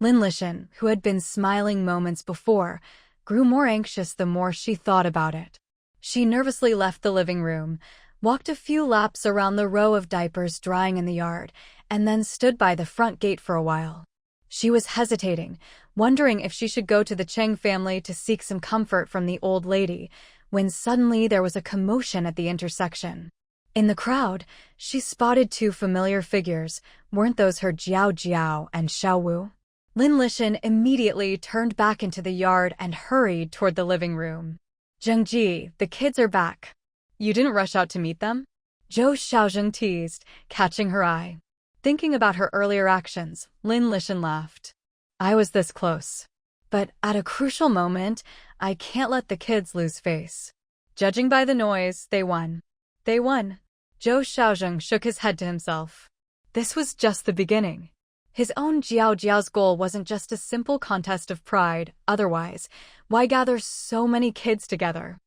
Lin Lishan, who had been smiling moments before, grew more anxious the more she thought about it. She nervously left the living room, walked a few laps around the row of diapers drying in the yard, and then stood by the front gate for a while. She was hesitating, wondering if she should go to the Cheng family to seek some comfort from the old lady, when suddenly there was a commotion at the intersection. In the crowd, she spotted two familiar figures. Weren't those her Zhou Jiao and Xiao Wu? Lin Lishan immediately turned back into the yard and hurried toward the living room. Zhengji, the kids are back. You didn't rush out to meet them? Zhou Xiaozheng teased, catching her eye. Thinking about her earlier actions, Lin Lishan laughed. I was this close. But at a crucial moment, I can't let the kids lose face. Judging by the noise, they won. They won. Zhou Xiaozheng shook his head to himself. This was just the beginning. His own Jiao Jiao's goal wasn't just a simple contest of pride, otherwise, why gather so many kids together?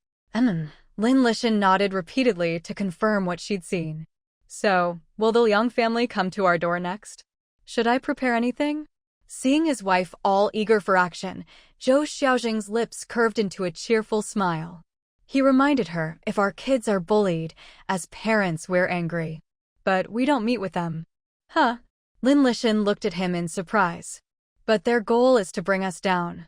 Lin Lishan nodded repeatedly to confirm what she'd seen. So, will the Liang family come to our door next? Should I prepare anything? Seeing his wife all eager for action, Zhou Xiaozheng's lips curved into a cheerful smile. He reminded her, if our kids are bullied, as parents we're angry. But we don't meet with them. Huh? Lin Lishan looked at him in surprise. But their goal is to bring us down.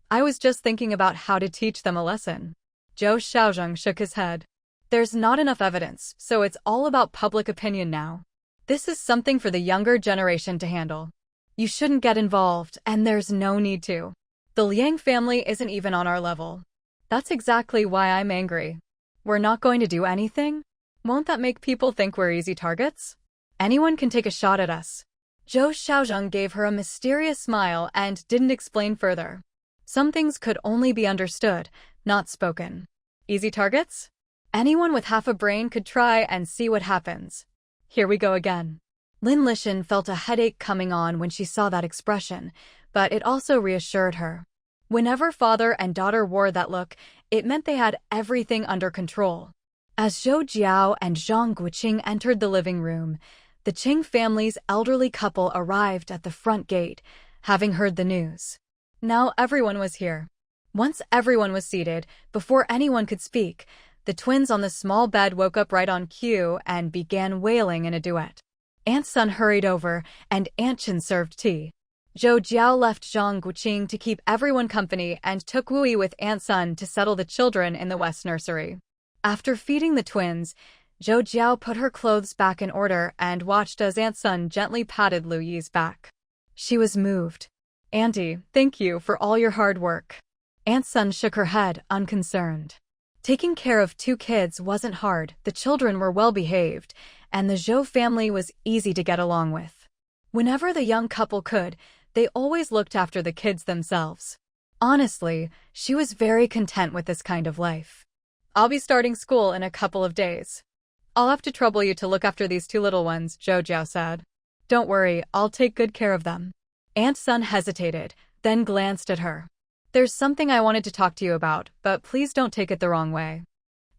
I was just thinking about how to teach them a lesson. Zhou Xiaozheng shook his head. There's not enough evidence, so it's all about public opinion now. This is something for the younger generation to handle. You shouldn't get involved, and there's no need to. The Liang family isn't even on our level. That's exactly why I'm angry. We're not going to do anything? Won't that make people think we're easy targets? Anyone can take a shot at us. Zhou Xiaozheng gave her a mysterious smile and didn't explain further. Some things could only be understood, not spoken. Easy targets? Anyone with half a brain could try and see what happens. Here we go again. Lin Lishan felt a headache coming on when she saw that expression, but it also reassured her. Whenever father and daughter wore that look, it meant they had everything under control. As Zhou Jiao and Zhang Guoqing entered the living room, the Qing family's elderly couple arrived at the front gate, having heard the news. Now everyone was here. Once everyone was seated, before anyone could speak, the twins on the small bed woke up right on cue and began wailing in a duet. Aunt Sun hurried over, and Aunt Chen served tea. Zhou Jiao left Zhang Guoqing to keep everyone company and took Wu Yi with Aunt Sun to settle the children in the West Nursery. After feeding the twins, Zhou Jiao put her clothes back in order and watched as Aunt Sun gently patted Lu Yi's back. She was moved. Auntie, thank you for all your hard work. Aunt Sun shook her head, unconcerned. Taking care of two kids wasn't hard, the children were well behaved, and the Zhou family was easy to get along with. Whenever the young couple could, they always looked after the kids themselves. Honestly, she was very content with this kind of life. I'll be starting school in a couple of days. I'll have to trouble you to look after these two little ones, Zhou Jiao said. Don't worry, I'll take good care of them. Aunt Sun hesitated, then glanced at her. There's something I wanted to talk to you about, but please don't take it the wrong way.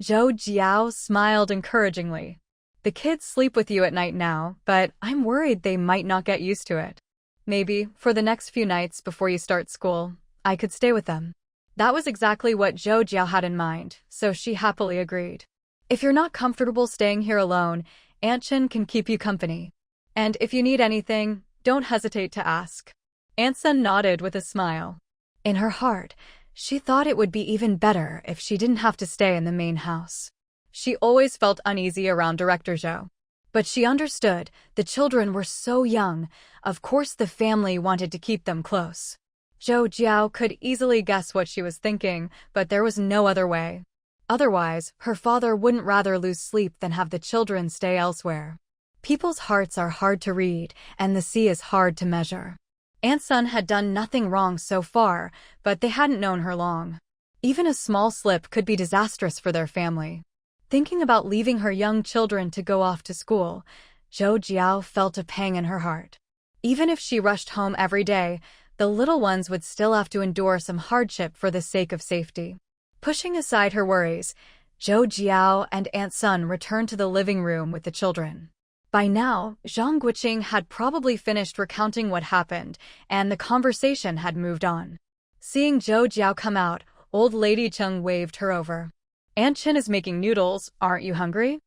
Zhou Jiao smiled encouragingly. The kids sleep with you at night now, but I'm worried they might not get used to it. Maybe, for the next few nights before you start school, I could stay with them. That was exactly what Zhou Jiao had in mind, so she happily agreed. If you're not comfortable staying here alone, Aunt Chen can keep you company. And if you need anything, don't hesitate to ask. Aunt Sun nodded with a smile. In her heart, she thought it would be even better if she didn't have to stay in the main house. She always felt uneasy around Director Zhou. But she understood, the children were so young, of course the family wanted to keep them close. Zhou Jiao could easily guess what she was thinking, but there was no other way. Otherwise, her father wouldn't rather lose sleep than have the children stay elsewhere. People's hearts are hard to read, and the sea is hard to measure. Aunt Sun had done nothing wrong so far, but they hadn't known her long. Even a small slip could be disastrous for their family. Thinking about leaving her young children to go off to school, Zhou Jiao felt a pang in her heart. Even if she rushed home every day, the little ones would still have to endure some hardship for the sake of safety. Pushing aside her worries, Zhou Jiao and Aunt Sun returned to the living room with the children. By now, Zhang Guoqing had probably finished recounting what happened, and the conversation had moved on. Seeing Zhou Jiao come out, old lady Cheng waved her over. Aunt Chen is making noodles, aren't you hungry?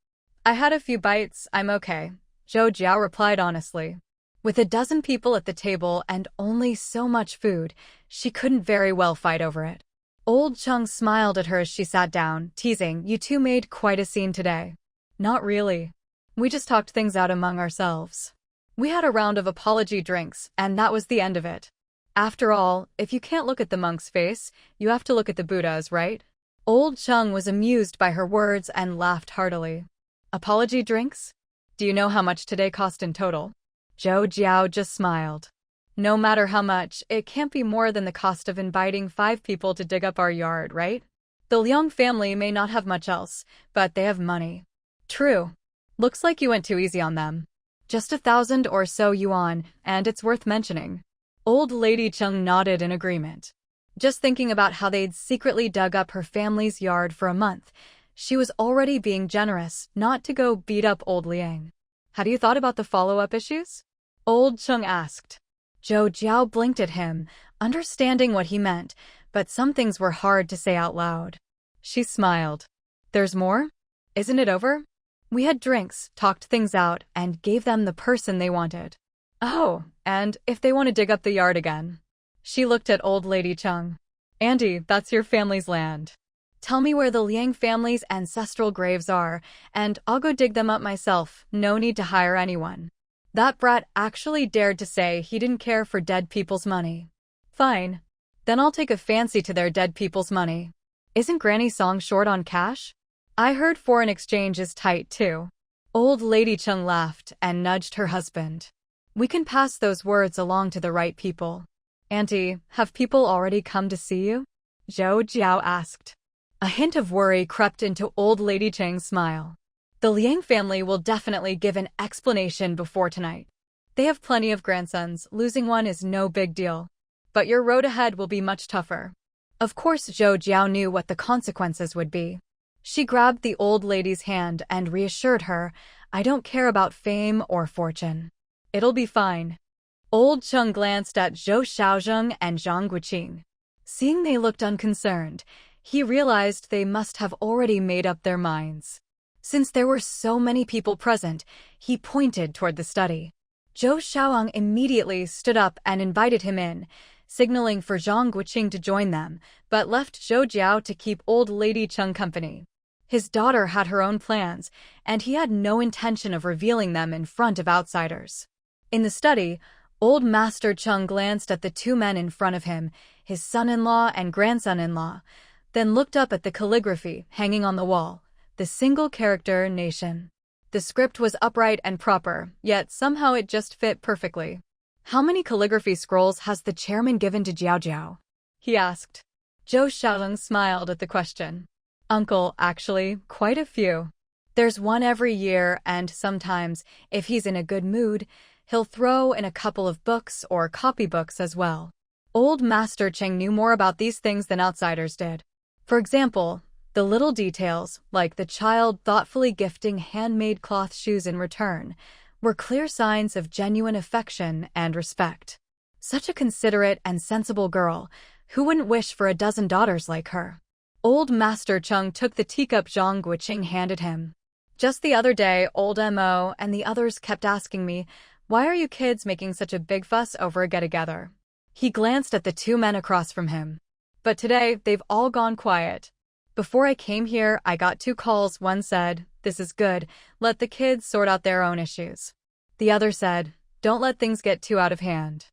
I had a few bites, I'm okay, Zhou Jiao replied honestly. With a dozen people at the table and only so much food, she couldn't very well fight over it. Old Cheng smiled at her as she sat down, teasing, you two made quite a scene today. Not really. We just talked things out among ourselves. We had a round of apology drinks, and that was the end of it. After all, if you can't look at the monk's face, you have to look at the Buddha's, right? Old Cheng was amused by her words and laughed heartily. Apology drinks? Do you know how much today cost in total? Zhou Jiao just smiled. No matter how much, it can't be more than the cost of inviting 5 people to dig up our yard, right? The Liang family may not have much else, but they have money. True. Looks like you went too easy on them. Just 1,000 or so yuan, and it's worth mentioning. Old lady Cheng nodded in agreement. Just thinking about how they'd secretly dug up her family's yard for a month, she was already being generous, not to go beat up old Liang. Had you thought about the follow-up issues? Old Cheng asked. Zhou Jiao blinked at him, understanding what he meant, but some things were hard to say out loud. She smiled. There's more? Isn't it over? We had drinks, talked things out, and gave them the person they wanted. Oh, and if they want to dig up the yard again. She looked at old lady Cheng. Andy, that's your family's land. Tell me where the Liang family's ancestral graves are, and I'll go dig them up myself, no need to hire anyone. That brat actually dared to say he didn't care for dead people's money. Fine. Then I'll take a fancy to their dead people's money. Isn't Granny Song short on cash? I heard foreign exchange is tight too. Old lady Cheng laughed and nudged her husband. We can pass those words along to the right people. Auntie, have people already come to see you? Zhou Jiao asked. A hint of worry crept into old lady Cheng's smile. The Liang family will definitely give an explanation before tonight. They have plenty of grandsons, losing one is no big deal. But your road ahead will be much tougher. Of course Zhou Jiao knew what the consequences would be. She grabbed the old lady's hand and reassured her, I don't care about fame or fortune. It'll be fine. Old Cheng glanced at Zhou Xiaozheng and Zhang Guoqing. Seeing they looked unconcerned, he realized they must have already made up their minds. Since there were so many people present, he pointed toward the study. Zhou Xiaozheng immediately stood up and invited him in, signaling for Zhang Guoqing to join them, but left Zhou Jiao to keep old lady Cheng company. His daughter had her own plans, and he had no intention of revealing them in front of outsiders. In the study, old Master Cheng glanced at the 2 men in front of him, his son-in-law and grandson-in-law, then looked up at the calligraphy hanging on the wall, the single-character nation. The script was upright and proper, yet somehow it just fit perfectly. How many calligraphy scrolls has the chairman given to Jiao Jiao? He asked. Zhou Xiaolong smiled at the question. Uncle, actually, quite a few. There's one every year, and sometimes, if he's in a good mood, he'll throw in a couple of books or copybooks as well. Old Master Cheng knew more about these things than outsiders did. For example, the little details, like the child thoughtfully gifting handmade cloth shoes in return, were clear signs of genuine affection and respect. Such a considerate and sensible girl, who wouldn't wish for a dozen daughters like her? Old Master Cheng took the teacup Zhang Guoqing handed him. Just the other day, old M.O. and the others kept asking me, why are you kids making such a big fuss over a get-together? He glanced at the 2 men across from him. But today, they've all gone quiet. Before I came here, I got 2 calls. One said, this is good, let the kids sort out their own issues. The other said, don't let things get too out of hand.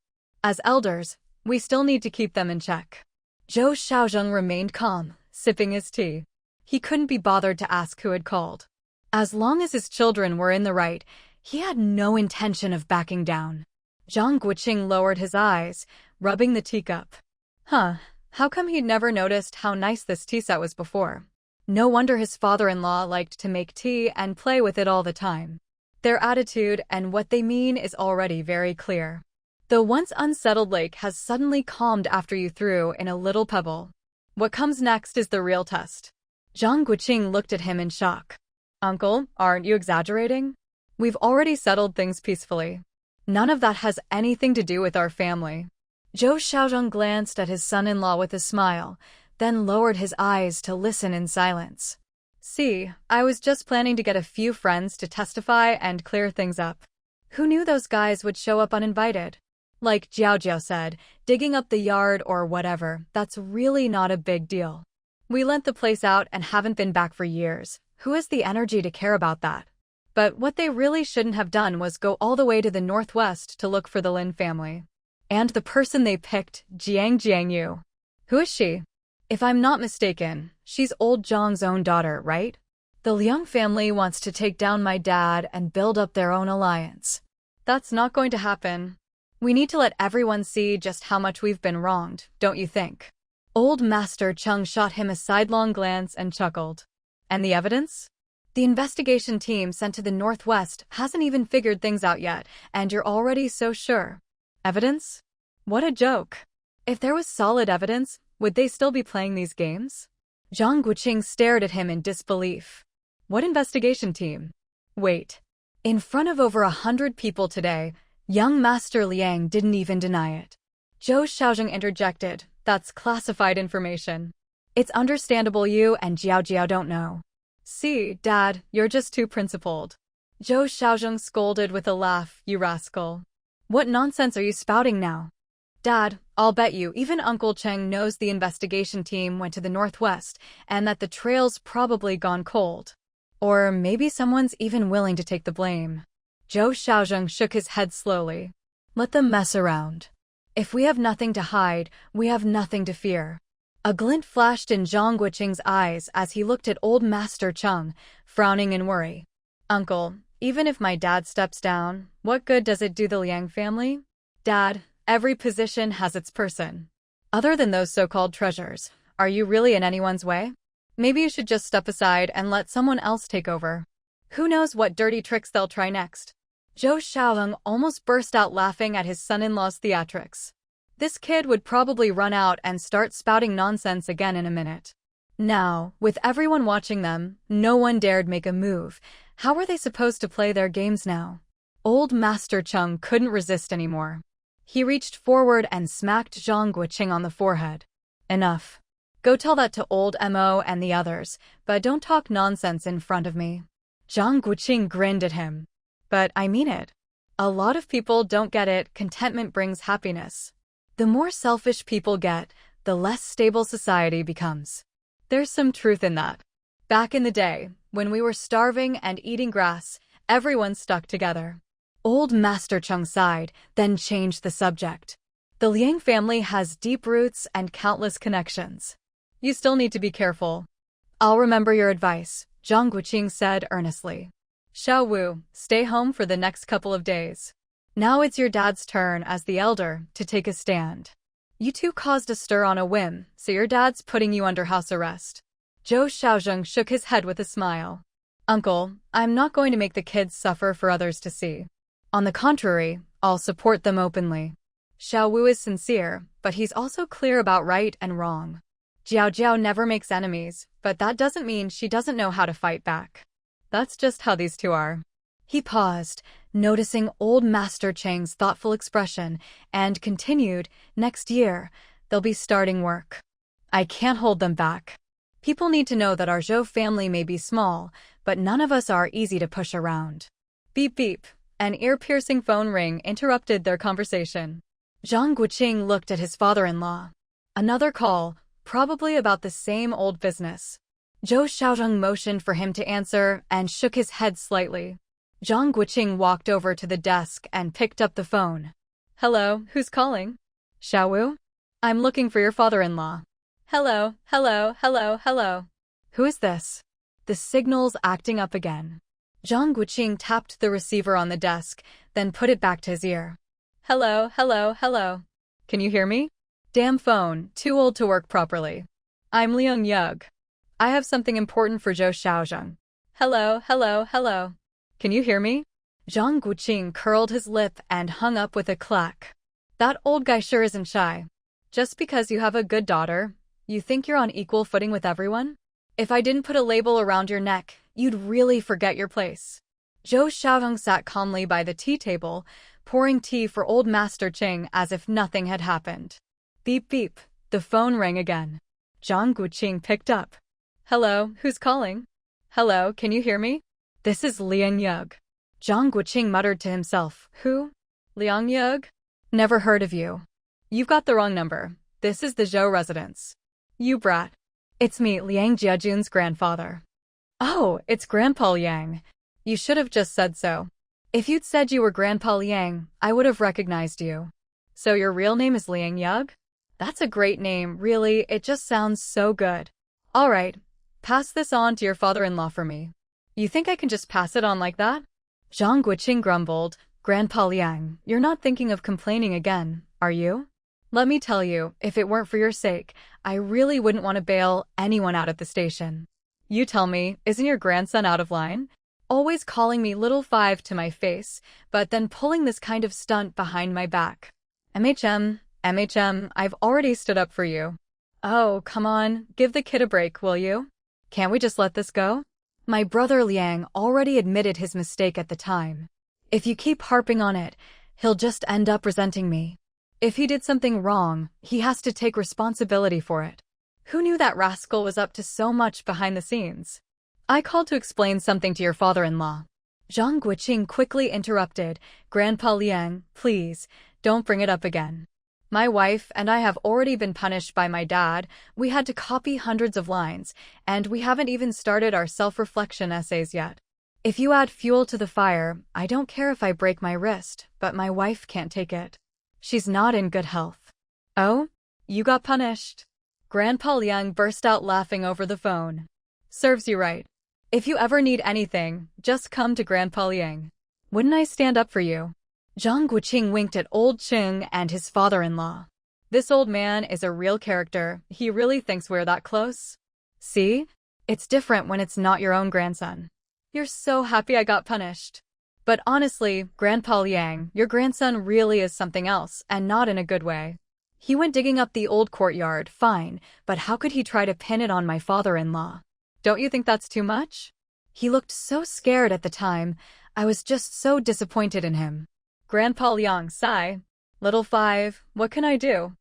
As elders, we still need to keep them in check. Zhou Xiaozheng remained calm, sipping his tea. He couldn't be bothered to ask who had called. As long as his children were in the right, he had no intention of backing down. Zhang Guoqing lowered his eyes, rubbing the teacup. How come he'd never noticed how nice this tea set was before? No wonder his father-in-law liked to make tea and play with it all the time. Their attitude and what they mean is already very clear. The once unsettled lake has suddenly calmed after you threw in a little pebble. What comes next is the real test. Zhang Guoqing looked at him in shock. Uncle, aren't you exaggerating? We've already settled things peacefully. None of that has anything to do with our family. Zhou Xiaozhong glanced at his son-in-law with a smile, then lowered his eyes to listen in silence. See, I was just planning to get a few friends to testify and clear things up. Who knew those guys would show up uninvited? Like Jiao Jiao said, digging up the yard or whatever, that's really not a big deal. We lent the place out and haven't been back for years. Who has the energy to care about that? But what they really shouldn't have done was go all the way to the northwest to look for the Lin family. And the person they picked, Jiangyu. Who is she? If I'm not mistaken, she's old Zhang's own daughter, right? The Liang family wants to take down my dad and build up their own alliance. That's not going to happen. We need to let everyone see just how much we've been wronged, don't you think? Old Master Cheng shot him a sidelong glance and chuckled. And the evidence? The investigation team sent to the northwest hasn't even figured things out yet, and you're already so sure. Evidence? What a joke. If there was solid evidence, would they still be playing these games? Zhang Guoqing stared at him in disbelief. What investigation team? Wait. In front of over 100 people today, young Master Liang didn't even deny it. Zhou Xiaozhong interjected, that's classified information. It's understandable you and Jiao Jiao don't know. See, Dad, you're just too principled. Zhou Xiaozhong scolded with a laugh, you rascal. What nonsense are you spouting now? Dad, I'll bet you even Uncle Cheng knows the investigation team went to the northwest and that the trail's probably gone cold. Or maybe someone's even willing to take the blame. Zhou Xiaozhong shook his head slowly. Let them mess around. If we have nothing to hide, we have nothing to fear. A glint flashed in Zhang Guoqing's eyes as he looked at old Master Cheng, frowning in worry. Uncle, even if my dad steps down, what good does it do the Liang family? Dad, every position has its person. Other than those so-called treasures, are you really in anyone's way? Maybe you should just step aside and let someone else take over. Who knows what dirty tricks they'll try next? Zhou Xiaolong almost burst out laughing at his son-in-law's theatrics. This kid would probably run out and start spouting nonsense again in a minute. Now, with everyone watching them, no one dared make a move. How were they supposed to play their games now? Old Master Cheng couldn't resist anymore. He reached forward and smacked Zhang Guoqing on the forehead. Enough. Go tell that to old Mo and the others, but don't talk nonsense in front of me. Zhang Guoqing grinned at him. But I mean it. A lot of people don't get it. Contentment brings happiness. The more selfish people get, the less stable society becomes. There's some truth in that. Back in the day, when we were starving and eating grass, everyone stuck together. Old Master Cheng sighed, then changed the subject. The Liang family has deep roots and countless connections. You still need to be careful. I'll remember your advice, Zhang Guoqing said earnestly. Xiao Wu, stay home for the next couple of days. Now it's your dad's turn as the elder to take a stand. You two caused a stir on a whim, so your dad's putting you under house arrest. Zhou Xiaozhong shook his head with a smile. Uncle, I'm not going to make the kids suffer for others to see. On the contrary, I'll support them openly. Xiao Wu is sincere, but he's also clear about right and wrong. Jiao Jiao never makes enemies, but that doesn't mean she doesn't know how to fight back. That's just how these two are. He paused, noticing old Master Cheng's thoughtful expression, and continued, next year, they'll be starting work. I can't hold them back. People need to know that our Zhou family may be small, but none of us are easy to push around. Beep beep. An ear-piercing phone ring interrupted their conversation. Zhang Guoqing looked at his father-in-law. Another call, probably about the same old business. Zhou Xiaozhong motioned for him to answer and shook his head slightly. Zhang Guoqing walked over to the desk and picked up the phone. Hello, who's calling? Xiao Wu? I'm looking for your father-in-law. Hello, hello, hello, hello. Who is this? The signal's acting up again. Zhang Guoqing tapped the receiver on the desk, then put it back to his ear. Hello, hello, hello. Can you hear me? Damn phone, too old to work properly. I'm Liang Yug. I have something important for Zhou Xiaozhong. Hello, hello, hello. Can you hear me? Zhang Guoqing curled his lip and hung up with a clack. That old guy sure isn't shy. Just because you have a good daughter, you think you're on equal footing with everyone? If I didn't put a label around your neck, you'd really forget your place. Zhou Jiao sat calmly by the tea table, pouring tea for old Master Qing as if nothing had happened. Beep beep, the phone rang again. Zhang Guoqing picked up. Hello, who's calling? Hello, can you hear me? This is Liang Yug. Zhang Guoqing muttered to himself. Who? Liang Yug? Never heard of you. You've got the wrong number. This is the Zhou residence. You brat. It's me, Liang Jiajun's grandfather. Oh, it's Grandpa Liang. You should have just said so. If you'd said you were Grandpa Liang, I would have recognized you. So your real name is Liang Yug? That's a great name, really, it just sounds so good. All right, pass this on to your father-in-law for me. You think I can just pass it on like that? Zhang Guoqing grumbled. Grandpa Liang, you're not thinking of complaining again, are you? Let me tell you, if it weren't for your sake, I really wouldn't want to bail anyone out at the station. You tell me, isn't your grandson out of line? Always calling me Little Five to my face, but then pulling this kind of stunt behind my back. MHM, I've already stood up for you. Oh, come on, give the kid a break, will you? Can't we just let this go? My brother Liang already admitted his mistake at the time. If you keep harping on it, he'll just end up resenting me. If he did something wrong, he has to take responsibility for it. Who knew that rascal was up to so much behind the scenes? I called to explain something to your father-in-law. Zhang Guoqing quickly interrupted. Grandpa Liang, please, don't bring it up again. My wife and I have already been punished by my dad. We had to copy hundreds of lines, and we haven't even started our self-reflection essays yet. If you add fuel to the fire, I don't care if I break my wrist, but my wife can't take it. She's not in good health. Oh? You got punished? Grandpa Liang burst out laughing over the phone. Serves you right. If you ever need anything, just come to Grandpa Liang. Wouldn't I stand up for you? Zhang Guoqing winked at old Qing and his father-in-law. This old man is a real character. He really thinks we're that close. See? It's different when it's not your own grandson. You're so happy I got punished. But honestly, Grandpa Liang, your grandson really is something else, and not in a good way. He went digging up the old courtyard, fine, but how could he try to pin it on my father-in-law? Don't you think that's too much? He looked so scared at the time. I was just so disappointed in him. Grandpa Liang sighed. Little Five, what can I do?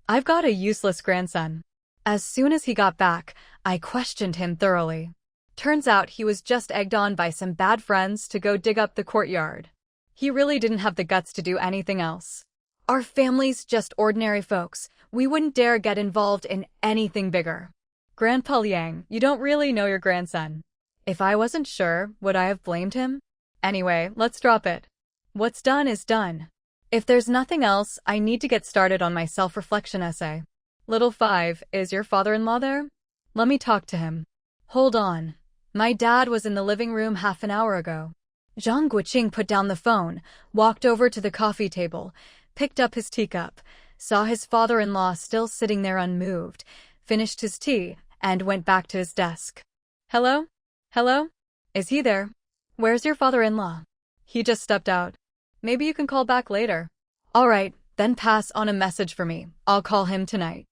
I've got a useless grandson. As soon as he got back, I questioned him thoroughly. Turns out he was just egged on by some bad friends to go dig up the courtyard. He really didn't have the guts to do anything else. Our family's just ordinary folks. We wouldn't dare get involved in anything bigger. Grandpa Liang, you don't really know your grandson. If I wasn't sure, would I have blamed him? Anyway, let's drop it. What's done is done. If there's nothing else, I need to get started on my self-reflection essay. Little Five, is your father-in-law there? Let me talk to him. Hold on. My dad was in the living room half an hour ago. Zhang Guoqing put down the phone, walked over to the coffee table, picked up his teacup, saw his father-in-law still sitting there unmoved, finished his tea, and went back to his desk. Hello? Hello? Is he there? Where's your father-in-law? He just stepped out. Maybe you can call back later. All right, then pass on a message for me. I'll call him tonight.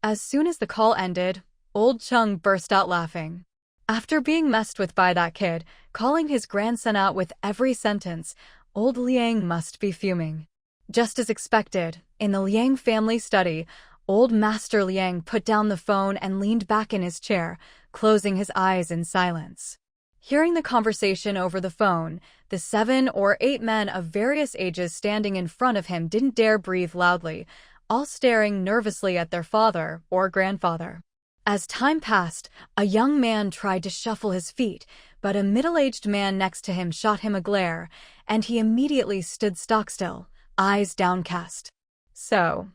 As soon as the call ended, old Chung burst out laughing. After being messed with by that kid, calling his grandson out with every sentence, old Liang must be fuming. Just as expected, in the Liang family study, old Master Liang put down the phone and leaned back in his chair, closing his eyes in silence. Hearing the conversation over the phone, the 7 or 8 men of various ages standing in front of him didn't dare breathe loudly, all staring nervously at their father or grandfather. As time passed, a young man tried to shuffle his feet, but a middle-aged man next to him shot him a glare, and he immediately stood stock-still, eyes downcast. So,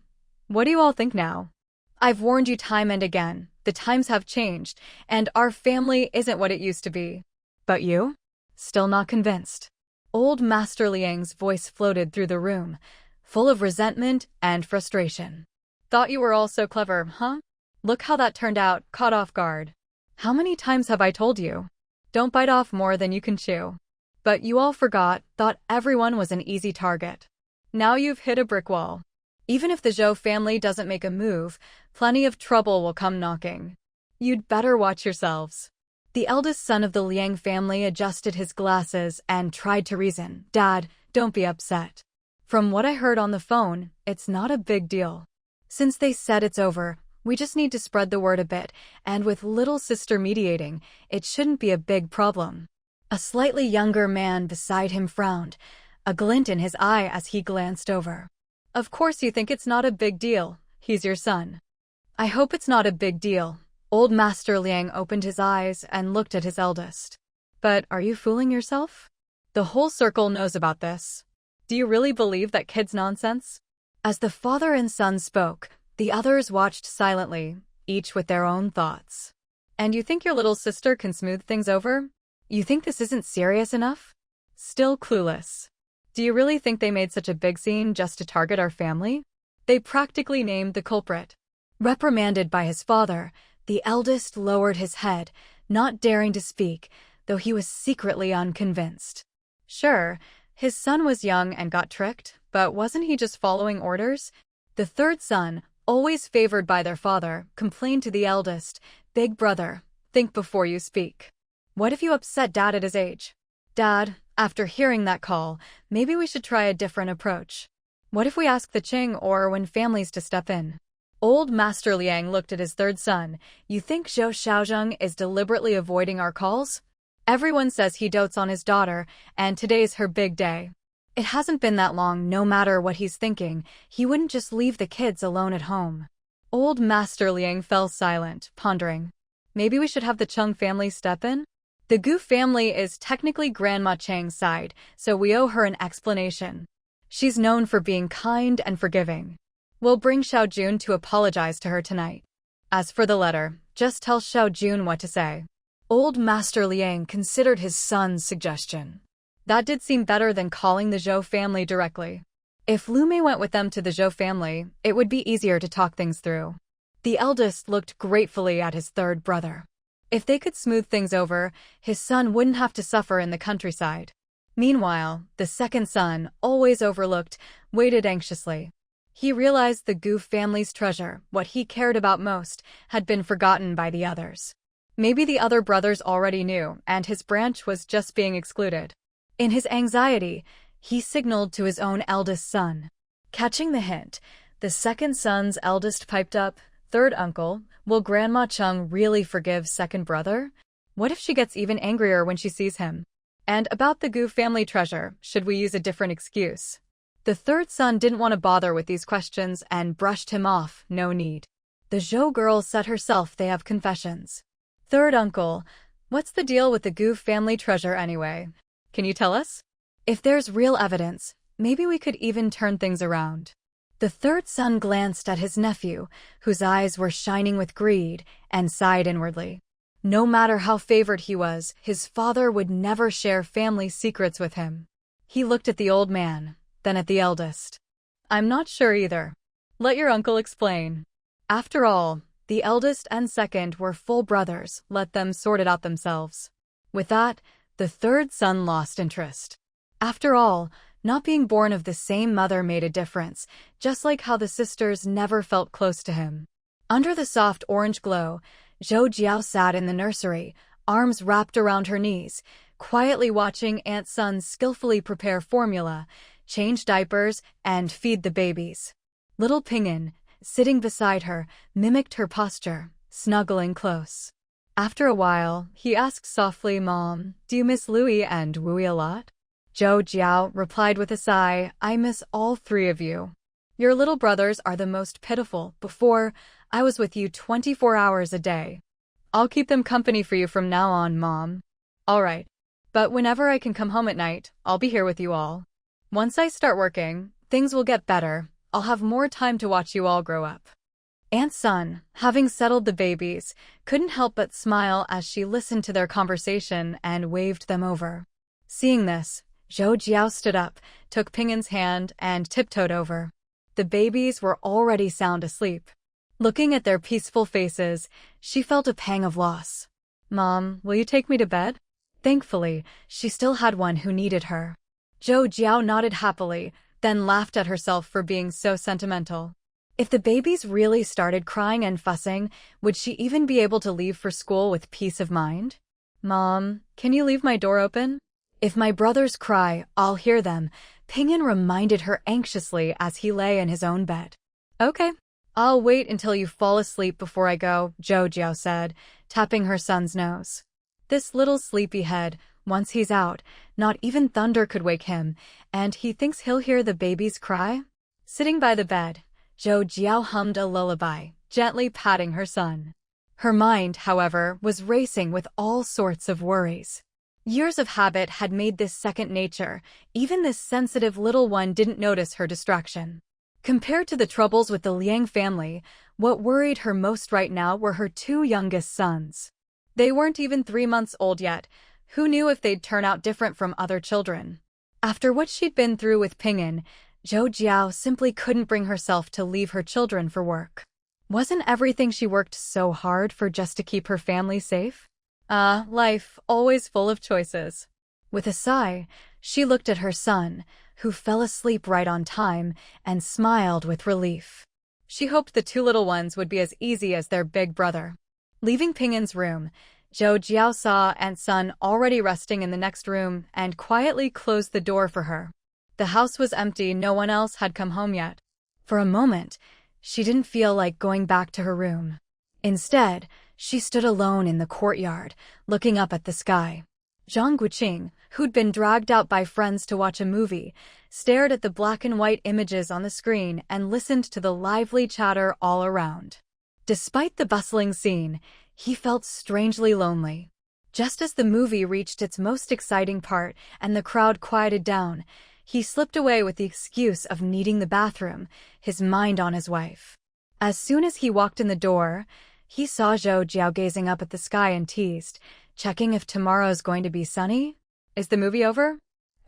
what do you all think now? I've warned you time and again, the times have changed, and our family isn't what it used to be. But you? Still not convinced? Old Master Liang's voice floated through the room, full of resentment and frustration. Thought you were all so clever, huh? Look how that turned out, caught off guard. How many times have I told you? Don't bite off more than you can chew. But you all forgot, thought everyone was an easy target. Now you've hit a brick wall. Even if the Zhou family doesn't make a move, plenty of trouble will come knocking. You'd better watch yourselves. The eldest son of the Liang family adjusted his glasses and tried to reason. Dad, don't be upset. From what I heard on the phone, it's not a big deal. Since they said it's over, we just need to spread the word a bit, and with little sister mediating, it shouldn't be a big problem. A slightly younger man beside him frowned, a glint in his eye as he glanced over. Of course you think it's not a big deal. He's your son. I hope it's not a big deal. Old Master Liang opened his eyes and looked at his eldest. But are you fooling yourself? The whole circle knows about this. Do you really believe that kid's nonsense? As the father and son spoke, the others watched silently, each with their own thoughts. And you think your little sister can smooth things over? You think this isn't serious enough? Still clueless. Do you really think they made such a big scene just to target our family? They practically named the culprit. Reprimanded by his father, the eldest lowered his head, not daring to speak, though he was secretly unconvinced. Sure, his son was young and got tricked, but wasn't he just following orders? The third son, always favored by their father, complained to the eldest, "Big brother, think before you speak. What if you upset Dad at his age? Dad, after hearing that call, maybe we should try a different approach. What if we ask the Qing or Wen families to step in?" Old Master Liang looked at his third son. "You think Zhou Xiaozheng is deliberately avoiding our calls? Everyone says he dotes on his daughter, and today's her big day. It hasn't been that long. No matter what he's thinking, he wouldn't just leave the kids alone at home." Old Master Liang fell silent, pondering. Maybe we should have the Cheng family step in? The Gu family is technically Grandma Chang's side, so we owe her an explanation. She's known for being kind and forgiving. We'll bring Xiao Jun to apologize to her tonight. As for the letter, just tell Xiao Jun what to say. Old Master Liang considered his son's suggestion. That did seem better than calling the Zhou family directly. If Lu Mei went with them to the Zhou family, it would be easier to talk things through. The eldest looked gratefully at his third brother. If they could smooth things over, his son wouldn't have to suffer in the countryside. Meanwhile, the second son, always overlooked, waited anxiously. He realized the Gu family's treasure, what he cared about most, had been forgotten by the others. Maybe the other brothers already knew, and his branch was just being excluded. In his anxiety, he signaled to his own eldest son. Catching the hint, the second son's eldest piped up, "Third uncle, will Grandma Cheng really forgive second brother? What if she gets even angrier when she sees him? And about the Gu family treasure, should we use a different excuse?" The third son didn't want to bother with these questions and brushed him off. No need. The Zhou girl said herself they have confessions. "Third uncle, what's the deal with the Gu family treasure anyway? Can you tell us? If there's real evidence, maybe we could even turn things around." The third son glanced at his nephew, whose eyes were shining with greed, and sighed inwardly. No matter how favored he was, his father would never share family secrets with him. He looked at the old man, then at the eldest. "I'm not sure either. Let your uncle explain. After all, the eldest and second were full brothers. Let them sort it out themselves." With that, the third son lost interest. After all, not being born of the same mother made a difference, just like how the sisters never felt close to him. Under the soft orange glow, Zhou Jiao sat in the nursery, arms wrapped around her knees, quietly watching Aunt Sun skillfully prepare formula, change diapers, and feed the babies. Little Ping'an, sitting beside her, mimicked her posture, snuggling close. After a while, he asked softly, "Mom, do you miss Louie and Wui a lot?" Zhou Jiao replied with a sigh, "I miss all three of you. Your little brothers are the most pitiful. Before, I was with you 24 hours a day. I'll keep them company for you from now on, Mom." "All right. But whenever I can come home at night, I'll be here with you all. Once I start working, things will get better. I'll have more time to watch you all grow up." Aunt Sun, having settled the babies, couldn't help but smile as she listened to their conversation and waved them over. Seeing this, Zhou Jiao stood up, took Ping'an's hand, and tiptoed over. The babies were already sound asleep. Looking at their peaceful faces, she felt a pang of loss. "Mom, will you take me to bed?" Thankfully, she still had one who needed her. Zhou Jiao nodded happily, then laughed at herself for being so sentimental. If the babies really started crying and fussing, would she even be able to leave for school with peace of mind? Mom, can you leave my door open? If my brothers cry, I'll hear them, Pingyan reminded her anxiously as he lay in his own bed. Okay. I'll wait until you fall asleep before I go, Zhou Jiao said, tapping her son's nose. This little sleepyhead, once he's out, not even thunder could wake him, and he thinks he'll hear the babies cry? Sitting by the bed, Zhou Jiao hummed a lullaby, gently patting her son. Her mind, however, was racing with all sorts of worries. Years of habit had made this second nature. Even this sensitive little one didn't notice her distraction. Compared to the troubles with the Liang family, what worried her most right now were her two youngest sons. They weren't even 3 months old yet. Who knew if they'd turn out different from other children? After what she'd been through with Pingyan, Zhou Jiao simply couldn't bring herself to leave her children for work. Wasn't everything she worked so hard for just to keep her family safe? Life, always full of choices. With a sigh, she looked at her son, who fell asleep right on time, and smiled with relief. She hoped the two little ones would be as easy as their big brother. Leaving Pingyan's room, Zhou Jiao saw Aunt Sun already resting in the next room and quietly closed the door for her. The house was empty, no one else had come home yet. For a moment, she didn't feel like going back to her room. Instead, she stood alone in the courtyard, looking up at the sky. Zhang Guoqing, who'd been dragged out by friends to watch a movie, stared at the black and white images on the screen and listened to the lively chatter all around. Despite the bustling scene, he felt strangely lonely. Just as the movie reached its most exciting part and the crowd quieted down, he slipped away with the excuse of needing the bathroom, his mind on his wife. As soon as he walked in the door, he saw Zhou Jiao gazing up at the sky and teased, checking if tomorrow's going to be sunny. Is the movie over?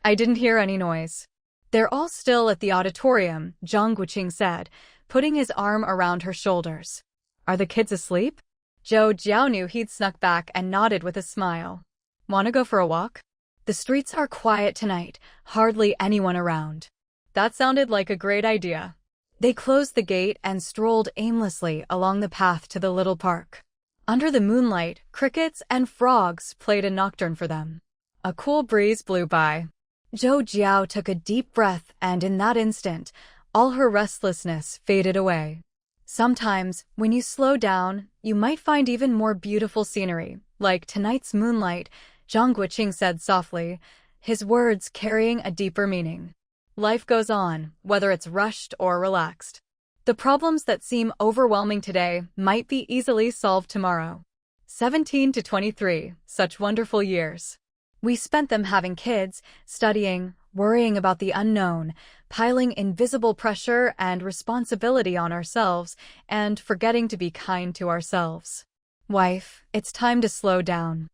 I didn't hear any noise. They're all still at the auditorium, Zhang Guoqing said, putting his arm around her shoulders. Are the kids asleep? Zhou Jiao knew he'd snuck back and nodded with a smile. Want to go for a walk? The streets are quiet tonight, hardly anyone around. That sounded like a great idea. They closed the gate and strolled aimlessly along the path to the little park. Under the moonlight, crickets and frogs played a nocturne for them. A cool breeze blew by. Zhou Jiao took a deep breath, and in that instant, all her restlessness faded away. Sometimes, when you slow down, you might find even more beautiful scenery, like tonight's moonlight, Zhang Guoqing said softly, his words carrying a deeper meaning. Life goes on, whether it's rushed or relaxed. The problems that seem overwhelming today might be easily solved tomorrow. 17 to 23, such wonderful years. We spent them having kids, studying, worrying about the unknown, piling invisible pressure and responsibility on ourselves, and forgetting to be kind to ourselves. Wife, it's time to slow down.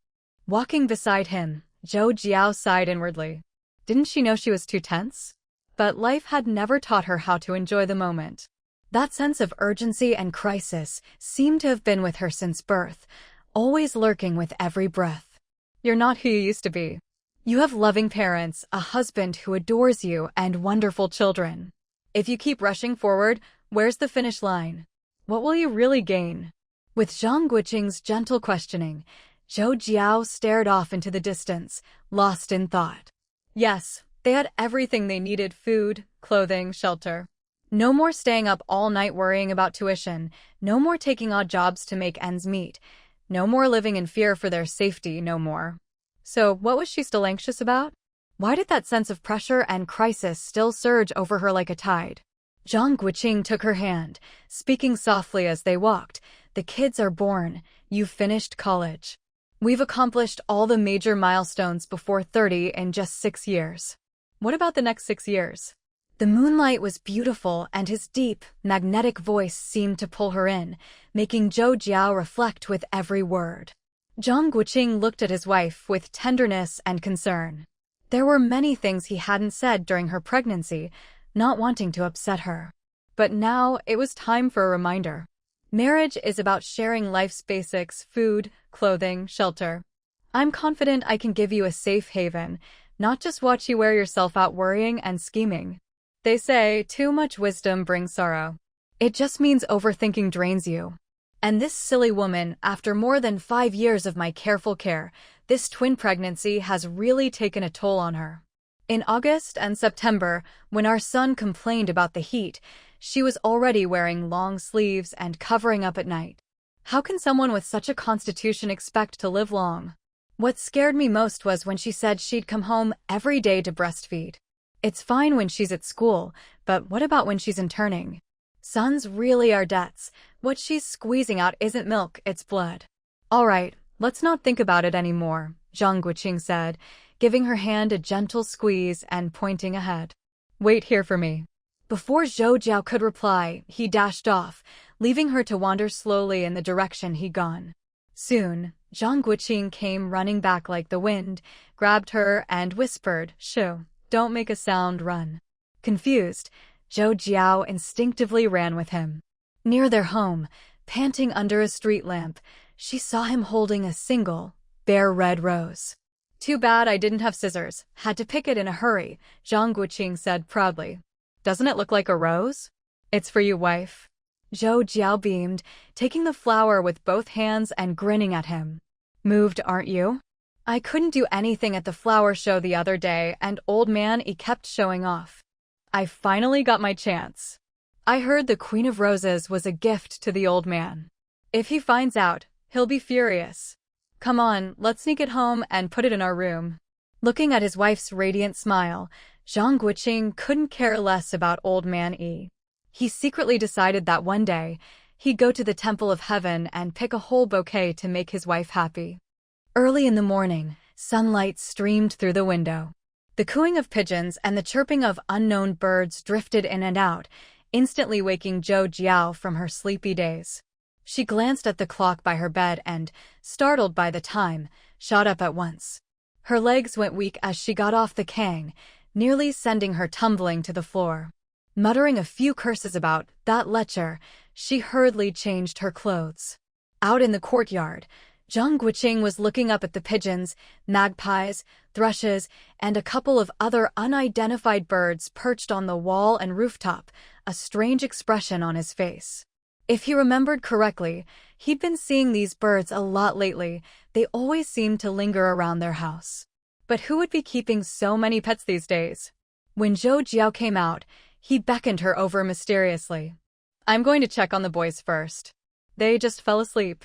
Walking beside him, Zhou Jiao sighed inwardly. Didn't she know she was too tense? But life had never taught her how to enjoy the moment. That sense of urgency and crisis seemed to have been with her since birth, always lurking with every breath. You're not who you used to be. You have loving parents, a husband who adores you, and wonderful children. If you keep rushing forward, where's the finish line? What will you really gain? With Zhang Guoqing's gentle questioning, Zhou Jiao stared off into the distance, lost in thought. Yes, they had everything they needed: food, clothing, shelter. No more staying up all night worrying about tuition, no more taking odd jobs to make ends meet, no more living in fear for their safety, no more. So, what was she still anxious about? Why did that sense of pressure and crisis still surge over her like a tide? Zhang Guoqing took her hand, speaking softly as they walked. The kids are born. You've finished college. We've accomplished all the major milestones before 30 in just 6 years. What about the next 6 years? The moonlight was beautiful, and his deep, magnetic voice seemed to pull her in, making Zhou Jiao reflect with every word. Zhang Guoqing looked at his wife with tenderness and concern. There were many things he hadn't said during her pregnancy, not wanting to upset her. But now it was time for a reminder. Marriage is about sharing life's basics: food, clothing, shelter. I'm confident I can give you a safe haven, not just watch you wear yourself out worrying and scheming. They say too much wisdom brings sorrow. It just means overthinking drains you. And this silly woman, after more than 5 years of my careful care, This twin pregnancy has really taken a toll on her. In August and September, when our son complained about the heat, she was already wearing long sleeves and covering up at night. How can someone with such a constitution expect to live long? What scared me most was when she said she'd come home every day to breastfeed. It's fine when she's at school, but what about when she's interning? Sons really are debts. What she's squeezing out isn't milk, it's blood. All right, let's not think about it anymore, Zhang Guoqing said, giving her hand a gentle squeeze and pointing ahead. Wait here for me. Before Zhou Jiao could reply, he dashed off, leaving her to wander slowly in the direction he'd gone. Soon, Zhang Guoqing came running back like the wind, grabbed her, and whispered, "Shoo, don't make a sound, run." Confused, Zhou Jiao instinctively ran with him. Near their home, panting under a street lamp, she saw him holding a single, bare red rose. "Too bad I didn't have scissors. Had to pick it in a hurry," Zhang Guoqing said proudly. "Doesn't it look like a rose?" "It's for you, wife." Zhou Jiao beamed, taking the flower with both hands and grinning at him. "Moved, aren't you? I couldn't do anything at the flower show the other day, and old man he kept showing off. I finally got my chance. I heard the Queen of Roses was a gift to the old man. If he finds out, he'll be furious. Come on, let's sneak it home and put it in our room." Looking at his wife's radiant smile, Zhang Guoqing couldn't care less about old man E. He secretly decided that one day, he'd go to the Temple of Heaven and pick a whole bouquet to make his wife happy. Early in the morning, sunlight streamed through the window. The cooing of pigeons and the chirping of unknown birds drifted in and out, instantly waking Zhou Jiao from her sleepy daze. She glanced at the clock by her bed and, startled by the time, shot up at once. Her legs went weak as she got off the kang, nearly sending her tumbling to the floor. Muttering a few curses about that lecher, she hurriedly changed her clothes. Out in the courtyard, Zhang Guoqing was looking up at the pigeons, magpies, thrushes, and a couple of other unidentified birds perched on the wall and rooftop, a strange expression on his face. If he remembered correctly, he'd been seeing these birds a lot lately. They always seemed to linger around their house. But who would be keeping so many pets these days? When Zhou Jiao came out, he beckoned her over mysteriously. "I'm going to check on the boys first. They just fell asleep.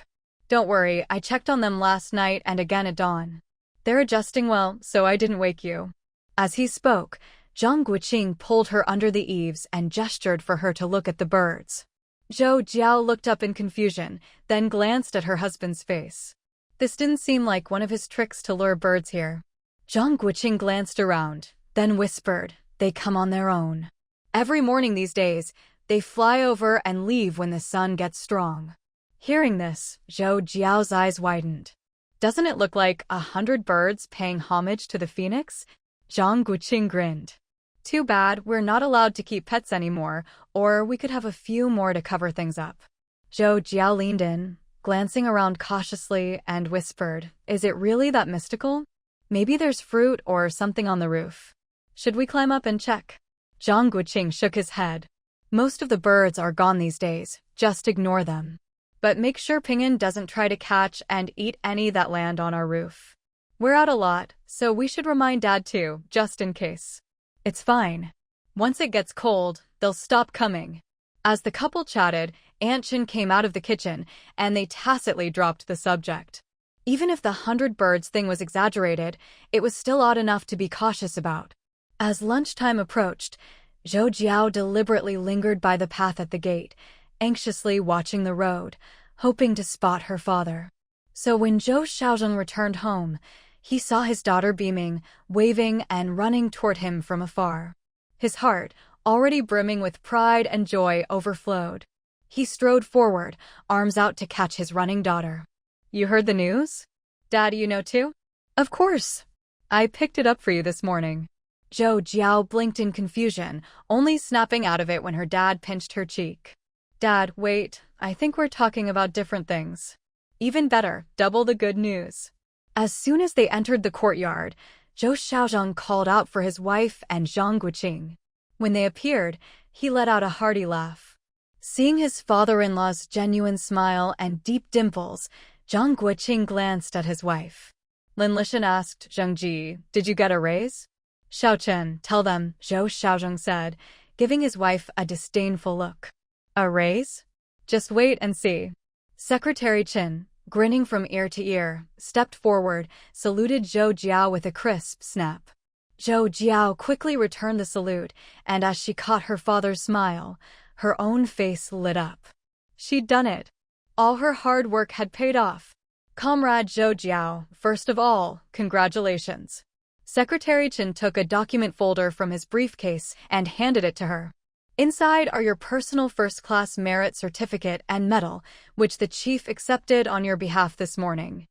Don't worry, I checked on them last night and again at dawn. They're adjusting well, so I didn't wake you." As he spoke, Zhang Guoqing pulled her under the eaves and gestured for her to look at the birds. Zhou Jiao looked up in confusion, then glanced at her husband's face. This didn't seem like one of his tricks to lure birds here. Zhang Guoqing glanced around, then whispered, "They come on their own. Every morning these days, they fly over and leave when the sun gets strong." Hearing this, Zhou Jiao's eyes widened. "Doesn't it look like 100 birds paying homage to the phoenix?" Zhang Guoqing grinned. "Too bad we're not allowed to keep pets anymore, or we could have a few more to cover things up." Zhou Jiao leaned in, glancing around cautiously, and whispered, "Is it really that mystical? Maybe there's fruit or something on the roof. Should we climb up and check?" Zhang Guoqing shook his head. "Most of the birds are gone these days, just ignore them. But make sure Ping'an doesn't try to catch and eat any that land on our roof. We're out a lot, so we should remind Dad too, just in case." "It's fine. Once it gets cold, they'll stop coming." As the couple chatted, Aunt Chin came out of the kitchen, and they tacitly dropped the subject. Even if the 100 birds thing was exaggerated, it was still odd enough to be cautious about. As lunchtime approached, Zhou Jiao deliberately lingered by the path at the gate, anxiously watching the road, hoping to spot her father. So when Zhou Xiaozheng returned home, he saw his daughter beaming, waving, and running toward him from afar. His heart, already brimming with pride and joy, overflowed. He strode forward, arms out to catch his running daughter. "You heard the news? Dad, you know too?" "Of course. I picked it up for you this morning." Zhou Jiao blinked in confusion, only snapping out of it when her dad pinched her cheek. "Dad, wait, I think we're talking about different things." "Even better, double the good news." As soon as they entered the courtyard, Zhou Xiaozheng called out for his wife and Zhang Guoqing. When they appeared, he let out a hearty laugh. Seeing his father-in-law's genuine smile and deep dimples, Zhang Guoqing glanced at his wife. Lin Lishan asked Zheng Ji, "Did you get a raise?" "Xiao Chen, tell them," Zhou Xiaozheng said, giving his wife a disdainful look. "A raise? Just wait and see." Secretary Chen, grinning from ear to ear, stepped forward, saluted Zhou Jiao with a crisp snap. Zhou Jiao quickly returned the salute, and as she caught her father's smile, her own face lit up. She'd done it. All her hard work had paid off. "Comrade Zhou Jiao, first of all, congratulations." Secretary Chen took a document folder from his briefcase and handed it to her. "Inside are your personal first-class merit certificate and medal, which the chief accepted on your behalf this morning."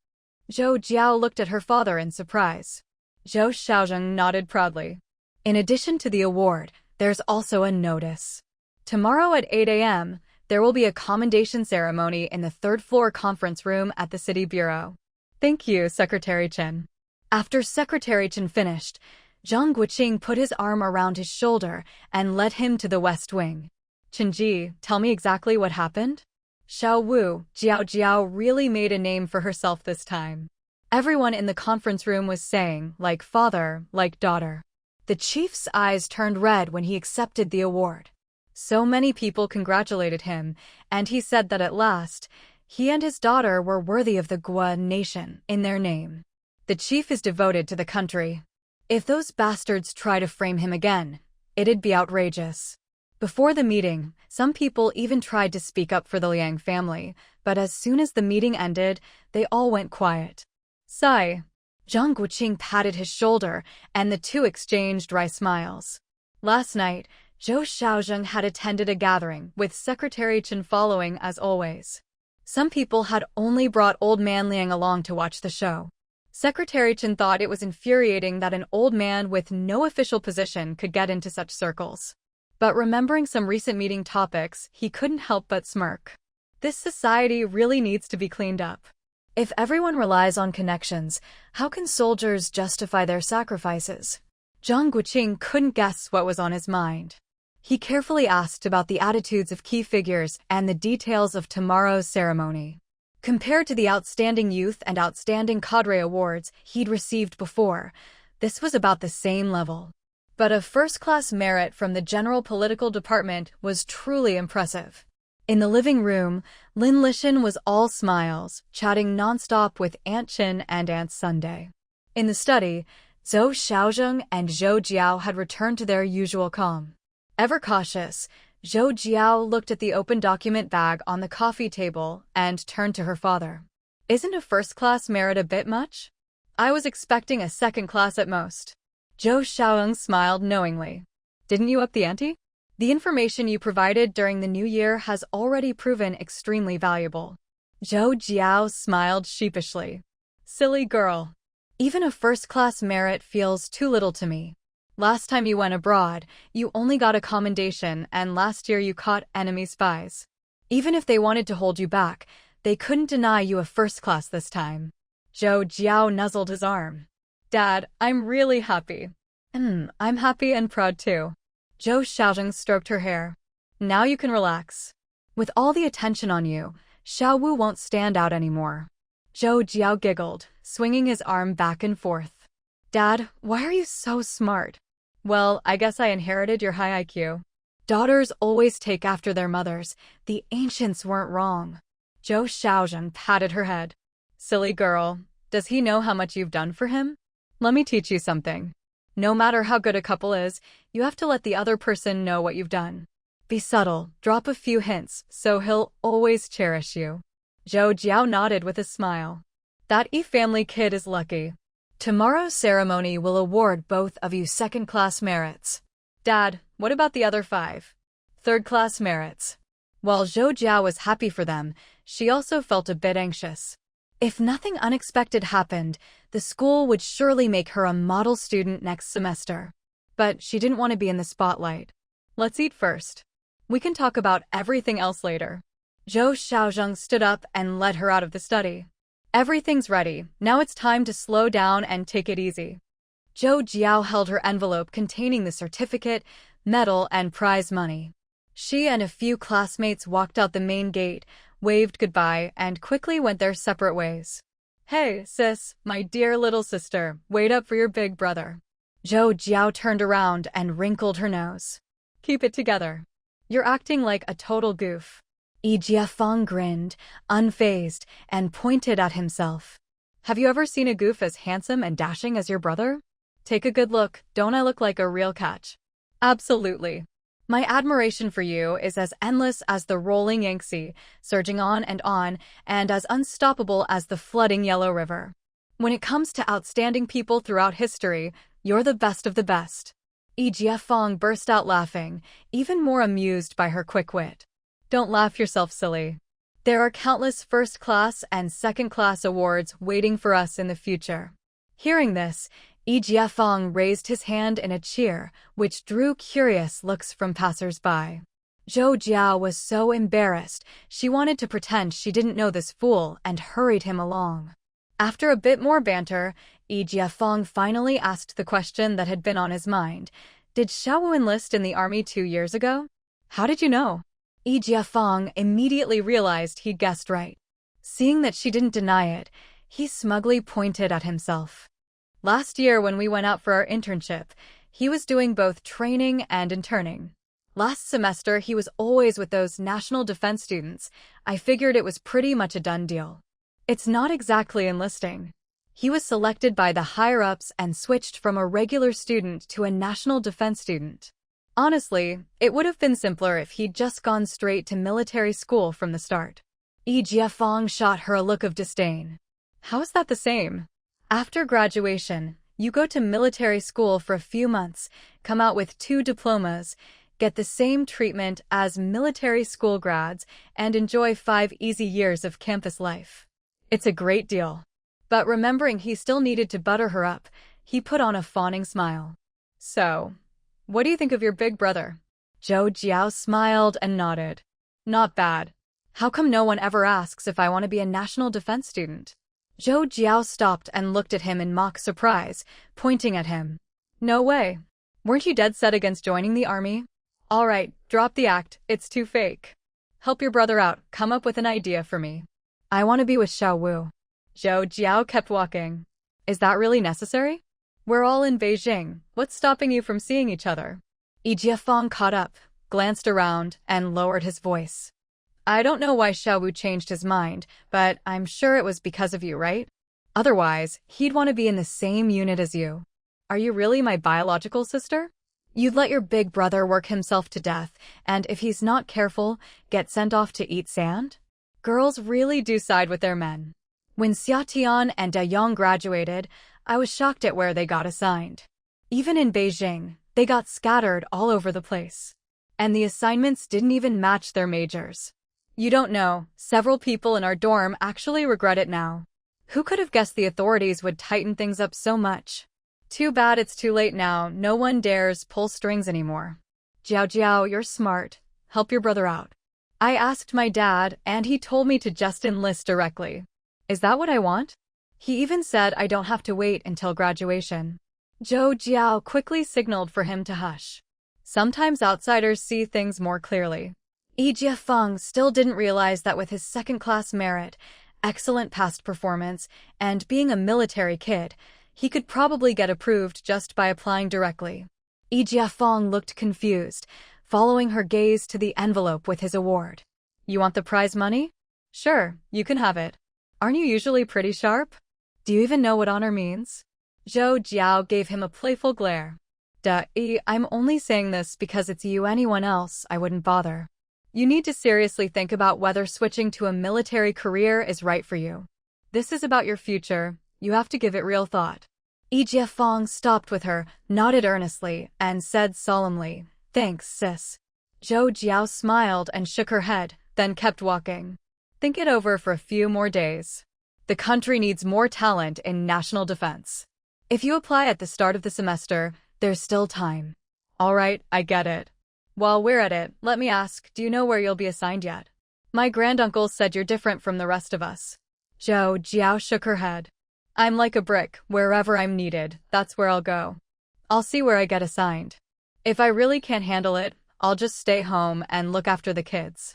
Zhou Jiao looked at her father in surprise. Zhou Xiaozheng nodded proudly. "In addition to the award, there's also a notice. Tomorrow at 8 a.m., there will be a commendation ceremony in the third-floor conference room at the City Bureau." "Thank you, Secretary Chen." After Secretary Chen finished, Zhang Guoqing put his arm around his shoulder and led him to the West Wing. "Chenji, tell me exactly what happened?" Xiao Wu, Jiao really made a name for herself this time. Everyone in the conference room was saying, like father, like daughter. The chief's eyes turned red when he accepted the award. So many people congratulated him, and he said that at last, he and his daughter were worthy of the Guo nation in their name. The chief is devoted to the country. If those bastards try to frame him again, it'd be outrageous. Before the meeting, some people even tried to speak up for the Liang family, but as soon as the meeting ended, they all went quiet. "Sigh." Zhang Guoqing patted his shoulder, and the two exchanged wry smiles. Last night, Zhou Xiaozheng had attended a gathering, with Secretary Chen following as always. Some people had only brought old man Liang along to watch the show. Secretary Chen thought it was infuriating that an old man with no official position could get into such circles. But remembering some recent meeting topics, he couldn't help but smirk. This society really needs to be cleaned up. If everyone relies on connections, how can soldiers justify their sacrifices? Zhang Guoqing couldn't guess what was on his mind. He carefully asked about the attitudes of key figures and the details of tomorrow's ceremony. Compared to the Outstanding Youth and Outstanding Cadre awards he'd received before, this was about the same level. But a first-class merit from the General Political Department was truly impressive. In the living room, Lin Lishan was all smiles, chatting nonstop with Aunt Chin and Aunt Sunday. In the study, Zhou Xiaozheng and Zhou Jiao had returned to their usual calm. Ever cautious, Zhou Jiao looked at the open document bag on the coffee table and turned to her father. "Isn't a first-class merit a bit much? I was expecting a second class at most." Zhou Xiaozheng smiled knowingly. "Didn't you up the ante? The information you provided during the new year has already proven extremely valuable." Zhou Jiao smiled sheepishly. "Silly girl. Even a first-class merit feels too little to me. Last time you went abroad, you only got a commendation, and last year you caught enemy spies. Even if they wanted to hold you back, they couldn't deny you a first class this time." Zhou Jiao nuzzled his arm. "Dad, I'm really happy." I'm happy and proud too." Zhou Xiaozheng stroked her hair. "Now you can relax. With all the attention on you, Xiao Wu won't stand out anymore." Zhou Jiao giggled, swinging his arm back and forth. "Dad, why are you so smart?" "Well, I guess I inherited your high IQ. Daughters always take after their mothers. The ancients weren't wrong." Zhou Xiaozheng patted her head. "Silly girl. Does he know how much you've done for him? Let me teach you something. No matter how good a couple is, you have to let the other person know what you've done. Be subtle, drop a few hints, so he'll always cherish you." Zhou Jiao nodded with a smile. "That family kid is lucky. Tomorrow's ceremony will award both of you second-class merits." "Dad, what about the other 5? Third-class merits?" While Zhou Jiao was happy for them, she also felt a bit anxious. If nothing unexpected happened, the school would surely make her a model student next semester. But she didn't want to be in the spotlight. "Let's eat first. We can talk about everything else later." Zhou Xiaozheng stood up and led her out of the study. "Everything's ready. Now it's time to slow down and take it easy." Zhou Jiao held her envelope containing the certificate, medal, and prize money. She and a few classmates walked out the main gate, waved goodbye, and quickly went their separate ways. Hey, sis, my dear little sister, wait up for your big brother. Zhou Jiao turned around and wrinkled her nose. Keep it together. You're acting like a total goof. Yi Jiafeng grinned, unfazed, and pointed at himself. Have you ever seen a goof as handsome and dashing as your brother? Take a good look, don't I look like a real catch? Absolutely. My admiration for you is as endless as the rolling Yangtze, surging on, and as unstoppable as the flooding Yellow River. When it comes to outstanding people throughout history, you're the best of the best. Yi Jiafeng burst out laughing, even more amused by her quick wit. Don't laugh yourself silly. There are countless first-class and second-class awards waiting for us in the future. Hearing this, Yi Jiafeng raised his hand in a cheer, which drew curious looks from passers-by. Zhou Jiao was so embarrassed, she wanted to pretend she didn't know this fool and hurried him along. After a bit more banter, Yi Jiafeng finally asked the question that had been on his mind. Did Xiaowu enlist in the army 2 years ago? How did you know? Yi Jiafeng immediately realized he'd guessed right. Seeing that she didn't deny it, he smugly pointed at himself. Last year when we went out for our internship, he was doing both training and interning. Last semester he was always with those national defense students. I figured it was pretty much a done deal. It's not exactly enlisting. He was selected by the higher-ups and switched from a regular student to a national defense student. Honestly, it would have been simpler if he'd just gone straight to military school from the start. Yi Jiafeng shot her a look of disdain. How is that the same? After graduation, you go to military school for a few months, come out with 2 diplomas, get the same treatment as military school grads, and enjoy 5 easy years of campus life. It's a great deal. But remembering he still needed to butter her up, he put on a fawning smile. So, what do you think of your big brother? Zhou Jiao smiled and nodded. Not bad. How come no one ever asks if I want to be a national defense student? Zhou Jiao stopped and looked at him in mock surprise, pointing at him. No way. Weren't you dead set against joining the army? All right, drop the act, it's too fake. Help your brother out, come up with an idea for me. I want to be with Xiaowu. Zhou Jiao kept walking. Is that really necessary? We're all in Beijing, what's stopping you from seeing each other? Yi Jiafeng caught up, glanced around, and lowered his voice. I don't know why Xiaowu changed his mind, but I'm sure it was because of you, right? Otherwise, he'd want to be in the same unit as you. Are you really my biological sister? You'd let your big brother work himself to death, and if he's not careful, get sent off to eat sand? Girls really do side with their men. When Xiatian and Dayong graduated, I was shocked at where they got assigned. Even in Beijing, they got scattered all over the place. And the assignments didn't even match their majors. You don't know, several people in our dorm actually regret it now. Who could have guessed the authorities would tighten things up so much? Too bad it's too late now, no one dares pull strings anymore. Jiao Jiao, you're smart. Help your brother out. I asked my dad, and he told me to just enlist directly. Is that what I want? He even said I don't have to wait until graduation. Zhou Jiao quickly signaled for him to hush. Sometimes outsiders see things more clearly. Yi Jiafeng still didn't realize that with his second-class merit, excellent past performance, and being a military kid, he could probably get approved just by applying directly. Yi Jiafeng looked confused, following her gaze to the envelope with his award. You want the prize money? Sure, you can have it. Aren't you usually pretty sharp? Do you even know what honor means? Zhou Jiao gave him a playful glare. Duh, I'm only saying this because it's you, anyone else, I wouldn't bother. You need to seriously think about whether switching to a military career is right for you. This is about your future, you have to give it real thought. Yi Jiafeng stopped with her, nodded earnestly, and said solemnly, Thanks, sis. Zhou Jiao smiled and shook her head, then kept walking. Think it over for a few more days. The country needs more talent in national defense. If you apply at the start of the semester, there's still time. All right, I get it. While we're at it, let me ask, do you know where you'll be assigned yet? My granduncle said you're different from the rest of us. Zhou Jiao shook her head. I'm like a brick, wherever I'm needed, that's where I'll go. I'll see where I get assigned. If I really can't handle it, I'll just stay home and look after the kids.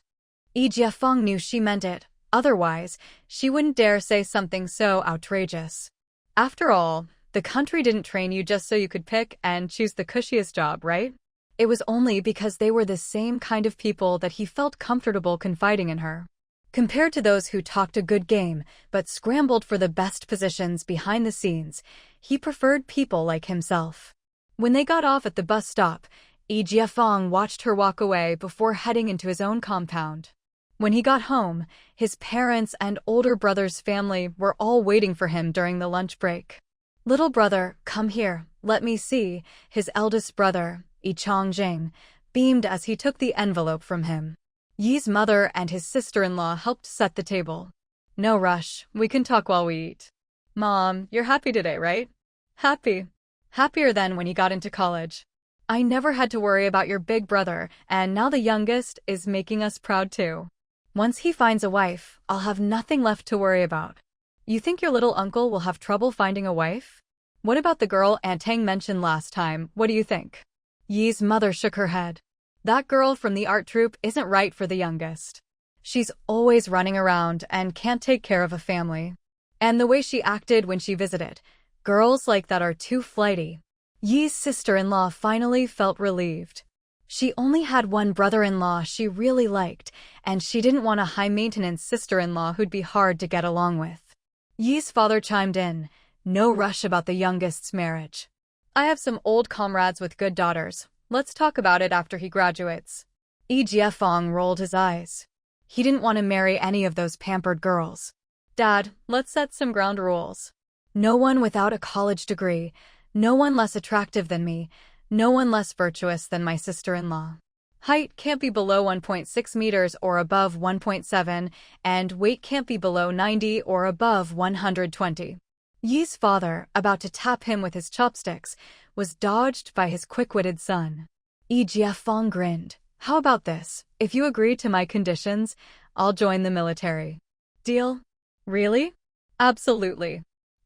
Yi Jiafeng knew she meant it, Otherwise, she wouldn't dare say something so outrageous. After all, the country didn't train you just so you could pick and choose the cushiest job, right? It was only because they were the same kind of people that he felt comfortable confiding in her. Compared to those who talked a good game but scrambled for the best positions behind the scenes, he preferred people like himself. When they got off at the bus stop, Yi Jiafeng watched her walk away before heading into his own compound. When he got home, his parents and older brother's family were all waiting for him during the lunch break. "Little brother, come here, let me see," his eldest brother, Yi Changjing, beamed as he took the envelope from him. Yi's mother and his sister-in-law helped set the table. "No rush, we can talk while we eat." "Mom, you're happy today, right?" "Happy. Happier than when he got into college. I never had to worry about your big brother, and now the youngest is making us proud too. Once he finds a wife, I'll have nothing left to worry about." "You think your little uncle will have trouble finding a wife? What about the girl Aunt Tang mentioned last time, what do you think?" Yi's mother shook her head. "That girl from the art troupe isn't right for the youngest. She's always running around and can't take care of a family. And the way she acted when she visited, girls like that are too flighty." Yi's sister-in-law finally felt relieved. She only had one brother-in-law she really liked, and she didn't want a high-maintenance sister-in-law who'd be hard to get along with. Yi's father chimed in, "No rush about the youngest's marriage. I have some old comrades with good daughters. Let's talk about it after he graduates." Yi Jiafeng rolled his eyes. He didn't want to marry any of those pampered girls. "Dad, let's set some ground rules. No one without a college degree, no one less attractive than me, no one less virtuous than my sister-in-law. Height can't be below 1.6 meters or above 1.7, and weight can't be below 90 or above 120. Yi's father, about to tap him with his chopsticks, was dodged by his quick-witted son. Yi Jiafeng grinned. "How about this? If you agree to my conditions, I'll join the military." "Deal?" "Really?" "Absolutely.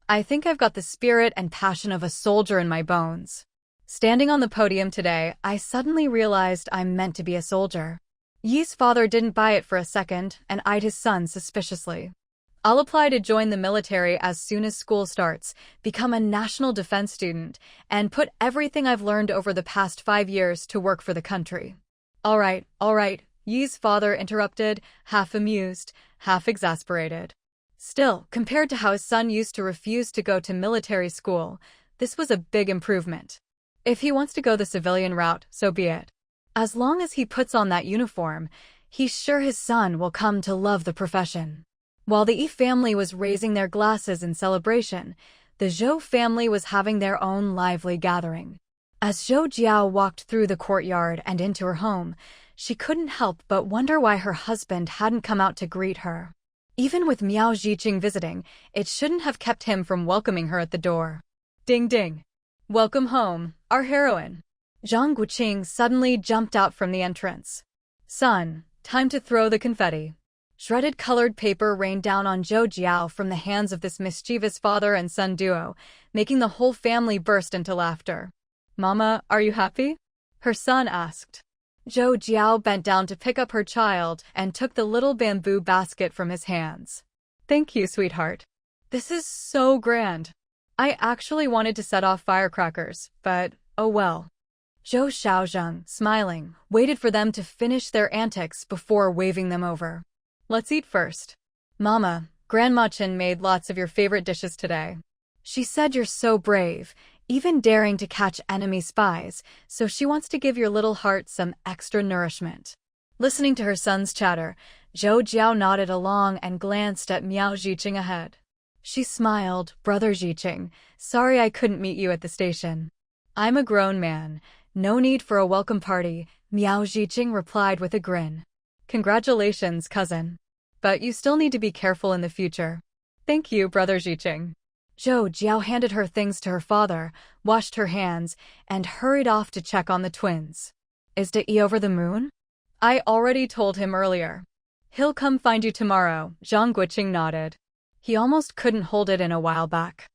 I think I've got the spirit and passion of a soldier in my bones. Standing on the podium today, I suddenly realized I'm meant to be a soldier." Yi's father didn't buy it for a second and eyed his son suspiciously. "I'll apply to join the military as soon as school starts, become a national defense student, and put everything I've learned over the past 5 years to work for the country." All right, Yi's father interrupted, half amused, half exasperated. Still, compared to how his son used to refuse to go to military school, this was a big improvement. If he wants to go the civilian route, so be it. As long as he puts on that uniform, he's sure his son will come to love the profession. While the Yi family was raising their glasses in celebration, the Zhou family was having their own lively gathering. As Zhou Jiao walked through the courtyard and into her home, she couldn't help but wonder why her husband hadn't come out to greet her. Even with Miao Zhiqing visiting, it shouldn't have kept him from welcoming her at the door. Ding ding. "Welcome home, our heroine." Zhang Guoqing suddenly jumped out from the entrance. "Son, time to throw the confetti." Shredded colored paper rained down on Zhou Jiao from the hands of this mischievous father and son duo, making the whole family burst into laughter. "Mama, are you happy?" her son asked. Zhou Jiao bent down to pick up her child and took the little bamboo basket from his hands. "Thank you, sweetheart. This is so grand. I actually wanted to set off firecrackers, but oh well." Zhou Xiaozheng, smiling, waited for them to finish their antics before waving them over. "Let's eat first. Mama, Grandma Chen made lots of your favorite dishes today. She said you're so brave, even daring to catch enemy spies, so she wants to give your little heart some extra nourishment." Listening to her son's chatter, Zhou Jiao nodded along and glanced at Miao Zhiqing ahead. She smiled. "Brother Zhiqing, sorry I couldn't meet you at the station." "I'm a grown man. No need for a welcome party," Miao Zhiqing replied with a grin. "Congratulations, cousin. But you still need to be careful in the future." "Thank you, Brother Zhiqing." Zhou Jiao handed her things to her father, washed her hands, and hurried off to check on the twins. "Is Yi over the moon?" "I already told him earlier. He'll come find you tomorrow," Zhang Guoqing nodded. He almost couldn't hold it in a while back.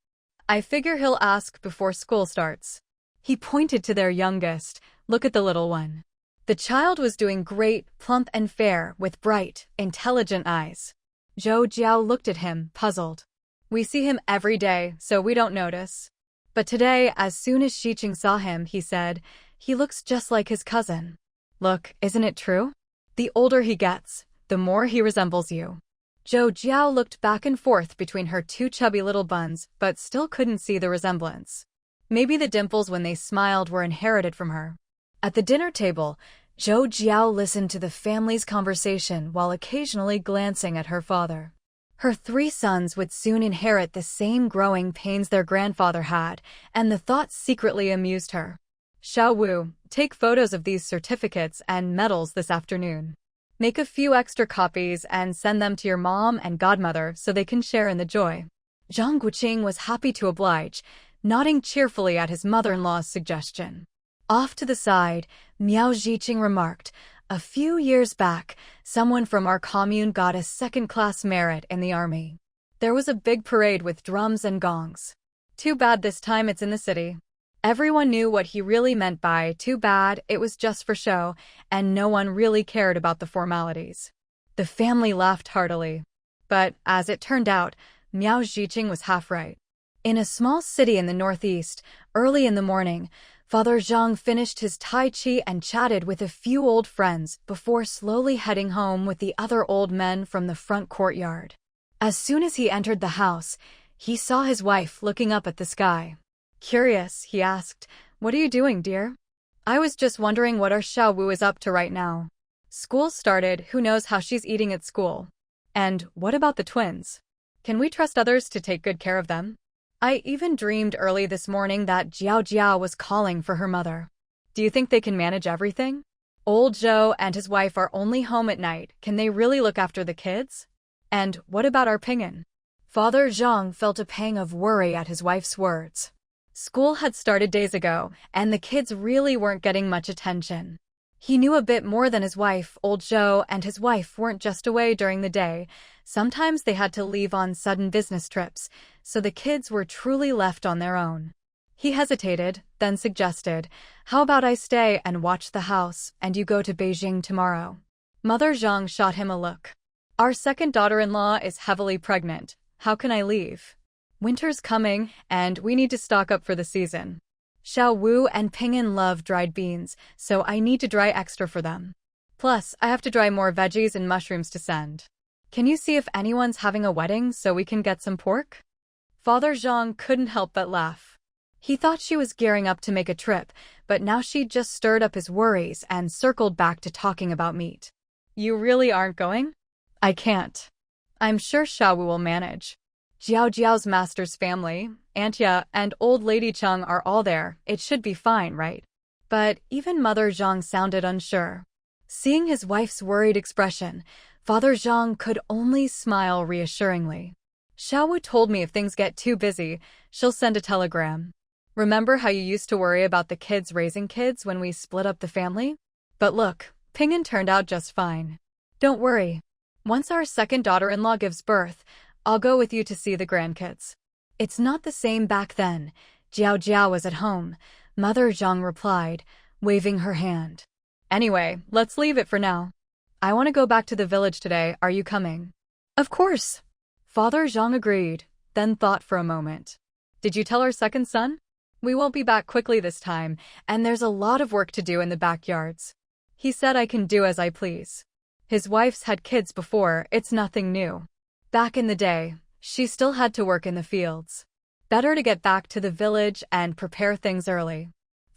"I figure he'll ask before school starts." He pointed to their youngest. "Look at the little one." The child was doing great, plump and fair, with bright, intelligent eyes. Zhou Jiao looked at him, puzzled. We see him every day, so we don't notice. But today, as soon as Xiqing saw him, he said, he looks just like his cousin. Look, isn't it true? The older he gets, the more he resembles you. Zhou Jiao looked back and forth between her two chubby little buns, but still couldn't see the resemblance. Maybe the dimples when they smiled were inherited from her. At the dinner table, Zhou Jiao listened to the family's conversation while occasionally glancing at her father. Her 3 sons would soon inherit the same growing pains their grandfather had, and the thought secretly amused her. Xiao Wu, take photos of these certificates and medals this afternoon. Make a few extra copies and send them to your mom and godmother so they can share in the joy. Zhang Guoqing was happy to oblige, nodding cheerfully at his mother-in-law's suggestion. Off to the side, Miao Zhiqing remarked, a few years back, someone from our commune got a second-class merit in the army. There was a big parade with drums and gongs. Too bad this time it's in the city. Everyone knew what he really meant by too bad, it was just for show, and no one really cared about the formalities. The family laughed heartily. But, as it turned out, Miao Zhiqing was half right. In a small city in the northeast, early in the morning, Father Zhang finished his Tai Chi and chatted with a few old friends before slowly heading home with the other old men from the front courtyard. As soon as he entered the house, he saw his wife looking up at the sky. Curious, he asked, "What are you doing, dear?" "I was just wondering what our Xiao Wu is up to right now. School started, who knows how she's eating at school. And what about the twins? Can we trust others to take good care of them? I even dreamed early this morning that Jiao Jiao was calling for her mother. Do you think they can manage everything? Old Zhou and his wife are only home at night. Can they really look after the kids? And what about our Ping'an?" Father Zhang felt a pang of worry at his wife's words. School had started days ago, and the kids really weren't getting much attention. He knew a bit more than his wife. Old Zhou and his wife weren't just away during the day. Sometimes they had to leave on sudden business trips, so the kids were truly left on their own. He hesitated, then suggested, "How about I stay and watch the house, and you go to Beijing tomorrow?" Mother Zhang shot him a look. "Our second daughter-in-law is heavily pregnant. How can I leave? Winter's coming, and we need to stock up for the season. Xiao Wu and Ping'an love dried beans, so I need to dry extra for them. Plus, I have to dry more veggies and mushrooms to send. Can you see if anyone's having a wedding so we can get some pork?" Father Zhang couldn't help but laugh. He thought she was gearing up to make a trip, but now she'd just stirred up his worries and circled back to talking about meat. "You really aren't going?" "I can't. I'm sure Xiao Wu will manage. Jiao Jiao's master's family, Aunt Ya, and old Lady Cheng are all there. It should be fine, right?" But even Mother Zhang sounded unsure. Seeing his wife's worried expression, Father Zhang could only smile reassuringly. "Xiao Wu told me if things get too busy, she'll send a telegram. Remember how you used to worry about the kids raising kids when we split up the family? But look, Ping'an turned out just fine. Don't worry. Once our second daughter-in-law gives birth, I'll go with you to see the grandkids." "It's not the same back then. Jiao Jiao was at home," Mother Zhang replied, waving her hand. "Anyway, let's leave it for now. I want to go back to the village today. Are you coming?" "Of course." Father Zhang agreed, then thought for a moment. "Did you tell our second son? We won't be back quickly this time, and there's a lot of work to do in the backyards. He said I can do as I please. His wife's had kids before, it's nothing new. Back in the day, she still had to work in the fields. Better to get back to the village and prepare things early."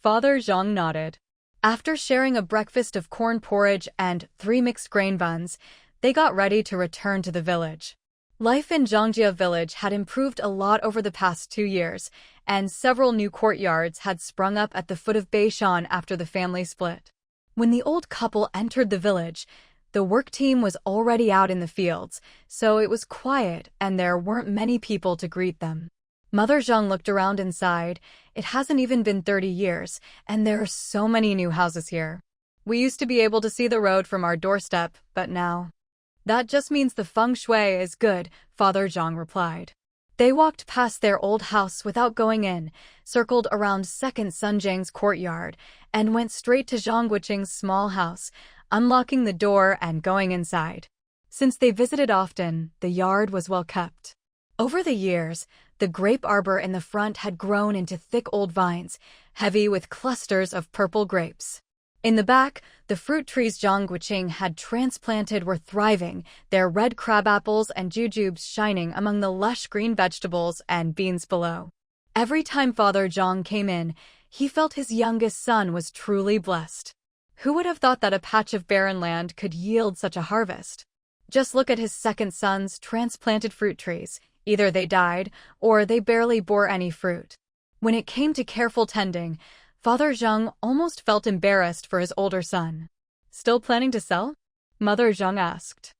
Father Zhang nodded. After sharing a breakfast of corn porridge and 3 mixed grain buns, they got ready to return to the village. Life in Zhangjia village had improved a lot over the past 2 years, and several new courtyards had sprung up at the foot of Beishan after the family split. When the old couple entered the village, the work team was already out in the fields, so it was quiet and there weren't many people to greet them. Mother Zhang looked around and sighed. "It hasn't even been 30 years, and there are so many new houses here. We used to be able to see the road from our doorstep, but now—" "That just means the feng shui is good," Father Zhang replied. They walked past their old house without going in, circled around second Sunjang's courtyard, and went straight to Zhang Guoqing's small house, unlocking the door and going inside. Since they visited often, the yard was well kept. Over the years, the grape arbor in the front had grown into thick old vines, heavy with clusters of purple grapes. In the back, the fruit trees Zhang Guoqing had transplanted were thriving, their red crabapples and jujubes shining among the lush green vegetables and beans below. Every time Father Zhang came in, he felt his youngest son was truly blessed. Who would have thought that a patch of barren land could yield such a harvest? Just look at his second son's transplanted fruit trees. Either they died, or they barely bore any fruit. When it came to careful tending, Father Zhang almost felt embarrassed for his older son. "Still planning to sell?" Mother Zhang asked.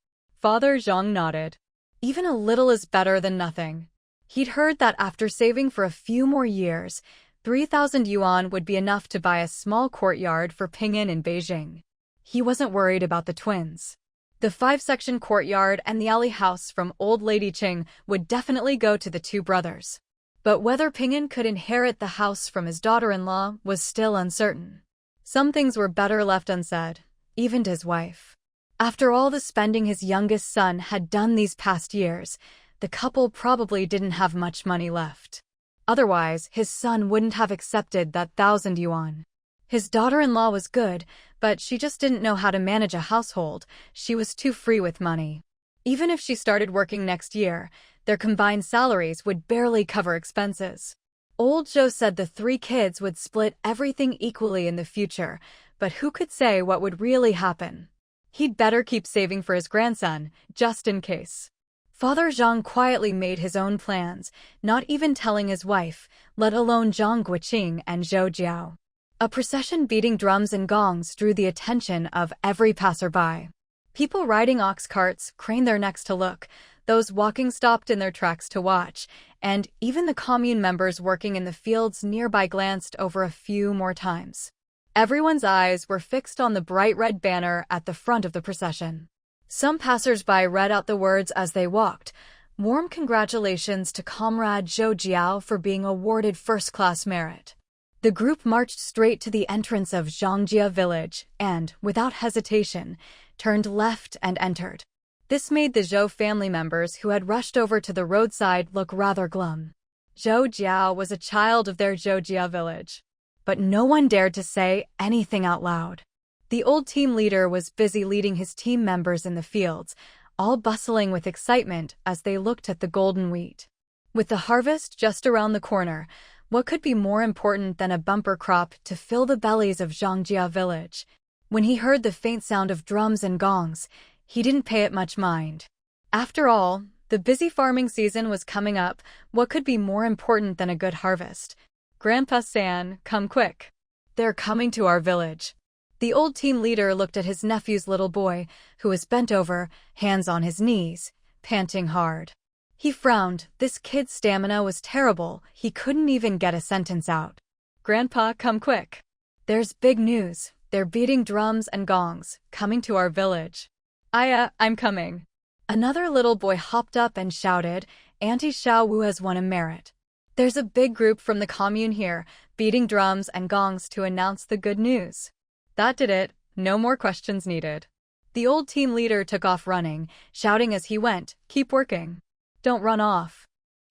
Father Zhang nodded. Even a little is better than nothing. He'd heard that after saving for a few more years, 3,000 yuan would be enough to buy a small courtyard for Ping'an in Beijing. He wasn't worried about the twins. The 5-section courtyard and the alley house from old Lady Qing would definitely go to the two brothers. But whether Ping'an could inherit the house from his daughter-in-law was still uncertain. Some things were better left unsaid, even to his wife. After all the spending his youngest son had done these past years, the couple probably didn't have much money left. Otherwise, his son wouldn't have accepted that 1,000 yuan. His daughter-in-law was good, but she just didn't know how to manage a household. She was too free with money. Even if she started working next year, their combined salaries would barely cover expenses. Old Zhou said the 3 kids would split everything equally in the future, but who could say what would really happen? He'd better keep saving for his grandson, just in case. Father Zhang quietly made his own plans, not even telling his wife, let alone Zhang Guoqing and Zhou Jiao. A procession beating drums and gongs drew the attention of every passerby. People riding ox carts craned their necks to look, those walking stopped in their tracks to watch, and even the commune members working in the fields nearby glanced over a few more times. Everyone's eyes were fixed on the bright red banner at the front of the procession. Some passers-by read out the words as they walked. Warm congratulations to Comrade Zhou Jiao for being awarded first-class merit. The group marched straight to the entrance of Zhangjia village and, without hesitation, turned left and entered. This made the Zhou family members who had rushed over to the roadside look rather glum. Zhou Jiao was a child of their Zhangjia village. But no one dared to say anything out loud. The old team leader was busy leading his team members in the fields, all bustling with excitement as they looked at the golden wheat. With the harvest just around the corner, what could be more important than a bumper crop to fill the bellies of Zhangjia village? When he heard the faint sound of drums and gongs, he didn't pay it much mind. After all, the busy farming season was coming up. What could be more important than a good harvest? "Grandpa San, come quick. They're coming to our village." The old team leader looked at his nephew's little boy, who was bent over, hands on his knees, panting hard. He frowned. This kid's stamina was terrible. He couldn't even get a sentence out. "Grandpa, come quick. There's big news. They're beating drums and gongs, coming to our village." I'm coming." Another little boy hopped up and shouted, "Auntie Xiao Wu has won a merit. There's a big group from the commune here, beating drums and gongs to announce the good news." That did it. No more questions needed. The old team leader took off running, shouting as he went, "Keep working. Don't run off."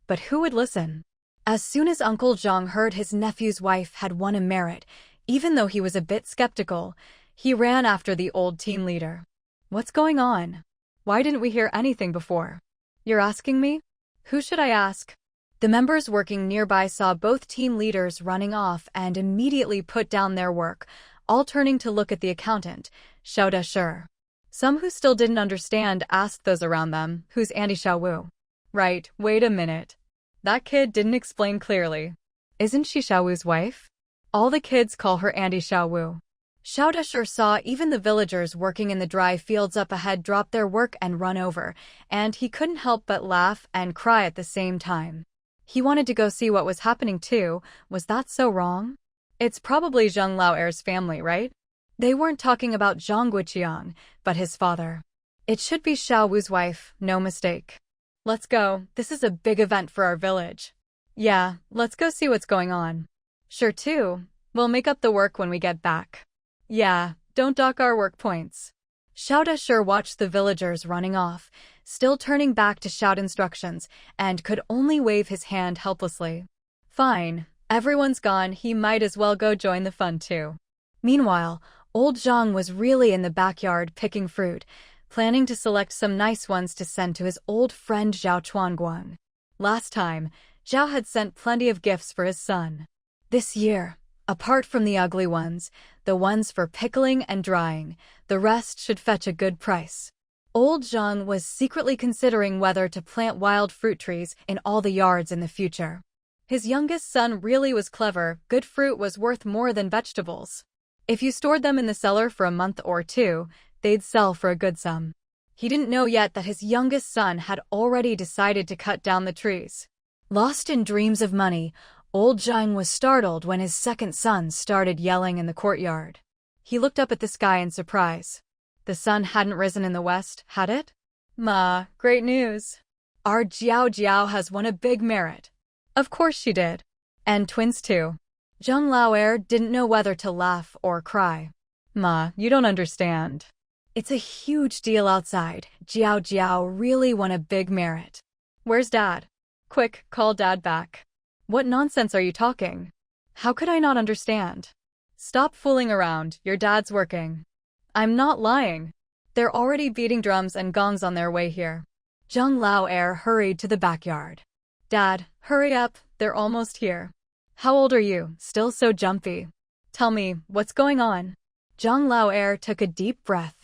But who would listen? As soon as Uncle Zhang heard his nephew's wife had won a merit, even though he was a bit skeptical, he ran after the old team leader. "What's going on? Why didn't we hear anything before?" "You're asking me? Who should I ask?" The members working nearby saw both team leaders running off and immediately put down their work, all turning to look at the accountant, Xiao Deshi. Some who still didn't understand asked those around them, "Who's Auntie Xiao Wu?" "Right, wait a minute. That kid didn't explain clearly. Isn't she Xiao Wu's wife? All the kids call her Auntie Xiao Wu." Xiao Deshi saw even the villagers working in the dry fields up ahead drop their work and run over, and he couldn't help but laugh and cry at the same time. He wanted to go see what was happening too. Was that so wrong? It's probably Zheng Laoer's family, right? They weren't talking about Zhang Guoqing, but his father. It should be Xiao Wu's wife, no mistake. "Let's go. This is a big event for our village." "Yeah, let's go see what's going on." "Sure too. We'll make up the work when we get back." "Yeah, don't dock our work points." Xiao Deshir watched the villagers running off, still turning back to shout instructions, and could only wave his hand helplessly. Fine, everyone's gone, he might as well go join the fun too. Meanwhile, old Zhang was really in the backyard picking fruit, planning to select some nice ones to send to his old friend Zhao Chuanguang. Last time, Zhao had sent plenty of gifts for his son. This year, apart from the ugly ones, the ones for pickling and drying, the rest should fetch a good price. Old Zhang was secretly considering whether to plant wild fruit trees in all the yards in the future. His youngest son really was clever. Good fruit was worth more than vegetables. If you stored them in the cellar for a month or two, they'd sell for a good sum. He didn't know yet that his youngest son had already decided to cut down the trees. Lost in dreams of money, old Zhang was startled when his second son started yelling in the courtyard. He looked up at the sky in surprise. The sun hadn't risen in the west, had it? Ma, great news. Our Zhao Jiao has won a big merit. Of course she did. And twins too. Zhang Laoer didn't know whether to laugh or cry. Ma, you don't understand. It's a huge deal outside. Zhao Jiao really won a big merit. Where's Dad? Quick, call Dad back. What nonsense are you talking? How could I not understand? Stop fooling around, your dad's working. I'm not lying. They're already beating drums and gongs on their way here. Zhang Laoer hurried to the backyard. Dad, hurry up, they're almost here. How old are you? Still so jumpy. Tell me, what's going on? Zhang Laoer took a deep breath.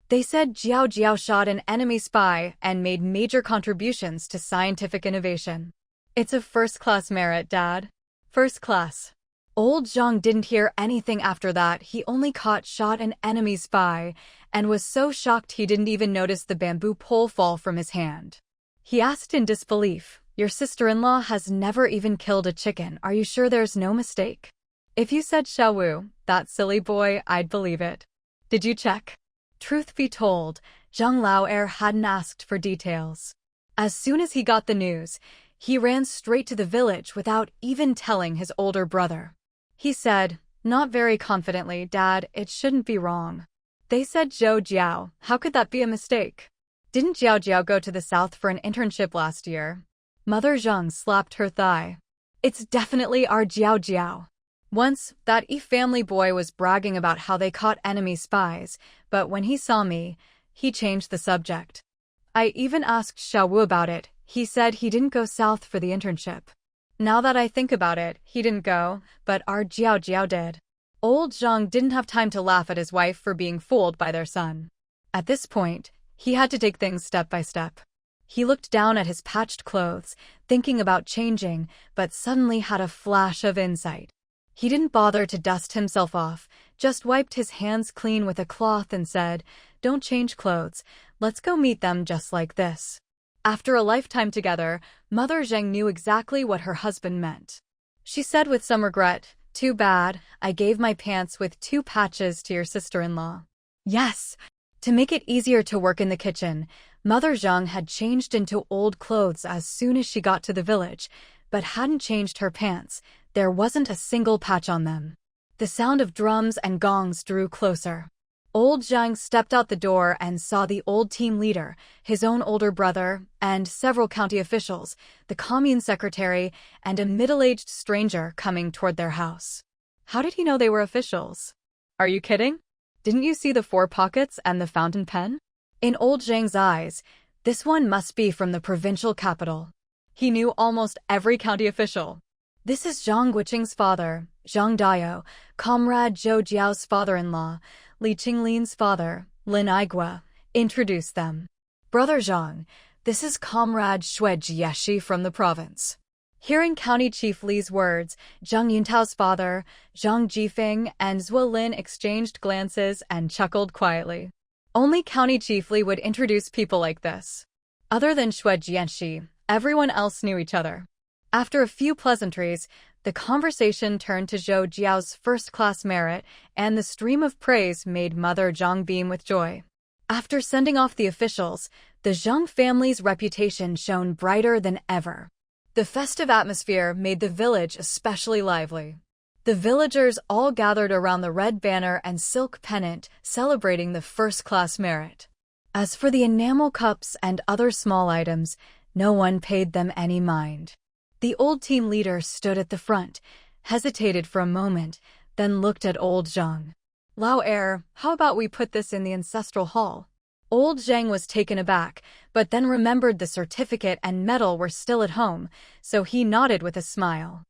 They said Zhao Jiao shot an enemy spy and made major contributions to scientific innovation. It's a first-class merit, Dad. First class. Old Zhang didn't hear anything after that. He only caught shot an enemy spy and was so shocked he didn't even notice the bamboo pole fall from his hand. He asked in disbelief, your sister-in-law has never even killed a chicken. Are you sure there's no mistake? If you said Xiao Wu, that silly boy, I'd believe it. Did you check? Truth be told, Zhang Laoer hadn't asked for details. As soon as he got the news, he ran straight to the village without even telling his older brother. He said, not very confidently, Dad, it shouldn't be wrong. They said Zhou Jiao. How could that be a mistake? Didn't Zhao Jiao go to the south for an internship last year? Mother Zhang slapped her thigh. It's definitely our Zhao Jiao. Once, that family boy was bragging about how they caught enemy spies, but when he saw me, he changed the subject. I even asked Xiao Wu about it. He said he didn't go south for the internship. Now that I think about it, he didn't go, but our Zhao Jiao did. Old Zhang didn't have time to laugh at his wife for being fooled by their son. At this point, he had to take things step by step. He looked down at his patched clothes, thinking about changing, but suddenly had a flash of insight. He didn't bother to dust himself off, just wiped his hands clean with a cloth and said, don't change clothes, let's go meet them just like this. After a lifetime together, Mother Zhang knew exactly what her husband meant. She said with some regret, too bad, I gave my pants with 2 patches to your sister-in-law. Yes, to make it easier to work in the kitchen, Mother Zhang had changed into old clothes as soon as she got to the village, but hadn't changed her pants. There wasn't a single patch on them. The sound of drums and gongs drew closer. Old Zhang stepped out the door and saw the old team leader, his own older brother, and several county officials, the commune secretary, and a middle-aged stranger coming toward their house. How did he know they were officials? Are you kidding? Didn't you see the 4 pockets and the fountain pen? In old Zhang's eyes, this one must be from the provincial capital. He knew almost every county official. This is Zhang Guoqing's father, Zhang Dao, comrade Zhou Jiao's father-in-law, Li Qinglin's father, Lin Aigua. Introduced them. Brother Zhang, this is comrade Xue Jieshi from the province. Hearing County Chief Li's words, Zhang Yuntao's father, Zhang Jifeng, and Zhuo Lin exchanged glances and chuckled quietly. Only County Chief Li would introduce people like this. Other than Xue Jieshi, everyone else knew each other. After a few pleasantries, the conversation turned to Zhou Jiao's first-class merit, and the stream of praise made Mother Zhang beam with joy. After sending off the officials, the Zhang family's reputation shone brighter than ever. The festive atmosphere made the village especially lively. The The villagers all gathered around the red banner and silk pennant, celebrating the first-class merit. As for the enamel cups and other small items, no one paid them any mind. The old team leader stood at the front, hesitated for a moment, then looked at old Zhang. "Lao heir, how about we put this in the ancestral hall?" Old Zhang was taken aback, but then remembered the certificate and medal were still at home, so he nodded with a smile.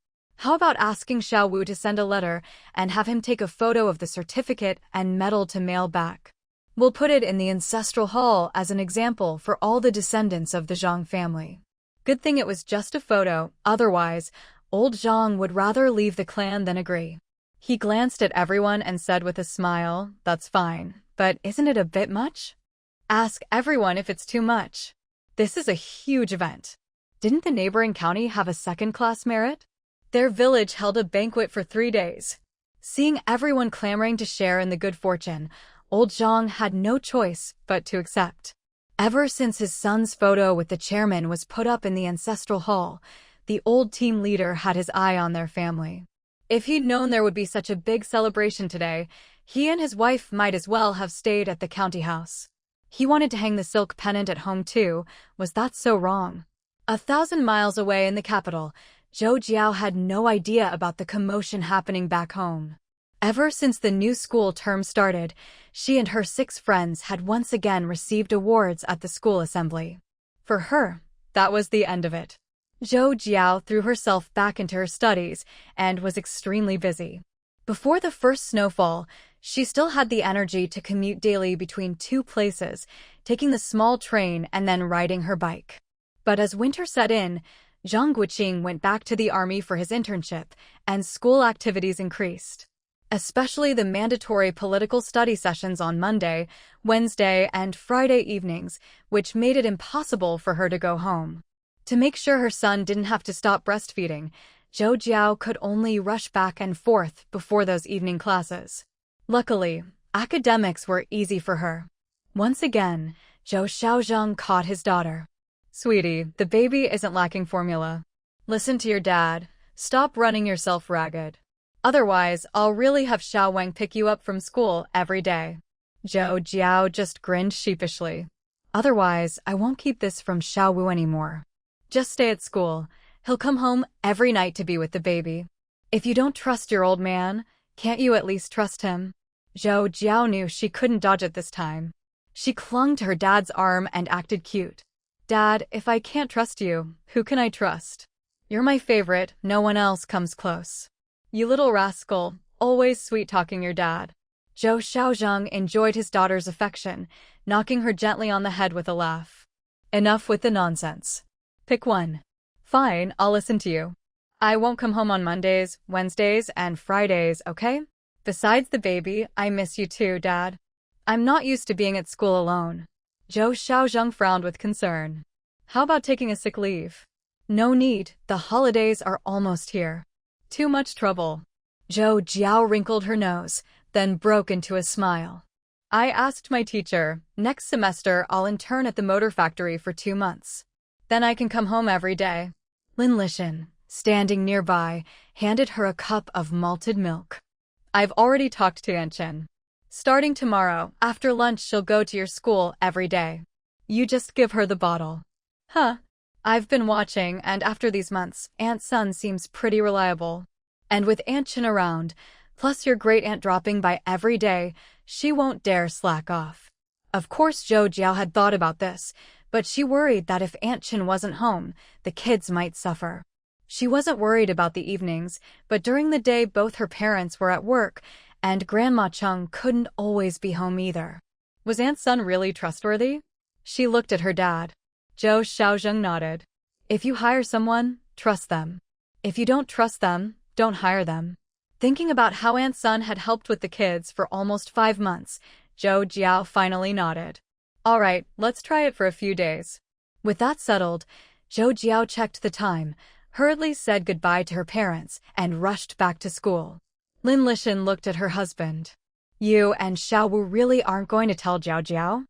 "How about asking Xiao Wu to send a letter and have him take a photo of the certificate and medal to mail back? We'll put it in the ancestral hall as an example for all the descendants of the Zhang family." Good thing it was just a photo, otherwise, old Zhang would rather leave the clan than agree. He glanced at everyone and said with a smile, "That's fine, but isn't it a bit much? Ask everyone if it's too much. This is a huge event. Didn't the neighboring county have a second-class merit? Their village held a banquet for 3 days." Seeing everyone clamoring to share in the good fortune, old Zhang had no choice but to accept. Ever since his son's photo with the chairman was put up in the ancestral hall, the old team leader had his eye on their family. If he'd known there would be such a big celebration today, he and his wife might as well have stayed at the county house. He wanted to hang the silk pennant at home too. Was that so wrong? 1,000 miles away in the capital, Zhou Jiao had no idea about the commotion happening back home. Ever since the new school term started, she and her 6 friends had once again received awards at the school assembly. For her, that was the end of it. Zhou Jiao threw herself back into her studies and was extremely busy. Before the first snowfall, she still had the energy to commute daily between 2 places, taking the small train and then riding her bike. But as winter set in, Zhang Guoqing went back to the army for his internship, and school activities increased. Especially the mandatory political study sessions on Monday, Wednesday, and Friday evenings, which made it impossible for her to go home. To make sure her son didn't have to stop breastfeeding, Zhou Jiao could only rush back and forth before those evening classes. Luckily, academics were easy for her. Once again, Zhou Xiaozheng caught his daughter. "Sweetie, the baby isn't lacking formula. Listen to your dad. Stop running yourself ragged. Otherwise, I'll really have Xiao Wang pick you up from school every day." Zhou Jiao just grinned sheepishly. "Otherwise, I won't keep this from Xiao Wu anymore. Just stay at school. He'll come home every night to be with the baby. If you don't trust your old man, can't you at least trust him?" Zhou Jiao knew she couldn't dodge it this time. She clung to her dad's arm and acted cute. "Dad, if I can't trust you, who can I trust? You're my favorite, no one else comes close. You little rascal, always sweet-talking your dad." Zhou Xiaozheng enjoyed his daughter's affection, knocking her gently on the head with a laugh. "Enough with the nonsense. Pick one." "Fine, I'll listen to you. I won't come home on Mondays, Wednesdays, and Fridays, okay? Besides the baby, I miss you too, Dad. I'm not used to being at school alone." Zhou Xiaozheng frowned with concern. "How about taking a sick leave?" "No need, the holidays are almost here." "Too much trouble." Zhou Jiao wrinkled her nose, then broke into a smile. "I asked my teacher, next semester I'll intern at the motor factory for 2 months. Then I can come home every day." Lin Lishan, standing nearby, handed her a cup of malted milk. "I've already talked to Anchen. Starting tomorrow, after lunch she'll go to your school every day. You just give her the bottle." "Huh. I've been watching, and after these months, Aunt Sun seems pretty reliable. And with Anchen around, plus your great-aunt dropping by every day, she won't dare slack off." Of course Zhou Jiao had thought about this, but she worried that if Anchen wasn't home, the kids might suffer. She wasn't worried about the evenings, but during the day both her parents were at work, and Grandma Chung couldn't always be home either. Was Aunt Sun really trustworthy? She looked at her dad. Zhou Xiaozheng nodded. "If you hire someone, trust them. If you don't trust them, don't hire them." Thinking about how Aunt Sun had helped with the kids for almost 5 months, Zhou Jiao finally nodded. "All right, let's try it for a few days." With that settled, Zhou Jiao checked the time, hurriedly said goodbye to her parents, and rushed back to school. Lin Lishan looked at her husband. "You and Xiao Wu really aren't going to tell Zhao Jiao?"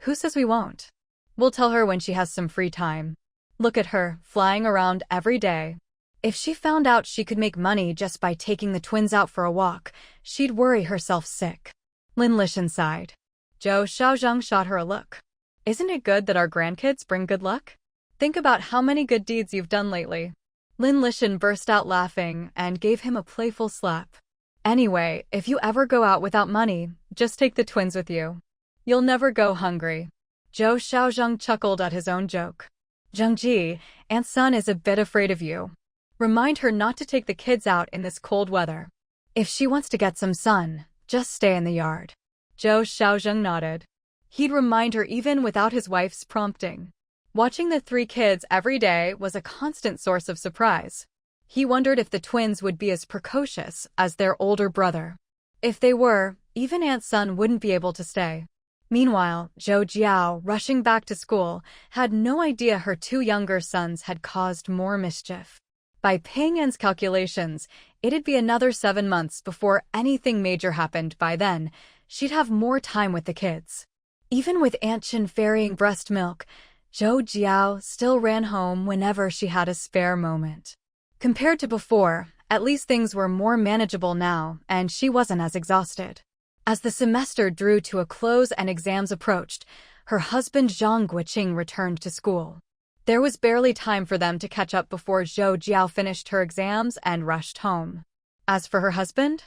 "Who says we won't? We'll tell her when she has some free time. Look at her, flying around every day." If she found out she could make money just by taking the twins out for a walk, she'd worry herself sick. Lin Lishan sighed. Zhou Xiaozhang shot her a look. Isn't it good that our grandkids bring good luck? Think about how many good deeds you've done lately. Lin Lishan burst out laughing and gave him a playful slap. Anyway, if you ever go out without money, just take the twins with you. You'll never go hungry. Zhou Xiaozhang chuckled at his own joke. Zhangji, Aunt Sun is a bit afraid of you. Remind her not to take the kids out in this cold weather. If she wants to get some sun, just stay in the yard. Zhou Xiaozhang nodded. He'd remind her even without his wife's prompting. Watching the three kids every day was a constant source of surprise. He wondered if the twins would be as precocious as their older brother. If they were, even Aunt Sun wouldn't be able to stay. Meanwhile, Zhou Jiao, rushing back to school, had no idea her two younger sons had caused more mischief. By Ping An's calculations, it'd be another 7 months before anything major happened. By then, she'd have more time with the kids. Even with Aunt Chen ferrying breast milk, Zhou Jiao still ran home whenever she had a spare moment. Compared to before, at least things were more manageable now, and she wasn't as exhausted. As the semester drew to a close and exams approached, her husband Zhang Guoqing returned to school. There was barely time for them to catch up before Zhou Jiao finished her exams and rushed home. As for her husband?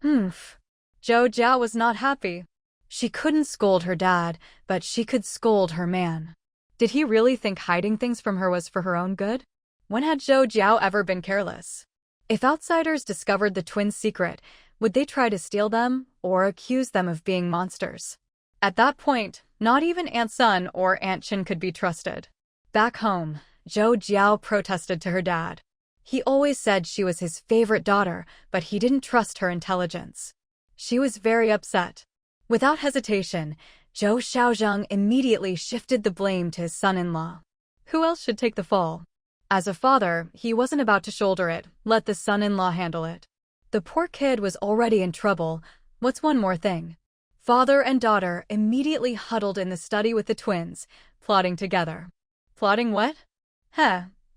Zhou Jiao was not happy. She couldn't scold her dad, but she could scold her man. Did he really think hiding things from her was for her own good? When had Zhou Jiao ever been careless? If outsiders discovered the twins' secret, would they try to steal them or accuse them of being monsters? At that point, not even Aunt Sun or Aunt Chen could be trusted. Back home, Zhou Jiao protested to her dad. He always said she was his favorite daughter, but he didn't trust her intelligence. She was very upset. Without hesitation, Zhou Xiaozhang immediately shifted the blame to his son-in-law. Who else should take the fall? As a father, he wasn't about to shoulder it. Let the son-in-law handle it. The poor kid was already in trouble. What's one more thing? Father and daughter immediately huddled in the study with the twins, plotting together. Plotting what?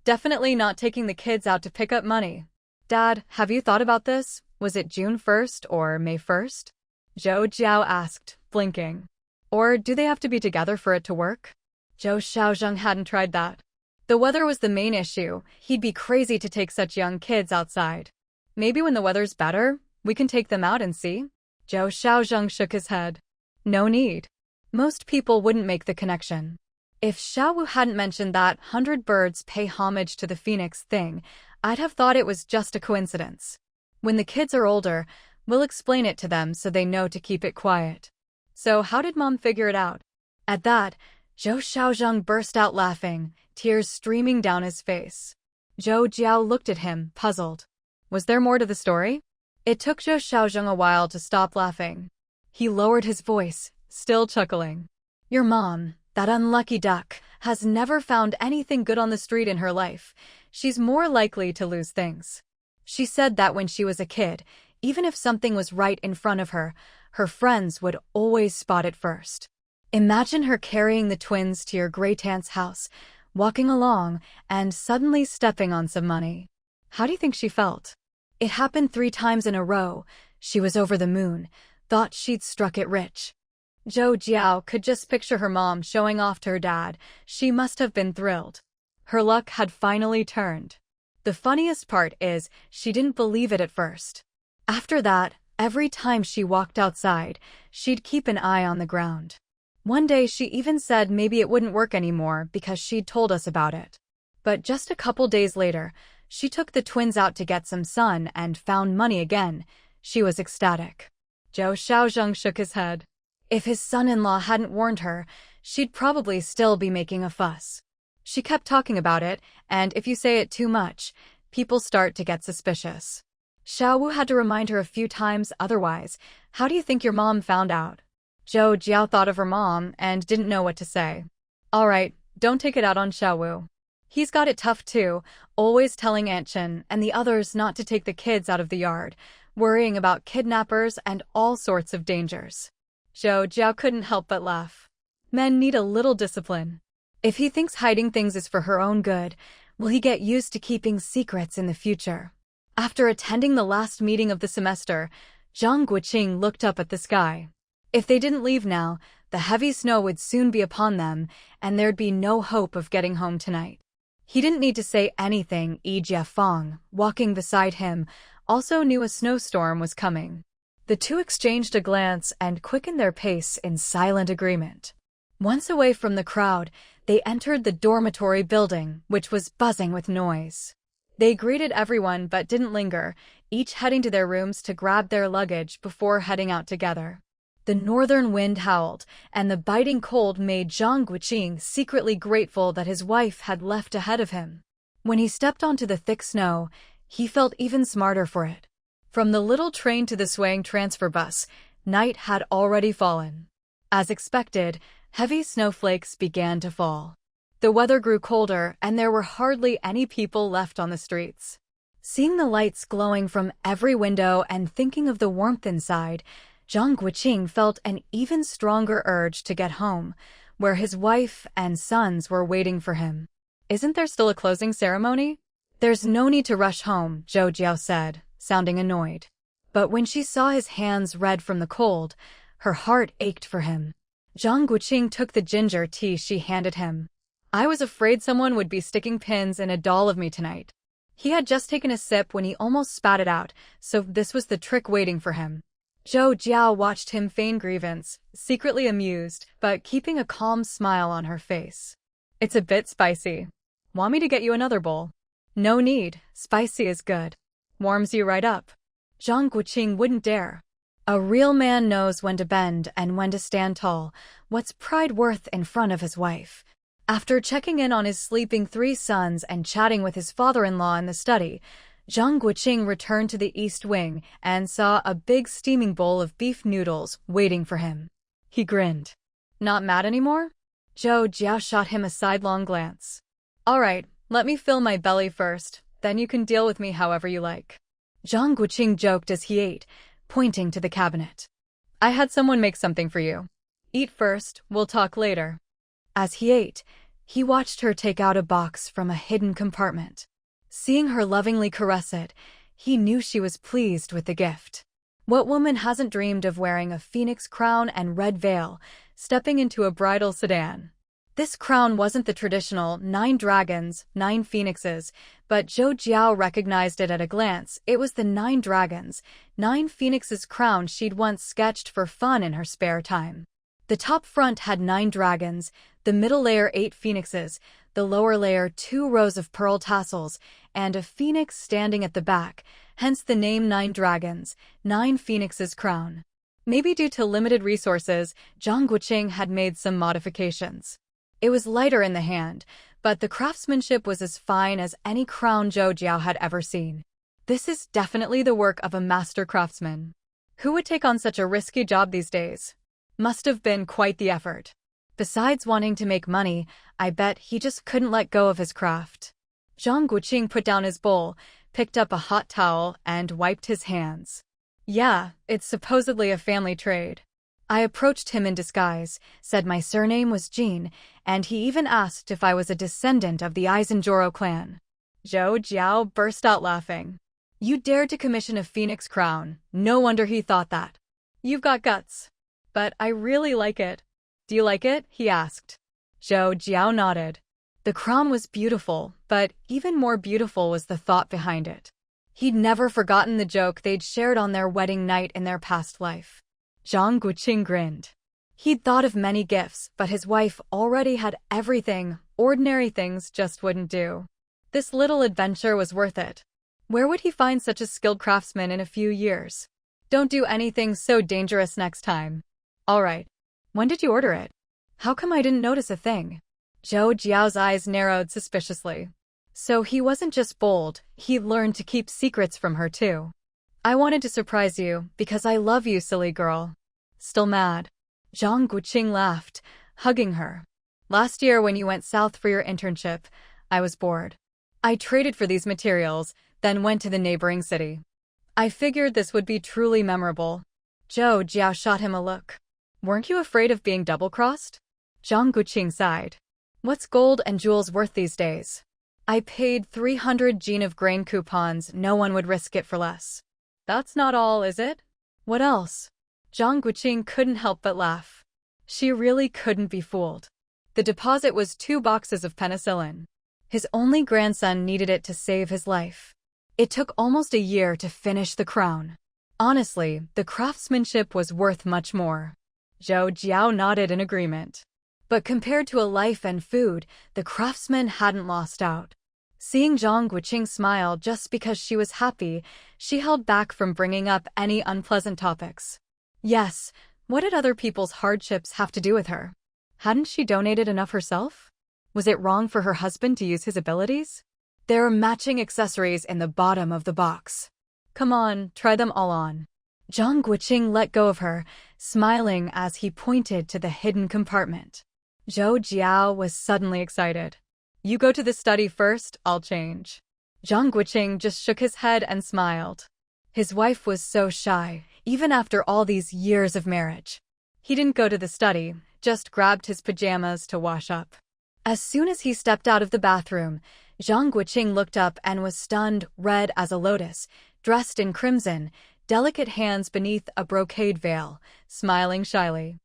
Definitely not taking the kids out to pick up money. Dad, have you thought about this? Was it June 1st or May 1st? Zhou Jiao asked, blinking. Or do they have to be together for it to work? Zhou Xiaozhang hadn't tried that. The weather was the main issue. He'd be crazy to take such young kids outside. Maybe when the weather's better, we can take them out and see? Zhou Xiaozhang shook his head. No need. Most people wouldn't make the connection. If Xiao Wu hadn't mentioned that 100 birds pay homage to the phoenix thing, I'd have thought it was just a coincidence. When the kids are older, we'll explain it to them so they know to keep it quiet. So how did Mom figure it out? At that, Zhou Xiaozhang burst out laughing, tears streaming down his face. Zhou Jiao looked at him, puzzled. Was there more to the story? It took Zhou Xiaozhang a while to stop laughing. He lowered his voice, still chuckling. Your mom, that unlucky duck, has never found anything good on the street in her life. She's more likely to lose things. She said that when she was a kid, even if something was right in front of her, her friends would always spot it first. Imagine her carrying the twins to your great-aunt's house, walking along, and suddenly stepping on some money. How do you think she felt? It happened 3 times in a row. She was over the moon, thought she'd struck it rich. Zhou Jiao could just picture her mom showing off to her dad. She must have been thrilled. Her luck had finally turned. The funniest part is, she didn't believe it at first. After that, every time she walked outside, she'd keep an eye on the ground. One day she even said maybe it wouldn't work anymore because she'd told us about it. But just a couple days later, she took the twins out to get some sun and found money again. She was ecstatic. Zhou Xiaozhang shook his head. If his son-in-law hadn't warned her, she'd probably still be making a fuss. She kept talking about it, and if you say it too much, people start to get suspicious. Xiao Wu had to remind her a few times otherwise. How do you think your mom found out? Zhou Jiao thought of her mom and didn't know what to say. All right, don't take it out on Xiao Wu. He's got it tough too, always telling Aunt Chen and the others not to take the kids out of the yard, worrying about kidnappers and all sorts of dangers. Zhou Jiao couldn't help but laugh. Men need a little discipline. If he thinks hiding things is for her own good, Will he get used to keeping secrets in the future? After attending the last meeting of the semester, Zhang Guoqing looked up at the sky. If they didn't leave now, the heavy snow would soon be upon them, and there'd be no hope of getting home tonight. He didn't need to say anything. Jia Fang, walking beside him, also knew a snowstorm was coming. The two exchanged a glance and quickened their pace in silent agreement. Once away from the crowd, they entered the dormitory building, which was buzzing with noise. They greeted everyone but didn't linger, each heading to their rooms to grab their luggage before heading out together. The northern wind howled, and the biting cold made Zhang Guoqing secretly grateful that his wife had left ahead of him. When he stepped onto the thick snow, he felt even smarter for it. From the little train to the swaying transfer bus, night had already fallen. As expected, heavy snowflakes began to fall. The weather grew colder, and there were hardly any people left on the streets. Seeing the lights glowing from every window and thinking of the warmth inside, Zhang Guoqing felt an even stronger urge to get home, where his wife and sons were waiting for him. "Isn't there still a closing ceremony?" "There's no need to rush home," Zhou Jiao said, sounding annoyed. But when she saw his hands red from the cold, her heart ached for him. Zhang Guoqing took the ginger tea she handed him. "I was afraid someone would be sticking pins in a doll of me tonight." He had just taken a sip when he almost spat it out, so this was the trick waiting for him. Zhou Jiao watched him feign grievance, secretly amused, but keeping a calm smile on her face. "It's a bit spicy. Want me to get you another bowl?" "No need, spicy is good. Warms you right up." Zhang Guoqing wouldn't dare. A real man knows when to bend and when to stand tall. What's pride worth in front of his wife? After checking in on his sleeping 3 sons and chatting with his father-in-law in the study, Zhang Guoqing returned to the east wing and saw a big steaming bowl of beef noodles waiting for him. He grinned. "Not mad anymore?" Zhou Jiao shot him a sidelong glance. "All right, let me fill my belly first, then you can deal with me however you like." Zhang Guoqing joked as he ate, pointing to the cabinet. "I had someone make something for you. Eat first, we'll talk later." As he ate, he watched her take out a box from a hidden compartment. Seeing her lovingly caress it, he knew she was pleased with the gift. What woman hasn't dreamed of wearing a phoenix crown and red veil, stepping into a bridal sedan? This crown wasn't the traditional 9 dragons, 9 phoenixes, but Zhou Jiao recognized it at a glance. It was the 9 dragons, 9 phoenixes crown she'd once sketched for fun in her spare time. The top front had 9 dragons, the middle layer 8 phoenixes, the lower layer 2 rows of pearl tassels, and a phoenix standing at the back, hence the name 9 dragons, 9 phoenixes crown. Maybe due to limited resources, Zhang Guoqing had made some modifications. It was lighter in the hand, but the craftsmanship was as fine as any crown Zhou Jiao had ever seen. This is definitely the work of a master craftsman. Who would take on such a risky job these days? Must have been quite the effort. Besides wanting to make money, I bet he just couldn't let go of his craft. Zhang Guoqing put down his bowl, picked up a hot towel, and wiped his hands. "Yeah, it's supposedly a family trade." I approached him in disguise, said my surname was Jean, and he even asked if I was a descendant of the Aizenjoro clan. Zhou Jiao burst out laughing. "You dared to commission a phoenix crown. No wonder he thought that. You've got guts." "But I really like it." "Do you like it?" he asked. Zhou Jiao nodded. The crown was beautiful, but even more beautiful was the thought behind it. He'd never forgotten the joke they'd shared on their wedding night in their past life. Zhang Guoqing grinned. He'd thought of many gifts, but his wife already had everything. Ordinary things just wouldn't do. This little adventure was worth it. Where would he find such a skilled craftsman in a few years? Don't do anything so dangerous next time. All right. When did you order it? How come I didn't notice a thing? Zhou Jiao's eyes narrowed suspiciously. So he wasn't just bold, he learned to keep secrets from her too. "I wanted to surprise you, because I love you, silly girl." "Still mad?" Zhang Guoqing laughed, hugging her. "Last year when you went south for your internship, I was bored. I traded for these materials, then went to the neighboring city. I figured this would be truly memorable." Zhou Jiao shot him a look. "Weren't you afraid of being double-crossed?" Zhang Guoqing sighed. "What's gold and jewels worth these days? I paid 300 gene of grain coupons, no one would risk it for less. That's not all, is it? What else? Zhang Guoqing couldn't help but laugh. She really couldn't be fooled. The deposit was 2 boxes of penicillin. His only grandson needed it to save his life. It took almost a year to finish the crown. Honestly, the craftsmanship was worth much more. Zhou Jiao nodded in agreement. But compared to a life and food, the craftsman hadn't lost out. Seeing Zhang Guoqing smile just because she was happy, she held back from bringing up any unpleasant topics. Yes, what did other people's hardships have to do with her? Hadn't she donated enough herself? Was it wrong for her husband to use his abilities? There are matching accessories in the bottom of the box. Come on, try them all on. Zhang Guoqing let go of her, smiling as he pointed to the hidden compartment. Zhou Jiao was suddenly excited. You go to the study first, I'll change. Zhang Guoqing just shook his head and smiled. His wife was so shy, even after all these years of marriage. He didn't go to the study, just grabbed his pajamas to wash up. As soon as he stepped out of the bathroom, Zhang Guoqing looked up and was stunned, red as a lotus, dressed in crimson, delicate hands beneath a brocade veil, smiling shyly.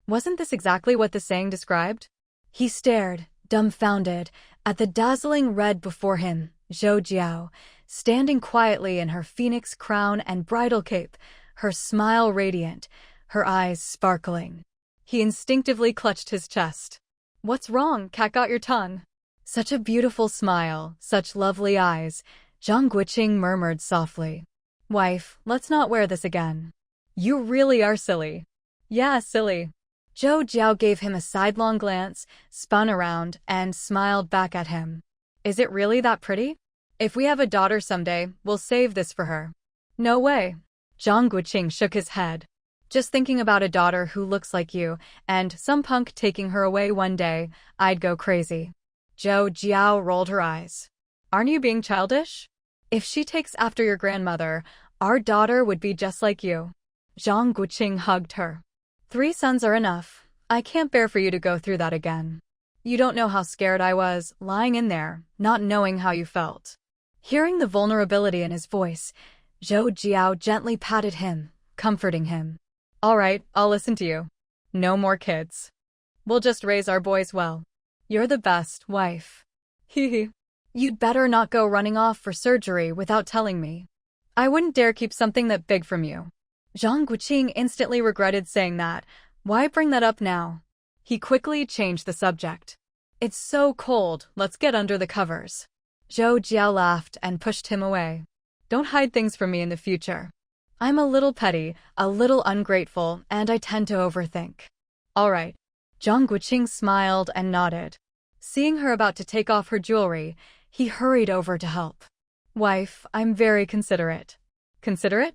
Wasn't this exactly what the saying described? He stared, dumbfounded, at the dazzling red before him, Zhou Jiao, standing quietly in her phoenix crown and bridal cape, her smile radiant, her eyes sparkling. He instinctively clutched his chest. What's wrong? Cat got your tongue. Such a beautiful smile, such lovely eyes, Zhang Guoqing murmured softly. Wife, let's not wear this again. You really are silly. Yeah, silly. Zhou Jiao gave him a sidelong glance, spun around, and smiled back at him. Is it really that pretty? If we have a daughter someday, we'll save this for her. No way. Zhang Guoqing shook his head. Just thinking about a daughter who looks like you, and some punk taking her away one day, I'd go crazy. Zhou Jiao rolled her eyes. Aren't you being childish? If she takes after your grandmother, our daughter would be just like you. Zhang Guoqing hugged her. 3 sons are enough. I can't bear for you to go through that again. You don't know how scared I was, lying in there, not knowing how you felt. Hearing the vulnerability in his voice, Zhou Jiao gently patted him, comforting him. All right, I'll listen to you. No more kids. We'll just raise our boys well. You're the best, wife. Hee. You'd better not go running off for surgery without telling me. I wouldn't dare keep something that big from you. Zhang Guoqing instantly regretted saying that. Why bring that up now? He quickly changed the subject. It's so cold, let's get under the covers. Zhou Jiao laughed and pushed him away. Don't hide things from me in the future. I'm a little petty, a little ungrateful, and I tend to overthink. All right. Zhang Guoqing smiled and nodded. Seeing her about to take off her jewelry, he hurried over to help. Wife, I'm very considerate. Considerate?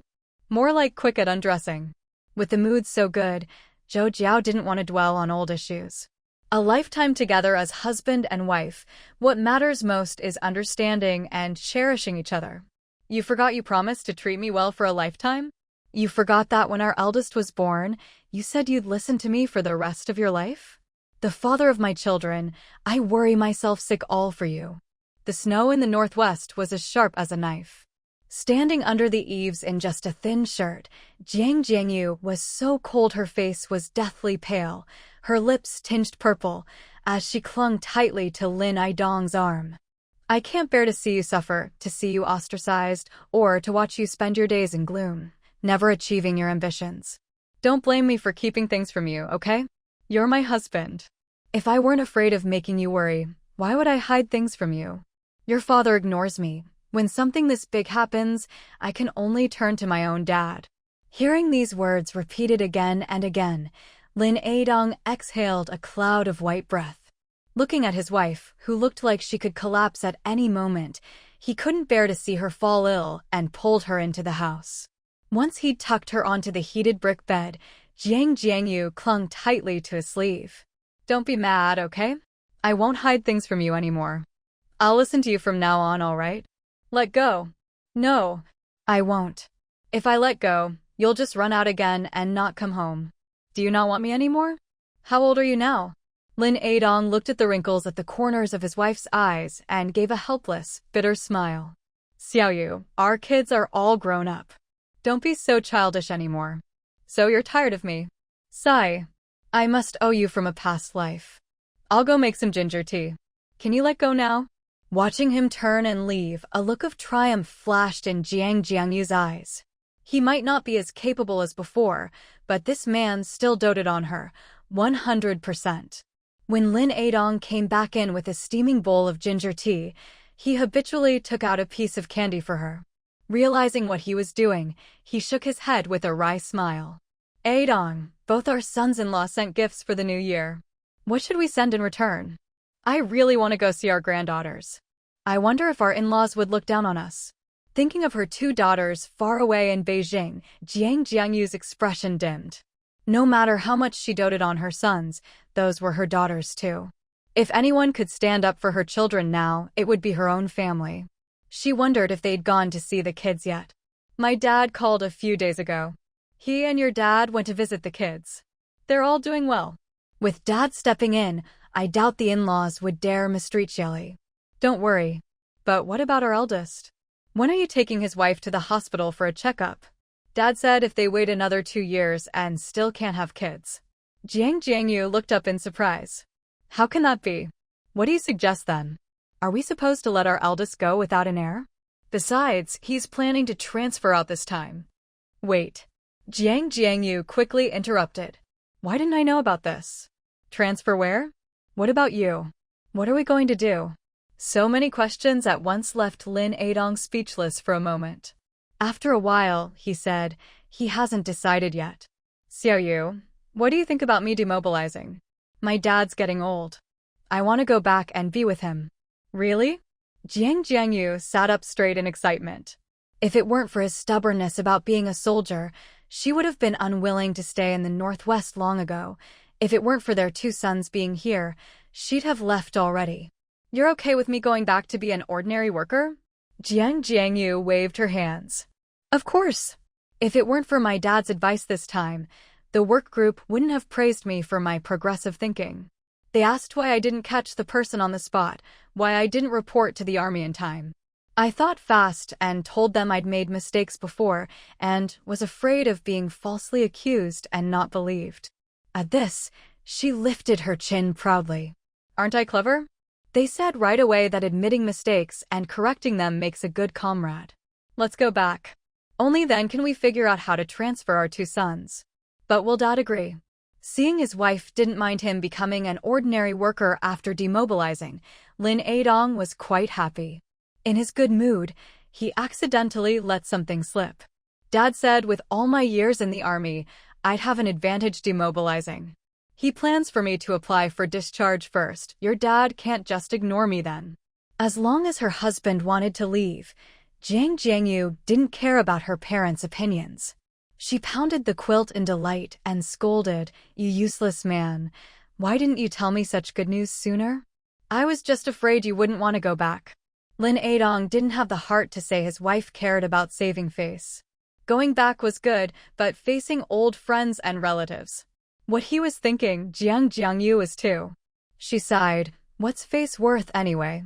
More like quick at undressing. With the mood so good, Zhou Jiao didn't want to dwell on old issues. A lifetime together as husband and wife, what matters most is understanding and cherishing each other. You forgot you promised to treat me well for a lifetime? You forgot that when our eldest was born, you said you'd listen to me for the rest of your life? The father of my children, I worry myself sick all for you. The snow in the northwest was as sharp as a knife. Standing under the eaves in just a thin shirt, Jiang Jiangyu was so cold her face was deathly pale, her lips tinged purple, as she clung tightly to Lin Aidong's arm. I can't bear to see you suffer, to see you ostracized, or to watch you spend your days in gloom, never achieving your ambitions. Don't blame me for keeping things from you, okay? You're my husband. If I weren't afraid of making you worry, why would I hide things from you? Your father ignores me. When something this big happens, I can only turn to my own dad. Hearing these words repeated again and again, Lin Aidong exhaled a cloud of white breath. Looking at his wife, who looked like she could collapse at any moment, he couldn't bear to see her fall ill and pulled her into the house. Once he'd tucked her onto the heated brick bed, Jiang Jiangyu clung tightly to his sleeve. Don't be mad, okay? I won't hide things from you anymore. I'll listen to you from now on, all right? Let go. No, I won't. If I let go, you'll just run out again and not come home. Do you not want me anymore? How old are you now? Lin Adong looked at the wrinkles at the corners of his wife's eyes and gave a helpless, bitter smile. Xiaoyu, our kids are all grown up. Don't be so childish anymore. So you're tired of me? Sigh. I must owe you from a past life. I'll go make some ginger tea. Can you let go now? Watching him turn and leave, a look of triumph flashed in Jiangyu's eyes. He might not be as capable as before, but this man still doted on her, 100%. When Lin Adong came back in with a steaming bowl of ginger tea, he habitually took out a piece of candy for her. Realizing what he was doing, he shook his head with a wry smile. Adong, both our sons-in-law sent gifts for the new year. What should we send in return? I really want to go see our granddaughters. I wonder if our in-laws would look down on us. Thinking of her two daughters far away in Beijing, Jiangyu's expression dimmed. No matter how much she doted on her sons, those were her daughters too. If anyone could stand up for her children now, it would be her own family. She wondered if they'd gone to see the kids yet. My dad called a few days ago. He and your dad went to visit the kids. They're all doing well. With Dad stepping in, I doubt the in-laws would dare mistreat Shelly. Don't worry. But what about our eldest? When are you taking his wife to the hospital for a checkup? Dad said if they wait another 2 years and still can't have kids. Jiangyu looked up in surprise. How can that be? What do you suggest then? Are we supposed to let our eldest go without an heir? Besides, he's planning to transfer out this time. Wait. Jiangyu quickly interrupted. Why didn't I know about this? Transfer where? What about you? What are we going to do? So many questions at once left Lin Adong speechless for a moment. After a while, he said, he hasn't decided yet. Xiaoyu, what do you think about me demobilizing? My dad's getting old. I want to go back and be with him. Really? Jiangyu sat up straight in excitement. If it weren't for his stubbornness about being a soldier, she would have been unwilling to stay in the Northwest long ago. If it weren't for their 2 sons being here, she'd have left already. You're okay with me going back to be an ordinary worker? Jiangyu waved her hands. Of course. If it weren't for my dad's advice this time, the work group wouldn't have praised me for my progressive thinking. They asked why I didn't catch the person on the spot, why I didn't report to the army in time. I thought fast and told them I'd made mistakes before and was afraid of being falsely accused and not believed. At this, she lifted her chin proudly. Aren't I clever? They said right away that admitting mistakes and correcting them makes a good comrade. Let's go back. Only then can we figure out how to transfer our 2 sons. But will Dad agree? Seeing his wife didn't mind him becoming an ordinary worker after demobilizing, Lin Adong was quite happy. In his good mood, he accidentally let something slip. Dad said with all my years in the army, I'd have an advantage demobilizing. He plans for me to apply for discharge first. Your dad can't just ignore me then. As long as her husband wanted to leave, Jiangyu didn't care about her parents' opinions. She pounded the quilt in delight and scolded, You useless man. Why didn't you tell me such good news sooner? I was just afraid you wouldn't want to go back. Lin Adong didn't have the heart to say his wife cared about saving face. Going back was good, but facing old friends and relatives. What he was thinking, Jiangyu was too. She sighed, what's face worth anyway?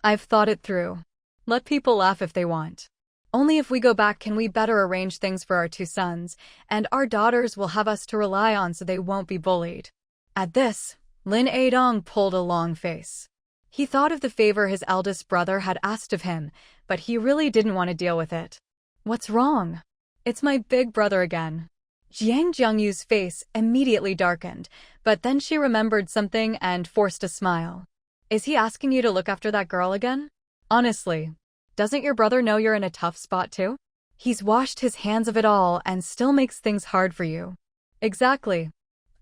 I've thought it through. Let people laugh if they want. Only if we go back can we better arrange things for our 2 sons, and our daughters will have us to rely on so they won't be bullied. At this, Lin Adong pulled a long face. He thought of the favor his eldest brother had asked of him, but he really didn't want to deal with it. What's wrong? It's my big brother again. Jiangyu's face immediately darkened, but then she remembered something and forced a smile. Is he asking you to look after that girl again? Honestly, doesn't your brother know you're in a tough spot too? He's washed his hands of it all and still makes things hard for you. Exactly.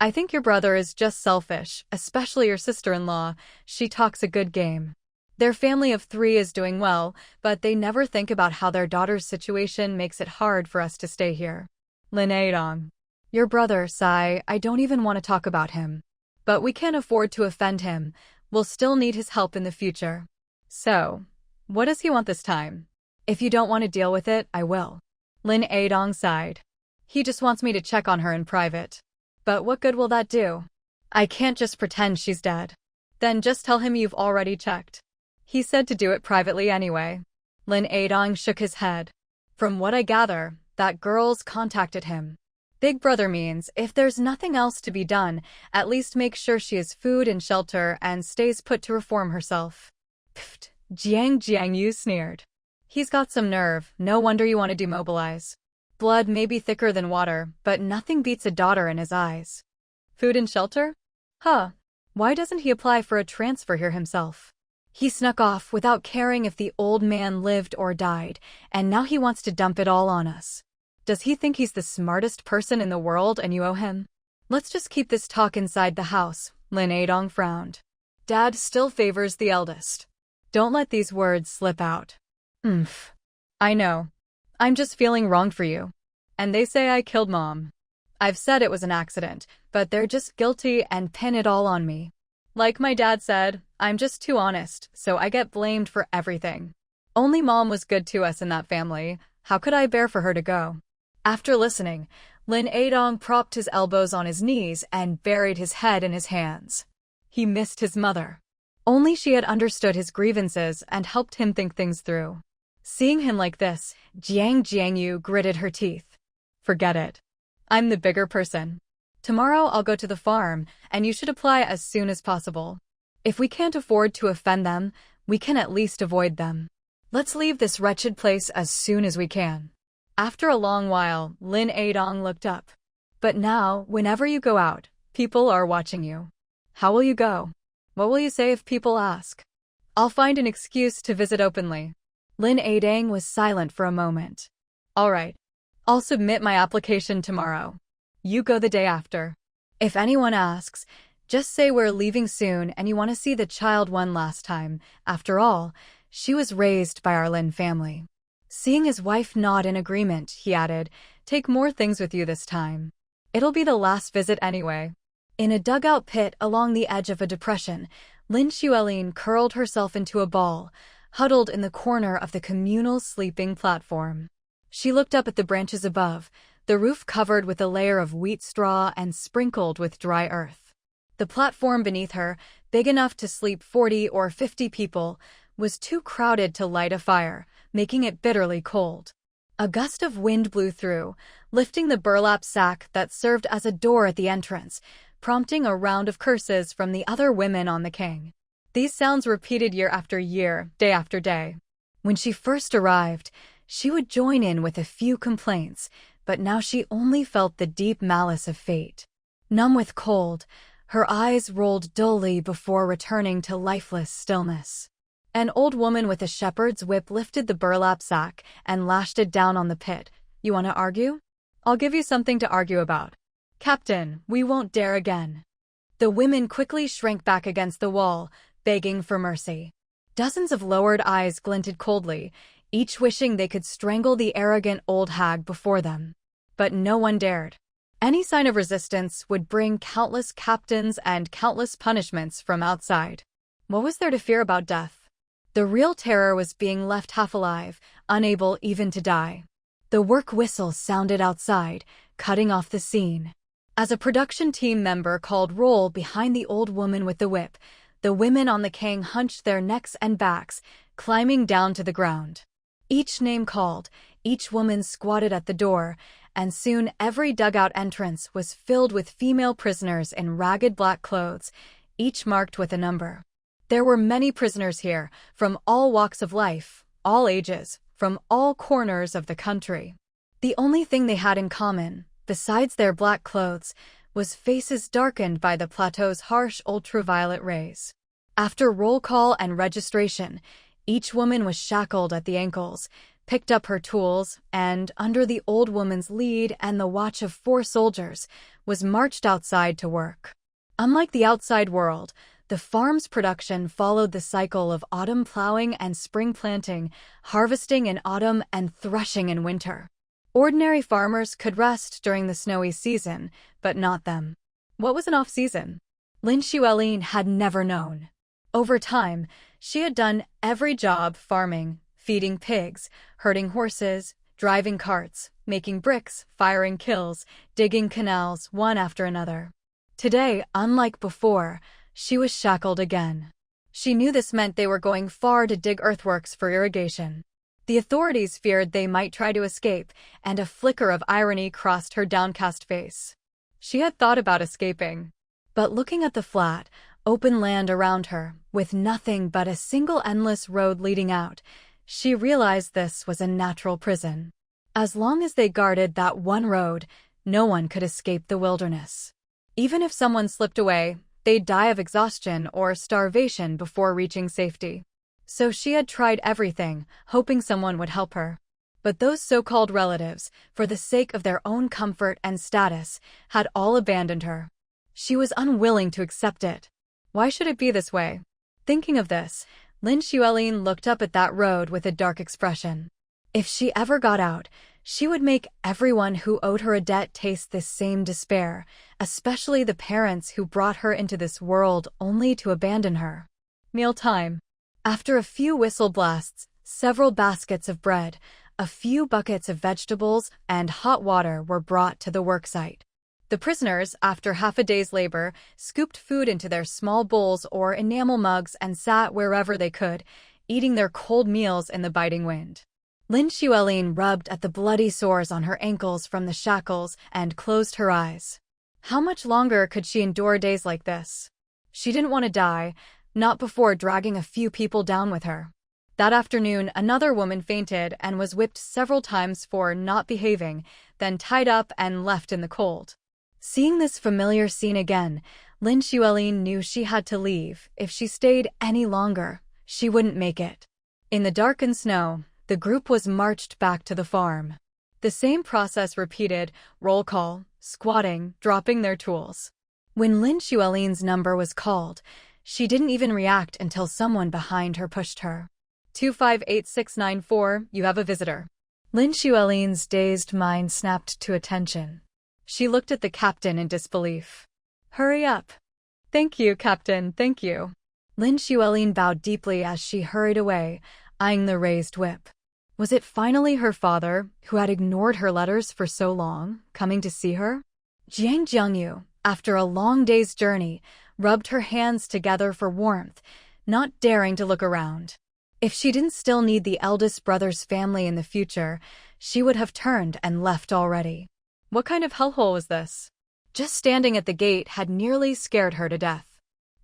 I think your brother is just selfish, especially your sister-in-law. She talks a good game. Their family of 3 is doing well, but they never think about how their daughter's situation makes it hard for us to stay here. Lin Adong. Your brother, Sai, I don't even want to talk about him. But we can't afford to offend him. We'll still need his help in the future. So, what does he want this time? If you don't want to deal with it, I will. Lin Adong sighed. He just wants me to check on her in private. But what good will that do? I can't just pretend she's dead. Then just tell him you've already checked. He said to do it privately anyway. Lin Adong shook his head. From what I gather, that girl's contacted him. Big brother means if there's nothing else to be done, at least make sure she has food and shelter and stays put to reform herself. Pfft, Jiang Yu sneered. He's got some nerve, no wonder you want to demobilize. Blood may be thicker than water, but nothing beats a daughter in his eyes. Food and shelter? Huh. Why doesn't he apply for a transfer here himself? He snuck off without caring if the old man lived or died, and now he wants to dump it all on us. Does he think he's the smartest person in the world and you owe him? Let's just keep this talk inside the house, Lin Adong frowned. Dad still favors the eldest. Don't let these words slip out. I know. I'm just feeling wronged for you. And they say I killed Mom. I've said it was an accident, but they're just guilty and pin it all on me. Like my dad said, I'm just too honest, so I get blamed for everything. Only Mom was good to us in that family. How could I bear for her to go? After listening, Lin Adong propped his elbows on his knees and buried his head in his hands. He missed his mother. Only she had understood his grievances and helped him think things through. Seeing him like this, Jiang Yu gritted her teeth. Forget it. I'm the bigger person. Tomorrow I'll go to the farm, and you should apply as soon as possible. If we can't afford to offend them, we can at least avoid them. Let's leave this wretched place as soon as we can. After a long while, Lin Adong looked up. But now, whenever you go out, people are watching you. How will you go? What will you say if people ask? I'll find an excuse to visit openly. Lin Adong was silent for a moment. All right. I'll submit my application tomorrow. You go the day after. If anyone asks, just say we're leaving soon and you want to see the child one last time. After all, she was raised by our Lin family. Seeing his wife nod in agreement, he added, take more things with you this time. It'll be the last visit anyway. In a dugout pit along the edge of a depression, Lin Xuelin curled herself into a ball, huddled in the corner of the communal sleeping platform. She looked up at the branches above, the roof covered with a layer of wheat straw and sprinkled with dry earth. The platform beneath her, big enough to sleep 40 or 50 people, was too crowded to light a fire, making it bitterly cold. A gust of wind blew through, lifting the burlap sack that served as a door at the entrance, prompting a round of curses from the other women on the king. These sounds repeated year after year, day after day. When she first arrived, she would join in with a few complaints, but now she only felt the deep malice of fate. Numb with cold, her eyes rolled dully before returning to lifeless stillness. An old woman with a shepherd's whip lifted the burlap sack and lashed it down on the pit. You want to argue? I'll give you something to argue about. Captain, we won't dare again. The women quickly shrank back against the wall, begging for mercy. Dozens of lowered eyes glinted coldly, each wishing they could strangle the arrogant old hag before them. But no one dared. Any sign of resistance would bring countless captains and countless punishments from outside. What was there to fear about death? The real terror was being left half alive, unable even to die. The work whistle sounded outside, cutting off the scene. As a production team member called roll behind the old woman with the whip, the women on the king hunched their necks and backs, climbing down to the ground. Each name called, each woman squatted at the door, and soon every dugout entrance was filled with female prisoners in ragged black clothes, each marked with a number. There were many prisoners here, from all walks of life, all ages, from all corners of the country. The only thing they had in common, besides their black clothes, was faces darkened by the plateau's harsh ultraviolet rays. After roll call and registration, each woman was shackled at the ankles, picked up her tools, and, under the old woman's lead and the watch of 4 soldiers, was marched outside to work. Unlike the outside world, the farm's production followed the cycle of autumn plowing and spring planting, harvesting in autumn and threshing in winter. Ordinary farmers could rest during the snowy season, but not them. What was an off-season? Lin Xuelin had never known. Over time, she had done every job: farming, feeding pigs, herding horses, driving carts, making bricks, firing kilns, digging canals, one after another. Today, unlike before, she was shackled again. She knew this meant they were going far to dig earthworks for irrigation. The authorities feared they might try to escape, and a flicker of irony crossed her downcast face. She had thought about escaping. But looking at the flat, open land around her, with nothing but a single endless road leading out, she realized this was a natural prison. As long as they guarded that one road, no one could escape the wilderness. Even if someone slipped away, they'd die of exhaustion or starvation before reaching safety. So she had tried everything, hoping someone would help her. But those so-called relatives, for the sake of their own comfort and status, had all abandoned her. She was unwilling to accept it. Why should it be this way? Thinking of this, Lin Xuelin looked up at that road with a dark expression. If she ever got out, she would make everyone who owed her a debt taste this same despair, especially the parents who brought her into this world only to abandon her. Mealtime. After a few whistle blasts, several baskets of bread, a few buckets of vegetables, and hot water were brought to the worksite. The prisoners, after half a day's labor, scooped food into their small bowls or enamel mugs and sat wherever they could, eating their cold meals in the biting wind. Lin Xuelin rubbed at the bloody sores on her ankles from the shackles and closed her eyes. How much longer could she endure days like this? She didn't want to die, not before dragging a few people down with her. That afternoon, another woman fainted and was whipped several times for not behaving, then tied up and left in the cold. Seeing this familiar scene again, Lin Xuelin knew she had to leave. If she stayed any longer, she wouldn't make it. In the darkened snow, the group was marched back to the farm. The same process repeated: roll call, squatting, dropping their tools. When Lin Xuelin's number was called, she didn't even react until someone behind her pushed her. 258694, you have a visitor. Lin Xuelin's dazed mind snapped to attention. She looked at the captain in disbelief. Hurry up. Thank you, Captain, thank you. Lin Xuelin bowed deeply as she hurried away, eyeing the raised whip. Was it finally her father, who had ignored her letters for so long, coming to see her? Jiang Jiangyu, after a long day's journey, rubbed her hands together for warmth, not daring to look around. If she didn't still need the eldest brother's family in the future, she would have turned and left already. What kind of hellhole was this? Just standing at the gate had nearly scared her to death.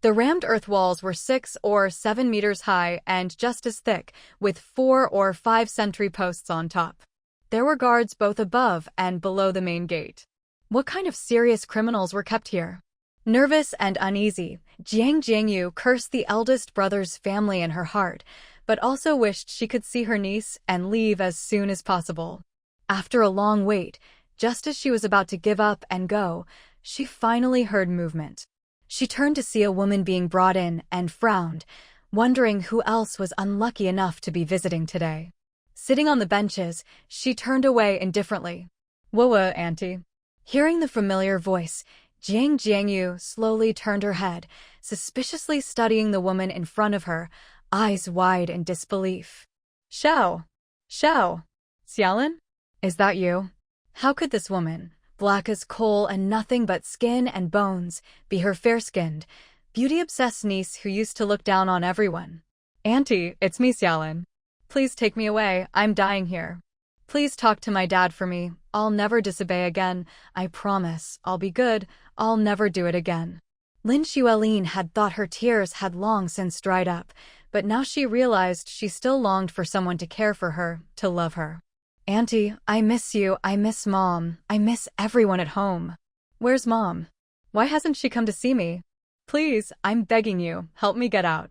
The rammed earth walls were 6 or 7 meters high and just as thick, with 4 or 5 sentry posts on top. There were guards both above and below the main gate. What kind of serious criminals were kept here? Nervous and uneasy, Jiang Jiangyu cursed the eldest brother's family in her heart, but also wished she could see her niece and leave as soon as possible. After a long wait, just as she was about to give up and go, she finally heard movement. She turned to see a woman being brought in and frowned, wondering who else was unlucky enough to be visiting today. Sitting on the benches, she turned away indifferently. Whoa, auntie. Hearing the familiar voice, Jiang Jiangyu slowly turned her head, suspiciously studying the woman in front of her, eyes wide in disbelief. Xiao! Xiaolin? Is that you? How could this woman, black as coal and nothing but skin and bones, be her fair-skinned, beauty-obsessed niece who used to look down on everyone? Auntie, it's me, Xiaolin. Please take me away, I'm dying here. Please talk to my dad for me, I'll never disobey again, I promise, I'll be good, I'll never do it again. Lin Xuelin had thought her tears had long since dried up, but now she realized she still longed for someone to care for her, to love her. Auntie, I miss you, I miss Mom, I miss everyone at home. Where's Mom? Why hasn't she come to see me? Please, I'm begging you, help me get out.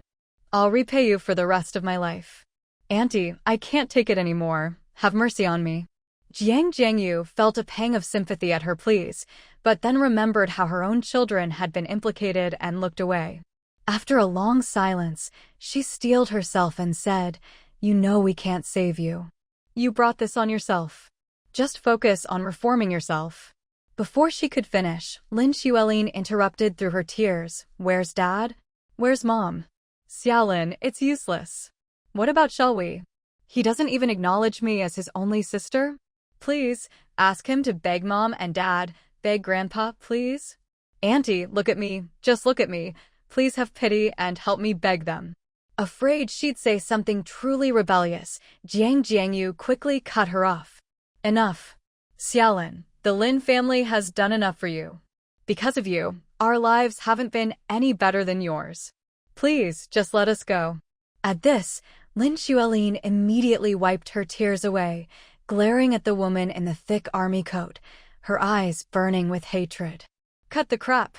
I'll repay you for the rest of my life. Auntie, I can't take it anymore, have mercy on me. Jiang Jiangyu felt a pang of sympathy at her pleas, but then remembered how her own children had been implicated and looked away. After a long silence, she steeled herself and said, You know we can't save you. You brought this on yourself. Just focus on reforming yourself. Before she could finish, Lin Xuelin interrupted through her tears. Where's Dad? Where's Mom? Xiaolin, it's useless. What about Shelby? He doesn't even acknowledge me as his only sister? Please, ask him to beg Mom and Dad, beg Grandpa, please. Auntie, look at me, just look at me. Please have pity and help me beg them. Afraid she'd say something truly rebellious, Jiang Jiangyu quickly cut her off. Enough. Xiaolin, the Lin family has done enough for you. Because of you, our lives haven't been any better than yours. Please, just let us go. At this, Lin Xuelin immediately wiped her tears away, glaring at the woman in the thick army coat, her eyes burning with hatred. Cut the crap.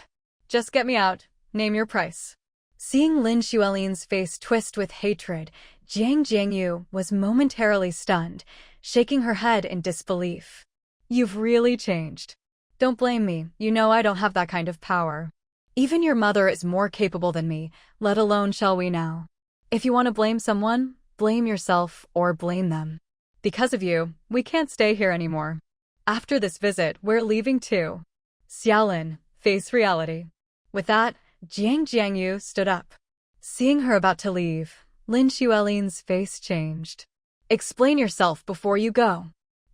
Just get me out. Name your price. Seeing Lin Xuelin's face twist with hatred, Jiang Jiangyu was momentarily stunned, shaking her head in disbelief. You've really changed. Don't blame me, you know I don't have that kind of power. Even your mother is more capable than me, let alone shall we now. If you want to blame someone, blame yourself or blame them. Because of you, we can't stay here anymore. After this visit, we're leaving too. Xiaolin, face reality. With that, Jiang Jiangyu stood up. Seeing her about to leave, Lin Xuelin's face changed. Explain yourself before you go.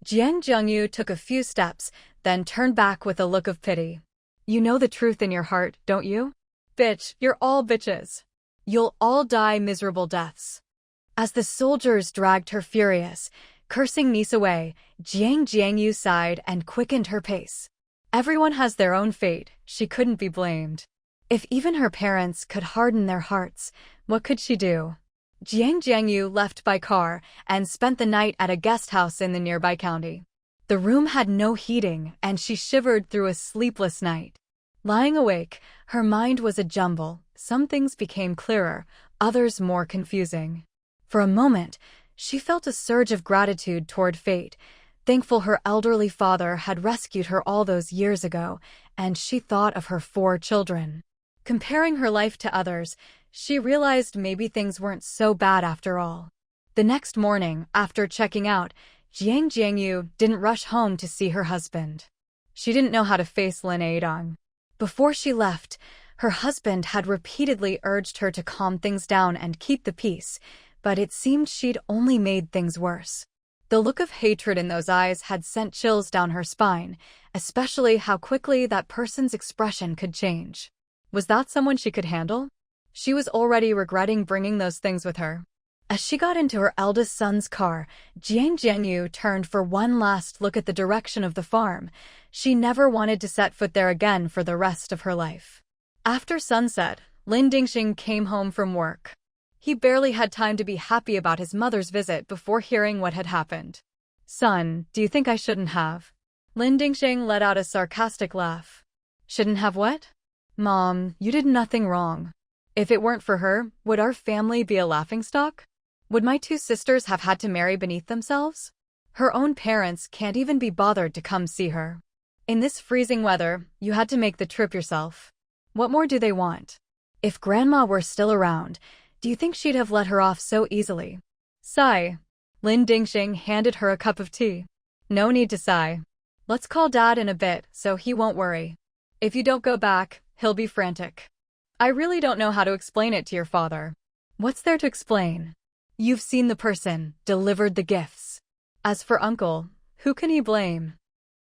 Jiang Jiangyu took a few steps, then turned back with a look of pity. You know the truth in your heart, don't you? Bitch, you're all bitches. You'll all die miserable deaths. As the soldiers dragged her furious, cursing niece away, Jiang Jiangyu sighed and quickened her pace. Everyone has their own fate, she couldn't be blamed. If even her parents could harden their hearts, what could she do? Jiang Jiangyu left by car and spent the night at a guest house in the nearby county. The room had no heating and she shivered through a sleepless night. Lying awake, her mind was a jumble. Some things became clearer, others more confusing. For a moment, she felt a surge of gratitude toward fate, thankful her elderly father had rescued her all those years ago, and she thought of her 4 children. Comparing her life to others, she realized maybe things weren't so bad after all. The next morning, after checking out, Jiang Jiangyu didn't rush home to see her husband. She didn't know how to face Lin Aidong. Before she left, her husband had repeatedly urged her to calm things down and keep the peace, but it seemed she'd only made things worse. The look of hatred in those eyes had sent chills down her spine, especially how quickly that person's expression could change. Was that someone she could handle? She was already regretting bringing those things with her. As she got into her eldest son's car, Jiang Jiangyu turned for one last look at the direction of the farm. She never wanted to set foot there again for the rest of her life. After sunset, Lin Dingxing came home from work. He barely had time to be happy about his mother's visit before hearing what had happened. Son, do you think I shouldn't have? Lin Dingxing let out a sarcastic laugh. Shouldn't have what? Mom, you did nothing wrong. If it weren't for her, would our family be a laughingstock? Would my 2 sisters have had to marry beneath themselves? Her own parents can't even be bothered to come see her. In this freezing weather, you had to make the trip yourself. What more do they want? If Grandma were still around, do you think she'd have let her off so easily? Sigh. Lin Dingxing handed her a cup of tea. No need to sigh. Let's call Dad in a bit so he won't worry. If you don't go back, he'll be frantic. I really don't know how to explain it to your father. What's there to explain? You've seen the person, delivered the gifts. As for Uncle, who can he blame?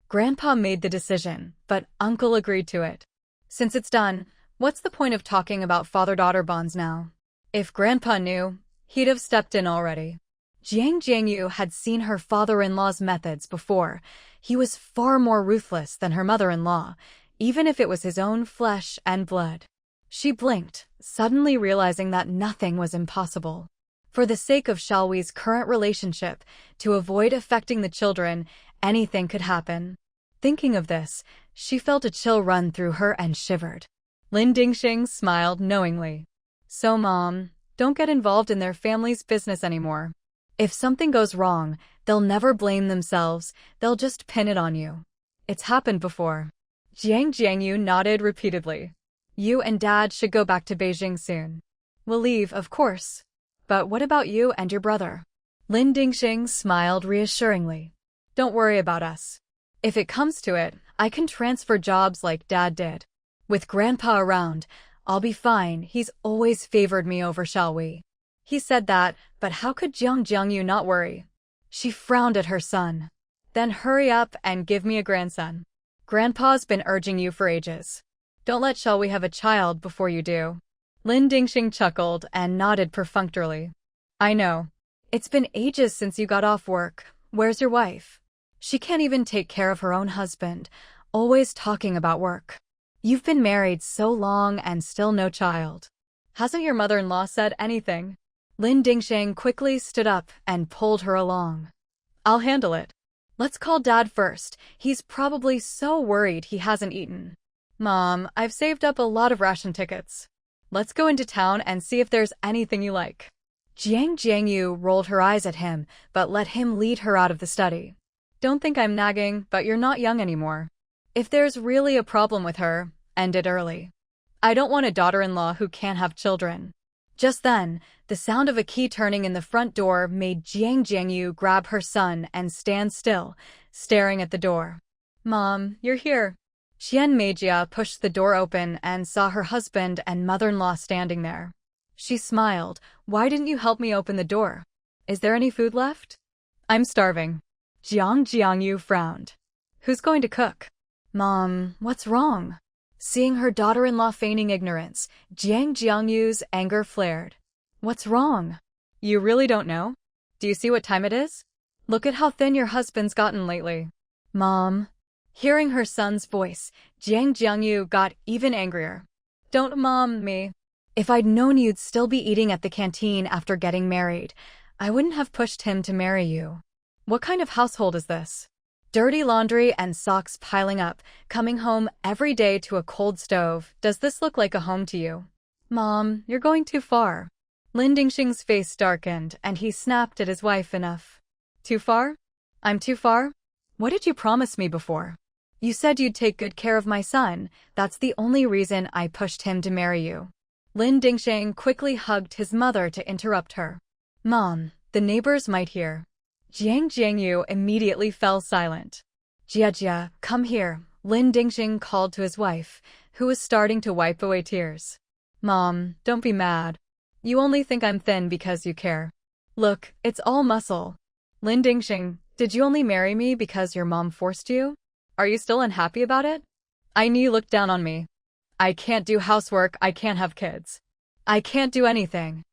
Grandpa made the decision, but Uncle agreed to it. Since it's done, what's the point of talking about father-daughter bonds now? If Grandpa knew, he'd have stepped in already. Jiang Jiangyu had seen her father-in-law's methods before. He was far more ruthless than her mother-in-law, even if it was his own flesh and blood. She blinked, suddenly realizing that nothing was impossible. For the sake of Xiaowi's current relationship, to avoid affecting the children, anything could happen. Thinking of this, she felt a chill run through her and shivered. Lin Dingxing smiled knowingly. So Mom, don't get involved in their family's business anymore. If something goes wrong, they'll never blame themselves, they'll just pin it on you. It's happened before. Jiang Jiangyu nodded repeatedly. You and Dad should go back to Beijing soon. We'll leave, of course. But what about you and your brother? Lin Dingxing smiled reassuringly. Don't worry about us. If it comes to it, I can transfer jobs like Dad did. With Grandpa around, I'll be fine. He's always favored me over Xiaowi. He said that, but how could Jiang Jiangyu not worry? She frowned at her son. Then hurry up and give me a grandson. Grandpa's been urging you for ages. Don't let shall we have a child before you do. Lin Dingxing chuckled and nodded perfunctorily. I know. It's been ages since you got off work. Where's your wife? She can't even take care of her own husband, always talking about work. You've been married so long and still no child. Hasn't your mother-in-law said anything? Lin Dingxing quickly stood up and pulled her along. I'll handle it. Let's call Dad first. He's probably so worried he hasn't eaten. Mom, I've saved up a lot of ration tickets. Let's go into town and see if there's anything you like. Jiang Jiangyu rolled her eyes at him, but let him lead her out of the study. Don't think I'm nagging, but you're not young anymore. If there's really a problem with her, end it early. I don't want a daughter-in-law who can't have children. Just then, the sound of a key turning in the front door made Jiang Jiangyu grab her son and stand still, staring at the door. Mom, you're here. Qian Meijia pushed the door open and saw her husband and mother-in-law standing there. She smiled. Why didn't you help me open the door? Is there any food left? I'm starving. Jiang Jiangyu frowned. Who's going to cook? Mom, what's wrong? Seeing her daughter-in-law feigning ignorance, Jiang Jiangyu's anger flared. What's wrong? You really don't know? Do you see what time it is? Look at how thin your husband's gotten lately. Mom. Hearing her son's voice, Jiang Jiangyu got even angrier. Don't mom me. If I'd known you'd still be eating at the canteen after getting married, I wouldn't have pushed him to marry you. What kind of household is this? Dirty laundry and socks piling up, coming home every day to a cold stove. Does this look like a home to you? Mom, you're going too far. Lin Dingxing's face darkened, and he snapped at his wife. Enough. Too far? I'm too far? What did you promise me before? You said you'd take good care of my son. That's the only reason I pushed him to marry you. Lin Dingxing quickly hugged his mother to interrupt her. Mom, the neighbors might hear. Jiang Jiangyu immediately fell silent. Jia, come here, Lin Dingxing called to his wife, who was starting to wipe away tears. Mom, don't be mad. You only think I'm thin because you care. Look, it's all muscle. Lin Dingxing, did you only marry me because your mom forced you? Are you still unhappy about it? I knew you looked down on me. I can't do housework, I can't have kids. I can't do anything.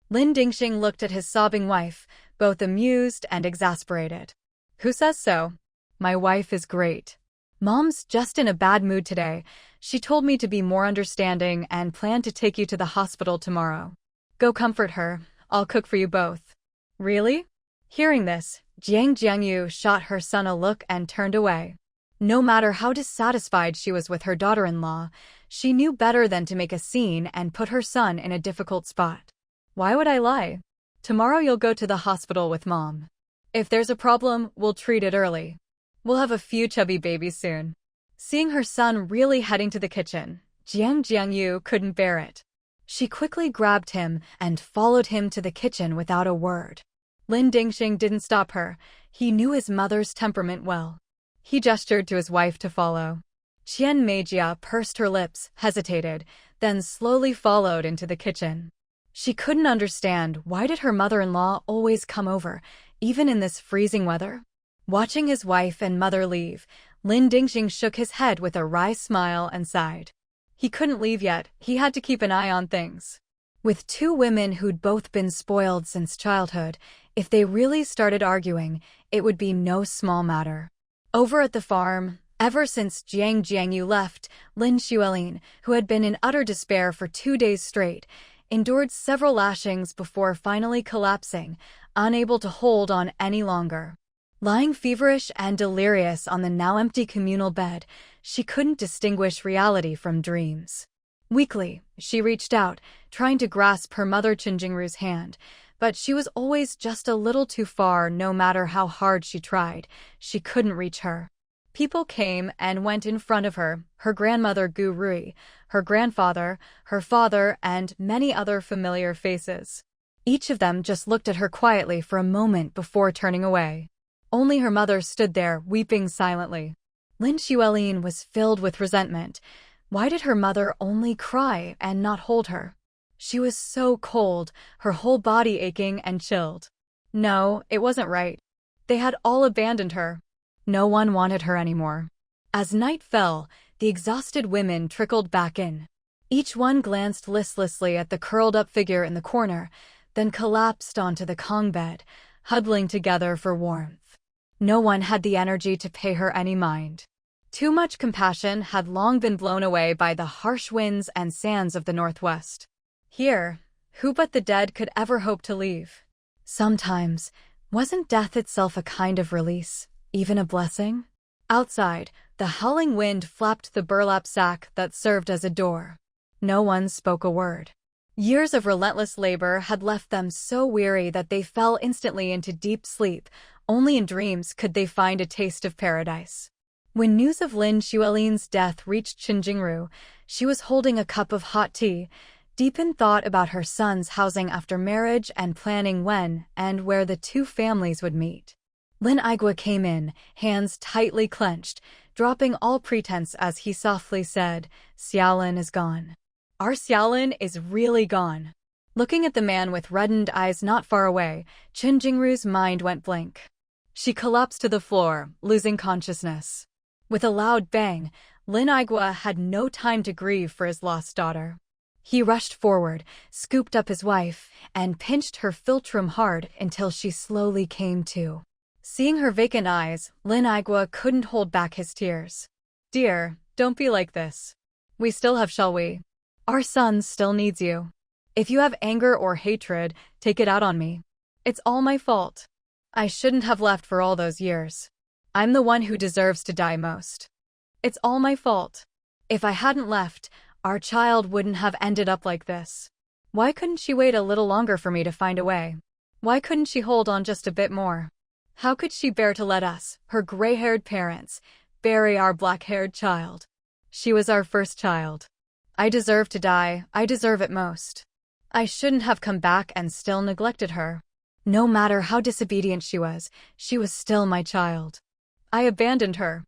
Lin Dingxing looked at his sobbing wife, both amused and exasperated. Who says so? My wife is great. Mom's just in a bad mood today. She told me to be more understanding and planned to take you to the hospital tomorrow. Go comfort her. I'll cook for you both. Really? Hearing this, Jiang Jiangyu shot her son a look and turned away. No matter how dissatisfied she was with her daughter-in-law, she knew better than to make a scene and put her son in a difficult spot. Why would I lie? Tomorrow you'll go to the hospital with Mom. If there's a problem, we'll treat it early. We'll have a few chubby babies soon. Seeing her son really heading to the kitchen, Jiang Jiangyu couldn't bear it. She quickly grabbed him and followed him to the kitchen without a word. Lin Dingxing didn't stop her. He knew his mother's temperament well. He gestured to his wife to follow. Qian Meijia pursed her lips, hesitated, then slowly followed into the kitchen. She couldn't understand why did her mother-in-law always come over, even in this freezing weather? Watching his wife and mother leave, Lin Dingxing shook his head with a wry smile and sighed. He couldn't leave yet, he had to keep an eye on things. With two women who'd both been spoiled since childhood, if they really started arguing, it would be no small matter. Over at the farm, ever since Jiang Jiangyu left, Lin Xuelin, who had been in utter despair for 2 days straight, endured several lashings before finally collapsing, unable to hold on any longer. Lying feverish and delirious on the now empty communal bed, she couldn't distinguish reality from dreams. Weakly, she reached out, trying to grasp her mother Qinjingru's hand, but she was always just a little too far. No matter how hard she tried, she couldn't reach her. People came and went in front of her, her grandmother Gu Rui, her grandfather, her father, and many other familiar faces. Each of them just looked at her quietly for a moment before turning away. Only her mother stood there, weeping silently. Lin Xuelin was filled with resentment. Why did her mother only cry and not hold her? She was so cold, her whole body aching and chilled. No, it wasn't right. They had all abandoned her. No one wanted her anymore. As night fell, the exhausted women trickled back in. Each one glanced listlessly at the curled-up figure in the corner, then collapsed onto the Kong bed, huddling together for warmth. No one had the energy to pay her any mind. Too much compassion had long been blown away by the harsh winds and sands of the Northwest. Here, who but the dead could ever hope to leave? Sometimes, wasn't death itself a kind of release, even a blessing? Outside, the howling wind flapped the burlap sack that served as a door. No one spoke a word. Years of relentless labor had left them so weary that they fell instantly into deep sleep. Only in dreams could they find a taste of paradise. When news of Lin Xuelin's death reached Qinjingru, she was holding a cup of hot tea, deep in thought about her son's housing after marriage and planning when and where the two families would meet. Lin Aigua came in, hands tightly clenched, dropping all pretense as he softly said, "Xiaolin is gone. Our Xiaolin is really gone." Looking at the man with reddened eyes not far away, Qinjingru's mind went blank. She collapsed to the floor, losing consciousness. With a loud bang, Lin Aigua had no time to grieve for his lost daughter. He rushed forward, scooped up his wife, and pinched her philtrum hard until she slowly came to. Seeing her vacant eyes, Lin Aigua couldn't hold back his tears. "Dear, don't be like this. We still have Shelwy. Our son still needs you. If you have anger or hatred, take it out on me. It's all my fault. I shouldn't have left for all those years. I'm the one who deserves to die most. It's all my fault. If I hadn't left, our child wouldn't have ended up like this. Why couldn't she wait a little longer for me to find a way? Why couldn't she hold on just a bit more? How could she bear to let us, her gray-haired parents, bury our black-haired child? She was our first child. I deserve to die, I deserve it most. I shouldn't have come back and still neglected her. No matter how disobedient she was still my child. I abandoned her.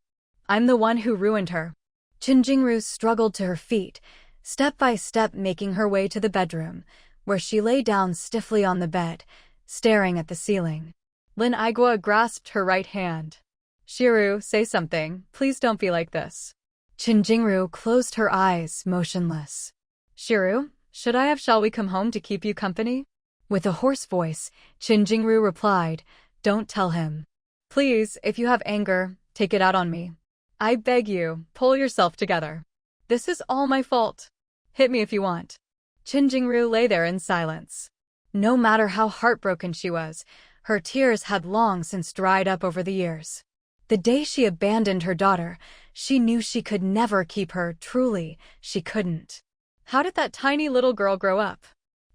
I'm the one who ruined her." Qinjingru struggled to her feet, step by step making her way to the bedroom, where she lay down stiffly on the bed, staring at the ceiling. Lin Aigua grasped her right hand. "Shiru, say something. Please don't be like this." Qinjingru closed her eyes, motionless. "Shiru, should I have shall we come home to keep you company?" With a hoarse voice, Qinjingru replied, "Don't tell him. Please, if you have anger, take it out on me. I beg you, pull yourself together. This is all my fault. Hit me if you want." Qinjingru lay there in silence. No matter how heartbroken she was, her tears had long since dried up over the years. The day she abandoned her daughter, she knew she could never keep her, truly, she couldn't. How did that tiny little girl grow up?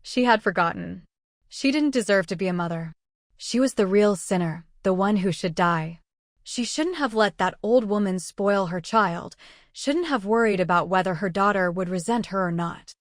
She had forgotten. She didn't deserve to be a mother. She was the real sinner, the one who should die. She shouldn't have let that old woman spoil her child, shouldn't have worried about whether her daughter would resent her or not.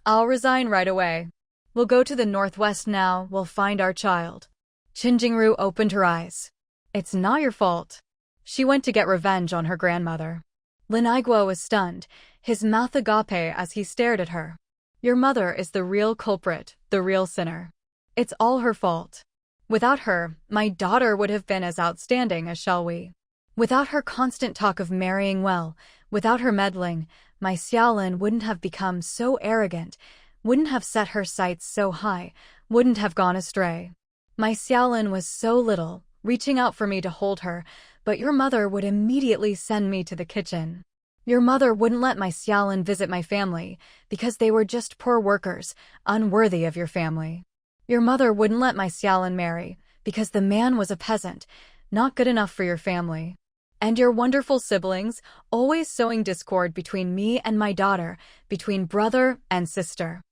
"I'll resign right away. We'll go to the Northwest now, we'll find our child." Qinjingru opened her eyes. "It's not your fault." She went to get revenge on her grandmother. Lin Aigua was stunned, his mouth agape as he stared at her. "Your mother is the real culprit, the real sinner. It's all her fault. Without her, my daughter would have been as outstanding as Shelwy. Without her constant talk of marrying well, without her meddling, my Xiaolin wouldn't have become so arrogant, wouldn't have set her sights so high, wouldn't have gone astray. My Xiaolin was so little, reaching out for me to hold her, but your mother would immediately send me to the kitchen. Your mother wouldn't let my Xiaolin visit my family, because they were just poor workers, unworthy of your family. Your mother wouldn't let my Xiaolin marry, because the man was a peasant, not good enough for your family. And your wonderful siblings, always sowing discord between me and my daughter, between brother and sister.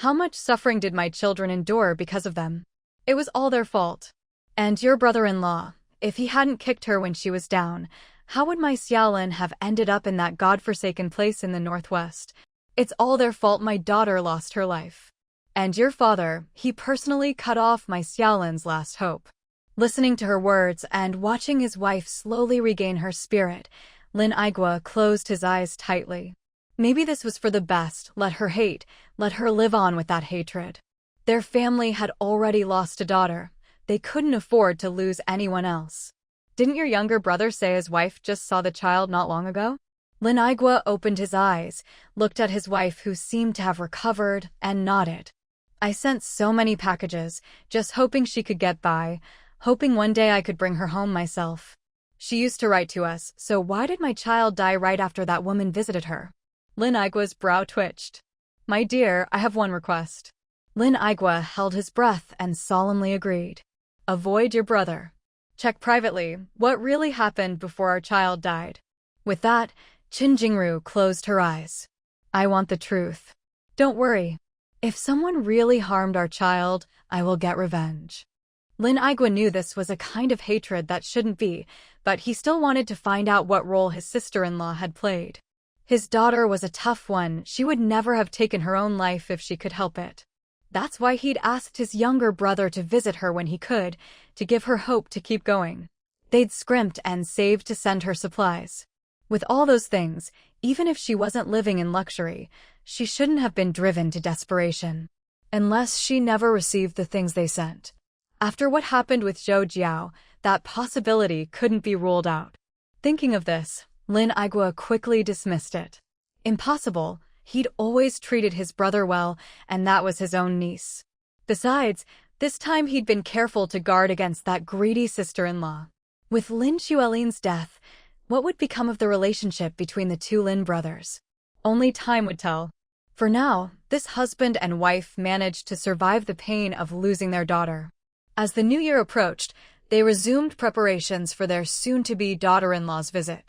How much suffering did my children endure because of them? It was all their fault. And your brother-in-law, if he hadn't kicked her when she was down, how would my Xiaolin have ended up in that godforsaken place in the Northwest? It's all their fault my daughter lost her life. And your father, he personally cut off my Xiaolin's last hope." Listening to her words and watching his wife slowly regain her spirit, Lin Aigua closed his eyes tightly. Maybe this was for the best, let her hate, let her live on with that hatred. Their family had already lost a daughter. They couldn't afford to lose anyone else. Didn't your younger brother say his wife just saw the child not long ago? Lin Aigua opened his eyes, looked at his wife who seemed to have recovered, and nodded. I sent so many packages, just hoping she could get by, hoping one day I could bring her home myself. She used to write to us, so why did my child die right after that woman visited her? Lin Aigua's brow twitched. My dear, I have one request. Lin Aigua held his breath and solemnly agreed. Avoid your brother. Check privately what really happened before our child died. With that, Qin Jingru closed her eyes. I want the truth. Don't worry. If someone really harmed our child, I will get revenge. Lin Aigua knew this was a kind of hatred that shouldn't be, but he still wanted to find out what role his sister-in-law had played. His daughter was a tough one. She would never have taken her own life if she could help it. That's why he'd asked his younger brother to visit her when he could, to give her hope to keep going. They'd scrimped and saved to send her supplies. With all those things, even if she wasn't living in luxury, she shouldn't have been driven to desperation. Unless she never received the things they sent. After what happened with Zhou Jiao, that possibility couldn't be ruled out. Thinking of this, Lin Aigua quickly dismissed it. Impossible. He'd always treated his brother well, and that was his own niece. Besides, this time he'd been careful to guard against that greedy sister-in-law. With Lin Xuelin's death, what would become of the relationship between the two Lin brothers? Only time would tell. For now, this husband and wife managed to survive the pain of losing their daughter. As the new year approached, they resumed preparations for their soon-to-be daughter-in-law's visit.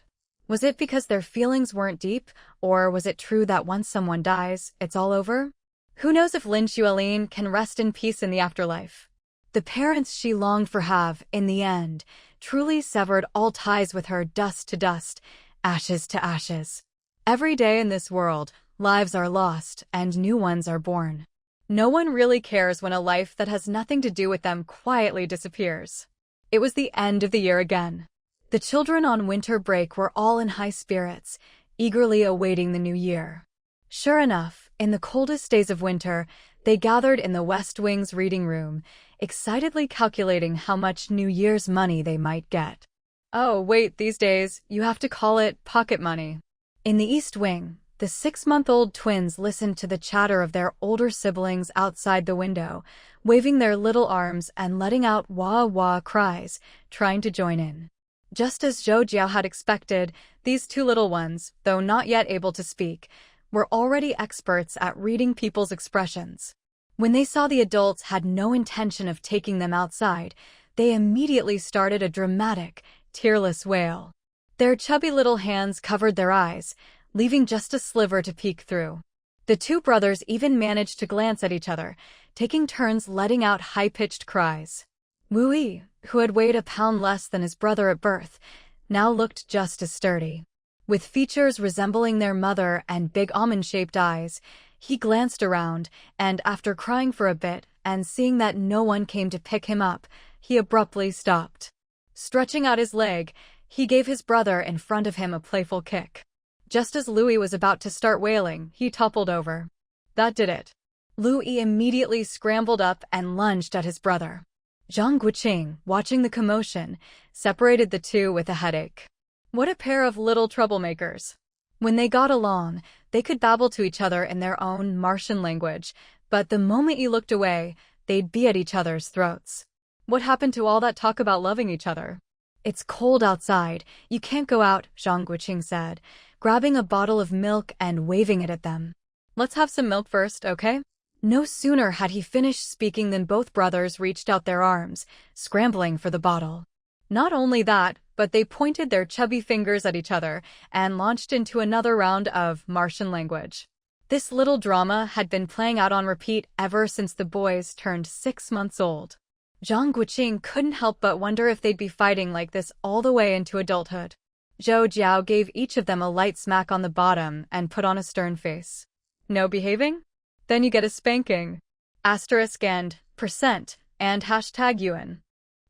Was it because their feelings weren't deep, or was it true that once someone dies, it's all over? Who knows if Lin Xuelin can rest in peace in the afterlife? The parents she longed for have, in the end, truly severed all ties with her, dust to dust, ashes to ashes. Every day in this world, lives are lost and new ones are born. No one really cares when a life that has nothing to do with them quietly disappears. It was the end of the year again. The children on winter break were all in high spirits, eagerly awaiting the new year. Sure enough, in the coldest days of winter, they gathered in the West Wing's reading room, excitedly calculating how much New Year's money they might get. Oh, wait, these days, you have to call it pocket money. In the East Wing, the 6-month-old twins listened to the chatter of their older siblings outside the window, waving their little arms and letting out wah-wah cries, trying to join in. Just as Zhou Jiao had expected, these two little ones, though not yet able to speak, were already experts at reading people's expressions. When they saw the adults had no intention of taking them outside, they immediately started a dramatic, tearless wail. Their chubby little hands covered their eyes, leaving just a sliver to peek through. The two brothers even managed to glance at each other, taking turns letting out high-pitched cries. Wu Yi, who had weighed a pound less than his brother at birth, now looked just as sturdy. With features resembling their mother and big almond-shaped eyes, he glanced around, and after crying for a bit and seeing that no one came to pick him up, he abruptly stopped. Stretching out his leg, he gave his brother in front of him a playful kick. Just as Louis was about to start wailing, he toppled over. That did it. Louis immediately scrambled up and lunged at his brother. Zhang Guoqing, watching the commotion, separated the two with a headache. What a pair of little troublemakers. When they got along, they could babble to each other in their own Martian language, but the moment you looked away, they'd be at each other's throats. What happened to all that talk about loving each other? It's cold outside. You can't go out, Zhang Guoqing said, grabbing a bottle of milk and waving it at them. Let's have some milk first, okay? No sooner had he finished speaking than both brothers reached out their arms, scrambling for the bottle. Not only that, but they pointed their chubby fingers at each other and launched into another round of Martian language. This little drama had been playing out on repeat ever since the boys turned 6 months old. Zhang Guoqing couldn't help but wonder if they'd be fighting like this all the way into adulthood. Zhou Jiao gave each of them a light smack on the bottom and put on a stern face. No behaving? Then you get a spanking. Asterisk and percent and hashtag yuan.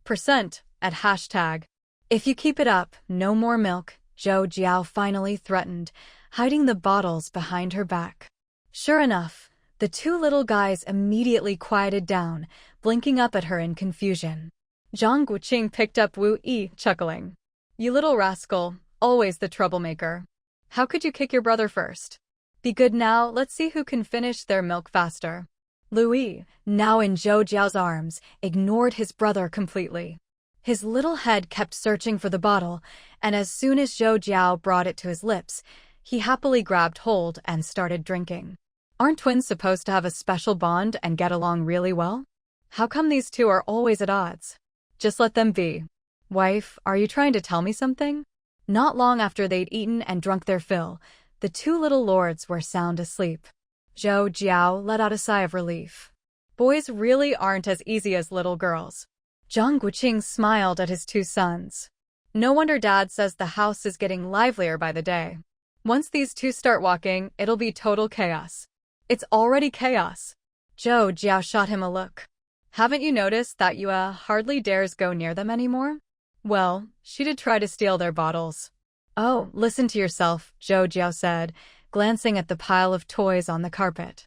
Percent at hashtag. If you keep it up, no more milk, Zhou Jiao finally threatened, hiding the bottles behind her back. Sure enough, the two little guys immediately quieted down, blinking up at her in confusion. Zhang Guoqing picked up Wu Yi, chuckling. You little rascal, always the troublemaker. How could you kick your brother first? Be good now, let's see who can finish their milk faster. Louis, now in Zhou Jiao's arms, ignored his brother completely. His little head kept searching for the bottle, and as soon as Zhou Jiao brought it to his lips, he happily grabbed hold and started drinking. Aren't twins supposed to have a special bond and get along really well? How come these two are always at odds? Just let them be. Wife, are you trying to tell me something? Not long after they'd eaten and drunk their fill, the two little lords were sound asleep. Zhou Jiao let out a sigh of relief. Boys really aren't as easy as little girls. Zhang Guoqing smiled at his two sons. No wonder Dad says the house is getting livelier by the day. Once these two start walking, it'll be total chaos. It's already chaos. Zhou Jiao shot him a look. Haven't you noticed that Yua hardly dares go near them anymore? Well, she did try to steal their bottles. Oh, listen to yourself, Zhou Jiao said, glancing at the pile of toys on the carpet.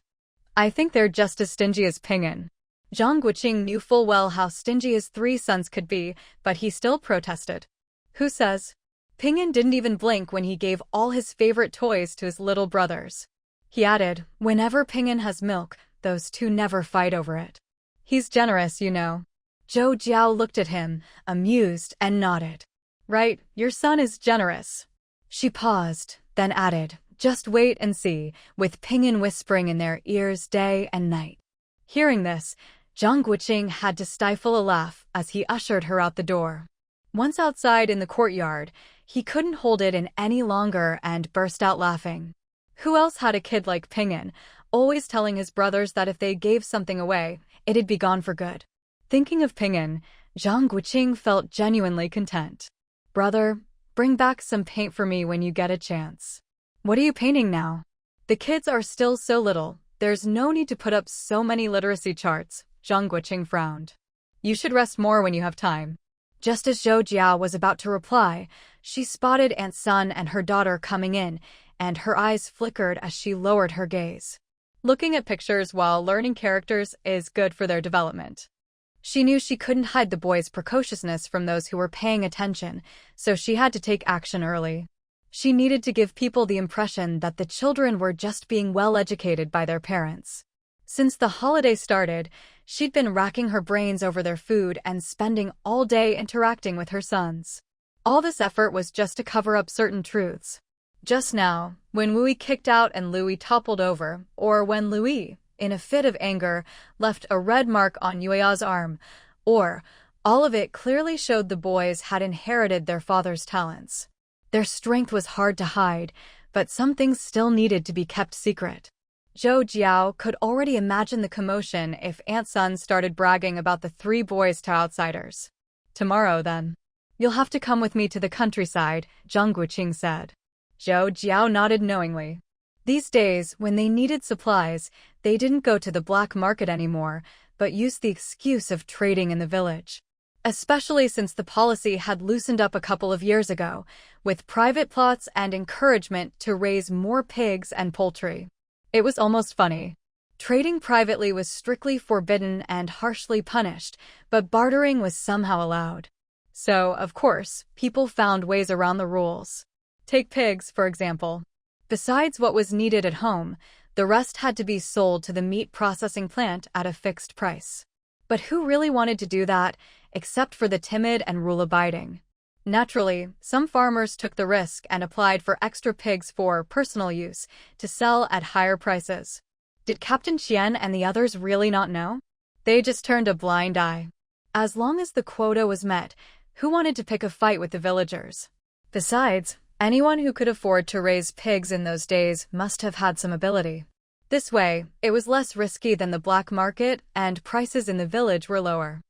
I think they're just as stingy as Ping'an. Zhang Guoqing knew full well how stingy his three sons could be, but he still protested. Who says? Ping'an didn't even blink when he gave all his favorite toys to his little brothers. He added, whenever Ping'an has milk, those two never fight over it. He's generous, you know. Zhou Jiao looked at him, amused, and nodded. Right, your son is generous. She paused, then added, just wait and see, with Ping'an whispering in their ears day and night. Hearing this, Zhang Guoqing had to stifle a laugh as he ushered her out the door. Once outside in the courtyard, he couldn't hold it in any longer and burst out laughing. Who else had a kid like Ping'an, always telling his brothers that if they gave something away, it'd be gone for good? Thinking of Ping'an, Zhang Guoqing felt genuinely content. Brother, bring back some paint for me when you get a chance. What are you painting now? The kids are still so little, there's no need to put up so many literacy charts, Zhang Guoqing frowned. You should rest more when you have time. Just as Zhou Jiao was about to reply, she spotted Aunt Sun and her daughter coming in, and her eyes flickered as she lowered her gaze. Looking at pictures while learning characters is good for their development. She knew she couldn't hide the boys' precociousness from those who were paying attention, so she had to take action early. She needed to give people the impression that the children were just being well educated by their parents. Since the holiday started, she'd been racking her brains over their food and spending all day interacting with her sons. All this effort was just to cover up certain truths. Just now, when Louis kicked out and Louis toppled over, or when Louis, in a fit of anger, left a red mark on Yueya's arm, or all of it clearly showed the boys had inherited their father's talents. Their strength was hard to hide, but some things still needed to be kept secret. Zhou Jiao could already imagine the commotion if Aunt Sun started bragging about the three boys to outsiders. Tomorrow, then. You'll have to come with me to the countryside, Zhang Guoqing said. Zhou Jiao nodded knowingly. These days, when they needed supplies, they didn't go to the black market anymore, but used the excuse of trading in the village. Especially since the policy had loosened up a couple of years ago, with private plots and encouragement to raise more pigs and poultry. It was almost funny. Trading privately was strictly forbidden and harshly punished, but bartering was somehow allowed. So, of course, people found ways around the rules. Take pigs, for example. Besides what was needed at home, the rest had to be sold to the meat processing plant at a fixed price. But who really wanted to do that, except for the timid and rule-abiding? Naturally, some farmers took the risk and applied for extra pigs for personal use, to sell at higher prices. Did Captain Qian and the others really not know? They just turned a blind eye. As long as the quota was met, who wanted to pick a fight with the villagers? Besides, anyone who could afford to raise pigs in those days must have had some ability. This way, it was less risky than the black market, and prices in the village were lower.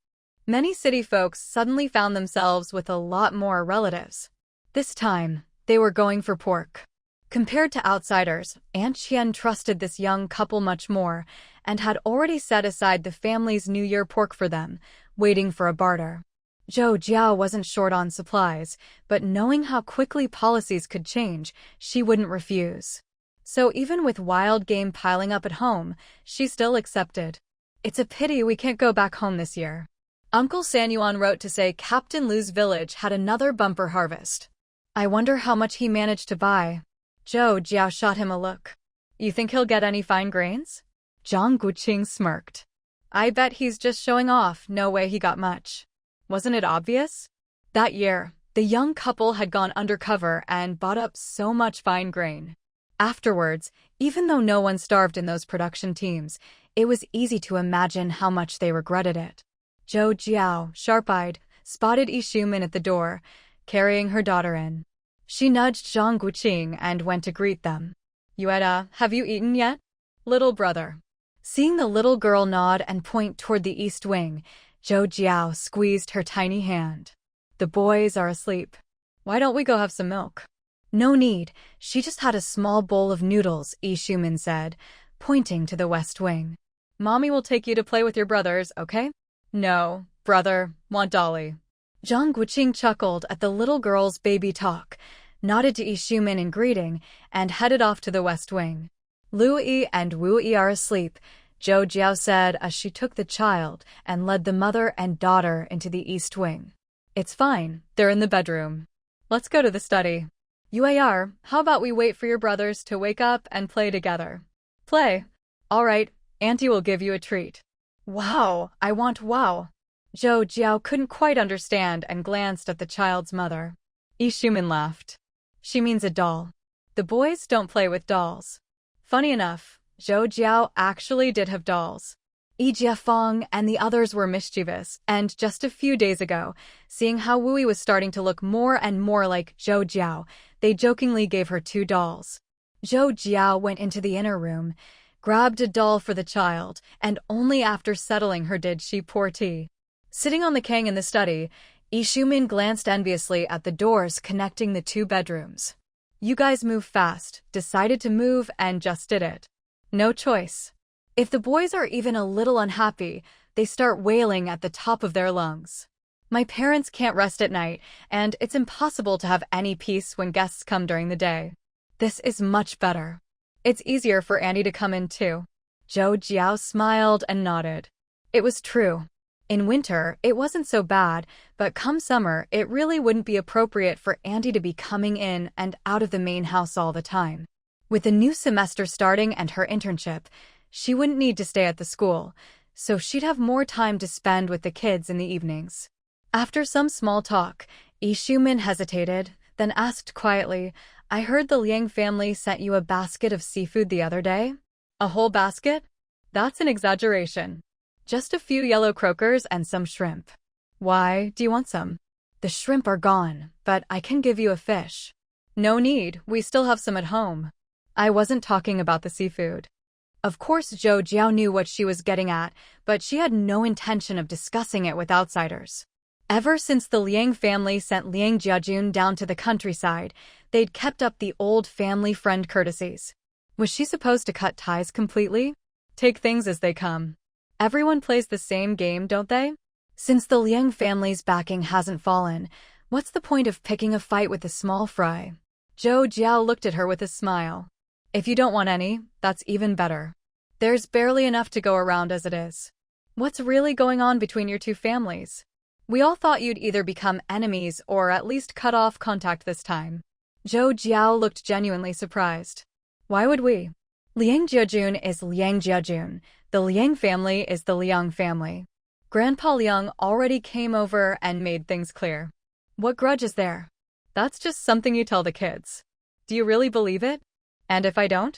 Many city folks suddenly found themselves with a lot more relatives. This time, they were going for pork. Compared to outsiders, Aunt Qian trusted this young couple much more, and had already set aside the family's New Year pork for them, waiting for a barter. Zhou Jiao wasn't short on supplies, but knowing how quickly policies could change, she wouldn't refuse. So even with wild game piling up at home, she still accepted. It's a pity we can't go back home this year. Uncle Sanyuan wrote to say Captain Lu's village had another bumper harvest. I wonder how much he managed to buy. Zhou Jiao shot him a look. You think he'll get any fine grains? Zhang Guoqing smirked. I bet he's just showing off, no way he got much. Wasn't it obvious? That year, the young couple had gone undercover and bought up so much fine grain. Afterwards, even though no one starved in those production teams, it was easy to imagine how much they regretted it. Zhou Jiao, sharp-eyed, spotted Ishumin at the door, carrying her daughter in. She nudged Zhang Guoqing and went to greet them. Yueta, have you eaten yet? Little brother. Seeing the little girl nod and point toward the east wing, Zhou Jiao squeezed her tiny hand. The boys are asleep. Why don't we go have some milk? No need, she just had a small bowl of noodles, Ishumin said, pointing to the west wing. Mommy will take you to play with your brothers, okay? No, brother, want Dolly. Zhang Guoqing chuckled at the little girl's baby talk, nodded to Ishumin in greeting, and headed off to the west wing. Luyi and Wuyi are asleep, Zhou Jiao said as she took the child and led the mother and daughter into the east wing. It's fine, they're in the bedroom. Let's go to the study. Yueyar, how about we wait for your brothers to wake up and play together? Play. All right, Auntie will give you a treat. Wow, I want wow. Zhou Jiao couldn't quite understand and glanced at the child's mother. Ishumin laughed. She means a doll. The boys don't play with dolls. Funny enough, Zhou Jiao actually did have dolls. Yijia Feng and the others were mischievous, and just a few days ago, seeing how Wuyi was starting to look more and more like Zhou Jiao, they jokingly gave her 2 dolls. Zhou Jiao went into the inner room, grabbed a doll for the child, and only after settling her did she pour tea. Sitting on the kang in the study, Ishumin glanced enviously at the doors connecting the 2 bedrooms. You guys move fast, decided to move, and just did it. No choice. If the boys are even a little unhappy, they start wailing at the top of their lungs. My parents can't rest at night, and it's impossible to have any peace when guests come during the day. This is much better. It's easier for Andy to come in too. Zhou Jiao smiled and nodded. It was true. In winter, it wasn't so bad, but come summer, it really wouldn't be appropriate for Andy to be coming in and out of the main house all the time. With the new semester starting and her internship, she wouldn't need to stay at the school, so she'd have more time to spend with the kids in the evenings. After some small talk, Ishumin hesitated, then asked quietly, I heard the Liang family sent you a basket of seafood the other day? A whole basket? That's an exaggeration. Just a few yellow croakers and some shrimp. Why, do you want some? The shrimp are gone, but I can give you a fish. No need, we still have some at home. I wasn't talking about the seafood. Of course Zhou Jiao knew what she was getting at, but she had no intention of discussing it with outsiders. Ever since the Liang family sent Liang Jiajun down to the countryside, they'd kept up the old family friend courtesies. Was she supposed to cut ties completely? Take things as they come. Everyone plays the same game, don't they? Since the Liang family's backing hasn't fallen, what's the point of picking a fight with the small fry? Zhou Jiao looked at her with a smile. If you don't want any, that's even better. There's barely enough to go around as it is. What's really going on between your 2 families? We all thought you'd either become enemies or at least cut off contact this time. Zhou Jiao looked genuinely surprised. Why would we? Liang Jiajun is Liang Jiajun. The Liang family is the Liang family. Grandpa Liang already came over and made things clear. What grudge is there? That's just something you tell the kids. Do you really believe it? And if I don't?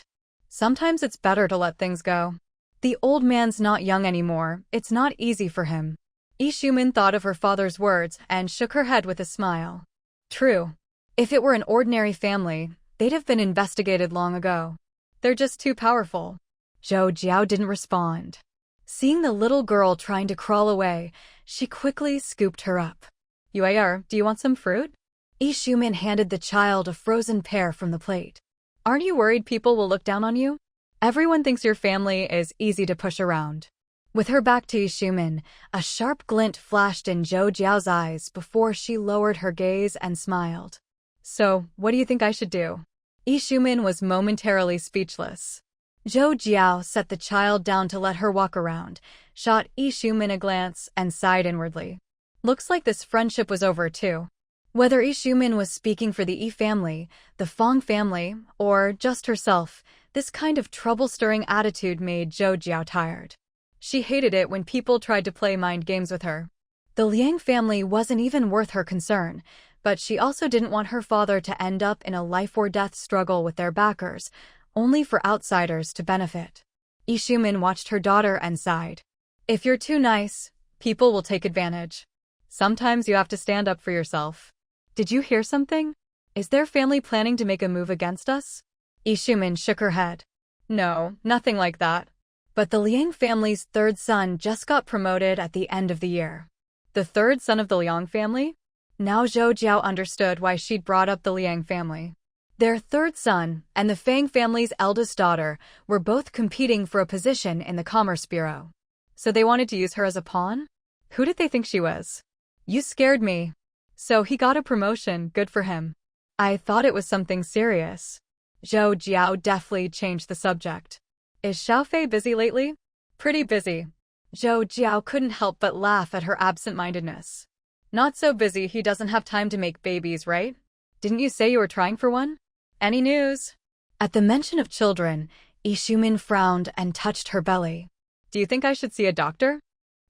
Sometimes it's better to let things go. The old man's not young anymore, it's not easy for him. Ishumin thought of her father's words and shook her head with a smile. True. If it were an ordinary family, they'd have been investigated long ago. They're just too powerful. Zhou Jiao didn't respond. Seeing the little girl trying to crawl away, she quickly scooped her up. Yueyar, do you want some fruit? Ishumin handed the child a frozen pear from the plate. Aren't you worried people will look down on you? Everyone thinks your family is easy to push around. With her back to Ishumin, a sharp glint flashed in Zhou Jiao's eyes before she lowered her gaze and smiled. So, what do you think I should do? Ishumin was momentarily speechless. Zhou Jiao set the child down to let her walk around, shot Ishumin a glance, and sighed inwardly. Looks like this friendship was over too. Whether Ishumin was speaking for the Yi family, the Fong family, or just herself, this kind of trouble-stirring attitude made Zhou Jiao tired. She hated it when people tried to play mind games with her. The Liang family wasn't even worth her concern, but she also didn't want her father to end up in a life-or-death struggle with their backers, only for outsiders to benefit. Ishumin watched her daughter and sighed. If you're too nice, people will take advantage. Sometimes you have to stand up for yourself. Did you hear something? Is their family planning to make a move against us? Ishumin shook her head. No, nothing like that. But the Liang family's third son just got promoted at the end of the year. The third son of the Liang family? Now Zhou Jiao understood why she'd brought up the Liang family. Their third son and the Fang family's eldest daughter were both competing for a position in the Commerce Bureau. So they wanted to use her as a pawn? Who did they think she was? You scared me. So he got a promotion, good for him. I thought it was something serious. Zhou Jiao deftly changed the subject. Is Xiaofei busy lately? Pretty busy. Zhou Jiao couldn't help but laugh at her absent-mindedness. Not so busy he doesn't have time to make babies, right? Didn't you say you were trying for one? Any news? At the mention of children, Ishumin frowned and touched her belly. Do you think I should see a doctor?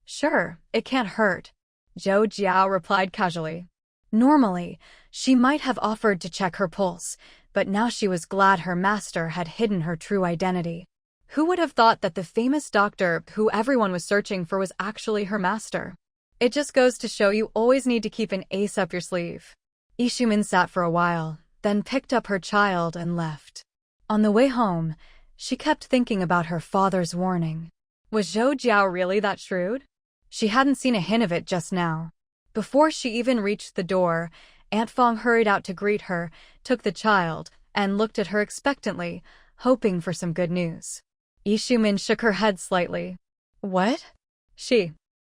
Sure, it can't hurt. Zhou Jiao replied casually. Normally, she might have offered to check her pulse, but now she was glad her master had hidden her true identity. Who would have thought that the famous doctor who everyone was searching for was actually her master? It just goes to show you always need to keep an ace up your sleeve. Ishumin sat for a while, then picked up her child and left. On the way home, she kept thinking about her father's warning. Was Zhou Jiao really that shrewd? She hadn't seen a hint of it just now. Before she even reached the door, Aunt Fong hurried out to greet her, took the child, and looked at her expectantly, hoping for some good news. Ishumin shook her head slightly. What?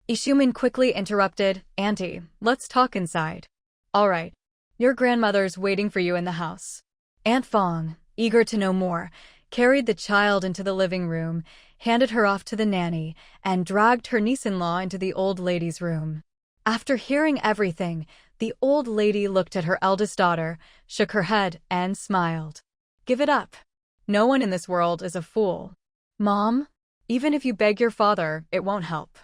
Ishumin quickly interrupted, Auntie, let's talk inside. All right. Your grandmother's waiting for you in the house. Aunt Fong, eager to know more, carried the child into the living room, handed her off to the nanny, and dragged her niece-in-law into the old lady's room. After hearing everything, the old lady looked at her eldest daughter, shook her head, and smiled. Give it up. No one in this world is a fool. Mom, even if you beg your father, it won't help.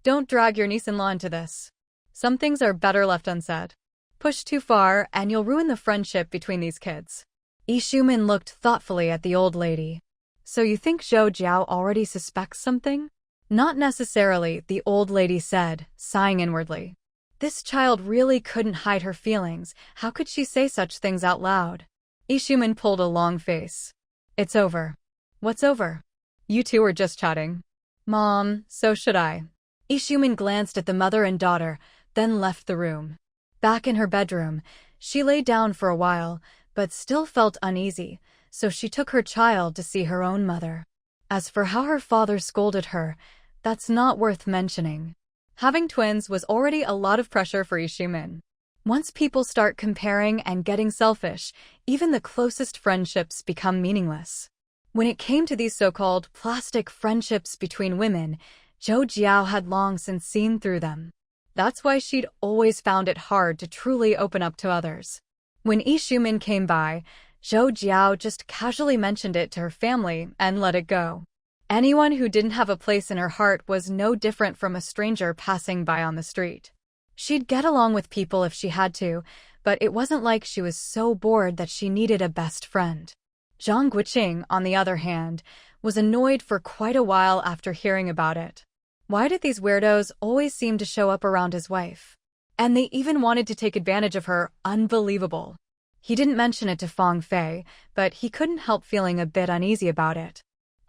Don't drag your niece-in-law into this. Some things are better left unsaid. Push too far, and you'll ruin the friendship between these kids. Ishumin looked thoughtfully at the old lady. So you think Zhou Jiao already suspects something? Not necessarily, the old lady said, sighing inwardly. This child really couldn't hide her feelings. How could she say such things out loud? Ishumin pulled a long face. It's over. What's over? You two were just chatting. Mom, so should I. Ishumin glanced at the mother and daughter, then left the room. Back in her bedroom, she lay down for a while, but still felt uneasy, so she took her child to see her own mother. As for how her father scolded her, that's not worth mentioning. Having twins was already a lot of pressure for Ishumin. Once people start comparing and getting selfish, even the closest friendships become meaningless. When it came to these so-called plastic friendships between women, Zhou Jiao had long since seen through them. That's why she'd always found it hard to truly open up to others. When Ishumin came by, Zhou Jiao just casually mentioned it to her family and let it go. Anyone who didn't have a place in her heart was no different from a stranger passing by on the street. She'd get along with people if she had to, but it wasn't like she was so bored that she needed a best friend. Zhang Guoqing, on the other hand, was annoyed for quite a while after hearing about it. Why did these weirdos always seem to show up around his wife? And they even wanted to take advantage of her, unbelievable. He didn't mention it to Fang Fei, but he couldn't help feeling a bit uneasy about it.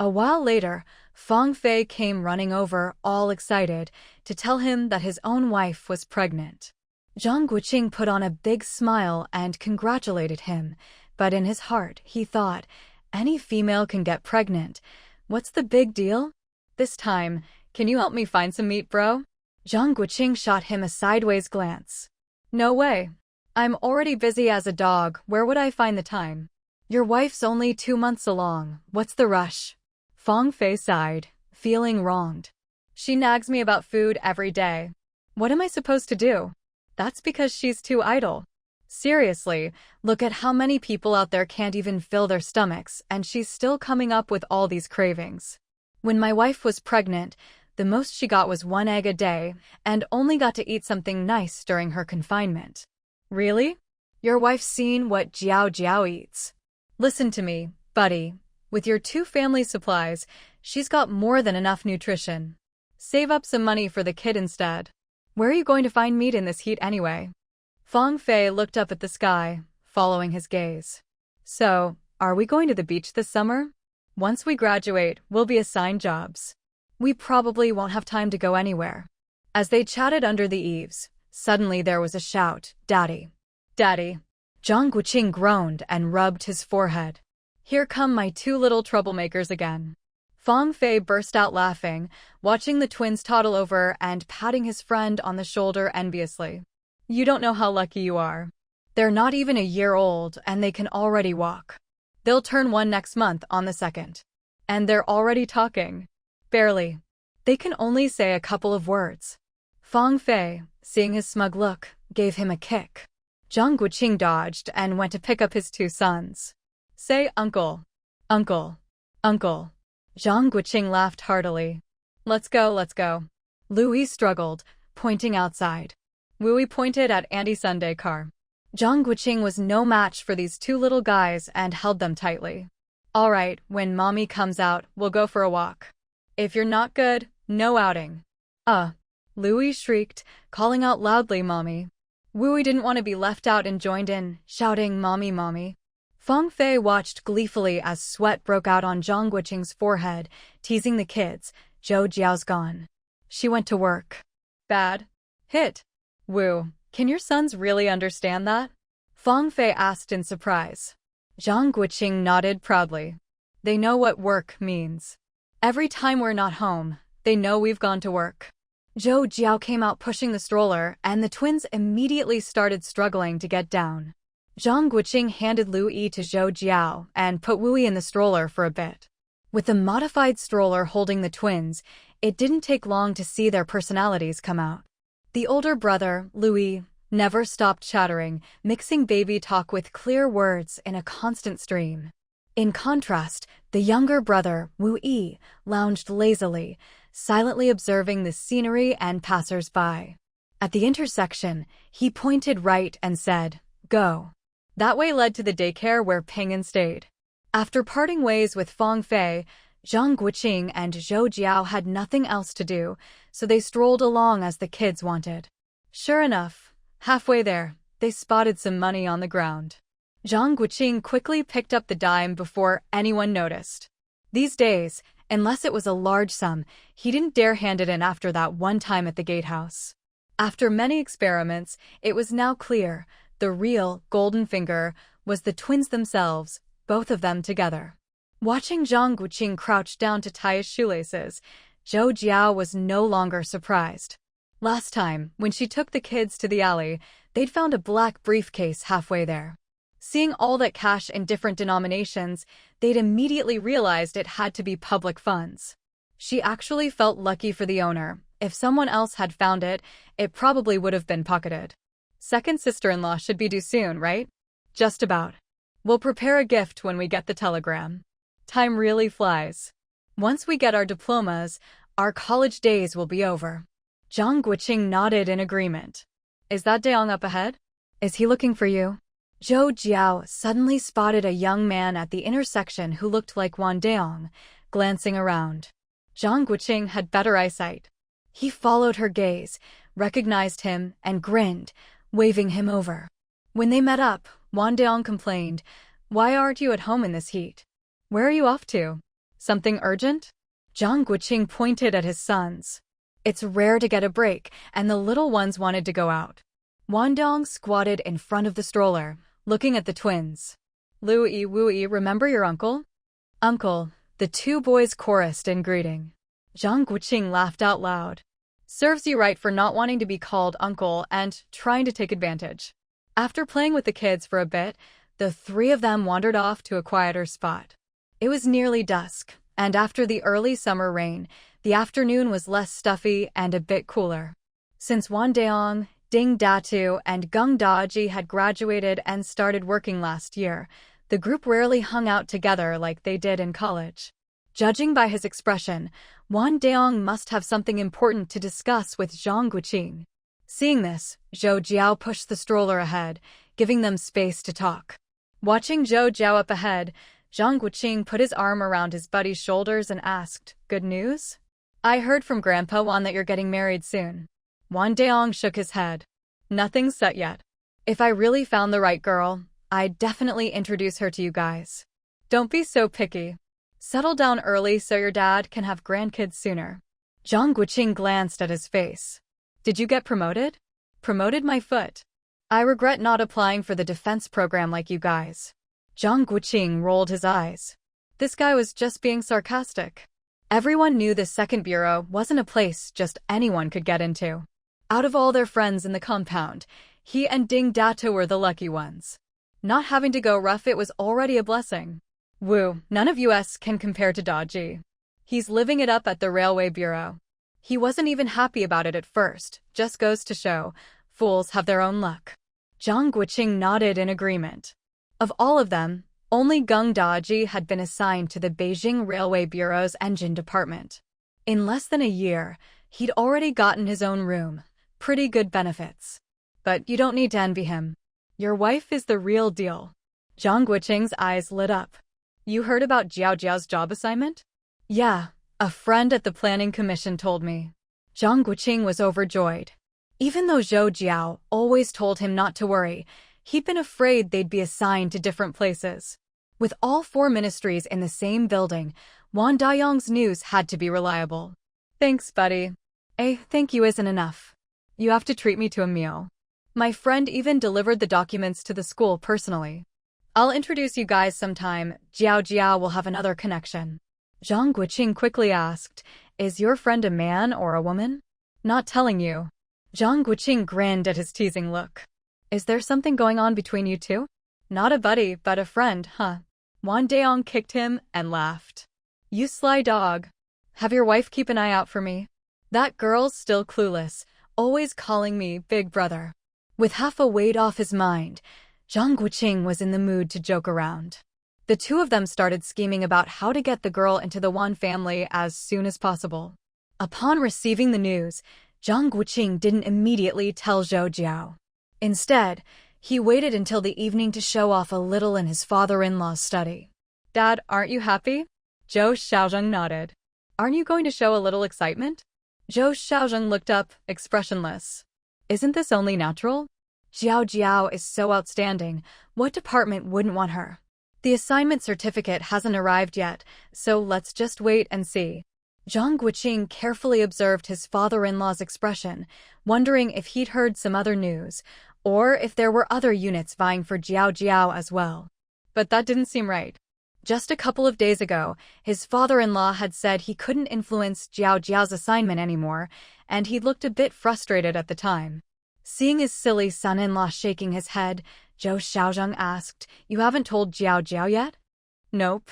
A while later, Fang Fei came running over, all excited, to tell him that his own wife was pregnant. Zhang Guoqing put on a big smile and congratulated him, but in his heart he thought, any female can get pregnant. What's the big deal? This time, can you help me find some meat, bro? Zhang Guoqing shot him a sideways glance. No way. I'm already busy as a dog, where would I find the time? Your wife's only 2 months along, what's the rush? Fang Fei sighed, feeling wronged. She nags me about food every day. What am I supposed to do? That's because she's too idle. Seriously, look at how many people out there can't even fill their stomachs, and she's still coming up with all these cravings. When my wife was pregnant, the most she got was 1 egg a day, and only got to eat something nice during her confinement. Really? Your wife's seen what Zhou Jiao eats. Listen to me, buddy. With your 2 family supplies, she's got more than enough nutrition. Save up some money for the kid instead. Where are you going to find meat in this heat anyway? Fang Fei looked up at the sky, following his gaze. So, are we going to the beach this summer? Once we graduate, we'll be assigned jobs. We probably won't have time to go anywhere. As they chatted under the eaves, suddenly there was a shout, "Daddy! Daddy!" Zhang Guoqing groaned and rubbed his forehead. Here come my 2 little troublemakers again. Fang Fei burst out laughing, watching the twins toddle over and patting his friend on the shoulder enviously. You don't know how lucky you are. They're not even a year old and they can already walk. They'll turn 1 next month on the 2nd. And they're already talking. Barely. They can only say a couple of words. Fang Fei, seeing his smug look, gave him a kick. Zhang Guoqing dodged and went to pick up his 2 sons. Say, uncle. Uncle. Uncle. Zhang Guoqing laughed heartily. Let's go, let's go. Louis struggled, pointing outside. Wu pointed at Auntie Sunday car. Zhang Guoqing was no match for these 2 little guys and held them tightly. All right, when mommy comes out, we'll go for a walk. If you're not good, no outing. Louis shrieked, calling out loudly mommy. Wu didn't want to be left out and joined in, shouting mommy mommy. Fang Fei watched gleefully as sweat broke out on Zhang Guoqing's forehead, teasing the kids. Zhou Jiao's gone. She went to work. Bad. Hit. Wu, can your sons really understand that? Fang Fei asked in surprise. Zhang Guoqing nodded proudly. They know what work means. Every time we're not home, they know we've gone to work. Zhou Jiao came out pushing the stroller, and the twins immediately started struggling to get down. Zhang Guoqing handed Lu Yi to Zhou Jiao and put Wu Yi in the stroller for a bit. With the modified stroller holding the twins, it didn't take long to see their personalities come out. The older brother, Louis, never stopped chattering, mixing baby talk with clear words in a constant stream. In contrast, the younger brother, Wu Yi, lounged lazily, silently observing the scenery and passers-by. At the intersection, he pointed right and said, "Go." That way led to the daycare where Ping'an stayed. After parting ways with Fang Fei, Zhang Guoqing and Zhou Jiao had nothing else to do, so they strolled along as the kids wanted. Sure enough, halfway there, they spotted some money on the ground. Zhang Guoqing quickly picked up the dime before anyone noticed. These days, unless it was a large sum, he didn't dare hand it in after that one time at the gatehouse. After many experiments, it was now clear the real golden finger was the twins themselves, both of them together. Watching Zhang Guoqing crouch down to tie his shoelaces, Zhou Jiao was no longer surprised. Last time, when she took the kids to the alley, they'd found a black briefcase halfway there. Seeing all that cash in different denominations, they'd immediately realized it had to be public funds. She actually felt lucky for the owner. If someone else had found it, it probably would have been pocketed. Second sister-in-law should be due soon, right? Just about. We'll prepare a gift when we get the telegram. Time really flies. Once we get our diplomas, our college days will be over. Zhang Guoqing nodded in agreement. Is that Deong up ahead? Is he looking for you? Zhou Jiao suddenly spotted a young man at the intersection who looked like Wan Deong, glancing around. Zhang Guoqing had better eyesight. He followed her gaze, recognized him, and grinned, waving him over. When they met up, Wan Deong complained, "Why aren't you at home in this heat? Where are you off to? Something urgent?" Zhang Guoqing pointed at his sons. It's rare to get a break, and the little ones wanted to go out. Wan Deong squatted in front of the stroller, looking at the twins. Wu Yi, remember your uncle? Uncle, the 2 boys chorused in greeting. Zhang Guoqing laughed out loud. Serves you right for not wanting to be called uncle and trying to take advantage. After playing with the kids for a bit, the 3 of them wandered off to a quieter spot. It was nearly dusk, and after the early summer rain, the afternoon was less stuffy and a bit cooler. Since Wan Deong, Ding Datu and Geng Daji had graduated and started working last year. The group rarely hung out together like they did in college. Judging by his expression, Wang Deong must have something important to discuss with Zhang Guoqing. Seeing this, Zhou Jiao pushed the stroller ahead, giving them space to talk. Watching Zhou Jiao up ahead, Zhang Guoqing put his arm around his buddy's shoulders and asked, "Good news? I heard from Grandpa Wan that you're getting married soon." Wang Deong shook his head. "Nothing's set yet. If I really found the right girl, I'd definitely introduce her to you guys. Don't be so picky. Settle down early so your dad can have grandkids sooner." Zhang Guoqing glanced at his face. "Did you get promoted?" "Promoted my foot. I regret not applying for the defense program like you guys." Zhang Guoqing rolled his eyes. This guy was just being sarcastic. Everyone knew the second bureau wasn't a place just anyone could get into. Out of all their friends in the compound, he and Ding Data were the lucky ones. Not having to go rough it was already a blessing. Woo, none of us can compare to Daji. He's living it up at the railway bureau. He wasn't even happy about it at first, just goes to show, fools have their own luck. Zhang Guoqing nodded in agreement. Of all of them, only Geng Daji had been assigned to the Beijing Railway Bureau's engine department. In less than a year, he'd already gotten his own room, pretty good benefits. But you don't need to envy him. Your wife is the real deal. Zhang Guoqing's eyes lit up. You heard about Jiao Jiao's job assignment? Yeah, a friend at the planning commission told me. Zhang Guoqing was overjoyed. Even though Zhou Jiao always told him not to worry, he'd been afraid they'd be assigned to different places. With all four ministries in the same building, Wang Dayong's news had to be reliable. Thanks, buddy. Thank you isn't enough. You have to treat me to a meal. My friend even delivered the documents to the school personally. I'll introduce you guys sometime. Jiao Jiao will have another connection. Zhang Guoqing quickly asked, "Is your friend a man or a woman?" "Not telling you." Zhang Guoqing grinned at his teasing look. "Is there something going on between you two?" "Not a buddy, but a friend, huh?" Wang Deong kicked him and laughed. "You sly dog. Have your wife keep an eye out for me. That girl's still clueless, always calling me big brother." With half a weight off his mind, Zhang Guoqing was in the mood to joke around. The two of them started scheming about how to get the girl into the Wan family as soon as possible. Upon receiving the news, Zhang Guoqing didn't immediately tell Zhou Jiao. Instead, he waited until the evening to show off a little in his father-in-law's study. "Dad, aren't you happy?" Zhou Xiaozheng nodded. "Aren't you going to show a little excitement?" Zhou Xiaozheng looked up, expressionless. "Isn't this only natural? Jiao Jiao is so outstanding, what department wouldn't want her? The assignment certificate hasn't arrived yet, so let's just wait and see." Zhang Guoqing carefully observed his father-in-law's expression, wondering if he'd heard some other news, or if there were other units vying for Jiao Jiao as well. But that didn't seem right. Just a couple of days ago, his father-in-law had said he couldn't influence Jiao Jiao's assignment anymore, and he looked a bit frustrated at the time. Seeing his silly son-in-law shaking his head, Zhou Xiaozheng asked, "You haven't told Jiao Jiao yet?" "Nope.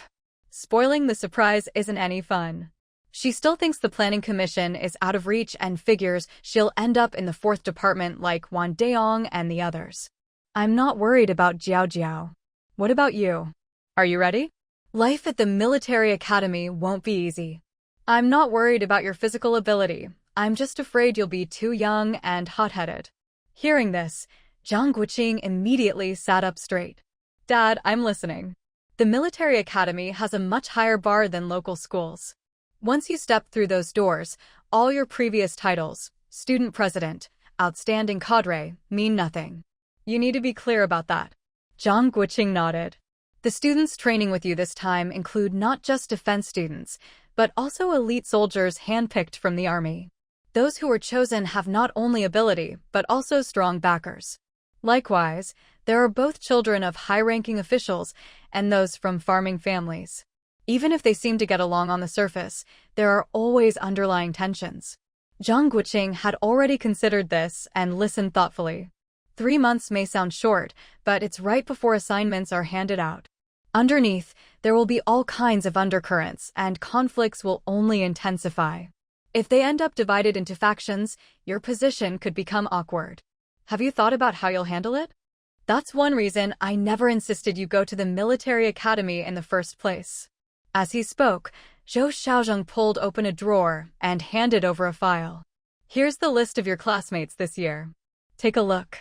Spoiling the surprise isn't any fun. She still thinks the planning commission is out of reach and figures she'll end up in the fourth department like Wang Deong and the others. I'm not worried about Jiao Jiao. What about you? Are you ready? Life at the military academy won't be easy. I'm not worried about your physical ability. I'm just afraid you'll be too young and hot-headed." Hearing this, Zhang Guoqing immediately sat up straight. "Dad, I'm listening. The military academy has a much higher bar than local schools. Once you step through those doors, all your previous titles, student president, outstanding cadre, mean nothing. You need to be clear about that." Zhang Guoqing nodded. "The students training with you this time include not just defense students, but also elite soldiers handpicked from the army. Those who were chosen have not only ability, but also strong backers. Likewise, there are both children of high-ranking officials and those from farming families. Even if they seem to get along on the surface, there are always underlying tensions." Zhang Guoqing had already considered this and listened thoughtfully. 3 months may sound short, but it's right before assignments are handed out. Underneath, there will be all kinds of undercurrents, and conflicts will only intensify. If they end up divided into factions, your position could become awkward. Have you thought about how you'll handle it? That's one reason I never insisted you go to the military academy in the first place. As he spoke, Zhou Jiao pulled open a drawer and handed over a file. Here's the list of your classmates this year. Take a look.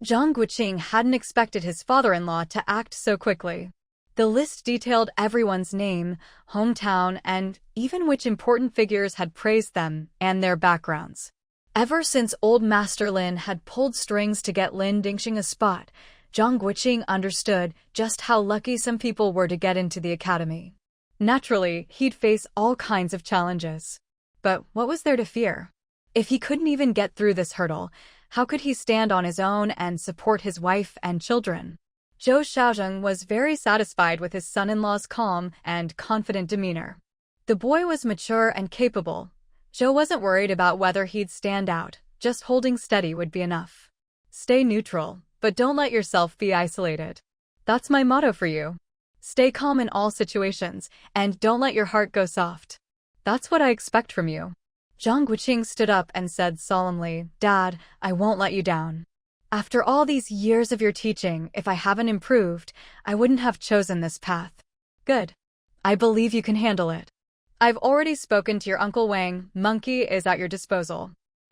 Zhang Guoqing hadn't expected his father-in-law to act so quickly. The list detailed everyone's name, hometown, and even which important figures had praised them and their backgrounds. Ever since old Master Lin had pulled strings to get Lin Dingxing a spot, Zhang Guoqing understood just how lucky some people were to get into the academy. Naturally, he'd face all kinds of challenges. But what was there to fear? If he couldn't even get through this hurdle, how could he stand on his own and support his wife and children? Zhou Jiao was very satisfied with his son-in-law's calm and confident demeanor. The boy was mature and capable. Zhou wasn't worried about whether he'd stand out, just holding steady would be enough. Stay neutral, but don't let yourself be isolated. That's my motto for you. Stay calm in all situations, and don't let your heart go soft. That's what I expect from you. Zhang Guoqing stood up and said solemnly, Dad, I won't let you down. After all these years of your teaching, if I haven't improved, I wouldn't have chosen this path. Good. I believe you can handle it. I've already spoken to your Uncle Wang. Monkey is at your disposal.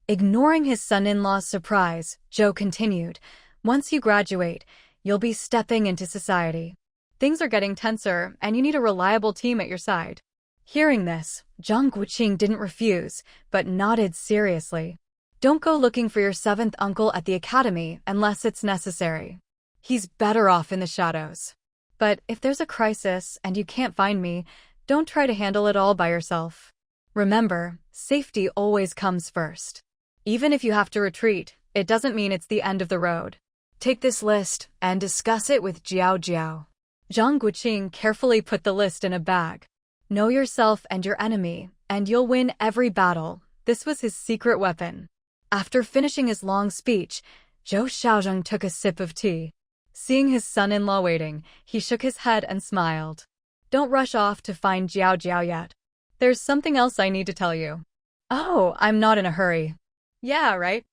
Ignoring his son-in-law's surprise, Zhou continued, Once you graduate, you'll be stepping into society. Things are getting tenser, and you need a reliable team at your side. Hearing this, Zhang Guoqing didn't refuse, but nodded seriously. Don't go looking for your seventh uncle at the academy unless it's necessary. He's better off in the shadows. But if there's a crisis and you can't find me, don't try to handle it all by yourself. Remember, safety always comes first. Even if you have to retreat, it doesn't mean it's the end of the road. Take this list and discuss it with Jiao. Zhang Guoqing carefully put the list in a bag. Know yourself and your enemy, and you'll win every battle. This was his secret weapon. After finishing his long speech, Zhou Jiao took a sip of tea. Seeing his son-in-law waiting, he shook his head and smiled. Don't rush off to find Jiao yet. There's something else I need to tell you. Oh, I'm not in a hurry. Yeah, right?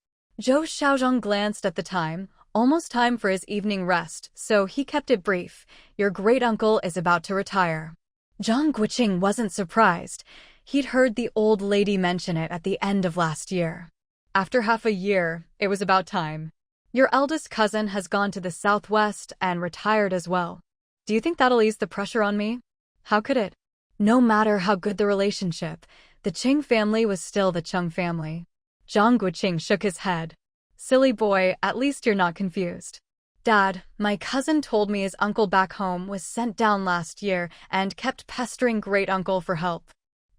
Zhou Jiao glanced at the time. Almost time for his evening rest, so he kept it brief. Your great-uncle is about to retire. Zhang Guoqing wasn't surprised. He'd heard the old lady mention it at the end of last year. After half a year, it was about time. Your eldest cousin has gone to the southwest and retired as well. Do you think that'll ease the pressure on me? How could it? No matter how good the relationship, the Qing family was still the Chung family. Zhang Guoqing shook his head. Silly boy, at least you're not confused. Dad, my cousin told me his uncle back home was sent down last year and kept pestering great-uncle for help.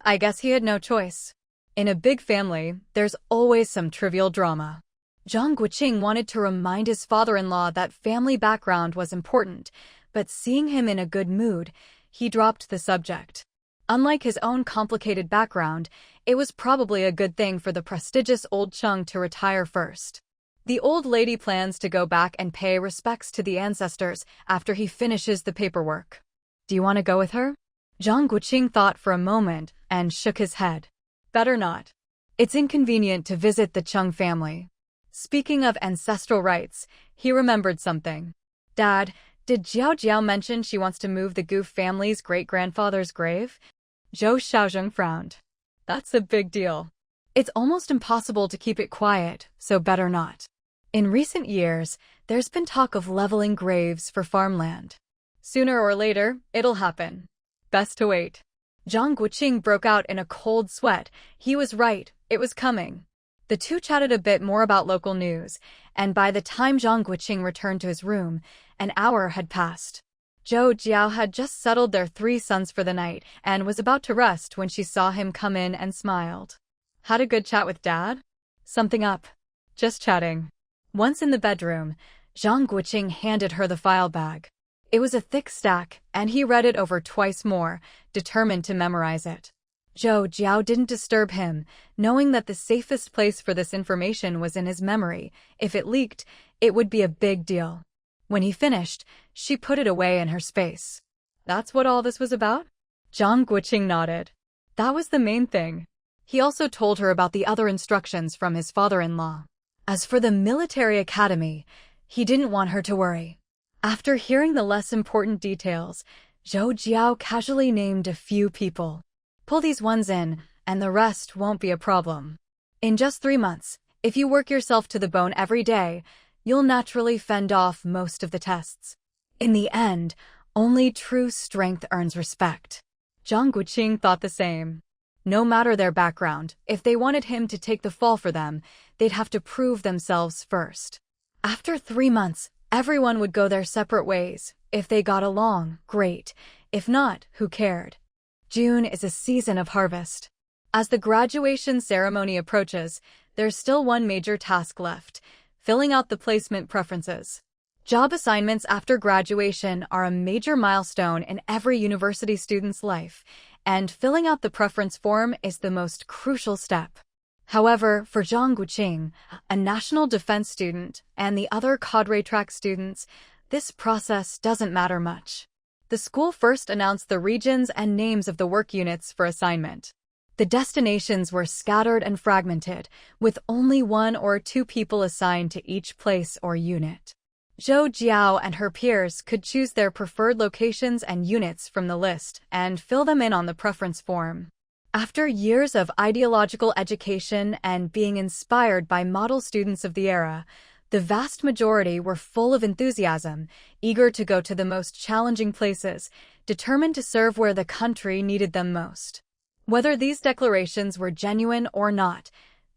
I guess he had no choice. In a big family, there's always some trivial drama. Zhang Guoqing wanted to remind his father-in-law that family background was important, but seeing him in a good mood, he dropped the subject. Unlike his own complicated background, it was probably a good thing for the prestigious old Chung to retire first. The old lady plans to go back and pay respects to the ancestors after he finishes the paperwork. Do you want to go with her? Zhang Guoqing thought for a moment and shook his head. Better not. It's inconvenient to visit the Chung family. Speaking of ancestral rights, he remembered something. Dad, did Jiao mention she wants to move the Gu family's great-grandfather's grave? Zhou Jiao frowned. That's a big deal. It's almost impossible to keep it quiet, so better not. In recent years, there's been talk of leveling graves for farmland. Sooner or later, it'll happen. Best to wait. Zhang Guoqing broke out in a cold sweat. He was right, it was coming. The two chatted a bit more about local news, and by the time Zhang Guoqing returned to his room, an hour had passed. Zhou Jiao had just settled their 3 sons for the night and was about to rest when she saw him come in and smiled. Had a good chat with Dad? Something up? Just chatting. Once in the bedroom, Zhang Guoqing handed her the file bag. It was a thick stack, and he read it over twice more, determined to memorize it. Zhou Jiao didn't disturb him, knowing that the safest place for this information was in his memory. If it leaked, it would be a big deal. When he finished, she put it away in her space. That's what all this was about? Zhang Guoqing nodded. That was the main thing. He also told her about the other instructions from his father-in-law. As for the military academy, he didn't want her to worry. After hearing the less important details, Zhou Jiao casually named a few people. Pull these ones in, and the rest won't be a problem. In just 3 months, if you work yourself to the bone every day, you'll naturally fend off most of the tests. In the end, only true strength earns respect. Zhang Guoqing thought the same. No matter their background, if they wanted him to take the fall for them, they'd have to prove themselves first. After 3 months, everyone would go their separate ways. If they got along, great. If not, who cared? June is a season of harvest. As the graduation ceremony approaches, there's still one major task left: filling out the placement preferences. Job assignments after graduation are a major milestone in every university student's life, and filling out the preference form is the most crucial step. However, for Zhang Guoqing, a national defense student, and the other cadre track students, this process doesn't matter much. The school first announced the regions and names of the work units for assignment. The destinations were scattered and fragmented, with only 1 or 2 people assigned to each place or unit. Zhou Jiao and her peers could choose their preferred locations and units from the list and fill them in on the preference form. After years of ideological education and being inspired by model students of the era, the vast majority were full of enthusiasm, eager to go to the most challenging places, determined to serve where the country needed them most. Whether these declarations were genuine or not,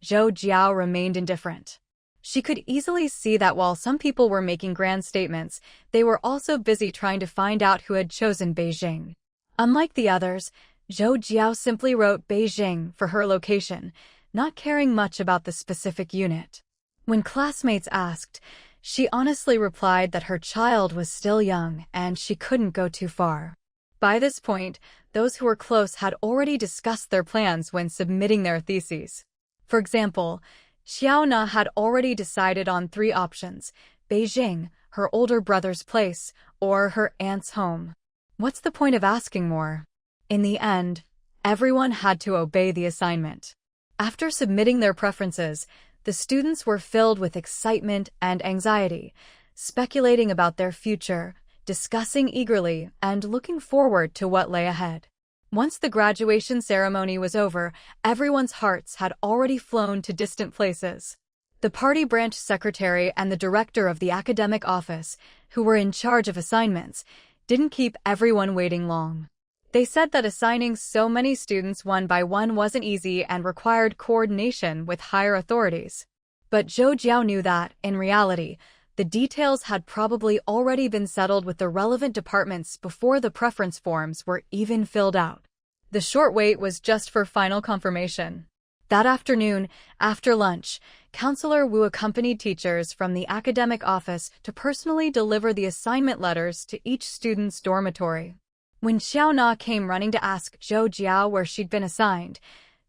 Zhou Jiao remained indifferent. She could easily see that while some people were making grand statements, they were also busy trying to find out who had chosen Beijing. Unlike the others, Zhou Jiao simply wrote Beijing for her location, not caring much about the specific unit. When classmates asked, she honestly replied that her child was still young and she couldn't go too far. By this point, those who were close had already discussed their plans when submitting their theses. For example, Xiao Na had already decided on 3 options: Beijing, her older brother's place, or her aunt's home. What's the point of asking more? In the end, everyone had to obey the assignment. After submitting their preferences, the students were filled with excitement and anxiety, speculating about their future, discussing eagerly, and looking forward to what lay ahead. Once the graduation ceremony was over, everyone's hearts had already flown to distant places. The party branch secretary and the director of the academic office, who were in charge of assignments, didn't keep everyone waiting long. They said that assigning so many students one by one wasn't easy and required coordination with higher authorities. But Zhou Jiao knew that, in reality, the details had probably already been settled with the relevant departments before the preference forms were even filled out. The short wait was just for final confirmation. That afternoon, after lunch, Counselor Wu accompanied teachers from the academic office to personally deliver the assignment letters to each student's dormitory. When Xiao Na came running to ask Zhou Jiao where she'd been assigned,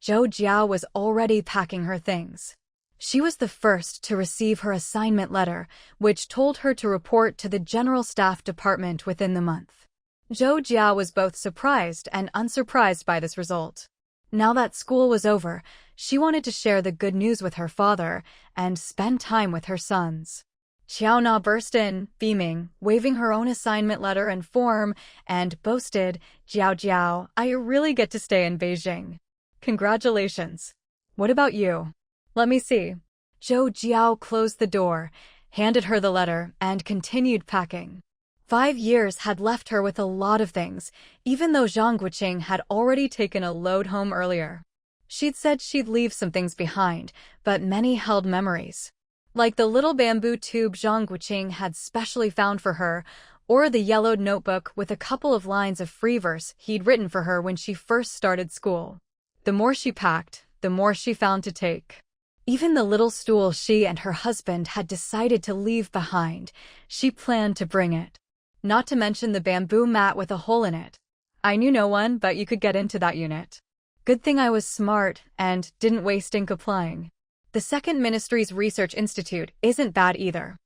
Zhou Jiao was already packing her things. She was the first to receive her assignment letter, which told her to report to the General Staff Department within the month. Zhou Jiao was both surprised and unsurprised by this result. Now that school was over, she wanted to share the good news with her father and spend time with her sons. Xiao Na burst in, beaming, waving her own assignment letter and form, and boasted, "Jiao Jiao, I really get to stay in Beijing. Congratulations. What about you? Let me see." Zhou Jiao closed the door, handed her the letter, and continued packing. 5 years had left her with a lot of things, even though Zhang Guoqing had already taken a load home earlier. She'd said she'd leave some things behind, but many held memories. Like the little bamboo tube Zhang Guoqing had specially found for her, or the yellowed notebook with a couple of lines of free verse he'd written for her when she first started school. The more she packed, the more she found to take. Even the little stool she and her husband had decided to leave behind, she planned to bring it. Not to mention the bamboo mat with a hole in it. I knew no one, but you could get into that unit. Good thing I was smart and didn't waste ink applying. The Second Ministry's Research Institute isn't bad either.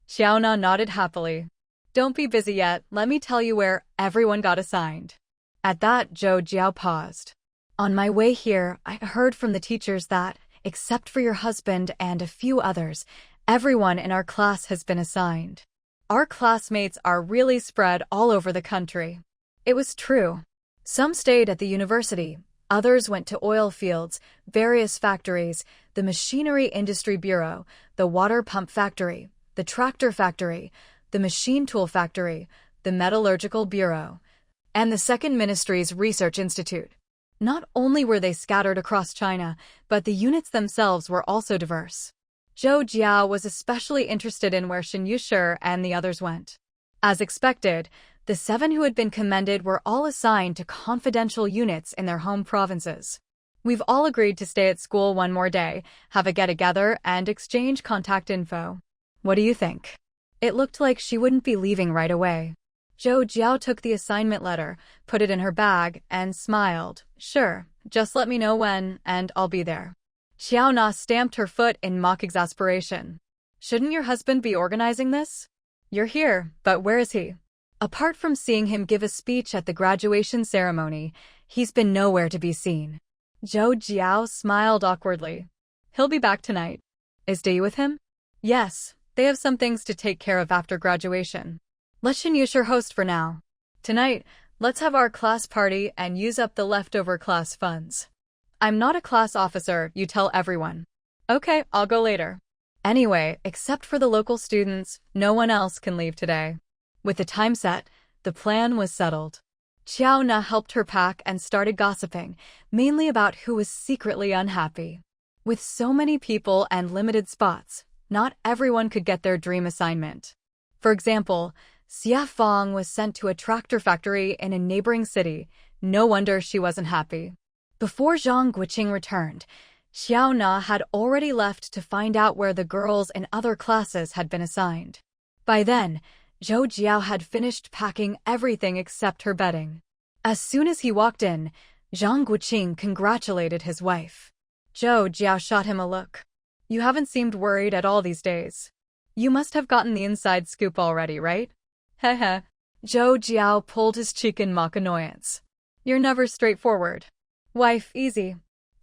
Xiao Na nodded happily. Don't be busy yet, let me tell you where everyone got assigned. At that, Zhou Jiao paused. On my way here, I heard from the teachers that, except for your husband and a few others. Everyone in our class has been assigned. Our classmates are really spread all over the country. It was true. Some stayed at the university, others went to oil fields, various factories, the machinery industry bureau, the water pump factory, the tractor factory, the machine tool factory, the metallurgical bureau, and the Second Ministry's Research Institute. Not only were they scattered across China, but the units themselves were also diverse. Zhou Jiao was especially interested in where Shen Yushi and the others went. As expected, the 7 who had been commended were all assigned to confidential units in their home provinces. We've all agreed to stay at school one more day, have a get-together, and exchange contact info. What do you think? It looked like she wouldn't be leaving right away. Zhou Jiao took the assignment letter, put it in her bag, and smiled. Sure, just let me know when, and I'll be there. Xiao Na stamped her foot in mock exasperation. Shouldn't your husband be organizing this? You're here, but where is he? Apart from seeing him give a speech at the graduation ceremony, he's been nowhere to be seen. Zhou Jiao smiled awkwardly. He'll be back tonight. Is Dai with him? Yes, they have some things to take care of after graduation. Let Shen Yushi host for now. Tonight, let's have our class party and use up the leftover class funds. I'm not a class officer, you tell everyone. Okay, I'll go later. Anyway, except for the local students, no one else can leave today. With the time set, the plan was settled. Xiao Na helped her pack and started gossiping, mainly about who was secretly unhappy. With so many people and limited spots, not everyone could get their dream assignment. For example, Xia Fong was sent to a tractor factory in a neighboring city. No wonder she wasn't happy. Before Zhang Guoqing returned, Xiao Na had already left to find out where the girls in other classes had been assigned. By then, Zhou Jiao had finished packing everything except her bedding. As soon as he walked in, Zhang Guoqing congratulated his wife. Zhou Jiao shot him a look. You haven't seemed worried at all these days. You must have gotten the inside scoop already, right? Heh. Zhou Jiao pulled his cheek in mock annoyance. You're never straightforward. Wife, easy.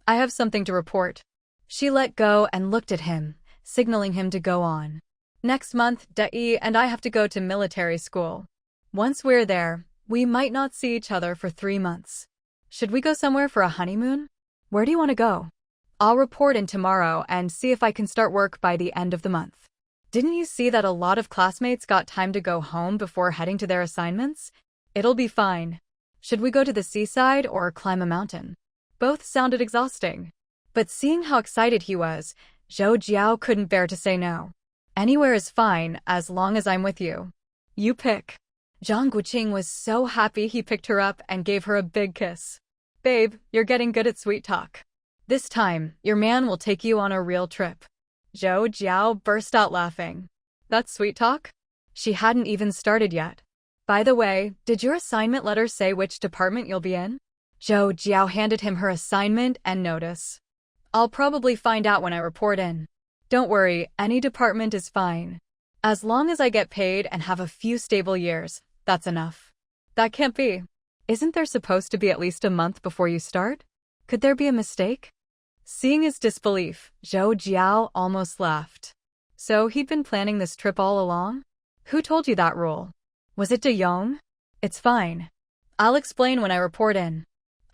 I have something to report. She let go and looked at him, signaling him to go on. Next month, Dai and I have to go to military school. Once we're there, we might not see each other for 3 months. Should we go somewhere for a honeymoon? Where do you want to go? I'll report in tomorrow and see if I can start work by the end of the month. Didn't you see that a lot of classmates got time to go home before heading to their assignments? It'll be fine. Should we go to the seaside or climb a mountain? Both sounded exhausting. But seeing how excited he was, Zhou Jiao couldn't bear to say no. Anywhere is fine as long as I'm with you. You pick. Zhang Guoqing was so happy he picked her up and gave her a big kiss. Babe, you're getting good at sweet talk. This time, your man will take you on a real trip. Zhou Jiao burst out laughing. That's sweet talk? She hadn't even started yet. By the way, did your assignment letter say which department you'll be in? Zhou Jiao handed him her assignment and notice. I'll probably find out when I report in. Don't worry, any department is fine. As long as I get paid and have a few stable years, that's enough. That can't be. Isn't there supposed to be at least a month before you start? Could there be a mistake? Seeing his disbelief, Zhou Jiao almost laughed. So he'd been planning this trip all along? Who told you that rule? Was it De Yong? It's fine. I'll explain when I report in.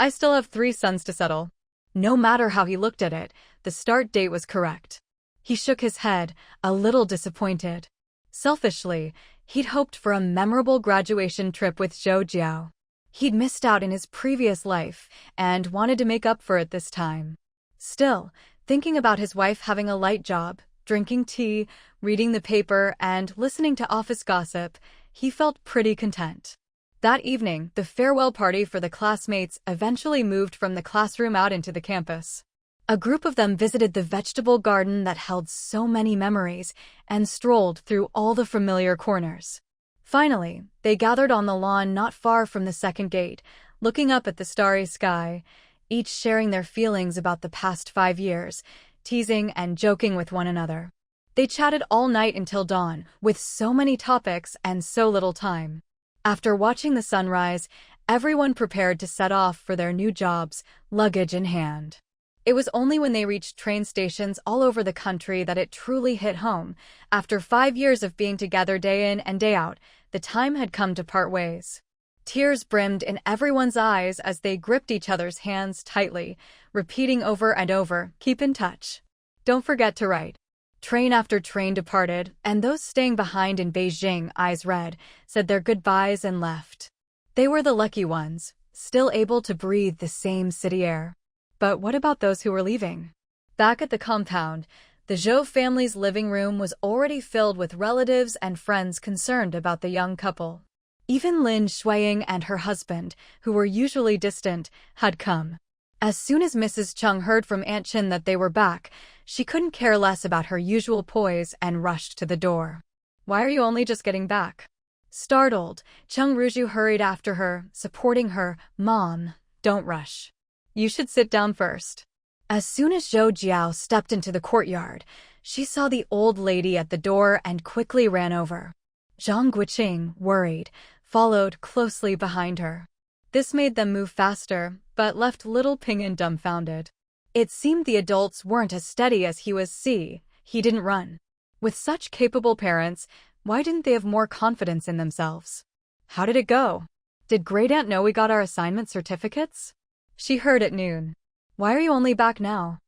I still have 3 sons to settle. No matter how he looked at it, the start date was correct. He shook his head, a little disappointed. Selfishly, he'd hoped for a memorable graduation trip with Zhou Jiao. He'd missed out in his previous life and wanted to make up for it this time. Still, thinking about his wife having a light job, drinking tea, reading the paper, and listening to office gossip, he felt pretty content. That evening, the farewell party for the classmates eventually moved from the classroom out into the campus. A group of them visited the vegetable garden that held so many memories and strolled through all the familiar corners. Finally, they gathered on the lawn not far from the second gate, looking up at the starry sky, each sharing their feelings about the past 5 years, teasing and joking with one another. They chatted all night until dawn, with so many topics and so little time. After watching the sunrise, everyone prepared to set off for their new jobs, luggage in hand. It was only when they reached train stations all over the country that it truly hit home. After 5 years of being together day in and day out, the time had come to part ways. Tears brimmed in everyone's eyes as they gripped each other's hands tightly, repeating over and over, "Keep in touch. Don't forget to write." Train after train departed, and those staying behind in Beijing, eyes red, said their goodbyes and left. They were the lucky ones, still able to breathe the same city air. But what about those who were leaving? Back at the compound, the Zhou family's living room was already filled with relatives and friends concerned about the young couple. Even Lin Shuiying and her husband, who were usually distant, had come. As soon as Mrs. Chung heard from Aunt Chin that they were back, she couldn't care less about her usual poise and rushed to the door. "Why are you only just getting back?" Startled, Chung Ruju hurried after her, supporting her. "Mom, don't rush. You should sit down first." As soon as Zhou Jiao stepped into the courtyard, she saw the old lady at the door and quickly ran over. Zhang Guoqing, worried, followed closely behind her. This made them move faster, but left little Ping'an dumbfounded. It seemed the adults weren't as steady as he was. He didn't run. With such capable parents, why didn't they have more confidence in themselves? "How did it go? Did Great Aunt know we got our assignment certificates?" She heard at noon. "Why are you only back now?"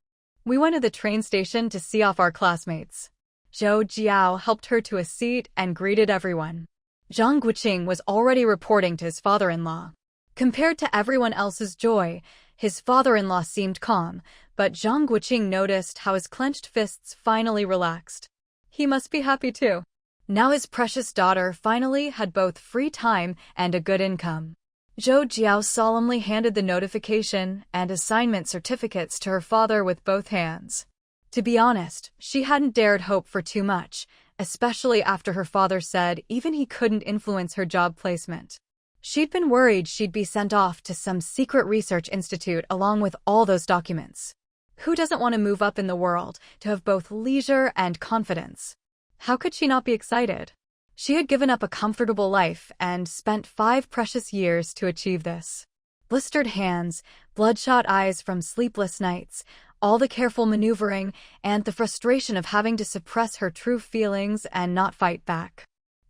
"We went to the train station to see off our classmates." Zhou Jiao helped her to a seat and greeted everyone. Zhang Guoqing was already reporting to his father-in-law. Compared to everyone else's joy, his father-in-law seemed calm, but Zhang Guoqing noticed how his clenched fists finally relaxed. He must be happy too. Now his precious daughter finally had both free time and a good income. Zhou Jiao solemnly handed the notification and assignment certificates to her father with both hands. To be honest, she hadn't dared hope for too much, especially after her father said even he couldn't influence her job placement. She'd been worried she'd be sent off to some secret research institute along with all those documents. Who doesn't want to move up in the world, to have both leisure and confidence? How could she not be excited? She had given up a comfortable life and spent 5 precious years to achieve this. Blistered hands, bloodshot eyes from sleepless nights, all the careful maneuvering, and the frustration of having to suppress her true feelings and not fight back.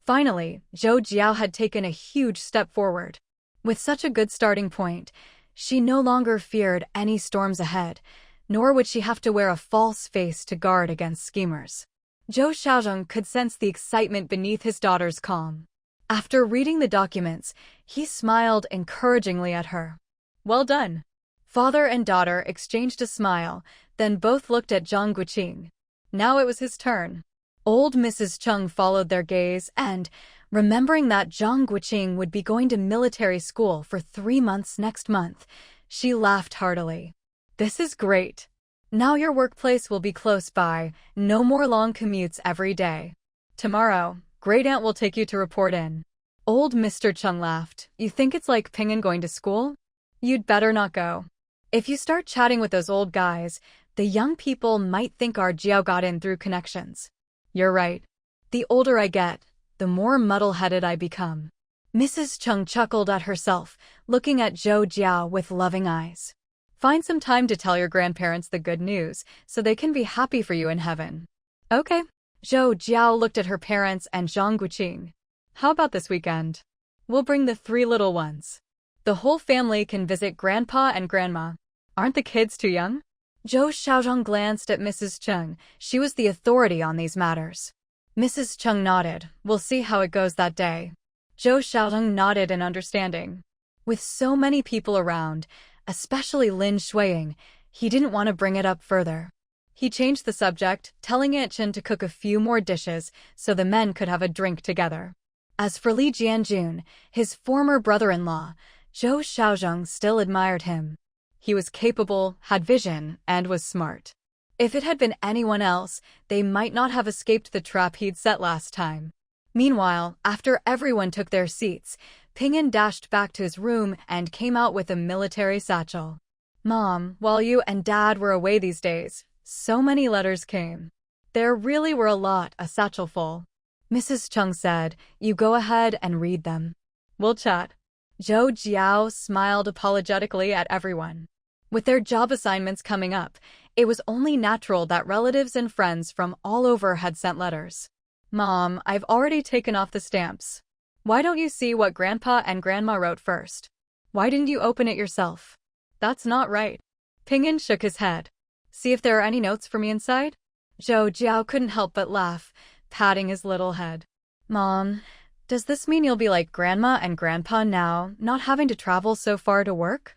Finally, Zhou Jiao had taken a huge step forward. With such a good starting point, she no longer feared any storms ahead, nor would she have to wear a false face to guard against schemers. Zhou Xiaozheng could sense the excitement beneath his daughter's calm. After reading the documents, he smiled encouragingly at her. "Well done." Father and daughter exchanged a smile, then both looked at Zhang Guoqing. Now it was his turn. Old Mrs. Chung followed their gaze and, remembering that Zhang Guoqing would be going to military school for 3 months next month, she laughed heartily. "This is great. Now your workplace will be close by, no more long commutes every day. Tomorrow, Great Aunt will take you to report in." Old Mr. Chung laughed. "You think it's like Ping'an going to school? You'd better not go. If you start chatting with those old guys, the young people might think our Jiao got in through connections." "You're right. The older I get, the more muddle-headed I become." Mrs. Chung chuckled at herself, looking at Zhou Jiao with loving eyes. "Find some time to tell your grandparents the good news, so they can be happy for you in heaven." "Okay." Zhou Jiao looked at her parents and Zhang Guoqing. "How about this weekend? We'll bring the 3 little ones. The whole family can visit Grandpa and Grandma. Aren't the kids too young?" Zhou Xiaozheng glanced at Mrs. Chung. She was the authority on these matters. Mrs. Chung nodded. "We'll see how it goes that day." Zhou Xiaozheng nodded in understanding. With so many people around, especially Lin Shuiying, he didn't want to bring it up further. He changed the subject, telling Aunt Chin to cook a few more dishes so the men could have a drink together. As for Li Jianjun, his former brother-in-law, Zhou Xiaozheng still admired him. He was capable, had vision, and was smart. If it had been anyone else, they might not have escaped the trap he'd set last time. Meanwhile, after everyone took their seats, Ping'an dashed back to his room and came out with a military satchel. "Mom, while you and Dad were away these days, so many letters came." "There really were a lot, a satchel full." Mrs. Chung said, "You go ahead and read them. We'll chat." Zhou Jiao smiled apologetically at everyone. With their job assignments coming up, it was only natural that relatives and friends from all over had sent letters. Mom, I've already taken off the stamps. Why don't you see what Grandpa and Grandma wrote first? Why didn't you open it yourself? That's not right. Ping'an shook his head. See if there are any notes for me inside? Zhou Jiao couldn't help but laugh, patting his little head. Mom, does this mean you'll be like Grandma and Grandpa now, not having to travel so far to work?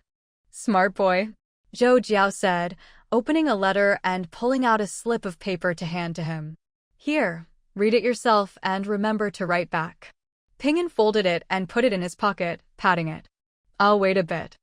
Smart boy, Zhou Jiao said, opening a letter and pulling out a slip of paper to hand to him. Here, read it yourself and remember to write back. Ping'an folded it and put it in his pocket, patting it. I'll wait a bit.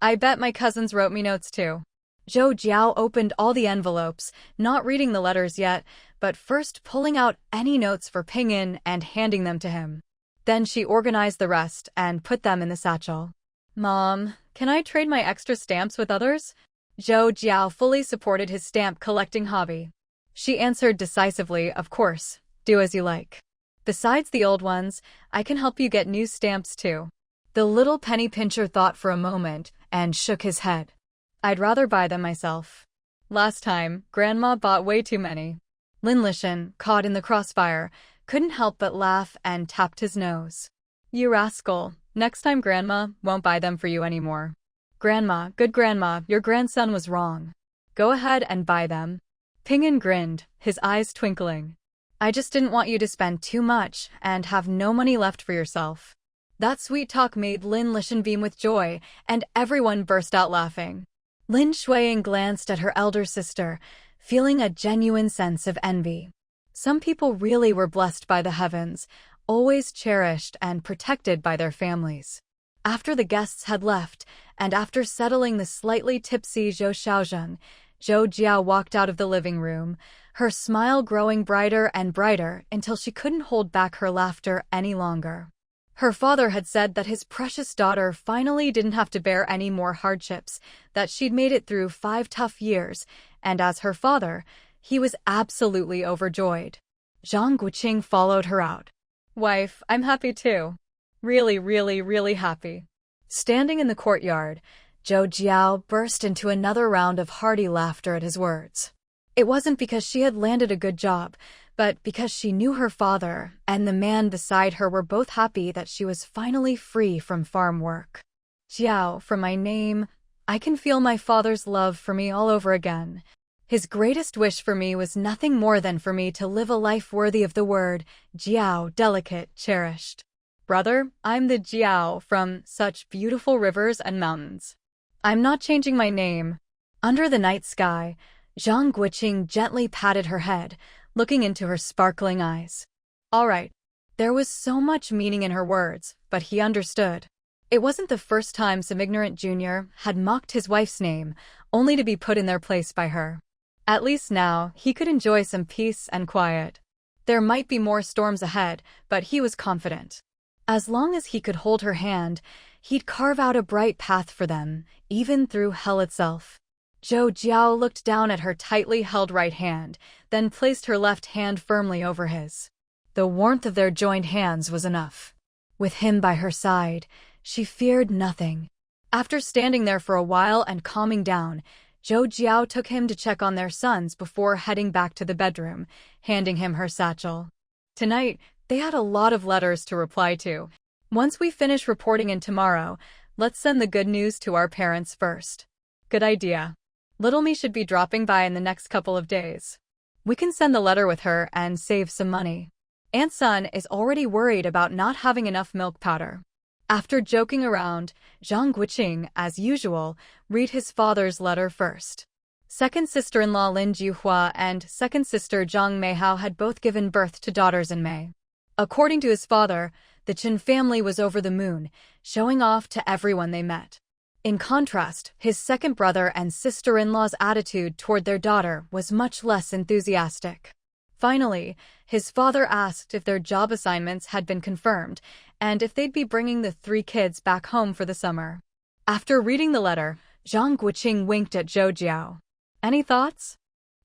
I bet my cousins wrote me notes too. Zhou Jiao opened all the envelopes, not reading the letters yet, but first pulling out any notes for Ping'an and handing them to him. Then she organized the rest and put them in the satchel. Mom, can I trade my extra stamps with others? Zhou Jiao fully supported his stamp collecting hobby. She answered decisively, of course, do as you like. Besides the old ones, I can help you get new stamps too. The little penny pincher thought for a moment and shook his head. I'd rather buy them myself. Last time, Grandma bought way too many. Lin Lishan, caught in the crossfire, couldn't help but laugh and tapped his nose. You rascal, next time Grandma won't buy them for you anymore. Grandma, good Grandma, your grandson was wrong. Go ahead and buy them. Ping'an grinned, his eyes twinkling. I just didn't want you to spend too much and have no money left for yourself. That sweet talk made Lin Lishan beam with joy, and everyone burst out laughing. Lin Shuiying glanced at her elder sister, feeling a genuine sense of envy. Some people really were blessed by the heavens, always cherished and protected by their families. After the guests had left, and after settling the slightly tipsy Zhou Xiaozheng, Zhou Jiao walked out of the living room, her smile growing brighter and brighter until she couldn't hold back her laughter any longer. Her father had said that his precious daughter finally didn't have to bear any more hardships, that she'd made it through 5 tough years, and as her father, he was absolutely overjoyed. Zhang Guoqing followed her out. Wife, I'm happy too. Really, really, really happy. Standing in the courtyard, Zhou Jiao burst into another round of hearty laughter at his words. It wasn't because she had landed a good job, but because she knew her father and the man beside her were both happy that she was finally free from farm work. Jiao, from my name, I can feel my father's love for me all over again. His greatest wish for me was nothing more than for me to live a life worthy of the word Jiao, delicate, cherished. Brother, I'm the Jiao from such beautiful rivers and mountains. I'm not changing my name. Under the night sky, Zhang Guoqing gently patted her head, looking into her sparkling eyes. All right. There was so much meaning in her words, but he understood. It wasn't the first time some ignorant junior had mocked his wife's name, only to be put in their place by her. At least now, he could enjoy some peace and quiet. There might be more storms ahead, but he was confident. As long as he could hold her hand, he'd carve out a bright path for them, even through hell itself. Zhou Jiao looked down at her tightly held right hand, then placed her left hand firmly over his. The warmth of their joined hands was enough. With him by her side, she feared nothing. After standing there for a while and calming down, Zhou Jiao took him to check on their sons before heading back to the bedroom, handing him her satchel. Tonight, they had a lot of letters to reply to. Once we finish reporting in tomorrow, let's send the good news to our parents first. Good idea. Little me should be dropping by in the next couple of days. We can send the letter with her and save some money. Aunt Sun is already worried about not having enough milk powder. After joking around, Zhang Guoqing, as usual, read his father's letter first. Second sister-in-law Lin Juhua and second sister Zhang Meihao had both given birth to daughters in May. According to his father, the Chen family was over the moon, showing off to everyone they met. In contrast, his second brother and sister-in-law's attitude toward their daughter was much less enthusiastic. Finally, his father asked if their job assignments had been confirmed and if they'd be bringing the 3 kids back home for the summer. After reading the letter, Zhang Guoqing winked at Zhou Jiao. Any thoughts?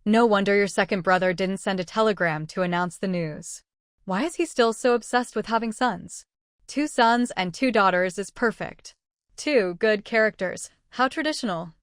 No wonder your second brother didn't send a telegram to announce the news. Why is he still so obsessed with having sons? 2 sons and 2 daughters is perfect. 2 good characters. How traditional.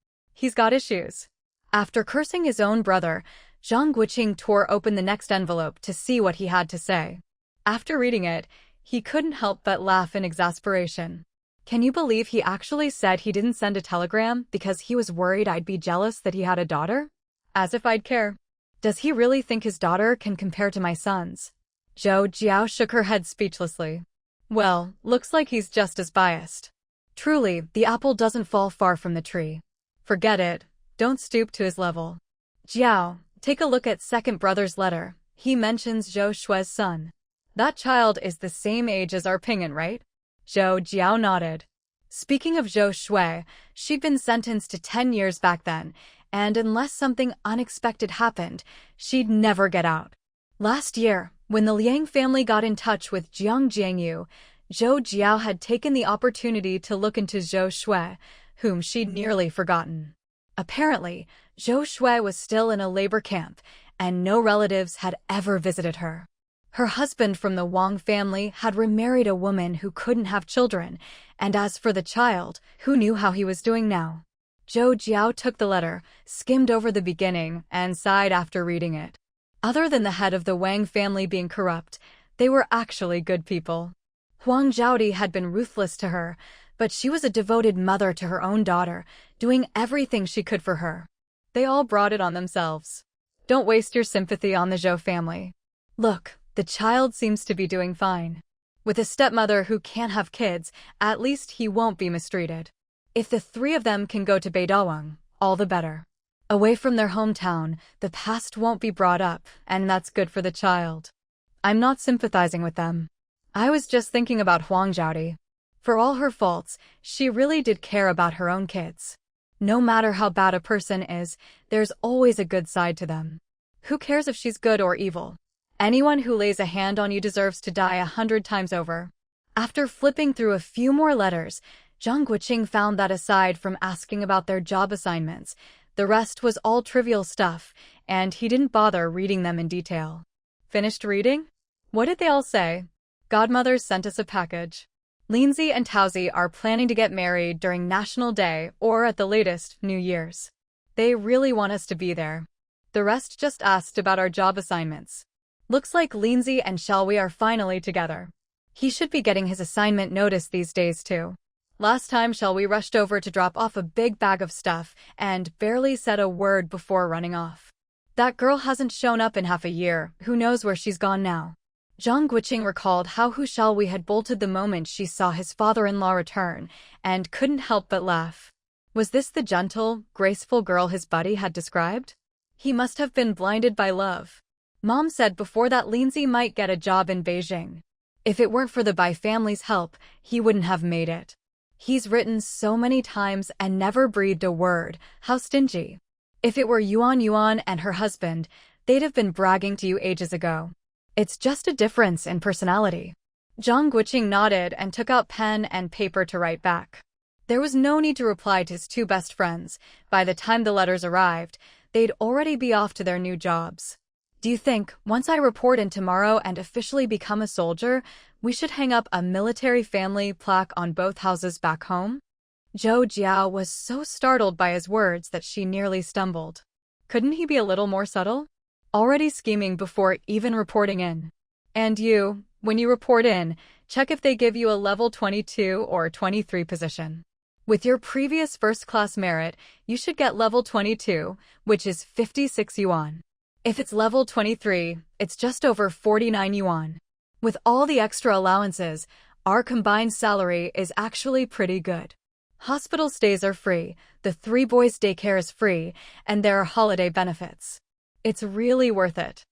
He's got issues. After cursing his own brother, Zhang Guoqing tore open the next envelope to see what he had to say. After reading it, he couldn't help but laugh in exasperation. Can you believe he actually said he didn't send a telegram because he was worried I'd be jealous that he had a daughter? As if I'd care. Does he really think his daughter can compare to my son's? Zhou Jiao shook her head speechlessly. Well, looks like he's just as biased. Truly, the apple doesn't fall far from the tree. Forget it. Don't stoop to his level. Jiao, take a look at second brother's letter. He mentions Zhou Shui's son. That child is the same age as our Ping'an, right? Zhou Jiao nodded. Speaking of Zhou Shui, she'd been sentenced to 10 years back then, and unless something unexpected happened, she'd never get out. Last year, when the Liang family got in touch with Jiang Jiangyu, Zhou Jiao had taken the opportunity to look into Zhou Shui, whom she'd nearly forgotten. Apparently, Zhou Shui was still in a labor camp, and no relatives had ever visited her. Her husband from the Wang family had remarried a woman who couldn't have children, and as for the child, who knew how he was doing now? Zhou Jiao took the letter, skimmed over the beginning, and sighed after reading it. Other than the head of the Wang family being corrupt, they were actually good people. Huang Zhaodi had been ruthless to her, but she was a devoted mother to her own daughter, doing everything she could for her. They all brought it on themselves. Don't waste your sympathy on the Zhou family. Look, the child seems to be doing fine. With a stepmother who can't have kids, at least he won't be mistreated. If the three of them can go to Beidawang, all the better. Away from their hometown, the past won't be brought up, and that's good for the child. I'm not sympathizing with them. I was just thinking about Huang Zhaodi. For all her faults, she really did care about her own kids. No matter how bad a person is, there's always a good side to them. Who cares if she's good or evil? Anyone who lays a hand on you deserves to die 100 times over. After flipping through a few more letters, Zhang Guoqing found that aside from asking about their job assignments, the rest was all trivial stuff, and he didn't bother reading them in detail. Finished reading? What did they all say? Godmothers sent us a package. Lindsay and Taozi are planning to get married during National Day or at the latest, New Year's. They really want us to be there. The rest just asked about our job assignments. Looks like Lindsay and Xiaowei are finally together. He should be getting his assignment notice these days too. Last time Xiaowei rushed over to drop off a big bag of stuff and barely said a word before running off. That girl hasn't shown up in half a year, who knows where she's gone now. Zhang Guoqing recalled how Hu Xiaowei had bolted the moment she saw his father-in-law return, and couldn't help but laugh. Was this the gentle, graceful girl his buddy had described? He must have been blinded by love. Mom said before that Lindsay might get a job in Beijing. If it weren't for the Bai family's help, he wouldn't have made it. He's written so many times and never breathed a word. How stingy. If it were Yuan and her husband, they'd have been bragging to you ages ago. It's just a difference in personality. Zhang Guoqing nodded and took out pen and paper to write back. There was no need to reply to his two best friends. By the time the letters arrived, they'd already be off to their new jobs. Do you think, once I report in tomorrow and officially become a soldier, we should hang up a military family plaque on both houses back home? Zhou Jiao was so startled by his words that she nearly stumbled. Couldn't he be a little more subtle? Already scheming before even reporting in. And you, when you report in, check if they give you a level 22 or 23 position. With your previous first-class merit, you should get level 22, which is 56 yuan. If it's level 23, it's just over 49 yuan. With all the extra allowances, our combined salary is actually pretty good. Hospital stays are free, the 3 boys' daycare is free, and there are holiday benefits. It's really worth it.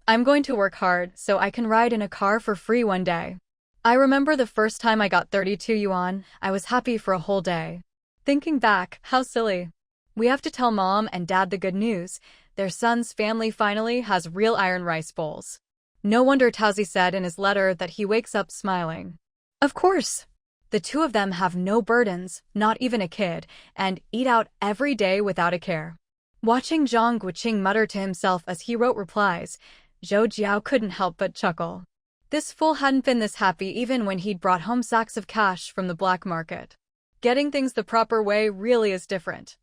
I'm going to work hard so I can ride in a car for free one day. I remember the first time I got 32 yuan, I was happy for a whole day. Thinking back, how silly. We have to tell Mom and Dad the good news. Their son's family finally has real iron rice bowls. No wonder Taozi said in his letter that he wakes up smiling. Of course. The two of them have no burdens, not even a kid, and eat out every day without a care. Watching Zhang Guoqing mutter to himself as he wrote replies, Zhou Jiao couldn't help but chuckle. This fool hadn't been this happy even when he'd brought home sacks of cash from the black market. Getting things the proper way really is different.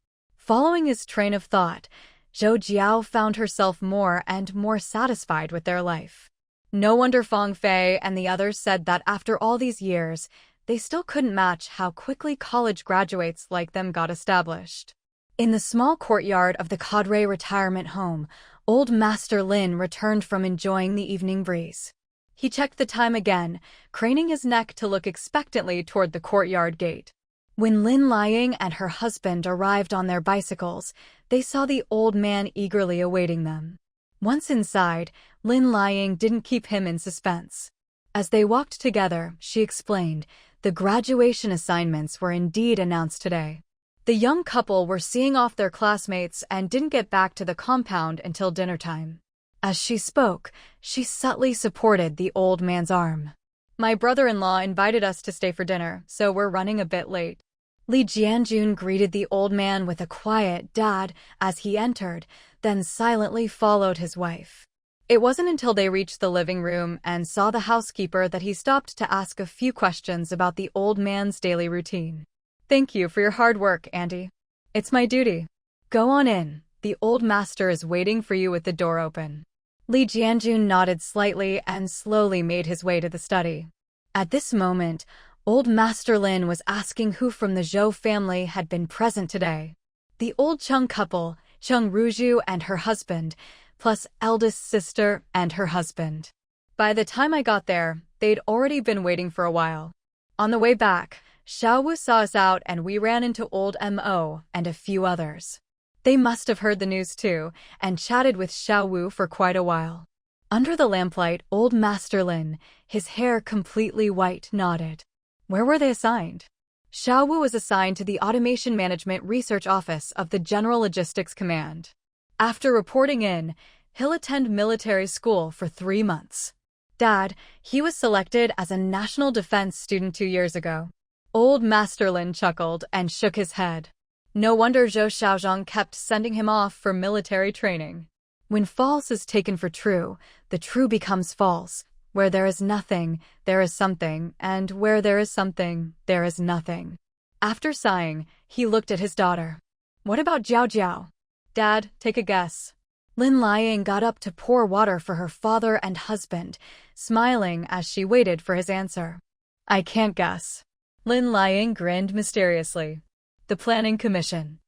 Following his train of thought, Zhou Jiao found herself more and more satisfied with their life. No wonder Feng Fei and the others said that after all these years, they still couldn't match how quickly college graduates like them got established. In the small courtyard of the cadre retirement home, old Master Lin returned from enjoying the evening breeze. He checked the time again, craning his neck to look expectantly toward the courtyard gate. When Lin Liang and her husband arrived on their bicycles, they saw the old man eagerly awaiting them. Once inside, Lin Liang didn't keep him in suspense. As they walked together, she explained, the graduation assignments were indeed announced today. The young couple were seeing off their classmates and didn't get back to the compound until dinner time. As she spoke, she subtly supported the old man's arm. My brother-in-law invited us to stay for dinner, so we're running a bit late. Li Jianjun greeted the old man with a quiet "Dad" as he entered, then silently followed his wife. It wasn't until they reached the living room and saw the housekeeper that he stopped to ask a few questions about the old man's daily routine. Thank you for your hard work, Auntie. It's my duty. Go on in. The old master is waiting for you with the door open. Li Jianjun nodded slightly and slowly made his way to the study. At this moment, old Master Lin was asking who from the Zhou family had been present today. The old Cheng couple, Cheng Ruzhu and her husband, plus eldest sister and her husband. By the time I got there, they'd already been waiting for a while. On the way back, Xiao Wu saw us out and we ran into old Mo and a few others. They must have heard the news too, and chatted with Xiao Wu for quite a while. Under the lamplight, old Master Lin, his hair completely white, nodded. Where were they assigned? Xiao Wu was assigned to the Automation Management Research Office of the General Logistics Command. After reporting in, he'll attend military school for 3 months. Dad, he was selected as a national defense student 2 years ago. Old Master Lin chuckled and shook his head. No wonder Zhou Xiaozhang kept sending him off for military training. When false is taken for true, the true becomes false. Where there is nothing, there is something, and where there is something, there is nothing. After sighing, he looked at his daughter. What about Zhao Jiao? Dad, take a guess. Lin Liang got up to pour water for her father and husband, smiling as she waited for his answer. I can't guess. Lin Liang grinned mysteriously. The Planning Commission.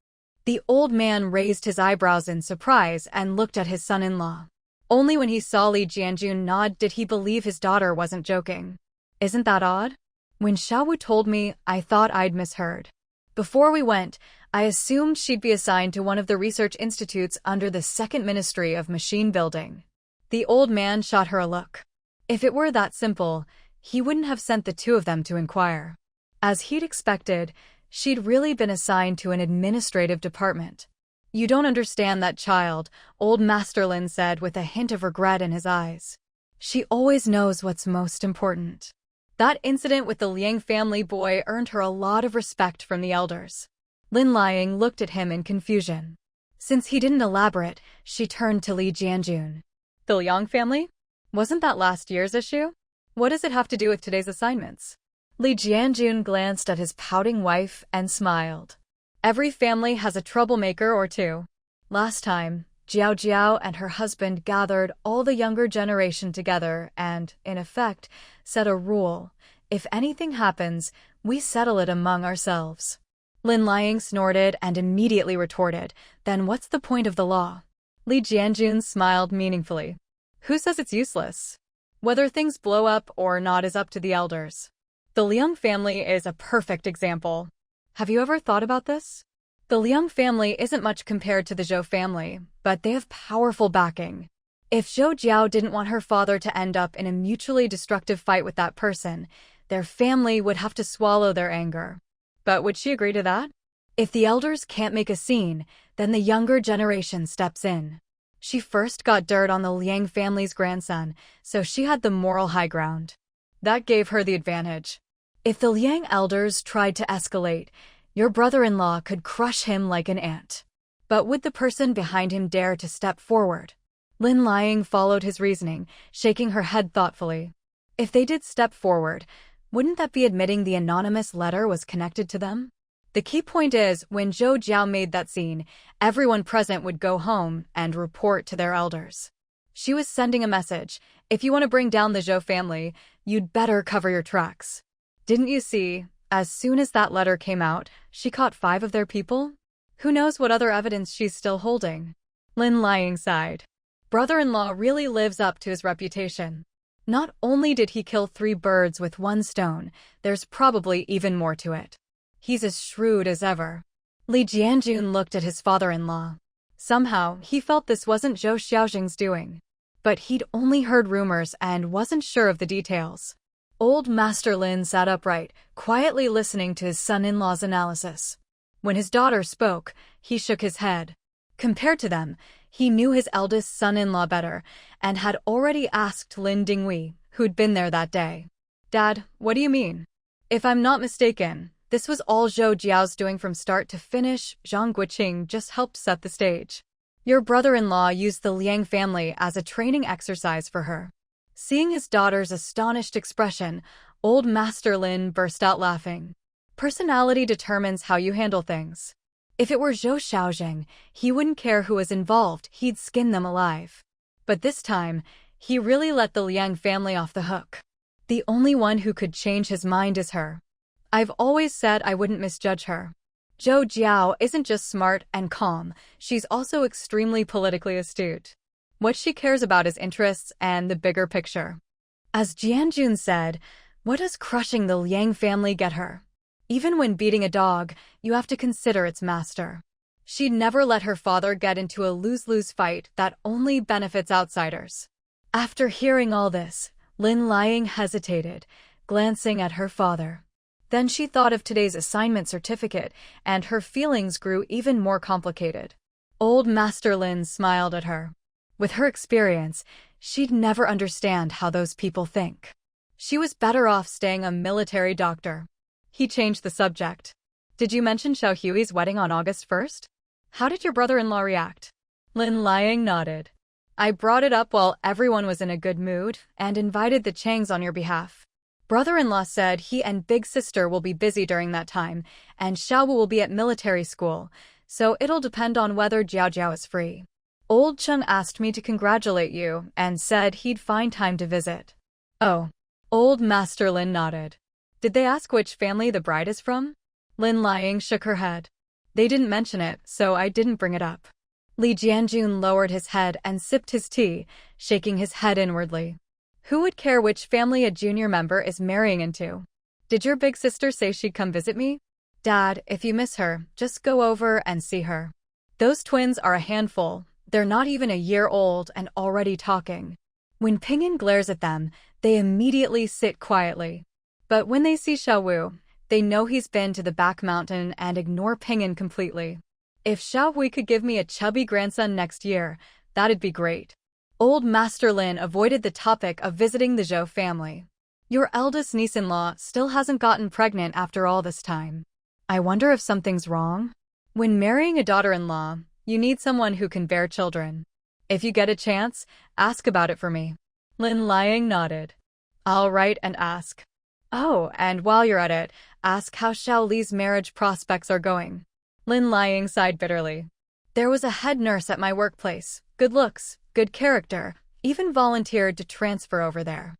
The old man raised his eyebrows in surprise and looked at his son-in-law. Only when he saw Li Jianjun nod did he believe his daughter wasn't joking. Isn't that odd? When Xiao Wu told me, I thought I'd misheard. Before we went, I assumed she'd be assigned to one of the research institutes under the Second Ministry of Machine Building. The old man shot her a look. If it were that simple, he wouldn't have sent the two of them to inquire. As he'd expected, she'd really been assigned to an administrative department. You don't understand that child, old Master Lin said with a hint of regret in his eyes. She always knows what's most important. That incident with the Liang family boy earned her a lot of respect from the elders. Lin Liang looked at him in confusion. Since he didn't elaborate, she turned to Li Jianjun. The Liang family? Wasn't that last year's issue? What does it have to do with today's assignments? Li Jianjun glanced at his pouting wife and smiled. Every family has a troublemaker or two. Last time, Zhao Jiao and her husband gathered all the younger generation together and, in effect, set a rule. If anything happens, we settle it among ourselves. Lin Liang snorted and immediately retorted, then what's the point of the law? Li Jianjun smiled meaningfully. Who says it's useless? Whether things blow up or not is up to the elders. The Liang family is a perfect example. Have you ever thought about this? The Liang family isn't much compared to the Zhou family, but they have powerful backing. If Zhou Jiao didn't want her father to end up in a mutually destructive fight with that person, their family would have to swallow their anger. But would she agree to that? If the elders can't make a scene, then the younger generation steps in. She first got dirt on the Liang family's grandson, so she had the moral high ground. That gave her the advantage. If the Liang elders tried to escalate, your brother-in-law could crush him like an ant. But would the person behind him dare to step forward? Lin Liang followed his reasoning, shaking her head thoughtfully. If they did step forward, wouldn't that be admitting the anonymous letter was connected to them? The key point is, when Zhou Jiao made that scene, everyone present would go home and report to their elders. She was sending a message: if you want to bring down the Zhou family, you'd better cover your tracks. Didn't you see? As soon as that letter came out, she caught 5 of their people? Who knows what other evidence she's still holding? Lin Liang sighed. Brother-in-law really lives up to his reputation. Not only did he kill 3 birds with 1 stone, there's probably even more to it. He's as shrewd as ever. Li Jianjun looked at his father-in-law. Somehow, he felt this wasn't Zhou Xiaojing's doing. But he'd only heard rumors and wasn't sure of the details. Old Master Lin sat upright, quietly listening to his son-in-law's analysis. When his daughter spoke, he shook his head. Compared to them, he knew his eldest son-in-law better, and had already asked Lin Dinghui, who'd been there that day. Dad, what do you mean? If I'm not mistaken, this was all Zhou Jiao's doing from start to finish. Zhang Guoqing just helped set the stage. Your brother-in-law used the Liang family as a training exercise for her. Seeing his daughter's astonished expression, old Master Lin burst out laughing. Personality determines how you handle things. If it were Zhou Xiaojing, he wouldn't care who was involved, he'd skin them alive. But this time, he really let the Liang family off the hook. The only one who could change his mind is her. I've always said I wouldn't misjudge her. Zhou Jiao isn't just smart and calm, she's also extremely politically astute. What she cares about is interests and the bigger picture. As Jianjun said, what does crushing the Liang family get her? Even when beating a dog, you have to consider its master. She'd never let her father get into a lose-lose fight that only benefits outsiders. After hearing all this, Lin Liang hesitated, glancing at her father. Then she thought of today's assignment certificate, and her feelings grew even more complicated. Old Master Lin smiled at her. With her experience, she'd never understand how those people think. She was better off staying a military doctor. He changed the subject. Did you mention Xiao Hui's wedding on August 1st? How did your brother-in-law react? Lin Liang nodded. I brought it up while everyone was in a good mood and invited the Changs on your behalf. Brother-in-law said he and big sister will be busy during that time, and Xiao Wu will be at military school, so it'll depend on whether Jiao Jiao is free. Old Cheng asked me to congratulate you and said he'd find time to visit. Oh. Old Master Lin nodded. Did they ask which family the bride is from? Lin Liang shook her head. They didn't mention it, so I didn't bring it up. Li Jianjun lowered his head and sipped his tea, shaking his head inwardly. Who would care which family a junior member is marrying into? Did your big sister say she'd come visit me? Dad, if you miss her, just go over and see her. Those twins are a handful. They're not even a year old and already talking. When Pinyin glares at them, they immediately sit quietly. But when they see Xiao Wu, they know he's been to the back mountain and ignore Pinyin completely. If Xiao Wu could give me a chubby grandson next year, that'd be great. Old Master Lin avoided the topic of visiting the Zhou family. Your eldest niece-in-law still hasn't gotten pregnant after all this time. I wonder if something's wrong? When marrying a daughter-in-law, you need someone who can bear children. If you get a chance, ask about it for me. Lin Liang nodded. I'll write and ask. Oh, and while you're at it, ask how Xiao Li's marriage prospects are going. Lin Liang sighed bitterly. There was a head nurse at my workplace. Good looks, good character, even volunteered to transfer over there.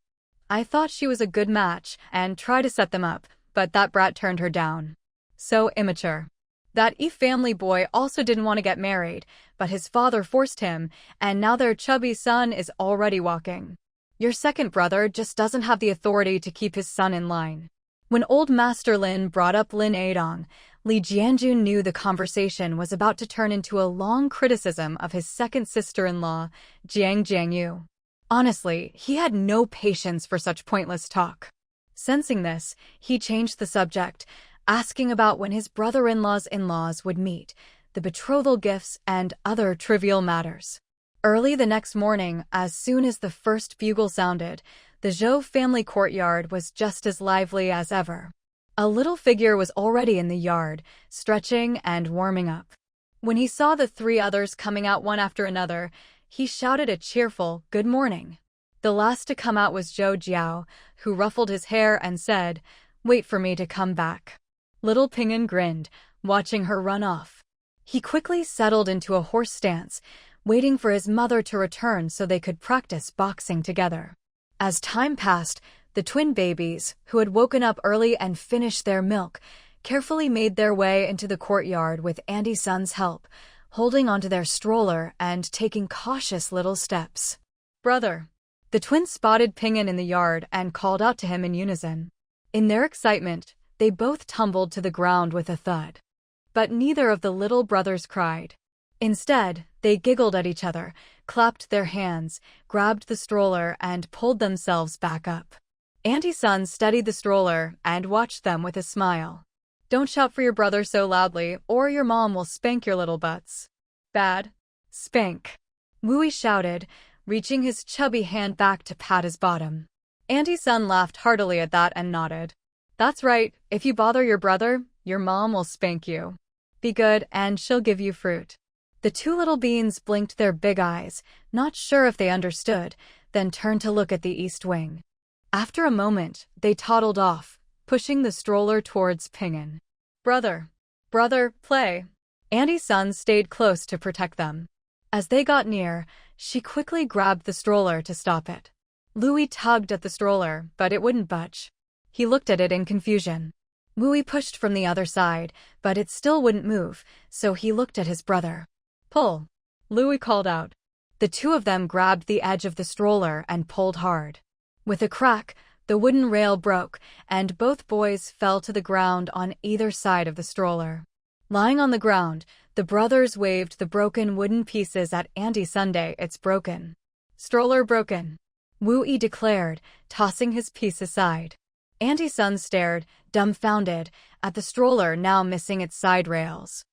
I thought she was a good match and tried to set them up, but that brat turned her down. So immature. That Yi family boy also didn't want to get married, but his father forced him, and now their chubby son is already walking. Your second brother just doesn't have the authority to keep his son in line. When old Master Lin brought up Lin Adong, Li Jianjun knew the conversation was about to turn into a long criticism of his second sister-in-law, Jiang Jiangyu. Honestly, he had no patience for such pointless talk. Sensing this, he changed the subject, asking about when his brother-in-law's in-laws would meet, the betrothal gifts, and other trivial matters. Early the next morning, as soon as the first bugle sounded, the Zhou family courtyard was just as lively as ever. A little figure was already in the yard, stretching and warming up. When he saw the 3 others coming out one after another, he shouted a cheerful, "Good morning." The last to come out was Zhou Jiao, who ruffled his hair and said, "Wait for me to come back." Little Ping'an grinned, watching her run off. He quickly settled into a horse stance, waiting for his mother to return so they could practice boxing together. As time passed, the twin babies, who had woken up early and finished their milk, carefully made their way into the courtyard with Auntie Sun's help, holding onto their stroller and taking cautious little steps. "Brother!" The twins spotted Ping'an in the yard and called out to him in unison. In their excitement, they both tumbled to the ground with a thud. But neither of the little brothers cried. Instead, they giggled at each other, clapped their hands, grabbed the stroller, and pulled themselves back up. Auntie Sun steadied the stroller and watched them with a smile. "Don't shout for your brother so loudly, or your mom will spank your little butts." "Bad." "Spank," Wooey shouted, reaching his chubby hand back to pat his bottom. Auntie Sun laughed heartily at that and nodded. "That's right, if you bother your brother, your mom will spank you. Be good and she'll give you fruit." The two little beans blinked their big eyes, not sure if they understood, then turned to look at the east wing. After a moment, they toddled off, pushing the stroller towards Ping'an. "Brother, brother, play." Auntie Sun stayed close to protect them. As they got near, she quickly grabbed the stroller to stop it. Louie tugged at the stroller, but it wouldn't budge. He looked at it in confusion. Wooey pushed from the other side, but it still wouldn't move, so he looked at his brother. "Pull," Louie called out. The two of them grabbed the edge of the stroller and pulled hard. With a crack, the wooden rail broke, and both boys fell to the ground on either side of the stroller. Lying on the ground, the brothers waved the broken wooden pieces at Auntie Sunday. "It's broken." "Stroller broken," Wooey declared, tossing his piece aside. Auntie Sun stared, dumbfounded, at the stroller now missing its side rails.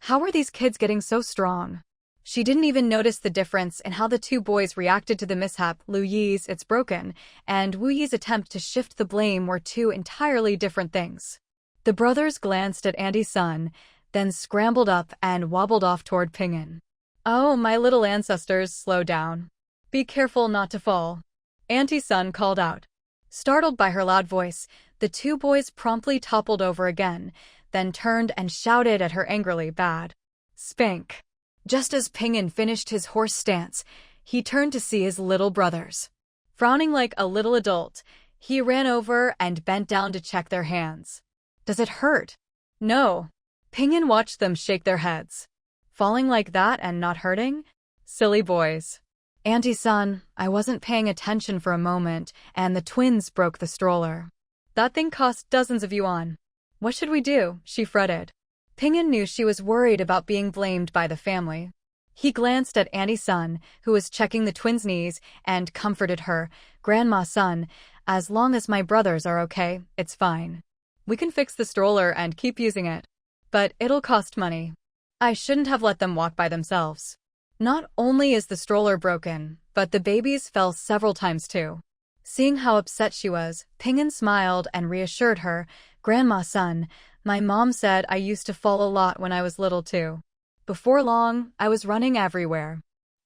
How were these kids getting so strong? She didn't even notice the difference in how the two boys reacted to the mishap. Lu Yi's "it's broken" and Wu Yi's attempt to shift the blame were two entirely different things. The brothers glanced at Auntie Sun, then scrambled up and wobbled off toward Ping'an. "Oh, my little ancestors, slow down. Be careful not to fall," Auntie Sun called out. Startled by her loud voice, the two boys promptly toppled over again, then turned and shouted at her angrily. "Bad." "Spank." Just as Ping'an finished his horse stance, he turned to see his little brothers. Frowning like a little adult, he ran over and bent down to check their hands. "Does it hurt?" "No." Ping'an watched them shake their heads. "Falling like that and not hurting? Silly boys." "Auntie Sun, I wasn't paying attention for a moment, and the twins broke the stroller. That thing cost dozens of yuan. What should we do?" she fretted. Ping'an knew she was worried about being blamed by the family. He glanced at Auntie Sun, who was checking the twins' knees, and comforted her. "Grandma Sun, as long as my brothers are okay, it's fine. We can fix the stroller and keep using it. But it'll cost money. I shouldn't have let them walk by themselves." Not only is the stroller broken, but the babies fell several times too. Seeing how upset she was, Ping'an smiled and reassured her. "Grandma Sun, my mom said I used to fall a lot when I was little too. Before long, I was running everywhere.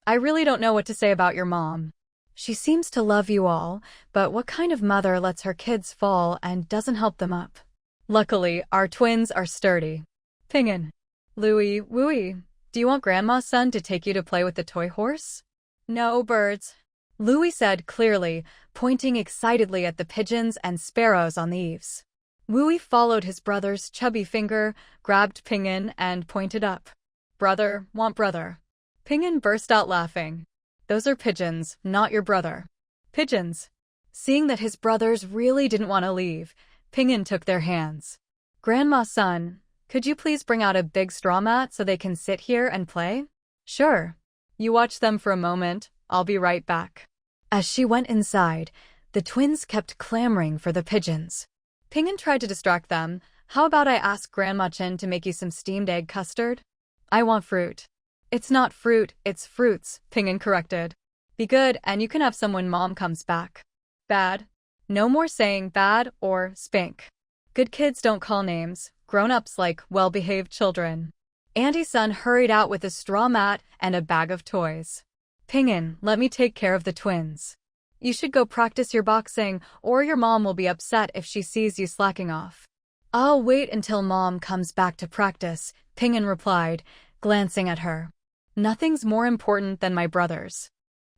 I really don't know what to say about your mom. She seems to love you all, but what kind of mother lets her kids fall and doesn't help them up? Luckily, our twins are sturdy." "Ping'an." "Louie, Wooey, do you want Grandma Sun to take you to play with the toy horse?" "No, birds," Louie said clearly, pointing excitedly at the pigeons and sparrows on the eaves. Wooey followed his brother's chubby finger, grabbed Ping'an, and pointed up. "Brother, want brother." Ping'an burst out laughing. "Those are pigeons, not your brother." "Pigeons." Seeing that his brothers really didn't want to leave, Ping'an took their hands. "Grandma Sun, could you please bring out a big straw mat so they can sit here and play?" "Sure. You watch them for a moment. I'll be right back." As she went inside, the twins kept clamoring for the pigeons. Ping'an tried to distract them. "How about I ask Grandma Chin to make you some steamed egg custard?" "I want fruit." "It's not fruit, it's fruits," Ping'an corrected. "Be good and you can have some when Mom comes back." "Bad." No more saying bad or spank. Good kids don't call names, grown-ups like well-behaved children. Auntie Sun hurried out with a straw mat and a bag of toys. "Ping'an, let me take care of the twins. You should go practice your boxing, or your mom will be upset if she sees you slacking off." I'll wait until Mom comes back to practice, Ping'an replied, glancing at her. Nothing's more important than my brothers.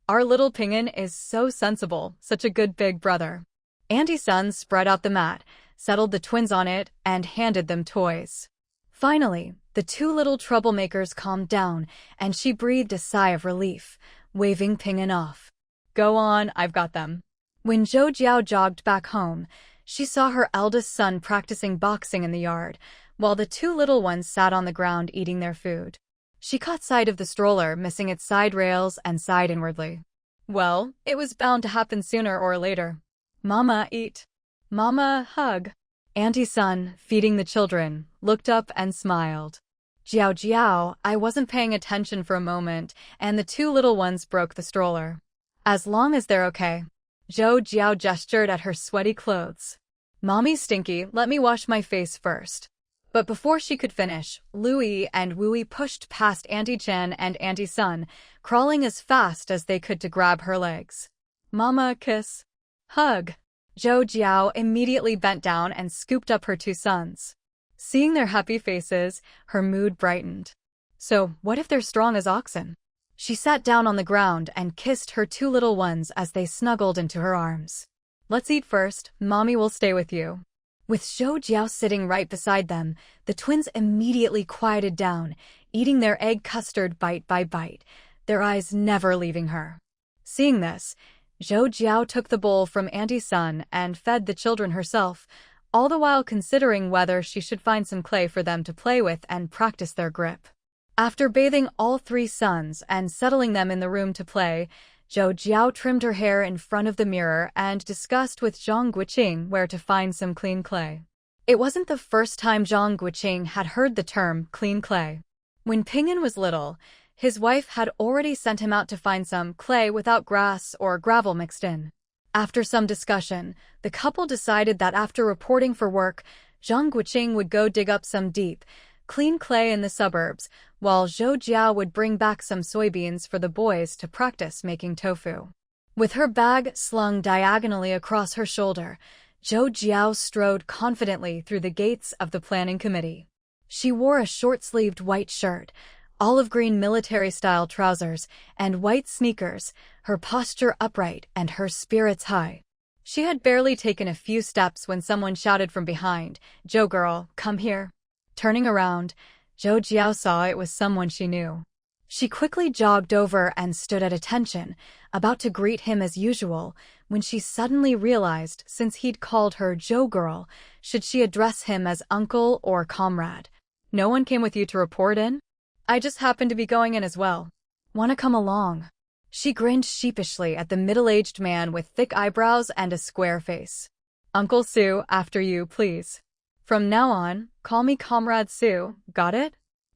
Our little Ping'an is so sensible, such a good big brother. Auntie Sun spread out the mat, settled the twins on it, and handed them toys. Finally, the two little troublemakers calmed down, and she breathed a sigh of relief, waving Ping'an off. Go on, I've got them. When Zhou Jiao jogged back home, she saw her eldest son practicing boxing in the yard, while the two little ones sat on the ground eating their food. She caught sight of the stroller missing its side rails and sighed inwardly. Well, it was bound to happen sooner or later. Mama, eat. Mama, hug. Auntie Sun, feeding the children, looked up and smiled. Jiao Jiao, I wasn't paying attention for a moment, and the two little ones broke the stroller. As long as they're okay. Zhou Jiao gestured at her sweaty clothes. Mommy's stinky, let me wash my face first. But before she could finish, Louie and Wooey pushed past Auntie Chen and Auntie Sun, crawling as fast as they could to grab her legs. Mama, kiss. Hug. Zhou Jiao immediately bent down and scooped up her two sons. Seeing their happy faces, her mood brightened. So, what if they're strong as oxen? She sat down on the ground and kissed her two little ones as they snuggled into her arms. Let's eat first, Mommy will stay with you. With Zhou Jiao sitting right beside them, the twins immediately quieted down, eating their egg custard bite by bite, their eyes never leaving her. Seeing this, Zhou Jiao took the bowl from Auntie Sun and fed the children herself, all the while considering whether she should find some clay for them to play with and practice their grip. After bathing all three sons and settling them in the room to play, Zhou Jiao trimmed her hair in front of the mirror and discussed with Zhang Guoqing where to find some clean clay. It wasn't the first time Zhang Guoqing had heard the term clean clay. When Ping'an was little, his wife had already sent him out to find some clay without grass or gravel mixed in. After some discussion, the couple decided that after reporting for work, Zhang Guoqing would go dig up some deep, clean clay in the suburbs, while Zhou Jiao would bring back some soybeans for the boys to practice making tofu. With her bag slung diagonally across her shoulder, Zhou Jiao strode confidently through the gates of the planning committee. She wore a short-sleeved white shirt, olive-green military-style trousers, and white sneakers, her posture upright and her spirits high. She had barely taken a few steps when someone shouted from behind, "Zhou girl, come here." Turning around, Zhou Jiao saw it was someone she knew. She quickly jogged over and stood at attention, about to greet him as usual, when she suddenly realized since he'd called her Zhou girl, should she address him as uncle or comrade? No one came with you to report in? I just happened to be going in as well. Wanna come along? She grinned sheepishly at the middle-aged man with thick eyebrows and a square face. Uncle Sue, after you, please. From now on, call me Comrade Sue, got it?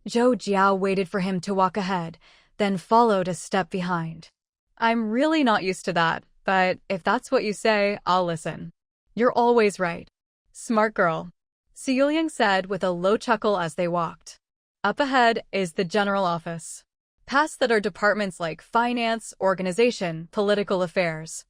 Zhou Jiao waited for him to walk ahead, then followed a step behind. I'm really not used to that, but if that's what you say, I'll listen. You're always right. Smart girl. Siyuliang said with a low chuckle as they walked. Up ahead is the general office. Past that are departments like finance, organization, political affairs.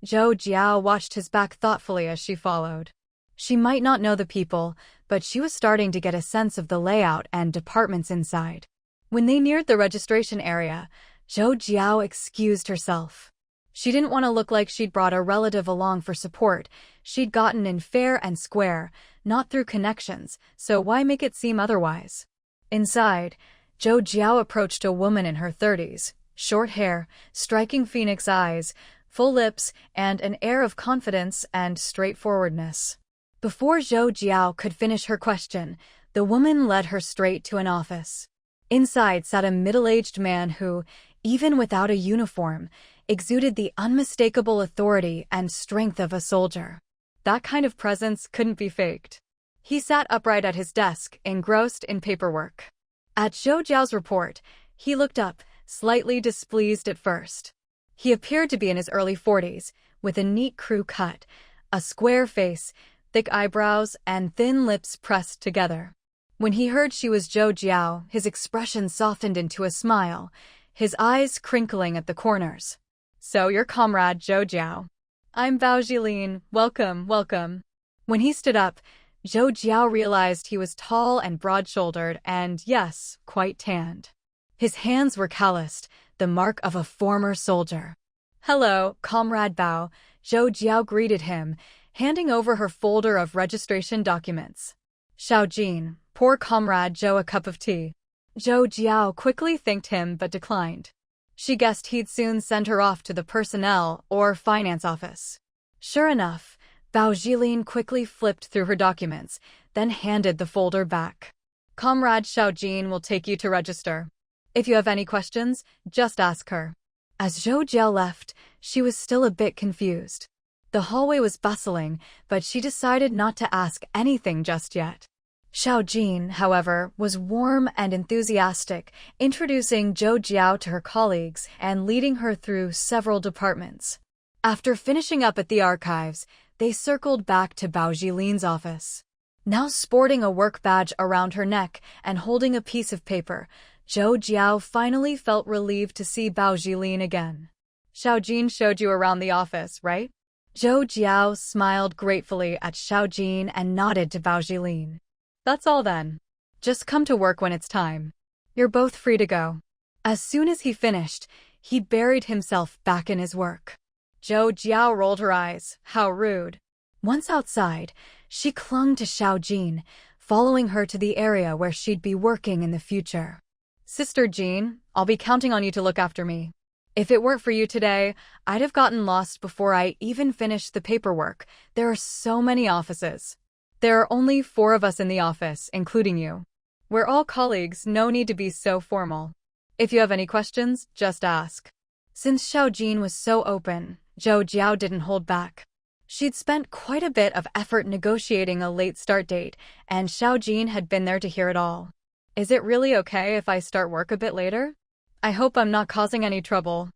Zhou Jiao watched his back thoughtfully as she followed. She might not know the people, but she was starting to get a sense of the layout and departments inside. When they neared the registration area, Zhou Jiao excused herself. She didn't want to look like she'd brought a relative along for support. She'd gotten in fair and square, not through connections, so why make it seem otherwise? Inside, Zhou Jiao approached a woman in her 30s, short hair, striking phoenix eyes, full lips, and an air of confidence and straightforwardness. Before Zhou Jiao could finish her question, the woman led her straight to an office. Inside sat a middle-aged man who, even without a uniform, exuded the unmistakable authority and strength of a soldier. That kind of presence couldn't be faked. He sat upright at his desk, engrossed in paperwork. At Zhou Jiao's report, he looked up, slightly displeased at first. He appeared to be in his early 40s, with a neat crew cut, a square face, thick eyebrows, and thin lips pressed together. When he heard she was Zhou Jiao, his expression softened into a smile, his eyes crinkling at the corners. So your comrade Zhou Jiao. I'm Bao Jilin, welcome, welcome. When he stood up, Zhou Jiao realized he was tall and broad-shouldered and, yes, quite tanned. His hands were calloused, the mark of a former soldier. "Hello, Comrade Bao," Zhou Jiao greeted him, handing over her folder of registration documents. "Xiaojin, pour Comrade Zhou a cup of tea." Zhou Jiao quickly thanked him but declined. She guessed he'd soon send her off to the personnel or finance office. Sure enough, Bao Jilin quickly flipped through her documents, then handed the folder back. "Comrade Xiaojin will take you to register. If you have any questions, just ask her." As Zhou Jiao left, she was still a bit confused. The hallway was bustling, but she decided not to ask anything just yet. Xiaojin, however, was warm and enthusiastic, introducing Zhou Jiao to her colleagues and leading her through several departments. After finishing up at the archives, they circled back to Bao Jilin's office. Now sporting a work badge around her neck and holding a piece of paper, Zhou Jiao finally felt relieved to see Bao Jilin again. "Xiaojin showed you around the office, right?" Zhou Jiao smiled gratefully at Xiaojin and nodded to Bao Jilin. "That's all then. Just come to work when it's time. You're both free to go." As soon as he finished, he buried himself back in his work. Zhou Jiao rolled her eyes. How rude. Once outside, she clung to Xiaojin, following her to the area where she'd be working in the future. "Sister Jean, I'll be counting on you to look after me. If it weren't for you today, I'd have gotten lost before I even finished the paperwork. There are so many offices. There are only 4 of us in the office, including you. We're all colleagues, no need to be so formal. If you have any questions, just ask." Since Xiaojin was so open, Zhou Jiao didn't hold back. She'd spent quite a bit of effort negotiating a late start date, and Xiaojin had been there to hear it all. "Is it really okay if I start work a bit later? I hope I'm not causing any trouble.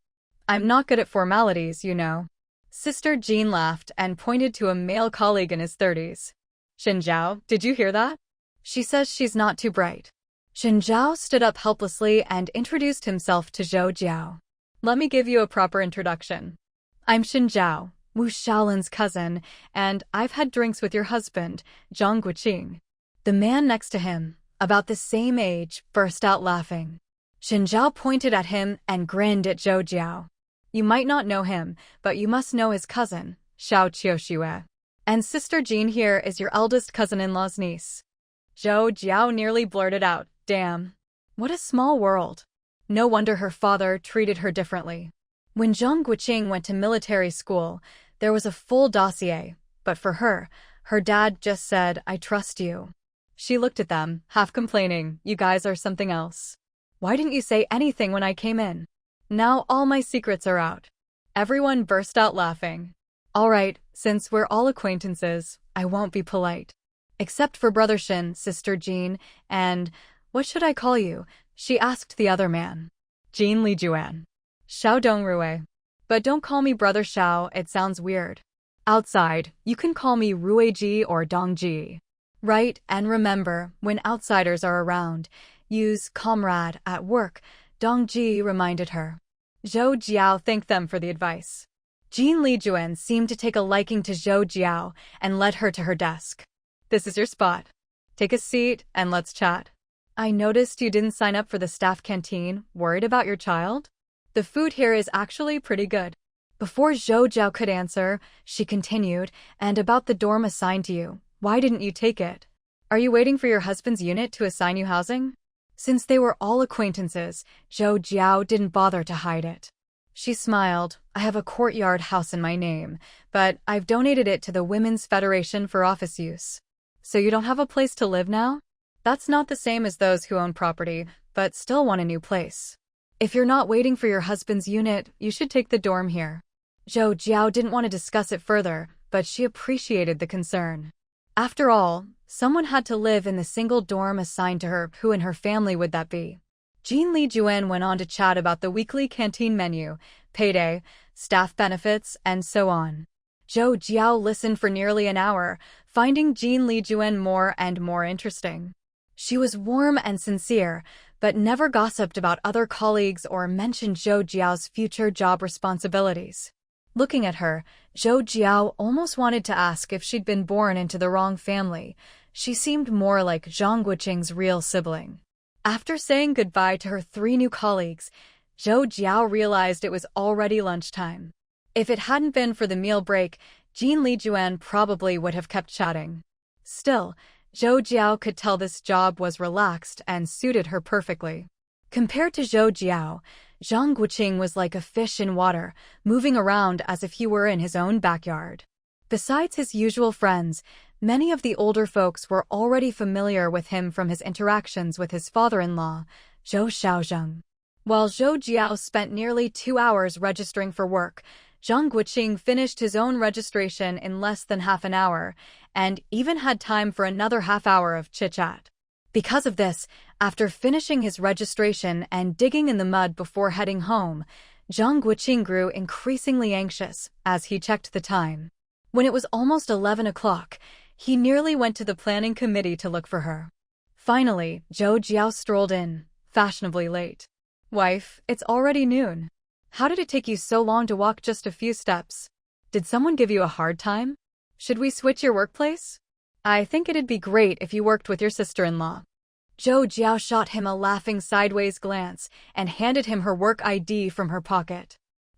I'm not good at formalities, you know." Sister Jean laughed and pointed to a male colleague in his 30s. "Xinjiao, did you hear that? She says she's not too bright." Xinjiao stood up helplessly and introduced himself to Zhou Jiao. "Let me give you a proper introduction. I'm Xinjiao, Wu Shaolin's cousin, and I've had drinks with your husband, Zhang Guoqing." The man next to him, about the same age, burst out laughing. Xinjiao pointed at him and grinned at Zhou Jiao. "You might not know him, but you must know his cousin, Xiao Qiuxue. And Sister Jean here is your eldest cousin-in-law's niece." Zhou Jiao nearly blurted out, "Damn. What a small world. No wonder her father treated her differently." When Zhang Guoqing went to military school, there was a full dossier, but for her, her dad just said, "I trust you." She looked at them, half complaining, "You guys are something else. Why didn't you say anything when I came in? Now all my secrets are out." Everyone burst out laughing. "All right, since we're all acquaintances, I won't be polite. Except for Brother Shin, Sister Jean, and, what should I call you?" she asked the other man. "Jean Li Juan. Xiao Dongrue. But don't call me Brother Xiao, it sounds weird. Outside, you can call me Rueji or Dongji. Right, and remember, when outsiders are around, use comrade at work," Dongji reminded her. Zhou Jiao thanked them for the advice. Jean Li Juan seemed to take a liking to Zhou Jiao and led her to her desk. "This is your spot. Take a seat and let's chat. I noticed you didn't sign up for the staff canteen. Worried about your child? The food here is actually pretty good." Before Zhou Jiao could answer, she continued, "And about the dorm assigned to you, why didn't you take it? Are you waiting for your husband's unit to assign you housing?" Since they were all acquaintances, Zhou Jiao didn't bother to hide it. She smiled. "I have a courtyard house in my name, but I've donated it to the Women's Federation for office use." "So you don't have a place to live now?" "That's not the same as those who own property, but still want a new place. If you're not waiting for your husband's unit, you should take the dorm here." Zhou Jiao didn't want to discuss it further, but she appreciated the concern. After all, someone had to live in the single dorm assigned to her. Who in her family would that be? Jean Li Juan went on to chat about the weekly canteen menu, payday, staff benefits, and so on. Zhou Jiao listened for nearly an hour, finding Jean Li Juan more and more interesting. She was warm and sincere, but never gossiped about other colleagues or mentioned Zhou Jiao's future job responsibilities. Looking at her, Zhou Jiao almost wanted to ask if she'd been born into the wrong family. She seemed more like Zhang Guoqing's real sibling. After saying goodbye to her 3 new colleagues, Zhou Jiao realized it was already lunchtime. If it hadn't been for the meal break, Jean Lijuan probably would have kept chatting. Still, Zhou Jiao could tell this job was relaxed and suited her perfectly. Compared to Zhou Jiao, Zhang Guoqing was like a fish in water, moving around as if he were in his own backyard. Besides his usual friends, many of the older folks were already familiar with him from his interactions with his father-in-law, Zhou Xiaozheng. While Zhou Jiao spent nearly 2 hours registering for work, Zhang Guoqing finished his own registration in less than half an hour, and even had time for another half hour of chit-chat. Because of this, after finishing his registration and digging in the mud before heading home, Zhang Guoqing grew increasingly anxious as he checked the time. When it was almost 11 o'clock, he nearly went to the planning committee to look for her. Finally, Zhou Jiao strolled in, fashionably late. "Wife, it's already noon. How did it take you so long to walk just a few steps? Did someone give you a hard time? Should we switch your workplace? I think it'd be great if you worked with your sister-in-law." Zhou Jiao shot him a laughing sideways glance and handed him her work ID from her pocket.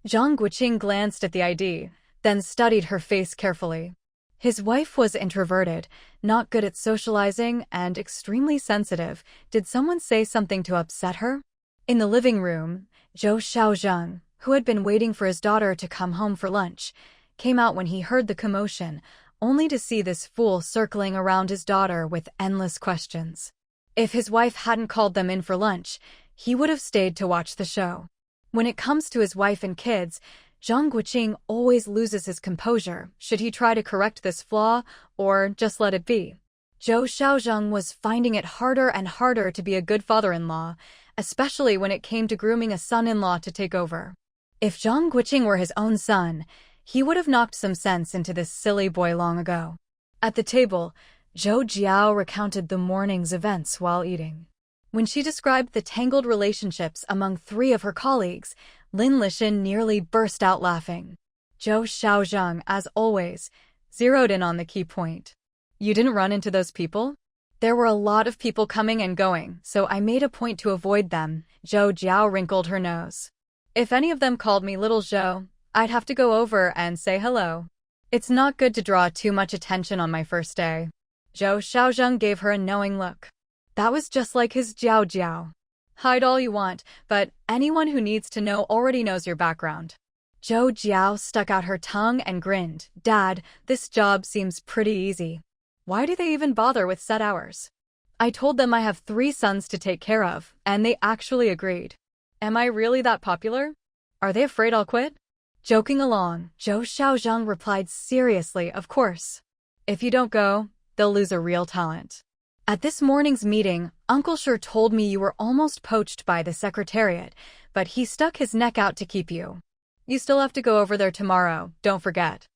Zhang Guoqing glanced at the ID, then studied her face carefully. His wife was introverted, not good at socializing, and extremely sensitive. Did someone say something to upset her? In the living room, Zhou Xiaozheng, who had been waiting for his daughter to come home for lunch, came out when he heard the commotion, only to see this fool circling around his daughter with endless questions. If his wife hadn't called them in for lunch, he would have stayed to watch the show. When it comes to his wife and kids, Zhang Guoqing always loses his composure. Should he try to correct this flaw, or just let it be? Zhou Xiaozheng was finding it harder and harder to be a good father-in-law, especially when it came to grooming a son-in-law to take over. If Zhang Guoqing were his own son, he would have knocked some sense into this silly boy long ago. At the table, Zhou Jiao recounted the morning's events while eating. When she described the tangled relationships among 3 of her colleagues, Lin Lishan nearly burst out laughing. Zhou Xiaozheng, as always, zeroed in on the key point. "You didn't run into those people?" "There were a lot of people coming and going, so I made a point to avoid them." Zhou Jiao wrinkled her nose. "If any of them called me Little Zhou, I'd have to go over and say hello. It's not good to draw too much attention on my first day." Zhou Xiaozheng gave her a knowing look. That was just like his Jiao Jiao. "Hide all you want, but anyone who needs to know already knows your background." Zhou Jiao stuck out her tongue and grinned. "Dad, this job seems pretty easy. Why do they even bother with set hours? I told them I have 3 sons to take care of, and they actually agreed. Am I really that popular? Are they afraid I'll quit?" Joking along, Zhou Xiaozheng replied seriously, "Of course. If you don't go, they'll lose a real talent. At this morning's meeting, Uncle Sure told me you were almost poached by the Secretariat, but he stuck his neck out to keep you. You still have to go over there tomorrow, don't forget."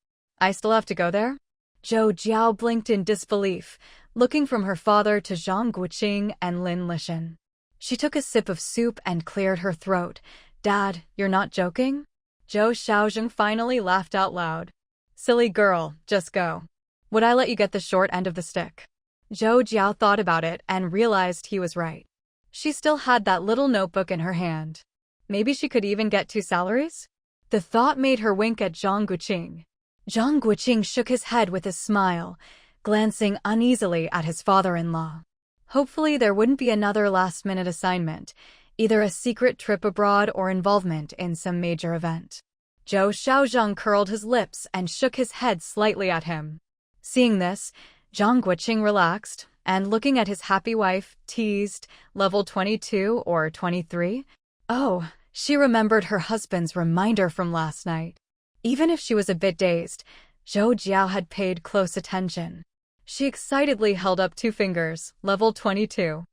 "I still have to go there?" Zhou Jiao blinked in disbelief, looking from her father to Zhang Guoqing and Lin Lishan. She took a sip of soup and cleared her throat. "Dad, you're not joking?" Zhou Xiaozheng finally laughed out loud. "Silly girl, just go. Would I let you get the short end of the stick?" Zhou Jiao thought about it and realized he was right. She still had that little notebook in her hand. Maybe she could even get 2 salaries? The thought made her wink at Zhang Guoqing. Zhang Guoqing shook his head with a smile, glancing uneasily at his father-in-law. Hopefully there wouldn't be another last-minute assignment, either a secret trip abroad or involvement in some major event. Zhou Xiaozheng curled his lips and shook his head slightly at him. Seeing this, Zhang Guoqing relaxed, and looking at his happy wife, teased, "Level 22 or 23? Oh, she remembered her husband's reminder from last night. Even if she was a bit dazed, Zhou Jiao had paid close attention. She excitedly held up 2 fingers, "Level 22.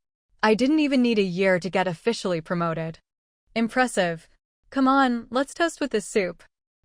I didn't even need a year to get officially promoted. Impressive. Come on, let's toast with this soup."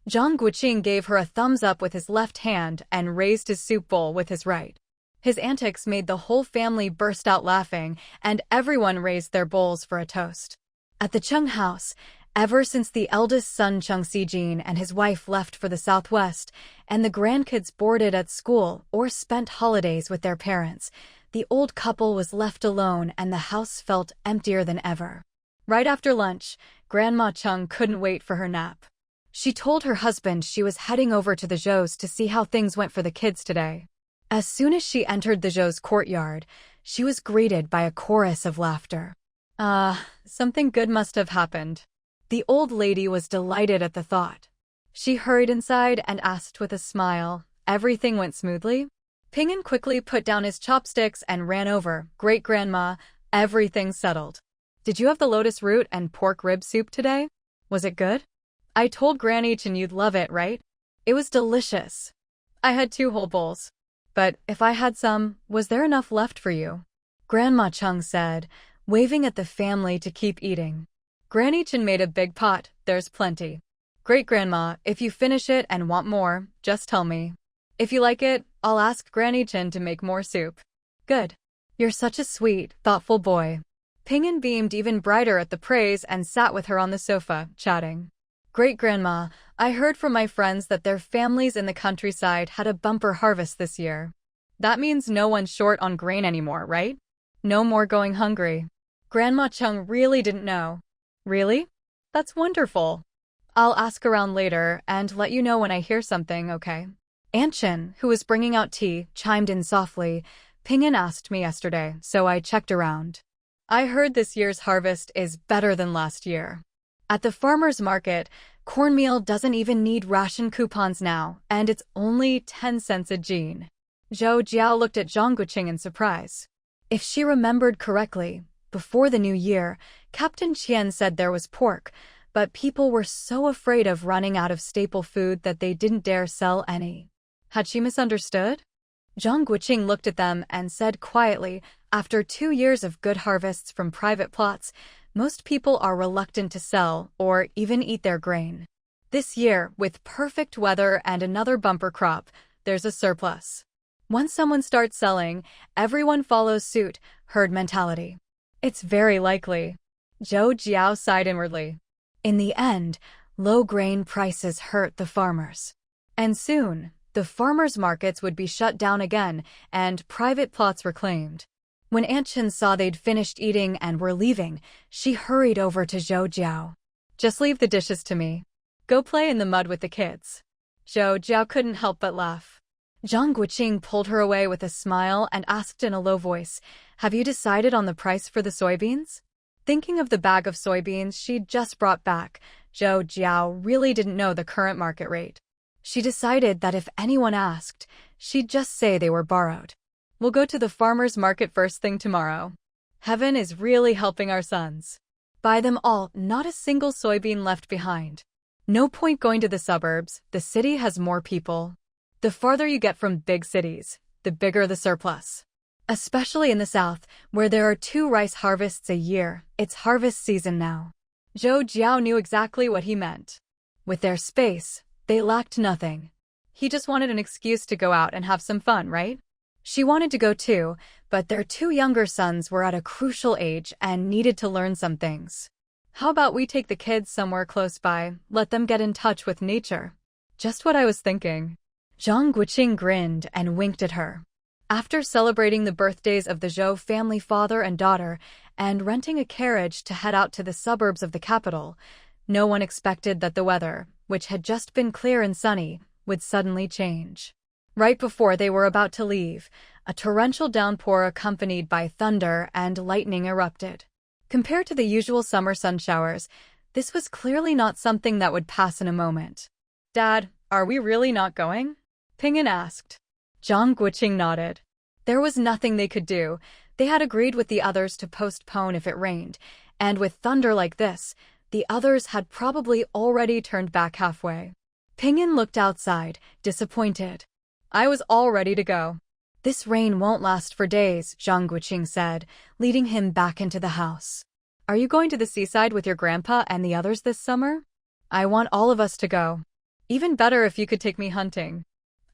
Zhang Guoqing gave her a thumbs up with his left hand and raised his soup bowl with his right. His antics made the whole family burst out laughing, and everyone raised their bowls for a toast. At the Chung house, Ever since the eldest son Chung Si-jin and his wife left for the Southwest, and the grandkids boarded at school or spent holidays with their parents, the old couple was left alone and the house felt emptier than ever. Right after lunch, Grandma Chung couldn't wait for her nap. She told her husband she was heading over to the Zhou's to see how things went for the kids today. As soon as she entered the Zhou's courtyard, she was greeted by a chorus of laughter. Something good must have happened. The old lady was delighted at the thought. She hurried inside and asked with a smile, "Everything went smoothly?" Ping'an quickly put down his chopsticks and ran over. "Great-grandma, everything's settled. Did you have the lotus root and pork rib soup today? Was it good? I told Granny Chen you'd love it, right? It was delicious. I had 2 whole bowls. But if I had some, was there enough left for you?" Grandma Chung said, waving at the family to keep eating. "Granny Chen made a big pot, there's plenty. Great-grandma, if you finish it and want more, just tell me. If you like it, I'll ask Granny Chen to make more soup." "Good. You're such a sweet, thoughtful boy." Ping'an beamed even brighter at the praise and sat with her on the sofa, chatting. "Great-grandma, I heard from my friends that their families in the countryside had a bumper harvest this year. That means no one's short on grain anymore, right? No more going hungry." Grandma Chung really didn't know. "Really? That's wonderful. I'll ask around later and let you know when I hear something, okay?" Aunt Chen, who was bringing out tea, chimed in softly. "Ping'an asked me yesterday, so I checked around. I heard this year's harvest is better than last year. At the farmer's market, cornmeal doesn't even need ration coupons now, and it's only 10 cents a jean." Zhou Jiao looked at Zhang Guoqing in surprise. If she remembered correctly, before the new year, Captain Qian said there was pork, but people were so afraid of running out of staple food that they didn't dare sell any. Had she misunderstood? Zhang Guoqing looked at them and said quietly, "After 2 years of good harvests from private plots, most people are reluctant to sell or even eat their grain. This year, with perfect weather and another bumper crop, there's a surplus. Once someone starts selling, everyone follows suit, herd mentality." "It's very likely." Zhou Jiao sighed inwardly. In the end, low grain prices hurt the farmers. And soon, the farmers' markets would be shut down again and private plots reclaimed. When Aunt Chen saw they'd finished eating and were leaving, she hurried over to Zhou Jiao. "Just leave the dishes to me. Go play in the mud with the kids." Zhou Jiao couldn't help but laugh. Zhang Guoqing pulled her away with a smile and asked in a low voice, "Have you decided on the price for the soybeans?" Thinking of the bag of soybeans she'd just brought back, Zhou Jiao really didn't know the current market rate. She decided that if anyone asked, she'd just say they were borrowed. "We'll go to the farmer's market first thing tomorrow. Heaven is really helping our sons. Buy them all, not a single soybean left behind. No point going to the suburbs, the city has more people. The farther you get from big cities, the bigger the surplus. Especially in the south, where there are 2 rice harvests a year, it's harvest season now." Zhou Jiao knew exactly what he meant. With their space, they lacked nothing. He just wanted an excuse to go out and have some fun, right? She wanted to go too, but their 2 younger sons were at a crucial age and needed to learn some things. "How about we take the kids somewhere close by, let them get in touch with nature?" "Just what I was thinking." Zhang Guoqing grinned and winked at her. After celebrating the birthdays of the Zhou family father and daughter and renting a carriage to head out to the suburbs of the capital, no one expected that the weather, which had just been clear and sunny, would suddenly change. Right before they were about to leave, a torrential downpour accompanied by thunder and lightning erupted. Compared to the usual summer sun showers, this was clearly not something that would pass in a moment. "Dad, are we really not going?" Ping'an asked. Zhang Guoqing nodded. There was nothing they could do. They had agreed with the others to postpone if it rained, and with thunder like this, the others had probably already turned back halfway. Ping'an looked outside, disappointed. "I was all ready to go." "This rain won't last for days," Zhang Guoqing said, leading him back into the house. "Are you going to the seaside with your grandpa and the others this summer?" "I want all of us to go. Even better if you could take me hunting.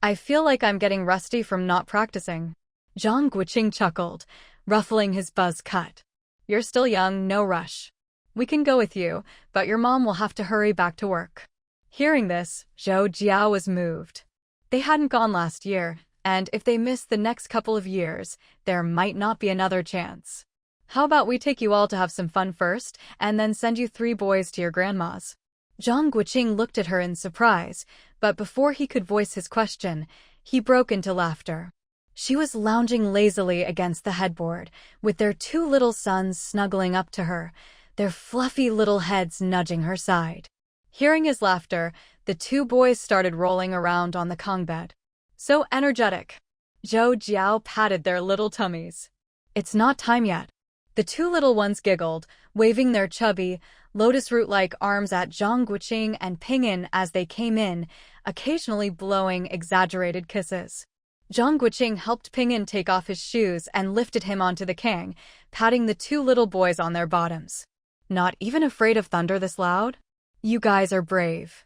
I feel like I'm getting rusty from not practicing." Zhang Guoqing chuckled, ruffling his buzz cut. "You're still young, no rush. We can go with you, but your mom will have to hurry back to work. Hearing this, Zhou Jiao was moved. They hadn't gone last year, and if they missed the next couple of years, there might not be another chance. How about we take you all to have some fun first, and then send you 3 boys to your grandma's? Zhang Guoqing looked at her in surprise, but before he could voice his question, he broke into laughter. She was lounging lazily against the headboard, with their 2 little sons snuggling up to her, their fluffy little heads nudging her side. Hearing his laughter, the 2 boys started rolling around on the Kong bed. So energetic. Zhou Jiao patted their little tummies. It's not time yet. The 2 little ones giggled, waving their chubby, lotus root-like arms at Zhang Guoqing and Ping'an as they came in, occasionally blowing exaggerated kisses. Zhang Guoqing helped Ping'an take off his shoes and lifted him onto the Kang, patting the 2 little boys on their bottoms. Not even afraid of thunder this loud? You guys are brave.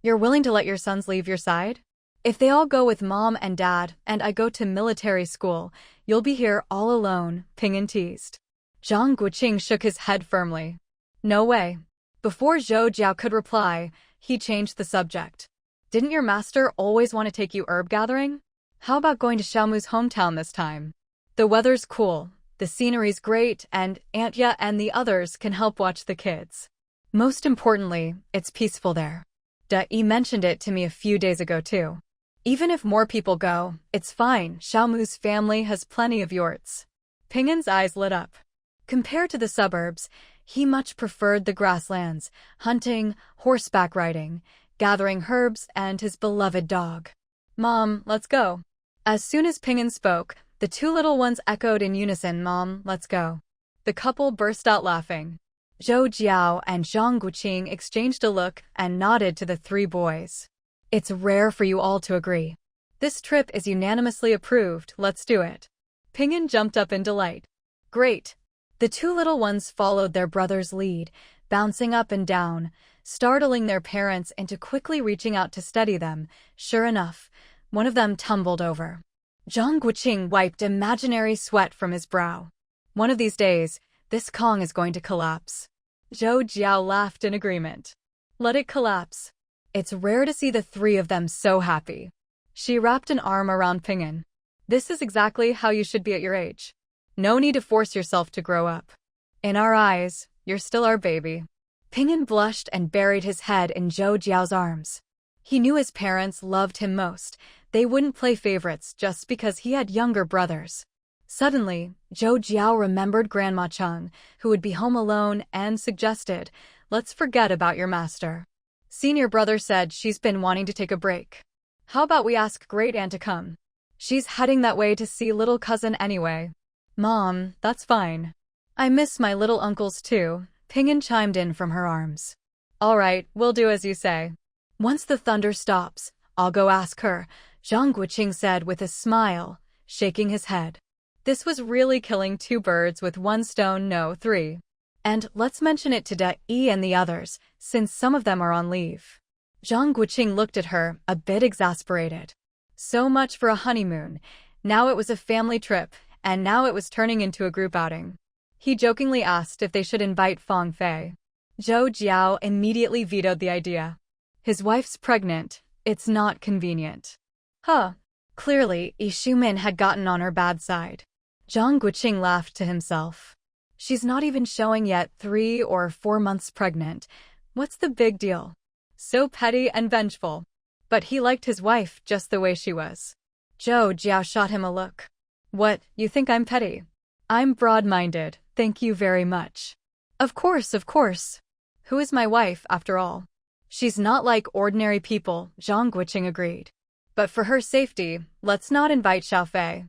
You're willing to let your sons leave your side? If they all go with mom and dad and I go to military school, you'll be here all alone, Ping'an teased. Zhang Guoqing shook his head firmly. No way. Before Zhou Jiao could reply, he changed the subject. Didn't your master always want to take you herb gathering? How about going to Xiaomu's hometown this time? The weather's cool, the scenery's great, and Aunt Ya and the others can help watch the kids. Most importantly, it's peaceful there. He mentioned it to me a few days ago too. Even if more people go, it's fine, Xiaomu's family has plenty of yurts. Ping'an's eyes lit up. Compared to the suburbs, he much preferred the grasslands, hunting, horseback riding, gathering herbs, and his beloved dog. Mom, let's go. As soon as Ping'an spoke, the 2 little ones echoed in unison, Mom, let's go. The couple burst out laughing. Zhou Jiao and Zhang Guoqing exchanged a look and nodded to the 3 boys. It's rare for you all to agree. This trip is unanimously approved, let's do it. Ping'an jumped up in delight. Great. The 2 little ones followed their brother's lead, bouncing up and down, startling their parents into quickly reaching out to steady them. Sure enough, one of them tumbled over. Zhang Guoqing wiped imaginary sweat from his brow. One of these days, this Kong is going to collapse. Zhou Jiao laughed in agreement. Let it collapse. It's rare to see the 3 of them so happy. She wrapped an arm around Ping'an. This is exactly how you should be at your age. No need to force yourself to grow up. In our eyes, you're still our baby. Ping'an blushed and buried his head in Zhou Jiao's arms. He knew his parents loved him most. They wouldn't play favorites just because he had younger brothers. Suddenly, Zhou Jiao remembered Grandma Cheng, who would be home alone, and suggested, let's forget about your master. Senior brother said she's been wanting to take a break. How about we ask Great Aunt to come? She's heading that way to see little cousin anyway. Mom, that's fine. I miss my little uncles too, Ping'an chimed in from her arms. All right, we'll do as you say. Once the thunder stops, I'll go ask her, Zhang Guoqing said with a smile, shaking his head. This was really killing 2 birds with 1 stone, no 3. And let's mention it to Da-yi and the others, since some of them are on leave. Zhang Guoqing looked at her, a bit exasperated. So much for a honeymoon. Now it was a family trip, and now it was turning into a group outing. He jokingly asked if they should invite Fang Fei. Zhou Jiao immediately vetoed the idea. His wife's pregnant, it's not convenient. Huh. Clearly, Yi Shumin had gotten on her bad side. Zhang Guoqing laughed to himself. She's not even showing yet 3 or 4 months pregnant. What's the big deal? So petty and vengeful. But he liked his wife just the way she was. Zhou Jiao shot him a look. What, you think I'm petty? I'm broad-minded, thank you very much. Of course, of course. Who is my wife, after all? She's not like ordinary people, Zhang Guoqing agreed. But for her safety, let's not invite Xiao Fei.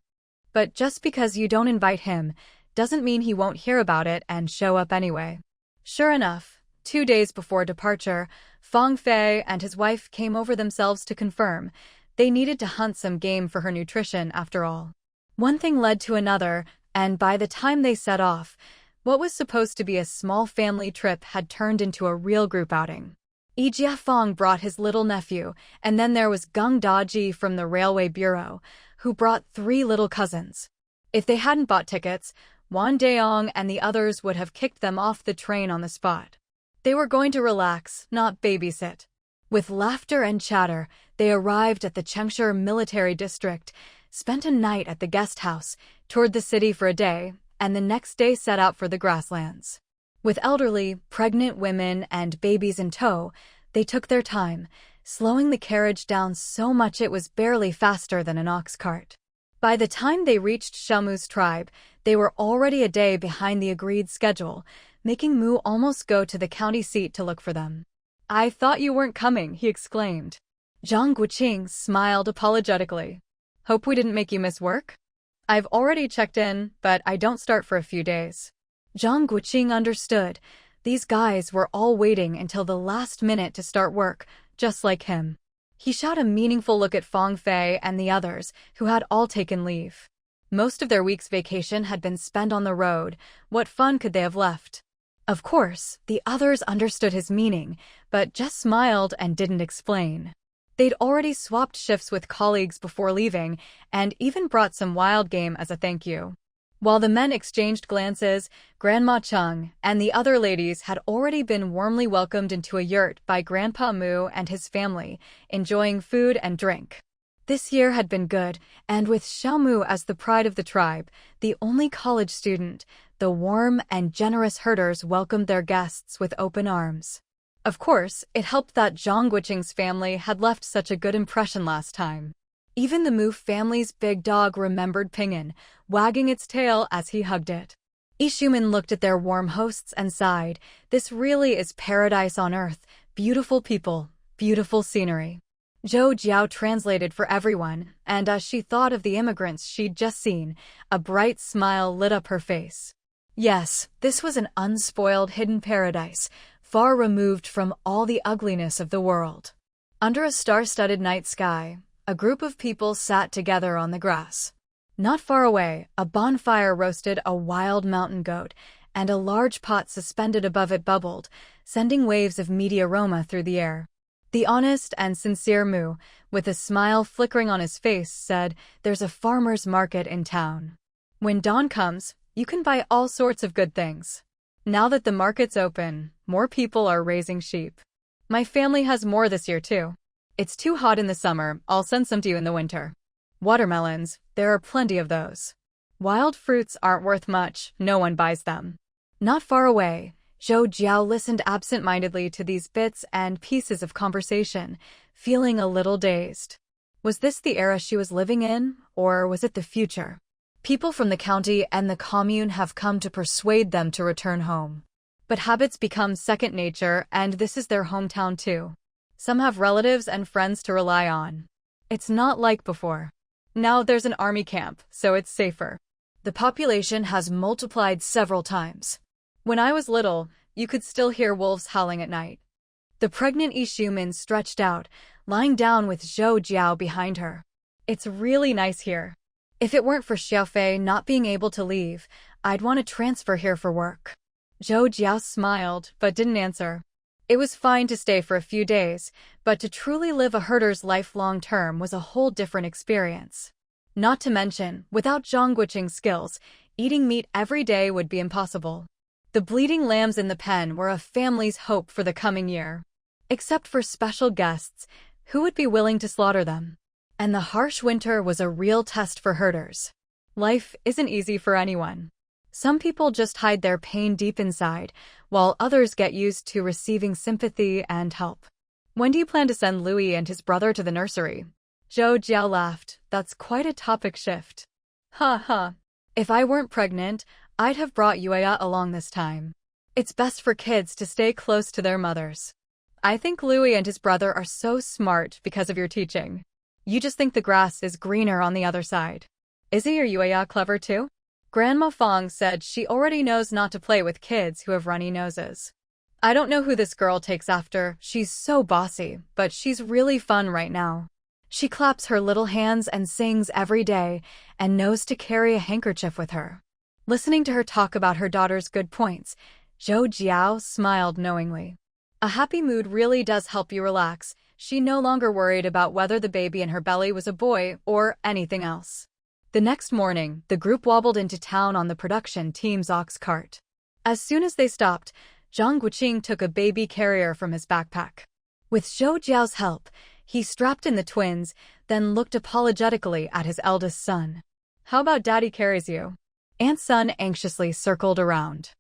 But just because you don't invite him, doesn't mean he won't hear about it and show up anyway. Sure enough, 2 days before departure, Fang Fei and his wife came over themselves to confirm. They needed to hunt some game for her nutrition after all. One thing led to another, and by the time they set off, what was supposed to be a small family trip had turned into a real group outing. Yi Jiafeng brought his little nephew, and then there was Geng Daji from the Railway Bureau, who brought 3 little cousins. If they hadn't bought tickets, Wan Daong and the others would have kicked them off the train on the spot. They were going to relax, not babysit. With laughter and chatter, they arrived at the Chengshe military district, spent a night at the guest house, toured the city for a day, and the next day set out for the grasslands. With elderly, pregnant women and babies in tow, they took their time, slowing the carriage down so much it was barely faster than an ox cart. By the time they reached Xiaomu's tribe, they were already a day behind the agreed schedule, making Mu almost go to the county seat to look for them. "I thought you weren't coming," he exclaimed. Zhang Guoqing smiled apologetically. "Hope we didn't make you miss work? I've already checked in, but I don't start for a few days." Zhang Guoqing understood. These guys were all waiting until the last minute to start work, just like him. He shot a meaningful look at Fang Fei and the others, who had all taken leave. Most of their week's vacation had been spent on the road. What fun could they have left? Of course, the others understood his meaning, but just smiled and didn't explain. They'd already swapped shifts with colleagues before leaving, and even brought some wild game as a thank you. While the men exchanged glances, Grandma Cheng and the other ladies had already been warmly welcomed into a yurt by Grandpa Mu and his family, enjoying food and drink. This year had been good, and with Xiaomu as the pride of the tribe, the only college student, the warm and generous herders welcomed their guests with open arms. Of course, it helped that Zhang Guoqing's family had left such a good impression last time. Even the Mu family's big dog remembered Ping'an, wagging its tail as he hugged it. Ishuman looked at their warm hosts and sighed. This really is paradise on earth. Beautiful people, beautiful scenery. Zhou Jiao translated for everyone, and as she thought of the immigrants she'd just seen, a bright smile lit up her face. Yes, this was an unspoiled hidden paradise, far removed from all the ugliness of the world. Under a star-studded night sky, a group of people sat together on the grass. Not far away, a bonfire roasted a wild mountain goat, and a large pot suspended above it bubbled, sending waves of meaty aroma through the air. The honest and sincere Mu, with a smile flickering on his face, said, "There's a farmer's market in town. When dawn comes, you can buy all sorts of good things. Now that the market's open, more people are raising sheep. My family has more this year too. It's too hot in the summer, I'll send some to you in the winter. Watermelons, there are plenty of those. Wild fruits aren't worth much, no one buys them." Not far away, Zhou Jiao listened absent-mindedly to these bits and pieces of conversation, feeling a little dazed. Was this the era she was living in, or was it the future? People from the county and the commune have come to persuade them to return home. But habits become second nature, and this is their hometown too. Some have relatives and friends to rely on. It's not like before. Now there's an army camp, so it's safer. The population has multiplied several times. When I was little, you could still hear wolves howling at night. The pregnant Ishuman stretched out, lying down with Zhou Jiao behind her. It's really nice here. If it weren't for Xiaofei not being able to leave, I'd want to transfer here for work. Zhou Jiao smiled, but didn't answer. It was fine to stay for a few days, but to truly live a herder's life long-term was a whole different experience. Not to mention, without Zhang Guoqing's skills, eating meat every day would be impossible. The bleeding lambs in the pen were a family's hope for the coming year. Except for special guests, who would be willing to slaughter them? And the harsh winter was a real test for herders. Life isn't easy for anyone. Some people just hide their pain deep inside, while others get used to receiving sympathy and help. When do you plan to send Louis and his brother to the nursery? Zhou Jiao laughed. That's quite a topic shift. Ha ha. If I weren't pregnant, I'd have brought Yueya along this time. It's best for kids to stay close to their mothers. I think Louis and his brother are so smart because of your teaching. You just think the grass is greener on the other side. Izzy or Yueya clever too? Grandma Fang said she already knows not to play with kids who have runny noses. I don't know who this girl takes after, she's so bossy, but she's really fun right now. She claps her little hands and sings every day, and knows to carry a handkerchief with her. Listening to her talk about her daughter's good points, Zhou Jiao smiled knowingly. A happy mood really does help you relax. She no longer worried about whether the baby in her belly was a boy or anything else. The next morning, the group wobbled into town on the production team's ox cart. As soon as they stopped, Zhang Guoqing took a baby carrier from his backpack. With Zhou Jiao's help, he strapped in the twins, then looked apologetically at his eldest son. "How about Daddy carries you?" Aunt's son anxiously circled around.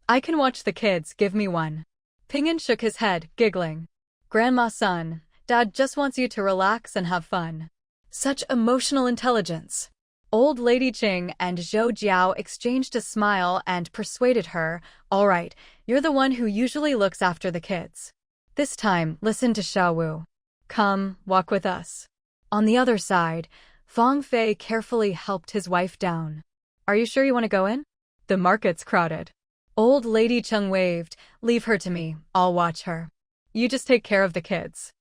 "I can watch the kids, give me one." Ping'an shook his head, giggling. "Grandma's son, Dad just wants you to relax and have fun." Such emotional intelligence. Old Lady Qing and Zhou Jiao exchanged a smile and persuaded her, "All right, you're the one who usually looks after the kids. This time, listen to Xiaowu. Come, walk with us." On the other side, Fang Fei carefully helped his wife down. "Are you sure you want to go in? The market's crowded." Old Lady Cheng waved. "Leave her to me, I'll watch her. You just take care of the kids."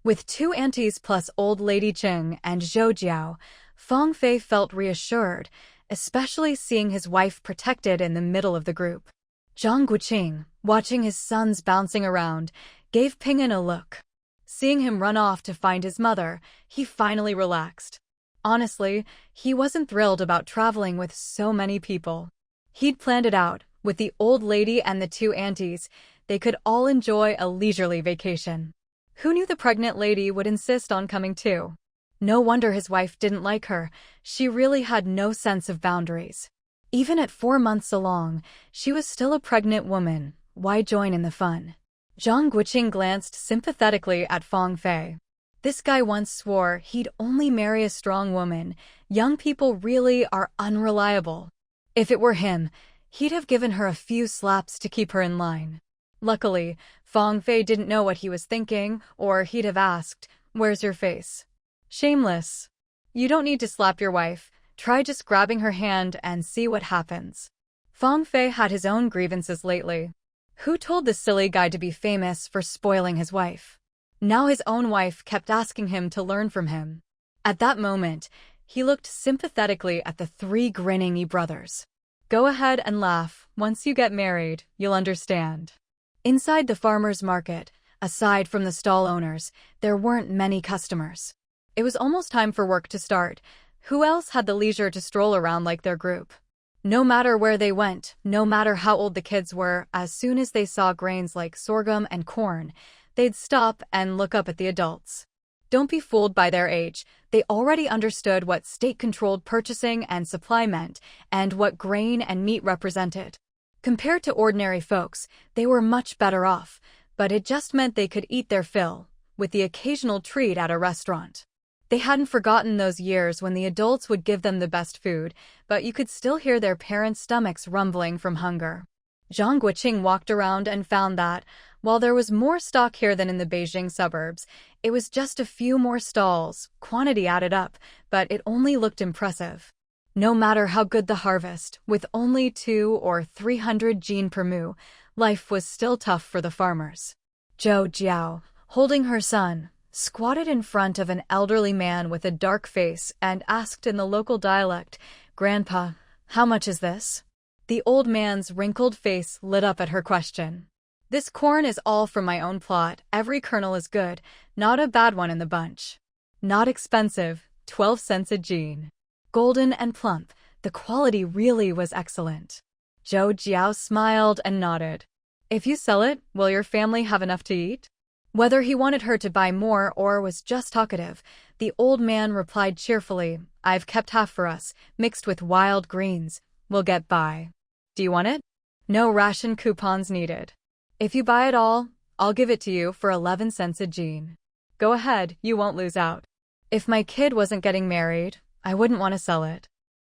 With 2 aunties plus Old Lady Cheng and Zhou Jiao, Fang Fei felt reassured, especially seeing his wife protected in the middle of the group. Zhang Guoqing, watching his sons bouncing around, gave Ping'an a look. Seeing him run off to find his mother, he finally relaxed. Honestly, he wasn't thrilled about traveling with so many people. He'd planned it out. With the old lady and the 2 aunties, they could all enjoy a leisurely vacation. Who knew the pregnant lady would insist on coming too? No wonder his wife didn't like her. She really had no sense of boundaries. Even at 4 months along, she was still a pregnant woman. Why join in the fun? Zhang Guoqing glanced sympathetically at Fang Fei. This guy once swore he'd only marry a strong woman. Young people really are unreliable. If it were him, he'd have given her a few slaps to keep her in line. Luckily, Fang Fei didn't know what he was thinking, or he'd have asked, "Where's your face?" Shameless. You don't need to slap your wife. Try just grabbing her hand and see what happens. Fang Fei had his own grievances lately. Who told this silly guy to be famous for spoiling his wife? Now his own wife kept asking him to learn from him. At that moment, he looked sympathetically at the 3 grinning brothers. "Go ahead and laugh. Once you get married, you'll understand." Inside the farmer's market, aside from the stall owners, there weren't many customers. It was almost time for work to start. Who else had the leisure to stroll around like their group? No matter where they went, no matter how old the kids were, as soon as they saw grains like sorghum and corn, they'd stop and look up at the adults. Don't be fooled by their age. They already understood what state-controlled purchasing and supply meant, and what grain and meat represented. Compared to ordinary folks, they were much better off, but it just meant they could eat their fill, with the occasional treat at a restaurant. They hadn't forgotten those years when the adults would give them the best food, but you could still hear their parents' stomachs rumbling from hunger. Zhang Guoqing walked around and found that, while there was more stock here than in the Beijing suburbs, it was just a few more stalls. Quantity added up, but it only looked impressive. No matter how good the harvest, with only 200 or 300 jin per mu, life was still tough for the farmers. Zhou Jiao, holding her son, squatted in front of an elderly man with a dark face and asked in the local dialect, "Grandpa, how much is this?" The old man's wrinkled face lit up at her question. "This corn is all from my own plot. Every kernel is good, not a bad one in the bunch. Not expensive, 12 cents a jin. Golden and plump, the quality really was excellent." Zhou Jiao smiled and nodded. "If you sell it, will your family have enough to eat?" Whether he wanted her to buy more or was just talkative, the old man replied cheerfully, "I've kept half for us, mixed with wild greens. We'll get by. Do you want it? No ration coupons needed. If you buy it all, I'll give it to you for 11 cents a jin. Go ahead, you won't lose out. If my kid wasn't getting married, I wouldn't want to sell it."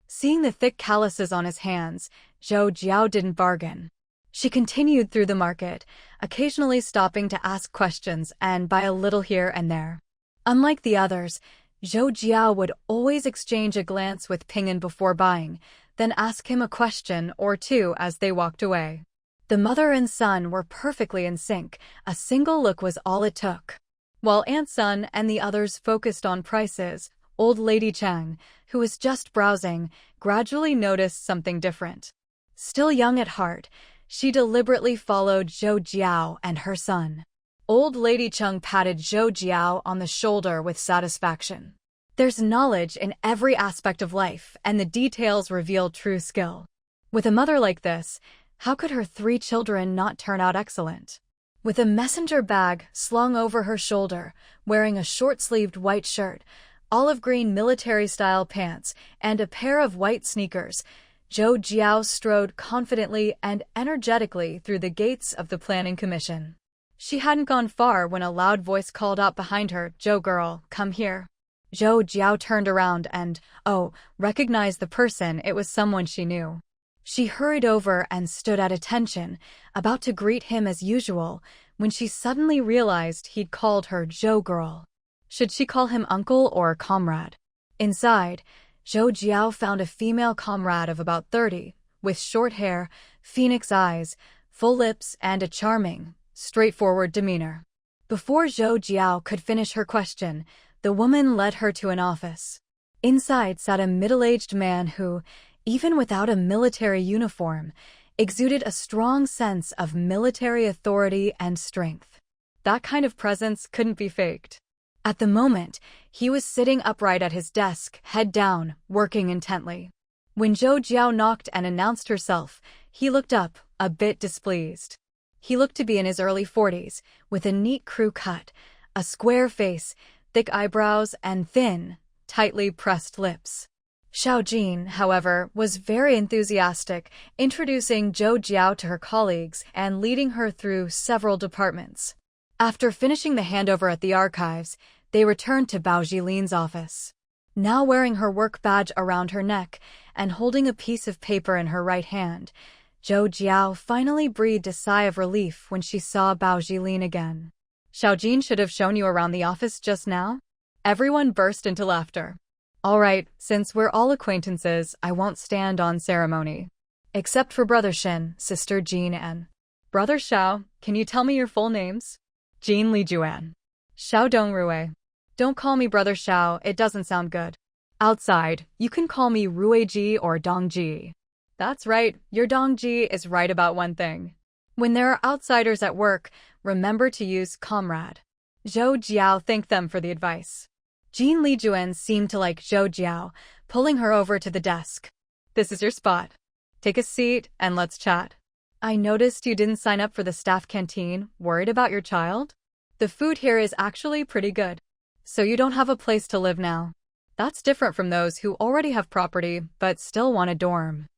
Seeing the thick calluses on his hands, Zhou Jiao didn't bargain. She continued through the market, occasionally stopping to ask questions and buy a little here and there. Unlike the others, Zhou Jiao would always exchange a glance with Ping'an before buying, then ask him a question or two as they walked away. The mother and son were perfectly in sync. A single look was all it took. While Aunt Sun and the others focused on prices, Old Lady Chang, who was just browsing, gradually noticed something different. Still young at heart, she deliberately followed Zhou Jiao and her son. Old Lady Cheng patted Zhou Jiao on the shoulder with satisfaction. There's knowledge in every aspect of life, and the details reveal true skill. With a mother like this, how could her 3 children not turn out excellent? With a messenger bag slung over her shoulder, wearing a short-sleeved white shirt, olive green military-style pants, and a pair of white sneakers, Zhou Jiao strode confidently and energetically through the gates of the planning commission. She hadn't gone far when a loud voice called out behind her, "Zhou girl, come here." Zhou Jiao turned around and, recognized the person. It was someone she knew. She hurried over and stood at attention, about to greet him as usual, when she suddenly realized he'd called her Zhou girl. Should she call him uncle or comrade? Inside, Zhou Jiao found a female comrade of about 30, with short hair, phoenix eyes, full lips, and a charming, straightforward demeanor. Before Zhou Jiao could finish her question, the woman led her to an office. Inside sat a middle-aged man who, even without a military uniform, exuded a strong sense of military authority and strength. That kind of presence couldn't be faked. At the moment, he was sitting upright at his desk, head down, working intently. When Zhou Jiao knocked and announced herself, he looked up, a bit displeased. He looked to be in his early 40s, with a neat crew cut, a square face, thick eyebrows, and thin, tightly pressed lips. Xiaojin, however, was very enthusiastic, introducing Zhou Jiao to her colleagues and leading her through several departments. After finishing the handover at the archives, they returned to Bao Jilin's office. Now wearing her work badge around her neck and holding a piece of paper in her right hand, Zhou Jiao finally breathed a sigh of relief when she saw Bao Jilin again. "Xiaojin should have shown you around the office just now?" Everyone burst into laughter. "All right, since we're all acquaintances, I won't stand on ceremony. Except for Brother Shen, Sister Jean, and Brother Xiao, can you tell me your full names?" Jean Li Juan. Xiao Dongrui. Don't call me Brother Xiao, it doesn't sound good. Outside, you can call me Ruiji or Dongji. That's right, your Dongji is right about one thing. When there are outsiders at work, remember to use comrade. Zhou Jiao thanked them for the advice. Jean Li Juan seemed to like Zhou Jiao, pulling her over to the desk. "This is your spot. Take a seat and let's chat. I noticed you didn't sign up for the staff canteen. Worried about your child? The food here is actually pretty good. So you don't have a place to live now. That's different from those who already have property but still want a dorm.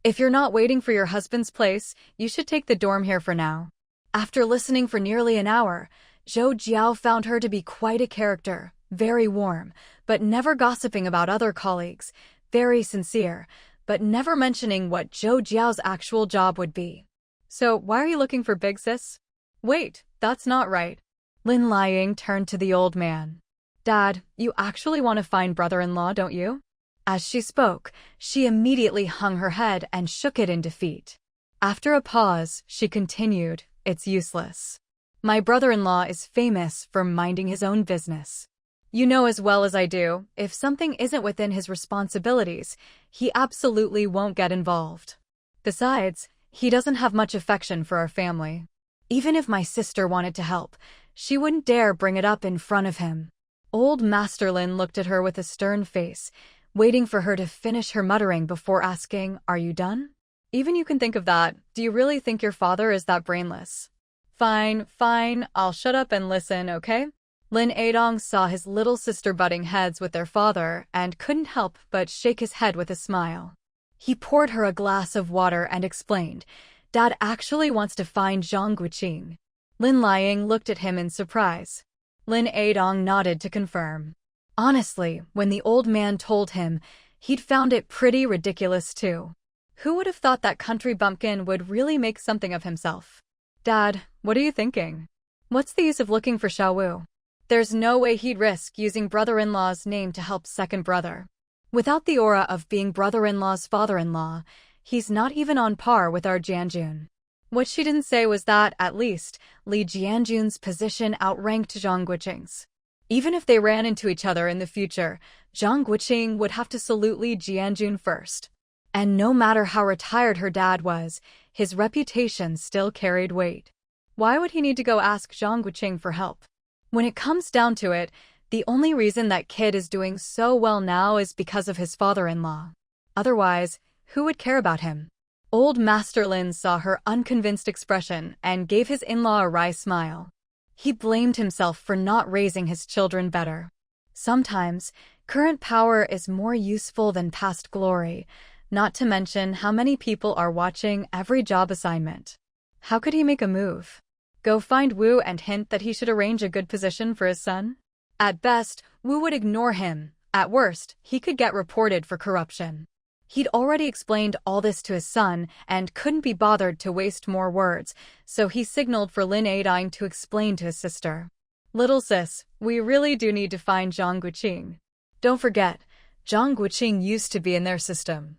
If you're not waiting for your husband's place, you should take the dorm here for now." After listening for nearly an hour, Zhou Jiao found her to be quite a character, very warm, but never gossiping about other colleagues, very sincere, but never mentioning what Zhou Jiao's actual job would be. "So why are you looking for big sis?" "Wait, that's not right." Lin Lying turned to the old man. "Dad, you actually want to find brother-in-law, don't you?" As she spoke, she immediately hung her head and shook it in defeat. After a pause, she continued, "It's useless. My brother-in-law is famous for minding his own business. You know as well as I do, if something isn't within his responsibilities, he absolutely won't get involved. Besides, he doesn't have much affection for our family. Even if my sister wanted to help, she wouldn't dare bring it up in front of him." Old Master Lin looked at her with a stern face, waiting for her to finish her muttering before asking, "Are you done? Even you can think of that. Do you really think your father is that brainless?" Fine, I'll shut up and listen, okay?" Lin Adong saw his little sister butting heads with their father and couldn't help but shake his head with a smile. He poured her a glass of water and explained, "Dad actually wants to find Zhang Guoqing." Lin Lying looked at him in surprise. Lin Adong nodded to confirm. Honestly, when the old man told him, he'd found it pretty ridiculous too. Who would have thought that country bumpkin would really make something of himself? "Dad, what are you thinking? What's the use of looking for Xiao Wu? There's no way he'd risk using brother-in-law's name to help second brother. Without the aura of being brother-in-law's father-in-law, he's not even on par with our Jianjun." What she didn't say was that, at least, Li Jianjun's position outranked Zhang Guoqing's. Even if they ran into each other in the future, Zhang Guoqing would have to salute Li Jianjun first. And no matter how retired her dad was, his reputation still carried weight. Why would he need to go ask Zhang Guoqing for help? When it comes down to it, The only reason that kid is doing so well now is because of his father-in-law. Otherwise, who would care about him? Old Master Lin saw her unconvinced expression and gave his in-law a wry smile. He blamed himself for not raising his children better. Sometimes, current power is more useful than past glory, not to mention how many people are watching every job assignment. How could he make a move? Go find Wu and hint that he should arrange a good position for his son? At best, Wu would ignore him. At worst, he could get reported for corruption. He'd already explained all this to his son and couldn't be bothered to waste more words, so he signaled for Lin Adong to explain to his sister. Little sis, we really do need to find Zhang Guoqing. Don't forget, Zhang Guoqing used to be in their system.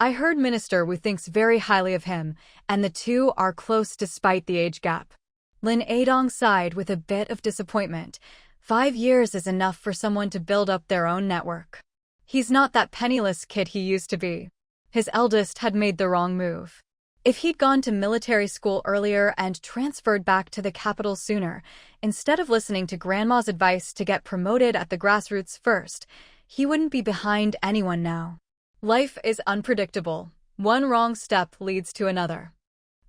I heard Minister Wu thinks very highly of him, and the two are close despite the age gap. Lin Adong sighed with a bit of disappointment. 5 years is enough for someone to build up their own network. He's not that penniless kid he used to be. His eldest had made the wrong move. If he'd gone to military school earlier and transferred back to the capital sooner, instead of listening to grandma's advice to get promoted at the grassroots first, he wouldn't be behind anyone now. Life is unpredictable. One wrong step leads to another.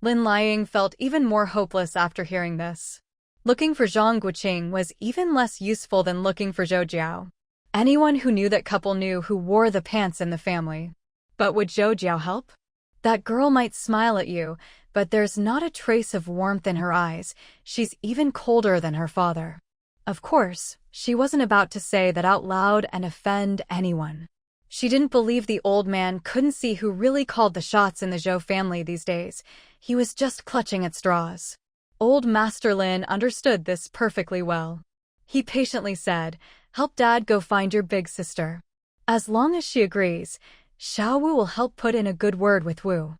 Lin Liang felt even more hopeless after hearing this. Looking for Zhang Guoqing was even less useful than looking for Zhou Jiao. Anyone who knew that couple knew who wore the pants in the family. But would Zhou Jiao help? That girl might smile at you, but there's not a trace of warmth in her eyes. She's even colder than her father. Of course, she wasn't about to say that out loud and offend anyone. She didn't believe the old man couldn't see who really called the shots in the Zhou family these days. He was just clutching at straws. Old Master Lin understood this perfectly well. He patiently said, "Help Dad go find your big sister. As long as she agrees, Xiao Wu will help put in a good word with Wu.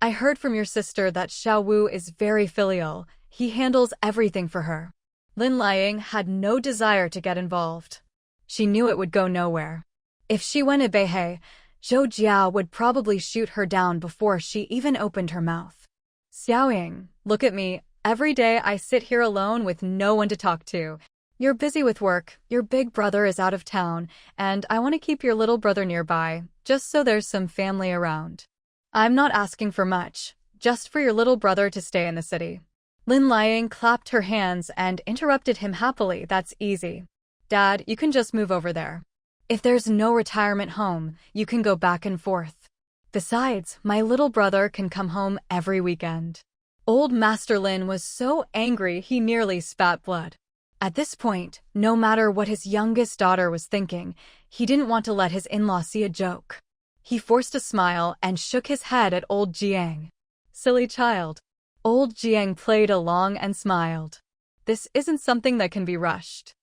I heard from your sister that Xiao Wu is very filial. He handles everything for her." Lin Liang had no desire to get involved. She knew it would go nowhere. If she went to Beihei, Zhou Jiao would probably shoot her down before she even opened her mouth. "Xiaoying, look at me. Every day I sit here alone with no one to talk to. You're busy with work, your big brother is out of town, and I want to keep your little brother nearby, just so there's some family around. I'm not asking for much, just for your little brother to stay in the city." Lin Liang clapped her hands and interrupted him happily. "That's easy. Dad, you can just move over there. If there's no retirement home, you can go back and forth. Besides, my little brother can come home every weekend." Old Master Lin was so angry he nearly spat blood. At this point, no matter what his youngest daughter was thinking, he didn't want to let his in-law see a joke. He forced a smile and shook his head at old Jiang. "Silly child." Old Jiang played along and smiled. "This isn't something that can be rushed.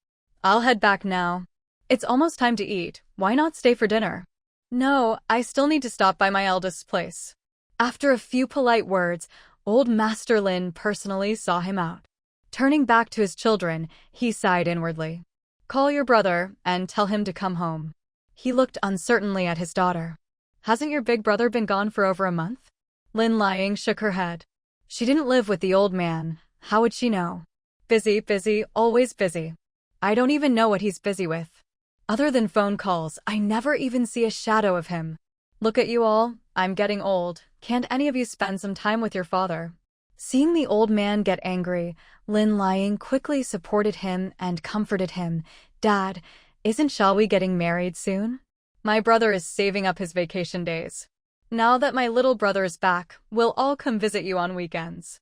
I'll head back now. It's almost time to eat. Why not stay for dinner?" "No, I still need to stop by my eldest's place." After a few polite words, old Master Lin personally saw him out. Turning back to his children, he sighed inwardly. "Call your brother and tell him to come home." He looked uncertainly at his daughter. "Hasn't your big brother been gone for over a month?" Lin Liang shook her head. She didn't live with the old man. How would she know? Busy, always busy. I don't even know what he's busy with. Other than phone calls, I never even see a shadow of him. Look at you all. I'm getting old. Can't any of you spend some time with your father?" Seeing the old man get angry, Lin Liang quickly supported him and comforted him. "Dad, isn't Xiaohui getting married soon? My brother is saving up his vacation days. Now that my little brother is back, we'll all come visit you on weekends."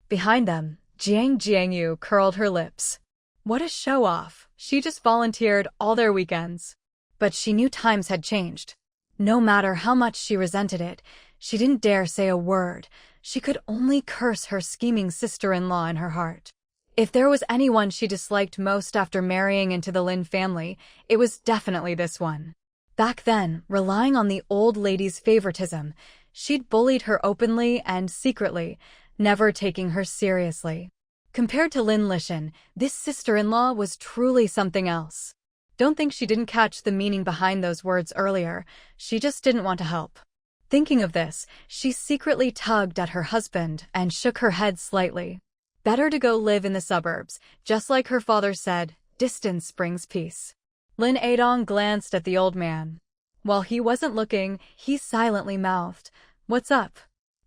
Behind them, Jiangyu curled her lips. What a show-off. She just volunteered all their weekends. But she knew times had changed. No matter how much she resented it, she didn't dare say a word. She could only curse her scheming sister-in-law in her heart. If there was anyone she disliked most after marrying into the Lin family, it was definitely this one. Back then, relying on the old lady's favoritism, she'd bullied her openly and secretly, never taking her seriously. Compared to Lin Lishan, this sister-in-law was truly something else. Don't think she didn't catch the meaning behind those words earlier. She just didn't want to help. Thinking of this, she secretly tugged at her husband and shook her head slightly. Better to go live in the suburbs, just like her father said. Distance brings peace. Lin Adong glanced at the old man. While he wasn't looking, he silently mouthed, "What's up?"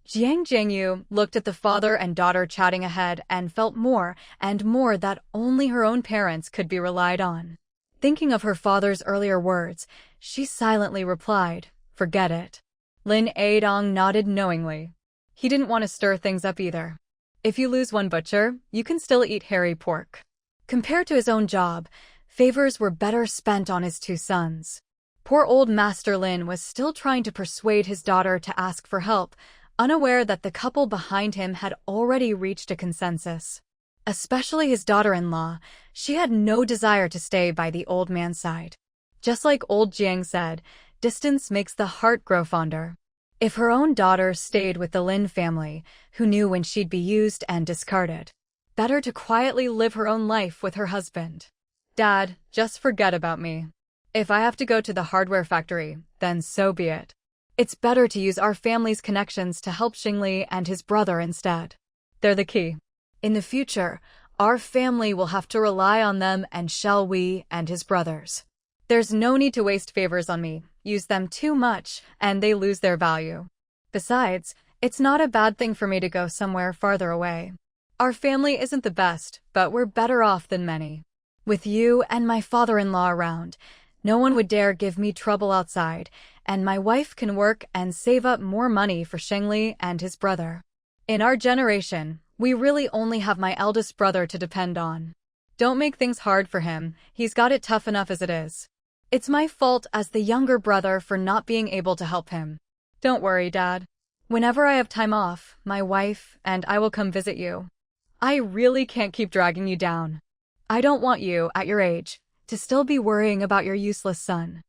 Jiang Jingyu looked at the father and daughter chatting ahead and felt more and more that only her own parents could be relied on. Thinking of her father's earlier words, she silently replied, "Forget it." Lin Adong nodded knowingly. He didn't want to stir things up either. If you lose one butcher, you can still eat hairy pork. Compared to his own job, favors were better spent on his two sons. Poor old Master Lin was still trying to persuade his daughter to ask for help, unaware that the couple behind him had already reached a consensus. Especially his daughter-in-law, she had no desire to stay by the old man's side. Just like old Jiang said, distance makes the heart grow fonder. If her own daughter stayed with the Lin family, who knew when she'd be used and discarded, better to quietly live her own life with her husband. "Dad, just forget about me. If I have to go to the hardware factory, then so be it. It's better to use our family's connections to help Xingli and his brother instead. They're the key. In the future, our family will have to rely on them and Shao Wei and his brothers. There's no need to waste favors on me, use them too much, and they lose their value. Besides, it's not a bad thing for me to go somewhere farther away. Our family isn't the best, but we're better off than many. With you and my father-in-law around, no one would dare give me trouble outside, and my wife can work and save up more money for Xingli and his brother. In our generation, we really only have my eldest brother to depend on. Don't make things hard for him, he's got it tough enough as it is. It's my fault as the younger brother for not being able to help him. Don't worry, Dad. Whenever I have time off, my wife and I will come visit you. I really can't keep dragging you down. I don't want you, at your age, to still be worrying about your useless son."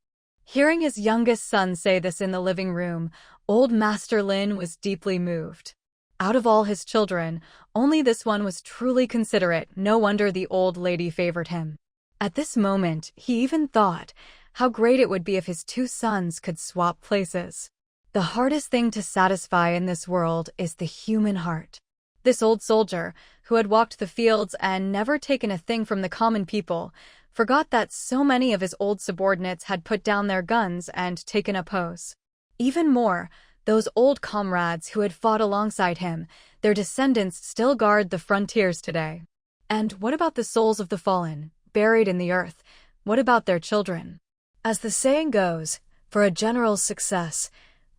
Hearing his youngest son say this in the living room, old Master Lin was deeply moved. Out of all his children, only this one was truly considerate. No wonder the old lady favored him. At this moment, he even thought how great it would be if his two sons could swap places. The hardest thing to satisfy in this world is the human heart. This old soldier, who had walked the fields and never taken a thing from the common people, forgot that so many of his old subordinates had put down their guns and taken a pose. Even more, those old comrades who had fought alongside him, their descendants still guard the frontiers today. And what about the souls of the fallen, buried in the earth? What about their children? As the saying goes, for a general's success,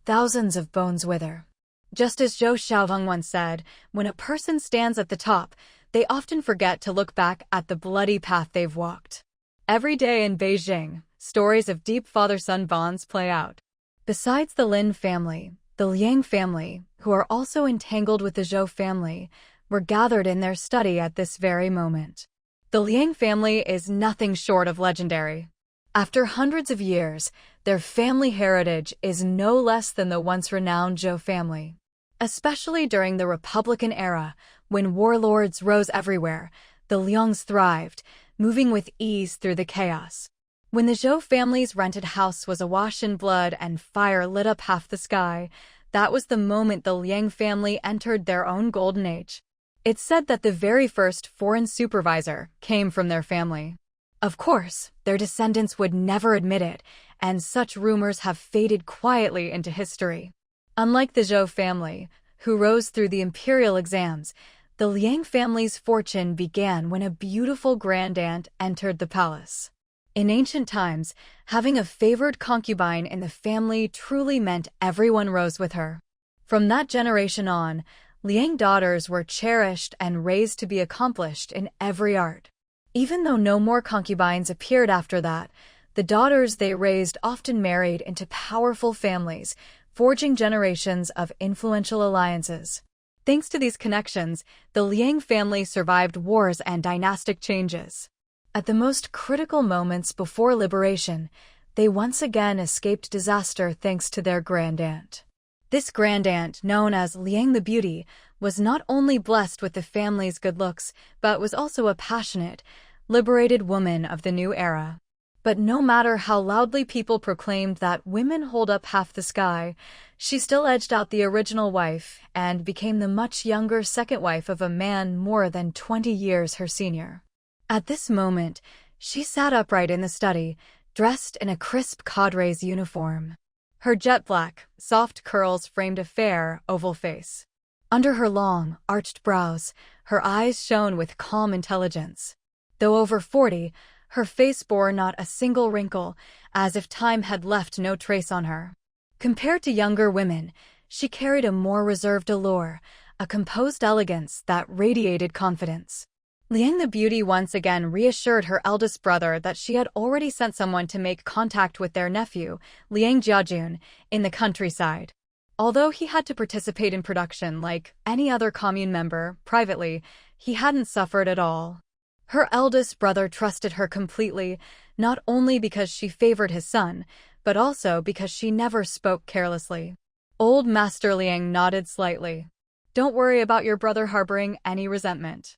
thousands of bones wither. Just as Zhou Xiaolong once said, when a person stands at the top, they often forget to look back at the bloody path they've walked. Every day in Beijing, stories of deep father-son bonds play out. Besides the Lin family, the Liang family, who are also entangled with the Zhou family, were gathered in their study at this very moment. The Liang family is nothing short of legendary. After hundreds of years, their family heritage is no less than the once renowned Zhou family. Especially during the Republican era, when warlords rose everywhere, the Liangs thrived, moving with ease through the chaos. When the Zhou family's rented house was awash in blood and fire lit up half the sky, that was the moment the Liang family entered their own golden age. It's said that the very first foreign supervisor came from their family. Of course, their descendants would never admit it, and such rumors have faded quietly into history. Unlike the Zhou family, who rose through the imperial exams, the Liang family's fortune began when a beautiful grandaunt entered the palace. In ancient times, having a favored concubine in the family truly meant everyone rose with her. From that generation on, Liang daughters were cherished and raised to be accomplished in every art. Even though no more concubines appeared after that, the daughters they raised often married into powerful families, forging generations of influential alliances. Thanks to these connections, the Liang family survived wars and dynastic changes. At the most critical moments before liberation, they once again escaped disaster thanks to their grandaunt. This grandaunt, known as Liang the Beauty, was not only blessed with the family's good looks, but was also a passionate, liberated woman of the new era. But no matter how loudly people proclaimed that women hold up half the sky, she still edged out the original wife and became the much younger second wife of a man more than 20 years her senior. At this moment, She sat upright in the study, dressed in a crisp cadre's uniform. Her jet-black, soft curls framed a fair, oval face. Under her long, arched brows, her eyes shone with calm intelligence. Though over 40, her face bore not a single wrinkle, as if time had left no trace on her. Compared to younger women, she carried a more reserved allure, a composed elegance that radiated confidence. Liang the Beauty once again reassured her eldest brother that she had already sent someone to make contact with their nephew, Liang Jiajun, in the countryside. Although he had to participate in production like any other commune member, privately, he hadn't suffered at all. Her eldest brother trusted her completely, not only because she favored his son, but also because she never spoke carelessly. Old Master Liang nodded slightly. Don't worry about your brother harboring any resentment.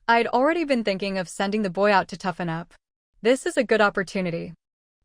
I'd already been thinking of sending the boy out to toughen up. This is a good opportunity.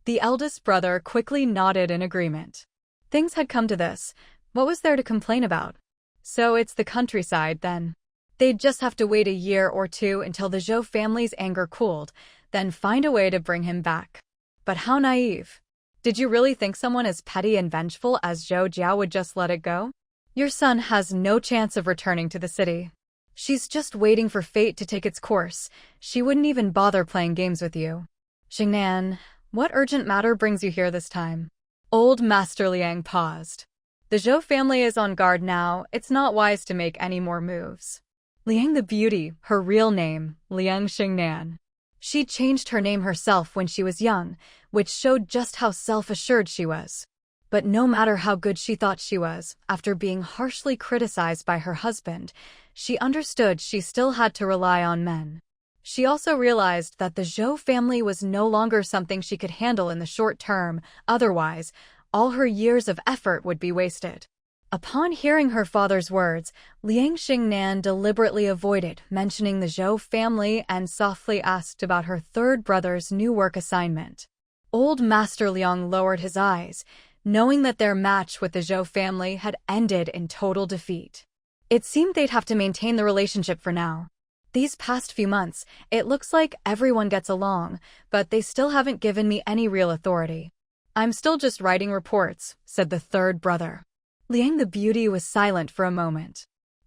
The eldest brother quickly nodded in agreement. Things had come to this. What was there to complain about? So it's the countryside, then. They'd just have to wait a year or two until the Zhou family's anger cooled, then find a way to bring him back. But how naive. Did you really think someone as petty and vengeful as Zhou Jiao would just let it go? Your son has no chance of returning to the city. She's just waiting for fate to take its course. She wouldn't even bother playing games with you. Xingnan, what urgent matter brings you here this time? Old Master Liang paused. The Zhou family is on guard now. It's not wise to make any more moves. Liang the Beauty, her real name, Liang Xingnan. She'd changed her name herself when she was young, which showed just how self-assured she was. But no matter how good she thought she was, after being harshly criticized by her husband, she understood she still had to rely on men. She also realized that the Zhou family was no longer something she could handle in the short term, otherwise, all her years of effort would be wasted. Upon hearing her father's words, Liang Xingnan deliberately avoided mentioning the Zhou family and softly asked about her third brother's new work assignment. Old Master Liang lowered his eyes, knowing that their match with the Zhou family had ended in total defeat. It seemed they'd have to maintain the relationship for now. These past few months, it looks like everyone gets along, but they still haven't given me any real authority. I'm still just writing reports, said the third brother. Liang the Beauty was silent for a moment.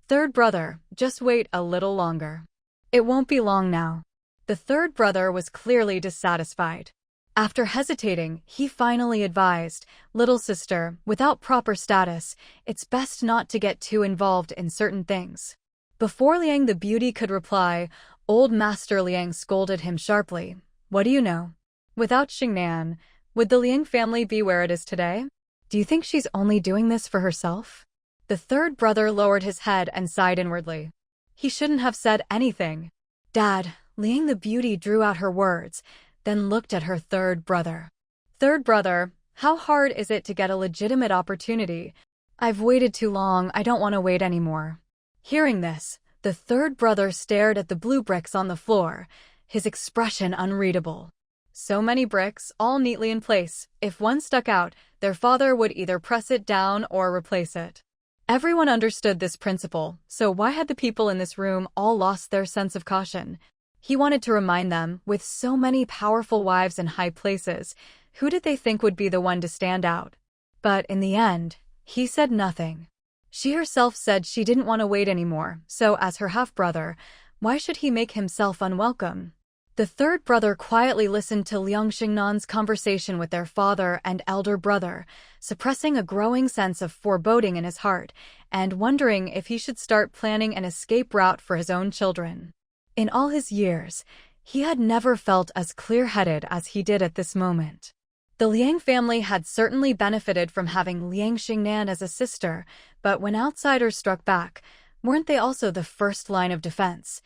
Third brother, just wait a little longer. It won't be long now. The third brother was clearly dissatisfied. After hesitating, he finally advised, little sister, without proper status, it's best not to get too involved in certain things. Before Liang the Beauty could reply, old Master Liang scolded him sharply. What do you know? Without Xingnan, would the Liang family be where it is today? Do you think she's only doing this for herself? The third brother lowered his head and sighed inwardly. He shouldn't have said anything. Dad, Liang the Beauty drew out her words, then looked at her third brother. Third brother, how hard is it to get a legitimate opportunity? I've waited too long, I don't want to wait anymore. Hearing this, the third brother stared at the blue bricks on the floor, his expression unreadable. So many bricks, all neatly in place. If one stuck out, their father would either press it down or replace it. Everyone understood this principle, so why had the people in this room all lost their sense of caution? He wanted to remind them, with so many powerful wives in high places, who did they think would be the one to stand out? But in the end, he said nothing. She herself said she didn't want to wait anymore, so as her half-brother, why should he make himself unwelcome? The third brother quietly listened to Liang Xingnan's conversation with their father and elder brother, suppressing a growing sense of foreboding in his heart, and wondering if he should start planning an escape route for his own children. In all his years, he had never felt as clear-headed as he did at this moment. The Liang family had certainly benefited from having Liang Xingnan as a sister, but when outsiders struck back, weren't they also the first line of defense?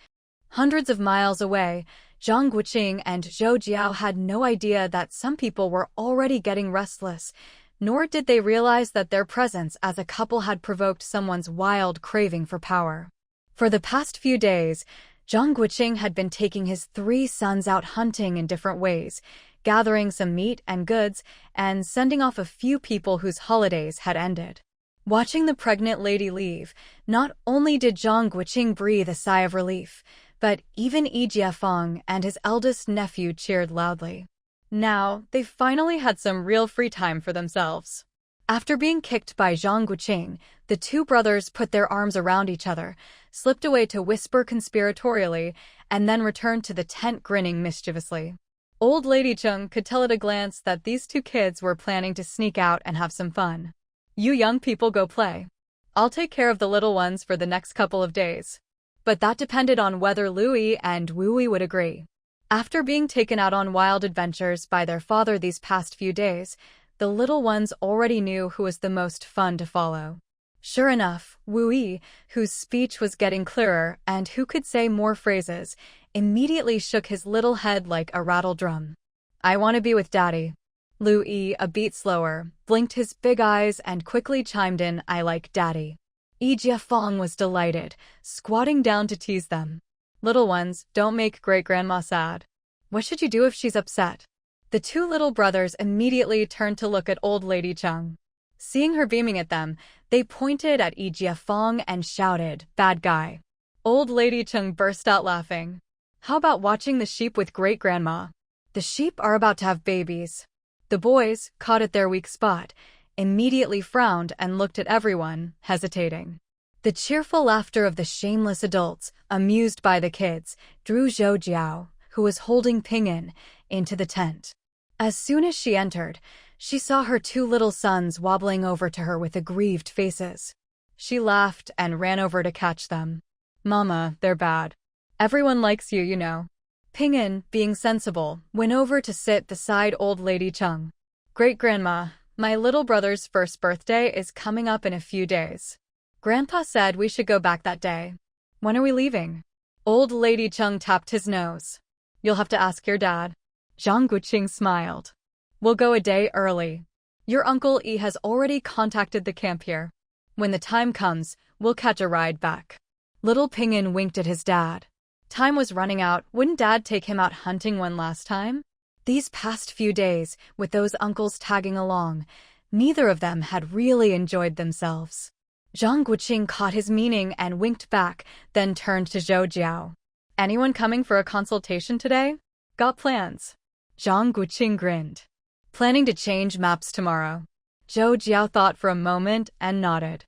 Hundreds of miles away, Zhang Guoqing and Zhou Jiao had no idea that some people were already getting restless, nor did they realize that their presence as a couple had provoked someone's wild craving for power. For the past few days, Zhang Guoqing had been taking his 3 sons out hunting in different ways, gathering some meat and goods, and sending off a few people whose holidays had ended. Watching the pregnant lady leave, not only did Zhang Guoqing breathe a sigh of relief, but even Yi Jiafeng and his eldest nephew cheered loudly. Now, they finally had some real free time for themselves. After being kicked by Zhang Guoqing, the two brothers put their arms around each other, slipped away to whisper conspiratorially, and then returned to the tent grinning mischievously. Old Lady Zhang could tell at a glance that these two kids were planning to sneak out and have some fun. "You young people go play. I'll take care of the little ones for the next couple of days." But that depended on whether Louis and Wu would agree. After being taken out on wild adventures by their father these past few days, the little ones already knew who was the most fun to follow. Sure enough, Wu, whose speech was getting clearer and who could say more phrases, immediately shook his little head like a rattle drum. "I want to be with Daddy." Louis, a beat slower, blinked his big eyes and quickly chimed in, "I like Daddy." Yi Jiafeng was delighted, squatting down to tease them. "Little ones, don't make great-grandma sad. What should you do if she's upset?" The two little brothers immediately turned to look at old Lady Zhang. Seeing her beaming at them, they pointed at Yi Jiafeng and shouted, "Bad guy." Old Lady Zhang burst out laughing. "How about watching the sheep with great-grandma? The sheep are about to have babies." The boys, caught at their weak spot, immediately frowned and looked at everyone, hesitating. The cheerful laughter of the shameless adults, amused by the kids, drew Zhou Jiao, who was holding Ping'an, into the tent. As soon as she entered, she saw her two little sons wobbling over to her with aggrieved faces. She laughed and ran over to catch them. "Mama, they're bad. Everyone likes you, you know." Ping'an, being sensible, went over to sit beside old Lady Zhang. "Great-grandma, my little brother's first birthday is coming up in a few days. Grandpa said we should go back that day. When are we leaving?" Old Lady Zhang tapped his nose. "You'll have to ask your dad." Zhang Guoqing smiled. "We'll go a day early. Your Uncle Yi has already contacted the camp here. When the time comes, we'll catch a ride back." Little Ping'an winked at his dad. Time was running out. Wouldn't Dad take him out hunting one last time? These past few days, with those uncles tagging along, neither of them had really enjoyed themselves. Zhang Guoqing caught his meaning and winked back, then turned to Zhou Jiao. "Anyone coming for a consultation today? Got plans?" Zhang Guoqing grinned. "Planning to change maps tomorrow." Zhou Jiao thought for a moment and nodded.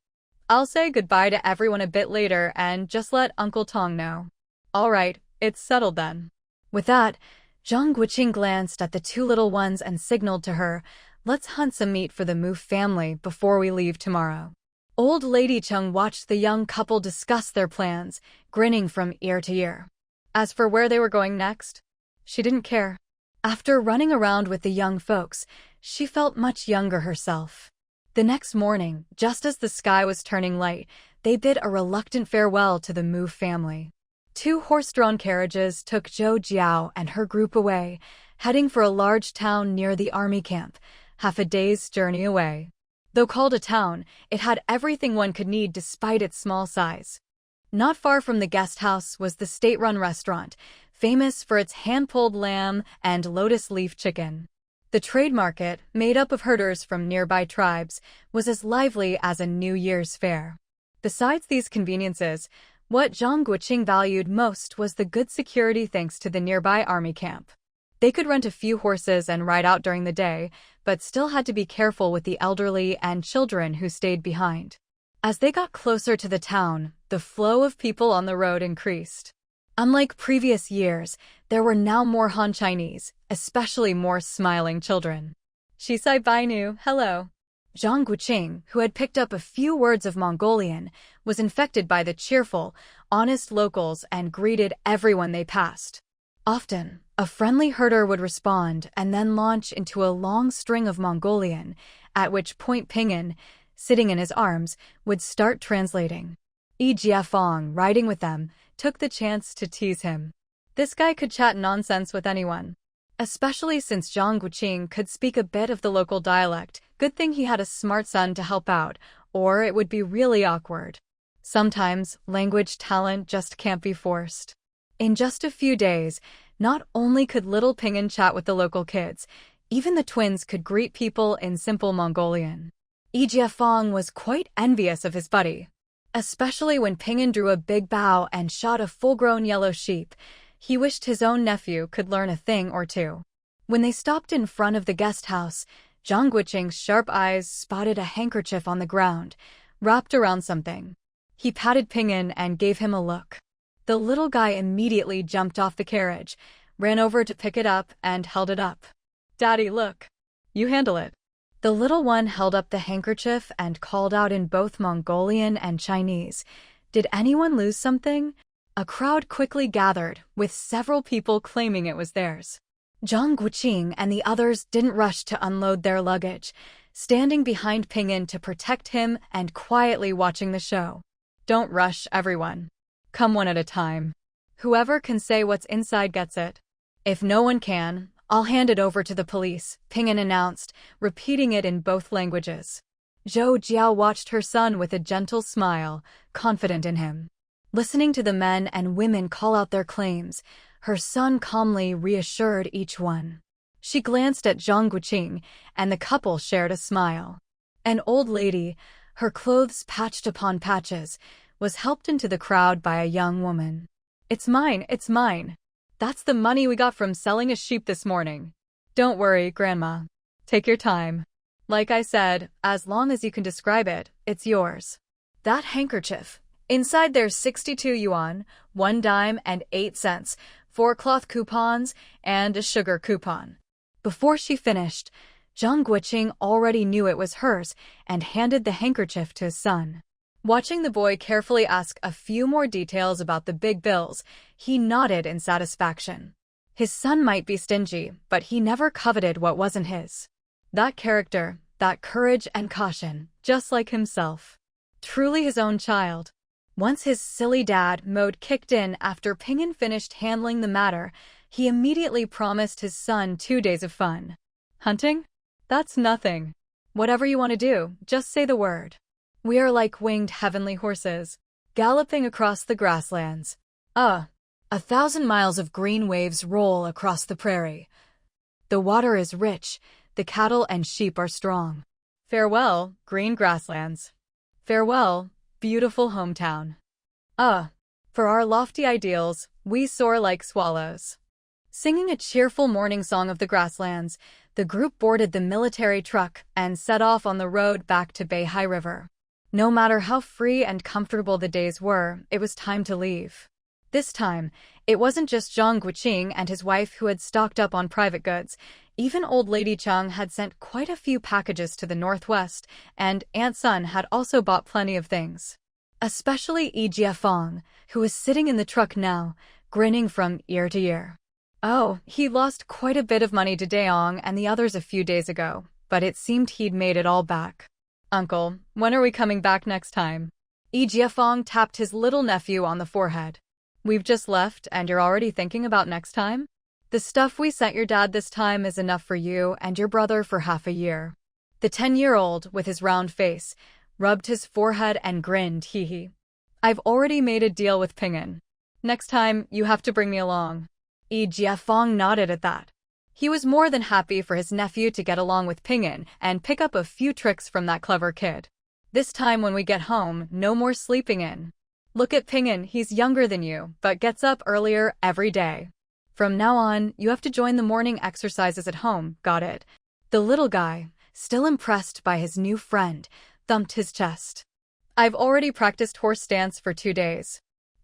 "I'll say goodbye to everyone a bit later and just let Uncle Tong know." "All right, it's settled then." With that, Zhang Guoqing glanced at the two little ones and signaled to her, "Let's hunt some meat for the Mu family before we leave tomorrow." Old Lady Zhang watched the young couple discuss their plans, grinning from ear to ear. As for where they were going next, she didn't care. After running around with the young folks, she felt much younger herself. The next morning, just as the sky was turning light, they bid a reluctant farewell to the Mu family. Two horse-drawn carriages took Zhou Jiao and her group away, heading for a large town near the army camp, half a day's journey away. Though called a town, it had everything one could need despite its small size. Not far from the guest house was the state-run restaurant, famous for its hand-pulled lamb and lotus leaf chicken. The trade market, made up of herders from nearby tribes, was as lively as a New Year's fair. Besides these conveniences, what Zhang Guoqing valued most was the good security thanks to the nearby army camp. They could rent a few horses and ride out during the day, but still had to be careful with the elderly and children who stayed behind. As they got closer to the town, the flow of people on the road increased. Unlike previous years, there were now more Han Chinese, especially more smiling children. "Shisai Bainu, hello." Zhang Guoqing, who had picked up a few words of Mongolian, was infected by the cheerful, honest locals and greeted everyone they passed. Often, a friendly herder would respond and then launch into a long string of Mongolian, at which point Ping'an, sitting in his arms, would start translating. Yi Jiafeng, riding with them, took the chance to tease him. This guy could chat nonsense with anyone. Especially since Zhang Guoqing could speak a bit of the local dialect, good thing he had a smart son to help out, or it would be really awkward. Sometimes, language talent just can't be forced. In just a few days, not only could little Ping'an chat with the local kids, even the twins could greet people in simple Mongolian. Yi Jiafeng was quite envious of his buddy. especially when Ping'an drew a big bow and shot a full-grown yellow sheep. He wished his own nephew could learn a thing or two. When they stopped in front of the guest house, Zhang Guoqing's sharp eyes spotted a handkerchief on the ground, wrapped around something. He patted Ping'an and gave him a look. The little guy immediately jumped off the carriage, ran over to pick it up, and held it up. "Daddy, look. You handle it." The little one held up the handkerchief and called out in both Mongolian and Chinese, "Did anyone lose something?" A crowd quickly gathered, with several people claiming it was theirs. Zhang Guoqing and the others didn't rush to unload their luggage, standing behind Ping'an to protect him and quietly watching the show. "Don't rush, everyone. Come one at a time. Whoever can say what's inside gets it. If no one can, I'll hand it over to the police," Ping'an announced, repeating it in both languages. Zhou Jiao watched her son with a gentle smile, confident in him. Listening to the men and women call out their claims, her son calmly reassured each one. She glanced at Zhang Guoqing, and the couple shared a smile. An old lady, her clothes patched upon patches, was helped into the crowd by a young woman. It's mine. That's the money we got from selling a sheep this morning." "Don't worry, Grandma. Take your time. Like I said, as long as you can describe it, it's yours." "That handkerchief. Inside there's 62 yuan, 1 dime and 8 cents, 4 cloth coupons, and a sugar coupon." Before she finished, Zhang Guoqing already knew it was hers and handed the handkerchief to his son. Watching the boy carefully ask a few more details about the big bills, he nodded in satisfaction. His son might be stingy, but he never coveted what wasn't his. That character, that courage and caution, just like himself. Truly his own child. Once his silly dad mode kicked in after Ping'an finished handling the matter, he immediately promised his son 2 days of fun. "Hunting? That's nothing. Whatever you want to do, just say the word. We are like winged heavenly horses, galloping across the grasslands. 1,000 miles of green waves roll across the prairie. The water is rich, the cattle and sheep are strong. Farewell, green grasslands. Farewell, beautiful hometown. For our lofty ideals, we soar like swallows." Singing a cheerful morning song of the grasslands, the group boarded the military truck and set off on the road back to Beihai River. No matter how free and comfortable the days were, it was time to leave. This time, it wasn't just Zhang Guoqing and his wife who had stocked up on private goods. Even old Lady Cheng had sent quite a few packages to the northwest, and Aunt Sun had also bought plenty of things. Especially Yi Jiafeng, who was sitting in the truck now, grinning from ear to ear. He lost quite a bit of money to Daong and the others a few days ago, but it seemed he'd made it all back. "Uncle, when are we coming back next time?" Yi Jiafeng tapped his little nephew on the forehead. "We've just left and you're already thinking about next time? The stuff we sent your dad this time is enough for you and your brother for half a year." The 10-year-old, with his round face, rubbed his forehead and grinned, hee. "I've already made a deal with Ping'an. Next time, you have to bring me along." Yi Jiafeng nodded at that. He was more than happy for his nephew to get along with Ping'an and pick up a few tricks from that clever kid. "This time when we get home, no more sleeping in. Look at Ping'an, he's younger than you, but gets up earlier every day. From now on, you have to join the morning exercises at home, got it?" The little guy, still impressed by his new friend, thumped his chest. "I've already practiced horse stance for 2 days.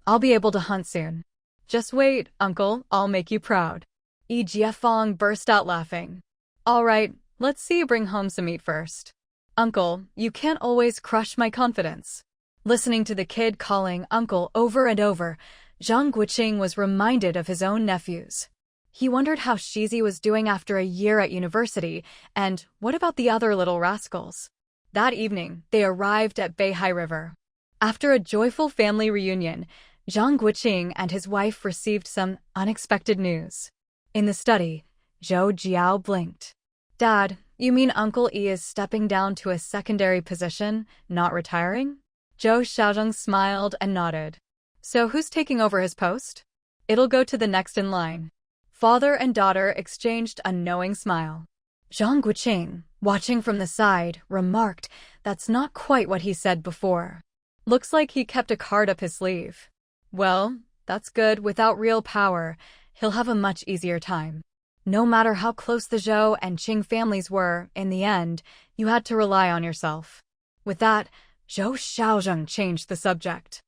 I'll be able to hunt soon. Just wait, Uncle, I'll make you proud." Yi Jiafeng burst out laughing. "All right, let's see you bring home some meat first. Uncle, you can't always crush my confidence." Listening to the kid calling Uncle over and over, Zhang Guoqing was reminded of his own nephews. He wondered how Shizi was doing after a year at university, and what about the other little rascals? That evening, they arrived at Beihai River. After a joyful family reunion, Zhang Guoqing and his wife received some unexpected news. In the study, Zhou Jiao blinked. "Dad, you mean Uncle Yi is stepping down to a secondary position, not retiring?" Zhou Xiaozheng smiled and nodded. "So who's taking over his post?" "It'll go to the next in line." Father and daughter exchanged a knowing smile. Zhang Guoqing, watching from the side, remarked, "That's not quite what he said before." Looks like he kept a card up his sleeve. Well, that's good. Without real power, he'll have a much easier time. No matter how close the Zhou and Qing families were, in the end, you had to rely on yourself. With that, Zhou Xiaozheng changed the subject.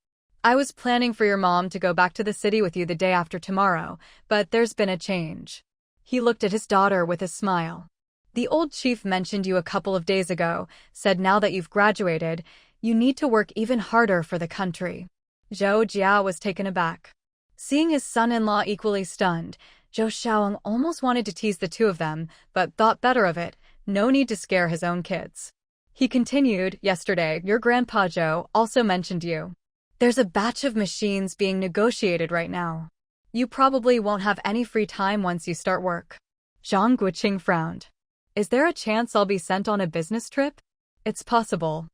I was planning for your mom to go back to the city with you the day after tomorrow, but there's been a change. He looked at his daughter with a smile. The old chief mentioned you a couple of days ago, said now that you've graduated, you need to work even harder for the country. Zhou Jiao was taken aback. Seeing his son-in-law equally stunned, Zhou Xiaoyang almost wanted to tease the two of them, but thought better of it. No need to scare his own kids. He continued, yesterday, your grandpa Zhou also mentioned you. There's a batch of machines being negotiated right now. You probably won't have any free time once you start work. Zhang Guoqing frowned. Is there a chance I'll be sent on a business trip? It's possible.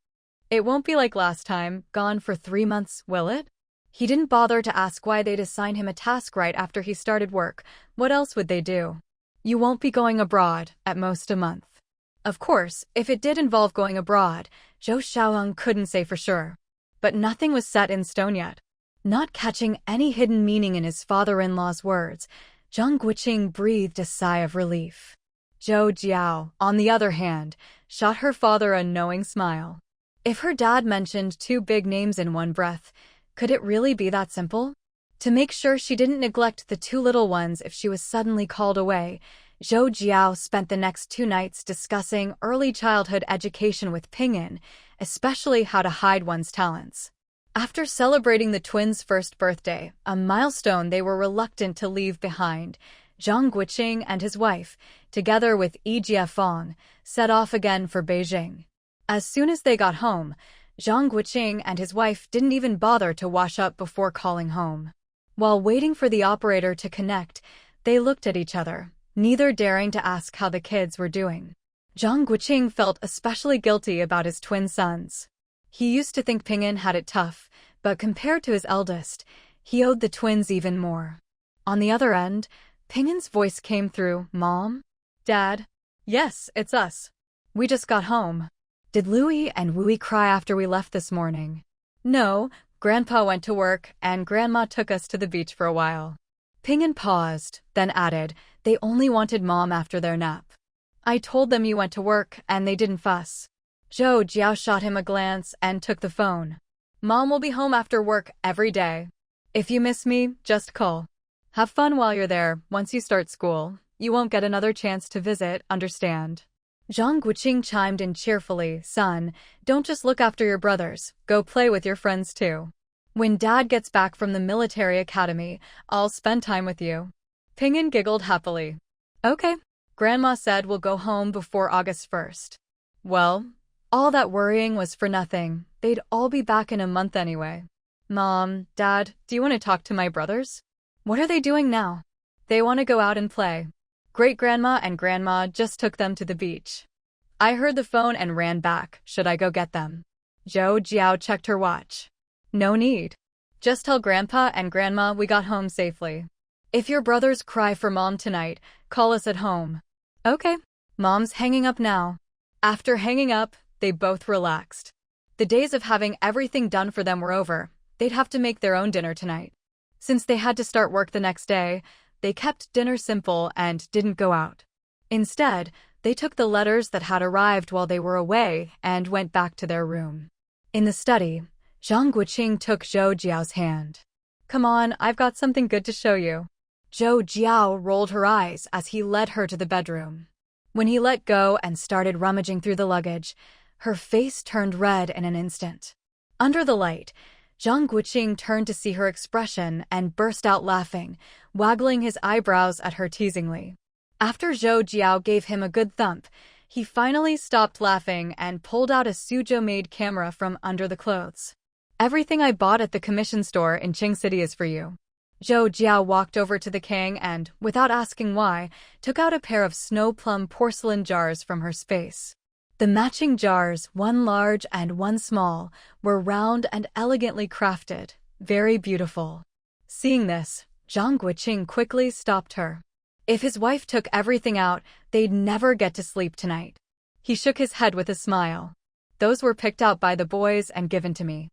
It won't be like last time, gone for 3 months, will it? He didn't bother to ask why they'd assign him a task right after he started work. What else would they do? You won't be going abroad, at most a month. Of course, if it did involve going abroad, Zhou Xiaoyang couldn't say for sure. But nothing was set in stone yet. Not catching any hidden meaning in his father-in-law's words, Zhang Guoqing breathed a sigh of relief. Zhou Jiao, on the other hand, shot her father a knowing smile. If her dad mentioned 2 big names in one breath, could it really be that simple? To make sure she didn't neglect the 2 little ones if she was suddenly called away, Zhou Jiao spent the next 2 nights discussing early childhood education with Ping'an, especially how to hide one's talents. After celebrating the twins' first birthday, a milestone they were reluctant to leave behind, Zhang Guoqing and his wife, together with Yi Jiafeng, set off again for Beijing. As soon as they got home, Zhang Guoqing and his wife didn't even bother to wash up before calling home. While waiting for the operator to connect, they looked at each other, neither daring to ask how the kids were doing. Zhang Guoqing felt especially guilty about his twin sons. He used to think Ping'an had it tough, but compared to his eldest, he owed the twins even more. On the other end, Ping'an's voice came through, Mom? Dad? Yes, it's us. We just got home. Did Louie and Wooey cry after we left this morning? No, Grandpa went to work and Grandma took us to the beach for a while. Ping'an paused, then added, they only wanted Mom after their nap. I told them you went to work and they didn't fuss. Zhou Jiao shot him a glance and took the phone. Mom will be home after work every day. If you miss me, just call. Have fun while you're there. Once you start school, you won't get another chance to visit, understand? Zhang Guoqing chimed in cheerfully, son, don't just look after your brothers, go play with your friends too. When Dad gets back from the military academy, I'll spend time with you. Ping'an giggled happily. Okay. Grandma said we'll go home before August 1st. Well, all that worrying was for nothing. They'd all be back in a month anyway. Mom, Dad, do you want to talk to my brothers? What are they doing now? They want to go out and play. Great-grandma and grandma just took them to the beach. I heard the phone and ran back. Should I go get them? Zhou Jiao checked her watch. No need. Just tell Grandpa and Grandma we got home safely. If your brothers cry for Mom tonight, call us at home. Okay. Mom's hanging up now. After hanging up, they both relaxed. The days of having everything done for them were over. They'd have to make their own dinner tonight. Since they had to start work the next day, they kept dinner simple and didn't go out. Instead, they took the letters that had arrived while they were away and went back to their room. In the study, Zhang Guoqing took Zhou Jiao's hand. Come on, I've got something good to show you. Zhou Jiao rolled her eyes as he led her to the bedroom. When he let go and started rummaging through the luggage, her face turned red in an instant. Under the light, Zhang Guoqing turned to see her expression and burst out laughing, waggling his eyebrows at her teasingly. After Zhou Jiao gave him a good thump, he finally stopped laughing and pulled out a Suzhou-made camera from under the clothes. Everything I bought at the commission store in Qing City is for you. Zhou Jiao walked over to the king and, without asking why, took out a pair of snow plum porcelain jars from her space. The matching jars, one large and one small, were round and elegantly crafted, very beautiful. Seeing this, Zhang Guoqing quickly stopped her. If his wife took everything out, they'd never get to sleep tonight. He shook his head with a smile. Those were picked out by the boys and given to me.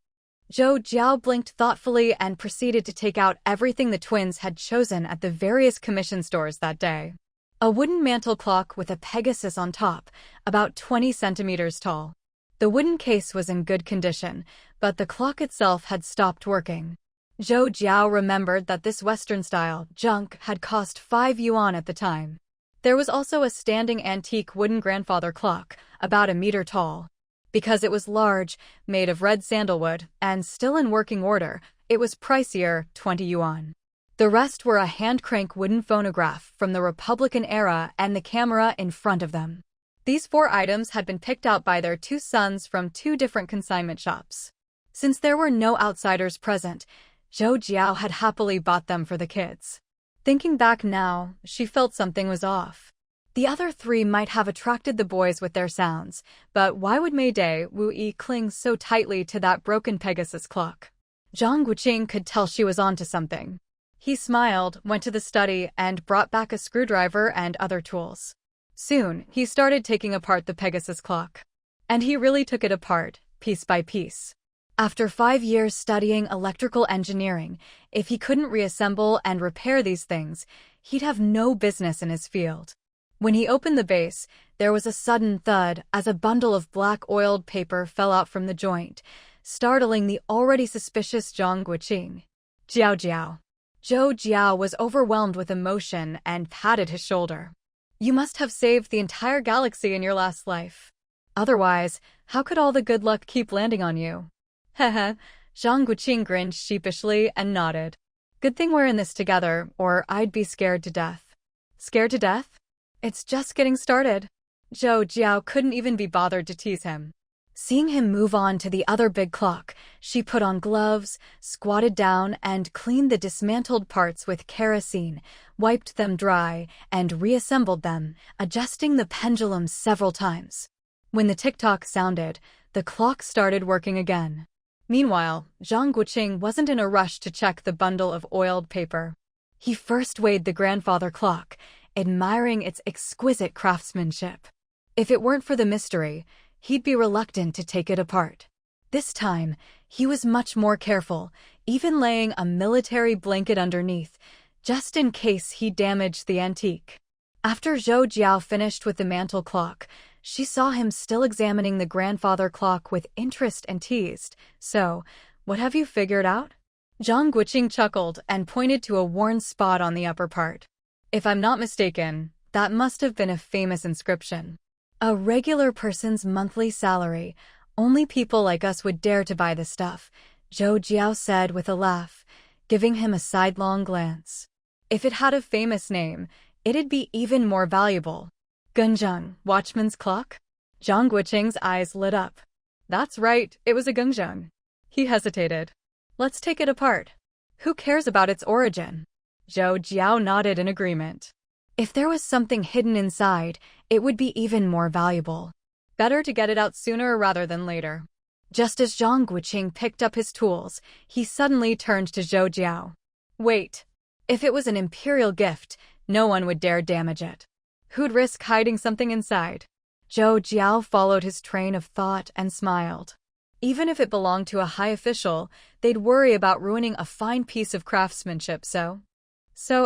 Zhou Jiao blinked thoughtfully and proceeded to take out everything the twins had chosen at the various commission stores that day. A wooden mantel clock with a Pegasus on top, about 20 centimeters tall. The wooden case was in good condition, but the clock itself had stopped working. Zhou Jiao remembered that this Western-style junk had cost 5 yuan at the time. There was also a standing antique wooden grandfather clock, about a meter tall. Because it was large, made of red sandalwood, and still in working order, it was pricier, 20 yuan. The rest were a hand-crank wooden phonograph from the Republican era and the camera in front of them. These 4 items had been picked out by their 2 sons from 2 different consignment shops. Since there were no outsiders present, Zhou Jiao had happily bought them for the kids. Thinking back now, she felt something was off. The other 3 might have attracted the boys with their sounds, but why would Mayday Wu Yi cling so tightly to that broken Pegasus clock? Zhang Guoqing could tell she was onto something. He smiled, went to the study, and brought back a screwdriver and other tools. Soon, he started taking apart the Pegasus clock. And he really took it apart, piece by piece. After 5 years studying electrical engineering, if he couldn't reassemble and repair these things, he'd have no business in his field. When he opened the base, there was a sudden thud as a bundle of black oiled paper fell out from the joint, startling the already suspicious Zhang Guoqing. Jiao Jiao. Zhou Jiao was overwhelmed with emotion and patted his shoulder. You must have saved the entire galaxy in your last life. Otherwise, how could all the good luck keep landing on you? Heh. Zhang Guoqing grinned sheepishly and nodded. Good thing we're in this together, or I'd be scared to death. Scared to death? It's just getting started. Zhou Jiao couldn't even be bothered to tease him. Seeing him move on to the other big clock, she put on gloves, squatted down, and cleaned the dismantled parts with kerosene, wiped them dry, and reassembled them, adjusting the pendulum several times. When the tick-tock sounded, the clock started working again. Meanwhile, Zhang Guoqing wasn't in a rush to check the bundle of oiled paper. He first weighed the grandfather clock, admiring its exquisite craftsmanship. If it weren't for the mystery, he'd be reluctant to take it apart. This time, he was much more careful, even laying a military blanket underneath, just in case he damaged the antique. After Zhou Jiao finished with the mantel clock, she saw him still examining the grandfather clock with interest and teased. So, what have you figured out? Zhang Guoqing chuckled and pointed to a worn spot on the upper part. If I'm not mistaken, that must have been a famous inscription. A regular person's monthly salary. Only people like us would dare to buy the stuff, Zhou Jiao said with a laugh, giving him a sidelong glance. If it had a famous name, it'd be even more valuable. Gengzheng, watchman's clock? Zhang Guoqing's eyes lit up. That's right, it was a Gengzheng. He hesitated. Let's take it apart. Who cares about its origin? Zhou Jiao nodded in agreement. If there was something hidden inside, it would be even more valuable. Better to get it out sooner rather than later. Just as Zhang Guoqing picked up his tools, he suddenly turned to Zhou Jiao. Wait. If it was an imperial gift, no one would dare damage it. Who'd risk hiding something inside? Zhou Jiao followed his train of thought and smiled. Even if it belonged to a high official, they'd worry about ruining a fine piece of craftsmanship, so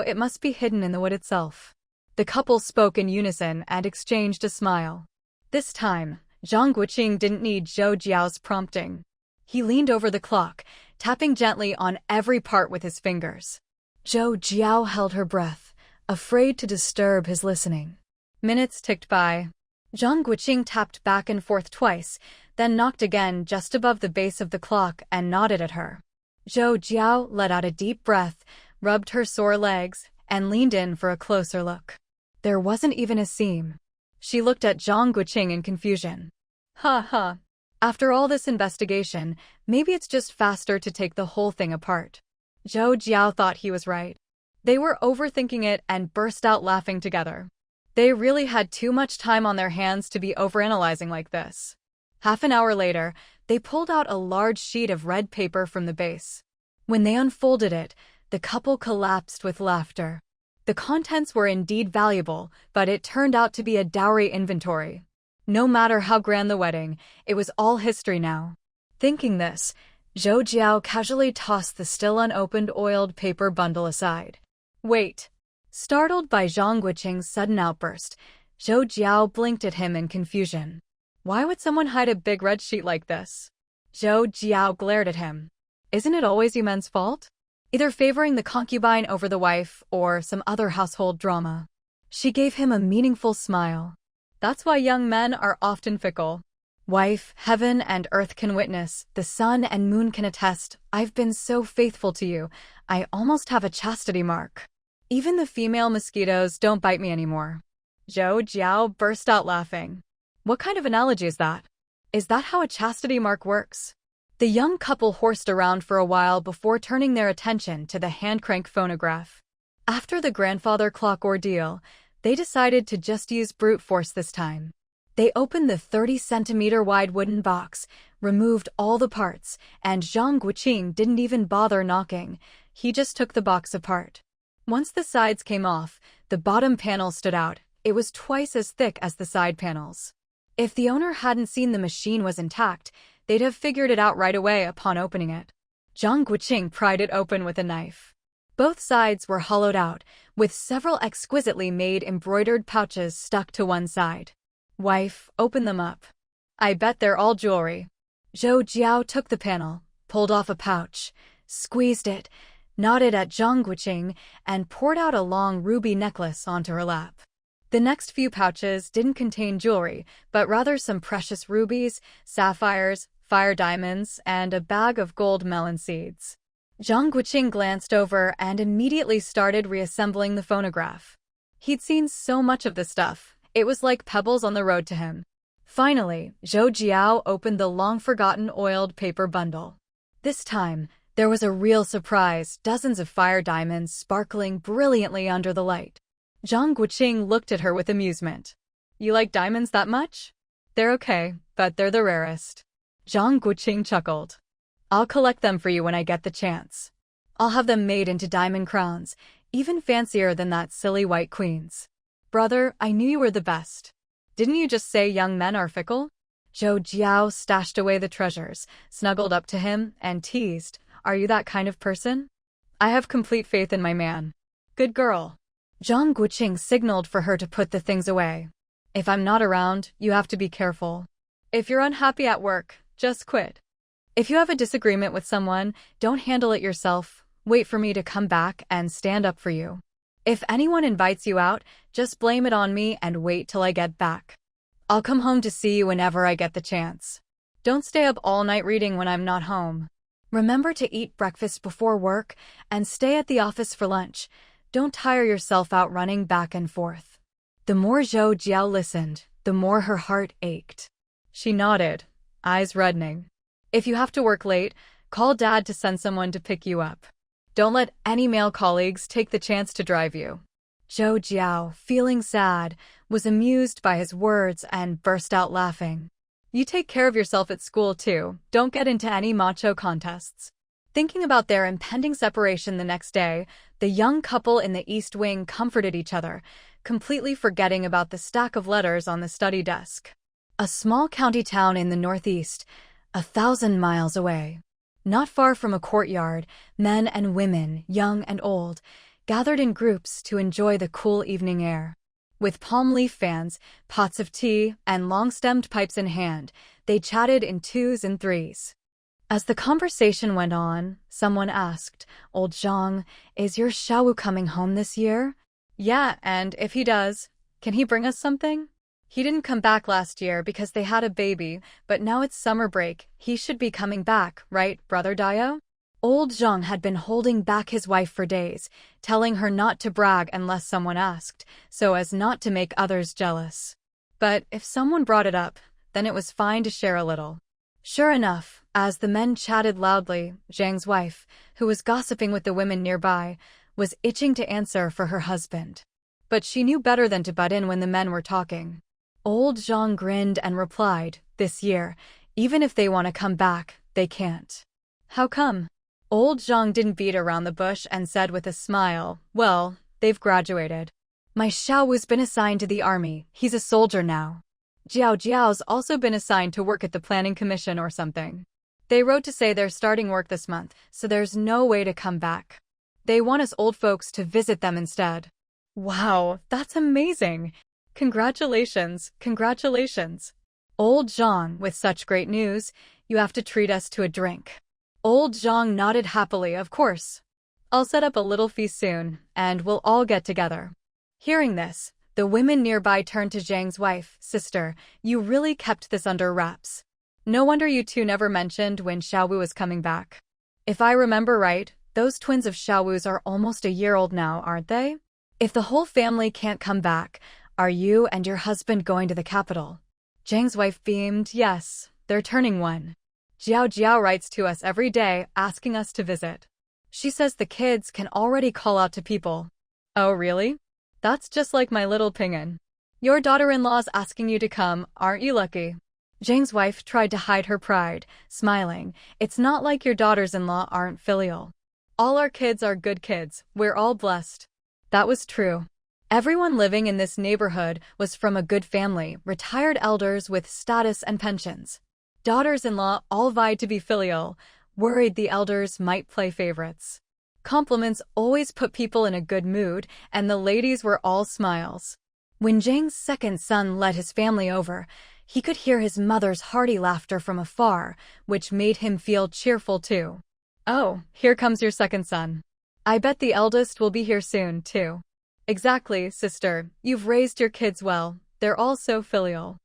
it must be hidden in the wood itself. The couple spoke in unison and exchanged a smile. This time, Zhang Guoqing didn't need Zhou Jiao's prompting. He leaned over the clock, tapping gently on every part with his fingers. Zhou Jiao held her breath, afraid to disturb his listening. Minutes ticked by. Zhang Guoqing tapped back and forth twice, then knocked again just above the base of the clock and nodded at her. Zhou Jiao let out a deep breath, rubbed her sore legs, and leaned in for a closer look. There wasn't even a seam. She looked at Zhang Guoqing in confusion. Ha. After all this investigation, maybe it's just faster to take the whole thing apart. Zhou Jiao thought he was right. They were overthinking it and burst out laughing together. They really had too much time on their hands to be overanalyzing like this. Half an hour later, they pulled out a large sheet of red paper from the base. When they unfolded it, the couple collapsed with laughter. The contents were indeed valuable, but it turned out to be a dowry inventory. No matter how grand the wedding, it was all history now. Thinking this, Zhou Jiao casually tossed the still unopened oiled paper bundle aside. Wait. Startled by Zhang Guoqing's sudden outburst, Zhou Jiao blinked at him in confusion. Why would someone hide a big red sheet like this? Zhou Jiao glared at him. Isn't it always you men's fault? Either favoring the concubine over the wife or some other household drama. She gave him a meaningful smile. That's why young men are often fickle. Wife, heaven and earth can witness, the sun and moon can attest, I've been so faithful to you, I almost have a chastity mark. Even the female mosquitoes don't bite me anymore. Zhou Jiao burst out laughing. What kind of analogy is that? Is that how a chastity mark works? The young couple horsed around for a while before turning their attention to the hand-crank phonograph. After the grandfather clock ordeal, they decided to just use brute force this time. They opened the 30-centimeter wide wooden box, removed all the parts, and Zhang Guoqing didn't even bother knocking. He just took the box apart. Once the sides came off, the bottom panel stood out. It was twice as thick as the side panels. If the owner hadn't seen the machine was intact, they'd have figured it out right away upon opening it. Zhang Guoqing pried it open with a knife. Both sides were hollowed out, with several exquisitely made embroidered pouches stuck to one side. Wife, open them up. I bet they're all jewelry. Zhou Jiao took the panel, pulled off a pouch, squeezed it, nodded at Zhang Guoqing, and poured out a long ruby necklace onto her lap. The next few pouches didn't contain jewelry, but rather some precious rubies, sapphires, fire diamonds, and a bag of gold melon seeds. Zhang Guoqing glanced over and immediately started reassembling the phonograph. He'd seen so much of the stuff, it was like pebbles on the road to him. Finally, Zhou Jiao opened the long-forgotten oiled paper bundle. This time, there was a real surprise, dozens of fire diamonds sparkling brilliantly under the light. Zhang Guoqing looked at her with amusement. You like diamonds that much? They're okay, but they're the rarest. Zhang Guoqing chuckled. I'll collect them for you when I get the chance. I'll have them made into diamond crowns, even fancier than that silly white queen's. Brother, I knew you were the best. Didn't you just say young men are fickle? Zhou Jiao stashed away the treasures, snuggled up to him, and teased, Are you that kind of person? I have complete faith in my man. Good girl. Zhang Guoqing signaled for her to put the things away. If I'm not around, you have to be careful. If you're unhappy at work, just quit. If you have a disagreement with someone, don't handle it yourself. Wait for me to come back and stand up for you. If anyone invites you out, just blame it on me and wait till I get back. I'll come home to see you whenever I get the chance. Don't stay up all night reading when I'm not home. Remember to eat breakfast before work and stay at the office for lunch. Don't tire yourself out running back and forth. The more Zhou Jiao listened, the more her heart ached. She nodded, eyes reddening. If you have to work late, call Dad to send someone to pick you up. Don't let any male colleagues take the chance to drive you. Zhou Jiao, feeling sad, was amused by his words and burst out laughing. You take care of yourself at school too, don't get into any macho contests. Thinking about their impending separation the next day, the young couple in the East Wing comforted each other, completely forgetting about the stack of letters on the study desk. A small county town in the northeast, 1,000 miles away. Not far from a courtyard, men and women, young and old, gathered in groups to enjoy the cool evening air. With palm leaf fans, pots of tea, and long-stemmed pipes in hand, they chatted in twos and threes. As the conversation went on, someone asked, Old Zhang, is your Xiaowu coming home this year? Yeah, and if he does, can he bring us something? He didn't come back last year because they had a baby, but now it's summer break. He should be coming back, right, Brother Diao? Old Zhang had been holding back his wife for days, telling her not to brag unless someone asked, so as not to make others jealous. But if someone brought it up, then it was fine to share a little. Sure enough, as the men chatted loudly, Zhang's wife, who was gossiping with the women nearby, was itching to answer for her husband. But she knew better than to butt in when the men were talking. Old Zhang grinned and replied, This year, even if they want to come back, they can't. How come? Old Zhang didn't beat around the bush and said with a smile, Well, they've graduated. My Xiaowu's been assigned to the army, he's a soldier now. Jiao Jiao's also been assigned to work at the planning commission or something. They wrote to say they're starting work this month, so there's no way to come back. They want us old folks to visit them instead. Wow, that's amazing. Congratulations, congratulations. Old Zhang, with such great news, you have to treat us to a drink. Old Zhang nodded happily, of course. I'll set up a little feast soon, and we'll all get together. Hearing this, the women nearby turned to Zhang's wife. Sister, you really kept this under wraps. No wonder you two never mentioned when Xiaowu was coming back. If I remember right, those twins of Xiaowu's are almost a year old now, aren't they? If the whole family can't come back, are you and your husband going to the capital? Zhang's wife beamed. Yes, they're turning 1. Zhou Jiao writes to us every day asking us to visit. She says the kids can already call out to people. Oh, really? That's just like my little Ping'an. Your daughter-in-law's asking you to come, aren't you lucky? Zhang's wife tried to hide her pride, smiling. It's not like your daughters-in-law aren't filial. All our kids are good kids, we're all blessed. That was true. Everyone living in this neighborhood was from a good family, retired elders with status and pensions. Daughters-in-law all vied to be filial, worried the elders might play favorites. Compliments always put people in a good mood, and the ladies were all smiles. When Zhang's second son led his family over, he could hear his mother's hearty laughter from afar, which made him feel cheerful too. Oh, here comes your second son. I bet the eldest will be here soon, too. Exactly, sister. You've raised your kids well. They're all so filial.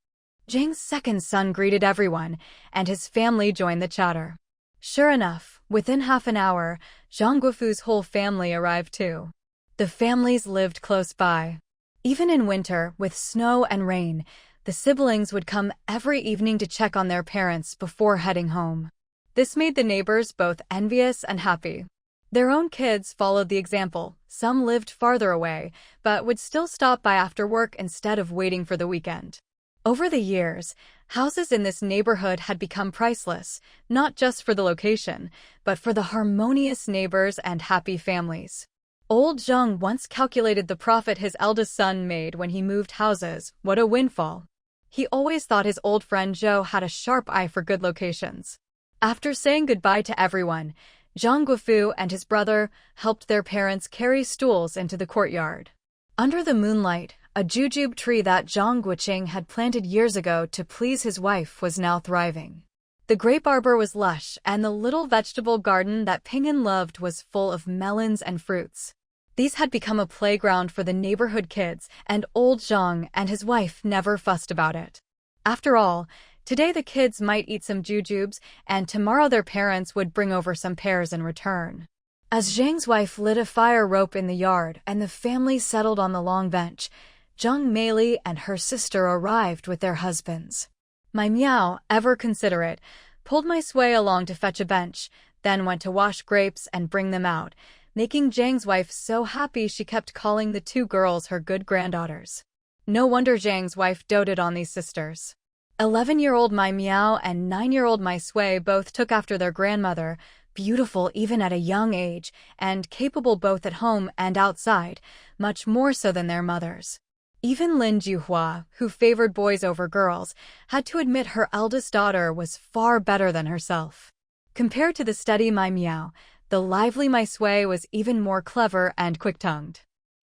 Zhang's second son greeted everyone, and his family joined the chatter. Sure enough, within half an hour, Zhang Guoqing's whole family arrived too. The families lived close by. Even in winter, with snow and rain, the siblings would come every evening to check on their parents before heading home. This made the neighbors both envious and happy. Their own kids followed the example. Some lived farther away, but would still stop by after work instead of waiting for the weekend. Over the years, houses in this neighborhood had become priceless, not just for the location, but for the harmonious neighbors and happy families. Old Zhang once calculated the profit his eldest son made when he moved houses. What a windfall. He always thought his old friend Zhou had a sharp eye for good locations. After saying goodbye to everyone, Zhang Guoqing and his brother helped their parents carry stools into the courtyard. Under the moonlight, a jujube tree that Zhang Guoqing had planted years ago to please his wife was now thriving. The grape arbor was lush, and the little vegetable garden that Ping'an loved was full of melons and fruits. These had become a playground for the neighborhood kids, and old Zhang and his wife never fussed about it. After all, today the kids might eat some jujubes, and tomorrow their parents would bring over some pears in return. As Zhang's wife lit a fire rope in the yard and the family settled on the long bench, Zhang Meili and her sister arrived with their husbands. My Miao, ever considerate, pulled my Sui along to fetch a bench, then went to wash grapes and bring them out, making Zhang's wife so happy she kept calling the two girls her good granddaughters. No wonder Zhang's wife doted on these sisters. 11-year-old My Miao and 9-year-old My Sui both took after their grandmother, beautiful even at a young age, and capable both at home and outside, much more so than their mothers. Even Lin Juhua, who favored boys over girls, had to admit her eldest daughter was far better than herself. Compared to the steady My Miao, the lively My Sui was even more clever and quick-tongued.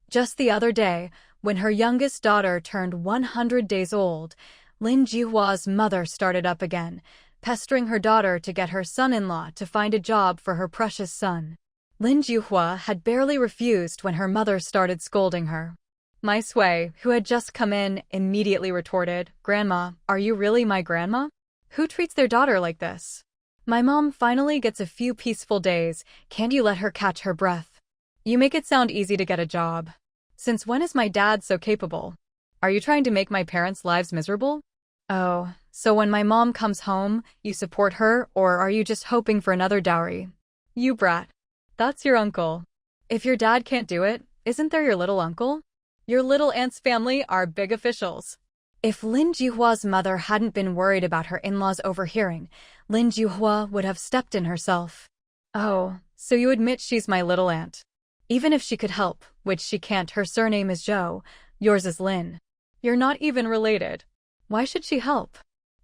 Just the other day, when her youngest daughter turned 100 days old, Lin Juhua's mother started up again, pestering her daughter to get her son-in-law to find a job for her precious son. Lin Juhua had barely refused when her mother started scolding her. My Sui, who had just come in, immediately retorted, "Grandma, are you really my grandma? Who treats their daughter like this? My mom finally gets a few peaceful days, can't you let her catch her breath? You make it sound easy to get a job. Since when is my dad so capable? Are you trying to make my parents' lives miserable? Oh, so when my mom comes home, you support her, or are you just hoping for another dowry? You brat. That's your uncle. If your dad can't do it, isn't there your little uncle? Your little aunt's family are big officials." If Lin Juhua's mother hadn't been worried about her in-laws overhearing, Lin Juhua would have stepped in herself. "Oh, so you admit she's my little aunt. Even if she could help, which she can't, her surname is Zhou, yours is Lin. You're not even related. Why should she help?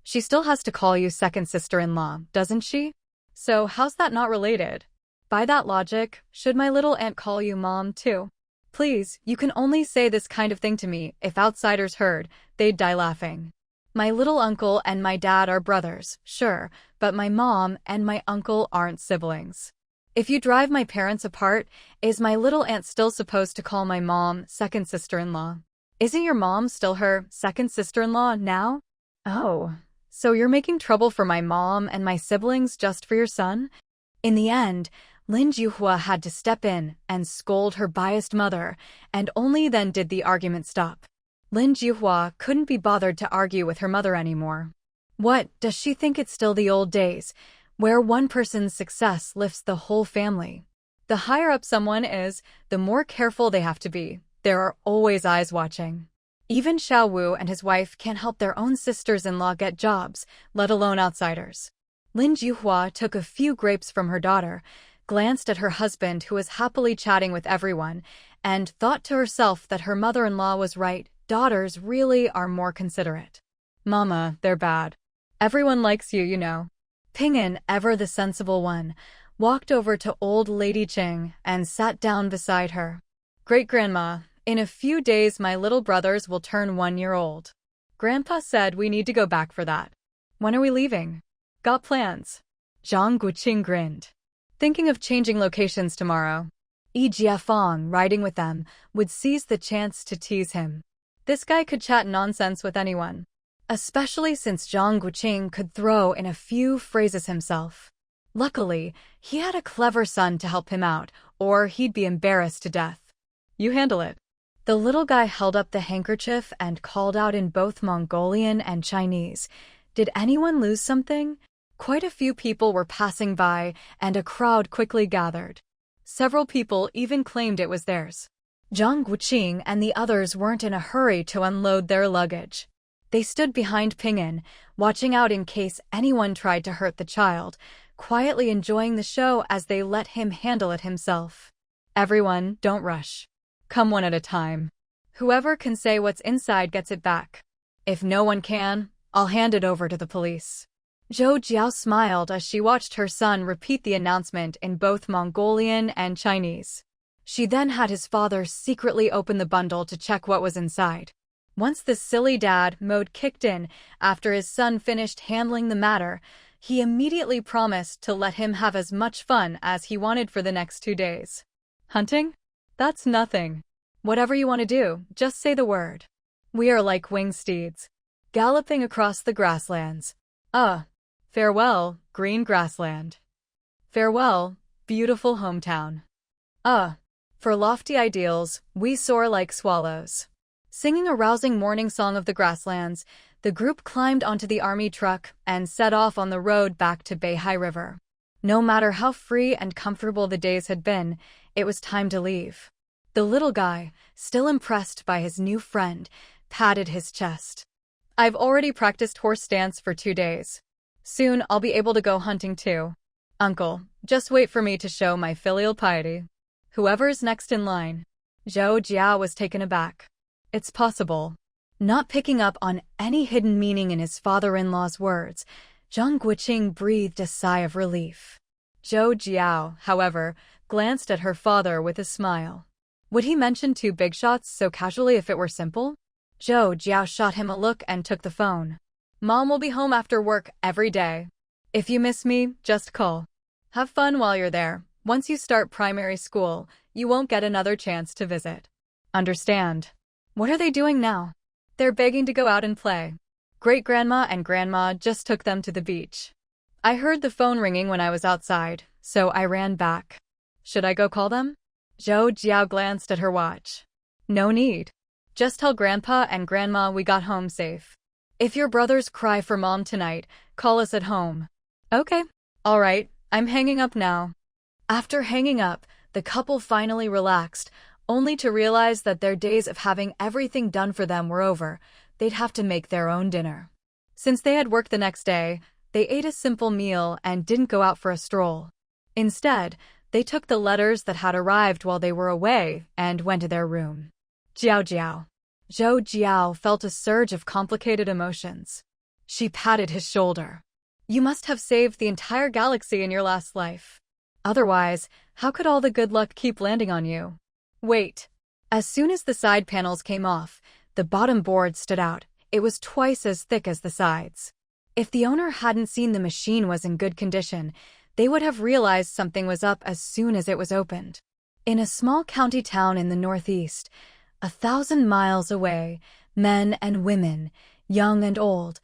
She still has to call you second sister-in-law, doesn't she? So how's that not related? By that logic, should my little aunt call you mom too? Please, you can only say this kind of thing to me. If outsiders heard, they'd die laughing. My little uncle and my dad are brothers, sure, but my mom and my uncle aren't siblings. If you drive my parents apart, is my little aunt still supposed to call my mom second sister-in-law? Isn't your mom still her second sister-in-law now? Oh, so you're making trouble for my mom and my siblings just for your son? In the end, Lin Juhua had to step in and scold her biased mother, and only then did the argument stop. Lin Juhua couldn't be bothered to argue with her mother anymore. What, does she think it's still the old days, where one person's success lifts the whole family? The higher up someone is, the more careful they have to be. There are always eyes watching. Even Xiao Wu and his wife can't help their own sisters-in-law get jobs, let alone outsiders. Lin Juhua took a few grapes from her daughter, glanced at her husband who was happily chatting with everyone, and thought to herself that her mother-in-law was right. Daughters really are more considerate. Mama, they're bad. Everyone likes you, you know. Ping'an, ever the sensible one, walked over to old Lady Qing and sat down beside her. Great-grandma, in a few days my little brothers will turn 1 year old. Grandpa said we need to go back for that. When are we leaving? Got plans? Zhang Guoqing grinned. Thinking of changing locations tomorrow. Yi Jiafeng, riding with them, would seize the chance to tease him. This guy could chat nonsense with anyone. Especially since Zhang Guoqing could throw in a few phrases himself. Luckily, he had a clever son to help him out, or he'd be embarrassed to death. You handle it. The little guy held up the handkerchief and called out in both Mongolian and Chinese. Did anyone lose something? Quite a few people were passing by, and a crowd quickly gathered. Several people even claimed it was theirs. Zhang Guoqing and the others weren't in a hurry to unload their luggage. They stood behind Ping'an, watching out in case anyone tried to hurt the child, quietly enjoying the show as they let him handle it himself. Everyone, don't rush. Come one at a time. Whoever can say what's inside gets it back. If no one can, I'll hand it over to the police. Zhou Jiao smiled as she watched her son repeat the announcement in both Mongolian and Chinese. She then had his father secretly open the bundle to check what was inside. Once the silly dad mode kicked in after his son finished handling the matter, he immediately promised to let him have as much fun as he wanted for the next 2 days. Hunting? That's nothing. Whatever you want to do, just say the word. We are like winged steeds, galloping across the grasslands. Farewell, green grassland. Farewell, beautiful hometown. For lofty ideals, we soar like swallows. Singing a rousing morning song of the grasslands, the group climbed onto the army truck and set off on the road back to Beihai River. No matter how free and comfortable the days had been, it was time to leave. The little guy, still impressed by his new friend, patted his chest. I've already practiced horse dance for 2 days. Soon I'll be able to go hunting too. Uncle, just wait for me to show my filial piety. Whoever's next in line. Zhou Jiao was taken aback. It's possible. Not picking up on any hidden meaning in his father-in-law's words, Zhang Guoqing breathed a sigh of relief. Zhou Jiao, however, glanced at her father with a smile. Would he mention 2 big shots so casually if it were simple? Zhou Jiao shot him a look and took the phone. Mom will be home after work every day. If you miss me, just call. Have fun while you're there. Once you start primary school, you won't get another chance to visit. Understand. What are they doing now? They're begging to go out and play. Great-grandma and grandma just took them to the beach. I heard the phone ringing when I was outside, so I ran back. Should I go call them? Zhou Jiao glanced at her watch. No need. Just tell grandpa and grandma we got home safe. If your brothers cry for mom tonight, call us at home. Okay. All right, I'm hanging up now. After hanging up, the couple finally relaxed, only to realize that their days of having everything done for them were over. They'd have to make their own dinner. Since they had work the next day, they ate a simple meal and didn't go out for a stroll. Instead, they took the letters that had arrived while they were away and went to their room. Jiao. Zhou Jiao felt a surge of complicated emotions. She patted his shoulder. You must have saved the entire galaxy in your last life. Otherwise, how could all the good luck keep landing on you? Wait. As soon as the side panels came off, the bottom board stood out. It was twice as thick as the sides. If the owner hadn't seen the machine was in good condition, they would have realized something was up as soon as it was opened. In a small county town in the northeast, 1,000 miles away, men and women, young and old,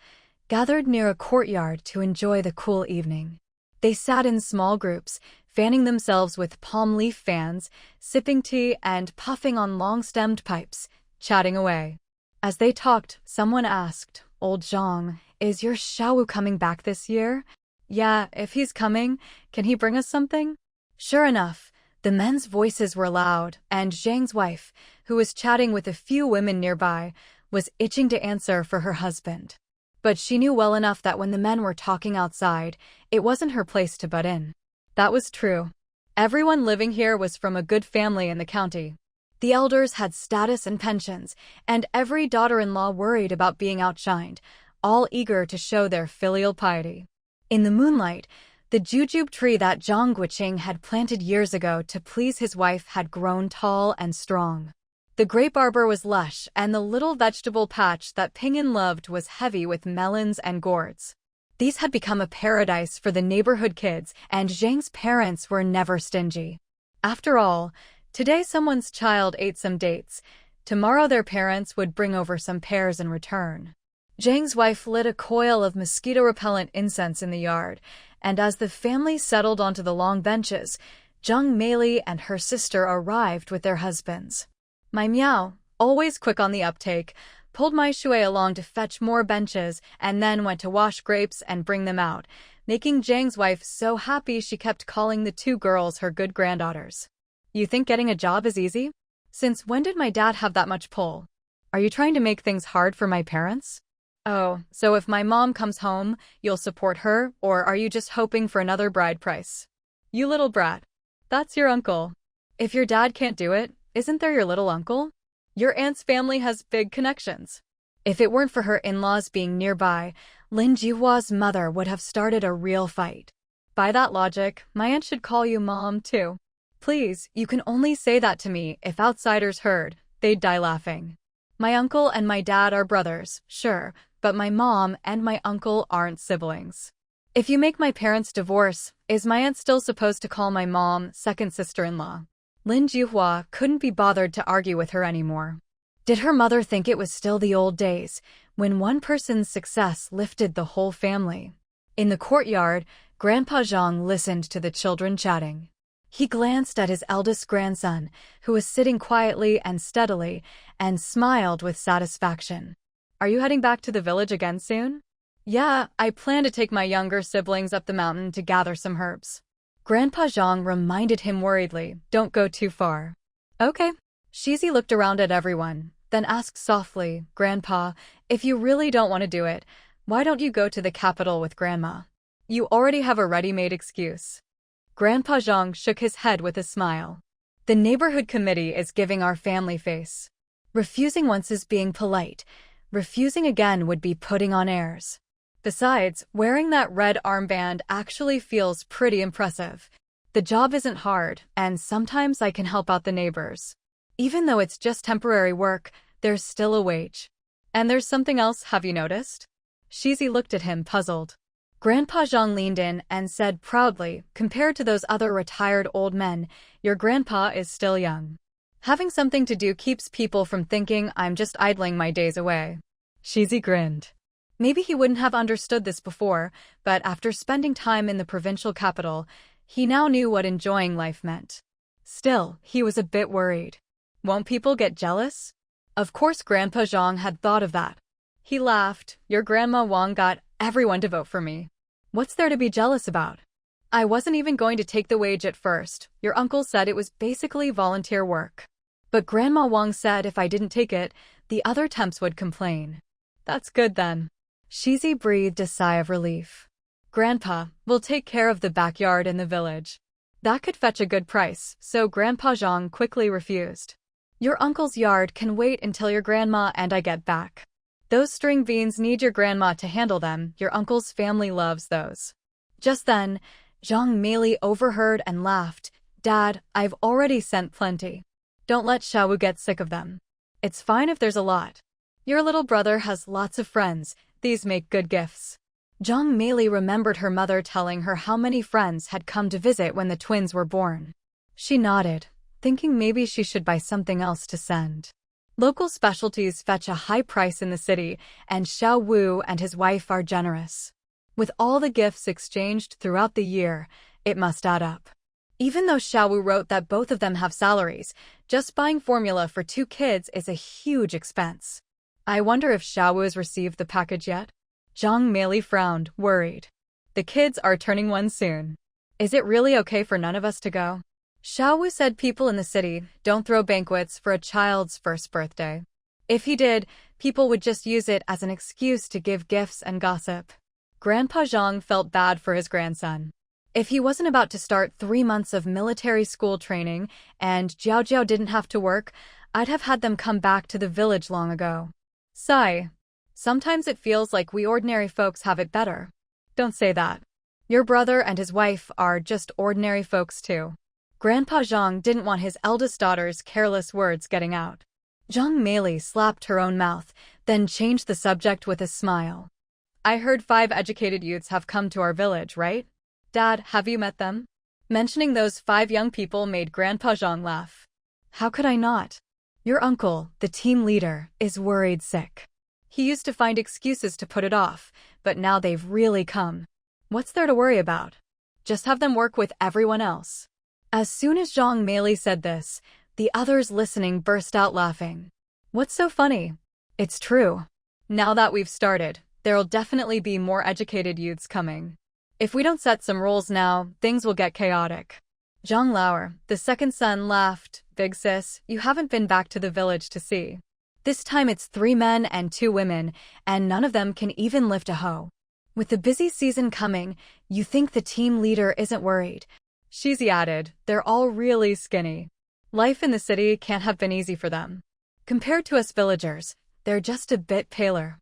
gathered near a courtyard to enjoy the cool evening. They sat in small groups, fanning themselves with palm leaf fans, sipping tea and puffing on long-stemmed pipes, chatting away. As they talked, someone asked, "Old Zhang, is your Xiaowu coming back this year?" "Yeah, if he's coming, can he bring us something?" Sure enough, the men's voices were loud, and Zhang's wife, who was chatting with a few women nearby, was itching to answer for her husband. But she knew well enough that when the men were talking outside, it wasn't her place to butt in. That was true. Everyone living here was from a good family in the county. The elders had status and pensions, and every daughter-in-law worried about being outshined, all eager to show their filial piety. In the moonlight, the jujube tree that Zhang Guoqing had planted years ago to please his wife had grown tall and strong. The grape arbor was lush, and the little vegetable patch that Ping'an loved was heavy with melons and gourds. These had become a paradise for the neighborhood kids, and Zhang's parents were never stingy. After all, today someone's child ate some dates. Tomorrow their parents would bring over some pears in return. Zhang's wife lit a coil of mosquito-repellent incense in the yard, and as the family settled onto the long benches, Zhang Meili and her sister arrived with their husbands. My Miao, always quick on the uptake, pulled my Shui along to fetch more benches and then went to wash grapes and bring them out, making Zhang's wife so happy she kept calling the two girls her good granddaughters. You think getting a job is easy? Since when did my dad have that much pull? Are you trying to make things hard for my parents? Oh, so if my mom comes home, you'll support her, or are you just hoping for another bride price? You little brat. That's your uncle. If your dad can't do it, isn't there your little uncle? Your aunt's family has big connections. If it weren't for her in-laws being nearby, Lin Jihua's mother would have started a real fight. By that logic, my aunt should call you mom too. Please, you can only say that to me. If outsiders heard, they'd die laughing. My uncle and my dad are brothers, sure, but my mom and my uncle aren't siblings. If you make my parents divorce, is my aunt still supposed to call my mom second sister-in-law? Lin Jihua couldn't be bothered to argue with her anymore. Did her mother think it was still the old days, when one person's success lifted the whole family? In the courtyard, Grandpa Zhang listened to the children chatting. He glanced at his eldest grandson, who was sitting quietly and steadily, and smiled with satisfaction. Are you heading back to the village again soon? Yeah, I plan to take my younger siblings up the mountain to gather some herbs. Grandpa Zhang reminded him worriedly, don't go too far. Okay. Shizi looked around at everyone, then asked softly, Grandpa, if you really don't want to do it, why don't you go to the capital with Grandma? You already have a ready-made excuse. Grandpa Zhang shook his head with a smile. The neighborhood committee is giving our family face. Refusing once is being polite. Refusing again would be putting on airs. Besides, wearing that red armband actually feels pretty impressive. The job isn't hard, and sometimes I can help out the neighbors. Even though it's just temporary work, there's still a wage. And there's something else, have you noticed? Shizi looked at him, puzzled. Grandpa Zhang leaned in and said proudly, compared to those other retired old men, your grandpa is still young. Having something to do keeps people from thinking I'm just idling my days away. Shizi grinned. Maybe he wouldn't have understood this before, but after spending time in the provincial capital, he now knew what enjoying life meant. Still, he was a bit worried. Won't people get jealous? Of course Grandpa Zhang had thought of that. He laughed. Your Grandma Wang got everyone to vote for me. What's there to be jealous about? I wasn't even going to take the wage at first. Your uncle said it was basically volunteer work. But Grandma Wang said if I didn't take it, the other temps would complain. That's good then. Shizi breathed a sigh of relief. Grandpa, we'll take care of the backyard in the village. That could fetch a good price, so Grandpa Zhang quickly refused. Your uncle's yard can wait until your grandma and I get back. Those string beans need your grandma to handle them. Your uncle's family loves those. Just then, Zhang Meili overheard and laughed. Dad, I've already sent plenty. Don't let Xiaowu get sick of them. It's fine if there's a lot. Your little brother has lots of friends. These make good gifts. Zhang Meili remembered her mother telling her how many friends had come to visit when the twins were born. She nodded, thinking maybe she should buy something else to send. Local specialties fetch a high price in the city, and Xiao Wu and his wife are generous. With all the gifts exchanged throughout the year, it must add up. Even though Xiao Wu wrote that both of them have salaries, just buying formula for 2 kids is a huge expense. I wonder if Xiao Wu has received the package yet? Zhang Meili frowned, worried. The kids are turning 1 soon. Is it really okay for none of us to go? Xiao Wu said people in the city don't throw banquets for a child's first birthday. If he did, people would just use it as an excuse to give gifts and gossip. Grandpa Zhang felt bad for his grandson. If he wasn't about to start 3 months of military school training and Zhou Jiao didn't have to work, I'd have had them come back to the village long ago. Sigh. Sometimes it feels like we ordinary folks have it better. Don't say that. Your brother and his wife are just ordinary folks too. Grandpa Zhang didn't want his eldest daughter's careless words getting out. Zhang Meili slapped her own mouth, then changed the subject with a smile. I heard 5 educated youths have come to our village, right? Dad, have you met them? Mentioning those 5 young people made Grandpa Zhang laugh. How could I not? Your uncle, the team leader, is worried sick. He used to find excuses to put it off, but now they've really come. What's there to worry about? Just have them work with everyone else. As soon as Zhang Meili said this, the others listening burst out laughing. What's so funny? It's true. Now that we've started, there'll definitely be more educated youths coming. If we don't set some rules now, things will get chaotic. Zhang Lauer, the second son, laughed. Big sis, you haven't been back to the village to see. This time it's 3 men and 2 women, and none of them can even lift a hoe. With the busy season coming, you think the team leader isn't worried. Shizi added, they're all really skinny. Life in the city can't have been easy for them. Compared to us villagers, they're just a bit paler.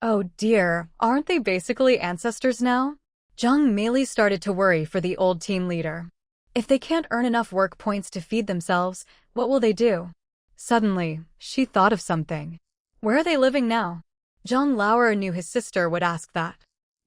Oh dear, aren't they basically ancestors now? Zhang Meili started to worry for the old team leader. If they can't earn enough work points to feed themselves, what will they do? Suddenly, she thought of something. Where are they living now? Zhang Lauer knew his sister would ask that.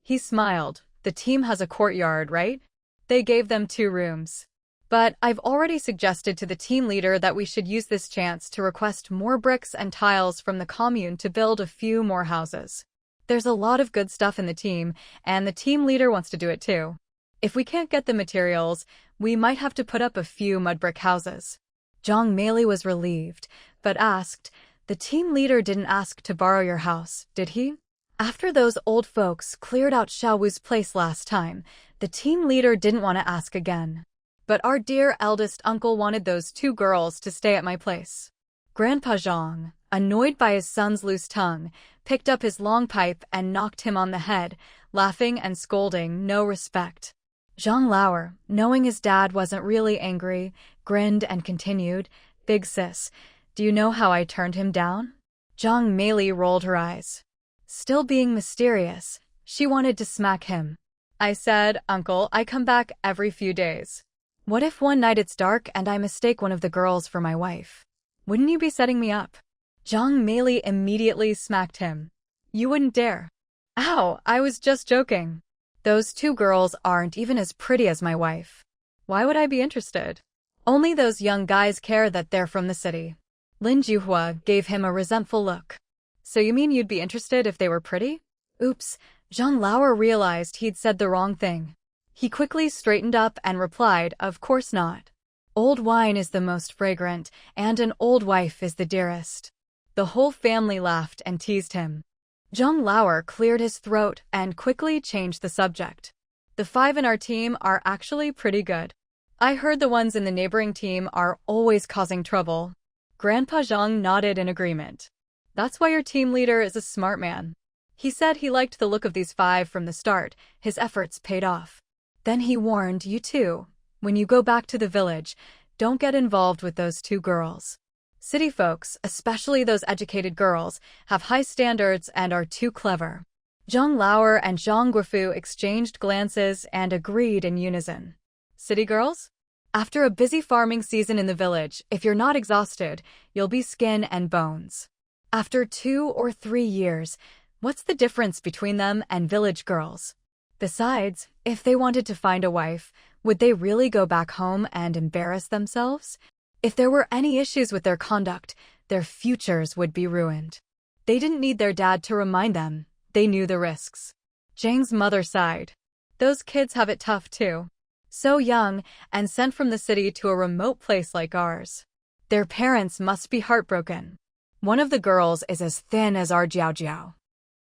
He smiled. The team has a courtyard, right? They gave them 2 rooms. But I've already suggested to the team leader that we should use this chance to request more bricks and tiles from the commune to build a few more houses. There's a lot of good stuff in the team, and the team leader wants to do it too. If we can't get the materials, we might have to put up a few mud brick houses. Zhang Meili was relieved, but asked, the team leader didn't ask to borrow your house, did he? After those old folks cleared out Xiao Wu's place last time, the team leader didn't want to ask again. But our dear eldest uncle wanted those 2 girls to stay at my place. Grandpa Zhang, annoyed by his son's loose tongue, picked up his long pipe and knocked him on the head, laughing and scolding, no respect. Zhang Lauer, knowing his dad wasn't really angry, grinned and continued, Big sis, do you know how I turned him down? Zhang Meili rolled her eyes. Still being mysterious, she wanted to smack him. I said, Uncle, I come back every few days. What if one night it's dark and I mistake one of the girls for my wife? Wouldn't you be setting me up? Zhang Meili immediately smacked him. You wouldn't dare. Ow, I was just joking. Those 2 girls aren't even as pretty as my wife. Why would I be interested? Only those young guys care that they're from the city. Lin Juhua gave him a resentful look. So you mean you'd be interested if they were pretty? Oops, Zhang Lauer realized he'd said the wrong thing. He quickly straightened up and replied, of course not. Old wine is the most fragrant, and an old wife is the dearest. The whole family laughed and teased him. Zhang Lauer cleared his throat and quickly changed the subject. The 5 in our team are actually pretty good. I heard the ones in the neighboring team are always causing trouble. Grandpa Zhang nodded in agreement. That's why your team leader is a smart man. He said he liked the look of these 5 from the start. His efforts paid off. Then he warned you too. When you go back to the village, don't get involved with those 2 girls. City folks, especially those educated girls, have high standards and are too clever. Zhang Lauer and Zhang Guoqing exchanged glances and agreed in unison. City girls? After a busy farming season in the village, if you're not exhausted, you'll be skin and bones. After 2 or 3 years, what's the difference between them and village girls? Besides, if they wanted to find a wife, would they really go back home and embarrass themselves? If there were any issues with their conduct, their futures would be ruined. They didn't need their dad to remind them. They knew the risks. Zhang's mother sighed. Those kids have it tough too. So young and sent from the city to a remote place like ours. Their parents must be heartbroken. One of the girls is as thin as our Zhou Jiao.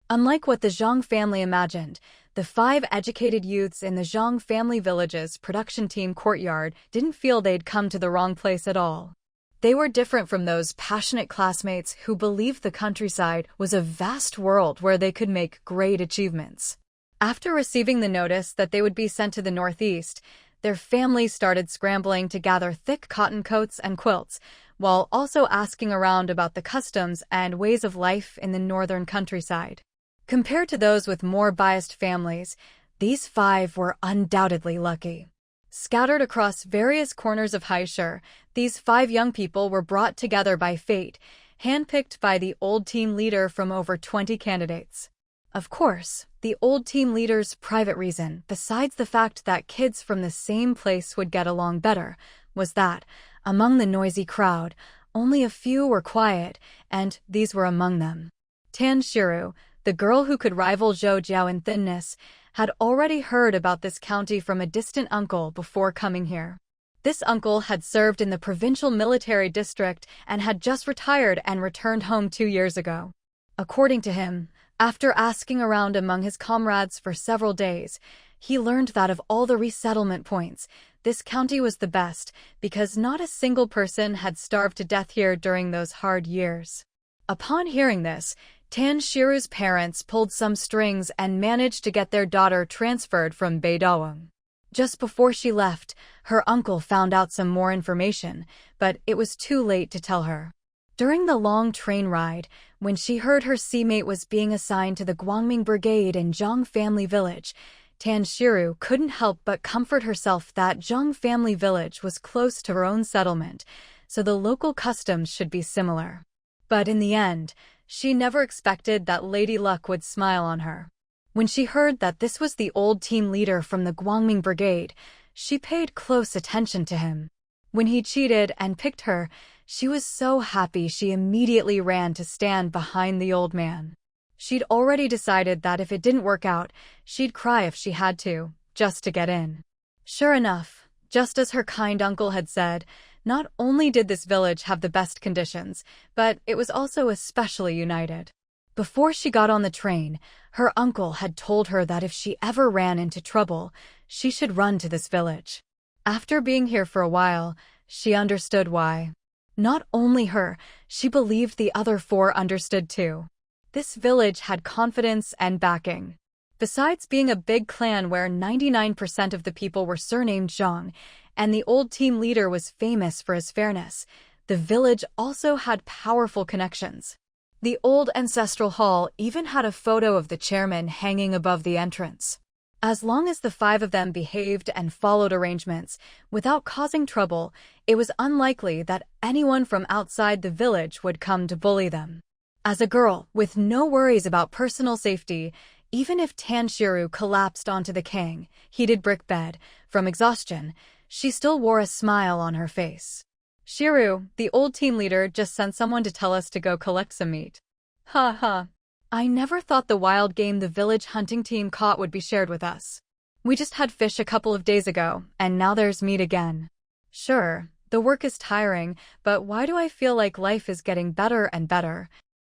Unlike what the Zhang family imagined, the 5 educated youths in the Zhang family village's production team courtyard didn't feel they'd come to the wrong place at all. They were different from those passionate classmates who believed the countryside was a vast world where they could make great achievements. After receiving the notice that they would be sent to the northeast, their families started scrambling to gather thick cotton coats and quilts, while also asking around about the customs and ways of life in the northern countryside. Compared to those with more biased families, these 5 were undoubtedly lucky. Scattered across various corners of Haishur, these 5 young people were brought together by fate, handpicked by the old team leader from over 20 candidates. Of course, the old team leader's private reason, besides the fact that kids from the same place would get along better, was that, among the noisy crowd, only a few were quiet, and these were among them. Tan Shiru, the girl who could rival Zhou Jiao in thinness, had already heard about this county from a distant uncle before coming here. This uncle had served in the provincial military district and had just retired and returned home 2 years ago. According to him, after asking around among his comrades for several days, he learned that of all the resettlement points, this county was the best because not a single person had starved to death here during those hard years. Upon hearing this, Tan Shiru's parents pulled some strings and managed to get their daughter transferred from Beidawang. Just before she left, her uncle found out some more information, but it was too late to tell her. During the long train ride, when she heard her seamate was being assigned to the Guangming Brigade in Zhang Family Village, Tan Shiru couldn't help but comfort herself that Zhang Family Village was close to her own settlement, so the local customs should be similar. But in the end, she never expected that Lady Luck would smile on her. When she heard that this was the old team leader from the Guangming Brigade, she paid close attention to him. When he cheated and picked her, she was so happy she immediately ran to stand behind the old man. She'd already decided that if it didn't work out, she'd cry if she had to, just to get in. Sure enough, just as her kind uncle had said, not only did this village have the best conditions, but it was also especially united. Before she got on the train, her uncle had told her that if she ever ran into trouble, she should run to this village. After being here for a while, she understood why. Not only her, she believed the other 4 understood too. This village had confidence and backing. Besides being a big clan where 99% of the people were surnamed Zhang, and the old team leader was famous for his fairness, the village also had powerful connections. The old ancestral hall even had a photo of the chairman hanging above the entrance. As long as the 5 of them behaved and followed arrangements, without causing trouble, it was unlikely that anyone from outside the village would come to bully them. As a girl, with no worries about personal safety, even if Tan Shiru collapsed onto the heated brick bed from exhaustion, she still wore a smile on her face. Shiru, the old team leader, just sent someone to tell us to go collect some meat. Ha ha. I never thought the wild game the village hunting team caught would be shared with us. We just had fish a couple of days ago, and now there's meat again. Sure, the work is tiring, but why do I feel like life is getting better and better?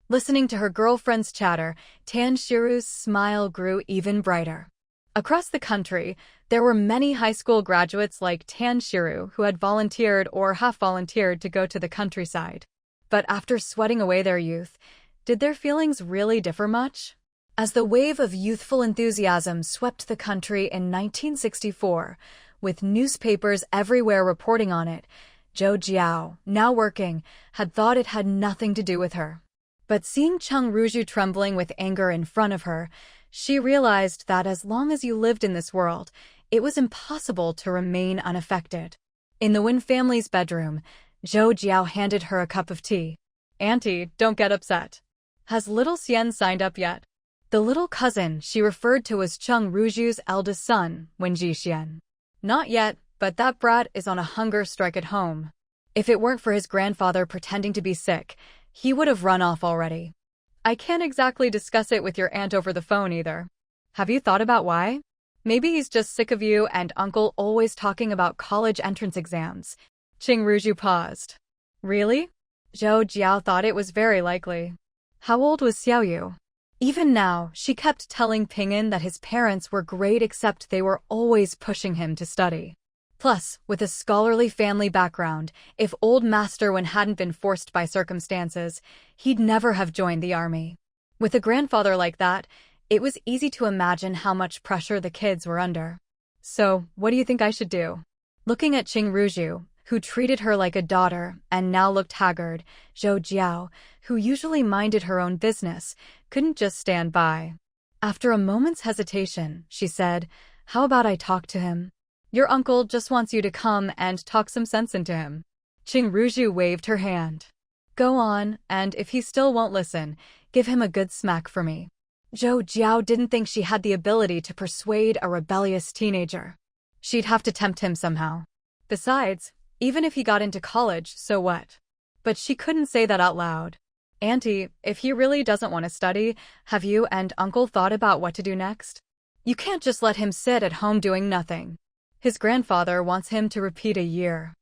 Listening to her girlfriend's chatter, Tan Shiru's smile grew even brighter. Across the country, there were many high school graduates like Tan Shiru who had volunteered or half-volunteered to go to the countryside. But after sweating away their youth, did their feelings really differ much? As the wave of youthful enthusiasm swept the country in 1964, with newspapers everywhere reporting on it, Zhou Jiao, now working, had thought it had nothing to do with her. But seeing Cheng Ruzhu trembling with anger in front of her, she realized that as long as you lived in this world, it was impossible to remain unaffected. In the Wen family's bedroom, Zhou Jiao handed her a cup of tea. "Auntie, don't get upset. Has little Xian signed up yet?" The little cousin she referred to as Cheng Ruzhu's eldest son, Wen Jixian. "Not yet, but that brat is on a hunger strike at home. If it weren't for his grandfather pretending to be sick, he would have run off already. I can't exactly discuss it with your aunt over the phone either. Have you thought about why? Maybe he's just sick of you and uncle always talking about college entrance exams." Cheng Ruzhu paused. "Really?" Zhou Jiao thought it was very likely. How old was Xiaoyu? Even now, she kept telling Ping'an that his parents were great except they were always pushing him to study. Plus, with a scholarly family background, if old Master Wen hadn't been forced by circumstances, he'd never have joined the army. With a grandfather like that, it was easy to imagine how much pressure the kids were under. "So, what do you think I should do?" Looking at Cheng Ruzhu, who treated her like a daughter and now looked haggard, Zhou Jiao, who usually minded her own business, couldn't just stand by. After a moment's hesitation, she said, "How about I talk to him? Your uncle just wants you to come and talk some sense into him." Cheng Ruzhu waved her hand. "Go on, and if he still won't listen, give him a good smack for me." Zhou Jiao didn't think she had the ability to persuade a rebellious teenager. She'd have to tempt him somehow. Besides, even if he got into college, so what? But she couldn't say that out loud. "Auntie, if he really doesn't want to study, have you and uncle thought about what to do next? You can't just let him sit at home doing nothing. His grandfather wants him to repeat a year."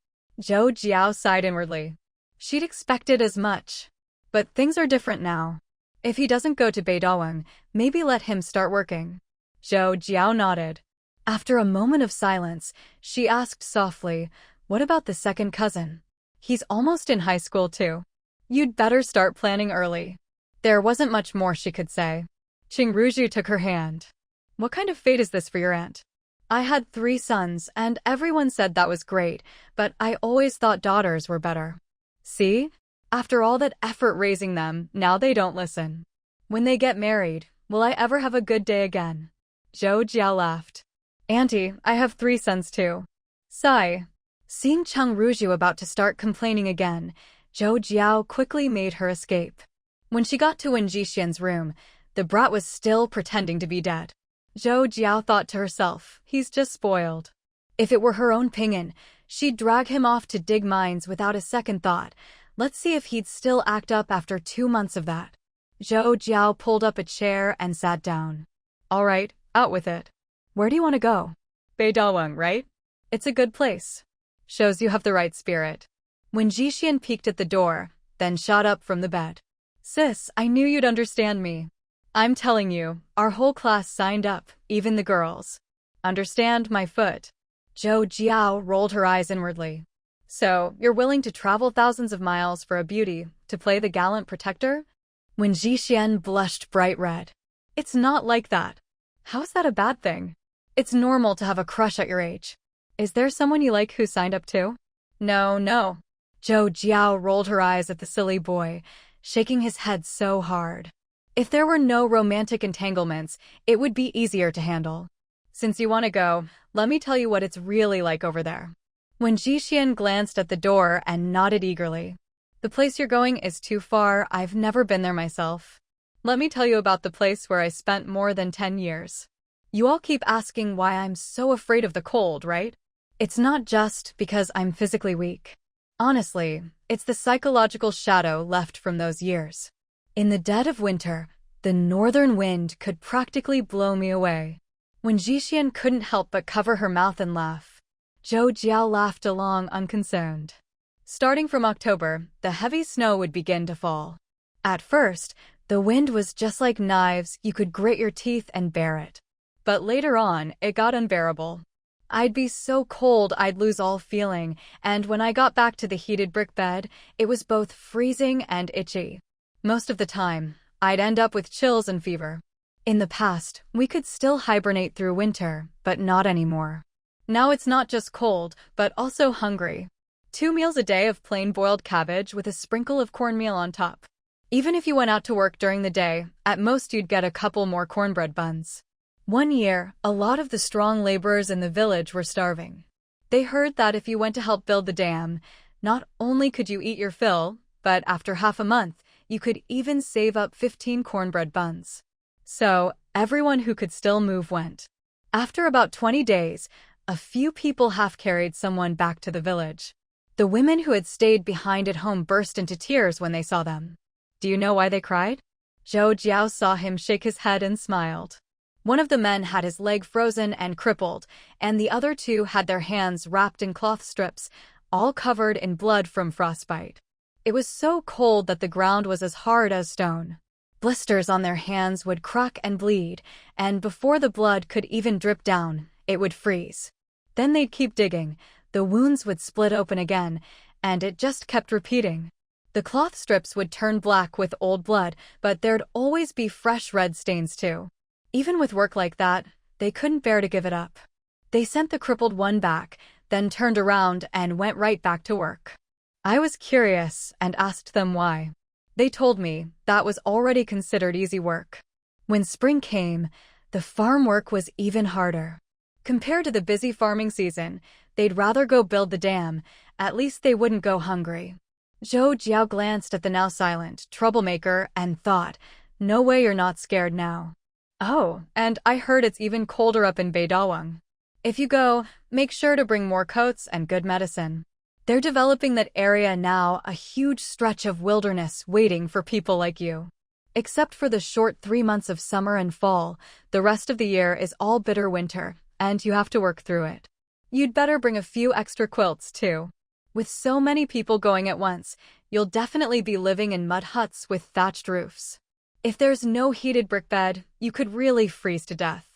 Zhou Jiao sighed inwardly. She'd expected as much. But things are different now. If he doesn't go to Beidawang, maybe let him start working. Zhou Jiao nodded. After a moment of silence, she asked softly, "What about the second cousin? He's almost in high school too. You'd better start planning early." There wasn't much more she could say. Cheng Ruzhu took her hand. "What kind of fate is this for your aunt? I had 3 sons, and everyone said that was great, but I always thought daughters were better. See? After all that effort raising them, now they don't listen. When they get married, will I ever have a good day again?" Zhou Jiao laughed. "Auntie, I have 3 sons too." Sigh. Seeing Cheng Ruzhu about to start complaining again, Zhou Jiao quickly made her escape. When she got to Wen Jixian's room, the brat was still pretending to be dead. Zhou Jiao thought to herself, he's just spoiled. If it were her own Ping'an, she'd drag him off to dig mines without a second thought. Let's see if he'd still act up after 2 months of that. Zhou Jiao pulled up a chair and sat down. "All right, out with it. Where do you want to go?" "Beidawang, right? It's a good place. Shows you have the right spirit." When Jixian peeked at the door, then shot up from the bed. "Sis, I knew you'd understand me. I'm telling you, our whole class signed up, even the girls. Understand my foot." Zhou Jiao rolled her eyes inwardly. "So, you're willing to travel thousands of miles for a beauty, to play the gallant protector?" When Jixian blushed bright red. "It's not like that. How's that a bad thing? It's normal to have a crush at your age. Is there someone you like who signed up too?" No. Zhou Jiao rolled her eyes at the silly boy, shaking his head so hard. If there were no romantic entanglements, it would be easier to handle. "Since you want to go, let me tell you what it's really like over there." When Jixian glanced at the door and nodded eagerly. "The place you're going is too far, I've never been there myself. Let me tell you about the place where I spent more than 10 years. You all keep asking why I'm so afraid of the cold, right? It's not just because I'm physically weak. Honestly, it's the psychological shadow left from those years. In the dead of winter, the northern wind could practically blow me away." When Jixian couldn't help but cover her mouth and laugh, Zhou Jiao laughed along unconcerned. Starting from October, the heavy snow would begin to fall. At first, the wind was just like knives, you could grit your teeth and bear it. But later on, it got unbearable. I'd be so cold I'd lose all feeling, and when I got back to the heated brick bed, it was both freezing and itchy. Most of the time, I'd end up with chills and fever. In the past, we could still hibernate through winter, but not anymore. Now it's not just cold, but also hungry. 2 meals a day of plain boiled cabbage with a sprinkle of cornmeal on top. Even if you went out to work during the day, at most you'd get a couple more cornbread buns. One year, a lot of the strong laborers in the village were starving. They heard that if you went to help build the dam, not only could you eat your fill, but after half a month, you could even save up 15 cornbread buns. So, everyone who could still move went. After about 20 days, a few people half-carried someone back to the village. The women who had stayed behind at home burst into tears when they saw them. Do you know why they cried? Zhou Jiao saw him shake his head and smiled. One of the men had his leg frozen and crippled, and the other two had their hands wrapped in cloth strips, all covered in blood from frostbite. It was so cold that the ground was as hard as stone. Blisters on their hands would crack and bleed, and before the blood could even drip down, it would freeze. Then they'd keep digging, the wounds would split open again, and it just kept repeating. The cloth strips would turn black with old blood, but there'd always be fresh red stains too. Even with work like that, they couldn't bear to give it up. They sent the crippled one back, then turned around and went right back to work. I was curious and asked them why. They told me that was already considered easy work. When spring came, the farm work was even harder. Compared to the busy farming season, they'd rather go build the dam, at least they wouldn't go hungry. Zhou Jiao glanced at the now silent troublemaker and thought, no way you're not scared now. Oh, and I heard it's even colder up in Beidawang. If you go, make sure to bring more coats and good medicine. They're developing that area now, a huge stretch of wilderness waiting for people like you. Except for the short 3 months of summer and fall, the rest of the year is all bitter winter, and you have to work through it. You'd better bring a few extra quilts, too. With so many people going at once, you'll definitely be living in mud huts with thatched roofs. If there's no heated brick bed, you could really freeze to death.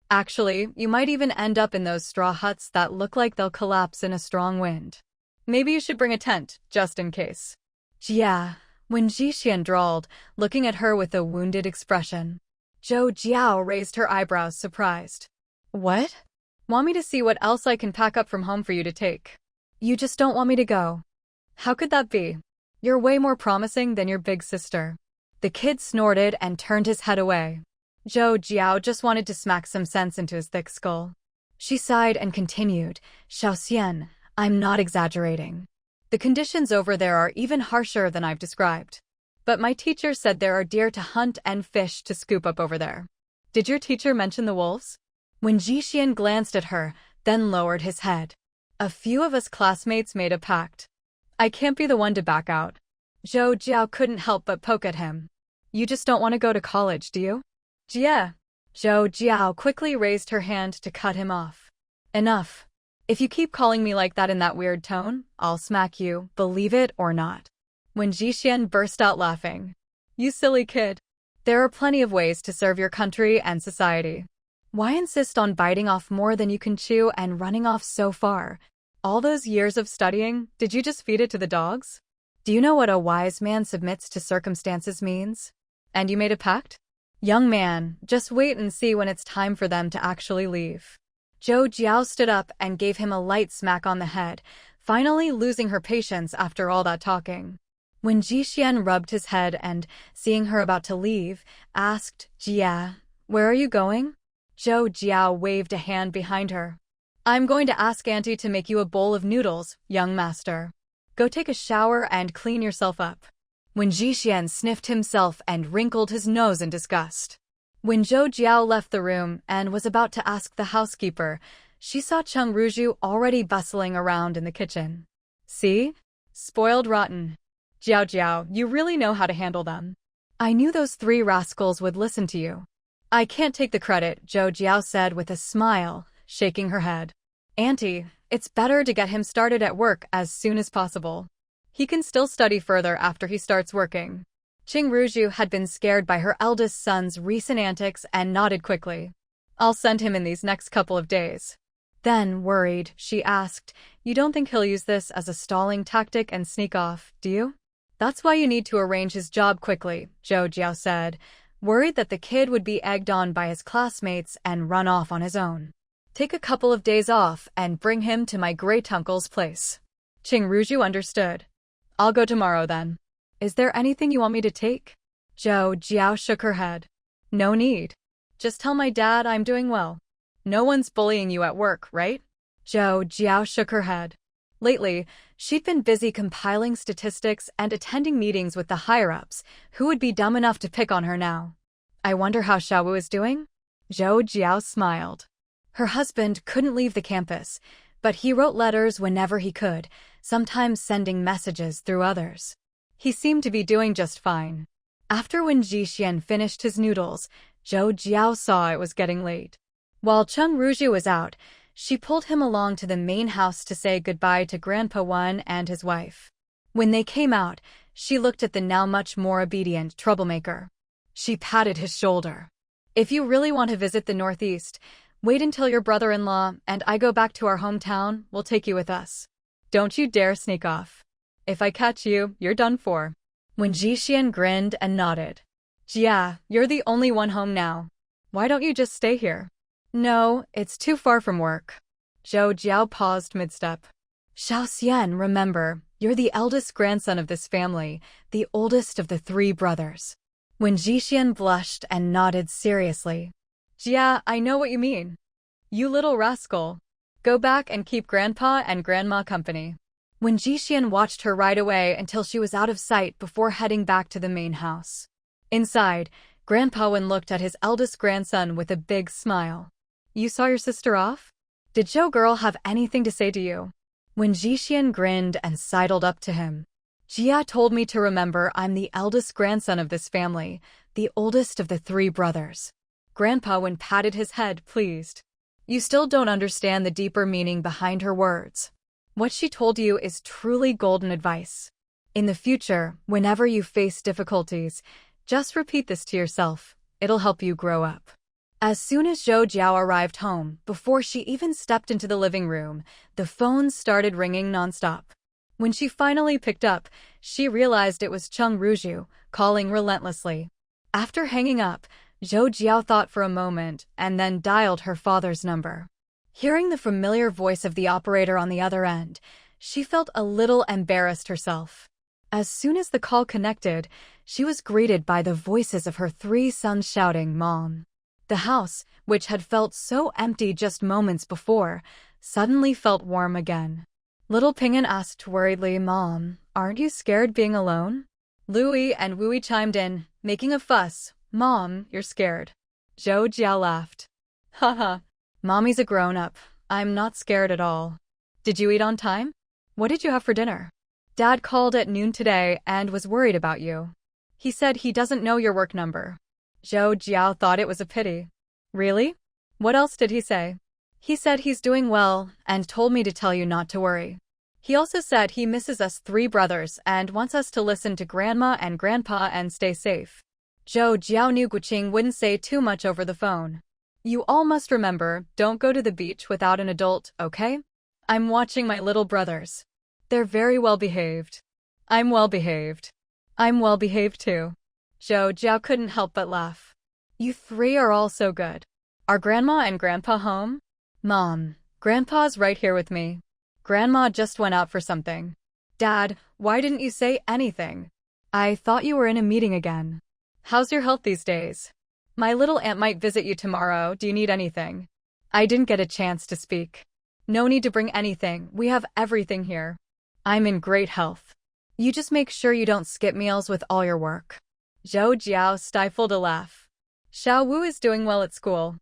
Actually, you might even end up in those straw huts that look like they'll collapse in a strong wind. Maybe you should bring a tent, just in case. Yeah, when Jixian drawled, looking at her with a wounded expression. Zhou Jiao raised her eyebrows, surprised. What? Want me to see what else I can pack up from home for you to take? You just don't want me to go. How could that be? You're way more promising than your big sister. The kid snorted and turned his head away. Zhou Jiao just wanted to smack some sense into his thick skull. She sighed and continued, Xiaoxian, I'm not exaggerating. The conditions over there are even harsher than I've described. But my teacher said there are deer to hunt and fish to scoop up over there. Did your teacher mention the wolves? When Jixian glanced at her, then lowered his head. A few of us classmates made a pact. I can't be the one to back out. Zhou Jiao couldn't help but poke at him. You just don't want to go to college, do you? Jia. Zhou Jiao quickly raised her hand to cut him off. Enough. If you keep calling me like that in that weird tone, I'll smack you, believe it or not. When Jixian burst out laughing. You silly kid. There are plenty of ways to serve your country and society. Why insist on biting off more than you can chew and running off so far? All those years of studying, did you just feed it to the dogs? Do you know what a wise man submits to circumstances means? And you made a pact? Young man, just wait and see when it's time for them to actually leave. Zhou Jiao stood up and gave him a light smack on the head, finally losing her patience after all that talking. When Jixian rubbed his head and, seeing her about to leave, asked, Jia, where are you going? Zhou Jiao waved a hand behind her. I'm going to ask Auntie to make you a bowl of noodles, young master. Go take a shower and clean yourself up. When Jixian sniffed himself and wrinkled his nose in disgust. When Zhou Jiao left the room and was about to ask the housekeeper, she saw Cheng Ruzhu already bustling around in the kitchen. See? Spoiled rotten. Jiao Jiao, you really know how to handle them. I knew those 3 rascals would listen to you. I can't take the credit, Zhou Jiao said with a smile, shaking her head. Auntie, it's better to get him started at work as soon as possible. He can still study further after he starts working. Cheng Ruzhu had been scared by her eldest son's recent antics and nodded quickly. I'll send him in these next couple of days. Then, worried, she asked, you don't think he'll use this as a stalling tactic and sneak off, do you? That's why you need to arrange his job quickly, Zhou Jiao said, worried that the kid would be egged on by his classmates and run off on his own. Take a couple of days off and bring him to my great-uncle's place. Qing Ruju understood. I'll go tomorrow then. Is there anything you want me to take? Zhou Jiao shook her head. No need. Just tell my dad I'm doing well. No one's bullying you at work, right? Zhou Jiao shook her head. Lately, she'd been busy compiling statistics and attending meetings with the higher-ups, who would be dumb enough to pick on her now. I wonder how Xiaowu is doing? Zhou Jiao smiled. Her husband couldn't leave the campus, but he wrote letters whenever he could, sometimes sending messages through others. He seemed to be doing just fine. After Wen Jixian finished his noodles, Zhou Jiao saw it was getting late. While Cheng Ruju was out, she pulled him along to the main house to say goodbye to Grandpa Wen and his wife. When they came out, she looked at the now much more obedient troublemaker. She patted his shoulder. If you really want to visit the Northeast, wait until your brother-in-law and I go back to our hometown, we'll take you with us. Don't you dare sneak off. If I catch you, you're done for. When Jixian grinned and nodded. Jia, you're the only one home now. Why don't you just stay here? No, it's too far from work. Zhou Jiao paused mid-step. Xiao Xian, remember, you're the eldest grandson of this family, the oldest of the 3 brothers. When Jixian blushed and nodded seriously. Jia, I know what you mean. You little rascal. Go back and keep Grandpa and Grandma company. When Jixian watched her ride away until she was out of sight before heading back to the main house. Inside, Grandpa Wen looked at his eldest grandson with a big smile. You saw your sister off? Did Zhou girl have anything to say to you? When Jixian grinned and sidled up to him. Jia told me to remember I'm the eldest grandson of this family, the oldest of the 3 brothers. Grandpa Wen patted his head, pleased. You still don't understand the deeper meaning behind her words. What she told you is truly golden advice. In the future, whenever you face difficulties, just repeat this to yourself. It'll help you grow up. As soon as Zhou Jiao arrived home, before she even stepped into the living room, the phones started ringing nonstop. When she finally picked up, she realized it was Cheng Ruju, calling relentlessly. After hanging up, Zhou Jiao thought for a moment and then dialed her father's number. Hearing the familiar voice of the operator on the other end, she felt a little embarrassed herself. As soon as the call connected, she was greeted by the voices of her 3 sons shouting, Mom. The house, which had felt so empty just moments before, suddenly felt warm again. Little Ping'an asked worriedly, Mom, aren't you scared being alone? Louie and Wui chimed in, making a fuss. Mom, you're scared. Zhou Jiao laughed. Haha. Mommy's a grown-up. I'm not scared at all. Did you eat on time? What did you have for dinner? Dad called at noon today and was worried about you. He said he doesn't know your work number. Zhou Jiao thought it was a pity. Really? What else did he say? He said he's doing well and told me to tell you not to worry. He also said he misses us 3 brothers and wants us to listen to Grandma and Grandpa and stay safe. Zhou Jiao knew Guoqing wouldn't say too much over the phone. You all must remember, don't go to the beach without an adult, okay? I'm watching my little brothers. They're very well behaved. I'm well behaved. I'm well behaved too. Zhou Jiao couldn't help but laugh. You 3 are all so good. Are Grandma and Grandpa home? Mom, Grandpa's right here with me. Grandma just went out for something. Dad, why didn't you say anything? I thought you were in a meeting again. How's your health these days? My little aunt might visit you tomorrow. Do you need anything? I didn't get a chance to speak. No need to bring anything. We have everything here. I'm in great health. You just make sure you don't skip meals with all your work. Zhou Jiao stifled a laugh. Xiaowu is doing well at school.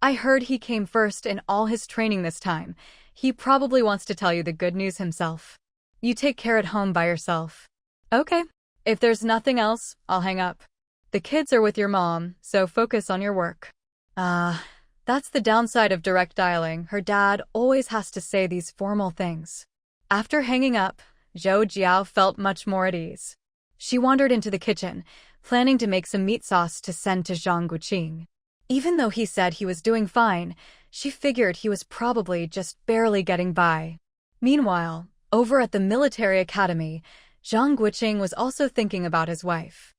I heard he came first in all his training this time. He probably wants to tell you the good news himself. You take care at home by yourself. Okay. If there's nothing else, I'll hang up. The kids are with your mom, so focus on your work. That's the downside of direct dialing. Her dad always has to say these formal things. After hanging up, Zhou Jiao felt much more at ease. She wandered into the kitchen, planning to make some meat sauce to send to Zhang Guoqing. Even though he said he was doing fine, she figured he was probably just barely getting by. Meanwhile, over at the military academy, Zhang Guoqing was also thinking about his wife.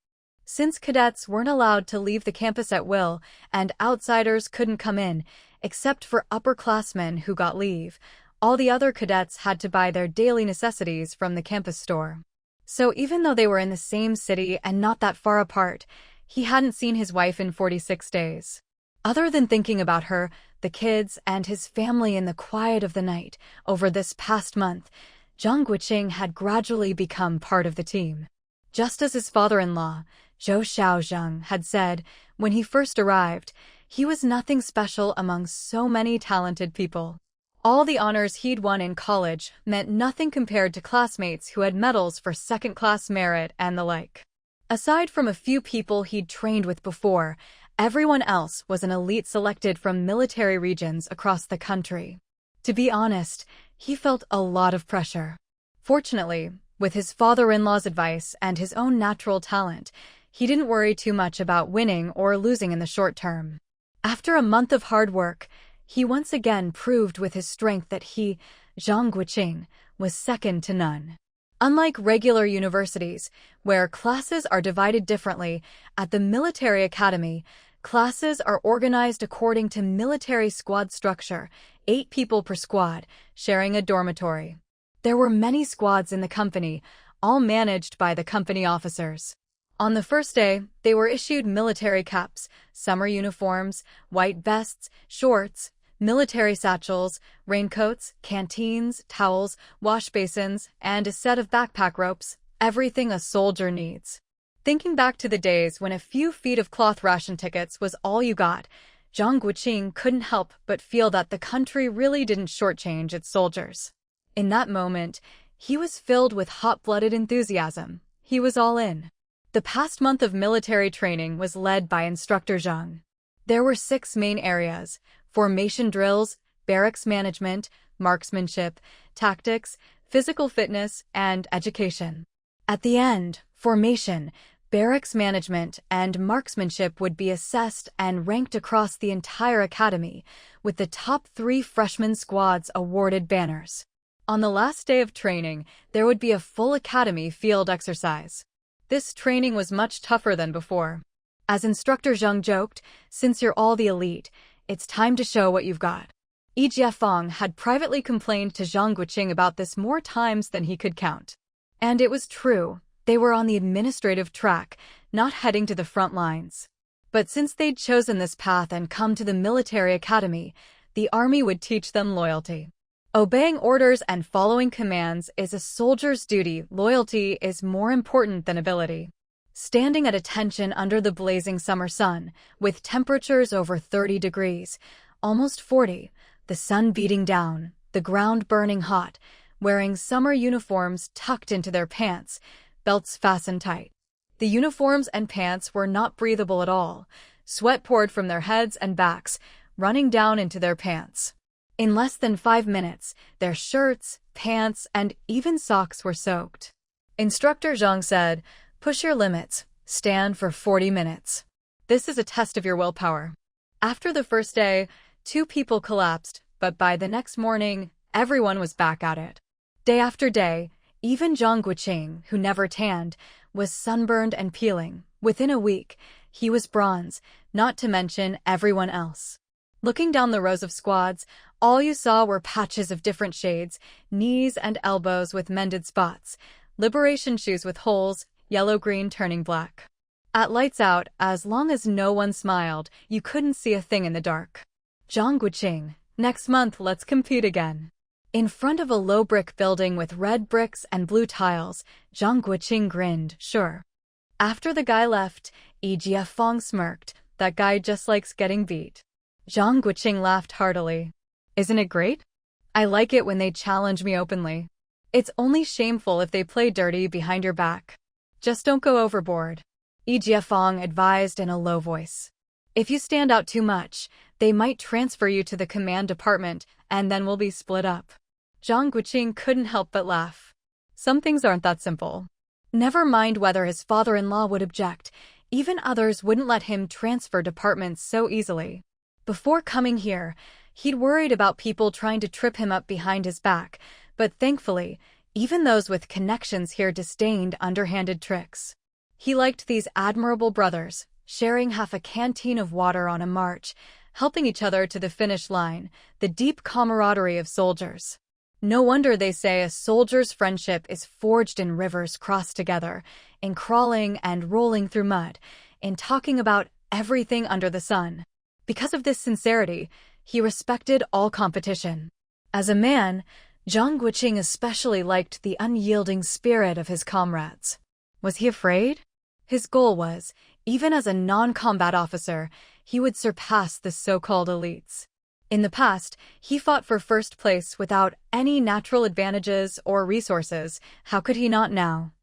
Since cadets weren't allowed to leave the campus at will and outsiders couldn't come in, except for upperclassmen who got leave, All the other cadets had to buy their daily necessities from the campus store. So even though they were in the same city and not that far apart, he hadn't seen his wife in 46 days. Other than thinking about her, the kids, and his family in the quiet of the night over this past month, Zhang Guoqing had gradually become part of the team. Just as his father-in-law, Zhou Jiao, had said when he first arrived, he was nothing special among so many talented people. All the honors he'd won in college meant nothing compared to classmates who had medals for second-class merit and the like. Aside from a few people he'd trained with before, everyone else was an elite selected from military regions across the country. To be honest, he felt a lot of pressure. Fortunately, with his father-in-law's advice and his own natural talent, he didn't worry too much about winning or losing in the short term. After a month of hard work, he once again proved with his strength that he, Zhang Guoqing, was second to none. Unlike regular universities, where classes are divided differently, at the military academy, classes are organized according to military squad structure, 8 people per squad, sharing a dormitory. There were many squads in the company, all managed by the company officers. On the first day, they were issued military caps, summer uniforms, white vests, shorts, military satchels, raincoats, canteens, towels, wash basins, and a set of backpack ropes, everything a soldier needs. Thinking back to the days when a few feet of cloth ration tickets was all you got, Zhang Guoqing couldn't help but feel that the country really didn't shortchange its soldiers. In that moment, he was filled with hot-blooded enthusiasm. He was all in. The past month of military training was led by Instructor Zhang. There were 6 main areas: formation drills, barracks management, marksmanship, tactics, physical fitness, and education. At the end, formation, barracks management, and marksmanship would be assessed and ranked across the entire academy, with the top 3 freshman squads awarded banners. On the last day of training, there would be a full academy field exercise. This training was much tougher than before. As Instructor Zhang joked, "Since you're all the elite, it's time to show what you've got." Yi Jiafeng had privately complained to Zhang Guoqing about this more times than he could count. And it was true, they were on the administrative track, not heading to the front lines. But since they'd chosen this path and come to the military academy, the army would teach them loyalty. Obeying orders and following commands is a soldier's duty. Loyalty is more important than ability. Standing at attention under the blazing summer sun, with temperatures over 30 degrees, almost 40, the sun beating down, the ground burning hot, wearing summer uniforms tucked into their pants, belts fastened tight. The uniforms and pants were not breathable at all. Sweat poured from their heads and backs, running down into their pants. In less than 5 minutes, their shirts, pants, and even socks were soaked. Instructor Zhang said, "Push your limits. Stand for 40 minutes. This is a test of your willpower." After the first day, 2 people collapsed, but by the next morning, everyone was back at it. Day after day, even Zhang Guoqing, who never tanned, was sunburned and peeling. Within a week, he was bronze, not to mention everyone else. Looking down the rows of squads, all you saw were patches of different shades, knees and elbows with mended spots, liberation shoes with holes, yellow-green turning black. At lights out, as long as no one smiled, you couldn't see a thing in the dark. Zhang Guoqing, next month let's compete again. In front of a low brick building with red bricks and blue tiles, Zhang Guoqing grinned, sure. After the guy left, Yi Jiafeng smirked, "That guy just likes getting beat." Zhang Guoqing laughed heartily. "Isn't it great? I like it when they challenge me openly. It's only shameful if they play dirty behind your back. Just don't go overboard," Yi Jiafeng advised in a low voice. "If you stand out too much, they might transfer you to the command department, and then we'll be split up." Zhang Guoqing couldn't help but laugh. Some things aren't that simple. Never mind whether his father-in-law would object, even others wouldn't let him transfer departments so easily. Before coming here, he'd worried about people trying to trip him up behind his back, but thankfully, even those with connections here disdained underhanded tricks. He liked these admirable brothers, sharing half a canteen of water on a march, helping each other to the finish line, the deep camaraderie of soldiers. No wonder they say a soldier's friendship is forged in rivers crossed together, in crawling and rolling through mud, in talking about everything under the sun. Because of this sincerity, he respected all competition. As a man, Zhang Guoqing especially liked the unyielding spirit of his comrades. Was he afraid? His goal was, even as a non-combat officer, he would surpass the so-called elites. In the past, he fought for first place without any natural advantages or resources. How could he not now?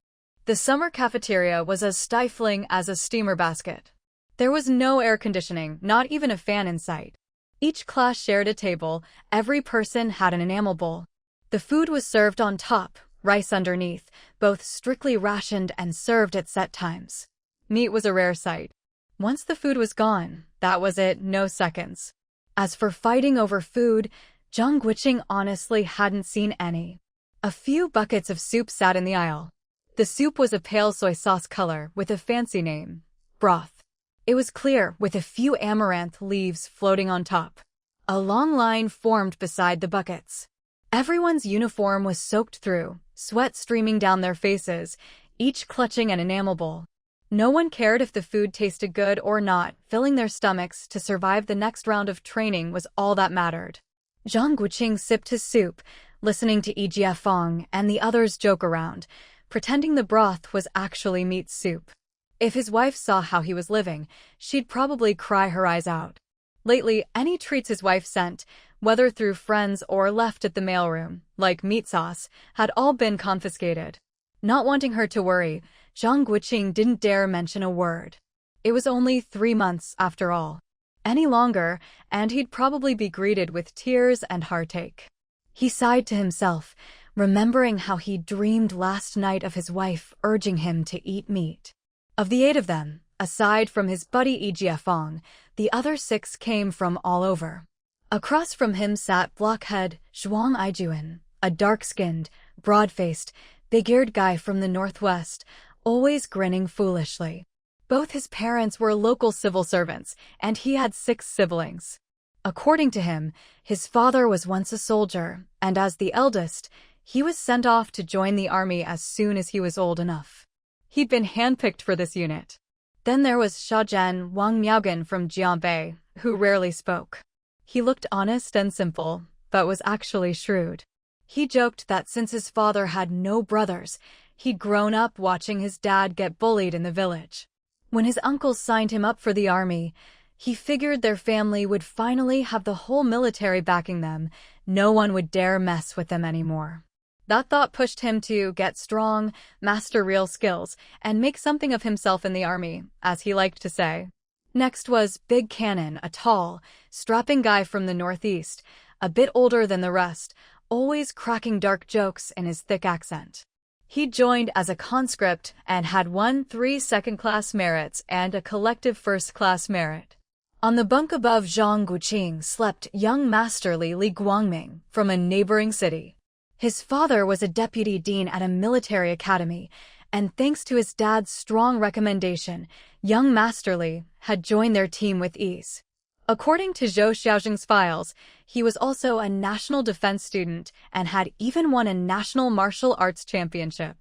The summer cafeteria was as stifling as a steamer basket. There was no air conditioning, not even a fan in sight. Each class shared a table, every person had an enamel bowl. The food was served on top, rice underneath, both strictly rationed and served at set times. Meat was a rare sight. Once the food was gone, that was it, no seconds. As for fighting over food, Zhang Guoqing honestly hadn't seen any. A few buckets of soup sat in the aisle. The soup was a pale soy sauce color with a fancy name, broth. It was clear, with a few amaranth leaves floating on top. A long line formed beside the buckets. Everyone's uniform was soaked through, sweat streaming down their faces, each clutching an enamel bowl. No one cared if the food tasted good or not. Filling their stomachs to survive the next round of training was all that mattered. Zhang Guoqing sipped his soup, listening to Yi Jiafeng and the others joke around, pretending the broth was actually meat soup. If his wife saw how he was living, she'd probably cry her eyes out. Lately, any treats his wife sent, whether through friends or left at the mailroom, like meat sauce, had all been confiscated. Not wanting her to worry, Zhang Guoqing didn't dare mention a word. It was only 3 months, after all. Any longer, and he'd probably be greeted with tears and heartache. He sighed to himself, remembering how he dreamed last night of his wife urging him to eat meat. Of the 8 of them, aside from his buddy Yi Jiafeng, the other 6 came from all over. Across from him sat blockhead Zhuang Aijuan, a dark-skinned, broad-faced, big-eared guy from the northwest, always grinning foolishly. Both his parents were local civil servants, and he had 6 siblings. According to him, his father was once a soldier, and as the eldest, he was sent off to join the army as soon as he was old enough. He'd been handpicked for this unit. Then there was Shaozhen Wang Miaogan from Jianbei, who rarely spoke. He looked honest and simple, but was actually shrewd. He joked that since his father had no brothers, he'd grown up watching his dad get bullied in the village. When his uncles signed him up for the army, he figured their family would finally have the whole military backing them. No one would dare mess with them anymore. That thought pushed him to get strong, master real skills, and make something of himself in the army, as he liked to say. Next was Big Cannon, a tall, strapping guy from the northeast, a bit older than the rest, always cracking dark jokes in his thick accent. He'd joined as a conscript and had won 3 second-class merits and a collective first-class merit. On the bunk above Zhang Guoqing slept young Masterly Li Guangming from a neighboring city. His father was a deputy dean at a military academy, and thanks to his dad's strong recommendation, young Masterly had joined their team with ease. According to Zhou Xiaojing's files, he was also a national defense student and had even won a national martial arts championship.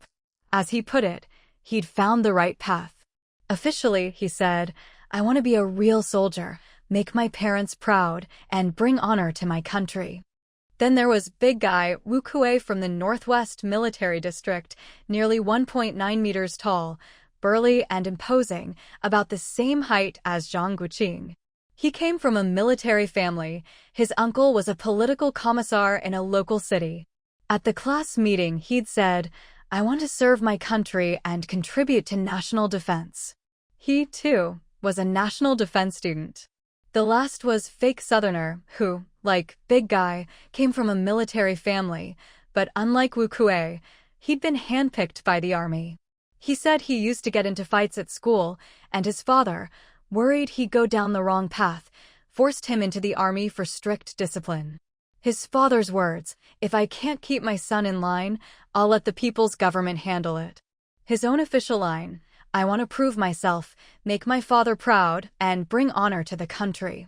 As he put it, he'd found the right path. Officially, he said, "I want to be a real soldier, make my parents proud, and bring honor to my country." Then there was big guy Wu Kuei from the Northwest Military District, nearly 1.9 meters tall, burly and imposing, about the same height as Zhang Guoqing. He came from a military family. His uncle was a political commissar in a local city. At the class meeting, he'd said, "I want to serve my country and contribute to national defense." He, too, was a national defense student. The last was fake Southerner, who, like Big Guy, came from a military family, but unlike Wu Kuei, he'd been handpicked by the army. He said he used to get into fights at school, and his father, worried he'd go down the wrong path, forced him into the army for strict discipline. His father's words, "If I can't keep my son in line, I'll let the people's government handle it." His own official line, "I want to prove myself, make my father proud, and bring honor to the country."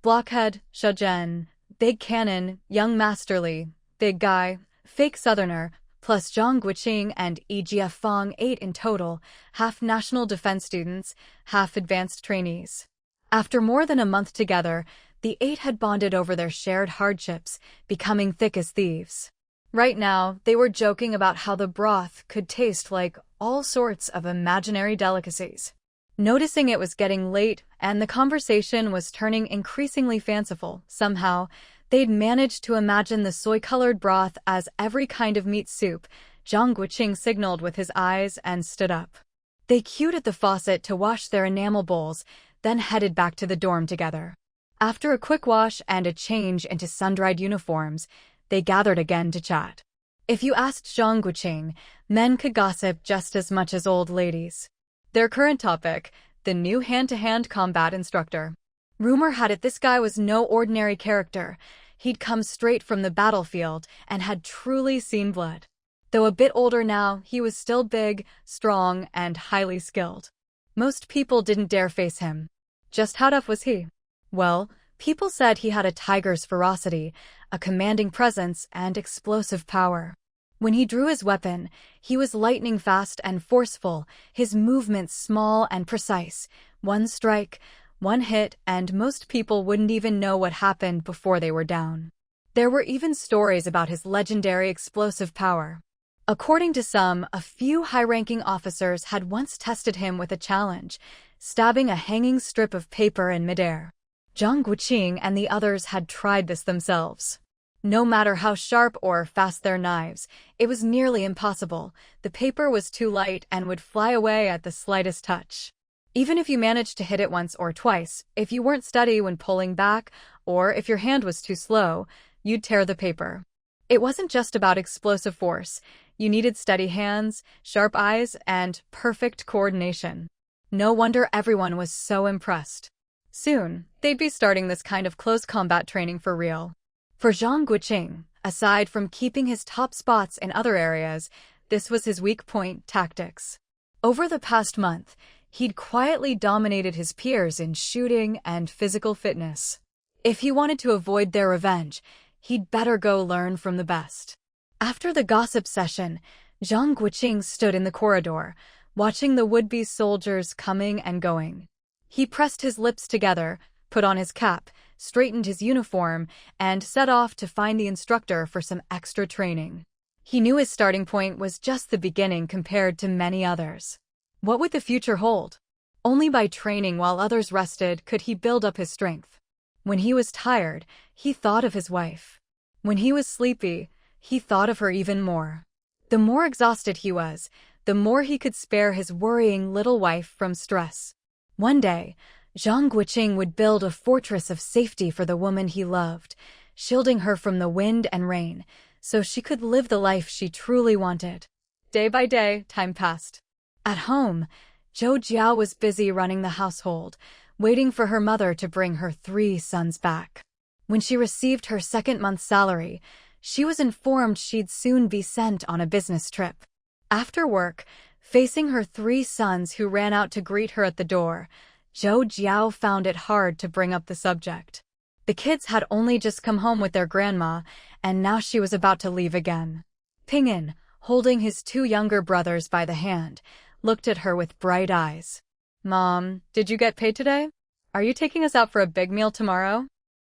Blockhead, Shaozhen, Big Cannon, young Masterly, Big Guy, fake Southerner, plus Zhang Guoqing and EGF Fang, 8 in total, half national defense students, half advanced trainees. After more than a month together, the 8 had bonded over their shared hardships, becoming thick as thieves. Right now, they were joking about how the broth could taste like all sorts of imaginary delicacies. Noticing it was getting late and the conversation was turning increasingly fanciful, somehow, they'd managed to imagine the soy-colored broth as every kind of meat soup. Zhang Guoqing signaled with his eyes and stood up. They queued at the faucet to wash their enamel bowls, then headed back to the dorm together. After a quick wash and a change into sun-dried uniforms, they gathered again to chat. If you asked Zhang Guoqing, men could gossip just as much as old ladies. Their current topic, the new hand-to-hand combat instructor. Rumor had it this guy was no ordinary character. He'd come straight from the battlefield and had truly seen blood. Though a bit older now, he was still big, strong, and highly skilled. Most people didn't dare face him. Just how tough was he? Well, people said he had a tiger's ferocity, a commanding presence, and explosive power. When he drew his weapon, he was lightning fast and forceful, his movements small and precise. One strike, one hit, and most people wouldn't even know what happened before they were down. There were even stories about his legendary explosive power. According to some, a few high-ranking officers had once tested him with a challenge, stabbing a hanging strip of paper in midair. Zhang Guoqing and the others had tried this themselves. No matter how sharp or fast their knives, it was nearly impossible. The paper was too light and would fly away at the slightest touch. Even if you managed to hit it once or twice, if you weren't steady when pulling back, or if your hand was too slow, you'd tear the paper. It wasn't just about explosive force. You needed steady hands, sharp eyes, and perfect coordination. No wonder everyone was so impressed. Soon, they'd be starting this kind of close combat training for real. For Zhang Guoqing, aside from keeping his top spots in other areas, this was his weak point: tactics. Over the past month, he'd quietly dominated his peers in shooting and physical fitness. If he wanted to avoid their revenge, he'd better go learn from the best. After the gossip session, Zhang Guoqing stood in the corridor, watching the would-be soldiers coming and going. He pressed his lips together, put on his cap, straightened his uniform, and set off to find the instructor for some extra training. He knew his starting point was just the beginning compared to many others. What would the future hold? Only by training while others rested could he build up his strength. When he was tired, he thought of his wife. When he was sleepy, he thought of her even more. The more exhausted he was, the more he could spare his worrying little wife from stress. One day, Zhang Guoqing would build a fortress of safety for the woman he loved, shielding her from the wind and rain, so she could live the life she truly wanted. Day by day, time passed. At home, Zhou Jiao was busy running the household, waiting for her mother to bring her 3 sons back. When she received her second month's salary, she was informed she'd soon be sent on a business trip. After work, facing her 3 sons who ran out to greet her at the door, Zhou Jiao found it hard to bring up the subject. The kids had only just come home with their grandma, and now she was about to leave again. Ping'an, holding his 2 younger brothers by the hand, looked at her with bright eyes. "Mom, did you get paid today? Are you taking us out for a big meal tomorrow?"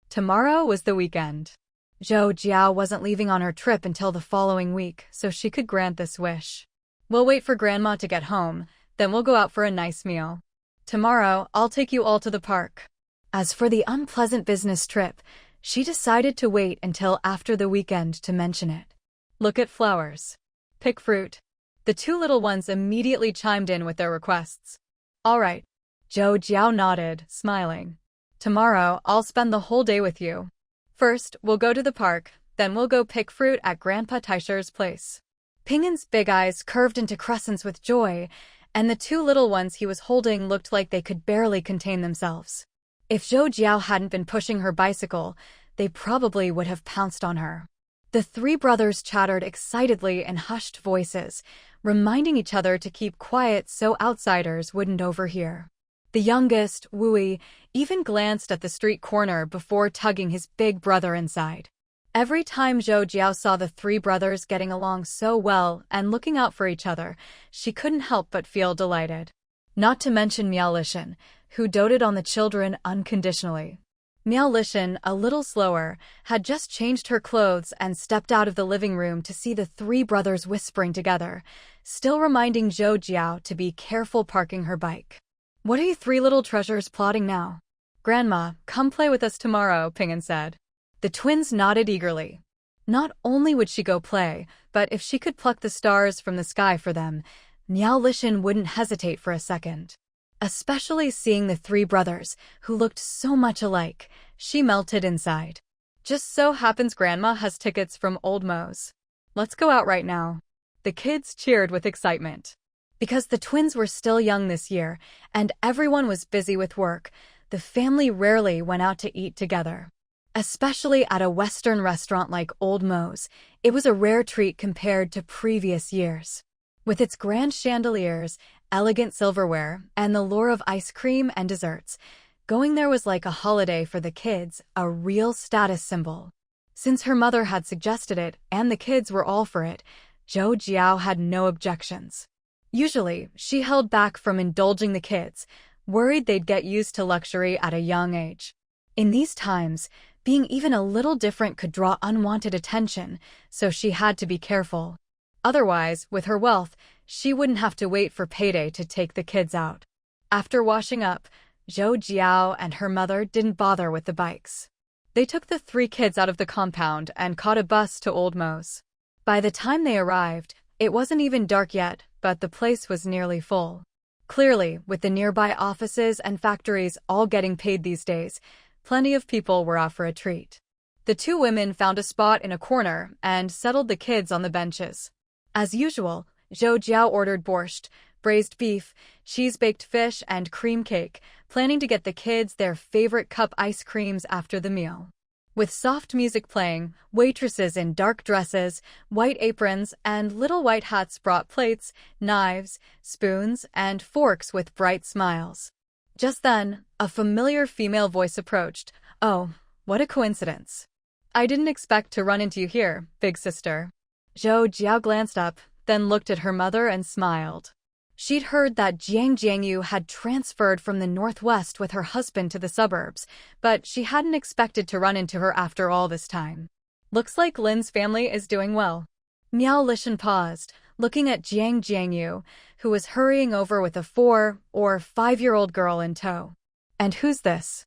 Tomorrow was the weekend. Zhou Jiao wasn't leaving on her trip until the following week, so she could grant this wish. "We'll wait for Grandma to get home, then we'll go out for a nice meal. Tomorrow, I'll take you all to the park." As for the unpleasant business trip, she decided to wait until after the weekend to mention it. "Look at flowers. Pick fruit." The 2 little ones immediately chimed in with their requests. "All right." Zhou Jiao nodded, smiling. "Tomorrow, I'll spend the whole day with you. First, we'll go to the park, then we'll go pick fruit at Grandpa Taisher's place." Ping'an's big eyes curved into crescents with joy, and the 2 little ones he was holding looked like they could barely contain themselves. If Zhou Jiao hadn't been pushing her bicycle, they probably would have pounced on her. The 3 brothers chattered excitedly in hushed voices, reminding each other to keep quiet so outsiders wouldn't overhear. The youngest, Wui, even glanced at the street corner before tugging his big brother inside. Every time Zhou Jiao saw the three brothers getting along so well and looking out for each other, she couldn't help but feel delighted. Not to mention Miao Lishan, who doted on the children unconditionally. Miao Lishan, a little slower, had just changed her clothes and stepped out of the living room to see the three brothers whispering together, still reminding Zhou Jiao to be careful parking her bike. "What are you three little treasures plotting now?" "Grandma, come play with us tomorrow," Ping'an said. The twins nodded eagerly. Not only would she go play, but if she could pluck the stars from the sky for them, Miao Lishan wouldn't hesitate for a second. Especially seeing the three brothers, who looked so much alike, she melted inside. "Just so happens Grandma has tickets from Old Mo's. Let's go out right now." The kids cheered with excitement. Because the twins were still young this year, and everyone was busy with work, the family rarely went out to eat together. Especially at a Western restaurant like Old Mo's, it was a rare treat compared to previous years. With its grand chandeliers, elegant silverware, and the lure of ice cream and desserts, going there was like a holiday for the kids, a real status symbol. Since her mother had suggested it and the kids were all for it, Zhou Jiao had no objections. Usually, she held back from indulging the kids, worried they'd get used to luxury at a young age. In these times, being even a little different could draw unwanted attention, so she had to be careful. Otherwise, with her wealth, she wouldn't have to wait for payday to take the kids out. After washing up, Zhou Jiao and her mother didn't bother with the bikes. They took the three kids out of the compound and caught a bus to Old Mo's. By the time they arrived, it wasn't even dark yet, but the place was nearly full. Clearly, with the nearby offices and factories all getting paid these days, plenty of people were out for a treat. The two women found a spot in a corner and settled the kids on the benches. As usual, Zhou Jiao ordered borscht, braised beef, cheese-baked fish, and cream cake, planning to get the kids their favorite cup ice creams after the meal. With soft music playing, waitresses in dark dresses, white aprons, and little white hats brought plates, knives, spoons, and forks with bright smiles. Just then, a familiar female voice approached. "Oh, what a coincidence. I didn't expect to run into you here, big sister." Zhou Jiao glanced up, then looked at her mother and smiled. She'd heard that Jiang Jiangyu had transferred from the northwest with her husband to the suburbs, but she hadn't expected to run into her after all this time. "Looks like Lin's family is doing well." Miao Lishan paused, looking at Jiang Jiangyu, who was hurrying over with a 4- or 5-year-old girl in tow. "And who's this?"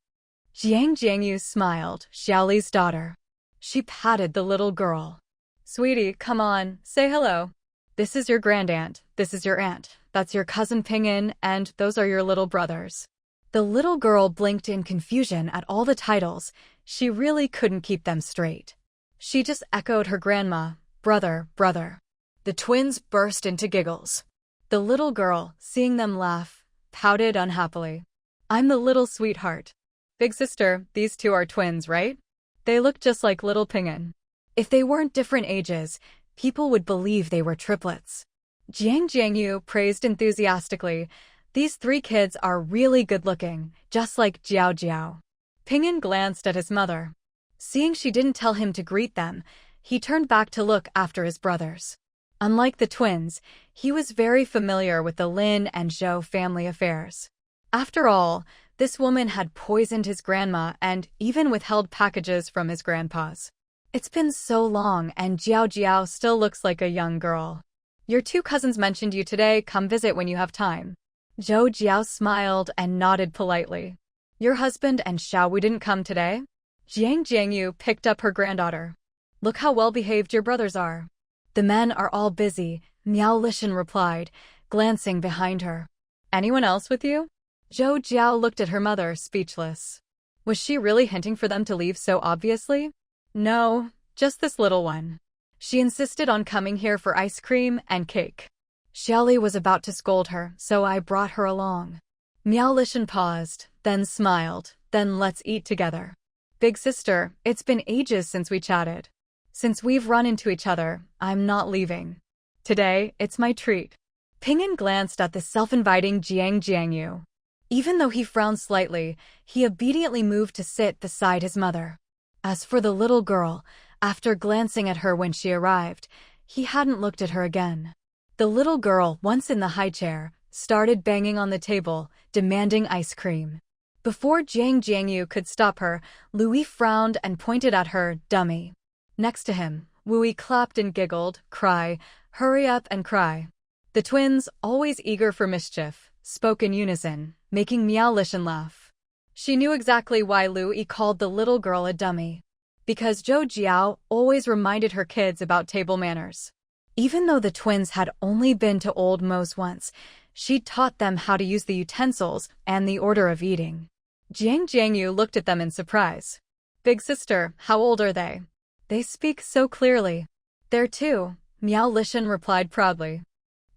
Jiang Jiangyu smiled, Xiaoli's daughter. She patted the little girl. "Sweetie, come on, say hello. This is your grandaunt, this is your aunt, that's your cousin Ping'an, and those are your little brothers." The little girl blinked in confusion at all the titles. She really couldn't keep them straight. She just echoed her grandma, "Brother, brother." The twins burst into giggles. The little girl, seeing them laugh, pouted unhappily. "I'm the little sweetheart. Big sister, these two are twins, right? They look just like little Ping'an." If they weren't different ages, people would believe they were triplets. Jiang Jiangyu praised enthusiastically, "These three kids are really good-looking, just like Jiao Jiao." Ping'an glanced at his mother. Seeing she didn't tell him to greet them, he turned back to look after his brothers. Unlike the twins, he was very familiar with the Lin and Zhou family affairs. After all, this woman had poisoned his grandma and even withheld packages from his grandpas. It's been so long and Jiao Jiao still looks like a young girl. "Your two cousins mentioned you today, come visit when you have time." Zhou Jiao smiled and nodded politely. "Your husband and Xiaowu didn't come today?" Jiang Jiangyu picked up her granddaughter. "Look how well-behaved your brothers are." "The men are all busy," Miao Lishan replied, glancing behind her. "Anyone else with you?" Zhou Jiao looked at her mother, speechless. Was she really hinting for them to leave so obviously? "No, just this little one. She insisted on coming here for ice cream and cake." Xiaoli was about to scold her, so I brought her along. Miao Lishan paused, then smiled, "Then let's eat together." "Big sister, it's been ages since we chatted. Since we've run into each other, I'm not leaving. Today, it's my treat." Ping'an glanced at the self-inviting Jiang Jiangyu. Even though he frowned slightly, he obediently moved to sit beside his mother. As for the little girl, After glancing at her when she arrived, he hadn't looked at her again. The little girl, once in the high chair, started banging on the table, demanding ice cream. Before Zhang Jiangyu could stop her, Louis frowned and pointed at her, dummy. Next to him, Wui clapped and giggled, cry, hurry up and cry. The twins, always eager for mischief, spoke in unison, making Miao Lishan laugh. She knew exactly why Louis called the little girl a dummy. Because Zhou Jiao always reminded her kids about table manners. Even though the twins had only been to Old Mo's once, she taught them how to use the utensils and the order of eating. Zhang Jiangyu looked at them in surprise. Big sister, how old are they? They speak so clearly. They're 2, Miao Lishan replied proudly.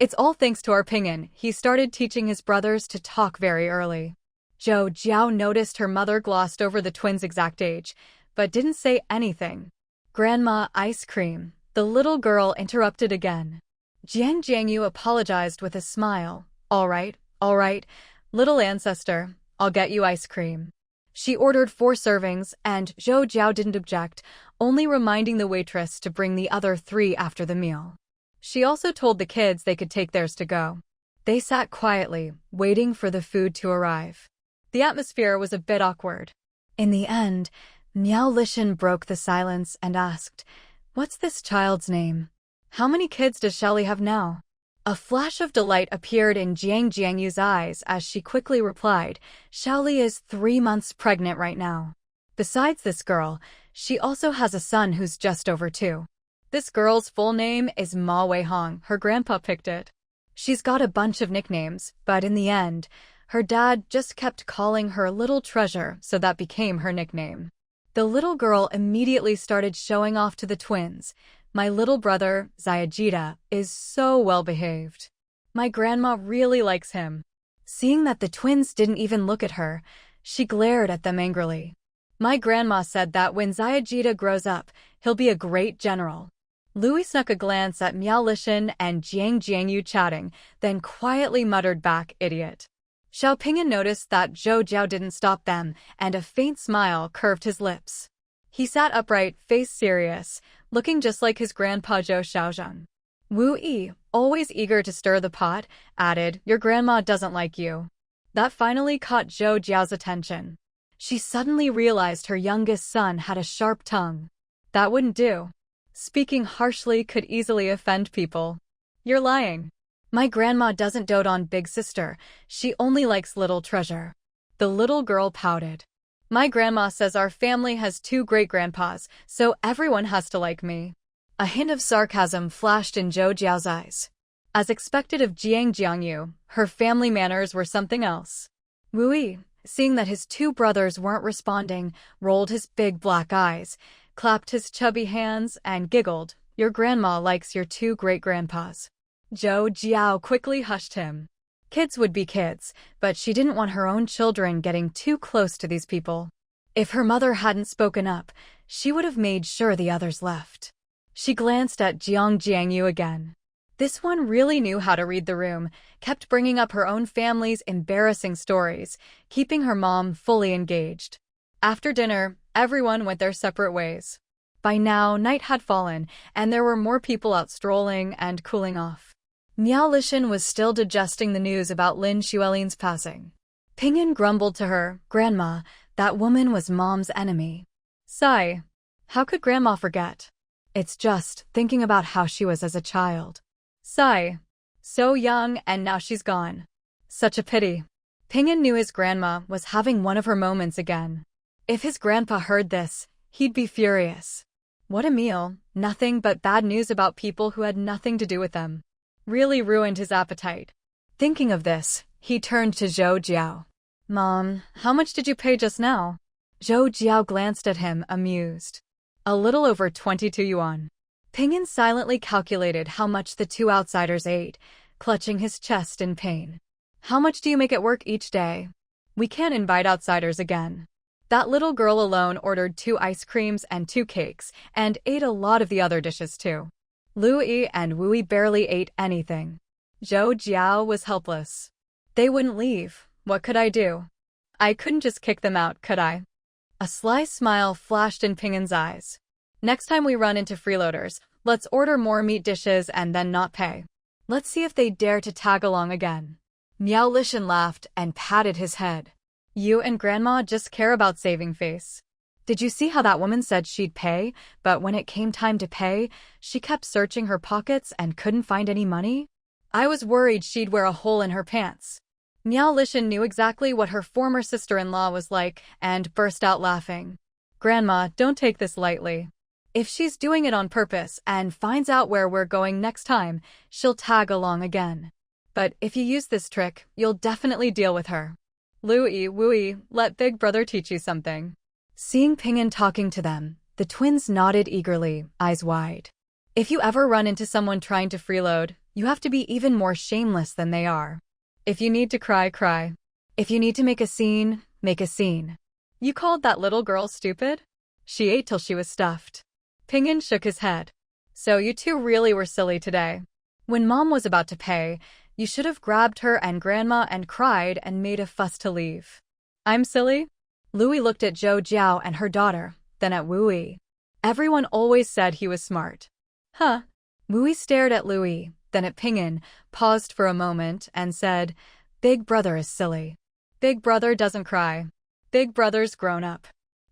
It's all thanks to our Pinyin. He started teaching his brothers to talk very early. Zhou Jiao noticed her mother glossed over the twins' exact age, but didn't say anything. Grandma, ice cream, the little girl interrupted again. Zhang Jiangyu apologized with a smile. All right, little ancestor, I'll get you ice cream. She ordered 4 servings, and Zhou Jiao didn't object, only reminding the waitress to bring the other 3 after the meal. She also told the kids they could take theirs to go. They sat quietly, waiting for the food to arrive. The atmosphere was a bit awkward. In the end, Miao Lishan broke the silence and asked, "What's this child's name? How many kids does Shelly have now?" A flash of delight appeared in Zhang Jiangyu's eyes as she quickly replied, "Shelly is 3 months pregnant right now. Besides this girl, she also has a son who's just over 2. This girl's full name is Ma Weihong, her grandpa picked it. She's got a bunch of nicknames, but in the end, her dad just kept calling her Little Treasure, so that became her nickname." The little girl immediately started showing off to the twins. "My little brother, Zayajita, is so well-behaved. My grandma really likes him." Seeing that the twins didn't even look at her, she glared at them angrily. "My grandma said that when Zayajita grows up, he'll be a great general." Louis snuck a glance at Miao Lishan and Zhang Jiangyu chatting, then quietly muttered back, "Idiot." Xiao Pingyun noticed that Zhou Jiao didn't stop them, and a faint smile curved his lips. He sat upright, face serious, looking just like his grandpa Zhou Xiaozheng. Wu Yi, always eager to stir the pot, added, "Your grandma doesn't like you." That finally caught Zhou Jiao's attention. She suddenly realized her youngest son had a sharp tongue. That wouldn't do. Speaking harshly could easily offend people. "You're lying. My grandma doesn't dote on big sister, she only likes Little Treasure." The little girl pouted. "My grandma says our family has 2 great-grandpas, so everyone has to like me." A hint of sarcasm flashed in Zhou Jiao's eyes. As expected of Zhang Jiangyu, her family manners were something else. Wu Yi, seeing that his 2 brothers weren't responding, rolled his big black eyes, clapped his chubby hands, and giggled, "Your grandma likes your 2 great-grandpas." Zhou Jiao quickly hushed him. Kids would be kids, but she didn't want her own children getting too close to these people. If her mother hadn't spoken up, she would have made sure the others left. She glanced at Zhang Jiangyu again. This one really knew how to read the room, kept bringing up her own family's embarrassing stories, keeping her mom fully engaged. After dinner, everyone went their separate ways. By now, night had fallen, and there were more people out strolling and cooling off. Miao Lishan was still digesting the news about Lin Xuelin's passing. Pinyin grumbled to her, "Grandma, that woman was Mom's enemy." Sigh. How could Grandma forget? It's just thinking about how she was as a child. Sigh. So young and now she's gone. Such a pity. Pinyin knew his grandma was having one of her moments again. If his grandpa heard this, he'd be furious. What a meal, nothing but bad news about people who had nothing to do with them. Really ruined his appetite. Thinking of this, he turned to Zhou Jiao. "Mom, how much did you pay just now?" Zhou Jiao glanced at him, amused. "A little over 22 yuan." Pinyin silently calculated how much the 2 outsiders ate, clutching his chest in pain. "How much do you make at work each day? We can't invite outsiders again." That little girl alone ordered 2 ice creams and 2 cakes, and ate a lot of the other dishes too. Louis and Wui barely ate anything. Zhou Jiao was helpless. They wouldn't leave. What could I do? I couldn't just kick them out, could I? A sly smile flashed in Pingyin's eyes. Next time we run into freeloaders, let's order more meat dishes and then not pay. Let's see if they dare to tag along again. Miao Lishan laughed and patted his head. You and Grandma just care about saving face. Did you see how that woman said she'd pay, but when it came time to pay, she kept searching her pockets and couldn't find any money? I was worried she'd wear a hole in her pants. Miao Lishan knew exactly what her former sister-in-law was like and burst out laughing. Grandma, don't take this lightly. If she's doing it on purpose and finds out where we're going next time, she'll tag along again. But if you use this trick, you'll definitely deal with her. Louie, wooey, let Big Brother teach you something. Seeing Ping'an talking to them, the twins nodded eagerly, eyes wide. If you ever run into someone trying to freeload, you have to be even more shameless than they are. If you need to cry, cry. If you need to make a scene, make a scene. You called that little girl stupid? She ate till she was stuffed. Ping'an shook his head. So you two really were silly today. When Mom was about to pay, you should have grabbed her and Grandma and cried and made a fuss to leave. I'm silly? Louie looked at Zhou Jiao and her daughter, then at Wooey. Everyone always said he was smart. Huh? Wooey stared at Louie, then at Ping'an, paused for a moment, and said, Big Brother is silly. Big Brother doesn't cry. Big Brother's grown up.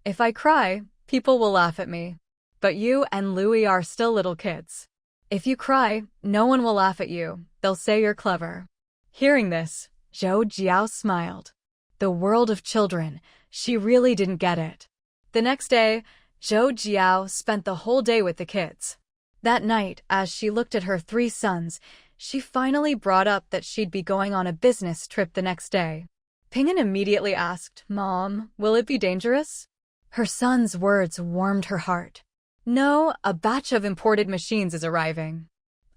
If I cry, people will laugh at me. But you and Louie are still little kids. If you cry, no one will laugh at you, they'll say you're clever. Hearing this, Zhou Jiao smiled. The world of children, she really didn't get it. The next day, Zhou Jiao spent the whole day with the kids. That night, as she looked at her 3 sons, she finally brought up that she'd be going on a business trip the next day. Ping'an immediately asked, Mom, will it be dangerous? Her son's words warmed her heart. No, a batch of imported machines is arriving.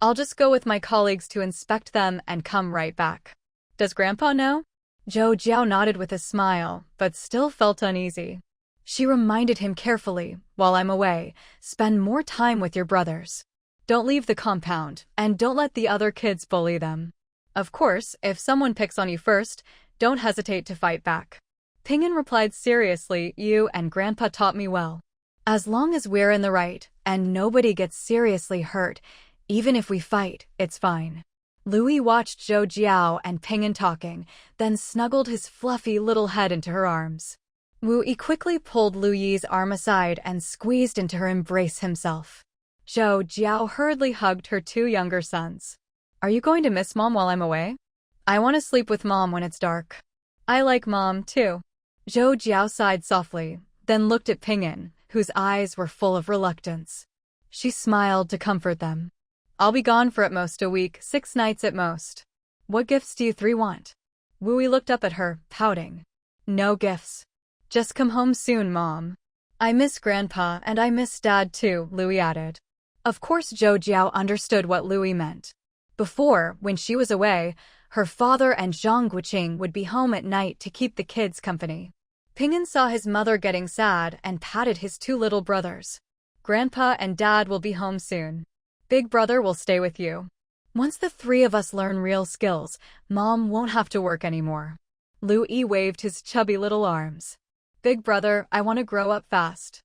I'll just go with my colleagues to inspect them and come right back. Does Grandpa know? Zhou Jiao nodded with a smile, but still felt uneasy. She reminded him carefully, while I'm away, spend more time with your brothers. Don't leave the compound, and don't let the other kids bully them. Of course, if someone picks on you first, don't hesitate to fight back. Ping'an replied seriously, you and Grandpa taught me well. As long as we're in the right, and nobody gets seriously hurt, even if we fight, it's fine. Louie watched Zhou Jiao and Ping'an talking, then snuggled his fluffy little head into her arms. Wu Yi quickly pulled Lu Yi's arm aside and squeezed into her embrace himself. Zhou Jiao hurriedly hugged her 2 younger sons. Are you going to miss Mom while I'm away? I want to sleep with Mom when it's dark. I like Mom, too. Zhou Jiao sighed softly, then looked at Ping'an, whose eyes were full of reluctance. She smiled to comfort them. I'll be gone for at most a week, 6 nights at most. What gifts do you 3 want? Wu Yi looked up at her, pouting. No gifts. Just come home soon, Mom. I miss Grandpa and I miss Dad too, Louie added. Of course Zhou Jiao understood what Louie meant. Before, when she was away, her father and Zhang Guoqing would be home at night to keep the kids company. Ping'an saw his mother getting sad and patted his 2 little brothers. Grandpa and Dad will be home soon. Big Brother will stay with you. Once the 3 of us learn real skills, Mom won't have to work anymore. Lu Yi waved his chubby little arms. Big Brother, I want to grow up fast.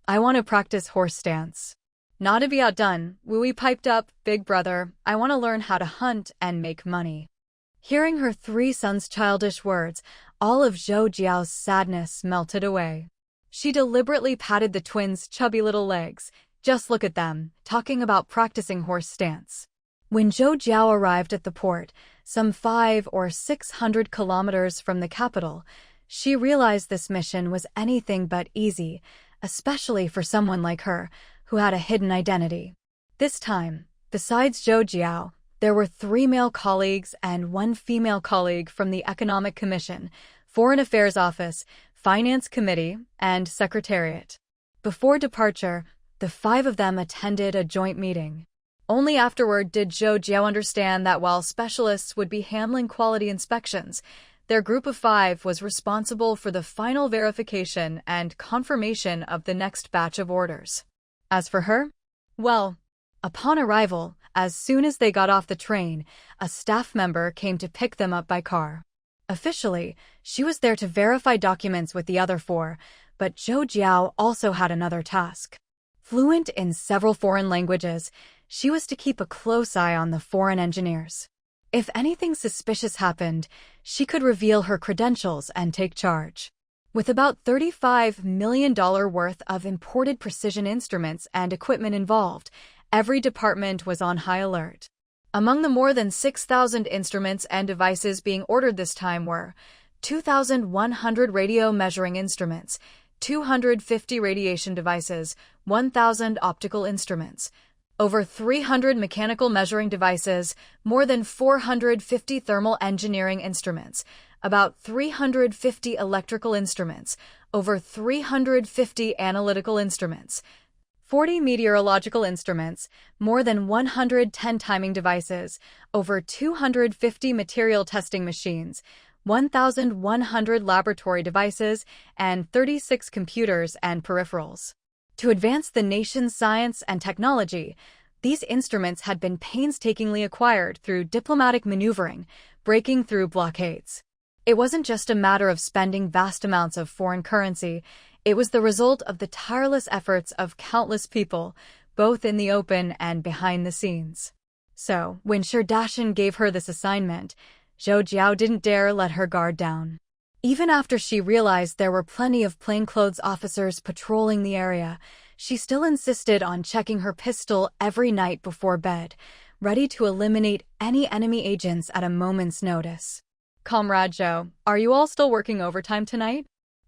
I want to practice horse stance. Not to be outdone, Wu Yi piped up, Big Brother, I want to learn how to hunt and make money. Hearing her 3 sons' childish words, all of Zhou Jiao's sadness melted away. She deliberately patted the twins' chubby little legs. Just look at them, talking about practicing horse stance. When Zhou Jiao arrived at the port, some 500 or 600 kilometers from the capital, she realized this mission was anything but easy, especially for someone like her, who had a hidden identity. This time, besides Zhou Jiao, there were 3 male colleagues and 1 female colleague from the Economic Commission, Foreign Affairs Office, Finance Committee, and Secretariat. Before departure, the 5 of them attended a joint meeting. Only afterward did Zhou Jiao understand that while specialists would be handling quality inspections, their group of 5 was responsible for the final verification and confirmation of the next batch of orders. As for her, well, upon arrival, as soon as they got off the train, a staff member came to pick them up by car. Officially, she was there to verify documents with the other 4, but Zhou Jiao also had another task. Fluent in several foreign languages, she was to keep a close eye on the foreign engineers. If anything suspicious happened, she could reveal her credentials and take charge. With about $35 million worth of imported precision instruments and equipment involved, every department was on high alert. Among the more than 6,000 instruments and devices being ordered this time were 2,100 radio measuring instruments, 250 radiation devices, 1,000 optical instruments, over 300 mechanical measuring devices, more than 450 thermal engineering instruments, about 350 electrical instruments, over 350 analytical instruments, 40 meteorological instruments, more than 110 timing devices, over 250 material testing machines, 1,100 laboratory devices, and 36 computers and peripherals. To advance the nation's science and technology, these instruments had been painstakingly acquired through diplomatic maneuvering, breaking through blockades. It wasn't just a matter of spending vast amounts of foreign currency, it was the result of the tireless efforts of countless people, both in the open and behind the scenes. So, when Sherdashan gave her this assignment, Zhou Jiao didn't dare let her guard down. Even after she realized there were plenty of plainclothes officers patrolling the area, she still insisted on checking her pistol every night before bed, ready to eliminate any enemy agents at a moment's notice. "Comrade Zhou, are you all still working overtime tonight?"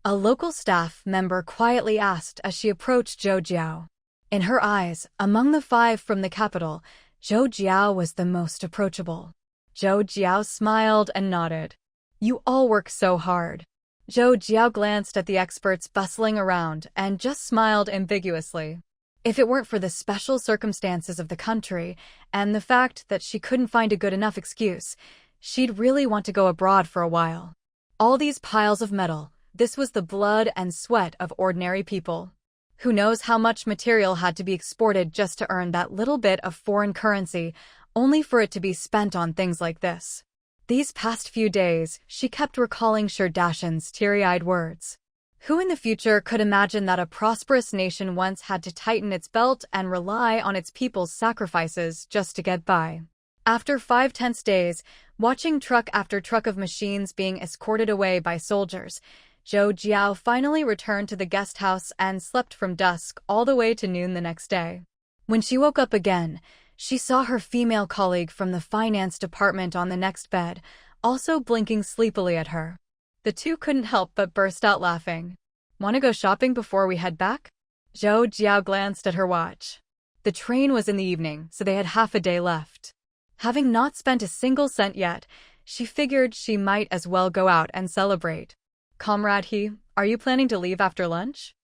a local staff member quietly asked as she approached Zhou Jiao. In her eyes, among the 5 from the capital, Zhou Jiao was the most approachable. Zhou Jiao smiled and nodded. "You all work so hard." Zhou Jiao glanced at the experts bustling around and just smiled ambiguously. If it weren't for the special circumstances of the country and the fact that she couldn't find a good enough excuse, she'd really want to go abroad for a while. All these piles of metal, this was the blood and sweat of ordinary people. Who knows how much material had to be exported just to earn that little bit of foreign currency, only for it to be spent on things like this. These past few days, she kept recalling Sherdashan's teary-eyed words. Who in the future could imagine that a prosperous nation once had to tighten its belt and rely on its people's sacrifices just to get by? After 5 tense days, watching truck after truck of machines being escorted away by soldiers, Zhou Jiao finally returned to the guest house and slept from dusk all the way to noon the next day. When she woke up again, she saw her female colleague from the finance department on the next bed, also blinking sleepily at her. The two couldn't help but burst out laughing. "Want to go shopping before we head back?" Zhou Jiao glanced at her watch. The train was in the evening, so they had half a day left. Having not spent a single cent yet, she figured she might as well go out and celebrate. "Comrade He, are you planning to leave after lunch?"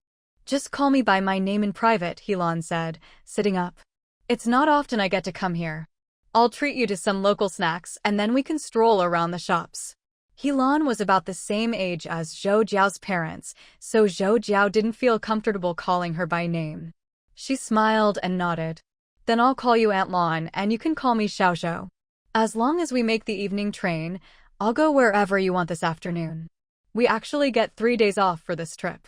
"Just call me by my name in private," Helan said, sitting up. "It's not often I get to come here. I'll treat you to some local snacks and then we can stroll around the shops." Helan was about the same age as Zhou Jiao's parents, so Zhou Jiao didn't feel comfortable calling her by name. She smiled and nodded. "Then I'll call you Aunt Lan and you can call me Xiao Xiao. As long as we make the evening train, I'll go wherever you want this afternoon. We actually get 3 days off for this trip.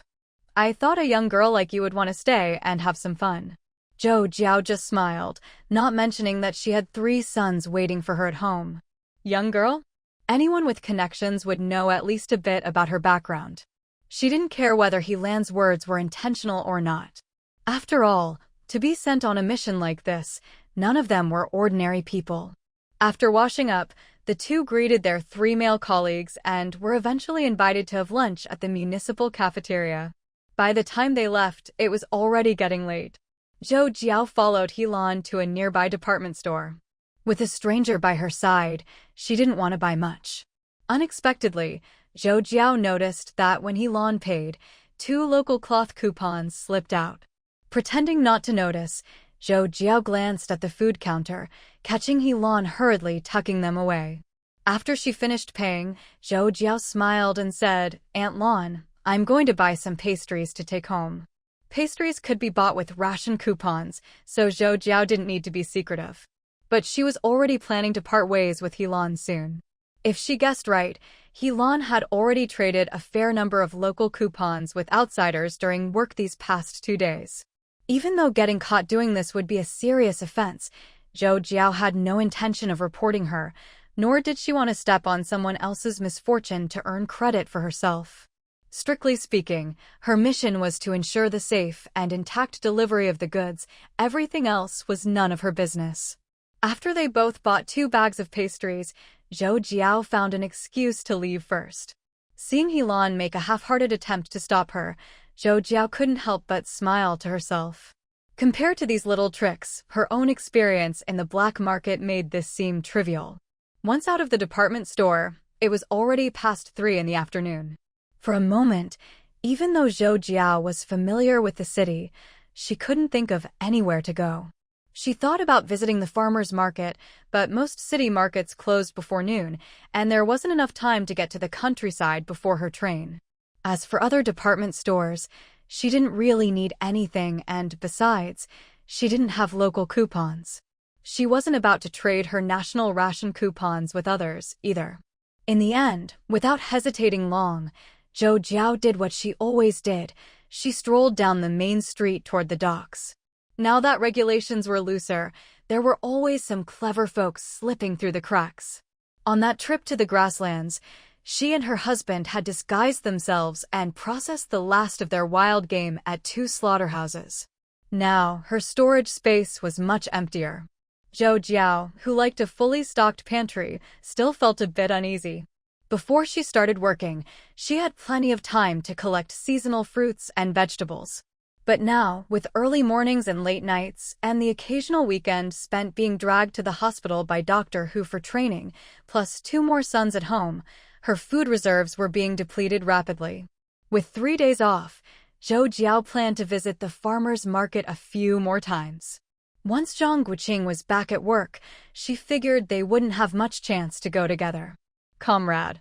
I thought a young girl like you would want to stay and have some fun." Zhou Jiao just smiled, not mentioning that she had 3 sons waiting for her at home. Young girl? Anyone with connections would know at least a bit about her background. She didn't care whether Helan's words were intentional or not. After all, to be sent on a mission like this, none of them were ordinary people. After washing up, the two greeted their 3 male colleagues and were eventually invited to have lunch at the municipal cafeteria. By the time they left, it was already getting late. Zhou Jiao followed Helan to a nearby department store. With a stranger by her side, she didn't want to buy much. Unexpectedly, Zhou Jiao noticed that when Helan paid, 2 local cloth coupons slipped out. Pretending not to notice, Zhou Jiao glanced at the food counter, catching Helan hurriedly tucking them away. After she finished paying, Zhou Jiao smiled and said, "Aunt Lan, I'm going to buy some pastries to take home." Pastries could be bought with ration coupons, so Zhou Jiao didn't need to be secretive. But she was already planning to part ways with Helan soon. If she guessed right, Helan had already traded a fair number of local coupons with outsiders during work these past 2 days. Even though getting caught doing this would be a serious offense, Zhou Jiao had no intention of reporting her, nor did she want to step on someone else's misfortune to earn credit for herself. Strictly speaking, her mission was to ensure the safe and intact delivery of the goods. Everything else was none of her business. After they both bought 2 bags of pastries, Zhou Jiao found an excuse to leave first. Seeing Helan make a half-hearted attempt to stop her, Zhou Jiao couldn't help but smile to herself. Compared to these little tricks, her own experience in the black market made this seem trivial. Once out of the department store, it was already past 3 in the afternoon. For a moment, even though Zhou Jiao was familiar with the city, she couldn't think of anywhere to go. She thought about visiting the farmer's market, but most city markets closed before noon, and there wasn't enough time to get to the countryside before her train. As for other department stores, she didn't really need anything, and besides, she didn't have local coupons. She wasn't about to trade her national ration coupons with others, either. In the end, without hesitating long, Zhou Jiao did what she always did. She strolled down the main street toward the docks. Now that regulations were looser, there were always some clever folks slipping through the cracks. On that trip to the grasslands, she and her husband had disguised themselves and processed the last of their wild game at 2 slaughterhouses. Now, her storage space was much emptier. Zhou Jiao, who liked a fully stocked pantry, still felt a bit uneasy. Before she started working, she had plenty of time to collect seasonal fruits and vegetables. But now, with early mornings and late nights, and the occasional weekend spent being dragged to the hospital by Dr. Hu for training, plus 2 more sons at home, her food reserves were being depleted rapidly. With 3 days off, Zhou Jiao planned to visit the farmer's market a few more times. Once Zhang Guoqing was back at work, she figured they wouldn't have much chance to go together. Comrade.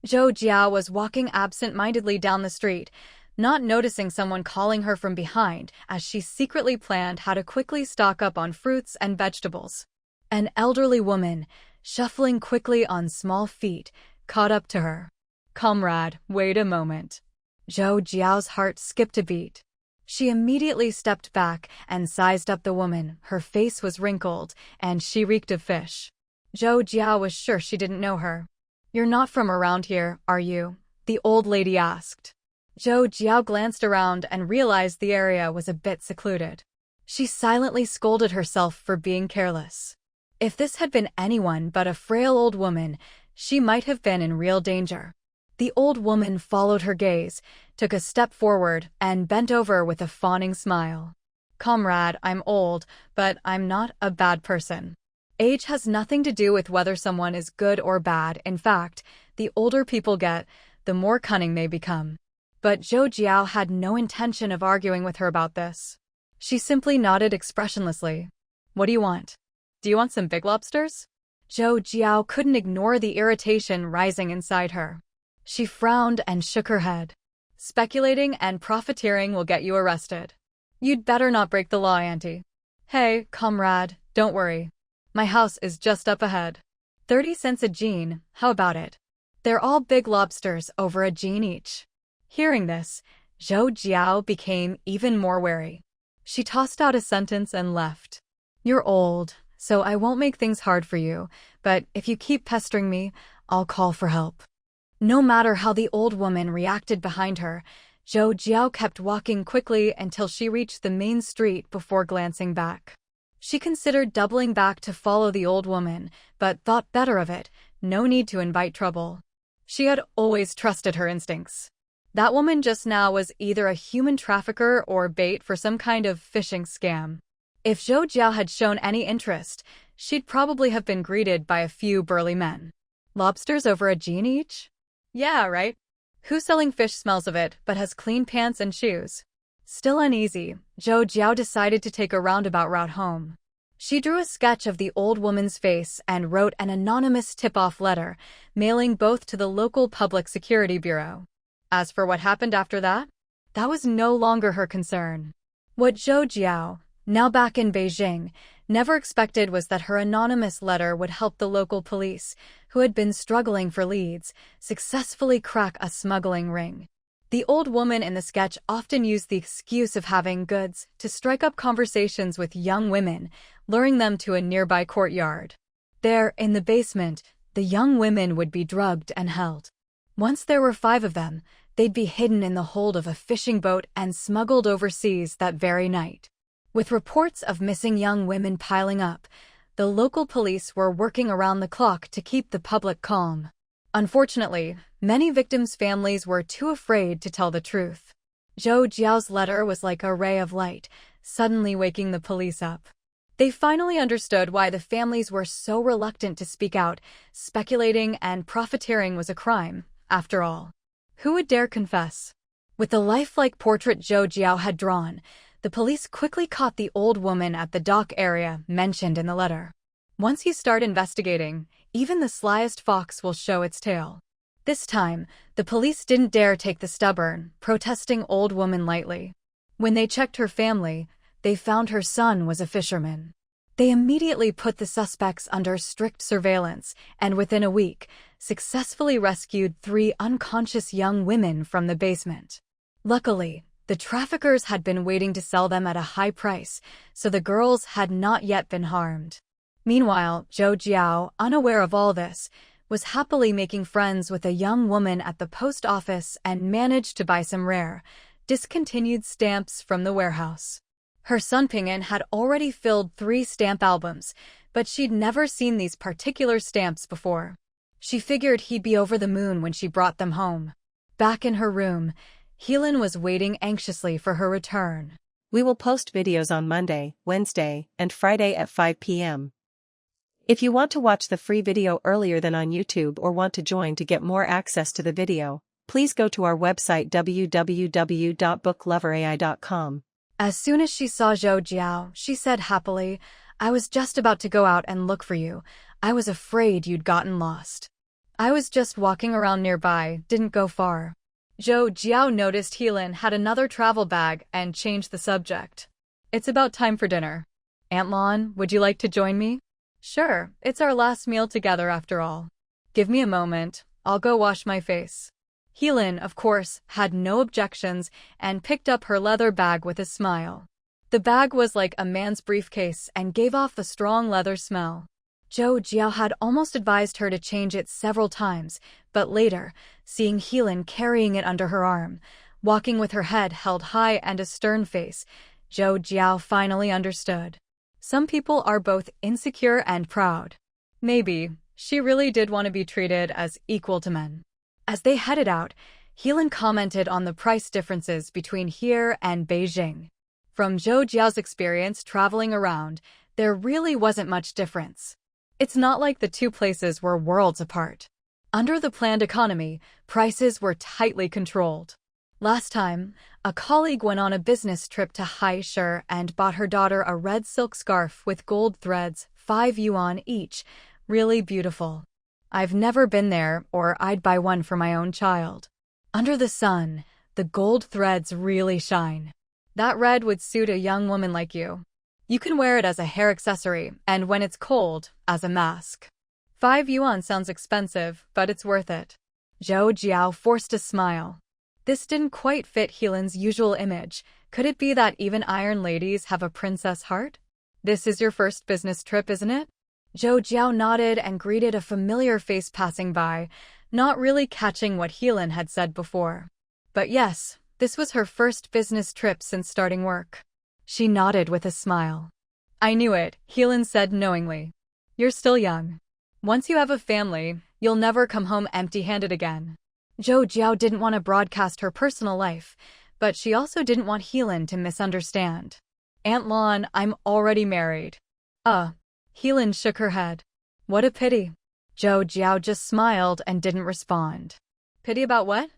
Zhou Jiao was walking absent-mindedly down the street, not noticing someone calling her from behind as she secretly planned how to quickly stock up on fruits and vegetables. An elderly woman, shuffling quickly on small feet, caught up to her. Comrade, wait a moment. Zhou Jiao's heart skipped a beat. She immediately stepped back and sized up the woman. Her face was wrinkled, and she reeked of fish. Zhou Jiao was sure she didn't know her. You're not from around here, are you? The old lady asked. Zhou Jiao glanced around and realized the area was a bit secluded. She silently scolded herself for being careless. If this had been anyone but a frail old woman, she might have been in real danger. The old woman followed her gaze, took a step forward, and bent over with a fawning smile. Comrade, I'm old, but I'm not a bad person. Age has nothing to do with whether someone is good or bad. In fact, the older people get, the more cunning they become. But Zhou Jiao had no intention of arguing with her about this. She simply nodded expressionlessly. What do you want? Do you want some big lobsters? Zhou Jiao couldn't ignore the irritation rising inside her. She frowned and shook her head. Speculating and profiteering will get you arrested. You'd better not break the law, Auntie. Hey, comrade, don't worry. My house is just up ahead. 30 cents a jean, how about it? They're all big lobsters over a jean each. Hearing this, Zhou Jiao became even more wary. She tossed out a sentence and left. You're old, so I won't make things hard for you, but if you keep pestering me, I'll call for help. No matter how the old woman reacted behind her, Zhou Jiao kept walking quickly until she reached the main street before glancing back. She considered doubling back to follow the old woman, but thought better of it. No need to invite trouble. She had always trusted her instincts. That woman just now was either a human trafficker or bait for some kind of phishing scam. If Zhou Jiao had shown any interest, she'd probably have been greeted by a few burly men. Lobsters over a jean each? Yeah, right? Who's selling fish smells of it, but has clean pants and shoes? Still uneasy, Zhou Jiao decided to take a roundabout route home. She drew a sketch of the old woman's face and wrote an anonymous tip-off letter, mailing both to the local public security bureau. As for what happened after that, that was no longer her concern. What Zhou Jiao, now back in Beijing, never expected was that her anonymous letter would help the local police, who had been struggling for leads, successfully crack a smuggling ring. The old woman in the sketch often used the excuse of having goods to strike up conversations with young women, luring them to a nearby courtyard. There, in the basement, the young women would be drugged and held. Once there were 5 of them, they'd be hidden in the hold of a fishing boat and smuggled overseas that very night. With reports of missing young women piling up, the local police were working around the clock to keep the public calm. Unfortunately, many victims' families were too afraid to tell the truth. Zhou Jiao's letter was like a ray of light, suddenly waking the police up. They finally understood why the families were so reluctant to speak out. Speculating and profiteering was a crime, after all. Who would dare confess? With the lifelike portrait Zhou Jiao had drawn, the police quickly caught the old woman at the dock area mentioned in the letter. Once you start investigating, even the slyest fox will show its tail. This time, the police didn't dare take the stubborn, protesting old woman lightly. When they checked her family, they found her son was a fisherman. They immediately put the suspects under strict surveillance and within a week, successfully rescued 3 unconscious young women from the basement. Luckily, the traffickers had been waiting to sell them at a high price, so the girls had not yet been harmed. Meanwhile, Zhou Jiao, unaware of all this, was happily making friends with a young woman at the post office and managed to buy some rare, discontinued stamps from the warehouse. Her son Ping'an had already filled 3 stamp albums, but she'd never seen these particular stamps before. She figured he'd be over the moon when she brought them home. Back in her room, Heelin was waiting anxiously for her return. We will post videos on Monday, Wednesday, and Friday at 5 p.m. If you want to watch the free video earlier than on YouTube or want to join to get more access to the video, please go to our website www.bookloverai.com. As soon as she saw Zhou Jiao, she said happily, "I was just about to go out and look for you. I was afraid you'd gotten lost. I was just walking around nearby, didn't go far." Zhou Jiao noticed Heelin had another travel bag and changed the subject. "It's about time for dinner. Aunt Lon, would you like to join me?" "Sure, it's our last meal together after all. Give me a moment, I'll go wash my face." Heelin, of course, had no objections and picked up her leather bag with a smile. The bag was like a man's briefcase and gave off the strong leather smell. Zhou Jiao had almost advised her to change it several times, but later, seeing Heelin carrying it under her arm, walking with her head held high and a stern face, Zhou Jiao finally understood. Some people are both insecure and proud. Maybe she really did want to be treated as equal to men. As they headed out, Heelin commented on the price differences between here and Beijing. From Zhou Jiao's experience traveling around, there really wasn't much difference. It's not like the 2 places were worlds apart. Under the planned economy, prices were tightly controlled. Last time, a colleague went on a business trip to Haishi and bought her daughter a red silk scarf with gold threads, 5 yuan each, really beautiful. I've never been there, or I'd buy one for my own child. Under the sun, the gold threads really shine. That red would suit a young woman like you. You can wear it as a hair accessory, and when it's cold, as a mask. 5 yuan sounds expensive, but it's worth it. Zhou Jiao forced a smile. This didn't quite fit Heelin's usual image. Could it be that even iron ladies have a princess heart? "This is your first business trip, isn't it?" Zhou Jiao nodded and greeted a familiar face passing by, not really catching what Heelin had said before. But yes, this was her first business trip since starting work. She nodded with a smile. "I knew it," Heelin said knowingly. "You're still young. Once you have a family, you'll never come home empty-handed again." Zhou Jiao didn't want to broadcast her personal life, but she also didn't want Heelin to misunderstand. "Aunt Lon, I'm already married." Heelin shook her head. "What a pity." Zhou Jiao just smiled and didn't respond. Pity about what?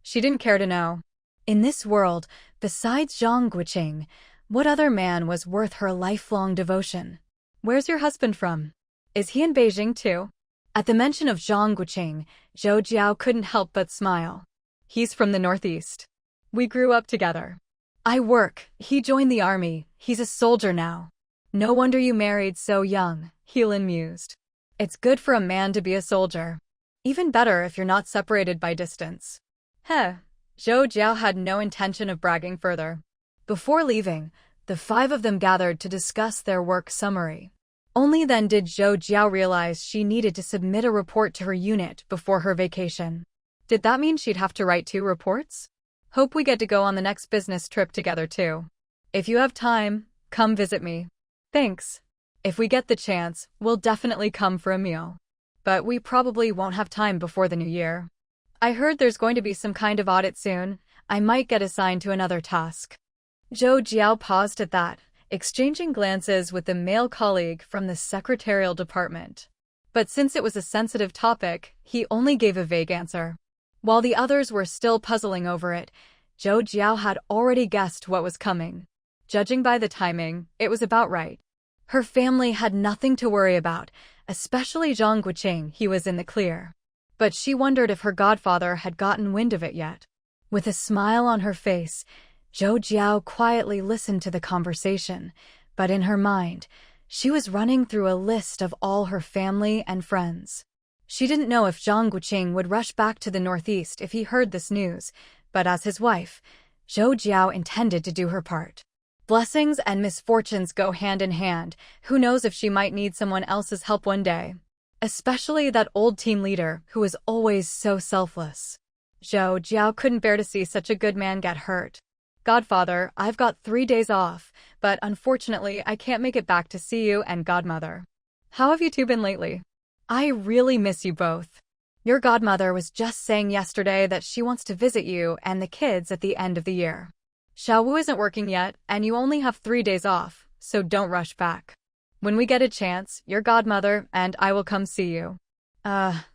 She didn't care to know. In this world, besides Zhang Guoqing, what other man was worth her lifelong devotion? "Where's your husband from? Is he in Beijing too?" At the mention of Zhang Guoqing, Zhou Jiao couldn't help but smile. "He's from the Northeast. We grew up together. He joined the army, he's a soldier now." "No wonder you married so young," Heelin mused. "It's good for a man to be a soldier. Even better if you're not separated by distance." Zhou Zhou Jiao had no intention of bragging further. Before leaving, the five of them gathered to discuss their work summary. Only then did Zhou Jiao realize she needed to submit a report to her unit before her vacation. Did that mean she'd have to write 2 reports? Hope we get to go on the next business trip together too. If you have time, come visit me. Thanks. If we get the chance, we'll definitely come for a meal. But we probably won't have time before the new year. I heard there's going to be some kind of audit soon. I might get assigned to another task. Zhou Jiao paused at that, exchanging glances with the male colleague from the secretarial department. But since it was a sensitive topic, he only gave a vague answer. While the others were still puzzling over it, Zhou Jiao had already guessed what was coming. Judging by the timing, it was about right. Her family had nothing to worry about, especially Zhang Guoqing. He was in the clear. But she wondered if her godfather had gotten wind of it yet. With a smile on her face, Zhou Jiao quietly listened to the conversation, but in her mind, she was running through a list of all her family and friends. She didn't know if Zhang Guoqing would rush back to the northeast if he heard this news, but as his wife, Zhou Jiao intended to do her part. Blessings and misfortunes go hand in hand. Who knows if she might need someone else's help one day. Especially that old team leader who was always so selfless. Zhou Jiao couldn't bear to see such a good man get hurt. Godfather, I've got 3 days off, but unfortunately I can't make it back to see you and Godmother. How have you two been lately? I really miss you both. Your godmother was just saying yesterday that she wants to visit you and the kids at the end of the year. Xiaowu isn't working yet, and you only have 3 days off, so don't rush back. When we get a chance, your godmother and I will come see you.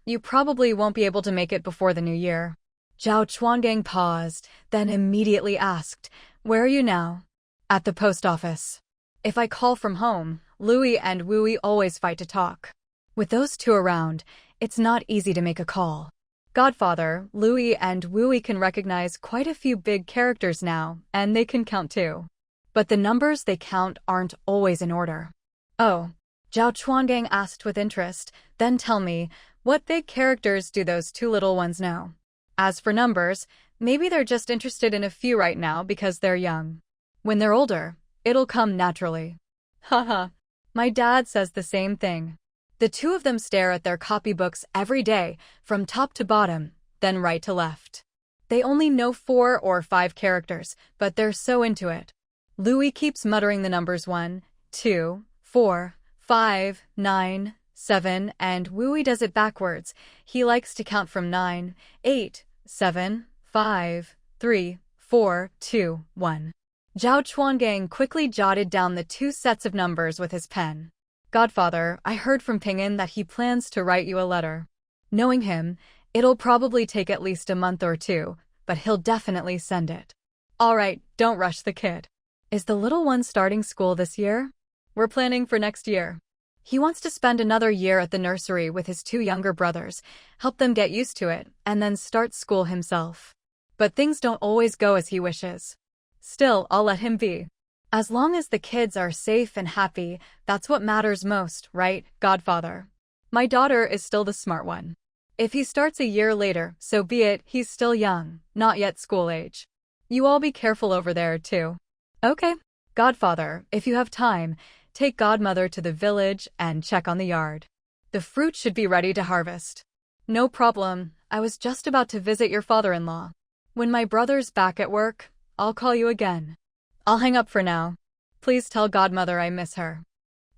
You probably won't be able to make it before the new year. Zhao Chuangang paused, then immediately asked, Where are you now? At the post office. If I call from home, Louis and Wui always fight to talk. With those two around, it's not easy to make a call. Godfather, Louis and Wui can recognize quite a few big characters now, and they can count too. But the numbers they count aren't always in order. Oh, Zhao Chuangang asked with interest, then tell me, what big characters do those 2 little ones know? As for numbers, maybe they're just interested in a few right now because they're young. When they're older, it'll come naturally. Haha, my dad says the same thing. The 2 of them stare at their copybooks every day, from top to bottom, then right to left. They only know 4 or 5 characters, but they're so into it. Louis keeps muttering the numbers 1, 2, 4, 5, 9, 7, and Wui does it backwards. He likes to count from 9, 8, 7, 5, 3, 4, 2, 1. Zhao Chuangang quickly jotted down the 2 sets of numbers with his pen. Godfather, I heard from Ping'an that he plans to write you a letter. Knowing him, it'll probably take at least a month or 2, but he'll definitely send it. All right, don't rush the kid. Is the little one starting school this year? We're planning for next year. He wants to spend another year at the nursery with his 2 younger brothers, help them get used to it, and then start school himself. But things don't always go as he wishes. Still, I'll let him be. As long as the kids are safe and happy, that's what matters most, right, Godfather? My daughter is still the smart one. If he starts a year later, so be it. He's still young, not yet school age. You all be careful over there, too. Okay. Godfather, if you have time, take Godmother to the village and check on the yard. The fruit should be ready to harvest. No problem. I was just about to visit your father-in-law. When my brother's back at work, I'll call you again. I'll hang up for now. Please tell Godmother I miss her.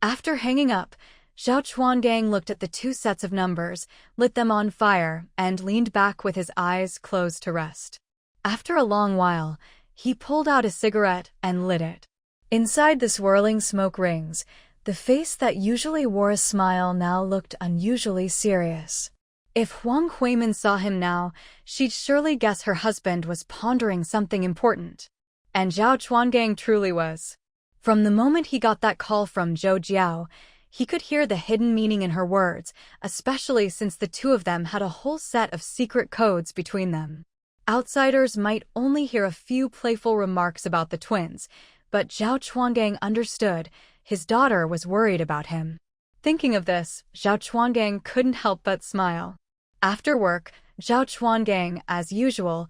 After hanging up, Zhao Chuangang looked at the 2 sets of numbers, lit them on fire, and leaned back with his eyes closed to rest. After a long while, he pulled out a cigarette and lit it. Inside the swirling smoke rings, the face that usually wore a smile now looked unusually serious. If Huang Huimin saw him now, she'd surely guess her husband was pondering something important. And Zhao Chuangang truly was. From the moment he got that call from Zhou Jiao, he could hear the hidden meaning in her words, especially since the 2 of them had a whole set of secret codes between them. Outsiders might only hear a few playful remarks about the twins, but Zhao Chuangang understood his daughter was worried about him. Thinking of this, Zhao Chuangang couldn't help but smile. After work, Zhao Chuangang, as usual,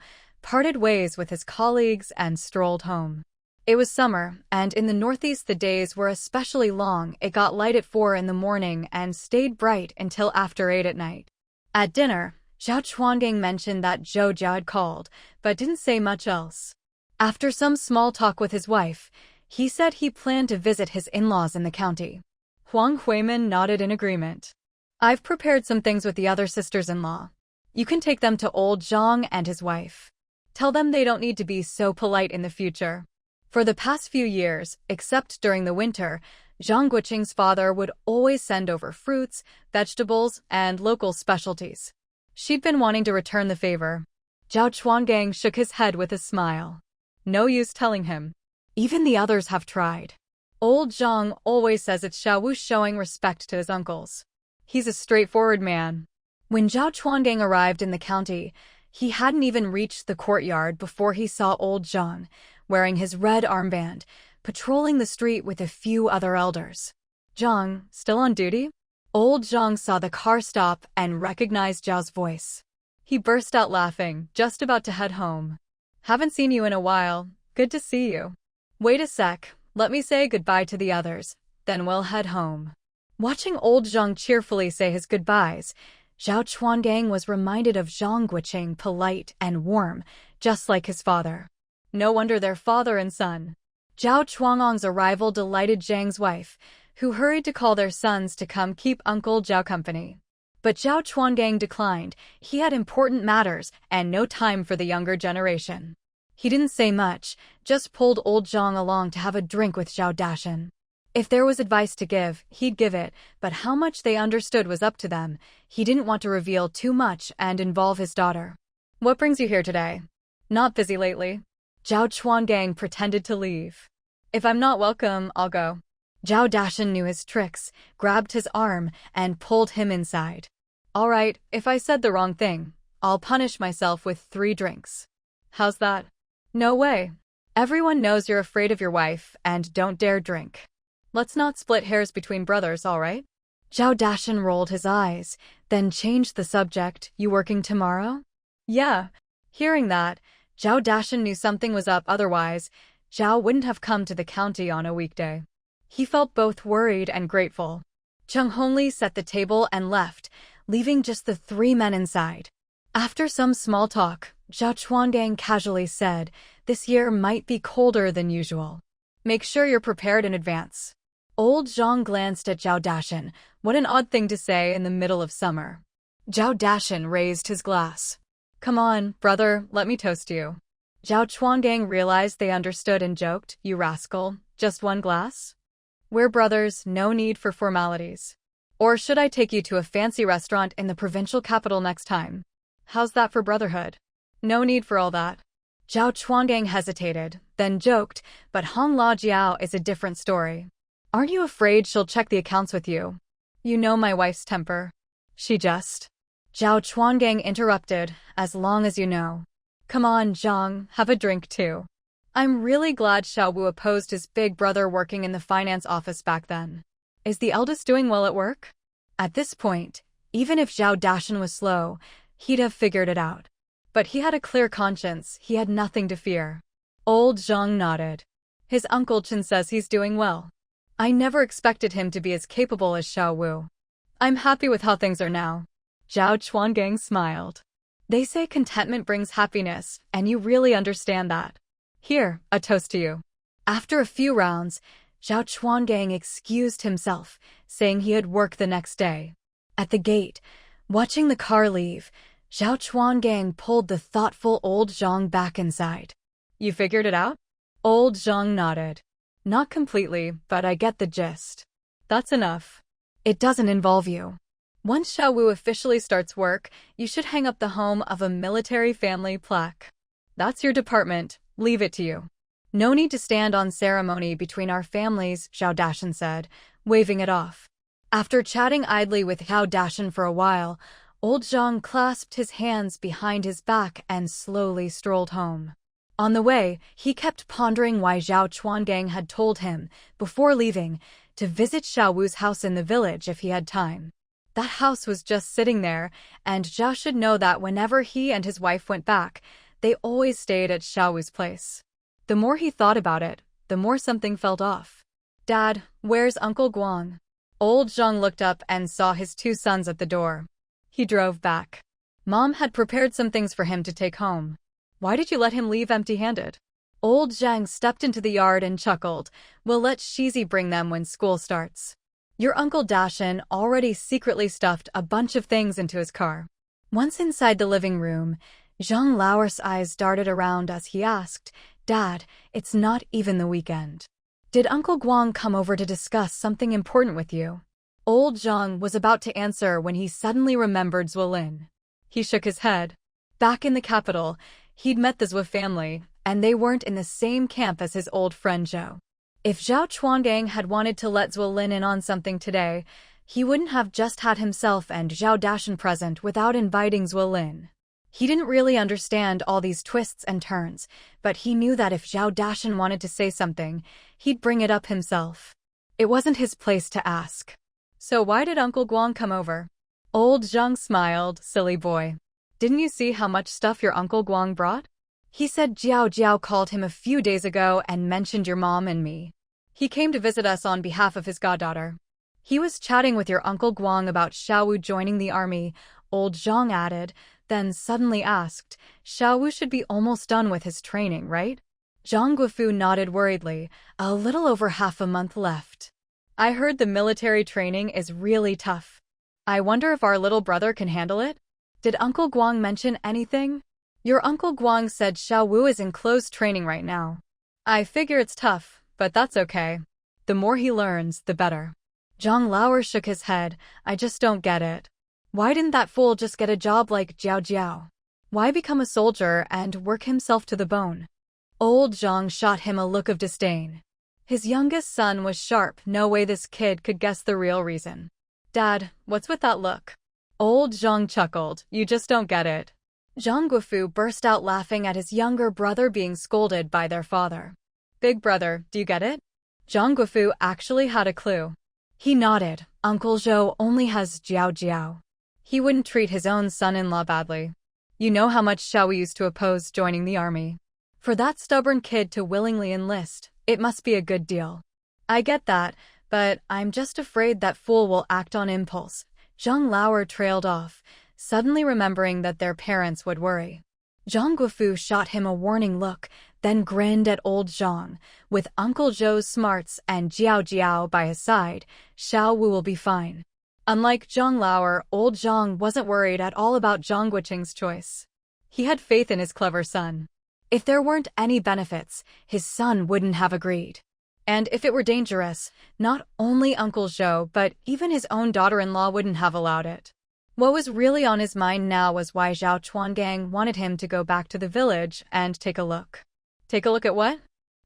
parted ways with his colleagues and strolled home. It was summer, and in the northeast the days were especially long. It got light at 4 in the morning and stayed bright until after 8 at night. At dinner, Zhao Chuangang mentioned that Zhou Jiao had called, but didn't say much else. After some small talk with his wife, he said he planned to visit his in-laws in the county. Huang Huimin nodded in agreement. I've prepared some things with the other sisters-in-law. You can take them to old Zhang and his wife. Tell them they don't need to be so polite in the future. For the past few years, except during the winter, Zhang Guoqing's father would always send over fruits, vegetables, and local specialties. She'd been wanting to return the favor. Zhao Chuangang shook his head with a smile. No use telling him. Even the others have tried. Old Zhang always says it's Xiao Wu showing respect to his uncles. He's a straightforward man. When Zhao Chuangang arrived in the county, he hadn't even reached the courtyard before he saw old Zhang, wearing his red armband, patrolling the street with a few other elders. Zhang, still on duty? Old Zhang saw the car stop and recognized Zhao's voice. He burst out laughing, just about to head home. Haven't seen you in a while. Good to see you. Wait a sec, let me say goodbye to the others, then we'll head home. Watching old Zhang cheerfully say his goodbyes, Zhao Chuangang was reminded of Zhang Guoqing, polite and warm, just like his father. No wonder they're father and son. Zhao Chuangang's arrival delighted Zhang's wife, who hurried to call their sons to come keep Uncle Zhao company. But Zhao Chuangang declined. He had important matters and no time for the younger generation. He didn't say much, just pulled old Zhang along to have a drink with Zhao Dashan. If there was advice to give, he'd give it, but how much they understood was up to them. He didn't want to reveal too much and involve his daughter. What brings you here today? Not busy lately. Zhao Chuangang pretended to leave. If I'm not welcome, I'll go. Zhao Dashan knew his tricks, grabbed his arm, and pulled him inside. All right, if I said the wrong thing, I'll punish myself with 3 drinks. How's that? No way. Everyone knows you're afraid of your wife and don't dare drink. Let's not split hairs between brothers, all right? Zhao Dashan rolled his eyes, then changed the subject. You working tomorrow? Yeah. Hearing that, Zhao Dashan knew something was up, otherwise, Zhao wouldn't have come to the county on a weekday. He felt both worried and grateful. Cheng Hongli set the table and left, leaving just the 3 men inside. After some small talk, Zhao Chuangang casually said, this year might be colder than usual. Make sure you're prepared in advance. Old Zhang glanced at Zhao Dashan. What an odd thing to say in the middle of summer. Zhao Dashan raised his glass. Come on, brother, let me toast you. Zhao Chuangang realized they understood and joked, you rascal, just 1 glass? We're brothers, no need for formalities. Or should I take you to a fancy restaurant in the provincial capital next time? How's that for brotherhood? No need for all that. Zhao Chuangang hesitated, then joked, but Hong La Jiao is a different story. Aren't you afraid she'll check the accounts with you? You know my wife's temper. She just... Zhao Chuangang interrupted, as long as you know. Come on, Zhang, have a drink too. I'm really glad Xiao Wu opposed his big brother working in the finance office back then. Is the eldest doing well at work? At this point, even if Zhao Dashan was slow, he'd have figured it out. But he had a clear conscience, he had nothing to fear. Old Zhang nodded. His uncle Chen says he's doing well. I never expected him to be as capable as Xiao Wu. I'm happy with how things are now. Zhao Chuangang smiled. They say contentment brings happiness, and you really understand that. Here, a toast to you. After a few rounds, Zhao Chuangang excused himself, saying he had work the next day. At the gate, watching the car leave, Zhao Chuangang pulled the thoughtful old Zhang back inside. You figured it out? Old Zhang nodded. Not completely, but I get the gist. That's enough. It doesn't involve you. Once Xiao Wu officially starts work, you should hang up the home of a military family plaque. That's your department, leave it to you. No need to stand on ceremony between our families, Zhao Dashan said, waving it off. After chatting idly with Zhao Dashan for a while, old Zhang clasped his hands behind his back and slowly strolled home. On the way, he kept pondering why Zhao Chuangang had told him, before leaving, to visit Xiao Wu's house in the village if he had time. That house was just sitting there, and Zhao should know that whenever he and his wife went back, they always stayed at Xiaowu's place. The more he thought about it, the more something felt off. "Dad, where's Uncle Guang?" Old Zhang looked up and saw his two sons at the door. He drove back. Mom had prepared some things for him to take home. "Why did you let him leave empty-handed?" Old Zhang stepped into the yard and chuckled. "We'll let Shizi bring them when school starts." Your Uncle Dashin already secretly stuffed a bunch of things into his car. Once inside the living room, Zhang Lauer's eyes darted around as he asked, "Dad, it's not even the weekend. Did Uncle Guang come over to discuss something important with you?" Old Zhang was about to answer when he suddenly remembered Zuolin. He shook his head. Back in the capital, he'd met the Zhou family, and they weren't in the same camp as his old friend Zhou. If Zhao Chuangang had wanted to let Zuolin in on something today, he wouldn't have just had himself and Zhao Dashin present without inviting Zuolin. He didn't really understand all these twists and turns, but he knew that if Zhao Dashin wanted to say something, he'd bring it up himself. It wasn't his place to ask. "So why did Uncle Guang come over?" Old Zhang smiled. "Silly boy. Didn't you see how much stuff your Uncle Guang brought? He said Zhou Jiao called him a few days ago and mentioned your mom and me. He came to visit us on behalf of his goddaughter. He was chatting with your Uncle Guang about Xiaowu joining the army," Old Zhang added, then suddenly asked, "Xiaowu should be almost done with his training, right?" Zhang Guofu nodded worriedly. "A little over half a month left. I heard the military training is really tough. I wonder if our little brother can handle it? Did Uncle Guang mention anything?" "Your Uncle Guang said Xiaowu is in close training right now. I figure it's tough, but that's okay. The more he learns, the better." Zhang Lauer shook his head. "I just don't get it. Why didn't that fool just get a job like Zhou Jiao? Why become a soldier and work himself to the bone?" Old Zhang shot him a look of disdain. His youngest son was sharp. No way this kid could guess the real reason. "Dad, what's with that look?" Old Zhang chuckled. "You just don't get it." Zhang Guofu burst out laughing at his younger brother being scolded by their father. "Big brother, do you get it?" Zhang Guofu actually had a clue. He nodded. "Uncle Zhou only has Zhao Jiao. He wouldn't treat his own son-in-law badly. You know how much Xiaowu used to oppose joining the army. For that stubborn kid to willingly enlist, it must be a good deal." "I get that, but I'm just afraid that fool will act on impulse." Zhang Lauer trailed off, suddenly remembering that their parents would worry. Zhang Guofu shot him a warning look, then grinned at old Zhang. With Uncle Zhou's smarts and Jiao Jiao by his side, Xiaowu will be fine. Unlike Zhang Lauer, old Zhang wasn't worried at all about Zhang Guoqing's choice. He had faith in his clever son. If there weren't any benefits, his son wouldn't have agreed. And if it were dangerous, not only Uncle Zhou but even his own daughter-in-law wouldn't have allowed it. What was really on his mind now was why Zhao Chuangang wanted him to go back to the village and take a look. Take a look at what?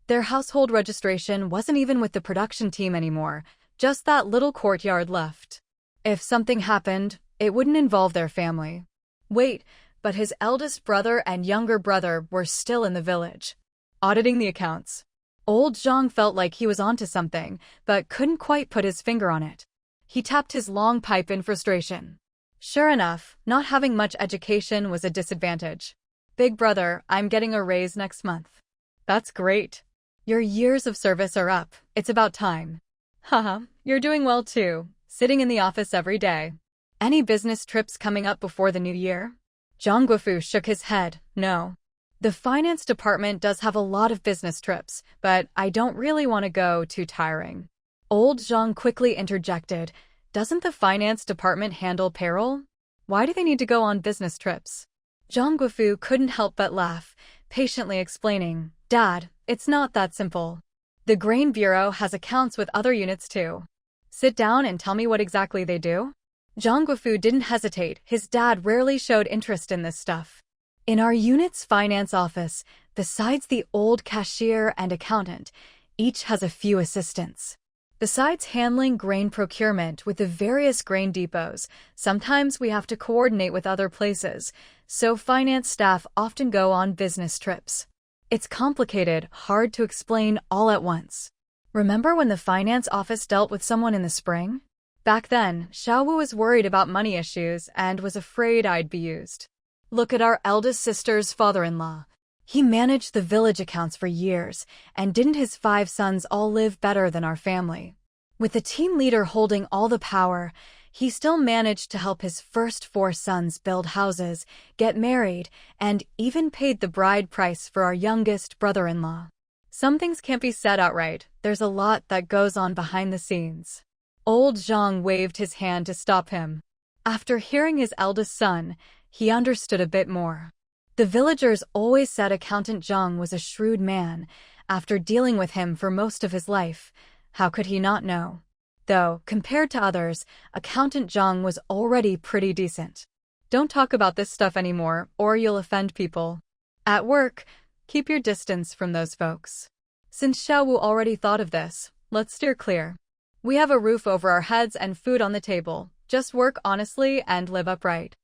Their household registration wasn't even with the production team anymore, just that little courtyard left. If something happened, it wouldn't involve their family. Wait, but his eldest brother and younger brother were still in the village, auditing the accounts. Old Zhang felt like he was onto something, but couldn't quite put his finger on it. He tapped his long pipe in frustration. Sure enough, not having much education was a disadvantage. "Big brother, I'm getting a raise next month." "That's great. Your years of service are up. It's about time." "Haha, you're doing well too, sitting in the office every day. Any business trips coming up before the new year?" Zhang Guofu shook his head. "No. The finance department does have a lot of business trips, but I don't really want to go. Too tiring." Old Zhang quickly interjected. "Doesn't the finance department handle payroll? Why do they need to go on business trips?" Zhang Guofu couldn't help but laugh, patiently explaining, "Dad, it's not that simple. The Grain Bureau has accounts with other units too. Sit down and tell me what exactly they do." Zhang Guofu didn't hesitate. His dad rarely showed interest in this stuff. "In our unit's finance office, besides the old cashier and accountant, each has a few assistants. Besides handling grain procurement with the various grain depots, sometimes we have to coordinate with other places, so finance staff often go on business trips. It's complicated, hard to explain all at once. Remember when the finance office dealt with someone in the spring? Back then, Xiaowu was worried about money issues and was afraid I'd be used. Look at our eldest sister's father-in-law. He managed the village accounts for years, and didn't his 5 sons all live better than our family? With the team leader holding all the power, he still managed to help his first 4 sons build houses, get married, and even paid the bride price for our youngest brother-in-law. Some things can't be said outright. There's a lot that goes on behind the scenes. Old Zhang waved his hand to stop him. After hearing his eldest son, he understood a bit more. The villagers always said Accountant Zhang was a shrewd man. After dealing with him for most of his life, how could he not know? Though, compared to others, Accountant Zhang was already pretty decent. Don't talk about this stuff anymore, or you'll offend people. At work, keep your distance from those folks. Since Xiao Wu already thought of this, let's steer clear. We have a roof over our heads and food on the table. Just work honestly and live upright.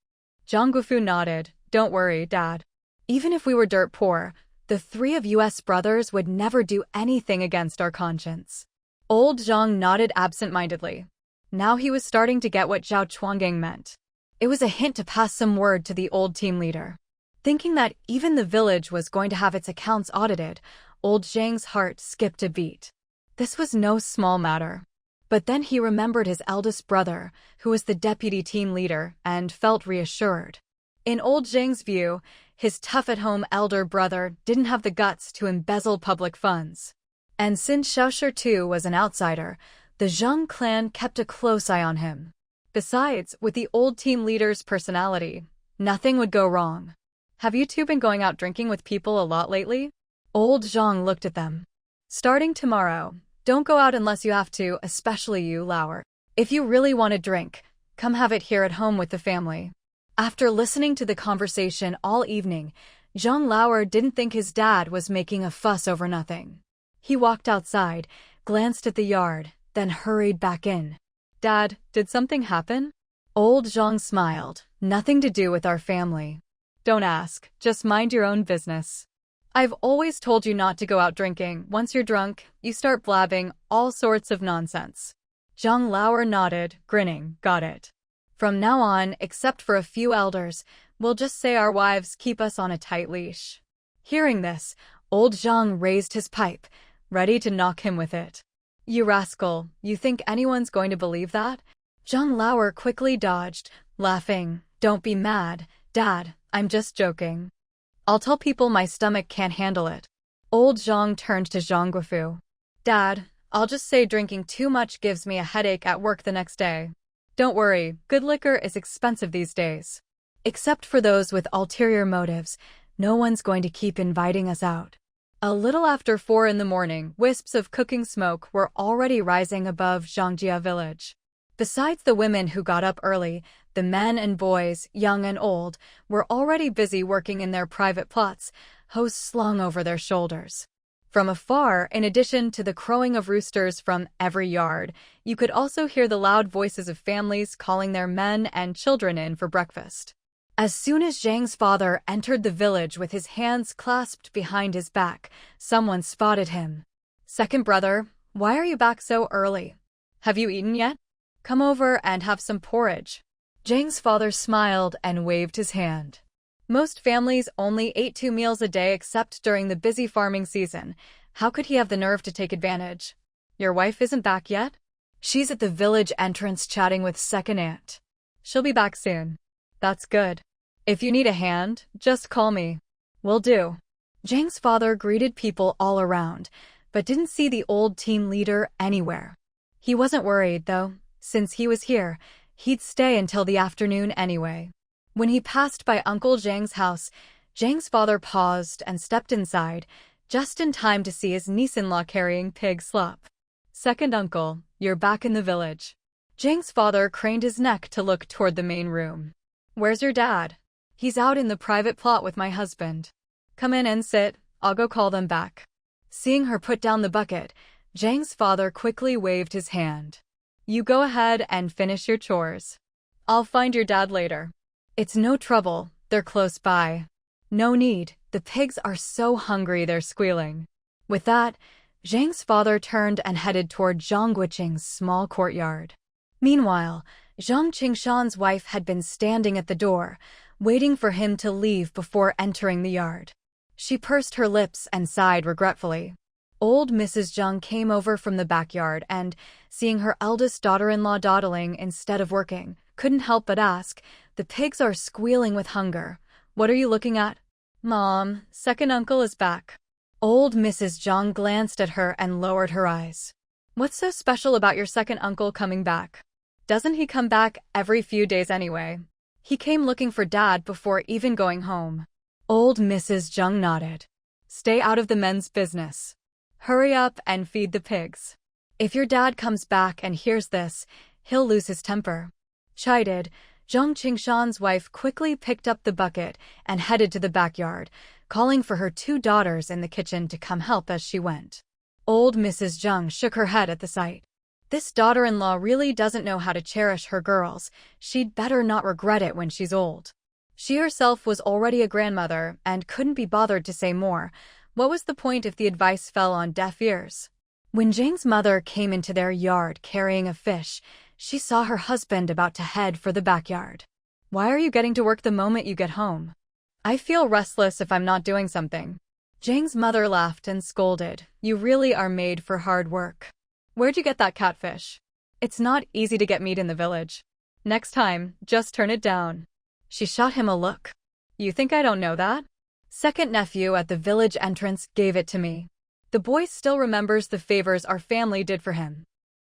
Zhang Guoqing nodded. Don't worry, Dad. Even if we were dirt poor, the 3 of us brothers would never do anything against our conscience. Old Zhang nodded absent-mindedly. Now he was starting to get what Zhao Chuangang meant. It was a hint to pass some word to the old team leader. Thinking that even the village was going to have its accounts audited, old Zhang's heart skipped a beat. This was no small matter. But then he remembered his eldest brother, who was the deputy team leader, and felt reassured. In old Zhang's view, his tough-at-home elder brother didn't have the guts to embezzle public funds. And since Xiaoshi too was an outsider, the Zhang clan kept a close eye on him. Besides, with the old team leader's personality, nothing would go wrong. Have you two been going out drinking with people a lot lately? Old Zhang looked at them. Starting tomorrow, don't go out unless you have to, especially you, Lauer. If you really want a drink, come have it here at home with the family. After listening to the conversation all evening, Zhang Lauer didn't think his dad was making a fuss over nothing. He walked outside, glanced at the yard, then hurried back in. Dad, did something happen? Old Zhang smiled. Nothing to do with our family. Don't ask, just mind your own business. I've always told you not to go out drinking. Once you're drunk, you start blabbing all sorts of nonsense. Zhang Lauer nodded, grinning. Got it. From now on, except for a few elders, we'll just say our wives keep us on a tight leash. Hearing this, old Zhang raised his pipe, ready to knock him with it. You rascal, you think anyone's going to believe that? Zhang Lauer quickly dodged, laughing. Don't be mad, Dad, I'm just joking. I'll tell people my stomach can't handle it. Old Zhang turned to Zhang Guoqing. Dad, I'll just say drinking too much gives me a headache at work the next day. Don't worry, good liquor is expensive these days. Except for those with ulterior motives, no one's going to keep inviting us out. A little after 4 in the morning, wisps of cooking smoke were already rising above Zhangjia village. Besides the women who got up early, the men and boys, young and old, were already busy working in their private plots, hose slung over their shoulders. From afar, in addition to the crowing of roosters from every yard, you could also hear the loud voices of families calling their men and children in for breakfast. As soon as Zhang's father entered the village with his hands clasped behind his back, someone spotted him. Second brother, why are you back so early? Have you eaten yet? Come over and have some porridge. Zhang's father smiled and waved his hand. Most families only ate 2 meals a day except during the busy farming season. How could he have the nerve to take advantage? Your wife isn't back yet? She's at the village entrance chatting with second aunt. She'll be back soon. That's good. If you need a hand, just call me. Will do. Zhang's father greeted people all around, but didn't see the old team leader anywhere. He wasn't worried, though. Since he was here, he'd stay until the afternoon anyway. When he passed by Uncle Zhang's house, Zhang's father paused and stepped inside, just in time to see his niece-in-law carrying pig slop. Second uncle, you're back in the village. Zhang's father craned his neck to look toward the main room. Where's your dad? He's out in the private plot with my husband. Come in and sit, I'll go call them back. Seeing her put down the bucket, Zhang's father quickly waved his hand. You go ahead and finish your chores. I'll find your dad later. It's no trouble, they're close by. No need, the pigs are so hungry they're squealing. With that, Zhang's father turned and headed toward Zhang Guoqing's small courtyard. Meanwhile, Zhang Qingshan's wife had been standing at the door, waiting for him to leave before entering the yard. She pursed her lips and sighed regretfully. Old Mrs. Zhang came over from the backyard and, seeing her eldest daughter-in-law dawdling instead of working, couldn't help but ask, "The pigs are squealing with hunger. What are you looking at?" "Mom, second uncle is back." Old Mrs. Zhang glanced at her and lowered her eyes. "What's so special about your second uncle coming back? Doesn't he come back every few days anyway? He came looking for Dad before even going home." Old Mrs. Zhang nodded. "Stay out of the men's business. Hurry up and feed the pigs. If your dad comes back and hears this, he'll lose his temper." Chided, Zhang Qingshan's wife quickly picked up the bucket and headed to the backyard, calling for her two daughters in the kitchen to come help as she went. Old Mrs. Zhang shook her head at the sight. This daughter-in-law really doesn't know how to cherish her girls. She'd better not regret it when she's old. She herself was already a grandmother and couldn't be bothered to say more. What was the point if the advice fell on deaf ears? When Zhang's mother came into their yard carrying a fish, she saw her husband about to head for the backyard. "Why are you getting to work the moment you get home?" "I feel restless if I'm not doing something." Zhang's mother laughed and scolded. "You really are made for hard work. Where'd you get that catfish? It's not easy to get meat in the village. Next time, just turn it down." She shot him a look. "You think I don't know that? Second nephew at the village entrance gave it to me." The boy still remembers the favors our family did for him.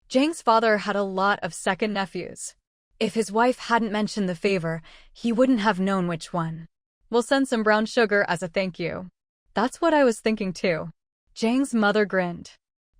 Zhang's father had a lot of second nephews. If his wife hadn't mentioned the favor, he wouldn't have known which one. "We'll send some brown sugar as a thank you." "That's what I was thinking too." Zhang's mother grinned.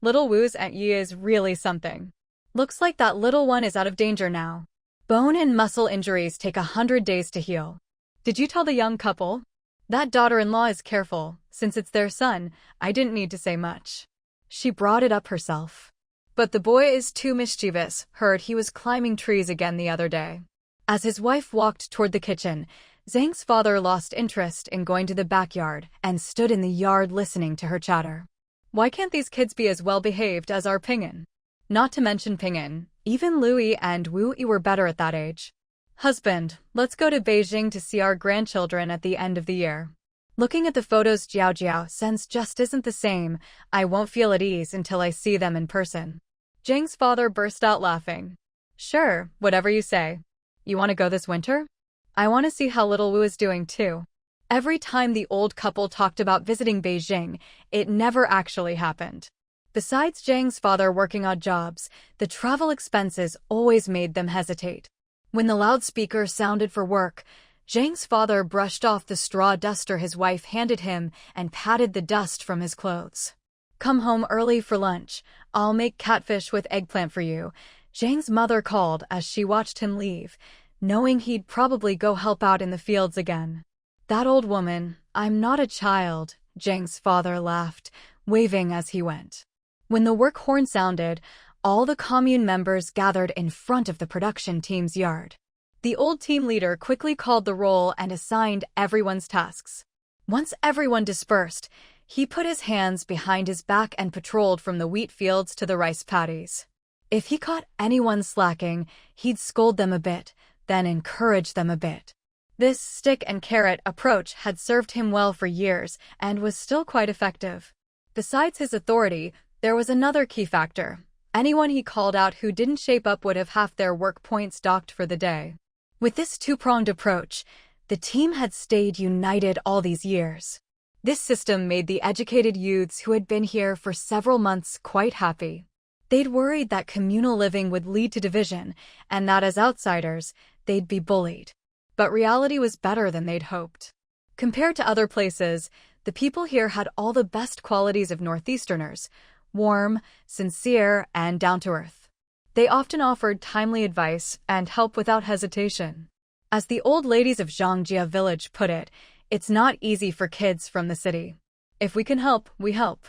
"Little Wu's Aunt Yi is really something. Looks like that little one is out of danger now. Bone and muscle injuries take 100 days to heal. Did you tell the young couple? That daughter-in-law is careful. Since it's their son, I didn't need to say much." She brought it up herself. "But the boy is too mischievous. Heard he was climbing trees again the other day." As his wife walked toward the kitchen, Zhang's father lost interest in going to the backyard and stood in the yard listening to her chatter. "Why can't these kids be as well-behaved as our Ping'an? Not to mention Ping'an, even Louis and Wu Yi were better at that age. Husband, let's go to Beijing to see our grandchildren at the end of the year. Looking at the photos Zhao Jiao sends just isn't the same. I won't feel at ease until I see them in person." Zhang's father burst out laughing. "Sure, whatever you say. You want to go this winter? I want to see how little Wu is doing too." Every time the old couple talked about visiting Beijing, it never actually happened. Besides Zhang's father working odd jobs, the travel expenses always made them hesitate. When the loudspeaker sounded for work, Zhang's father brushed off the straw duster his wife handed him and patted the dust from his clothes. "Come home early for lunch. I'll make catfish with eggplant for you," Zhang's mother called as she watched him leave, knowing he'd probably go help out in the fields again. "That old woman, I'm not a child," Zhang's father laughed, waving as he went. When the work horn sounded, all the commune members gathered in front of the production team's yard. The old team leader quickly called the roll and assigned everyone's tasks. Once everyone dispersed, he put his hands behind his back and patrolled from the wheat fields to the rice paddies. If he caught anyone slacking, he'd scold them a bit, then encourage them a bit. This stick-and-carrot approach had served him well for years and was still quite effective. Besides his authority, there was another key factor. Anyone he called out who didn't shape up would have half their work points docked for the day. With this two-pronged approach, the team had stayed united all these years. This system made the educated youths who had been here for several months quite happy. They'd worried that communal living would lead to division, and that as outsiders, they'd be bullied. But reality was better than they'd hoped. Compared to other places, the people here had all the best qualities of Northeasterners: warm, sincere, and down-to-earth. They often offered timely advice and help without hesitation. As the old ladies of Zhang Guoqing village put it, it's not easy for kids from the city. If we can help, we help.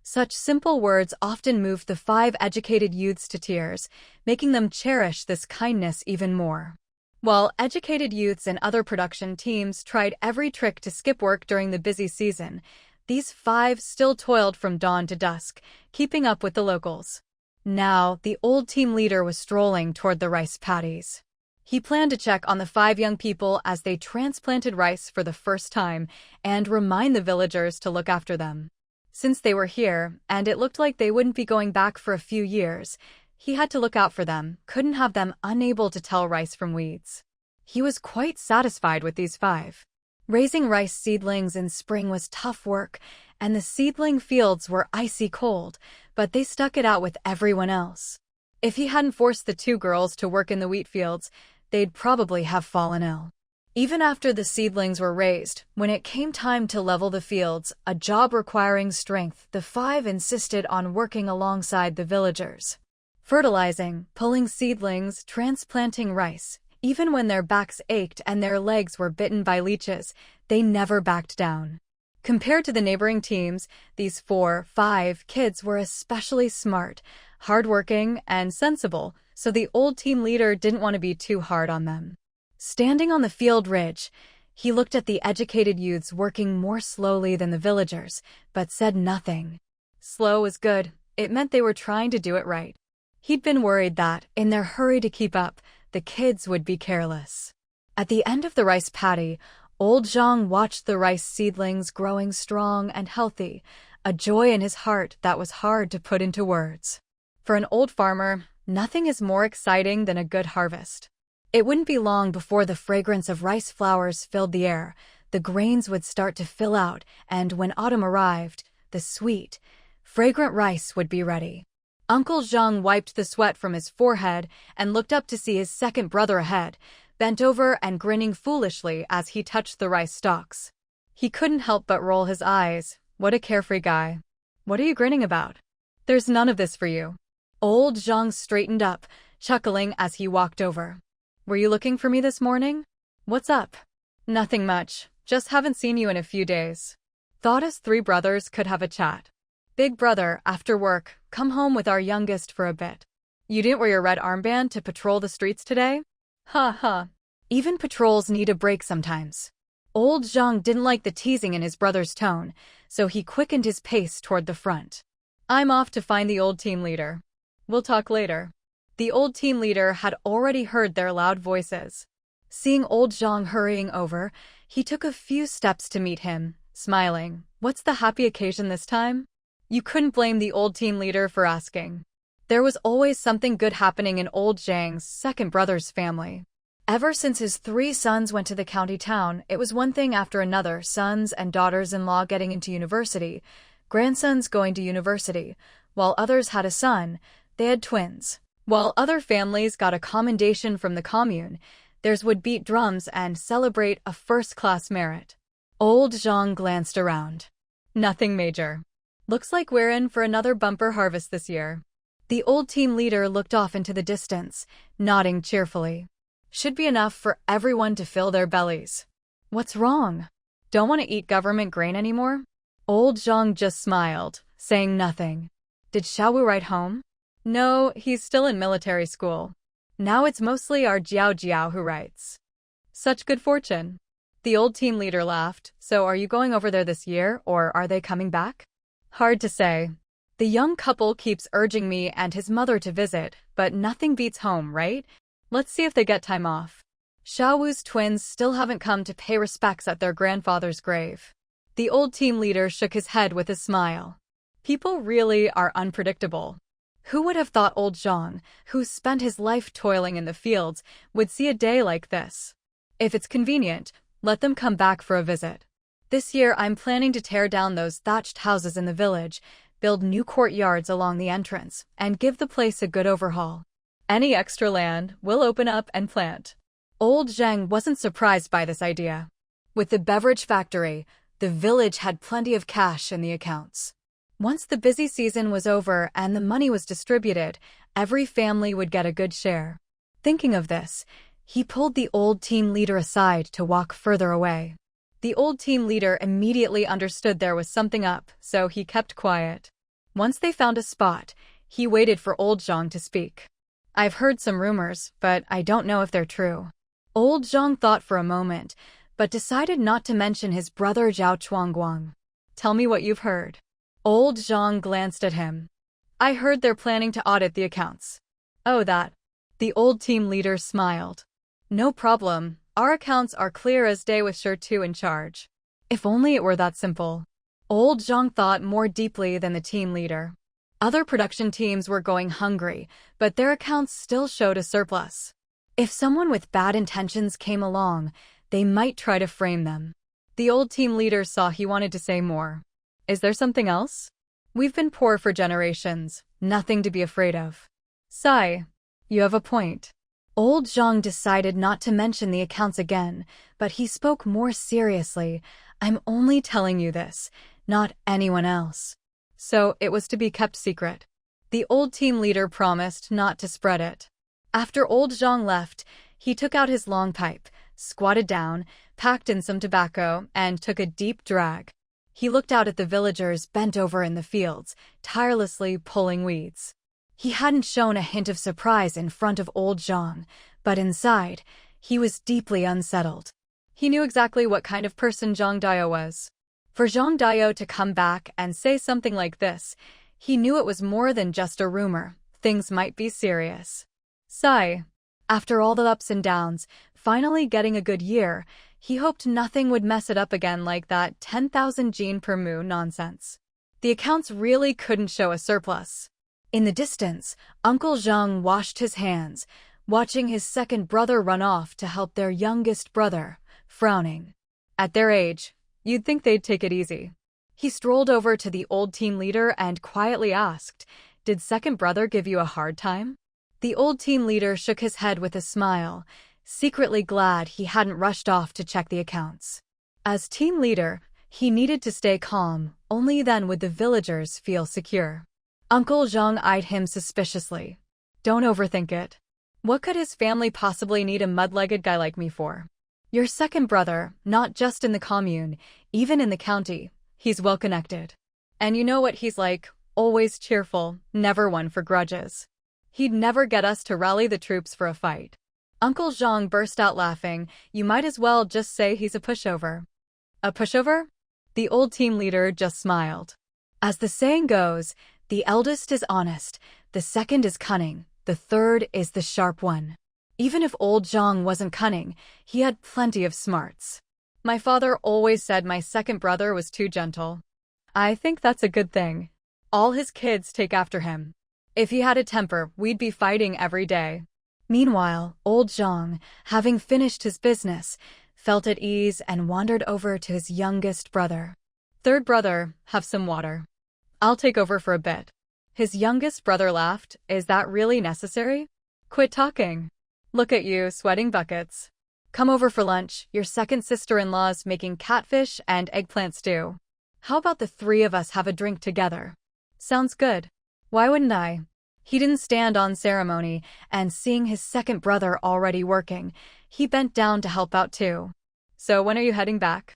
Such simple words often moved the 5 educated youths to tears, making them cherish this kindness even more. While educated youths and other production teams tried every trick to skip work during the busy season, these 5 still toiled from dawn to dusk, keeping up with the locals. Now, the old team leader was strolling toward the rice paddies. He planned to check on the 5 young people as they transplanted rice for the first time and remind the villagers to look after them. Since they were here, and it looked like they wouldn't be going back for a few years, he had to look out for them, couldn't have them unable to tell rice from weeds. He was quite satisfied with these 5. Raising rice seedlings in spring was tough work, and the seedling fields were icy cold, but they stuck it out with everyone else. If he hadn't forced the 2 girls to work in the wheat fields, they'd probably have fallen ill. Even after the seedlings were raised, when it came time to level the fields, a job requiring strength, the 5 insisted on working alongside the villagers. Fertilizing, pulling seedlings, transplanting rice. Even when their backs ached and their legs were bitten by leeches, they never backed down. Compared to the neighboring teams, these 4-5 kids were especially smart, hardworking, and sensible, so the old team leader didn't want to be too hard on them. Standing on the field ridge, he looked at the educated youths working more slowly than the villagers, but said nothing. Slow was good. It meant they were trying to do it right. He'd been worried that, in their hurry to keep up, the kids would be careless. At the end of the rice paddy, old Zhang watched the rice seedlings growing strong and healthy, a joy in his heart that was hard to put into words. For an old farmer, nothing is more exciting than a good harvest. It wouldn't be long before the fragrance of rice flowers filled the air, the grains would start to fill out, and when autumn arrived, the sweet, fragrant rice would be ready. Uncle Zhang wiped the sweat from his forehead and looked up to see his second brother ahead, bent over and grinning foolishly as he touched the rice stalks. He couldn't help but roll his eyes. What a carefree guy. What are you grinning about? There's none of this for you. Old Zhang straightened up, chuckling as he walked over. Were you looking for me this morning? What's up? Nothing much. Just haven't seen you in a few days. Thought us 3 brothers could have a chat. Big brother, after work, come home with our youngest for a bit. You didn't wear your red armband to patrol the streets today? Ha ha. Even patrols need a break sometimes. Old Zhang didn't like the teasing in his brother's tone, so he quickened his pace toward the front. I'm off to find the old team leader. We'll talk later. The old team leader had already heard their loud voices. Seeing old Zhang hurrying over, he took a few steps to meet him, smiling. What's the happy occasion this time? You couldn't blame the old team leader for asking. There was always something good happening in old Zhang's second brother's family. Ever since his 3 sons went to the county town, it was one thing after another, sons and daughters-in-law getting into university, grandsons going to university. While others had a son, they had twins. While other families got a commendation from the commune, theirs would beat drums and celebrate a first-class merit. Old Zhang glanced around. Nothing major. Looks like we're in for another bumper harvest this year. The old team leader looked off into the distance, nodding cheerfully. Should be enough for everyone to fill their bellies. What's wrong? Don't want to eat government grain anymore? Old Zhang just smiled, saying nothing. Did Xiaowu write home? No, he's still in military school. Now it's mostly our Zhou Jiao who writes. Such good fortune. The old team leader laughed. So are you going over there this year, or are they coming back? Hard to say. The young couple keeps urging me and his mother to visit, but nothing beats home, right? Let's see if they get time off. Xiaowu's twins still haven't come to pay respects at their grandfather's grave. The old team leader shook his head with a smile. People really are unpredictable. Who would have thought old Zhang, who spent his life toiling in the fields, would see a day like this? If it's convenient, let them come back for a visit. This year I'm planning to tear down those thatched houses in the village, build new courtyards along the entrance, and give the place a good overhaul. Any extra land we'll open up and plant. Old Zhang wasn't surprised by this idea. With the beverage factory, the village had plenty of cash in the accounts. Once the busy season was over and the money was distributed, every family would get a good share. Thinking of this, he pulled the old team leader aside to walk further away. The old team leader immediately understood there was something up, so he kept quiet. Once they found a spot, he waited for old Zhang to speak. I've heard some rumors, but I don't know if they're true. Old Zhang thought for a moment, but decided not to mention his brother Zhao Chuangguang. Tell me what you've heard. Old Zhang glanced at him. I heard they're planning to audit the accounts. Oh, that. The old team leader smiled. No problem. Our accounts are clear as day with Sure 2 in charge. If only it were that simple. Old Zhang thought more deeply than the team leader. Other production teams were going hungry, but their accounts still showed a surplus. If someone with bad intentions came along, they might try to frame them. The old team leader saw he wanted to say more. Is there something else? We've been poor for generations, nothing to be afraid of. Sigh. You have a point. Old Zhang decided not to mention the accounts again, but he spoke more seriously. I'm only telling you this, not anyone else. So it was to be kept secret. The old team leader promised not to spread it. After old Zhang left, he took out his long pipe, squatted down, packed in some tobacco, and took a deep drag. He looked out at the villagers bent over in the fields, tirelessly pulling weeds. He hadn't shown a hint of surprise in front of old Zhang, but inside, he was deeply unsettled. He knew exactly what kind of person Zhang Guoqing was. For Zhang Guoqing to come back and say something like this, he knew it was more than just a rumor. Things might be serious. Sigh. After all the ups and downs, finally getting a good year, he hoped nothing would mess it up again like that 10,000 gene per moo nonsense. The accounts really couldn't show a surplus. In the distance, Uncle Zhang washed his hands, watching his second brother run off to help their youngest brother, frowning. At their age, you'd think they'd take it easy. He strolled over to the old team leader and quietly asked, "Did second brother give you a hard time?" The old team leader shook his head with a smile, secretly glad he hadn't rushed off to check the accounts. As team leader, he needed to stay calm, only then would the villagers feel secure. Uncle Zhang eyed him suspiciously. Don't overthink it. What could his family possibly need a mud-legged guy like me for? Your second brother, not just in the commune, even in the county, he's well-connected. And you know what he's like, always cheerful, never one for grudges. He'd never get us to rally the troops for a fight. Uncle Zhang burst out laughing. You might as well just say he's a pushover. A pushover? The old team leader just smiled. As the saying goes, the eldest is honest, the second is cunning, the third is the sharp one. Even if old Zhang wasn't cunning, he had plenty of smarts. My father always said my second brother was too gentle. I think that's a good thing. All his kids take after him. If he had a temper, we'd be fighting every day. Meanwhile, old Zhang, having finished his business, felt at ease and wandered over to his youngest brother. Third brother, have some water. I'll take over for a bit. His youngest brother laughed. Is that really necessary? Quit talking. Look at you, sweating buckets. Come over for lunch. Your second sister-in-law's making catfish and eggplant stew. How about the three of us have a drink together? Sounds good. Why wouldn't I? He didn't stand on ceremony, and seeing his second brother already working, he bent down to help out too. So when are you heading back?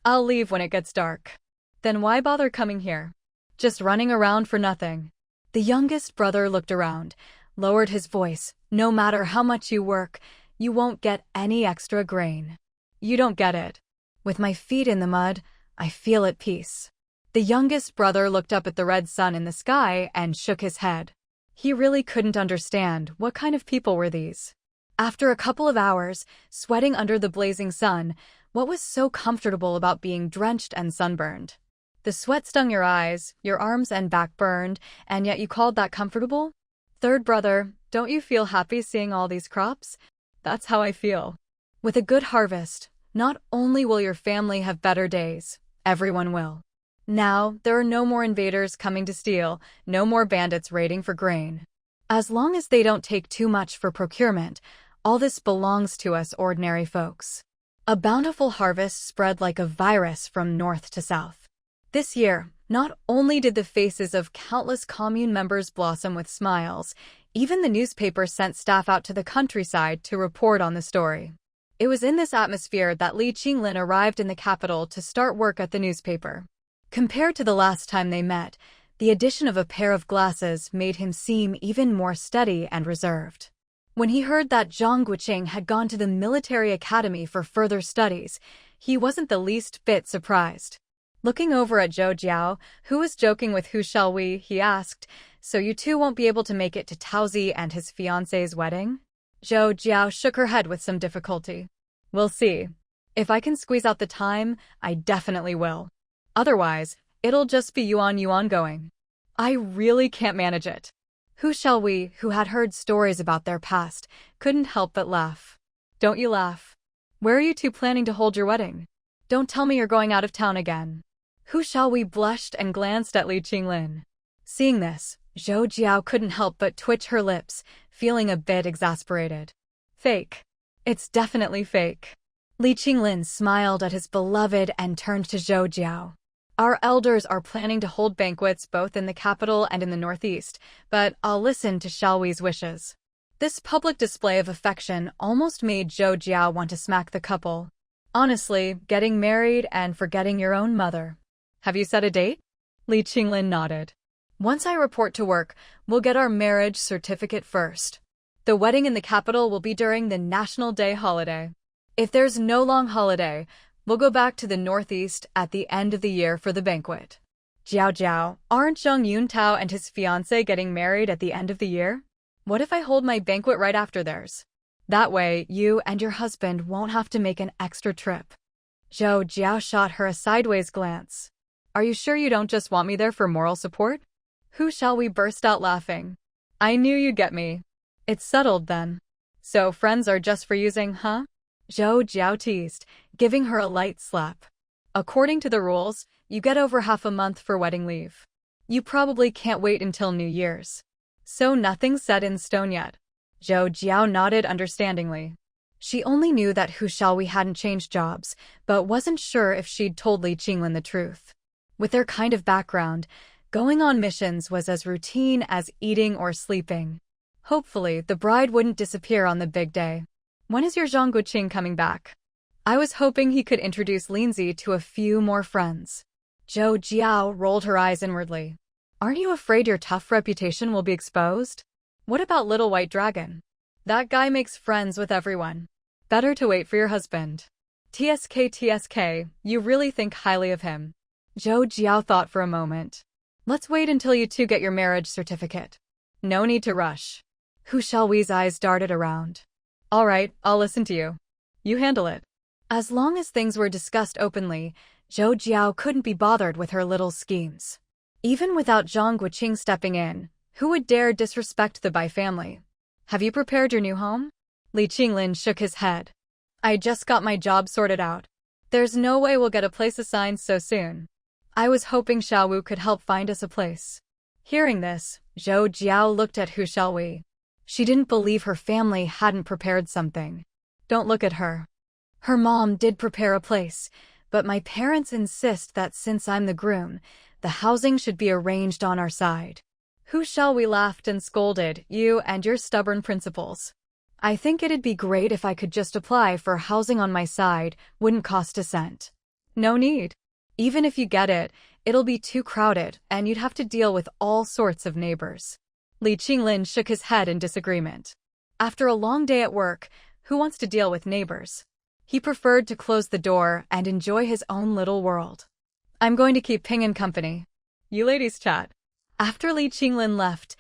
I'll leave when it gets dark. Then why bother coming here? Just running around for nothing. The youngest brother looked around, lowered his voice. No matter how much you work, you won't get any extra grain. You don't get it. With my feet in the mud, I feel at peace. The youngest brother looked up at the red sun in the sky and shook his head. He really couldn't understand what kind of people were these. After a couple of hours, sweating under the blazing sun, what was so comfortable about being drenched and sunburned? The sweat stung your eyes, your arms and back burned, and yet you called that comfortable? Third brother, don't you feel happy seeing all these crops? That's how I feel. With a good harvest, not only will your family have better days, everyone will. Now, there are no more invaders coming to steal, no more bandits raiding for grain. As long as they don't take too much for procurement, all this belongs to us ordinary folks. A bountiful harvest spread like a virus from north to south. This year, not only did the faces of countless commune members blossom with smiles, even the newspaper sent staff out to the countryside to report on the story. It was in this atmosphere that Li Qinglin arrived in the capital to start work at the newspaper. Compared to the last time they met, the addition of a pair of glasses made him seem even more steady and reserved. When he heard that Zhang Guoqing had gone to the military academy for further studies, he wasn't the least bit surprised. Looking over at Zhou Jiao, who was joking with who shall we, he asked, so you two won't be able to make it to Taozi and his fiancée's wedding? Zhou Jiao shook her head with some difficulty. We'll see. If I can squeeze out the time, I definitely will. Otherwise, it'll just be yuan going. I really can't manage it. Hu Xiaowei, who had heard stories about their past, couldn't help but laugh. Don't you laugh. Where are you two planning to hold your wedding? Don't tell me you're going out of town again. Hu Xiaowei blushed and glanced at Li Qinglin. Seeing this, Zhou Jiao couldn't help but twitch her lips, feeling a bit exasperated. Fake. It's definitely fake. Li Qinglin smiled at his beloved and turned to Zhou Jiao. Our elders are planning to hold banquets both in the capital and in the northeast, but I'll listen to Xiaowei's wishes. This public display of affection almost made Zhou Jiao want to smack the couple. Honestly, getting married and forgetting your own mother. Have you set a date? Li Qinglin nodded. Once I report to work, we'll get our marriage certificate first. The wedding in the capital will be during the National Day holiday. If there's no long holiday, we'll go back to the northeast at the end of the year for the banquet. Jiao, aren't Zhang Yuntao and his fiancée getting married at the end of the year? What if I hold my banquet right after theirs? That way, you and your husband won't have to make an extra trip. Zhou Jiao shot her a sideways glance. Are you sure you don't just want me there for moral support? Hu Xiaowei burst out laughing. I knew you'd get me. It's settled then. So friends are just for using, huh? Zhou Jiao teased, giving her a light slap. According to the rules, you get over half a month for wedding leave. You probably can't wait until New Year's. So nothing's set in stone yet. Zhou Jiao nodded understandingly. She only knew that Hu Xiaowei hadn't changed jobs, but wasn't sure if she'd told Li Qinglin the truth. With their kind of background, going on missions was as routine as eating or sleeping. Hopefully, the bride wouldn't disappear on the big day. When is your Zhang Guoqing coming back? I was hoping he could introduce Lindsay to a few more friends. Zhou Jiao rolled her eyes inwardly. Aren't you afraid your tough reputation will be exposed? What about Little White Dragon? That guy makes friends with everyone. Better to wait for your husband. TSK, you really think highly of him. Zhou Jiao thought for a moment. Let's wait until you two get your marriage certificate. No need to rush. Hu Xiaowei's eyes darted around. All right, I'll listen to you. You handle it. As long as things were discussed openly, Zhou Jiao couldn't be bothered with her little schemes. Even without Zhang Guoqing stepping in, who would dare disrespect the Bai family? Have you prepared your new home? Li Qinglin shook his head. I just got my job sorted out. There's no way we'll get a place assigned so soon. I was hoping Xiaowu could help find us a place. Hearing this, Zhou Jiao looked at Hu Xiaowei. She didn't believe her family hadn't prepared something. Don't look at her. Her mom did prepare a place, but my parents insist that since I'm the groom, the housing should be arranged on our side. Hu Xiaowei laughed and scolded, you and your stubborn principles. I think it'd be great if I could just apply for housing on my side, wouldn't cost a cent. No need. Even if you get it, it'll be too crowded and you'd have to deal with all sorts of neighbors. Li Qinglin shook his head in disagreement. After a long day at work, who wants to deal with neighbors? He preferred to close the door and enjoy his own little world. I'm going to keep Ping in company. You ladies chat. After Li Qinglin left,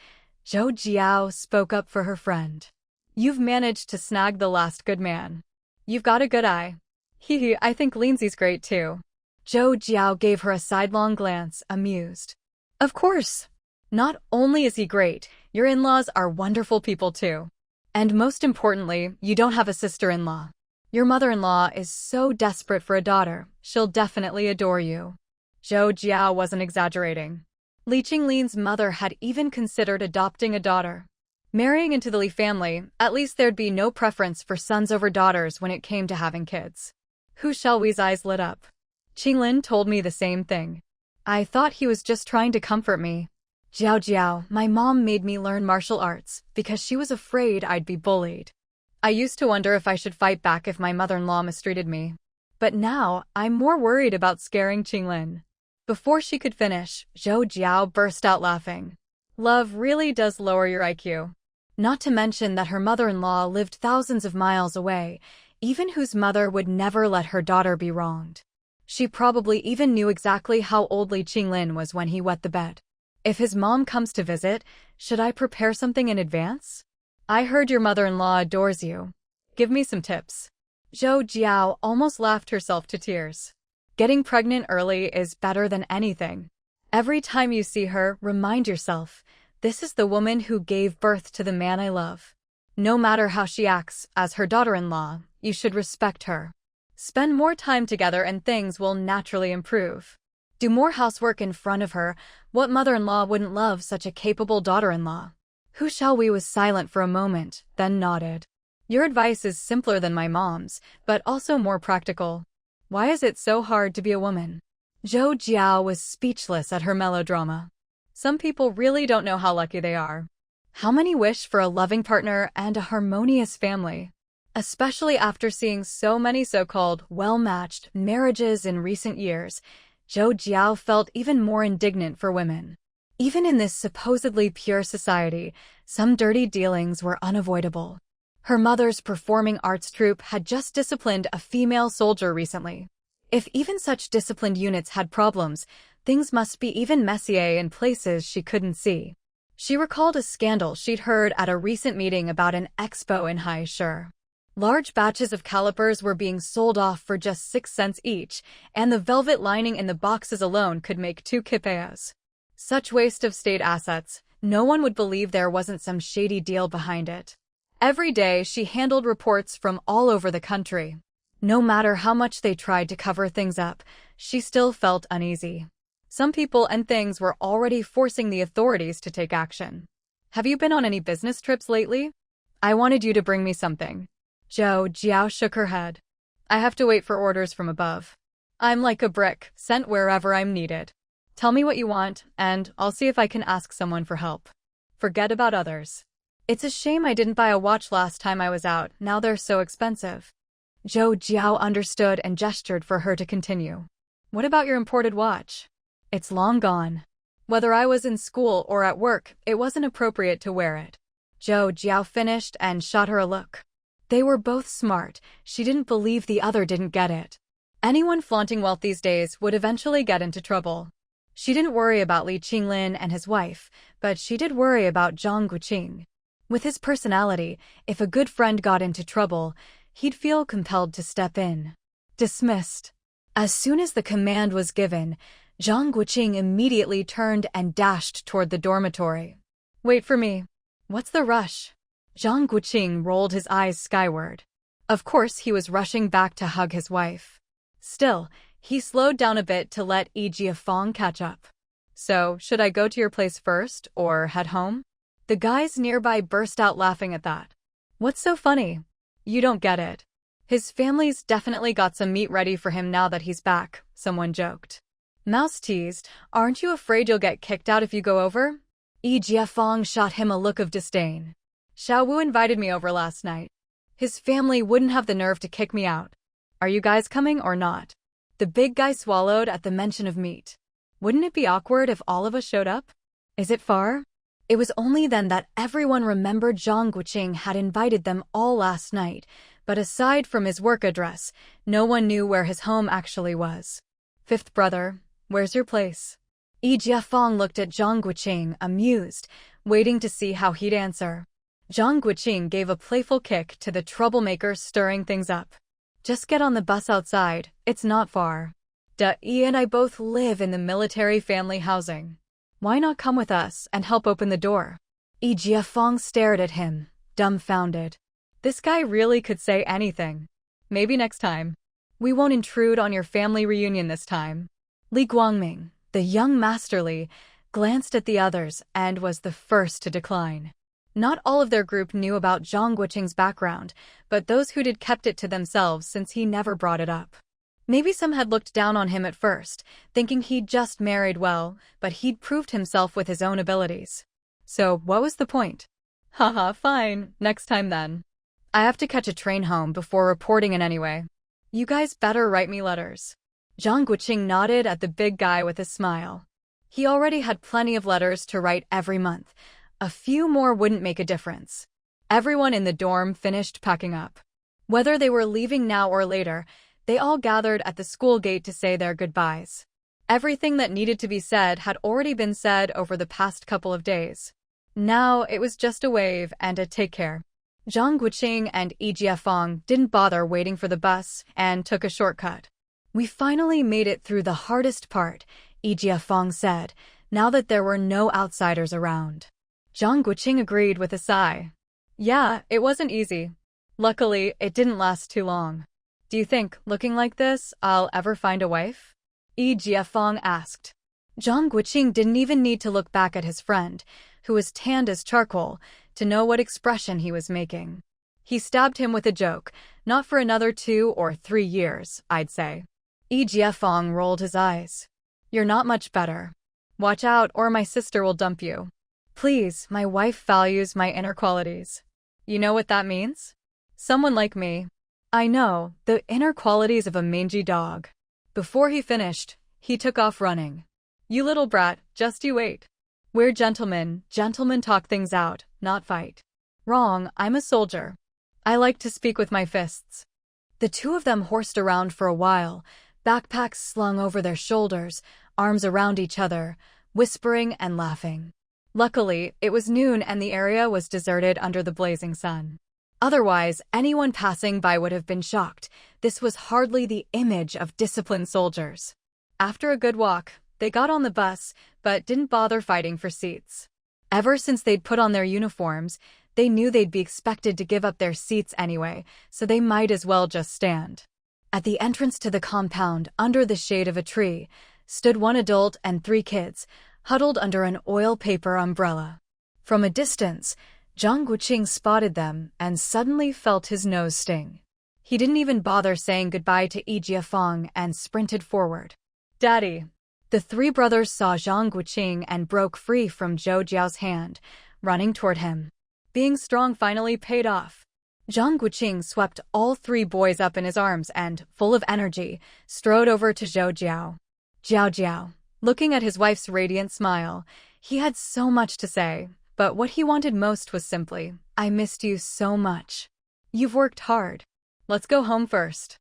Zhou Jiao spoke up for her friend. You've managed to snag the last good man. You've got a good eye. Hee, I think Lindsay's great too. Zhou Jiao gave her a sidelong glance, amused. Of course. Not only is he great, your in-laws are wonderful people too. And most importantly, you don't have a sister-in-law. Your mother-in-law is so desperate for a daughter, she'll definitely adore you. Zhou Jiao wasn't exaggerating. Li Qinglin's mother had even considered adopting a daughter. Marrying into the Li family, at least there'd be no preference for sons over daughters when it came to having kids. Hu Xiaowei's eyes lit up. Qinglin told me the same thing. I thought he was just trying to comfort me. Jiao, my mom made me learn martial arts because she was afraid I'd be bullied. I used to wonder if I should fight back if my mother-in-law mistreated me. But now, I'm more worried about scaring Qinglin. Before she could finish, Zhou Jiao burst out laughing. Love really does lower your IQ. Not to mention that her mother-in-law lived thousands of miles away, even whose mother would never let her daughter be wronged. She probably even knew exactly how old Li Qinglin was when he wet the bed. If his mom comes to visit, should I prepare something in advance? I heard your mother-in-law adores you. Give me some tips. Zhou Jiao almost laughed herself to tears. Getting pregnant early is better than anything. Every time you see her, remind yourself, this is the woman who gave birth to the man I love. No matter how she acts as her daughter-in-law, you should respect her. Spend more time together and things will naturally improve. Do more housework in front of her. What mother-in-law wouldn't love such a capable daughter-in-law? Hu Xiaowei was silent for a moment, then nodded. Your advice is simpler than my mom's, but also more practical. Why is it so hard to be a woman? Zhou Jiao was speechless at her melodrama. Some people really don't know how lucky they are. How many wish for a loving partner and a harmonious family? Especially after seeing so many so-called well-matched marriages in recent years, Zhou Jiao felt even more indignant for women. Even in this supposedly pure society, some dirty dealings were unavoidable. Her mother's performing arts troupe had just disciplined a female soldier recently. If even such disciplined units had problems, things must be even messier in places she couldn't see. She recalled a scandal she'd heard at a recent meeting about an expo in Haishur. Large batches of calipers were being sold off for just 6 cents each, and the velvet lining in the boxes alone could make 2 kipayas. Such waste of state assets, no one would believe there wasn't some shady deal behind it. Every day she handled reports from all over the country. No matter how much they tried to cover things up, she still felt uneasy. Some people and things were already forcing the authorities to take action. Have you been on any business trips lately? I wanted you to bring me something. Zhou Jiao shook her head. I have to wait for orders from above. I'm like a brick, sent wherever I'm needed. Tell me what you want, and I'll see if I can ask someone for help. Forget about others. It's a shame I didn't buy a watch last time I was out, now they're so expensive. Zhou Jiao understood and gestured for her to continue. What about your imported watch? It's long gone. Whether I was in school or at work, it wasn't appropriate to wear it. Zhou Jiao finished and shot her a look. They were both smart, she didn't believe the other didn't get it. Anyone flaunting wealth these days would eventually get into trouble. She didn't worry about Li Qinglin and his wife, but she did worry about Zhang Guoqing. With his personality, if a good friend got into trouble, he'd feel compelled to step in. Dismissed. As soon as the command was given, Zhang Guoqing immediately turned and dashed toward the dormitory. Wait for me. What's the rush? Zhang Guoqing rolled his eyes skyward. Of course he was rushing back to hug his wife. Still, he slowed down a bit to let Yi Jiafang catch up. So, should I go to your place first, or head home? The guys nearby burst out laughing at that. What's so funny? You don't get it. His family's definitely got some meat ready for him now that he's back, someone joked. Mouse teased, aren't you afraid you'll get kicked out if you go over? Yi Jiafang shot him a look of disdain. Xiao Wu invited me over last night. His family wouldn't have the nerve to kick me out. Are you guys coming or not? The big guy swallowed at the mention of meat. Wouldn't it be awkward if all of us showed up? Is it far? It was only then that everyone remembered Zhang Guoqing had invited them all last night, but aside from his work address, no one knew where his home actually was. Fifth brother, where's your place? Yi Jiafang looked at Zhang Guoqing, amused, waiting to see how he'd answer. Zhang Guoqing gave a playful kick to the troublemaker stirring things up. Just get on the bus outside, it's not far. Yi and I both live in the military family housing. Why not come with us and help open the door? Yi Jiafang stared at him, dumbfounded. This guy really could say anything. Maybe next time. We won't intrude on your family reunion this time. Li Guangming, the young masterly, glanced at the others and was the first to decline. Not all of their group knew about Zhang Guoqing's background, but those who did kept it to themselves since he never brought it up. Maybe some had looked down on him at first, thinking he'd just married well, but he'd proved himself with his own abilities. So what was the point? Haha, fine, next time then. I have to catch a train home before reporting in anyway. You guys better write me letters. Zhang Guoqing nodded at the big guy with a smile. He already had plenty of letters to write every month. A few more wouldn't make a difference. Everyone in the dorm finished packing up. Whether they were leaving now or later, they all gathered at the school gate to say their goodbyes. Everything that needed to be said had already been said over the past couple of days. Now it was just a wave and a take care. Zhang Guoqing and Yi Jiafeng didn't bother waiting for the bus and took a shortcut. We finally made it through the hardest part, Yi Jiafeng said, now that there were no outsiders around. Zhang Guoqing agreed with a sigh. Yeah, it wasn't easy. Luckily, it didn't last too long. Do you think, looking like this, I'll ever find a wife? Yi Jiafeng asked. Zhang Guoqing didn't even need to look back at his friend, who was tanned as charcoal, to know what expression he was making. He stabbed him with a joke, not for another 2 or 3 years, I'd say. Yi Jiafeng rolled his eyes. You're not much better. Watch out or my sister will dump you. Please, my wife values my inner qualities. You know what that means? Someone like me. I know, the inner qualities of a mangy dog. Before he finished, he took off running. You little brat, just you wait. We're gentlemen, gentlemen talk things out, not fight. Wrong, I'm a soldier. I like to speak with my fists. The two of them horsed around for a while, backpacks slung over their shoulders, arms around each other, whispering and laughing. Luckily, it was noon and the area was deserted under the blazing sun. Otherwise, anyone passing by would have been shocked. This was hardly the image of disciplined soldiers. After a good walk, they got on the bus, but didn't bother fighting for seats. Ever since they'd put on their uniforms, they knew they'd be expected to give up their seats anyway, so they might as well just stand. At the entrance to the compound, under the shade of a tree, stood one adult and 3 kids, huddled under an oil paper umbrella. From a distance, Zhang Guoqing spotted them and suddenly felt his nose sting. He didn't even bother saying goodbye to Yi Jiafeng and sprinted forward. Daddy! The 3 brothers saw Zhang Guoqing and broke free from Zhou Jiao's hand, running toward him. Being strong finally paid off. Zhang Guoqing swept all 3 boys up in his arms and, full of energy, strode over to Zhou Jiao. Zhao Jiao. Looking at his wife's radiant smile, he had so much to say, but what he wanted most was simply, I missed you so much. You've worked hard. Let's go home first.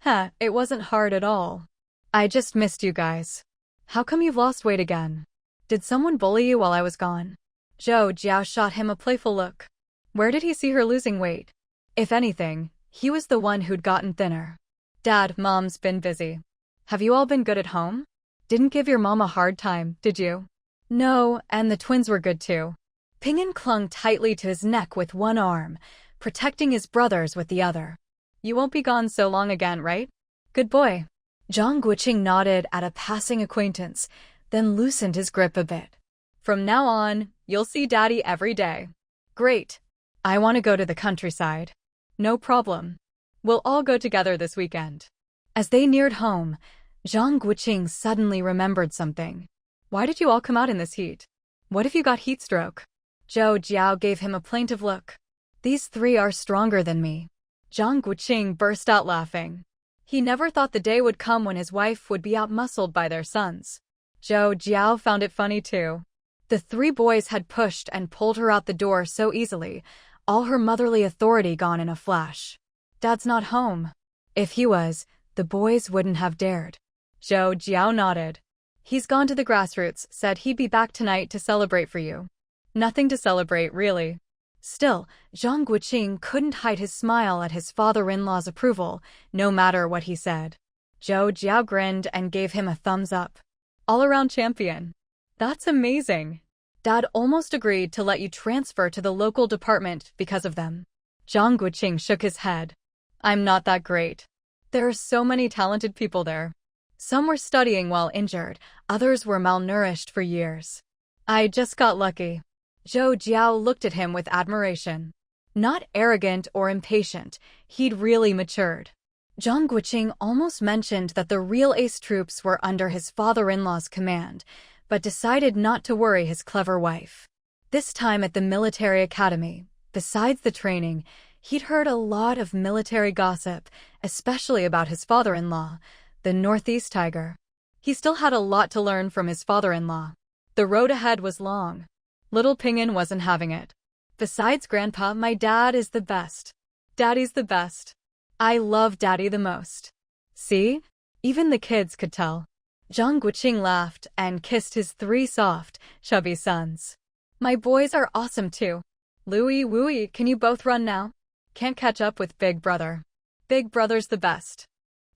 It wasn't hard at all. I just missed you guys. How come you've lost weight again? Did someone bully you while I was gone? Zhou Jiao shot him a playful look. Where did he see her losing weight? If anything, he was the one who'd gotten thinner. Dad, Mom's been busy. Have you all been good at home? Didn't give your mom a hard time, did you? No, and the twins were good too. Ping'an clung tightly to his neck with one arm, protecting his brothers with the other. You won't be gone so long again, right? Good boy. Zhang Guoqing nodded at a passing acquaintance, then loosened his grip a bit. From now on, you'll see Daddy every day. Great. I want to go to the countryside. No problem. We'll all go together this weekend. As they neared home, Zhang Guoqing suddenly remembered something. Why did you all come out in this heat? What if you got heat stroke? Zhou Jiao gave him a plaintive look. These 3 are stronger than me. Zhang Guoqing burst out laughing. He never thought the day would come when his wife would be outmuscled by their sons. Zhou Jiao found it funny too. The 3 boys had pushed and pulled her out the door so easily, all her motherly authority gone in a flash. Dad's not home. If he was, the boys wouldn't have dared. Zhou Jiao nodded. He's gone to the grassroots, said he'd be back tonight to celebrate for you. Nothing to celebrate, really. Still, Zhang Guoqing couldn't hide his smile at his father-in-law's approval, no matter what he said. Zhou Jiao grinned and gave him a thumbs up. All-around champion. That's amazing. Dad almost agreed to let you transfer to the local department because of them. Zhang Guoqing shook his head. I'm not that great. There are so many talented people there. Some were studying while injured, others were malnourished for years. I just got lucky. Zhou Jiao looked at him with admiration. Not arrogant or impatient, he'd really matured. Zhang Guoqing almost mentioned that the real ace troops were under his father-in-law's command, but decided not to worry his clever wife. This time at the military academy, besides the training, he'd heard a lot of military gossip, especially about his father-in-law, the Northeast Tiger. He still had a lot to learn from his father-in-law. The road ahead was long. Little Ping'an wasn't having it. Besides Grandpa, my dad is the best. Daddy's the best. I love Daddy the most. See? Even the kids could tell. Zhang Guoqing laughed and kissed his 3 soft, chubby sons. My boys are awesome too. Louie, Wooey, can you both run now? Can't catch up with Big Brother. Big Brother's the best.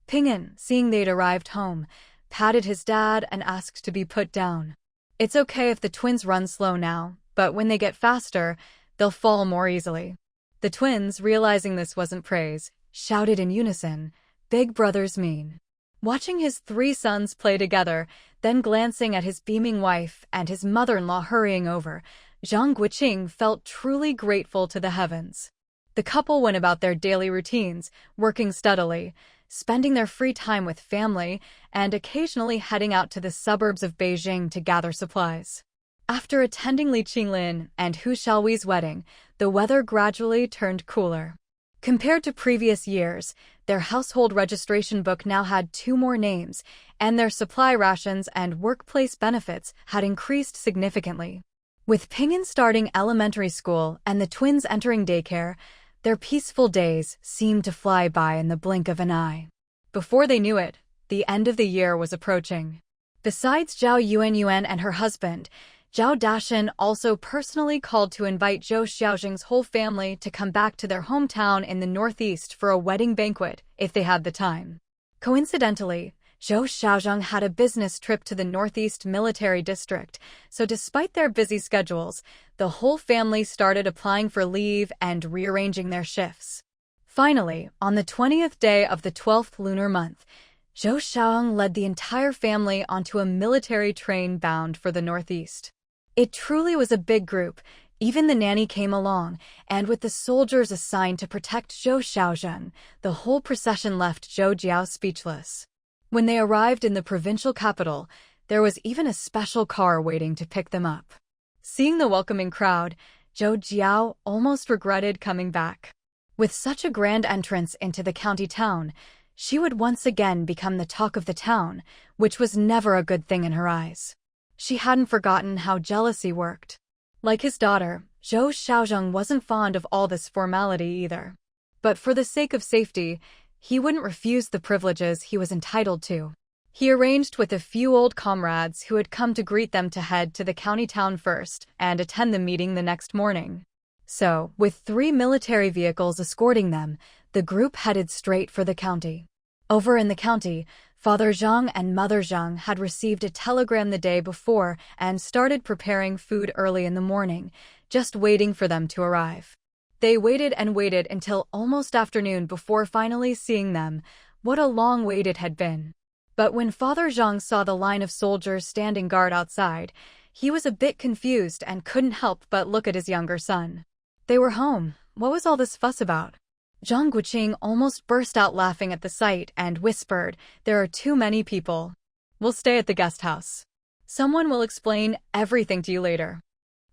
Ping'an, seeing they'd arrived home, patted his dad and asked to be put down. It's okay if the twins run slow now, but when they get faster, they'll fall more easily. The twins, realizing this wasn't praise, shouted in unison, Big Brother's mean. Watching his three sons play together, then glancing at his beaming wife and his mother-in-law hurrying over, Zhang Guoqing felt truly grateful to the heavens. The couple went about their daily routines, working steadily, spending their free time with family, and occasionally heading out to the suburbs of Beijing to gather supplies. After attending Li Qinglin and Hu Xiaohui's wedding, the weather gradually turned cooler. Compared to previous years, their household registration book now had 2 more names, and their supply rations and workplace benefits had increased significantly. With Ping'an starting elementary school and the twins entering daycare, their peaceful days seemed to fly by in the blink of an eye. Before they knew it, the end of the year was approaching. Besides Zhao Yuanyuan and her husband, Zhao Dashan also personally called to invite Zhou Xiaoxing's whole family to come back to their hometown in the northeast for a wedding banquet, if they had the time. Coincidentally, Zhou Xiaoxing had a business trip to the northeast military district, so despite their busy schedules, the whole family started applying for leave and rearranging their shifts. Finally, on the 20th day of the 12th lunar month, Zhou Xiaoxing led the entire family onto a military train bound for the northeast. It truly was a big group. Even the nanny came along, and with the soldiers assigned to protect Zhou Xiaoxing, the whole procession left Zhou Jiao speechless. When they arrived in the provincial capital, there was even a special car waiting to pick them up. Seeing the welcoming crowd, Zhou Jiao almost regretted coming back. With such a grand entrance into the county town, she would once again become the talk of the town, which was never a good thing in her eyes. She hadn't forgotten how jealousy worked. Like his daughter, Zhou Xiaoxing wasn't fond of all this formality either. But for the sake of safety, he wouldn't refuse the privileges he was entitled to. He arranged with a few old comrades who had come to greet them to head to the county town first and attend the meeting the next morning. So, with 3 military vehicles escorting them, the group headed straight for the county. Over in the county, Father Zhang and Mother Zhang had received a telegram the day before and started preparing food early in the morning, just waiting for them to arrive. They waited and waited until almost afternoon before finally seeing them. What a long wait it had been. But when Father Zhang saw the line of soldiers standing guard outside, he was a bit confused and couldn't help but look at his younger son. They were home. What was all this fuss about? Zhang Guoqing almost burst out laughing at the sight and whispered, "There are too many people. We'll stay at the guest house. Someone will explain everything to you later."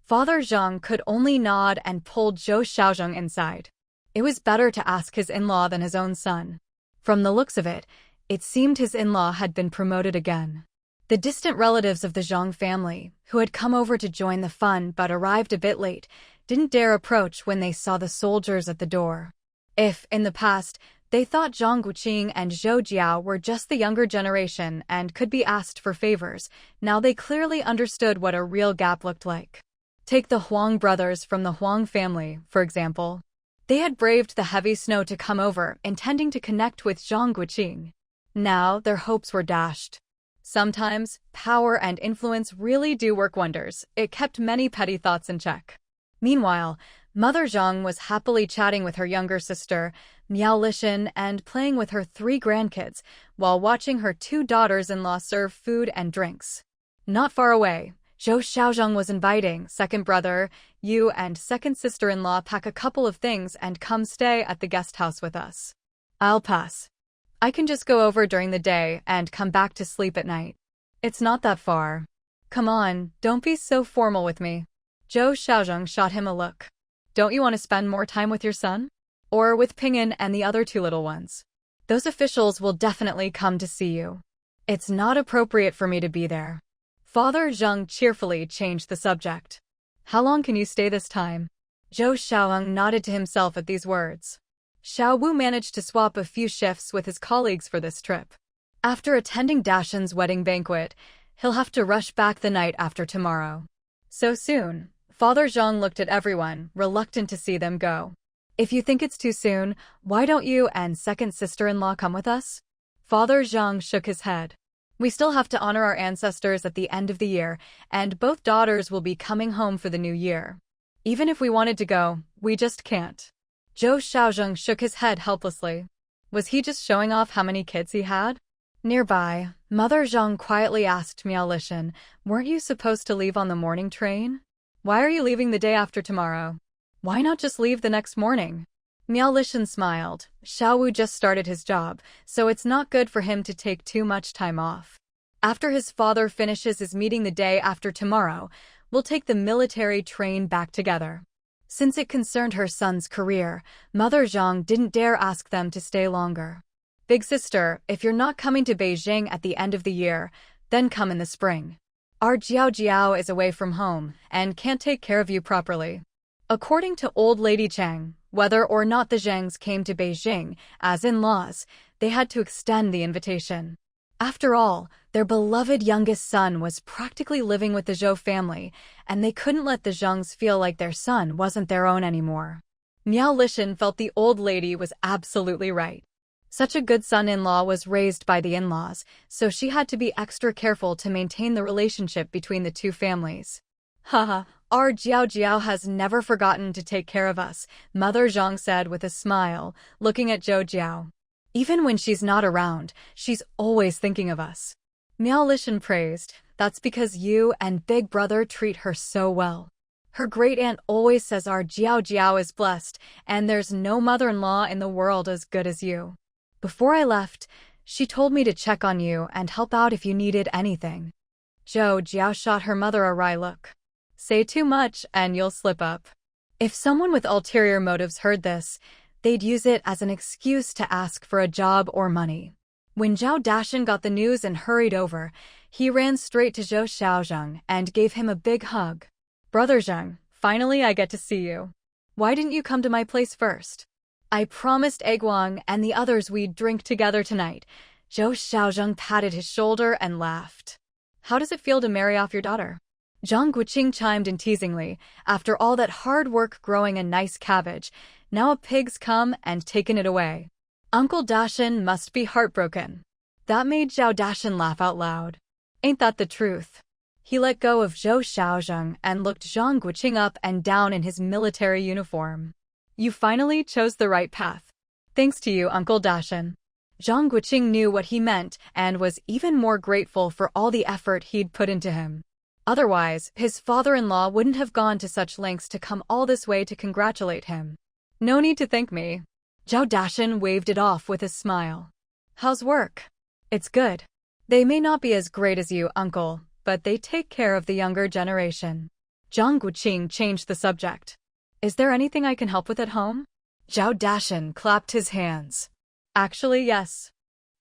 Father Zhang could only nod and pulled Zhou Xiaoxing inside. It was better to ask his in-law than his own son. From the looks of it, it seemed his in-law had been promoted again. The distant relatives of the Zhang family, who had come over to join the fun but arrived a bit late, didn't dare approach when they saw the soldiers at the door. If, in the past, they thought Zhang Guoqing and Zhou Jiao were just the younger generation and could be asked for favors, now they clearly understood what a real gap looked like. Take the Huang brothers from the Huang family, for example. They had braved the heavy snow to come over, intending to connect with Zhang Guoqing. Now their hopes were dashed. Sometimes, power and influence really do work wonders. It kept many petty thoughts in check. Meanwhile, Mother Zhang was happily chatting with her younger sister, Miao Lishan, and playing with her 3 grandkids, while watching her 2 daughters-in-law serve food and drinks. Not far away, Zhou Xiaoxing was inviting second brother, Yu, and second sister-in-law pack a couple of things and come stay at the guest house with us. I'll pass. I can just go over during the day and come back to sleep at night. It's not that far. Come on, don't be so formal with me. Zhou Xiaoxing shot him a look. Don't you want to spend more time with your son? Or with Ping'an and the other 2 little ones? Those officials will definitely come to see you. It's not appropriate for me to be there. Father Zhang cheerfully changed the subject. How long can you stay this time? Zhou Xiaoxing nodded to himself at these words. Xiao Wu managed to swap a few shifts with his colleagues for this trip. After attending Dashan's wedding banquet, he'll have to rush back the night after tomorrow. So soon, Father Zhang looked at everyone, reluctant to see them go. If you think it's too soon, why don't you and second sister-in-law come with us? Father Zhang shook his head. We still have to honor our ancestors at the end of the year, and both daughters will be coming home for the new year. Even if we wanted to go, we just can't. Zhou Xiaozheng shook his head helplessly. Was he just showing off how many kids he had? Nearby, Mother Zhang quietly asked Miao Lishan, weren't you supposed to leave on the morning train? Why are you leaving the day after tomorrow? Why not just leave the next morning? Miao Lishan smiled. Xiao Wu just started his job, so it's not good for him to take too much time off. After his father finishes his meeting the day after tomorrow, we'll take the military train back together. Since it concerned her son's career, Mother Zhang didn't dare ask them to stay longer. Big sister, if you're not coming to Beijing at the end of the year, then come in the spring. Our Zhou Jiao is away from home and can't take care of you properly. According to old Lady Chang, whether or not the Zhangs came to Beijing as in-laws, they had to extend the invitation. After all, their beloved youngest son was practically living with the Zhou family, and they couldn't let the Zhangs feel like their son wasn't their own anymore. Miao Lishan felt the old lady was absolutely right. Such a good son-in-law was raised by the in-laws, so she had to be extra careful to maintain the relationship between the two families. Haha, our Zhou Jiao has never forgotten to take care of us, Mother Zhang said with a smile, looking at Zhou Jiao. Even when she's not around, she's always thinking of us. Miao Lishan praised, that's because you and Big Brother treat her so well. Her great-aunt always says our Zhou Jiao is blessed, and there's no mother-in-law in the world as good as you. Before I left, she told me to check on you and help out if you needed anything. Zhou Jiao shot her mother a wry look. Say too much and you'll slip up. If someone with ulterior motives heard this, they'd use it as an excuse to ask for a job or money. When Zhao Dashan got the news and hurried over, he ran straight to Zhou Xiaozheng and gave him a big hug. Brother Zheng, finally I get to see you. Why didn't you come to my place first? I promised Eguang and the others we'd drink together tonight. Zhou Xiaozheng patted his shoulder and laughed. How does it feel to marry off your daughter? Zhang Guoqing chimed in teasingly. After all that hard work growing a nice cabbage, now a pig's come and taken it away. Uncle Dashan must be heartbroken. That made Zhao Dashan laugh out loud. Ain't that the truth? He let go of Zhou Xiaozheng and looked Zhang Guoqing up and down in his military uniform. You finally chose the right path. Thanks to you, Uncle Dashan. Zhang Guoqing knew what he meant and was even more grateful for all the effort he'd put into him. Otherwise, his father-in-law wouldn't have gone to such lengths to come all this way to congratulate him. No need to thank me. Zhao Dashan waved it off with a smile. How's work? It's good. They may not be as great as you, uncle, but they take care of the younger generation. Zhang Guoqing changed the subject. Is there anything I can help with at home? Zhao Dashan clapped his hands. Actually, yes.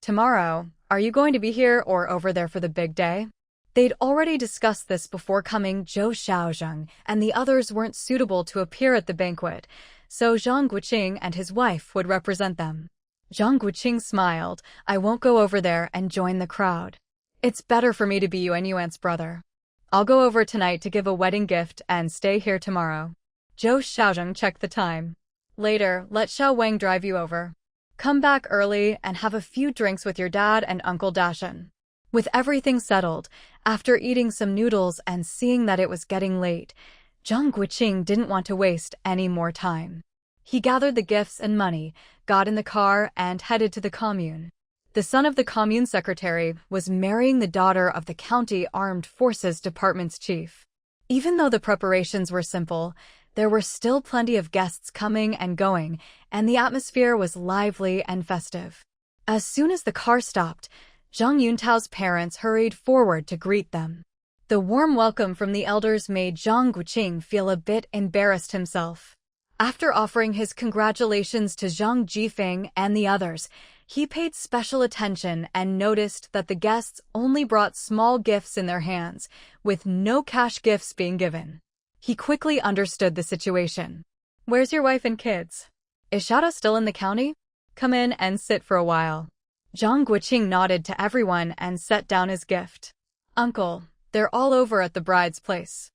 Tomorrow, are you going to be here or over there for the big day? They'd already discussed this before coming. Zhou Xiaozheng and the others weren't suitable to appear at the banquet, so Zhang Guoqing and his wife would represent them. Zhang Guoqing smiled. I won't go over there and join the crowd. It's better for me to be Yuan-Yuan's brother. I'll go over tonight to give a wedding gift and stay here tomorrow. Zhou Xiaozheng checked the time. Later, let Xiao Wang drive you over. Come back early and have a few drinks with your dad and Uncle Dashan. With everything settled, after eating some noodles and seeing that it was getting late, Zhang Guoqing didn't want to waste any more time. He gathered the gifts and money, got in the car, and headed to the commune. The son of the commune secretary was marrying the daughter of the county armed forces department's chief. Even though the preparations were simple, there were still plenty of guests coming and going, and the atmosphere was lively and festive. As soon as the car stopped, Zhang Yuntao's parents hurried forward to greet them. The warm welcome from the elders made Zhang Guoqing feel a bit embarrassed himself. After offering his congratulations to Zhang Jifeng and the others, he paid special attention and noticed that the guests only brought small gifts in their hands, with no cash gifts being given. He quickly understood the situation. Where's your wife and kids? Is Shadow still in the county? Come in and sit for a while. Zhang Guoqing nodded to everyone and set down his gift. Uncle, they're all over at the bride's place.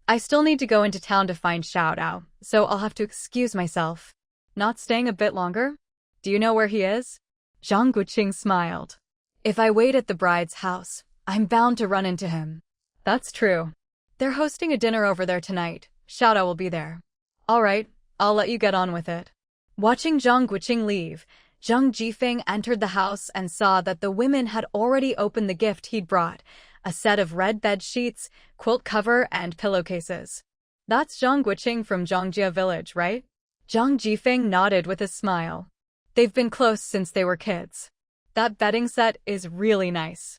I still need to go into town to find Xiao Dao, so I'll have to excuse myself. Not staying a bit longer? Do you know where he is? Zhang Guoqing smiled. If I wait at the bride's house, I'm bound to run into him. That's true. They're hosting a dinner over there tonight. Xiao Dao will be there. All right, I'll let you get on with it. Watching Zhang Guoqing leave, Zhang Jifeng entered the house and saw that the women had already opened the gift he'd brought, a set of red bed sheets, quilt cover, and pillowcases. That's Zhang Guoqing from Zhou Jiao village, right? Zhang Jifeng nodded with a smile. They've been close since they were kids. That bedding set is really nice.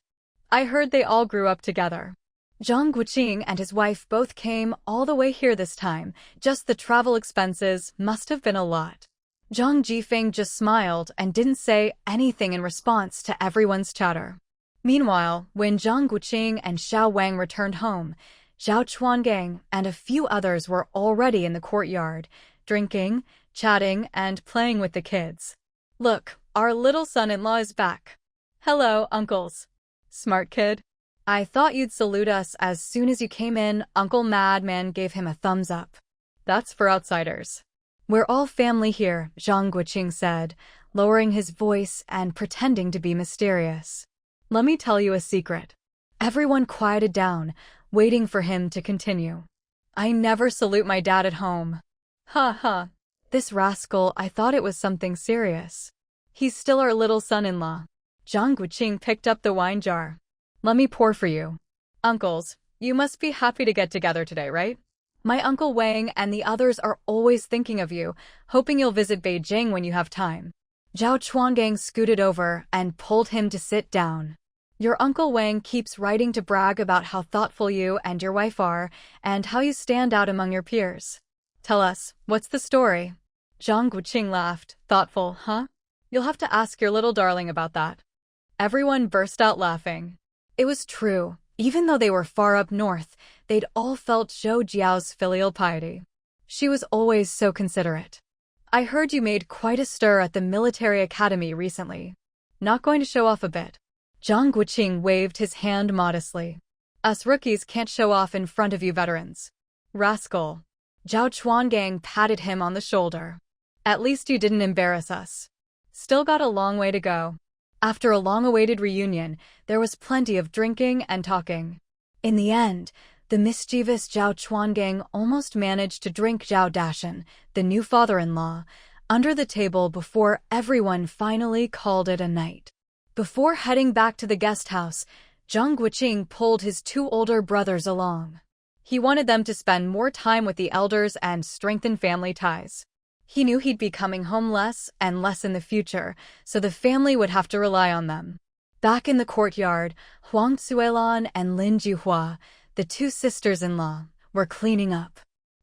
I heard they all grew up together. Zhang Guoqing and his wife both came all the way here this time. Just the travel expenses must have been a lot. Zhang Jifeng just smiled and didn't say anything in response to everyone's chatter. Meanwhile, when Zhang Guoqing and Xiao Wang returned home, Zhao Chuangang and a few others were already in the courtyard, drinking, chatting, and playing with the kids. Look, our little son-in-law is back. Hello, uncles. Smart kid. I thought you'd salute us as soon as you came in. Uncle Madman gave him a thumbs up. That's for outsiders. We're all family here, Zhang Guoqing said, lowering his voice and pretending to be mysterious. Let me tell you a secret. Everyone quieted down, waiting for him to continue. I never salute my dad at home. Ha ha. This rascal, I thought it was something serious. He's still our little son-in-law. Zhang Guoqing picked up the wine jar. Let me pour for you. Uncles, you must be happy to get together today, right? My Uncle Wang and the others are always thinking of you, hoping you'll visit Beijing when you have time. Zhao Chuangang scooted over and pulled him to sit down. Your Uncle Wang keeps writing to brag about how thoughtful you and your wife are, and how you stand out among your peers. Tell us, what's the story? Zhang Guoqing laughed. Thoughtful, huh? You'll have to ask your little darling about that. Everyone burst out laughing. It was true. Even though they were far up north, they'd all felt Zhou Jiao's filial piety. She was always so considerate. I heard you made quite a stir at the military academy recently. Not going to show off a bit? Zhang Guoqing waved his hand modestly. Us rookies can't show off in front of you veterans. Rascal. Zhao Chuangang patted him on the shoulder. At least you didn't embarrass us. Still got a long way to go. After a long-awaited reunion, there was plenty of drinking and talking. In the end, the mischievous Zhao Chuangang almost managed to drink Zhao Dashan, the new father-in-law, under the table before everyone finally called it a night. Before heading back to the guest house, Zhang Guoqing pulled his two older brothers along. He wanted them to spend more time with the elders and strengthen family ties. He knew he'd be coming home less and less in the future, so the family would have to rely on them. Back in the courtyard, Huang Cuilan and Lin Juhua, the two sisters-in-law, were cleaning up.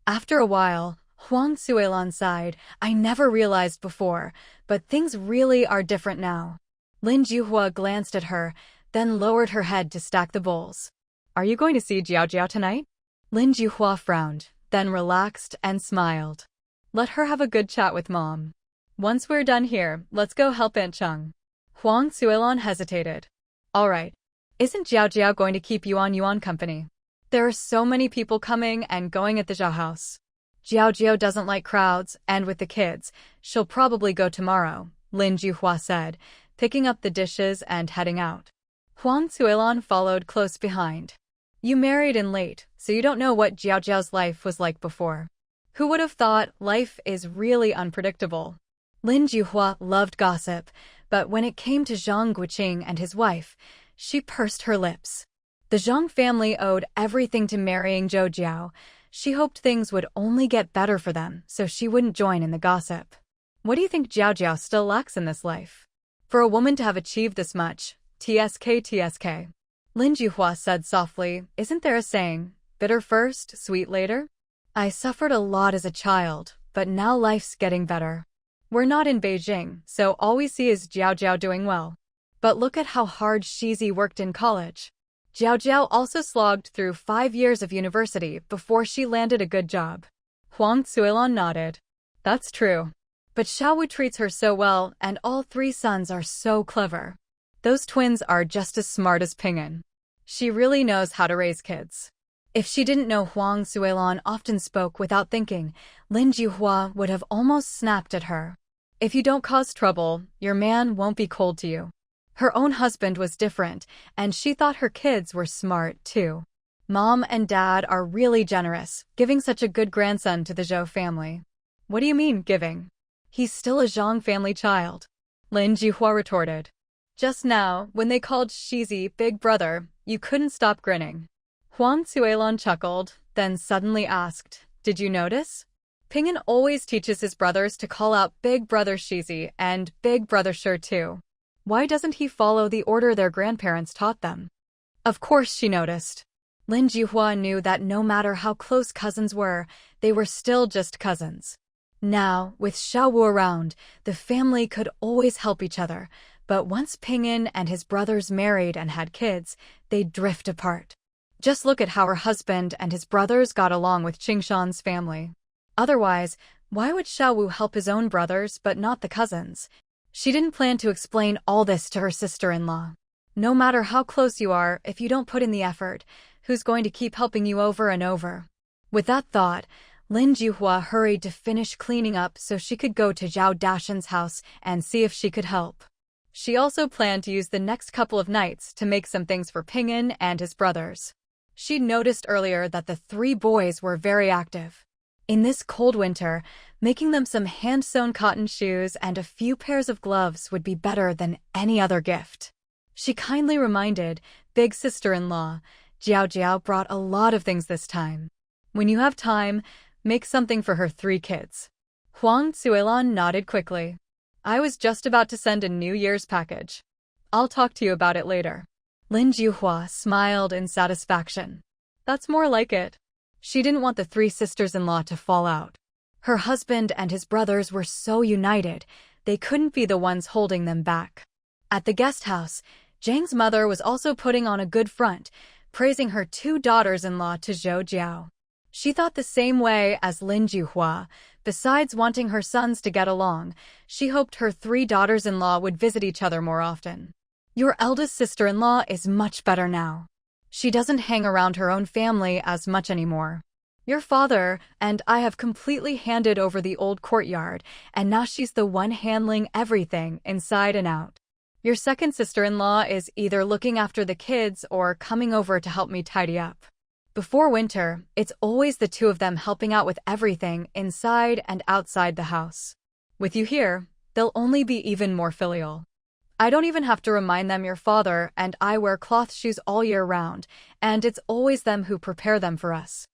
After a while, Huang Cuilan sighed. I never realized before, but things really are different now. Lin Juhua glanced at her, then lowered her head to stack the bowls. Are you going to see Jiao Jiao tonight? Lin Juhua frowned, then relaxed and smiled. Let her have a good chat with Mom. Once we're done here, let's go help Aunt Cheng. Huang Cuilan hesitated. All right. Isn't Jiao Jiao going to keep Yuan company? There are so many people coming and going at the Zhao house. Jiao Jiao doesn't like crowds, and with the kids, she'll probably go tomorrow, Lin Juhua said, picking up the dishes and heading out. Huang Cuilan followed close behind. You married in late, so you don't know what Jiao Jiao's life was like before. Who would have thought life is really unpredictable? Lin Juhua loved gossip, but when it came to Zhang Guoqing and his wife, she pursed her lips. The Zhang family owed everything to marrying Zhou Jiao. She hoped things would only get better for them, so she wouldn't join in the gossip. What do you think Jiao Jiao still lacks in this life? For a woman to have achieved this much, TSK. Lin Juhua said softly, isn't there a saying, bitter first, sweet later? I suffered a lot as a child, but now life's getting better. We're not in Beijing, so all we see is Jiao Jiao doing well. But look at how hard Shizi worked in college. Jiao Jiao also slogged through 5 years of university before she landed a good job. Huang Cuilan nodded. That's true. But Xiaowu treats her so well, and all 3 sons are so clever. Those twins are just as smart as Ping'an. She really knows how to raise kids. If she didn't know Huang Suilan often spoke without thinking, Lin Jihua would have almost snapped at her. If you don't cause trouble, your man won't be cold to you. Her own husband was different, and she thought her kids were smart, too. Mom and Dad are really generous, giving such a good grandson to the Zhou family. What do you mean, giving? He's still a Zhang family child. Lin Jihua retorted. Just now, when they called Shizi Big Brother, you couldn't stop grinning. Huang Cuelon chuckled, then suddenly asked, did you notice? Ping'an always teaches his brothers to call out Big Brother Shizi and Big Brother Shi too. Why doesn't he follow the order their grandparents taught them? Of course she noticed. Lin Jihua knew that no matter how close cousins were, they were still just cousins. Now, with Xiao Wu around, the family could always help each other, but once Ping'an and his brothers married and had kids, they'd drift apart. Just look at how her husband and his brothers got along with Qingshan's family. Otherwise, why would Xiao Wu help his own brothers but not the cousins? She didn't plan to explain all this to her sister-in-law. No matter how close you are, if you don't put in the effort, who's going to keep helping you over and over? With that thought, Lin Jihua hurried to finish cleaning up so she could go to Zhao Dashan's house and see if she could help. She also planned to use the next couple of nights to make some things for Ping'an and his brothers. She'd noticed earlier that the three boys were very active. In this cold winter, making them some hand-sewn cotton shoes and a few pairs of gloves would be better than any other gift. She kindly reminded big sister-in-law, Jiao brought a lot of things this time. When you have time, make something for her three kids. Huang Cuelon nodded quickly. I was just about to send a New Year's package. I'll talk to you about it later. Lin Jihua smiled in satisfaction. That's more like it. She didn't want the three sisters-in-law to fall out. Her husband and his brothers were so united, they couldn't be the ones holding them back. At the guest house, Zhang's mother was also putting on a good front, praising her two daughters-in-law to Zhou Jiao. She thought the same way as Lin Jihua. Besides wanting her sons to get along, she hoped her three daughters-in-law would visit each other more often. Your eldest sister-in-law is much better now. She doesn't hang around her own family as much anymore. Your father and I have completely handed over the old courtyard, and now she's the one handling everything inside and out. Your second sister-in-law is either looking after the kids or coming over to help me tidy up. Before winter, it's always the two of them helping out with everything inside and outside the house. With you here, they'll only be even more filial. I don't even have to remind them your father and I wear cloth shoes all year round, and it's always them who prepare them for us.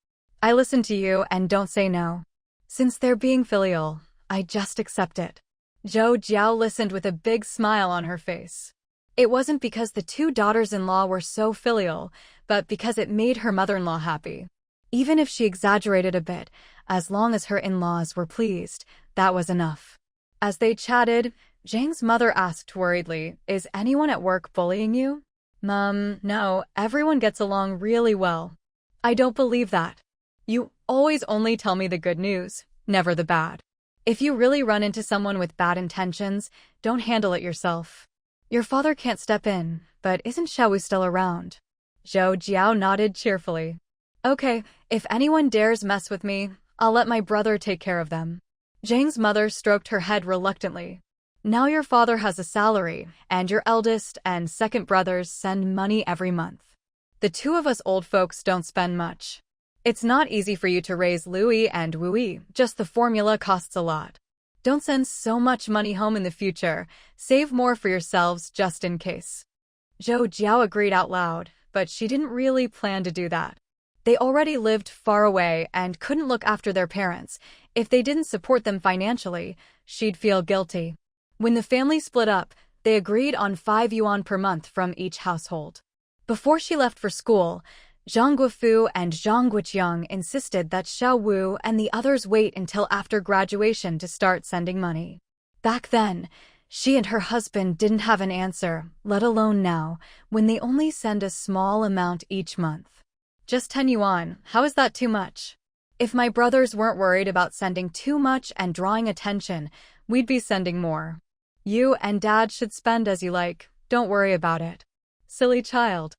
I listen to you and don't say no. Since they're being filial, I just accept it. Zhou Jiao listened with a big smile on her face. It wasn't because the two daughters-in-law were so filial, but because it made her mother-in-law happy. Even if she exaggerated a bit, as long as her in-laws were pleased, that was enough. As they chatted, Zhang's mother asked worriedly, is anyone at work bullying you? No, everyone gets along really well. I don't believe that. You always only tell me the good news, never the bad. If you really run into someone with bad intentions, don't handle it yourself. Your father can't step in, but isn't Xiao Wu still around? Zhou Jiao nodded cheerfully. Okay, if anyone dares mess with me, I'll let my brother take care of them. Zhang's mother stroked her head reluctantly. Now your father has a salary, and your eldest and second brothers send money every month. The two of us old folks don't spend much. It's not easy for you to raise Louis and Wui, just the formula costs a lot. Don't send so much money home in the future, save more for yourselves just in case. Zhou Jiao agreed out loud, but she didn't really plan to do that. They already lived far away and couldn't look after their parents. If they didn't support them financially, she'd feel guilty. When the family split up, they agreed on 5 yuan per month from each household. Before she left for school, Zhang Guofu and Zhang Guoqing insisted that Xiao Wu and the others wait until after graduation to start sending money. Back then, she and her husband didn't have an answer, let alone now, when they only send a small amount each month. Just 10 yuan, how is that too much? If my brothers weren't worried about sending too much and drawing attention, we'd be sending more. You and Dad should spend as you like, don't worry about it. Silly child.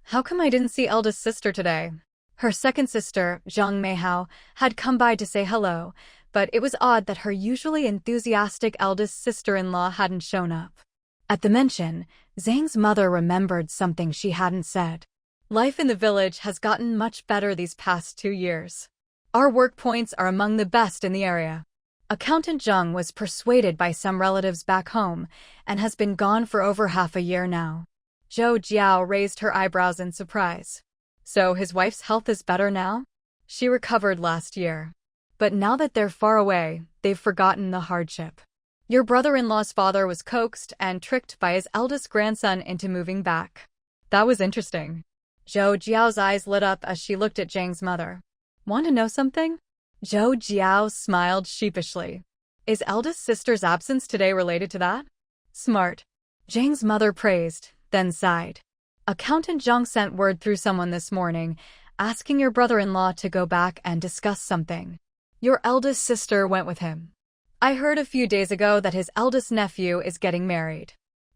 How come I didn't see eldest sister today? Her second sister, Zhang Meihao, had come by to say hello, but it was odd that her usually enthusiastic eldest sister-in-law hadn't shown up. At the mention, Zhang's mother remembered something she hadn't said. Life in the village has gotten much better these past 2 years. Our work points are among the best in the area. Accountant Zhang was persuaded by some relatives back home and has been gone for over half a year now. Zhou Jiao raised her eyebrows in surprise. So his wife's health is better now? She recovered last year. But now that they're far away, they've forgotten the hardship. Your brother-in-law's father was coaxed and tricked by his eldest grandson into moving back. That was interesting. Zhou Jiao's eyes lit up as she looked at Zhang's mother. Want to know something? Zhou Jiao smiled sheepishly. Is eldest sister's absence today related to that? Smart. Zhang's mother praised, then sighed. Accountant Zhang sent word through someone this morning, asking your brother-in-law to go back and discuss something. Your eldest sister went with him. I heard a few days ago that his eldest nephew is getting married.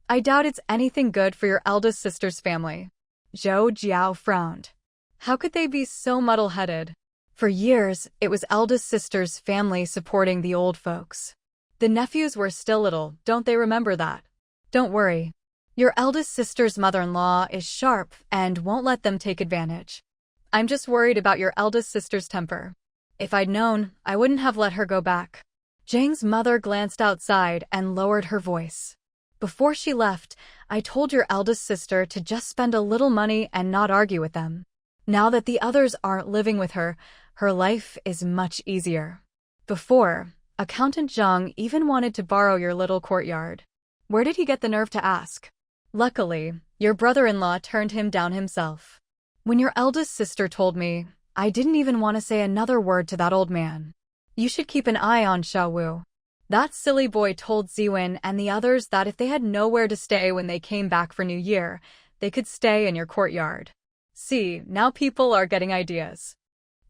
I doubt it's anything good for your eldest sister's family. Zhou Jiao frowned. How could they be so muddle-headed? For years, it was eldest sister's family supporting the old folks. The nephews were still little, don't they remember that? Don't worry. Your eldest sister's mother-in-law is sharp and won't let them take advantage. I'm just worried about your eldest sister's temper. If I'd known, I wouldn't have let her go back. Zhang's mother glanced outside and lowered her voice. Before she left, I told your eldest sister to just spend a little money and not argue with them. Now that the others aren't living with her, her life is much easier. Before, Accountant Zhang even wanted to borrow your little courtyard. Where did he get the nerve to ask? Luckily, your brother-in-law turned him down himself. When your eldest sister told me, I didn't even want to say another word to that old man. You should keep an eye on Xiaowu. That silly boy told Ziwen and the others that if they had nowhere to stay when they came back for New Year, they could stay in your courtyard. See, now people are getting ideas.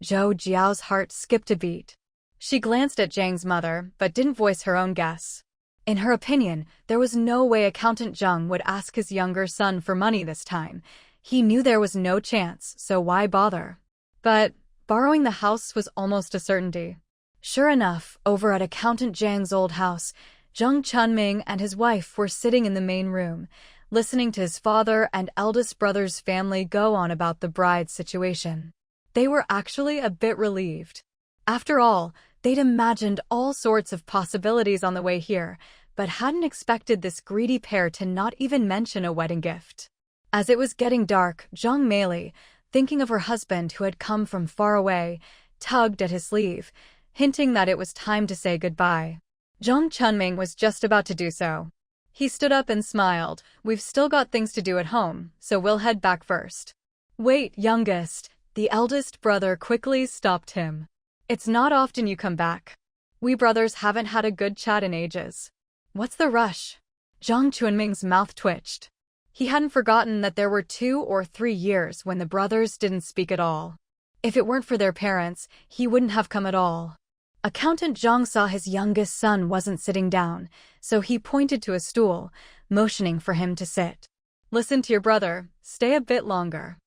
Zhou Jiao's heart skipped a beat. She glanced at Zhang's mother, but didn't voice her own guess. In her opinion, there was no way Accountant Zhang would ask his younger son for money this time. He knew there was no chance, so why bother? But borrowing the house was almost a certainty. Sure enough, over at Accountant Zhang's old house, Zhang Chunming and his wife were sitting in the main room, listening to his father and eldest brother's family go on about the bride's situation. They were actually a bit relieved. After all, they'd imagined all sorts of possibilities on the way here, but hadn't expected this greedy pair to not even mention a wedding gift. As it was getting dark, Zhang Meili, thinking of her husband who had come from far away, tugged at his sleeve, hinting that it was time to say goodbye. Zhang Chunming was just about to do so. He stood up and smiled. We've still got things to do at home, so we'll head back first. Wait, youngest, the eldest brother quickly stopped him. It's not often you come back. We brothers haven't had a good chat in ages. What's the rush? Zhang Chunming's mouth twitched. He hadn't forgotten that there were 2 or 3 years when the brothers didn't speak at all. If it weren't for their parents, he wouldn't have come at all. Accountant Zhang saw his youngest son wasn't sitting down, so he pointed to a stool, motioning for him to sit. Listen to your brother, stay a bit longer.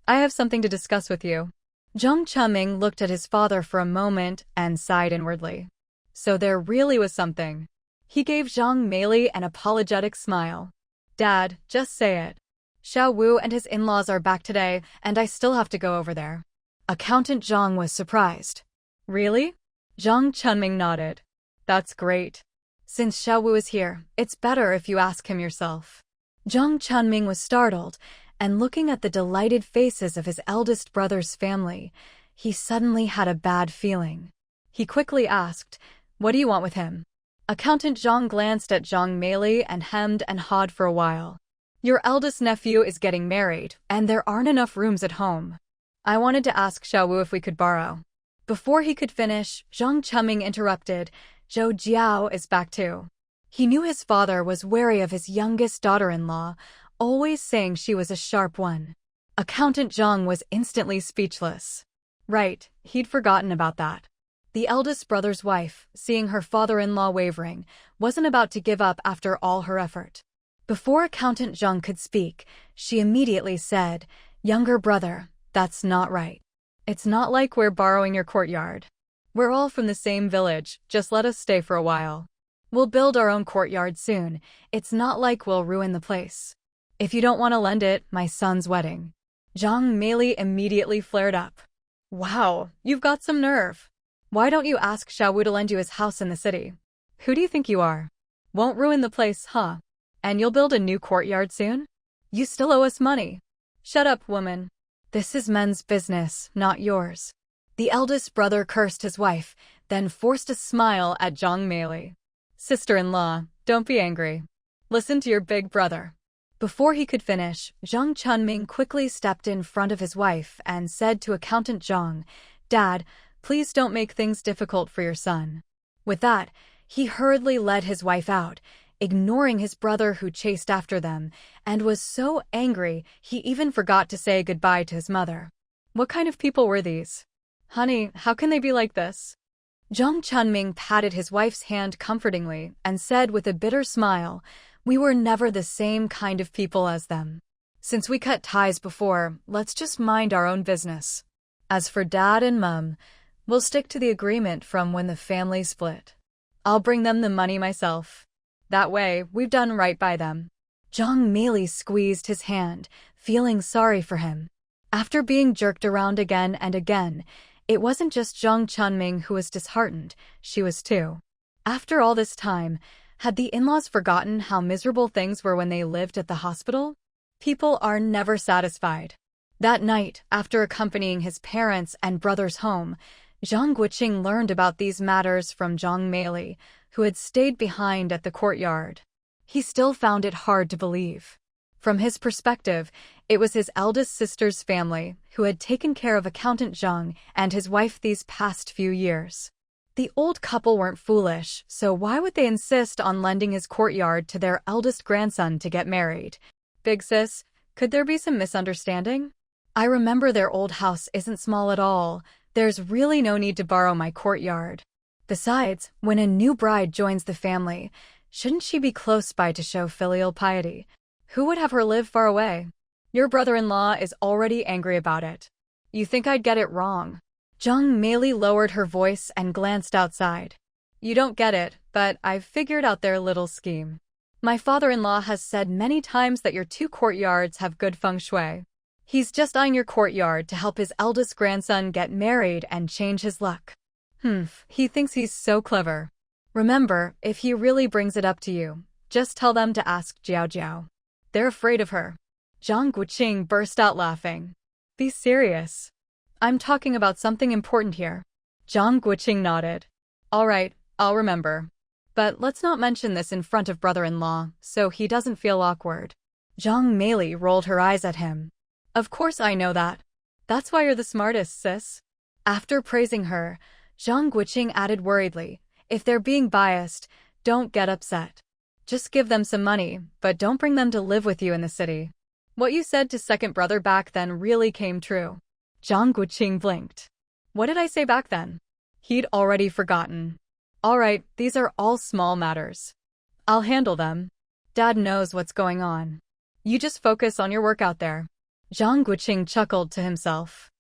I have something to discuss with you. Zhang Chunming looked at his father for a moment and sighed inwardly. So there really was something. He gave Zhang Meili an apologetic smile. Dad, just say it. Xiaowu and his in-laws are back today, and I still have to go over there. Accountant Zhang was surprised. Really? Zhang Chunming nodded. That's great. Since Xiaowu is here, it's better if you ask him yourself. Zhang Chunming was startled, and looking at the delighted faces of his eldest brother's family, he suddenly had a bad feeling. He quickly asked, What do you want with him? Accountant Zhang glanced at Zhang Meili and hemmed and hawed for a while. Your eldest nephew is getting married, and there aren't enough rooms at home. I wanted to ask Xiaowu if we could borrow. Before he could finish, Zhang Chunming interrupted, Zhou Jiao is back too. He knew his father was wary of his youngest daughter-in-law, always saying she was a sharp one. Accountant Zhang was instantly speechless. Right, he'd forgotten about that. The eldest brother's wife, seeing her father-in-law wavering, wasn't about to give up after all her effort. Before Accountant Zhang could speak, she immediately said, Younger brother, that's not right. It's not like we're borrowing your courtyard. We're all from the same village, just let us stay for a while. We'll build our own courtyard soon. It's not like we'll ruin the place. If you don't want to lend it, my son's wedding. Zhang Meili immediately flared up. Wow, you've got some nerve. Why don't you ask Xiaowu to lend you his house in the city? Who do you think you are? Won't ruin the place, huh? And you'll build a new courtyard soon? You still owe us money. Shut up, woman. This is men's business, not yours. The eldest brother cursed his wife, then forced a smile at Zhang Meili. Sister-in-law, don't be angry. Listen to your big brother. Before he could finish, Zhang Chunming quickly stepped in front of his wife and said to Accountant Zhang, Dad, please don't make things difficult for your son. With that, he hurriedly led his wife out, ignoring his brother who chased after them, and was so angry he even forgot to say goodbye to his mother. What kind of people were these? Honey, how can they be like this? Zhang Chunming patted his wife's hand comfortingly and said with a bitter smile, We were never the same kind of people as them. Since we cut ties before, let's just mind our own business. As for Dad and Mum, we'll stick to the agreement from when the family split. I'll bring them the money myself. That way, we've done right by them. Zhang Meili squeezed his hand, feeling sorry for him. After being jerked around again and again, it wasn't just Zhang Chunming who was disheartened, she was too. After all this time, had the in-laws forgotten how miserable things were when they lived at the hospital? People are never satisfied. That night, after accompanying his parents and brothers home, Zhang Guoqing learned about these matters from Zhang Meili, who had stayed behind at the courtyard. He still found it hard to believe. From his perspective, it was his eldest sister's family who had taken care of Accountant Zhang and his wife these past few years. The old couple weren't foolish, so why would they insist on lending his courtyard to their eldest grandson to get married? Big sis, could there be some misunderstanding? I remember their old house isn't small at all. There's really no need to borrow my courtyard. Besides, when a new bride joins the family, shouldn't she be close by to show filial piety? Who would have her live far away? Your brother-in-law is already angry about it. You think I'd get it wrong? Zhang Meili lowered her voice and glanced outside. You don't get it, but I've figured out their little scheme. My father-in-law has said many times that your two courtyards have good feng shui. He's just eyeing your courtyard to help his eldest grandson get married and change his luck. He thinks he's so clever. Remember, if he really brings it up to you, just tell them to ask Zhou Jiao. They're afraid of her. Zhang Guoqing burst out laughing. Be serious. I'm talking about something important here. Zhang Guoqing nodded. All right, I'll remember. But let's not mention this in front of brother-in-law, so he doesn't feel awkward. Zhang Meili rolled her eyes at him. Of course I know that. That's why you're the smartest, sis. After praising her, Zhang Guoqing added worriedly, if they're being biased, don't get upset. Just give them some money, but don't bring them to live with you in the city. What you said to second brother back then really came true. Zhang Guoqing blinked. What did I say back then? He'd already forgotten. All right, these are all small matters. I'll handle them. Dad knows what's going on. You just focus on your work out there. Zhang Guoqing chuckled to himself.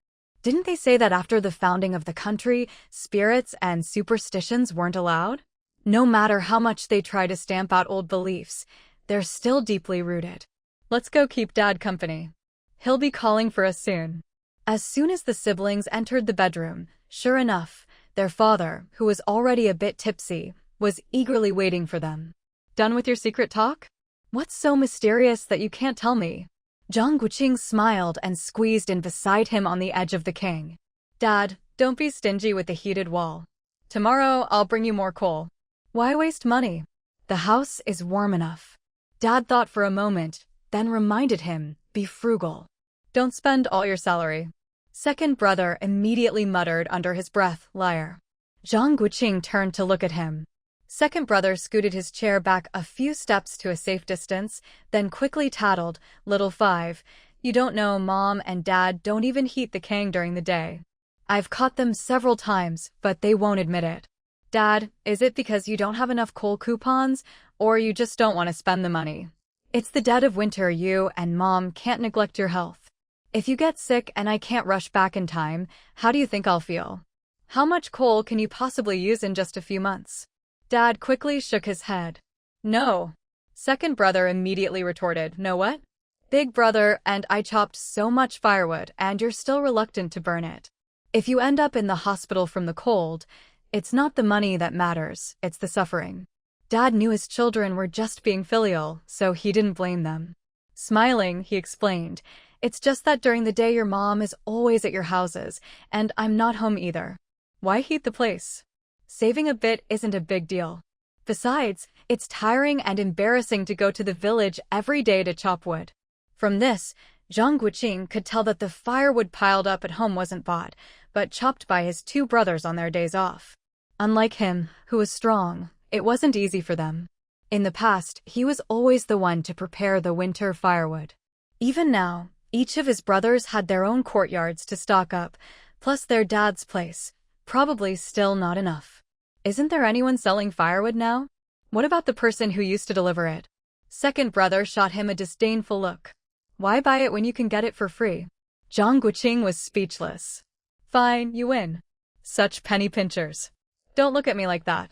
Didn't they say that after the founding of the country, spirits and superstitions weren't allowed? No matter how much they try to stamp out old beliefs, they're still deeply rooted. Let's go keep Dad company. He'll be calling for us soon. As soon as the siblings entered the bedroom, sure enough, their father, who was already a bit tipsy, was eagerly waiting for them. Done with your secret talk? What's so mysterious that you can't tell me? Zhang Guoqing smiled and squeezed in beside him on the edge of the king. Dad, don't be stingy with the heated wall. Tomorrow I'll bring you more coal. Why waste money? The house is warm enough. Dad thought for a moment, then reminded him, be frugal. Don't spend all your salary. Second brother immediately muttered under his breath, liar. Zhang Guoqing turned to look at him. Second brother scooted his chair back a few steps to a safe distance, then quickly tattled, Little Five, you don't know Mom and Dad don't even heat the kang during the day. I've caught them several times, but they won't admit it. Dad, is it because you don't have enough coal coupons, or you just don't want to spend the money? It's the dead of winter, you and Mom can't neglect your health. If you get sick and I can't rush back in time, how do you think I'll feel? How much coal can you possibly use in just a few months? Dad quickly shook his head. No. Second brother immediately retorted, no what? Big brother, and I chopped so much firewood and you're still reluctant to burn it. If you end up in the hospital from the cold, it's not the money that matters, it's the suffering. Dad knew his children were just being filial, so he didn't blame them. Smiling, he explained, it's just that during the day your mom is always at your houses, and I'm not home either. Why heat the place? Saving a bit isn't a big deal. Besides, it's tiring and embarrassing to go to the village every day to chop wood. From this, Zhang Guoqing could tell that the firewood piled up at home wasn't bought, but chopped by his two brothers on their days off. Unlike him, who was strong, it wasn't easy for them. In the past, he was always the one to prepare the winter firewood. Even now, each of his brothers had their own courtyards to stock up, plus their dad's place. Probably still not enough. Isn't there anyone selling firewood now? What about the person who used to deliver it? Second brother shot him a disdainful look. Why buy it when you can get it for free? Zhang Guoqing was speechless. Fine, you win. Such penny pinchers. Don't look at me like that.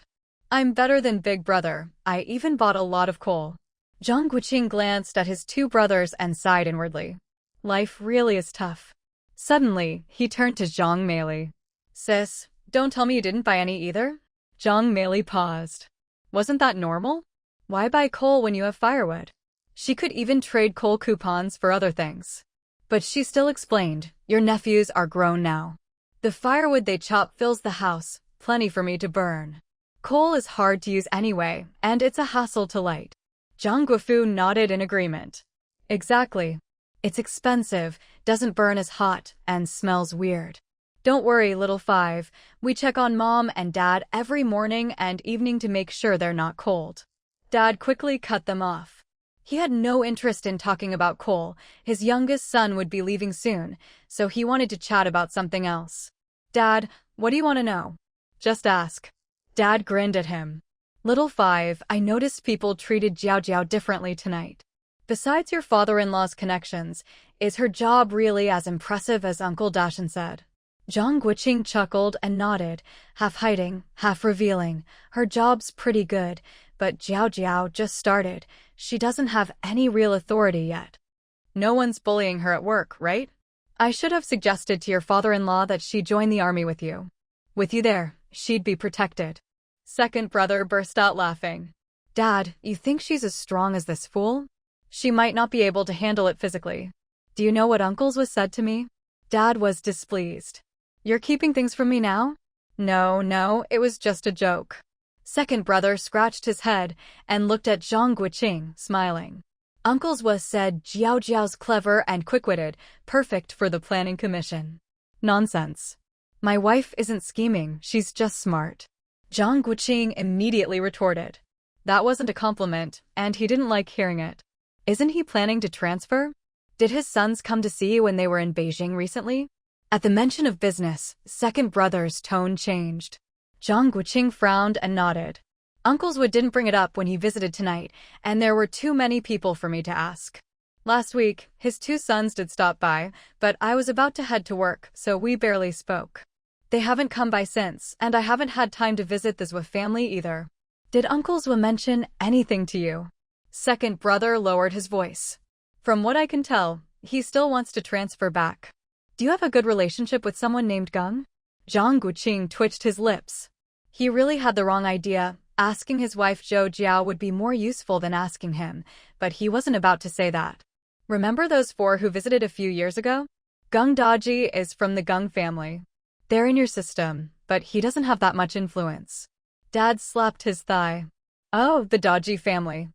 I'm better than big brother, I even bought a lot of coal. Zhang Guoqing glanced at his two brothers and sighed inwardly. Life really is tough. Suddenly, he turned to Zhang Meili. Sis, don't tell me you didn't buy any either? Zhang Meili paused. Wasn't that normal? Why buy coal when you have firewood? She could even trade coal coupons for other things. But she still explained, your nephews are grown now. The firewood they chop fills the house, plenty for me to burn. Coal is hard to use anyway, and it's a hassle to light. Zhang Guofu nodded in agreement. Exactly. It's expensive, doesn't burn as hot, and smells weird. Don't worry, little five, we check on mom and dad every morning and evening to make sure they're not cold. Dad quickly cut them off. He had no interest in talking about coal, his youngest son would be leaving soon, so he wanted to chat about something else. Dad, what do you want to know? Just ask. Dad grinned at him. Little five, I noticed people treated Zhou Jiao differently tonight. Besides your father-in-law's connections, is her job really as impressive as Uncle Dashan said? Zhang Guoqing chuckled and nodded, half hiding, half revealing. Her job's pretty good, but Zhou Jiao just started. She doesn't have any real authority yet. No one's bullying her at work, right? I should have suggested to your father-in-law that she join the army with you. With you there, she'd be protected. Second brother burst out laughing. Dad, you think she's as strong as this fool? She might not be able to handle it physically. Do you know what Uncle's was said to me? Dad was displeased. You're keeping things from me now? No, it was just a joke. Second brother scratched his head and looked at Zhang Guoqing, smiling. Uncle's was said Zhao Jiao's clever and quick-witted, perfect for the planning commission. Nonsense. My wife isn't scheming, she's just smart. Zhang Guoqing immediately retorted. That wasn't a compliment, and he didn't like hearing it. Isn't he planning to transfer? Did his sons come to see you when they were in Beijing recently? At the mention of business, second brother's tone changed. Zhang Guoqing frowned and nodded. Uncle's Wood didn't bring it up when he visited tonight, and there were too many people for me to ask. Last week, his two sons did stop by, but I was about to head to work, so we barely spoke. They haven't come by since, and I haven't had time to visit the Zhou family either. Did Uncle Zhou mention anything to you? Second brother lowered his voice. From what I can tell, he still wants to transfer back. Do you have a good relationship with someone named Gung? Zhang Guoqing twitched his lips. He really had the wrong idea. Asking his wife Zhou Jiao would be more useful than asking him, but he wasn't about to say that. Remember those four who visited a few years ago? Gung Daji is from the Gung family. They're in your system, but he doesn't have that much influence. Dad slapped his thigh. Oh, the Daji family.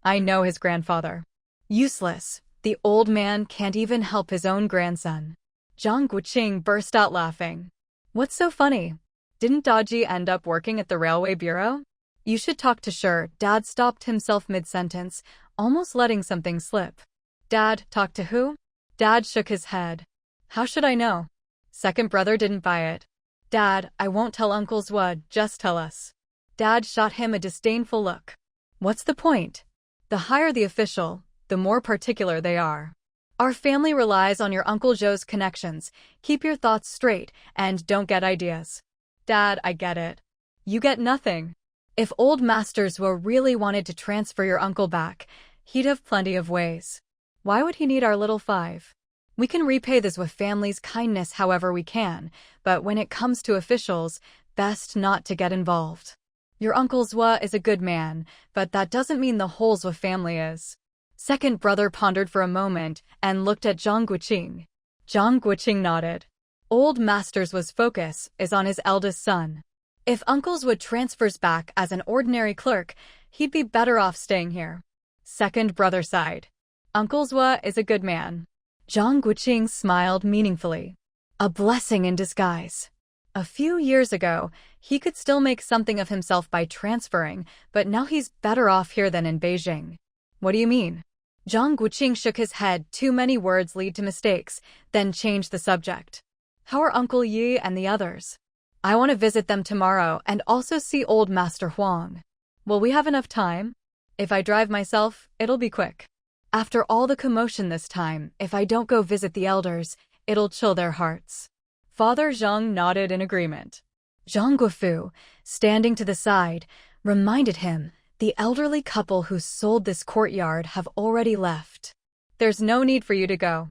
I know his grandfather. Useless. The old man can't even help his own grandson. Zhang Guoqing burst out laughing. What's so funny? Didn't Daji end up working at the railway bureau? You should talk to Shi. Dad stopped himself mid-sentence, almost letting something slip. Dad, talk to who? Dad shook his head. How should I know? Second brother didn't buy it. Dad, I won't tell Uncle Zhou, just tell us. Dad shot him a disdainful look. What's the point? The higher the official, the more particular they are. Our family relies on your Uncle Zhou's connections. Keep your thoughts straight and don't get ideas. Dad, I get it. You get nothing. If old Master Zhou really wanted to transfer your uncle back, he'd have plenty of ways. Why would he need our little five? We can repay this with family's kindness however we can, but when it comes to officials, best not to get involved. Your Uncle Zhou is a good man, but that doesn't mean the whole Zhou family is. Second brother pondered for a moment and looked at Zhang Guoqing. Zhang Guoqing nodded. Old Master Zhou's focus is on his eldest son. If Uncle Zhou transfers back as an ordinary clerk, he'd be better off staying here. Second brother sighed. Uncle Zhou is a good man. Zhang Guoqing smiled meaningfully. A blessing in disguise. A few years ago, he could still make something of himself by transferring, but now he's better off here than in Beijing. What do you mean? Zhang Guoqing shook his head. Too many words lead to mistakes, then changed the subject. How are Uncle Yi and the others? I want to visit them tomorrow and also see old Master Huang. Will we have enough time? If I drive myself, it'll be quick. After all the commotion this time, if I don't go visit the elders, it'll chill their hearts. Father Zhang nodded in agreement. Zhang Guofu, standing to the side, reminded him, the elderly couple who sold this courtyard have already left. There's no need for you to go.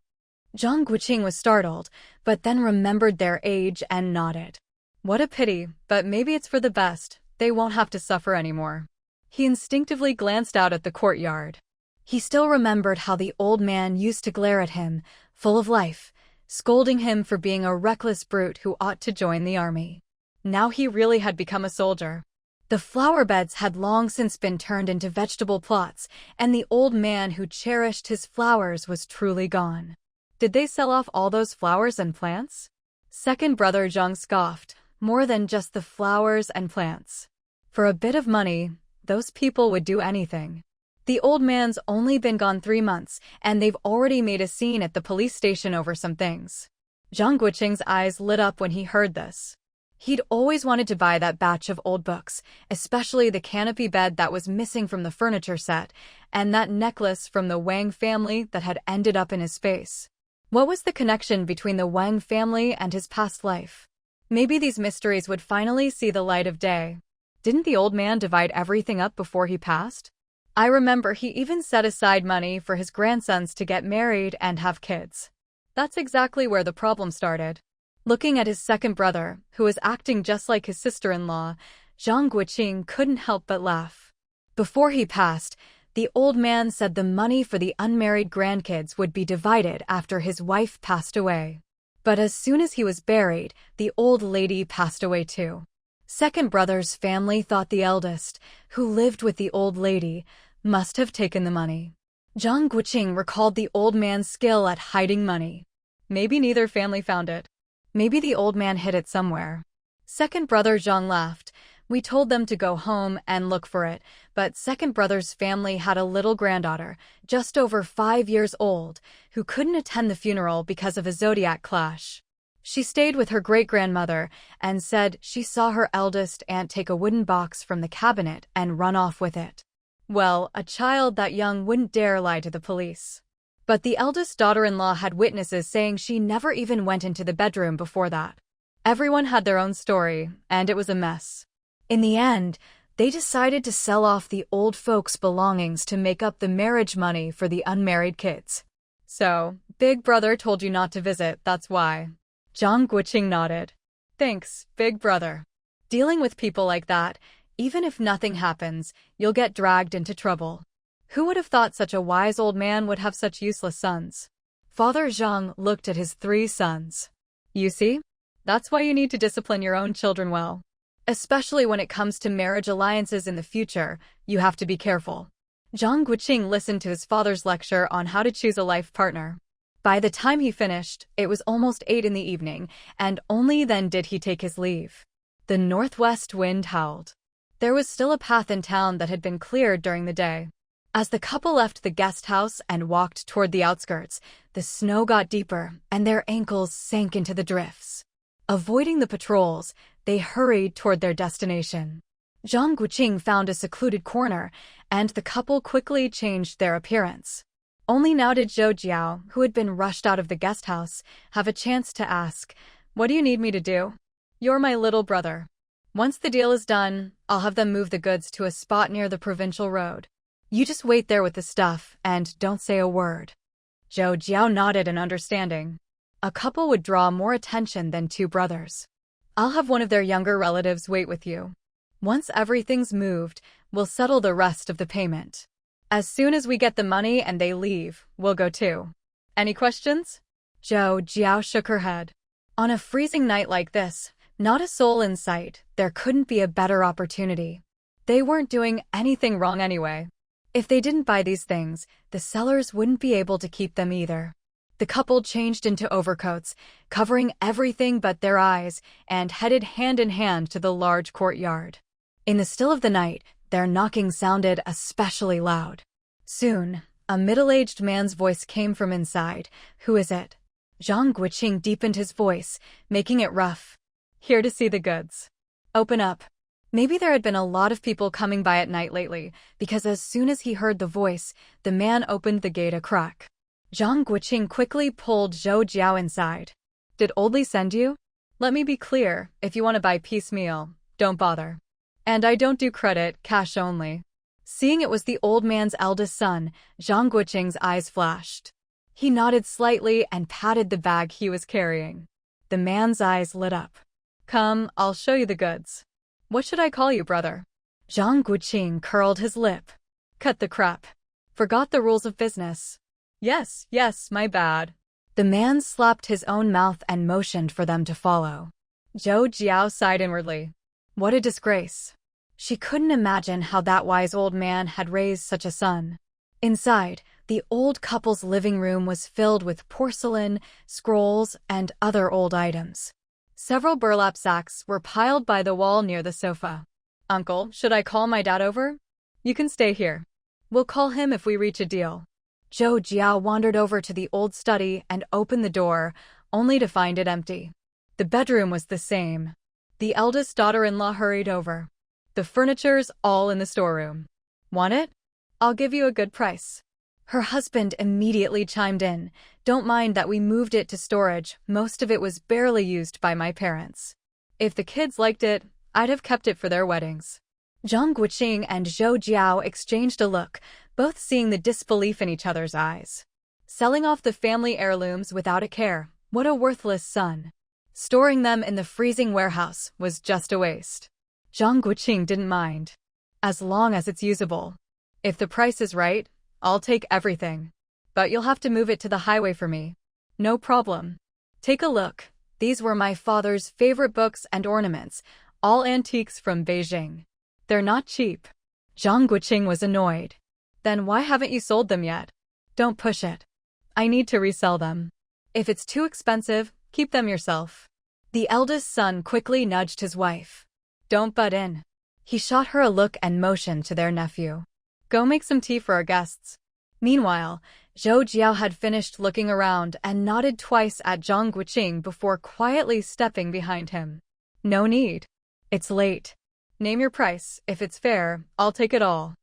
Zhang Guoqing was startled, but then remembered their age and nodded. What a pity, but maybe it's for the best. They won't have to suffer anymore. He instinctively glanced out at the courtyard. He still remembered how the old man used to glare at him, full of life, scolding him for being a reckless brute who ought to join the army. Now he really had become a soldier. The flower beds had long since been turned into vegetable plots, and the old man who cherished his flowers was truly gone. Did they sell off all those flowers and plants? Second brother Zhang scoffed. More than just the flowers and plants. For a bit of money, those people would do anything. The old man's only been gone 3 months, and they've already made a scene at the police station over some things. Zhang Guoqing's eyes lit up when he heard this. He'd always wanted to buy that batch of old books, especially the canopy bed that was missing from the furniture set, and that necklace from the Wang family that had ended up in his face. What was the connection between the Wang family and his past life? Maybe these mysteries would finally see the light of day. Didn't the old man divide everything up before he passed? I remember he even set aside money for his grandsons to get married and have kids. That's exactly where the problem started. Looking at his second brother, who was acting just like his sister-in-law, Zhang Guoqing couldn't help but laugh. Before he passed, the old man said the money for the unmarried grandkids would be divided after his wife passed away. But as soon as he was buried, the old lady passed away too. Second brother's family thought the eldest, who lived with the old lady, must have taken the money. Zhang Guoqing recalled the old man's skill at hiding money. Maybe neither family found it. Maybe the old man hid it somewhere. Second brother Zhang laughed. We told them to go home and look for it, but second brother's family had a little granddaughter, just over 5 years old, who couldn't attend the funeral because of a zodiac clash. She stayed with her great-grandmother and said she saw her eldest aunt take a wooden box from the cabinet and run off with it. Well, a child that young wouldn't dare lie to the police. But the eldest daughter-in-law had witnesses saying she never even went into the bedroom before that. Everyone had their own story, and it was a mess. In the end, they decided to sell off the old folks' belongings to make up the marriage money for the unmarried kids. So, Big Brother told you not to visit, that's why. Zhang Guoqing nodded. Thanks, Big Brother. Dealing with people like that, even if nothing happens, you'll get dragged into trouble. Who would have thought such a wise old man would have such useless sons? Father Zhang looked at his 3 sons. You see? That's why you need to discipline your own children well. Especially when it comes to marriage alliances in the future, you have to be careful. Zhang Guoqing listened to his father's lecture on how to choose a life partner. By the time he finished, it was almost 8 in the evening, and only then did he take his leave. The northwest wind howled. There was still a path in town that had been cleared during the day. As the couple left the guest house and walked toward the outskirts, the snow got deeper, and their ankles sank into the drifts. Avoiding the patrols, they hurried toward their destination. Zhang Guoqing found a secluded corner, and the couple quickly changed their appearance. Only now did Zhou Jiao, who had been rushed out of the guest house, have a chance to ask, "What do you need me to do?" "You're my little brother. Once the deal is done, I'll have them move the goods to a spot near the provincial road. You just wait there with the stuff, and don't say a word." Zhou Jiao nodded in understanding. A couple would draw more attention than two brothers. "I'll have one of their younger relatives wait with you. Once everything's moved, we'll settle the rest of the payment. As soon as we get the money and they leave, we'll go too. Any questions?" Zhou Jiao shook her head. On a freezing night like this, not a soul in sight, there couldn't be a better opportunity. They weren't doing anything wrong anyway. If they didn't buy these things, the sellers wouldn't be able to keep them either. The couple changed into overcoats, covering everything but their eyes, and headed hand in hand to the large courtyard. In the still of the night, their knocking sounded especially loud. Soon, a middle-aged man's voice came from inside. "Who is it?" Zhang Guoqing deepened his voice, making it rough. "Here to see the goods. Open up." Maybe there had been a lot of people coming by at night lately, because as soon as he heard the voice, the man opened the gate a crack. Zhang Guoqing quickly pulled Zhou Jiao inside. "Did Oldly send you? Let me be clear, if you want to buy piecemeal, don't bother. And I don't do credit, cash only." Seeing it was the old man's eldest son, Zhang Guoqing's eyes flashed. He nodded slightly and patted the bag he was carrying. The man's eyes lit up. "Come, I'll show you the goods. What should I call you, brother?" Zhang Guoqing curled his lip. "Cut the crap. Forgot the rules of business." Yes, my bad." The man slapped his own mouth and motioned for them to follow. Zhou Jiao sighed inwardly. What a disgrace. She couldn't imagine how that wise old man had raised such a son. Inside, the old couple's living room was filled with porcelain, scrolls, and other old items. Several burlap sacks were piled by the wall near the sofa. "Uncle, should I call my dad over?" "You can stay here. We'll call him if we reach a deal." Zhou Jiao wandered over to the old study and opened the door, only to find it empty. The bedroom was the same. The eldest daughter-in-law hurried over. "The furniture's all in the storeroom. Want it? I'll give you a good price." Her husband immediately chimed in. "Don't mind that we moved it to storage, most of it was barely used by my parents. If the kids liked it, I'd have kept it for their weddings." Zhang Guoqing and Zhou Jiao exchanged a look, both seeing the disbelief in each other's eyes. Selling off the family heirlooms without a care, what a worthless son. Storing them in the freezing warehouse was just a waste. Zhang Guoqing didn't mind. As long as it's usable. "If the price is right, I'll take everything. But you'll have to move it to the highway for me." "No problem. Take a look. These were my father's favorite books and ornaments, all antiques from Beijing. They're not cheap." Zhang Guoqing was annoyed. "Then why haven't you sold them yet?" "Don't push it. I need to resell them. If it's too expensive, keep them yourself." The eldest son quickly nudged his wife. "Don't butt in." He shot her a look and motioned to their nephew. "Go make some tea for our guests." Meanwhile, Zhou Jiao had finished looking around and nodded twice at Zhang Guoqing before quietly stepping behind him. "No need. It's late. Name your price. If it's fair, I'll take it all."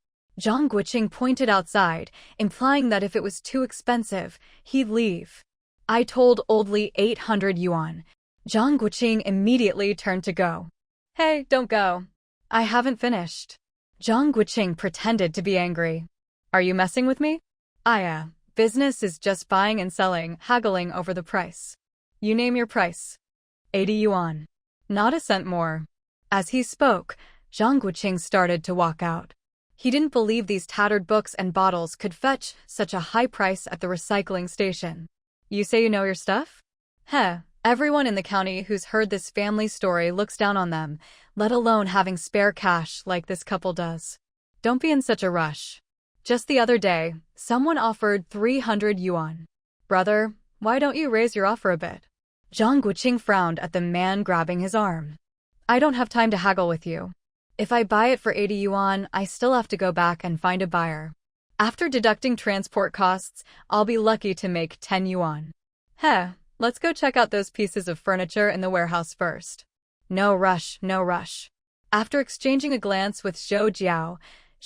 Zhang Guoqing pointed outside, implying that if it was too expensive, he'd leave. "I told Oldly 800 yuan. Zhang Guoqing immediately turned to go. "Hey, don't go. I haven't finished." Zhang Guoqing pretended to be angry. "Are you messing with me?" Business is just buying and selling, haggling over the price. You name your price." 80 yuan. Not a cent more." As he spoke, Zhang Guoqing started to walk out. He didn't believe these tattered books and bottles could fetch such a high price at the recycling station. "You say you know your stuff?" Everyone in the county who's heard this family story looks down on them, let alone having spare cash like this couple does. Don't be in such a rush. Just the other day, someone offered 300 yuan. "Brother, why don't you raise your offer a bit?" Zhang Guoqing frowned at the man grabbing his arm. "I don't have time to haggle with you. If I buy it for 80 yuan, I still have to go back and find a buyer. After deducting transport costs, I'll be lucky to make 10 yuan. Let's go check out those pieces of furniture in the warehouse first." No rush. After exchanging a glance with Zhou Jiao,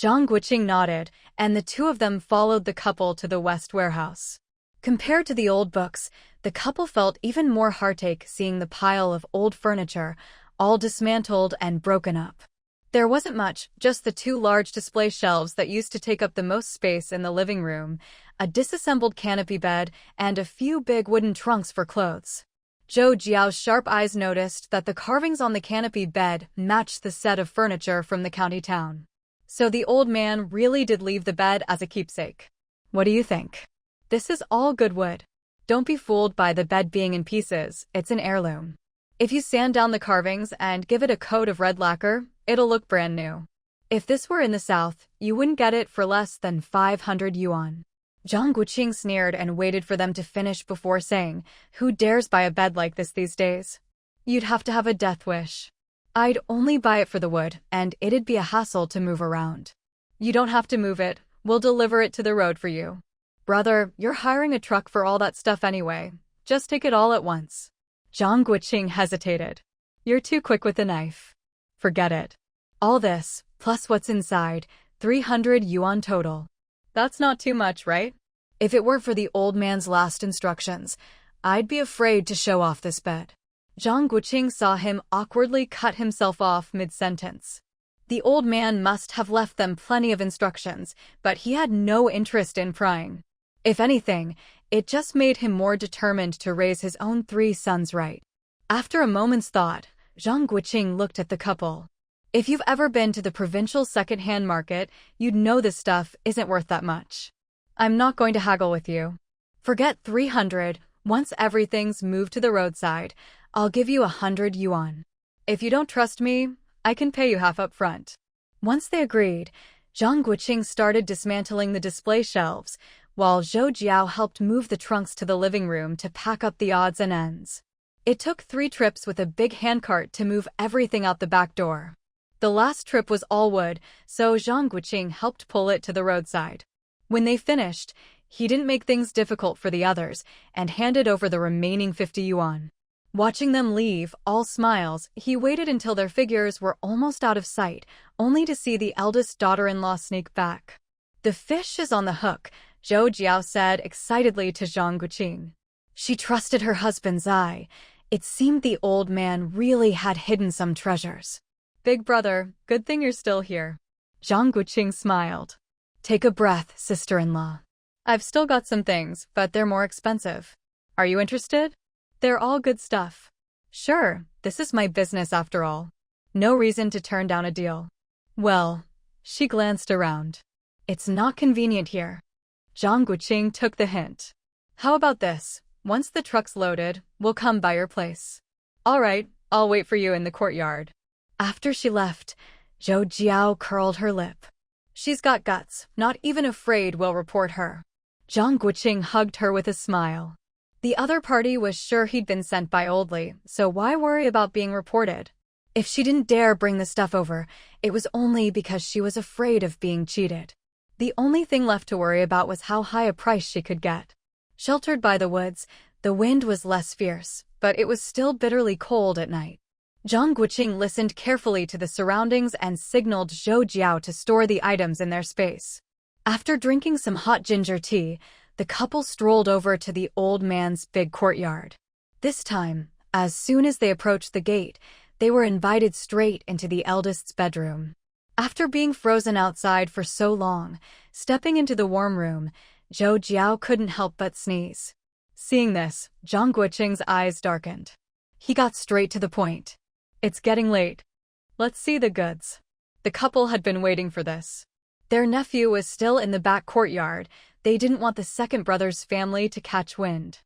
Zhang Guoqing nodded, and the two of them followed the couple to the west warehouse. Compared to the old books, the couple felt even more heartache seeing the pile of old furniture, all dismantled and broken up. There wasn't much, just the two large display shelves that used to take up the most space in the living room, a disassembled canopy bed, and a few big wooden trunks for clothes. Zhou Jiao's sharp eyes noticed that the carvings on the canopy bed matched the set of furniture from the county town. So the old man really did leave the bed as a keepsake. What do you think? This is all good wood. Don't be fooled by the bed being in pieces, it's an heirloom. If you sand down the carvings and give it a coat of red lacquer, it'll look brand new. If this were in the south, you wouldn't get it for less than 500 yuan. Zhang Guoqing sneered and waited for them to finish before saying, "Who dares buy a bed like this these days? You'd have to have a death wish. I'd only buy it for the wood, and it'd be a hassle to move around. You don't have to move it, we'll deliver it to the road for you. Brother, you're hiring a truck for all that stuff anyway. Just take it all at once." Zhang Guoqing hesitated. "You're too quick with the knife. Forget it. All this, plus what's inside, 300 yuan total. That's not too much, right? If it weren't for the old man's last instructions, I'd be afraid to show off this bed." Zhang Guoqing saw him awkwardly cut himself off mid-sentence. The old man must have left them plenty of instructions, but he had no interest in prying. If anything, it just made him more determined to raise his own 3 sons right. After a moment's thought, Zhang Guoqing looked at the couple. If you've ever been to the provincial second-hand market, you'd know this stuff isn't worth that much. I'm not going to haggle with you. Forget 300, once everything's moved to the roadside, I'll give you 100 yuan. If you don't trust me, I can pay you half up front. Once they agreed, Zhang Guoqing started dismantling the display shelves, while Zhou Jiao helped move the trunks to the living room to pack up the odds and ends. It took 3 trips with a big handcart to move everything out the back door. The last trip was all wood, so Zhang Guoqing helped pull it to the roadside. When they finished, he didn't make things difficult for the others and handed over the remaining 50 yuan. Watching them leave, all smiles, he waited until their figures were almost out of sight, only to see the eldest daughter-in-law sneak back. "The fish is on the hook," Zhou Jiao said excitedly to Zhang Guoqing. She trusted her husband's eye. It seemed the old man really had hidden some treasures. "Big brother, good thing you're still here." Zhang Guoqing smiled. "Take a breath, sister-in-law. I've still got some things, but they're more expensive. Are you interested? They're all good stuff." "Sure, this is my business after all. No reason to turn down a deal." "Well," she glanced around. "It's not convenient here." Zhang Guoqing took the hint. "How about this? Once the truck's loaded, we'll come by your place." "All right, I'll wait for you in the courtyard." After she left, Zhou Jiao curled her lip. "She's got guts, not even afraid we'll report her." Zhang Guoqing hugged her with a smile. The other party was sure he'd been sent by Old Li, so why worry about being reported? If she didn't dare bring the stuff over, it was only because she was afraid of being cheated. The only thing left to worry about was how high a price she could get. Sheltered by the woods, the wind was less fierce, but it was still bitterly cold at night. Zhang Guoqing listened carefully to the surroundings and signaled Zhou Jiao to store the items in their space. After drinking some hot ginger tea, the couple strolled over to the old man's big courtyard. This time, as soon as they approached the gate, they were invited straight into the eldest's bedroom. After being frozen outside for so long, stepping into the warm room, Zhou Jiao couldn't help but sneeze. Seeing this, Zhang Guoqing's eyes darkened. He got straight to the point. "It's getting late. Let's see the goods." The couple had been waiting for this. Their nephew was still in the back courtyard. They didn't want the second brother's family to catch wind.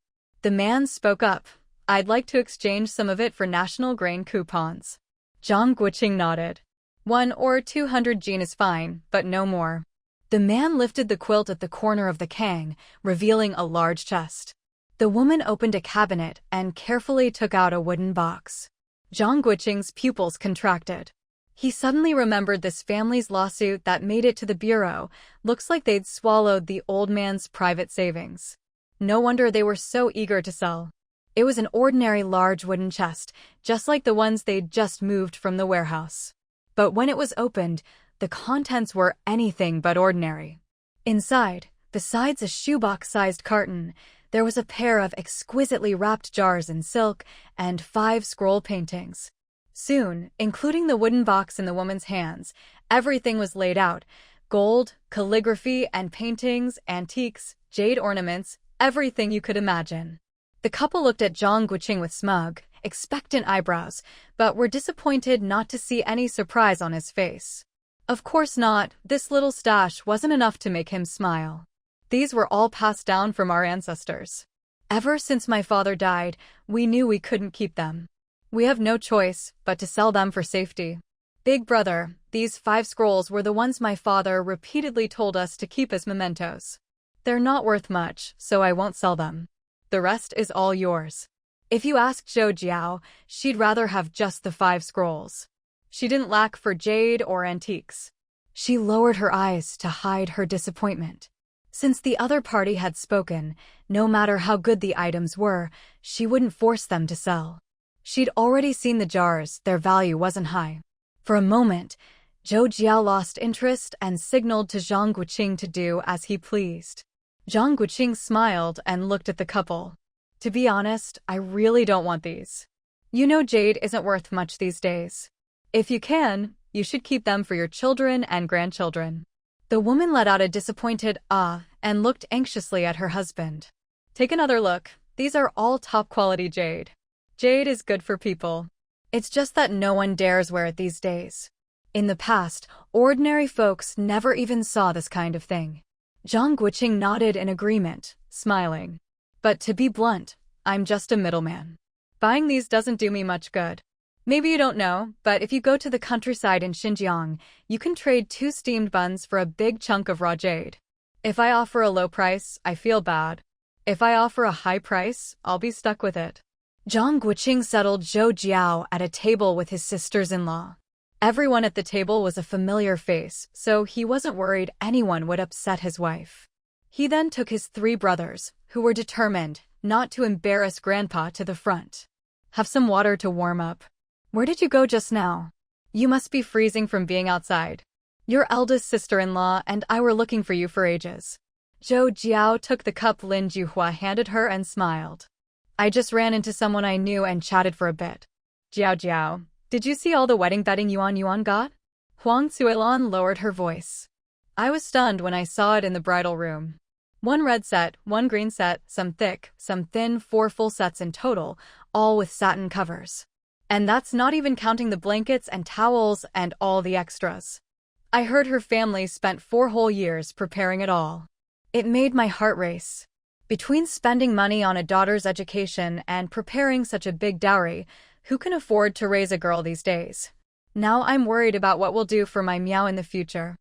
The man spoke up. "I'd like to exchange some of it for national grain coupons." Zhang Guoqing nodded. 1 or 200 jin is fine, but no more. The man lifted the quilt at the corner of the kang, revealing a large chest. The woman opened a cabinet and carefully took out a wooden box. Zhang Guoqing's pupils contracted. He suddenly remembered this family's lawsuit that made it to the bureau. Looks like they'd swallowed the old man's private savings. No wonder they were so eager to sell. It was an ordinary large wooden chest, just like the ones they'd just moved from the warehouse. But when it was opened, the contents were anything but ordinary. Inside, besides a shoebox-sized carton, there was a pair of exquisitely wrapped jars in silk and 5 scroll paintings. Soon, including the wooden box in the woman's hands, everything was laid out: gold, calligraphy and paintings, antiques, jade ornaments, everything you could imagine. The couple looked at Zhang Guoqing with smug, expectant eyebrows, but were disappointed not to see any surprise on his face. Of course not, this little stash wasn't enough to make him smile. These were all passed down from our ancestors. Ever since my father died, we knew we couldn't keep them. We have no choice but to sell them for safety. Big brother, these 5 scrolls were the ones my father repeatedly told us to keep as mementos. They're not worth much, so I won't sell them. The rest is all yours. If you ask Zhou Jiao, she'd rather have just the 5 scrolls. She didn't lack for jade or antiques. She lowered her eyes to hide her disappointment. Since the other party had spoken, no matter how good the items were, she wouldn't force them to sell. She'd already seen the jars, their value wasn't high. For a moment, Zhou Jiao lost interest and signaled to Zhang Guoqing to do as he pleased. Zhang Guoqing smiled and looked at the couple. To be honest, I really don't want these. You know jade isn't worth much these days. If you can, you should keep them for your children and grandchildren. The woman let out a disappointed ah and looked anxiously at her husband. Take another look. These are all top-quality jade. Jade is good for people. It's just that no one dares wear it these days. In the past, ordinary folks never even saw this kind of thing. Zhang Guoqing nodded in agreement, smiling. But to be blunt, I'm just a middleman. Buying these doesn't do me much good. Maybe you don't know, but if you go to the countryside in Xinjiang, you can trade 2 steamed buns for a big chunk of raw jade. If I offer a low price, I feel bad. If I offer a high price, I'll be stuck with it. Zhang Guoqing settled Zhou Jiao at a table with his sisters-in-law. Everyone at the table was a familiar face, so he wasn't worried anyone would upset his wife. He then took his 3 brothers, who were determined not to embarrass Grandpa, to the front. Have some water to warm up. Where did you go just now? You must be freezing from being outside. Your eldest sister-in-law and I were looking for you for ages. Zhou Jiao took the cup Lin Juhua handed her and smiled. I just ran into someone I knew and chatted for a bit. Jiao, did you see all the wedding bedding Yuan got? Huang Suilan lowered her voice. I was stunned when I saw it in the bridal room. 1 red set, 1 green set, some thick, some thin, 4 full sets in total, all with satin covers. And that's not even counting the blankets and towels and all the extras. I heard her family spent 4 whole years preparing it all. It made my heart race. Between spending money on a daughter's education and preparing such a big dowry, who can afford to raise a girl these days? Now I'm worried about what we'll do for my Miao in the future.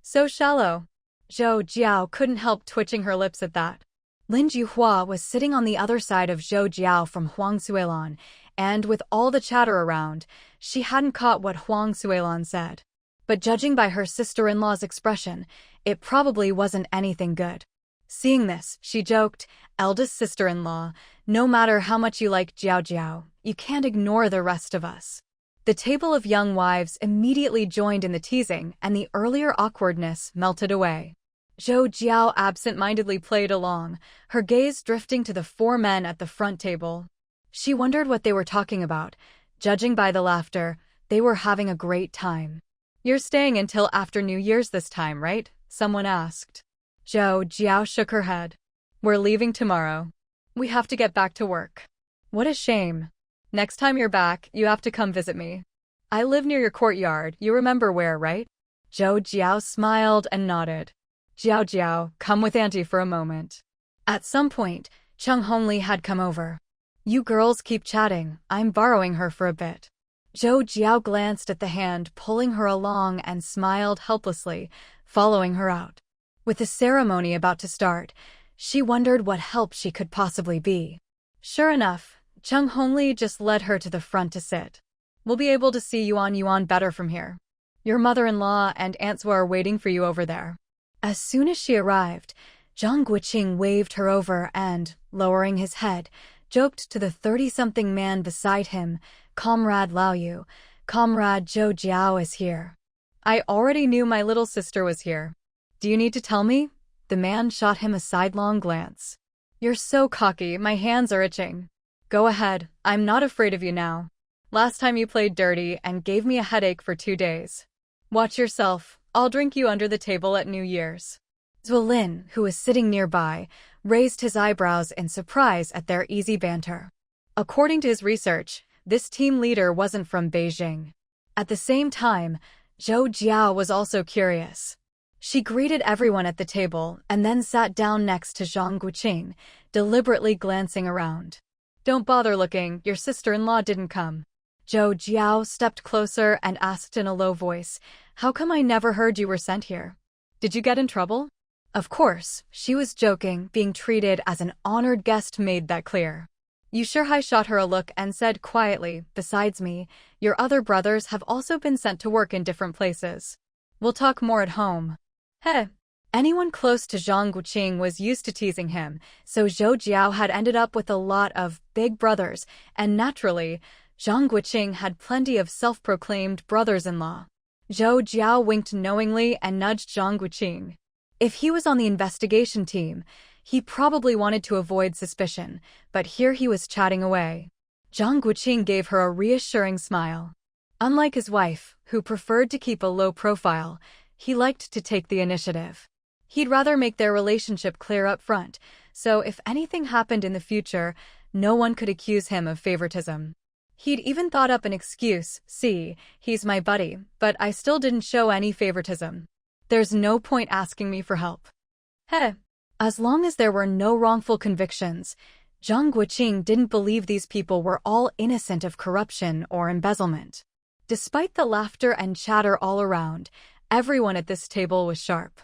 So shallow. Zhou Jiao couldn't help twitching her lips at that. Lin Juhua was sitting on the other side of Zhou Jiao from Huang Suilan, and with all the chatter around, she hadn't caught what Huang Suilan said. But judging by her sister-in-law's expression, it probably wasn't anything good. Seeing this, she joked, eldest sister-in-law, no matter how much you like Jiao, you can't ignore the rest of us. The table of young wives immediately joined in the teasing, and the earlier awkwardness melted away. Zhou Jiao absent-mindedly played along, her gaze drifting to the 4 men at the front table. She wondered what they were talking about. Judging by the laughter, they were having a great time. You're staying until after New Year's this time, right? Someone asked. Zhou Jiao shook her head. We're leaving tomorrow. We have to get back to work. What a shame. Next time you're back, you have to come visit me. I live near your courtyard, you remember where, right? Zhou Jiao smiled and nodded. Jiao, come with Auntie for a moment. At some point, Cheng Hongli had come over. You girls keep chatting, I'm borrowing her for a bit. Zhou Jiao glanced at the hand pulling her along and smiled helplessly, following her out. With the ceremony about to start, she wondered what help she could possibly be. Sure enough, Cheng Hongli just led her to the front to sit. We'll be able to see Yuan better from here. Your mother-in-law and Aunt Zhou are waiting for you over there. As soon as she arrived, Zhang Guoqing waved her over and, lowering his head, joked to the 30-something man beside him, Comrade Lao Yu, Comrade Zhou Jiao is here. I already knew my little sister was here. Do you need to tell me? The man shot him a sidelong glance. You're so cocky, my hands are itching. Go ahead, I'm not afraid of you now. Last time you played dirty and gave me a headache for 2 days. Watch yourself, I'll drink you under the table at New Year's. Zhou Lin, who was sitting nearby, raised his eyebrows in surprise at their easy banter. According to his research, this team leader wasn't from Beijing. At the same time, Zhou Jiao was also curious. She greeted everyone at the table and then sat down next to Zhang Guoqing, deliberately glancing around. Don't bother looking, your sister-in-law didn't come. Zhou Jiao stepped closer and asked in a low voice, how come I never heard you were sent here? Did you get in trouble? Of course, she was joking, being treated as an honored guest made that clear. Yushihai shot her a look and said quietly, besides me, your other brothers have also been sent to work in different places. We'll talk more at home. Heh. Anyone close to Zhang Guoqing was used to teasing him, so Zhou Jiao had ended up with a lot of big brothers, and naturally, Zhang Guoqing had plenty of self-proclaimed brothers-in-law. Zhou Jiao winked knowingly and nudged Zhang Guoqing. If he was on the investigation team, he probably wanted to avoid suspicion, but here he was chatting away. Zhang Guoqing gave her a reassuring smile. Unlike his wife, who preferred to keep a low profile, he liked to take the initiative. He'd rather make their relationship clear up front, so if anything happened in the future, no one could accuse him of favoritism. He'd even thought up an excuse, see, he's my buddy, but I still didn't show any favoritism. There's no point asking me for help. Heh. As long as there were no wrongful convictions, Zhang Guoqing didn't believe these people were all innocent of corruption or embezzlement. Despite the laughter and chatter all around, everyone at this table was sharp.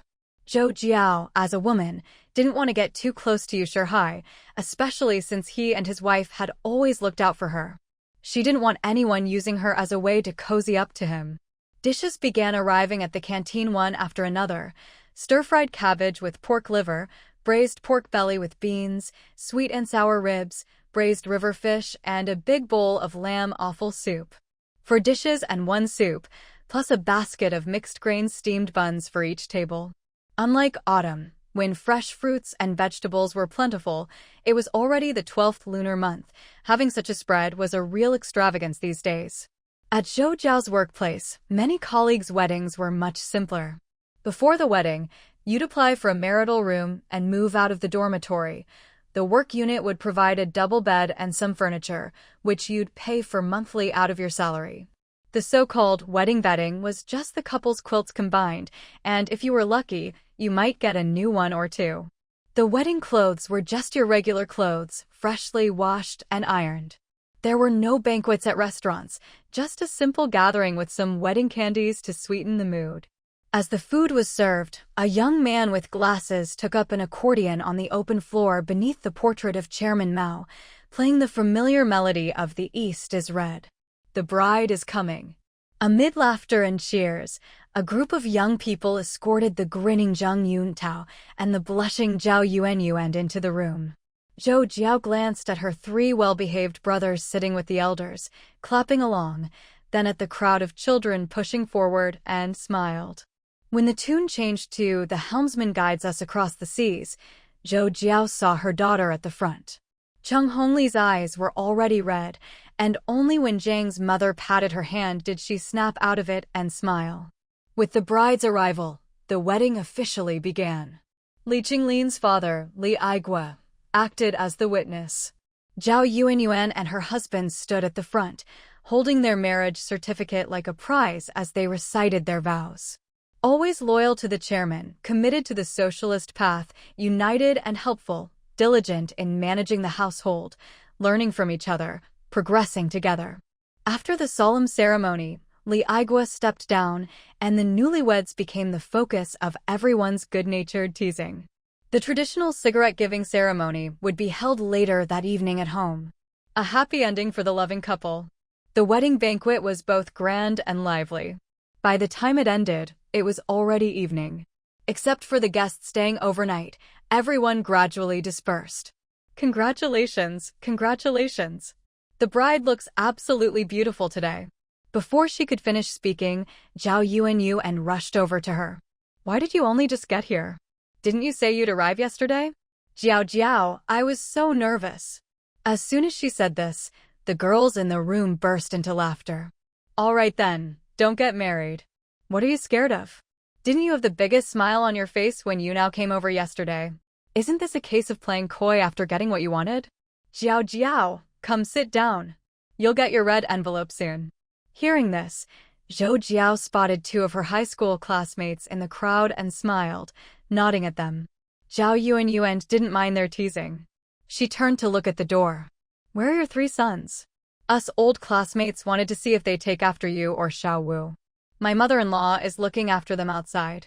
Zhou Jiao, as a woman, didn't want to get too close to Yushihai, especially since he and his wife had always looked out for her. She didn't want anyone using her as a way to cozy up to him. Dishes began arriving at the canteen one after another: stir-fried cabbage with pork liver, braised pork belly with beans, sweet and sour ribs, braised river fish, and a big bowl of lamb offal soup. 4 dishes and 1 soup, plus a basket of mixed-grain steamed buns for each table. Unlike autumn, when fresh fruits and vegetables were plentiful, it was already the 12th lunar month. Having such a spread was a real extravagance these days. At Zhou Jiao's workplace, many colleagues' weddings were much simpler. Before the wedding, you'd apply for a marital room and move out of the dormitory. The work unit would provide a double bed and some furniture, which you'd pay for monthly out of your salary. The so-called wedding bedding was just the couple's quilts combined, and if you were lucky, you might get a new one or two. The wedding clothes were just your regular clothes, freshly washed and ironed. There were no banquets at restaurants, just a simple gathering with some wedding candies to sweeten the mood. As the food was served, a young man with glasses took up an accordion on the open floor beneath the portrait of Chairman Mao, playing the familiar melody of "The East is Red. The bride is coming." Amid laughter and cheers, a group of young people escorted the grinning Zhang Yuntao and the blushing Zhao Yuanyuan into the room. Zhou Jiao glanced at her 3 well-behaved brothers sitting with the elders, clapping along, then at the crowd of children pushing forward, and smiled. When the tune changed to "The Helmsman Guides Us Across the Seas," Zhou Jiao saw her daughter at the front. Cheng Hongli's eyes were already red, and only when Zhang's mother patted her hand did she snap out of it and smile. With the bride's arrival, the wedding officially began. Li Qinglin's father, Li Aigua, acted as the witness. Zhao Yuanyuan and her husband stood at the front, holding their marriage certificate like a prize as they recited their vows. Always loyal to the chairman, committed to the socialist path, united and helpful, diligent in managing the household, learning from each other, progressing together. After the solemn ceremony, Li Aigua stepped down, and the newlyweds became the focus of everyone's good-natured teasing. The traditional cigarette-giving ceremony would be held later that evening at home. A happy ending for the loving couple. The wedding banquet was both grand and lively. By the time it ended, it was already evening. Except for the guests staying overnight, everyone gradually dispersed. Congratulations, congratulations. The bride looks absolutely beautiful today. Before she could finish speaking, Zhao Yuanyuan rushed over to her. Why did you only just get here? Didn't you say you'd arrive yesterday? Jiao, I was so nervous. As soon as she said this, the girls in the room burst into laughter. All right then, don't get married. What are you scared of? Didn't you have the biggest smile on your face when you now came over yesterday? Isn't this a case of playing coy after getting what you wanted? Jiao, come sit down. You'll get your red envelope soon. Hearing this, Zhou Jiao spotted two of her high school classmates in the crowd and smiled, nodding at them. Zhao Yuanyuan didn't mind their teasing. She turned to look at the door. Where are your three sons? Us old classmates wanted to see if they take after you or Xiao Wu. My mother-in-law is looking after them outside.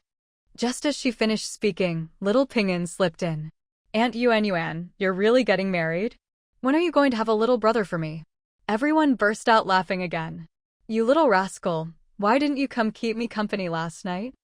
Just as she finished speaking, little Ping'an slipped in. Aunt Yuanyuan, you're really getting married? When are you going to have a little brother for me? Everyone burst out laughing again. You little rascal, why didn't you come keep me company last night?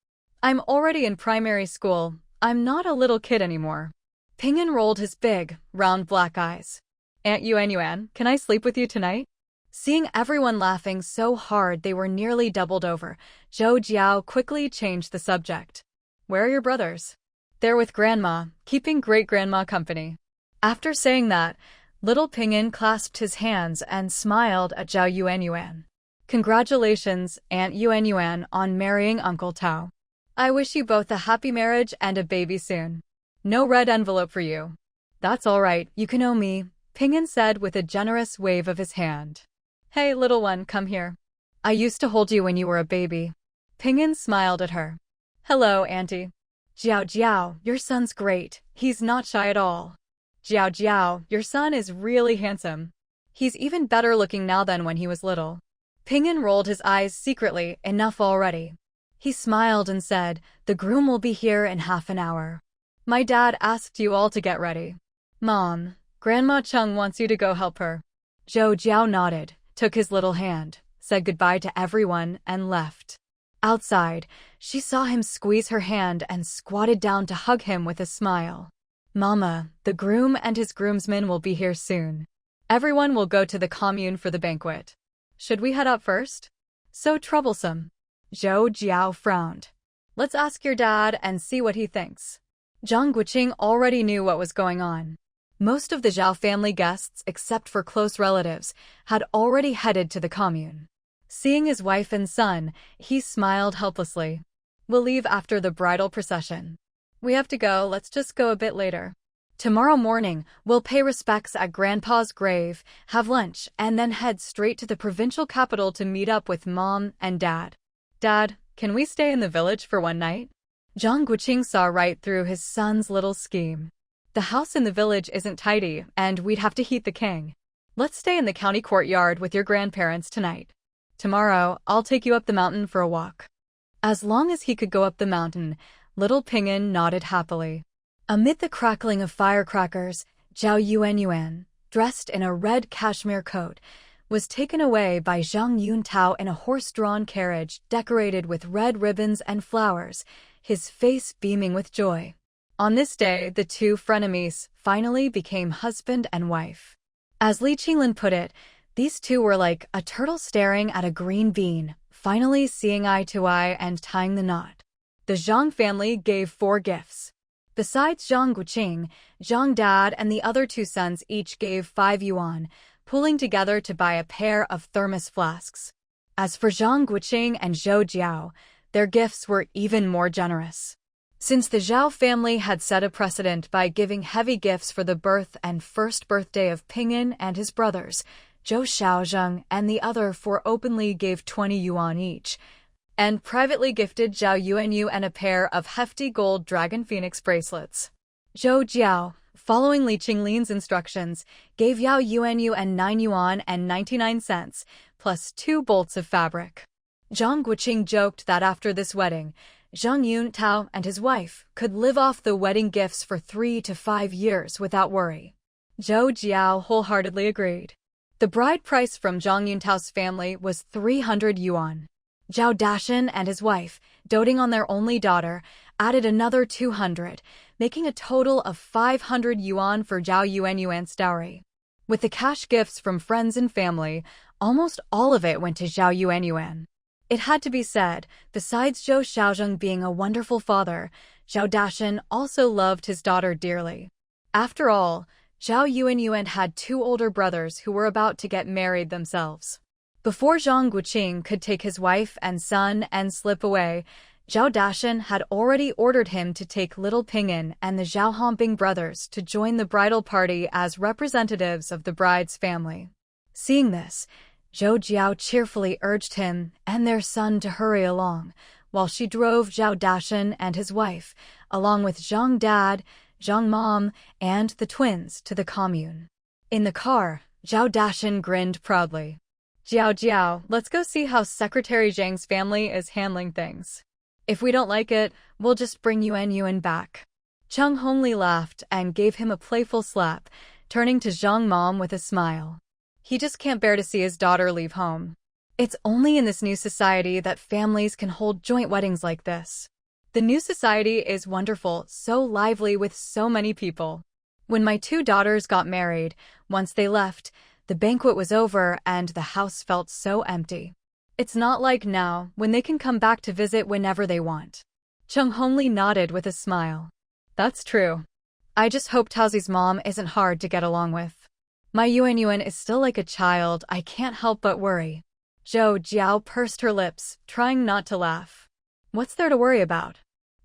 I'm already in primary school. I'm not a little kid anymore. Ping'an rolled his big, round black eyes. Aunt Yuanyuan, can I sleep with you tonight? Seeing everyone laughing so hard they were nearly doubled over, Zhou Jiao quickly changed the subject. Where are your brothers? They're with Grandma, keeping great-grandma company. After saying that, little Ping'an clasped his hands and smiled at Zhao Yuanyuan. Congratulations, Aunt Yuanyuan, on marrying Uncle Tao. I wish you both a happy marriage and a baby soon. No red envelope for you. That's all right, you can owe me, Ping'an said with a generous wave of his hand. Hey, little one, come here. I used to hold you when you were a baby. Ping'an smiled at her. Hello, Auntie. Jiao, your son's great. He's not shy at all. Jiao, your son is really handsome. He's even better looking now than when he was little. Ping'an rolled his eyes secretly, enough already. He smiled and said, the groom will be here in half an hour. My dad asked you all to get ready. Mom, Grandma Chung wants you to go help her. Zhou Jiao nodded, took his little hand, said goodbye to everyone, and left. Outside, she saw him squeeze her hand and squatted down to hug him with a smile. Mama, the groom and his groomsmen will be here soon. Everyone will go to the commune for the banquet. Should we head out first? So troublesome. Zhou Jiao frowned. Let's ask your dad and see what he thinks. Zhang Guoqing already knew what was going on. Most of the Zhao family guests, except for close relatives, had already headed to the commune. Seeing his wife and son, he smiled helplessly. We'll leave after the bridal procession. We have to go, let's just go a bit later. Tomorrow morning, we'll pay respects at Grandpa's grave, have lunch, and then head straight to the provincial capital to meet up with Mom and Dad. Dad, can we stay in the village for one night? Zhang Guoqing saw right through his son's little scheme. The house in the village isn't tidy, and we'd have to heat the king. Let's stay in the county courtyard with your grandparents tonight. Tomorrow, I'll take you up the mountain for a walk. As long as he could go up the mountain, little Ping'an nodded happily. Amid the crackling of firecrackers, Zhao Yuanyuan, dressed in a red cashmere coat, was taken away by Zhang Yuntao in a horse-drawn carriage decorated with red ribbons and flowers, his face beaming with joy. On this day, the two frenemies finally became husband and wife. As Li Qinglin put it, these two were like a turtle staring at a green bean, finally seeing eye to eye and tying the knot. The Zhang family gave 4 gifts. Besides Zhang Guoqing, Zhang Dad and the other 2 sons each gave 5 yuan, pooling together to buy a pair of thermos flasks. As for Zhang Guoqing and Zhou Jiao, their gifts were even more generous. Since the Zhao family had set a precedent by giving heavy gifts for the birth and first birthday of Ping'an and his brothers, Zhou Xiaozheng and the other 4 openly gave 20 yuan each, and privately gifted Zhao Yuanyuan a pair of hefty gold dragon phoenix bracelets. Zhou Jiao, following Li Qinglin's instructions, gave Zhao Yuanyuan 9 yuan and 99 cents, plus 2 bolts of fabric. Zhang Guoqing joked that after this wedding, Zhang Yuntao and his wife could live off the wedding gifts for 3 to 5 years without worry. Zhou Jiao wholeheartedly agreed. The bride price from Zhang Yuntao's family was 300 yuan. Zhao Dashan and his wife, doting on their only daughter, added another 200, making a total of 500 yuan for Zhao Yuanyuan's dowry. With the cash gifts from friends and family, Almost all of it went to Zhao Yuanyuan. It had to be said, besides Zhou Xiaozheng being a wonderful father, Zhao Dashan also loved his daughter dearly. After all, Zhao Yuanyuan had two older brothers who were about to get married themselves. Before Zhang Guoqing could take his wife and son and slip away, Zhao Dashan had already ordered him to take little Ping'an and the Zhao Hongbing brothers to join the bridal party as representatives of the bride's family. Seeing this, Zhou Jiao cheerfully urged him and their son to hurry along, while she drove Zhao Dashan and his wife, along with Zhang Dad, Zhang Mom, and the twins to the commune. In the car, Zhao Dashan grinned proudly. Jiao, let's go see how Secretary Zhang's family is handling things. If we don't like it, we'll just bring Yuanyuan back. Cheng Hongli laughed and gave him a playful slap, turning to Zhang Mom with a smile. He just can't bear to see his daughter leave home. It's only in this new society that families can hold joint weddings like this. The new society is wonderful, so lively with so many people. When my two daughters got married, once they left, the banquet was over and the house felt so empty. It's not like now, when they can come back to visit whenever they want. Cheng Hongli nodded with a smile. That's true. I just hope Taozi's mom isn't hard to get along with. My Yuanyuan is still like a child, I can't help but worry. Zhou Jiao pursed her lips, trying not to laugh. What's there to worry about?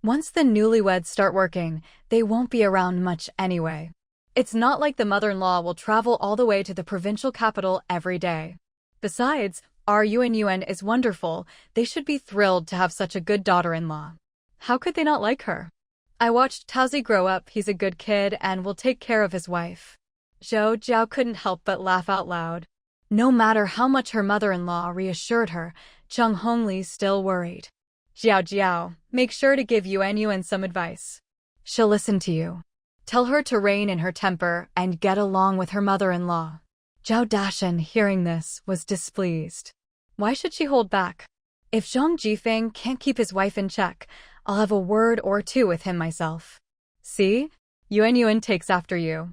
Once the newlyweds start working, they won't be around much anyway. It's not like the mother-in-law will travel all the way to the provincial capital every day. Besides, our Yuanyuan is wonderful, they should be thrilled to have such a good daughter-in-law. How could they not like her? I watched Taozi grow up, he's a good kid and will take care of his wife. Zhou Jiao couldn't help but laugh out loud. No matter how much her mother-in-law reassured her, Cheng Hongli still worried. Jiao, make sure to give Yuanyuan some advice. She'll listen to you. Tell her to rein in her temper and get along with her mother-in-law. Zhao Dashan, hearing this, was displeased. Why should she hold back? If Zhang Jifeng can't keep his wife in check, I'll have a word or two with him myself. See? Yuanyuan takes after you.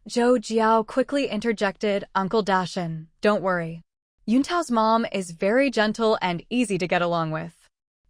Zhou Jiao quickly interjected, Uncle Dashan, don't worry. Yuntao's mom is very gentle and easy to get along with.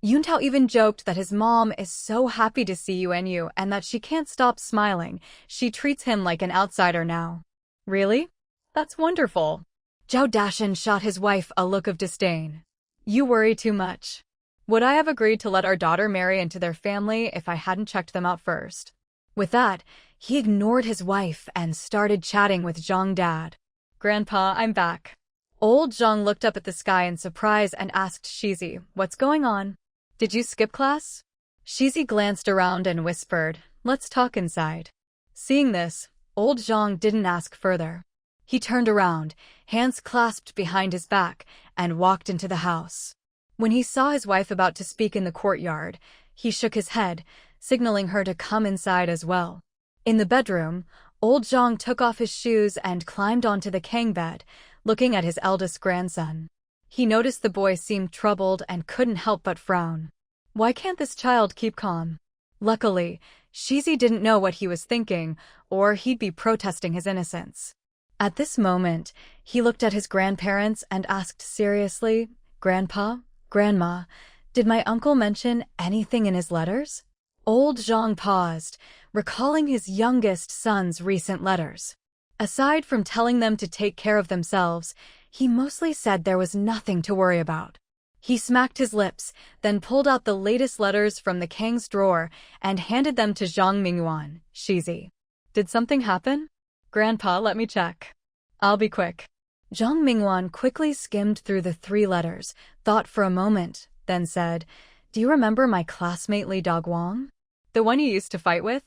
Yuntao even joked that his mom is so happy to see Yuanyu and that she can't stop smiling. She treats him like an outsider now. Really? That's wonderful. Zhao Dashan shot his wife a look of disdain. You worry too much. Would I have agreed to let our daughter marry into their family if I hadn't checked them out first? With that, he ignored his wife and started chatting with Zhang Dad. Grandpa, I'm back. Old Zhang looked up at the sky in surprise and asked Shizi, what's going on? Did you skip class? Shizi glanced around and whispered, let's talk inside. Seeing this, old Zhang didn't ask further. He turned around, hands clasped behind his back, and walked into the house. When he saw his wife about to speak in the courtyard, he shook his head, signaling her to come inside as well. In the bedroom, old Zhang took off his shoes and climbed onto the Kang bed, looking at his eldest grandson. He noticed the boy seemed troubled and couldn't help but frown. Why can't this child keep calm? Luckily, Shizi didn't know what he was thinking, or he'd be protesting his innocence. At this moment, he looked at his grandparents and asked seriously, Grandpa, Grandma, did my uncle mention anything in his letters? Old Zhang paused, recalling his youngest son's recent letters. Aside from telling them to take care of themselves, he mostly said there was nothing to worry about. He smacked his lips, then pulled out the latest letters from the Kang's drawer and handed them to Zhang Mingyuan, Shizi. Did something happen? Grandpa, let me check. I'll be quick. Zhang Mingyuan quickly skimmed through the 3 letters, thought for a moment, then said, Do you remember my classmate Li Daguang? The one you used to fight with?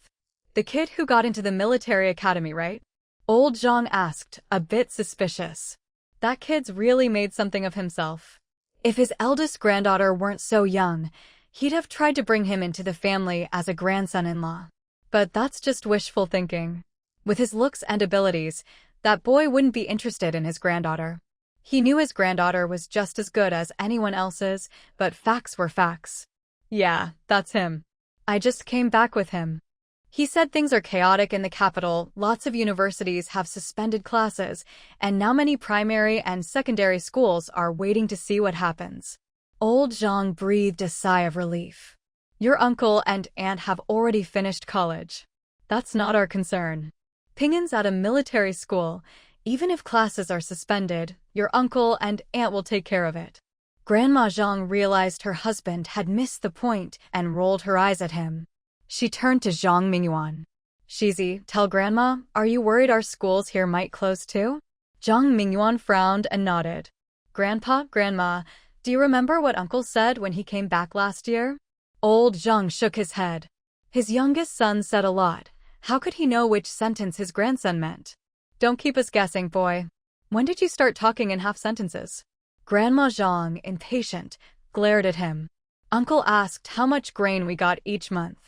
The kid who got into the military academy, right? Old Zhang asked, a bit suspicious. That kid's really made something of himself. If his eldest granddaughter weren't so young, he'd have tried to bring him into the family as a grandson-in-law. But that's just wishful thinking. With his looks and abilities, that boy wouldn't be interested in his granddaughter. He knew his granddaughter was just as good as anyone else's, but facts were facts. Yeah, that's him. I just came back with him. He said things are chaotic in the capital, lots of universities have suspended classes, and now many primary and secondary schools are waiting to see what happens. Old Zhang breathed a sigh of relief. Your uncle and aunt have already finished college. That's not our concern. Ping'an's at a military school. Even if classes are suspended, your uncle and aunt will take care of it. Grandma Zhang realized her husband had missed the point and rolled her eyes at him. She turned to Zhang Mingyuan. Shizi, tell Grandma, are you worried our schools here might close too? Zhang Mingyuan frowned and nodded. Grandma, do you remember what Uncle said when he came back last year? Old Zhang shook his head. His youngest son said a lot. How could he know which sentence his grandson meant? Don't keep us guessing, boy. When did you start talking in half sentences? Grandma Zhang, impatient, glared at him. Uncle asked how much grain we got each month.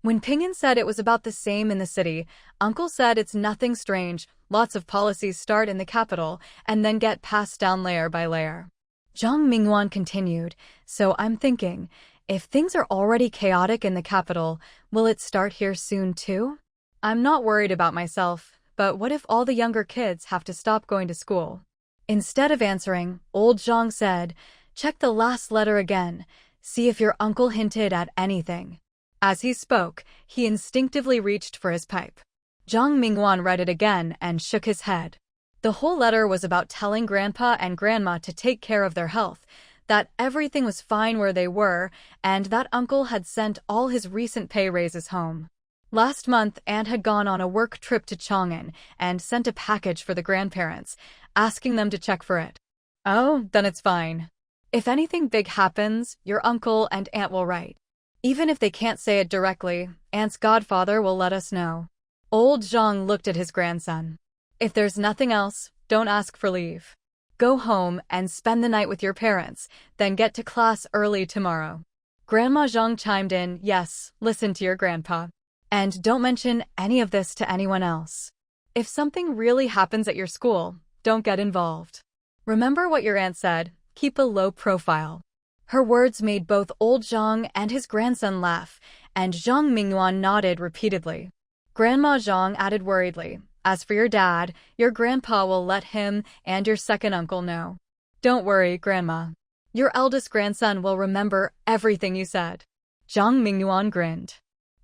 When Ping'an said it was about the same in the city, Uncle said it's nothing strange, lots of policies start in the capital and then get passed down layer by layer. Zhang Mingyuan continued, so I'm thinking, if things are already chaotic in the capital, will it start here soon too? I'm not worried about myself, but what if all the younger kids have to stop going to school? Instead of answering, old Zhang said, check the last letter again, see if your uncle hinted at anything. As he spoke, he instinctively reached for his pipe. Zhang Mingyuan read it again and shook his head. The whole letter was about telling Grandpa and Grandma to take care of their health, that everything was fine where they were, and that Uncle had sent all his recent pay raises home. Last month, Aunt had gone on a work trip to Chang'an and sent a package for the grandparents, asking them to check for it. Oh, then it's fine. If anything big happens, your uncle and aunt will write. Even if they can't say it directly, Aunt's godfather will let us know. Old Zhang looked at his grandson. If there's nothing else, don't ask for leave. Go home and spend the night with your parents, then get to class early tomorrow. Grandma Zhang chimed in, yes, listen to your grandpa. And don't mention any of this to anyone else. If something really happens at your school, don't get involved. Remember what your aunt said, keep a low profile. Her words made both old Zhang and his grandson laugh, and Zhang Mingyuan nodded repeatedly. Grandma Zhang added worriedly, as for your dad, your grandpa will let him and your second uncle know. Don't worry, Grandma. Your eldest grandson will remember everything you said. Zhang Mingyuan grinned.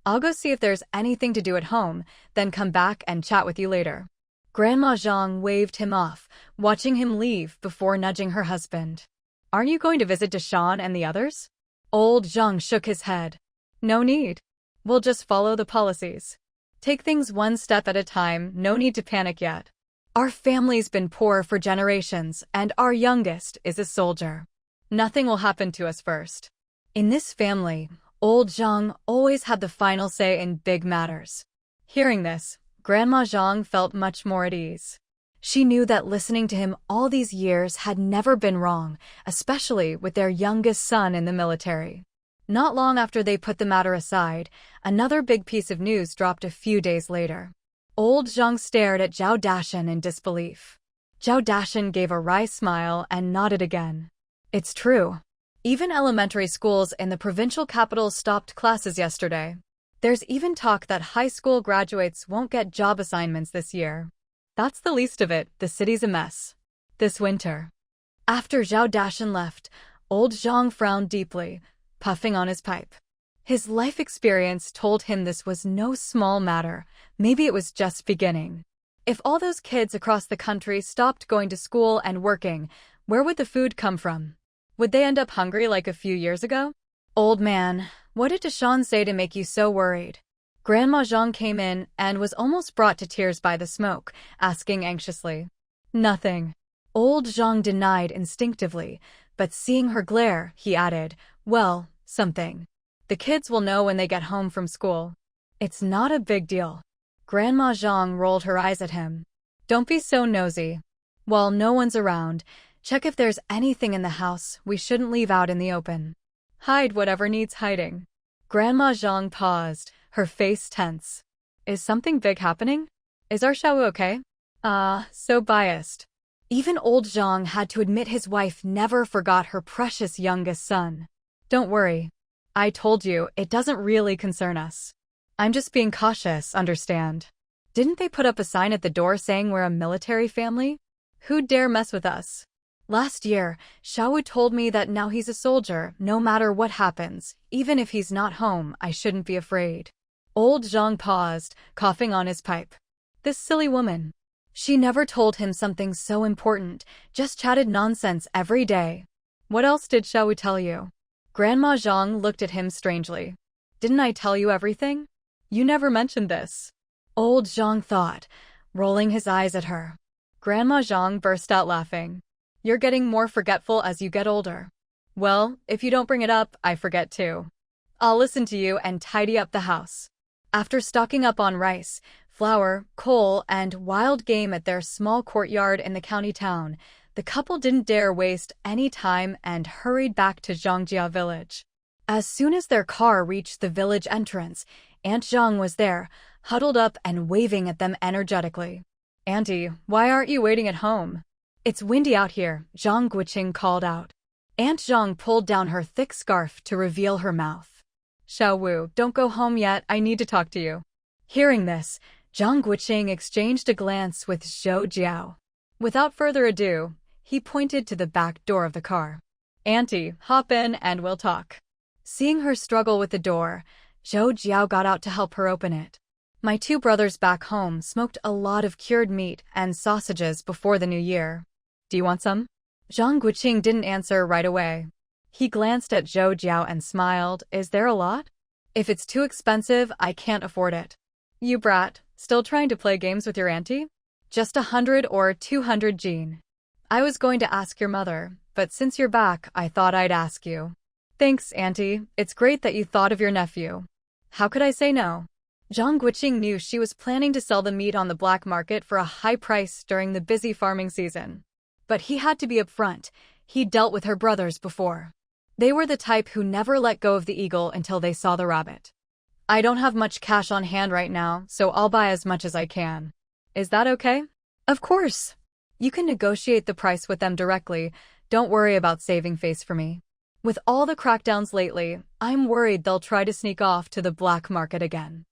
I'll go see if there's anything to do at home, then come back and chat with you later. Grandma Zhang waved him off, watching him leave before nudging her husband. Aren't you going to visit Deshawn and the others? Old Zhang shook his head. No need. We'll just follow the policies. Take things one step at a time, no need to panic yet. Our family's been poor for generations, and our youngest is a soldier. Nothing will happen to us first. In this family, old Zhang always had the final say in big matters. Hearing this, Grandma Zhang felt much more at ease. She knew that listening to him all these years had never been wrong, especially with their youngest son in the military. Not long after they put the matter aside, another big piece of news dropped a few days later. Old Zhang stared at Zhao Dashan in disbelief. Zhao Dashan gave a wry smile and nodded again. It's true. Even elementary schools in the provincial capital stopped classes yesterday. There's even talk that high school graduates won't get job assignments this year. That's the least of it, the city's a mess. This winter. After Zhao Dashan left, old Zhang frowned deeply, puffing on his pipe. His life experience told him this was no small matter, maybe it was just beginning. If all those kids across the country stopped going to school and working, where would the food come from? Would they end up hungry like a few years ago? Old man, what did Deshawn say to make you so worried? Grandma Zhang came in and was almost brought to tears by the smoke, asking anxiously. Nothing. Old Zhang denied instinctively, but seeing her glare, he added, well, something. The kids will know when they get home from school. It's not a big deal. Grandma Zhang rolled her eyes at him. Don't be so nosy. While no one's around, check if there's anything in the house we shouldn't leave out in the open. Hide whatever needs hiding. Grandma Zhang paused, her face tense. Is something big happening? Is our Xiao okay? So biased. Even old Zhang had to admit his wife never forgot her precious youngest son. Don't worry. I told you, it doesn't really concern us. I'm just being cautious, understand? Didn't they put up a sign at the door saying we're a military family? Who'd dare mess with us? Last year, Xiaowu told me that now he's a soldier, no matter what happens, even if he's not home, I shouldn't be afraid. Old Zhang paused, coughing on his pipe. This silly woman. She never told him something so important, just chatted nonsense every day. What else did Xiaowu tell you? Grandma Zhang looked at him strangely. Didn't I tell you everything? You never mentioned this. Old Zhang thought, rolling his eyes at her. Grandma Zhang burst out laughing. You're getting more forgetful as you get older. Well, if you don't bring it up, I forget too. I'll listen to you and tidy up the house. After stocking up on rice, flour, coal, and wild game at their small courtyard in the county town, the couple didn't dare waste any time and hurried back to Zhang Jiao village. As soon as their car reached the village entrance, Aunt Zhang was there, huddled up and waving at them energetically. Auntie, why aren't you waiting at home? It's windy out here, Zhang Guoqing called out. Aunt Zhang pulled down her thick scarf to reveal her mouth. Xiaowu, don't go home yet, I need to talk to you. Hearing this, Zhang Guoqing exchanged a glance with Zhou Jiao. Without further ado, he pointed to the back door of the car. Auntie, hop in and we'll talk. Seeing her struggle with the door, Zhou Jiao got out to help her open it. My two brothers back home smoked a lot of cured meat and sausages before the new year. Do you want some? Zhang Guoqing didn't answer right away. He glanced at Zhou Jiao and smiled. Is there a lot? If it's too expensive, I can't afford it. You brat, still trying to play games with your auntie? Just 100 or 200 Jean. I was going to ask your mother, but since you're back, I thought I'd ask you. Thanks, auntie. It's great that you thought of your nephew. How could I say no? Zhang Guoqing knew she was planning to sell the meat on the black market for a high price during the busy farming season. But he had to be upfront. He'd dealt with her brothers before. They were the type who never let go of the eagle until they saw the rabbit. I don't have much cash on hand right now, so I'll buy as much as I can. Is that okay? Of course. You can negotiate the price with them directly. Don't worry about saving face for me. With all the crackdowns lately, I'm worried they'll try to sneak off to the black market again.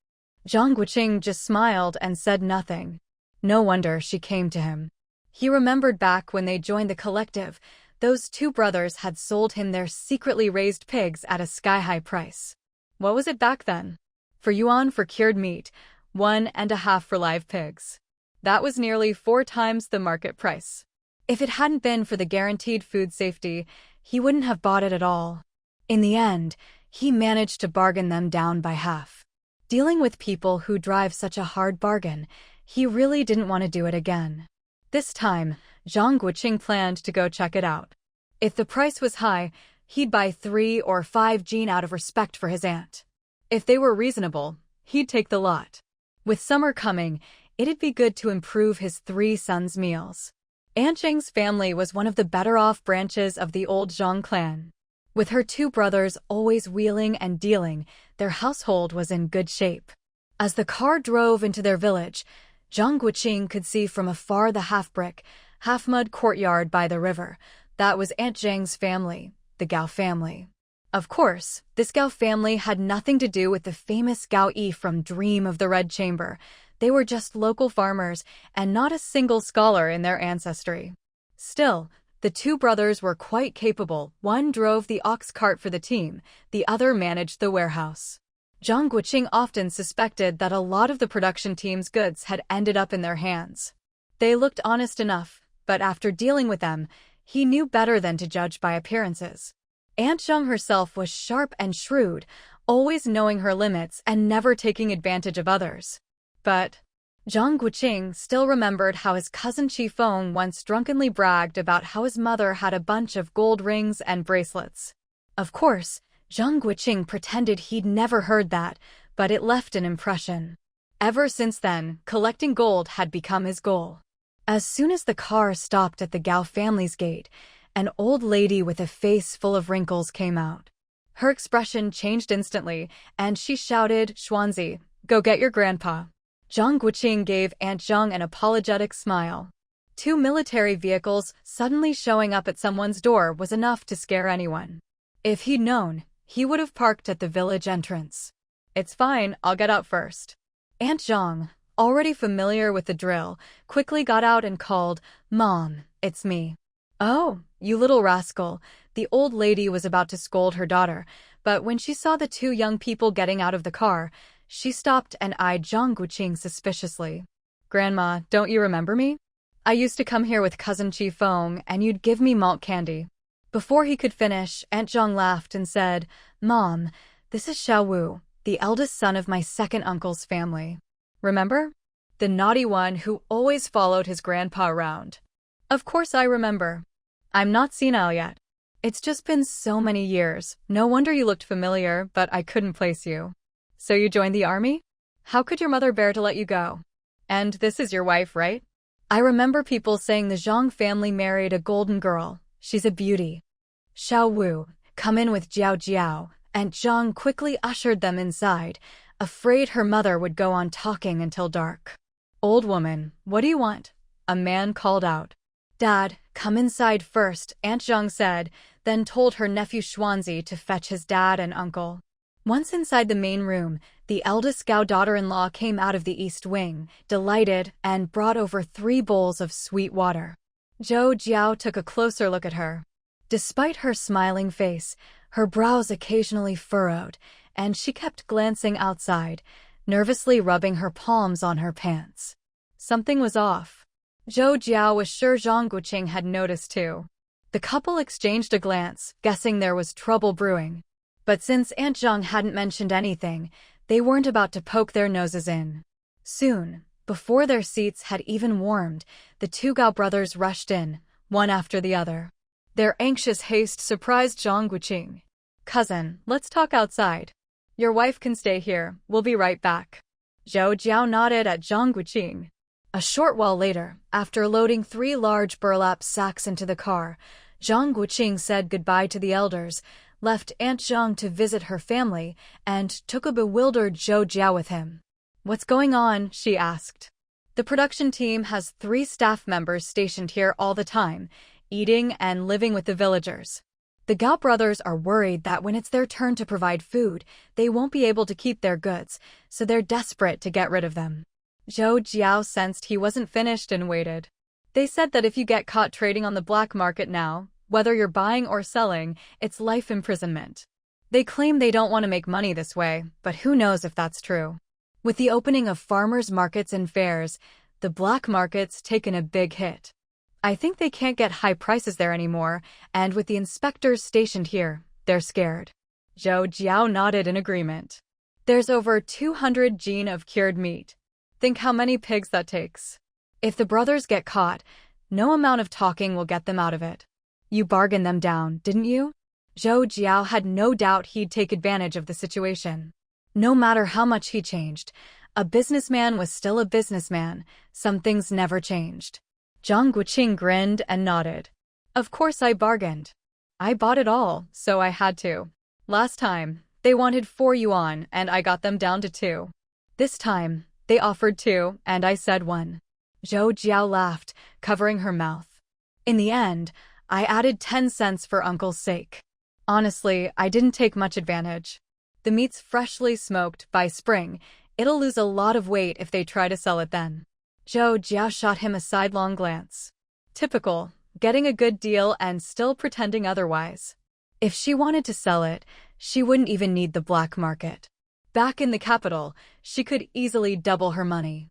Zhang Guoqing just smiled and said nothing. No wonder she came to him. He remembered back when they joined the collective, those two brothers had sold him their secretly raised pigs at a sky-high price. What was it back then? For yuan for cured meat, 1.5 for live pigs. That was nearly 4 times the market price. If it hadn't been for the guaranteed food safety, he wouldn't have bought it at all. In the end, he managed to bargain them down by half. Dealing with people who drive such a hard bargain, he really didn't want to do it again. This time, Zhang Guoqing planned to go check it out. If the price was high, he'd buy 3 or 5 Jean out of respect for his aunt. If they were reasonable, he'd take the lot. With summer coming, it'd be good to improve his 3 sons' meals. Aunt Zhang's family was one of the better-off branches of the old Zhang clan. With her 2 brothers always wheeling and dealing, their household was in good shape. As the car drove into their village, Zhang Guoqing could see from afar the half-brick, half-mud courtyard by the river. That was Aunt Zhang's family, the Gao family. Of course, this Gao family had nothing to do with the famous Gao Yi from Dream of the Red Chamber. They were just local farmers and not a single scholar in their ancestry. Still, the 2 brothers were quite capable. One drove the ox cart for the team, the other managed the warehouse. Zhang Guoqing often suspected that a lot of the production team's goods had ended up in their hands. They looked honest enough, but after dealing with them, he knew better than to judge by appearances. Aunt Zhang herself was sharp and shrewd, always knowing her limits and never taking advantage of others. But Zhang Guoqing still remembered how his cousin Qifeng once drunkenly bragged about how his mother had a bunch of gold rings and bracelets. Of course, Zhang Guoqing pretended he'd never heard that, but it left an impression. Ever since then, collecting gold had become his goal. As soon as the car stopped at the Gao family's gate, an old lady with a face full of wrinkles came out. Her expression changed instantly, and she shouted, "Xuanzi, go get your grandpa." Zhang Guoqing gave Aunt Zhang an apologetic smile. 2 military vehicles suddenly showing up at someone's door was enough to scare anyone. If he'd known, he would have parked at the village entrance. It's fine, I'll get out first. Aunt Zhang, already familiar with the drill, quickly got out and called, "Mom, it's me." "Oh, you little rascal." The old lady was about to scold her daughter, but when she saw the two young people getting out of the car, she stopped and eyed Zhang Guoqing suspiciously. "Grandma, don't you remember me? I used to come here with cousin Chi Feng, and you'd give me malt candy." Before he could finish, Aunt Zhang laughed and said, "Mom, this is Xiao Wu, the eldest son of my second uncle's family. Remember? The naughty one who always followed his grandpa around." "Of course I remember. I'm not senile yet. It's just been so many years. No wonder you looked familiar, but I couldn't place you." "So you joined the army? How could your mother bear to let you go? And this is your wife, right?" "I remember people saying the Zhang family married a golden girl. She's a beauty." "Xiao Wu, come in with Zhou Jiao." Aunt Zhang quickly ushered them inside, afraid her mother would go on talking until dark. "Old woman, what do you want?" a man called out. "Dad, come inside first," Aunt Zhang said, then told her nephew Xuanzi to fetch his dad and uncle. Once inside the main room, the eldest Gao daughter-in-law came out of the east wing, delighted, and brought over 3 bowls of sweet water. Zhou Jiao took a closer look at her. Despite her smiling face, her brows occasionally furrowed, and she kept glancing outside, nervously rubbing her palms on her pants. Something was off. Zhou Jiao was sure Zhang Guoqing had noticed too. The couple exchanged a glance, guessing there was trouble brewing. But since Aunt Zhang hadn't mentioned anything, they weren't about to poke their noses in. Soon, before their seats had even warmed, the 2 Gao brothers rushed in, one after the other. Their anxious haste surprised Zhang Guoqing. "Cousin, let's talk outside. Your wife can stay here, we'll be right back." Zhou Jiao nodded at Zhang Guoqing. A short while later, after loading 3 large burlap sacks into the car, Zhang Guoqing said goodbye to the elders, left Aunt Zhang to visit her family, and took a bewildered Zhou Jiao with him. "What's going on?" she asked. "The production team has 3 staff members stationed here all the time, eating and living with the villagers. The Gao brothers are worried that when it's their turn to provide food, they won't be able to keep their goods, so they're desperate to get rid of them." Zhou Jiao sensed he wasn't finished and waited. "They said that if you get caught trading on the black market now, whether you're buying or selling, it's life imprisonment. They claim they don't want to make money this way, but who knows if that's true. With the opening of farmers' markets and fairs, the black market's taken a big hit. I think they can't get high prices there anymore, and with the inspectors stationed here, they're scared." Zhou Jiao nodded in agreement. "There's over 200 gene of cured meat. Think how many pigs that takes. If the brothers get caught, no amount of talking will get them out of it. You bargained them down, didn't you?" Zhou Jiao had no doubt he'd take advantage of the situation. No matter how much he changed, a businessman was still a businessman. Some things never changed. Zhang Guoqing grinned and nodded. "Of course I bargained. I bought it all, so I had to. Last time, they wanted 4 yuan and I got them down to 2. This time, they offered 2 and I said 1. Zhou Jiao laughed, covering her mouth. "In the end, I added 10 cents for Uncle's sake. Honestly, I didn't take much advantage. The meat's freshly smoked by spring. It'll lose a lot of weight if they try to sell it then." Zhou Jiao shot him a sidelong glance. Typical, getting a good deal and still pretending otherwise. If she wanted to sell it, she wouldn't even need the black market. Back in the capital, she could easily double her money.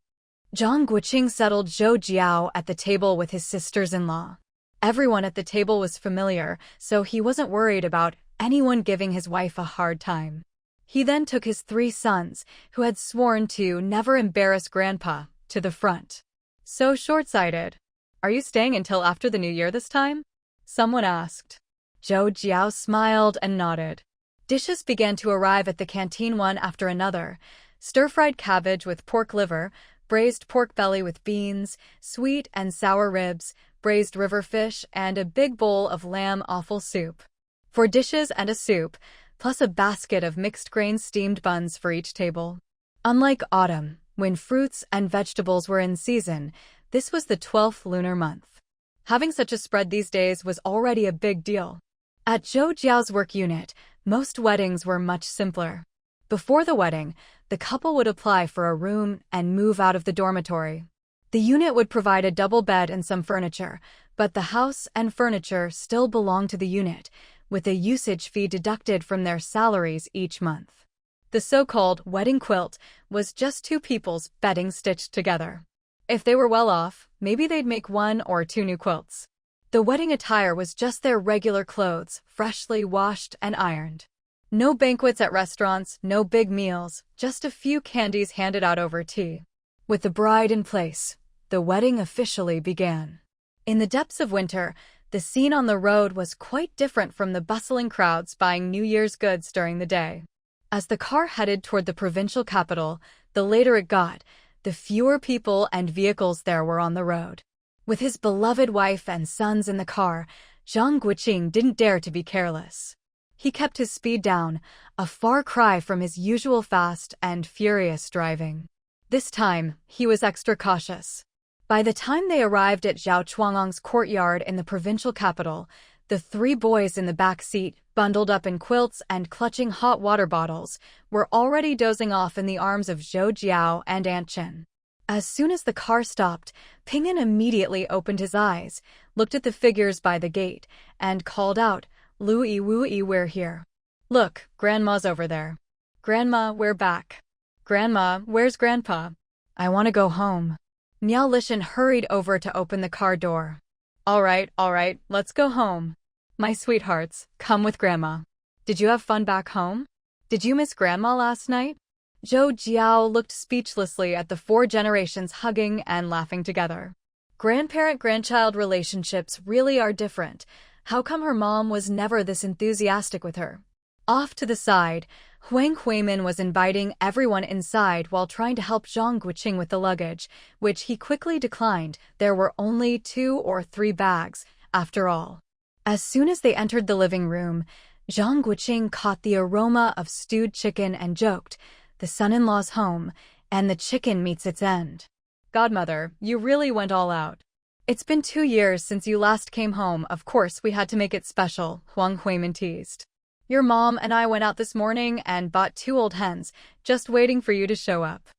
Zhang Guoqing settled Zhou Jiao at the table with his sisters-in-law. Everyone at the table was familiar, so he wasn't worried about anyone giving his wife a hard time. He then took his 3 sons, who had sworn to never embarrass Grandpa, to the front. "So short-sighted. Are you staying until after the new year this time?" someone asked. Zhou Jiao smiled and nodded. Dishes began to arrive at the canteen one after another. Stir-fried cabbage with pork liver, braised pork belly with beans, sweet and sour ribs, braised river fish, and a big bowl of lamb offal soup. 4 dishes and a soup, plus a basket of mixed-grain steamed buns for each table. Unlike autumn, when fruits and vegetables were in season, this was the 12th lunar month. Having such a spread these days was already a big deal. At Zhou Jiao's work unit, most weddings were much simpler. Before the wedding, the couple would apply for a room and move out of the dormitory. The unit would provide a double bed and some furniture, but the house and furniture still belonged to the unit, with a usage fee deducted from their salaries each month. The so-called wedding quilt was just two people's bedding stitched together. If they were well off, maybe they'd make 1 or 2 new quilts. The wedding attire was just their regular clothes, freshly washed and ironed. No banquets at restaurants, no big meals, just a few candies handed out over tea. With the bride in place, the wedding officially began. In the depths of winter, the scene on the road was quite different from the bustling crowds buying New Year's goods during the day. As the car headed toward the provincial capital, the later it got, the fewer people and vehicles there were on the road. With his beloved wife and sons in the car, Zhang Guoqing didn't dare to be careless. He kept his speed down, a far cry from his usual fast and furious driving. This time, he was extra cautious. By the time they arrived at Zhao Chuangang's courtyard in the provincial capital, the 3 boys in the back seat, bundled up in quilts and clutching hot water bottles, were already dozing off in the arms of Zhou Jiao and Aunt Chen. As soon as the car stopped, Ping'an immediately opened his eyes, looked at the figures by the gate, and called out, "Louie Wooey, we're here. Look, Grandma's over there. Grandma, we're back. Grandma, where's Grandpa? I want to go home." Miao Lishan hurried over to open the car door. All right, let's go home. My sweethearts, come with Grandma. Did you have fun back home? Did you miss Grandma last night?" Zhou Jiao looked speechlessly at the 4 generations hugging and laughing together. Grandparent-grandchild relationships really are different. How come her mom was never this enthusiastic with her? Off to the side, Huang Huimin was inviting everyone inside while trying to help Zhang Guoqing with the luggage, which he quickly declined. There were only 2 or 3 bags, after all. As soon as they entered the living room, Zhang Guoqing caught the aroma of stewed chicken and joked, "The son-in-law's home, and the chicken meets its end." "Godmother, you really went all out. It's been 2 years since you last came home. Of course we had to make it special," Huang Huimin teased. "Your mom and I went out this morning and bought 2 old hens, just waiting for you to show up."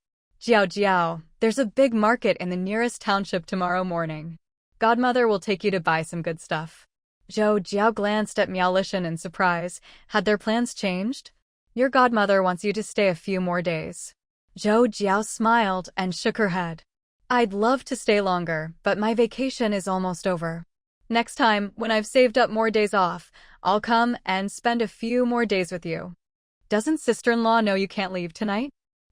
Jiao, there's a big market in the nearest township tomorrow morning. Godmother will take you to buy some good stuff." Zhou Jiao glanced at Miao Lishan in surprise. Had their plans changed? "Your godmother wants you to stay a few more days." Zhou Jiao smiled and shook her head. "I'd love to stay longer, but my vacation is almost over. Next time, when I've saved up more days off, I'll come and spend a few more days with you." "Doesn't sister-in-law know you can't leave tonight?"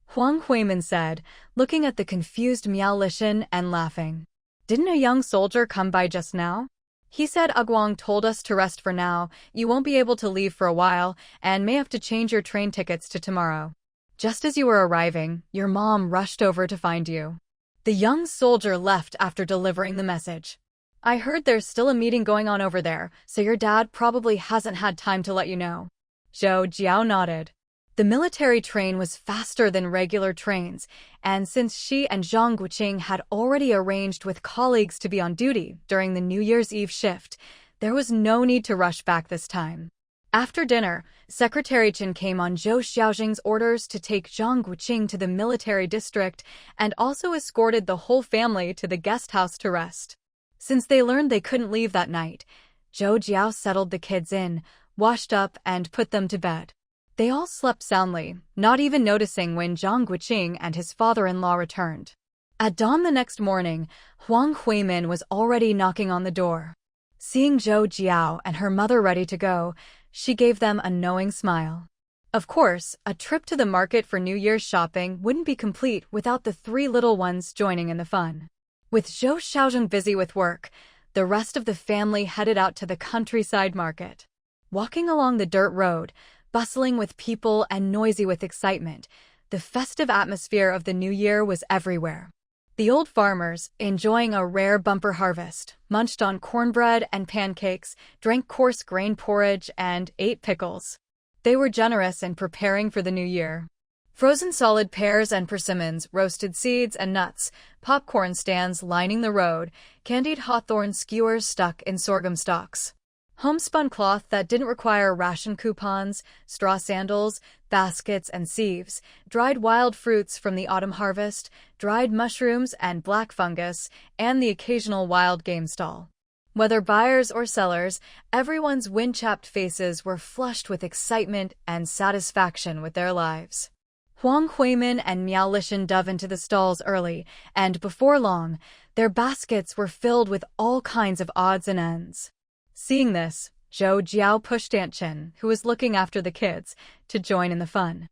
Huang Huimin said, looking at the confused Miao Lishan and laughing. "Didn't a young soldier come by just now? He said Guang told us to rest for now. You won't be able to leave for a while and may have to change your train tickets to tomorrow. Just as you were arriving, your mom rushed over to find you." The young soldier left after delivering the message. "I heard there's still a meeting going on over there, so your dad probably hasn't had time to let you know." Zhou Jiao nodded. The military train was faster than regular trains, and since she and Zhang Guoqing had already arranged with colleagues to be on duty during the New Year's Eve shift, there was no need to rush back this time. After dinner, Secretary Chen came on Zhou Xiaojing's orders to take Zhang Guoqing to the military district and also escorted the whole family to the guest house to rest. Since they learned they couldn't leave that night, Zhou Jiao settled the kids in, washed up, and put them to bed. They all slept soundly, not even noticing when Zhang Guoqing and his father-in-law returned. At dawn the next morning, Huang Huimin was already knocking on the door. Seeing Zhou Jiao and her mother ready to go, she gave them a knowing smile. Of course, a trip to the market for New Year's shopping wouldn't be complete without the 3 little ones joining in the fun. With Zhou Xiaojing busy with work, the rest of the family headed out to the countryside market. Walking along the dirt road, bustling with people and noisy with excitement, the festive atmosphere of the new year was everywhere. The old farmers, enjoying a rare bumper harvest, munched on cornbread and pancakes, drank coarse grain porridge, and ate pickles. They were generous in preparing for the new year. Frozen solid pears and persimmons, roasted seeds and nuts, popcorn stands lining the road, candied hawthorn skewers stuck in sorghum stalks. Homespun cloth that didn't require ration coupons, straw sandals, baskets, and sieves, dried wild fruits from the autumn harvest, dried mushrooms and black fungus, and the occasional wild game stall. Whether buyers or sellers, everyone's wind-chapped faces were flushed with excitement and satisfaction with their lives. Huang Huimin and Miao Lishan dove into the stalls early, and before long, their baskets were filled with all kinds of odds and ends. Seeing this, Zhou Jiao pushed Aunt Chen, who was looking after the kids, to join in the fun.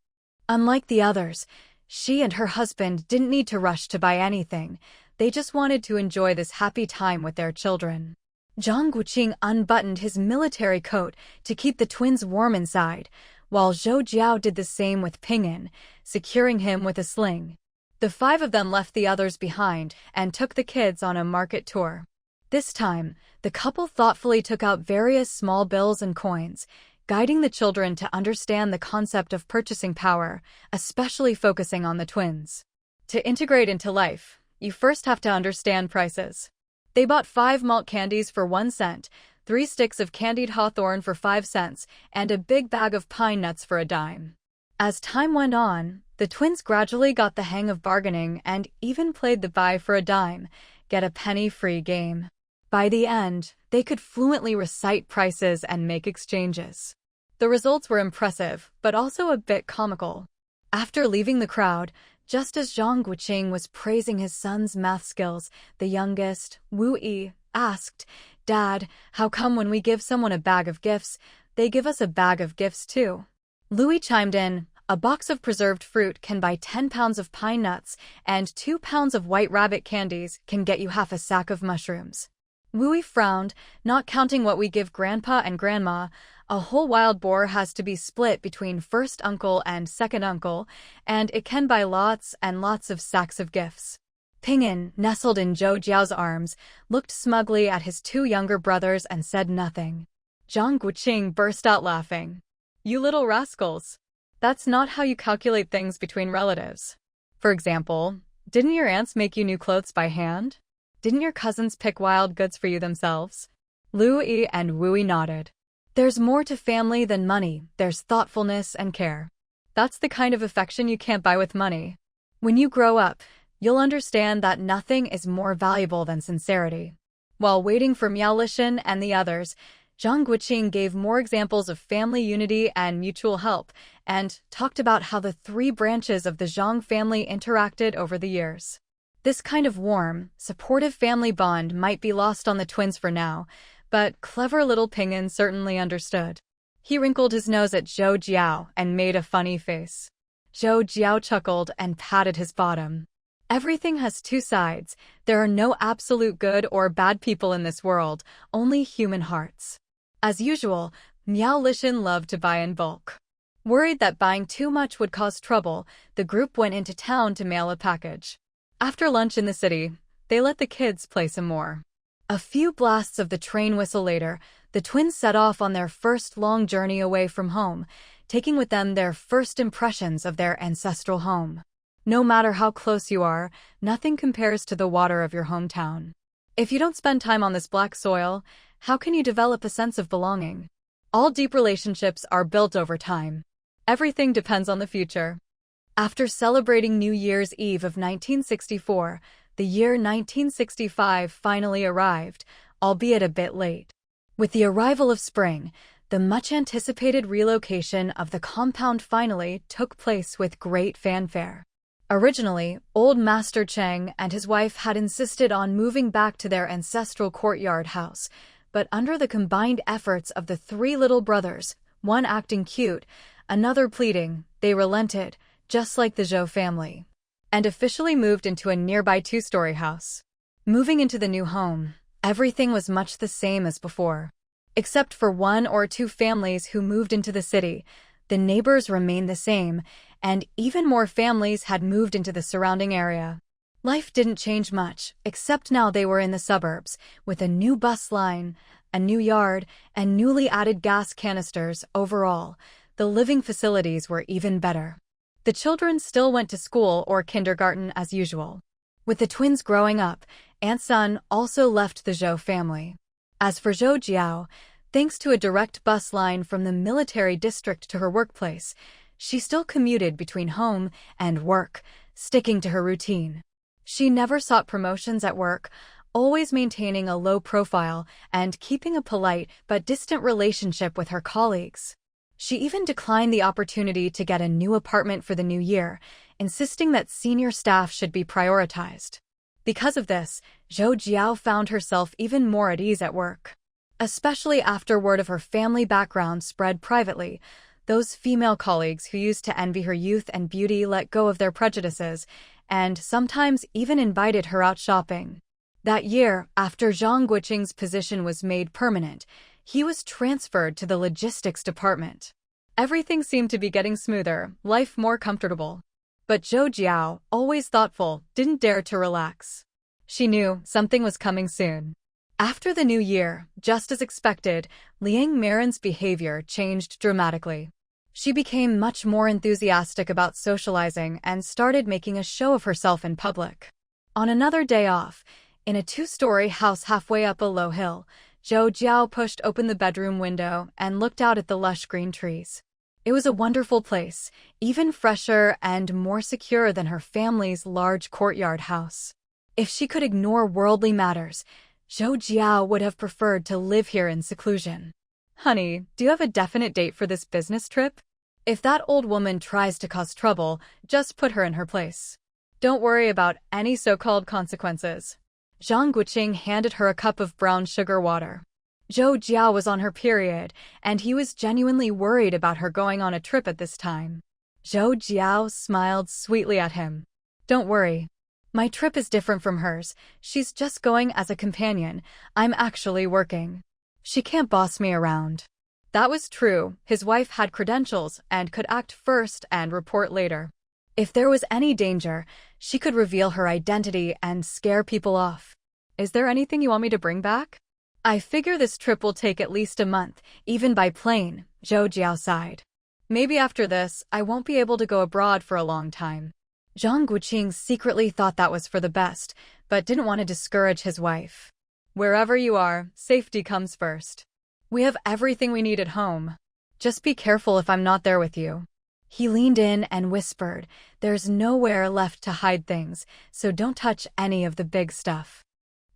Unlike the others, she and her husband didn't need to rush to buy anything. They just wanted to enjoy this happy time with their children. Zhang Guoqing unbuttoned his military coat to keep the twins warm inside, while Zhou Jiao did the same with Ping'an, securing him with a sling. The 5 of them left the others behind and took the kids on a market tour. This time, the couple thoughtfully took out various small bills and coins, guiding the children to understand the concept of purchasing power, especially focusing on the twins. To integrate into life, you first have to understand prices. They bought 5 malt candies for 1 cent, 3 sticks of candied hawthorn for 5 cents, and a big bag of pine nuts for a dime. As time went on, the twins gradually got the hang of bargaining and even played the buy for a dime, get a penny free game. By the end, they could fluently recite prices and make exchanges. The results were impressive, but also a bit comical. After leaving the crowd, just as Zhang Guoqing was praising his son's math skills, the youngest, Wu Yi, asked, "Dad, how come when we give someone a bag of gifts, they give us a bag of gifts too?" Louis chimed in, "A box of preserved fruit can buy 10 pounds of pine nuts, and 2 pounds of white rabbit candies can get you half a sack of mushrooms." Louis frowned, "Not counting what we give Grandpa and Grandma, a whole wild boar has to be split between first uncle and second uncle, and it can buy lots and lots of sacks of gifts." Ping'an, nestled in Zhou Jiao's arms, looked smugly at his 2 younger brothers and said nothing. Zhang Guoqing burst out laughing. "You little rascals! That's not how you calculate things between relatives. For example, didn't your aunts make you new clothes by hand? Didn't your cousins pick wild goods for you themselves?" Lu Yi and Wu Yi nodded. "There's more to family than money, there's thoughtfulness and care. That's the kind of affection you can't buy with money. When you grow up, you'll understand that nothing is more valuable than sincerity." While waiting for Miao Lishan and the others, Zhang Guoqing gave more examples of family unity and mutual help, and talked about how the 3 branches of the Zhang family interacted over the years. This kind of warm, supportive family bond might be lost on the twins for now, but clever little Ping'an certainly understood. He wrinkled his nose at Zhou Jiao and made a funny face. Zhou Jiao chuckled and patted his bottom. "Everything has 2 sides. There are no absolute good or bad people in this world, only human hearts." As usual, Miao Lishan loved to buy in bulk. Worried that buying too much would cause trouble, the group went into town to mail a package. After lunch in the city, they let the kids play some more. A few blasts of the train whistle later, the twins set off on their first long journey away from home, taking with them their first impressions of their ancestral home. No matter how close you are, nothing compares to the water of your hometown. If you don't spend time on this black soil, how can you develop a sense of belonging? All deep relationships are built over time. Everything depends on the future. After celebrating New Year's Eve of 1964, the year 1965 finally arrived, albeit a bit late. With the arrival of spring, the much-anticipated relocation of the compound finally took place with great fanfare. Originally, Old Master Cheng and his wife had insisted on moving back to their ancestral courtyard house, but under the combined efforts of the 3 little brothers, one acting cute, another pleading, they relented, just like the Zhou family, and officially moved into a nearby 2-story house. Moving into the new home, everything was much the same as before. Except for 1 or 2 families who moved into the city, the neighbors remained the same, and even more families had moved into the surrounding area. Life didn't change much, except now they were in the suburbs, with a new bus line, a new yard, and newly added gas canisters. Overall, the living facilities were even better. The children still went to school or kindergarten as usual. With the twins growing up, Aunt Sun also left the Zhou family. As for Zhou Jiao, Thanks to a direct bus line from the military district to her workplace, she still commuted between home and work, sticking to her routine. She never sought promotions at work, always maintaining a low profile and keeping a polite but distant relationship with her colleagues. She even declined the opportunity to get a new apartment for the new year, insisting that senior staff should be prioritized. Because of this, Zhou Jiao found herself even more at ease at work. Especially after word of her family background spread privately, those female colleagues who used to envy her youth and beauty let go of their prejudices, and sometimes even invited her out shopping. That year, after Zhang Guoqing's position was made permanent, he was transferred to the logistics department. Everything seemed to be getting smoother, life more comfortable. But Zhou Jiao, always thoughtful, didn't dare to relax. She knew something was coming soon. After the new year, just as expected, Liang Marin's behavior changed dramatically. She became much more enthusiastic about socializing and started making a show of herself in public. On another day off, in a two-story house halfway up a low hill, Zhou Jiao pushed open the bedroom window and looked out at the lush green trees. It was a wonderful place, even fresher and more secure than her family's large courtyard house. If she could ignore worldly matters, Zhou Jiao would have preferred to live here in seclusion. "Honey, do you have a definite date for this business trip? If that old woman tries to cause trouble, just put her in her place. Don't worry about any so-called consequences." Zhang Guoqing handed her a cup of brown sugar water. Zhou Jiao was on her period, and he was genuinely worried about her going on a trip at this time. Zhou Jiao smiled sweetly at him. "Don't worry. My trip is different from hers. She's just going as a companion. I'm actually working. She can't boss me around." That was true. His wife had credentials and could act first and report later. If there was any danger, she could reveal her identity and scare people off. "Is there anything you want me to bring back?" "I figure this trip will take at least a month, even by plane," Zhou Jiao sighed. "Maybe after this, I won't be able to go abroad for a long time." Zhang Guoqing secretly thought that was for the best, but didn't want to discourage his wife. "Wherever you are, safety comes first. We have everything we need at home. Just be careful if I'm not there with you." He leaned in and whispered, "There's nowhere left to hide things, so don't touch any of the big stuff."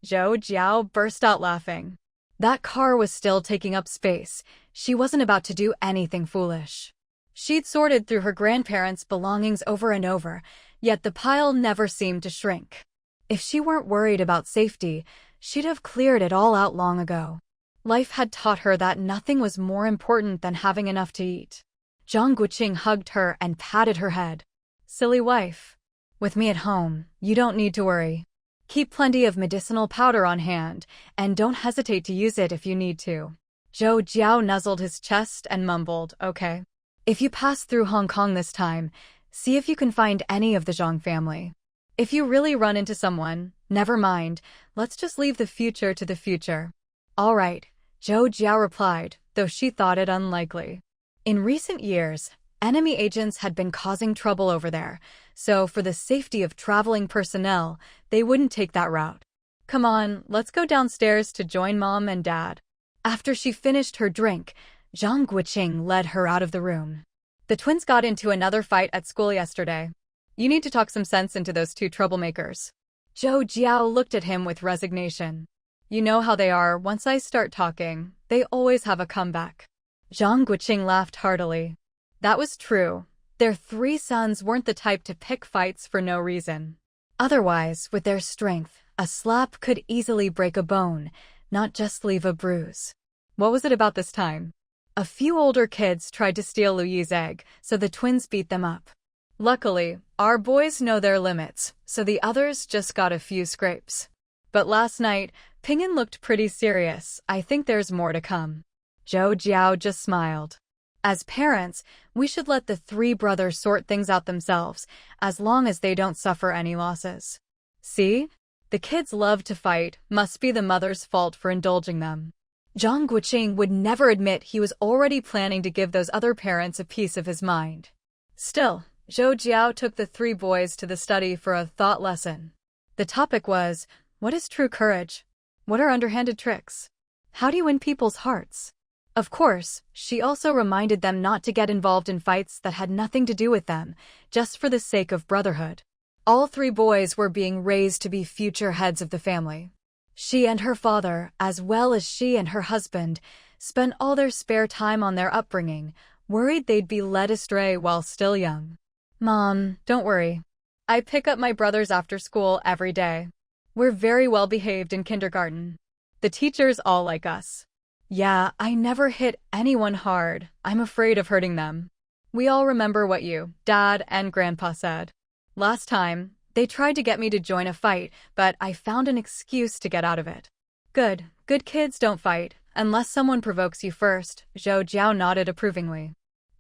Zhou Jiao burst out laughing. That car was still taking up space. She wasn't about to do anything foolish. She'd sorted through her grandparents' belongings over and over, yet the pile never seemed to shrink. If she weren't worried about safety, she'd have cleared it all out long ago. Life had taught her that nothing was more important than having enough to eat. Zhang Guoqing hugged her and patted her head. "Silly wife. With me at home, you don't need to worry. Keep plenty of medicinal powder on hand, and don't hesitate to use it if you need to." Zhou Jiao nuzzled his chest and mumbled, "Okay. If you pass through Hong Kong this time, see if you can find any of the Zhang family. If you really run into someone, never mind, let's just leave the future to the future." "All right," Zhou Jiao replied, though she thought it unlikely. In recent years, enemy agents had been causing trouble over there, so for the safety of traveling personnel, they wouldn't take that route. "Come on, let's go downstairs to join Mom and Dad." After she finished her drink, Zhang Guoqing led her out of the room. "The twins got into another fight at school yesterday. You need to talk some sense into those two troublemakers." Zhou Jiao looked at him with resignation. "You know how they are, once I start talking, they always have a comeback." Zhang Guoqing laughed heartily. That was true. Their three sons weren't the type to pick fights for no reason. Otherwise, with their strength, a slap could easily break a bone, not just leave a bruise. What was it about this time? A few older kids tried to steal Luyi's egg, so the twins beat them up. Luckily, our boys know their limits, so the others just got a few scrapes. But last night, Ping'an looked pretty serious. I think there's more to come. Zhou Jiao just smiled. As parents, we should let the three brothers sort things out themselves, as long as they don't suffer any losses. See? The kids love to fight, must be the mother's fault for indulging them. Zhang Guoqing would never admit he was already planning to give those other parents a piece of his mind. Still, Zhou Jiao took the three boys to the study for a thought lesson. The topic was, what is true courage? What are underhanded tricks? How do you win people's hearts? Of course, she also reminded them not to get involved in fights that had nothing to do with them, just for the sake of brotherhood. All three boys were being raised to be future heads of the family. She and her father, as well as she and her husband, spent all their spare time on their upbringing, worried they'd be led astray while still young. Mom, don't worry. I pick up my brothers after school every day. We're very well behaved in kindergarten. The teachers all like us. Yeah, I never hit anyone hard. I'm afraid of hurting them. We all remember what you, Dad, and Grandpa said. Last time, they tried to get me to join a fight, but I found an excuse to get out of it. Good kids don't fight, unless someone provokes you first, Zhou Jiao nodded approvingly.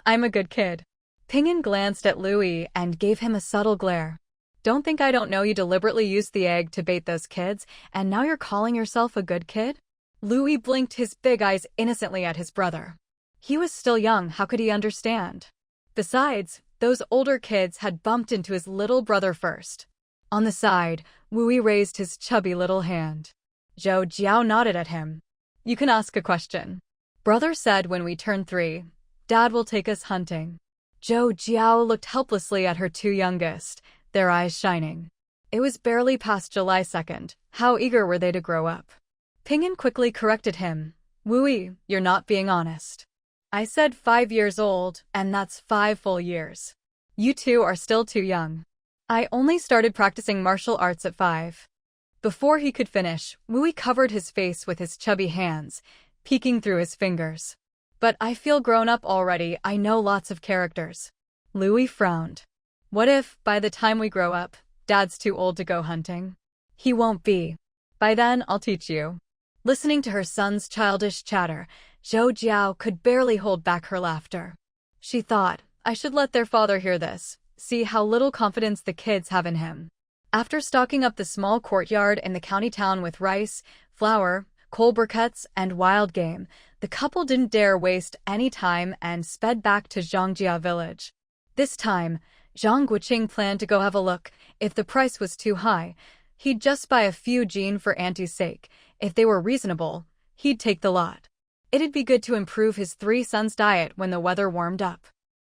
I'm a good kid. Pinyin glanced at Louis and gave him a subtle glare. Don't think I don't know you deliberately used the egg to bait those kids, and now you're calling yourself a good kid? Louis blinked his big eyes innocently at his brother. He was still young, how could he understand? Besides, those older kids had bumped into his little brother first. On the side, Louis raised his chubby little hand. Zhou Jiao nodded at him. You can ask a question. Brother said when we turn 3, Dad will take us hunting. Zhou Jiao looked helplessly at her two youngest, their eyes shining. It was barely past July 2nd. How eager were they to grow up? Pinyin quickly corrected him. Louis, you're not being honest. I said 5 years old, and that's 5 full years. You two are still too young. I only started practicing martial arts at 5. Before he could finish, Louis covered his face with his chubby hands, peeking through his fingers. But I feel grown up already, I know lots of characters. Louis frowned. What if, by the time we grow up, Dad's too old to go hunting? He won't be. By then, I'll teach you. Listening to her son's childish chatter, Zhou Jiao could barely hold back her laughter. She thought, I should let their father hear this, see how little confidence the kids have in him. After stocking up the small courtyard in the county town with rice, flour, coal briquettes, and wild game, the couple didn't dare waste any time and sped back to Zhang Jiao village. This time, Zhang Guoqing planned to go have a look. If the price was too high, he'd just buy a few jeans for Auntie's sake. If they were reasonable, he'd take the lot. It'd be good to improve his 3 sons' diet when the weather warmed up.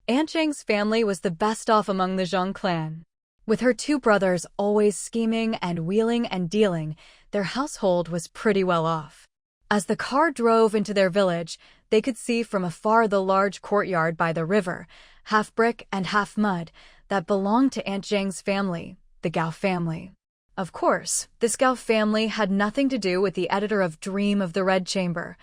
Aunt Zhang's family was the best off among the Zhang clan. With her 2 brothers always scheming and wheeling and dealing, their household was pretty well off. As the car drove into their village, they could see from afar the large courtyard by the river, half brick and half mud, that belonged to Aunt Zhang's family, the Gao family. Of course, this Gao family had nothing to do with the editor of Dream of the Red Chamber,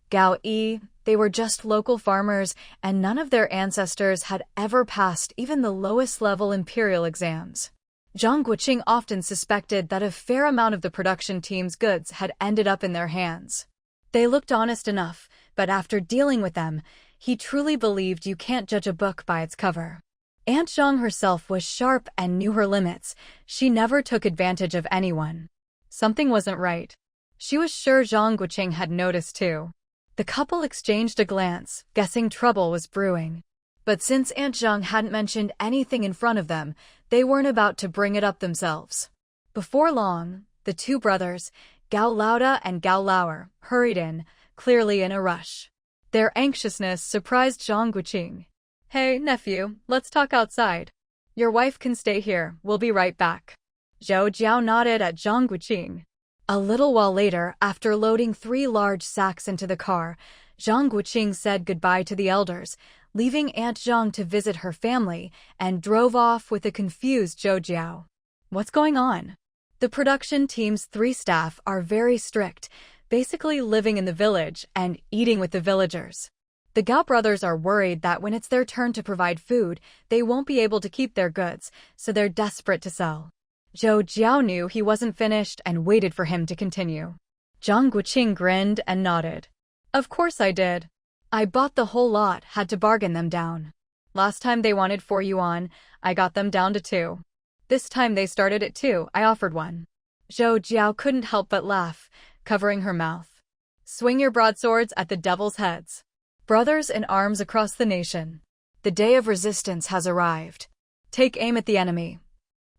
Gao Yi. They were just local farmers, and none of their ancestors had ever passed even the lowest level imperial exams. Zhang Guoqing often suspected that a fair amount of the production team's goods had ended up in their hands. They looked honest enough, but after dealing with them, he truly believed you can't judge a book by its cover. Aunt Zhang herself was sharp and knew her limits. She never took advantage of anyone. Something wasn't right. She was sure Zhang Guoqing had noticed too. The couple exchanged a glance, guessing trouble was brewing. But since Aunt Zhang hadn't mentioned anything in front of them, they weren't about to bring it up themselves. Before long, the 2 brothers, Gao Lauda and Gao Lauer, hurried in, clearly in a rush. Their anxiousness surprised Zhang Guoqing. Hey, nephew, let's talk outside. Your wife can stay here, we'll be right back. Zhou Jiao nodded at Zhang Guoqing. A little while later, after loading 3 large sacks into the car, Zhang Guoqing said goodbye to the elders, leaving Aunt Zhang to visit her family, and drove off with a confused Zhou Jiao. What's going on? The production team's 3 staff are very strict, basically living in the village and eating with the villagers. The Gao brothers are worried that when it's their turn to provide food, they won't be able to keep their goods, so they're desperate to sell. Zhou Jiao knew he wasn't finished and waited for him to continue. Zhang Guoqing grinned and nodded. Of course I did. I bought the whole lot, had to bargain them down. Last time they wanted 4 yuan, I got them down to 2. This time they started at 2, I offered 1. Zhou Jiao couldn't help but laugh, covering her mouth. Swing your broadswords at the devil's heads. Brothers in arms across the nation. The day of resistance has arrived. Take aim at the enemy.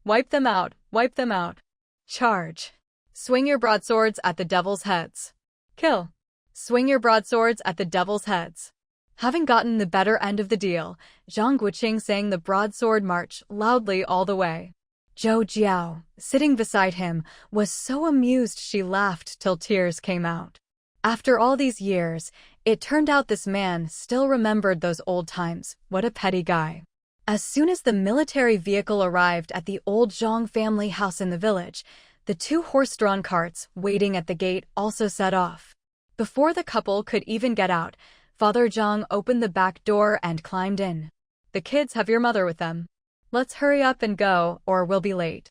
Wipe them out, wipe them out. Charge. Swing your broadswords at the devil's heads. Kill. Swing your broadswords at the devil's heads. Having gotten the better end of the deal, Zhang Guoqing sang the broadsword march loudly all the way. Zhou Jiao, sitting beside him, was so amused she laughed till tears came out. After all these years, it turned out this man still remembered those old times. What a petty guy. As soon as the military vehicle arrived at the old Zhang family house in the village, the 2 horse-drawn carts waiting at the gate also set off. Before the couple could even get out, Father Zhang opened the back door and climbed in. The kids have your mother with them. Let's hurry up and go, or we'll be late.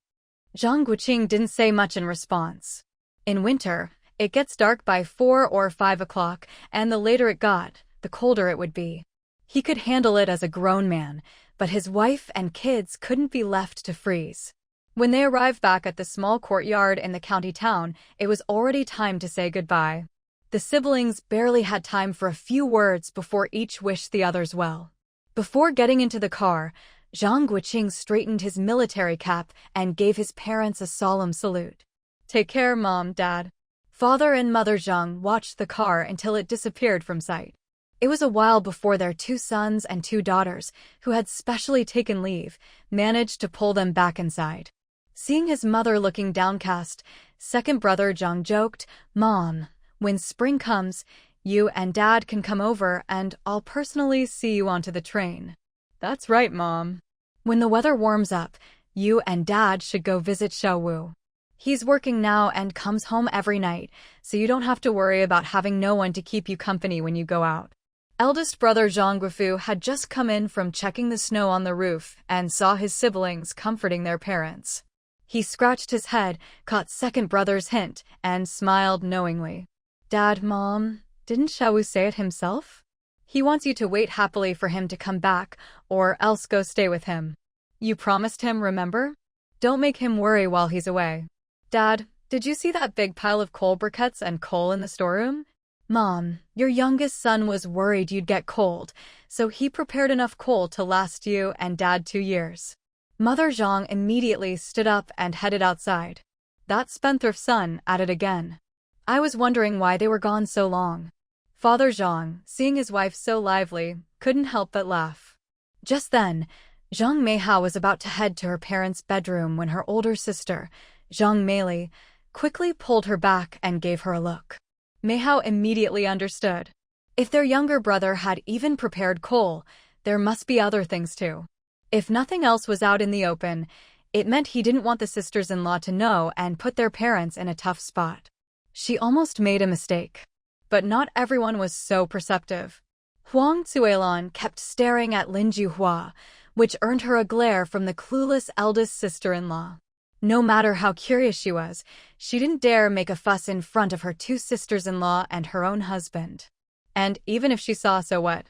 Zhang Guoqing didn't say much in response. In winter, it gets dark by 4 or 5 o'clock, and the later it got, the colder it would be. He could handle it as a grown man, but his wife and kids couldn't be left to freeze. When they arrived back at the small courtyard in the county town, it was already time to say goodbye. The siblings barely had time for a few words before each wished the others well. Before getting into the car, Zhang Guoqing straightened his military cap and gave his parents a solemn salute. Take care, Mom, Dad. Father and Mother Zhang watched the car until it disappeared from sight. It was a while before their 2 sons and 2 daughters, who had specially taken leave, managed to pull them back inside. Seeing his mother looking downcast, second brother Zhang joked, "Mom, when spring comes, you and Dad can come over and I'll personally see you onto the train." That's right, Mom. When the weather warms up, you and Dad should go visit Xiaowu. He's working now and comes home every night, so you don't have to worry about having no one to keep you company when you go out. Eldest brother Zhang Guofu had just come in from checking the snow on the roof and saw his siblings comforting their parents. He scratched his head, caught second brother's hint, and smiled knowingly. Dad, Mom, didn't Xiaowu say it himself? He wants you to wait happily for him to come back, or else go stay with him. You promised him, remember? Don't make him worry while he's away. Dad, did you see that big pile of coal briquettes and coal in the storeroom? Mom, your youngest son was worried you'd get cold, so he prepared enough coal to last you and Dad 2 years. Mother Zhang immediately stood up and headed outside. That spendthrift son at it again. I was wondering why they were gone so long. Father Zhang, seeing his wife so lively, couldn't help but laugh. Just then, Zhang Meihao was about to head to her parents' bedroom when her older sister, Zhang Meili, quickly pulled her back and gave her a look. Meihao immediately understood. If their younger brother had even prepared coal, there must be other things too. If nothing else was out in the open, it meant he didn't want the sisters-in-law to know and put their parents in a tough spot. She almost made a mistake. But not everyone was so perceptive. Huang Zuelan kept staring at Lin Juhua, which earned her a glare from the clueless eldest sister-in-law. No matter how curious she was, she didn't dare make a fuss in front of her 2 sisters-in-law and her own husband. And even if she saw, so what?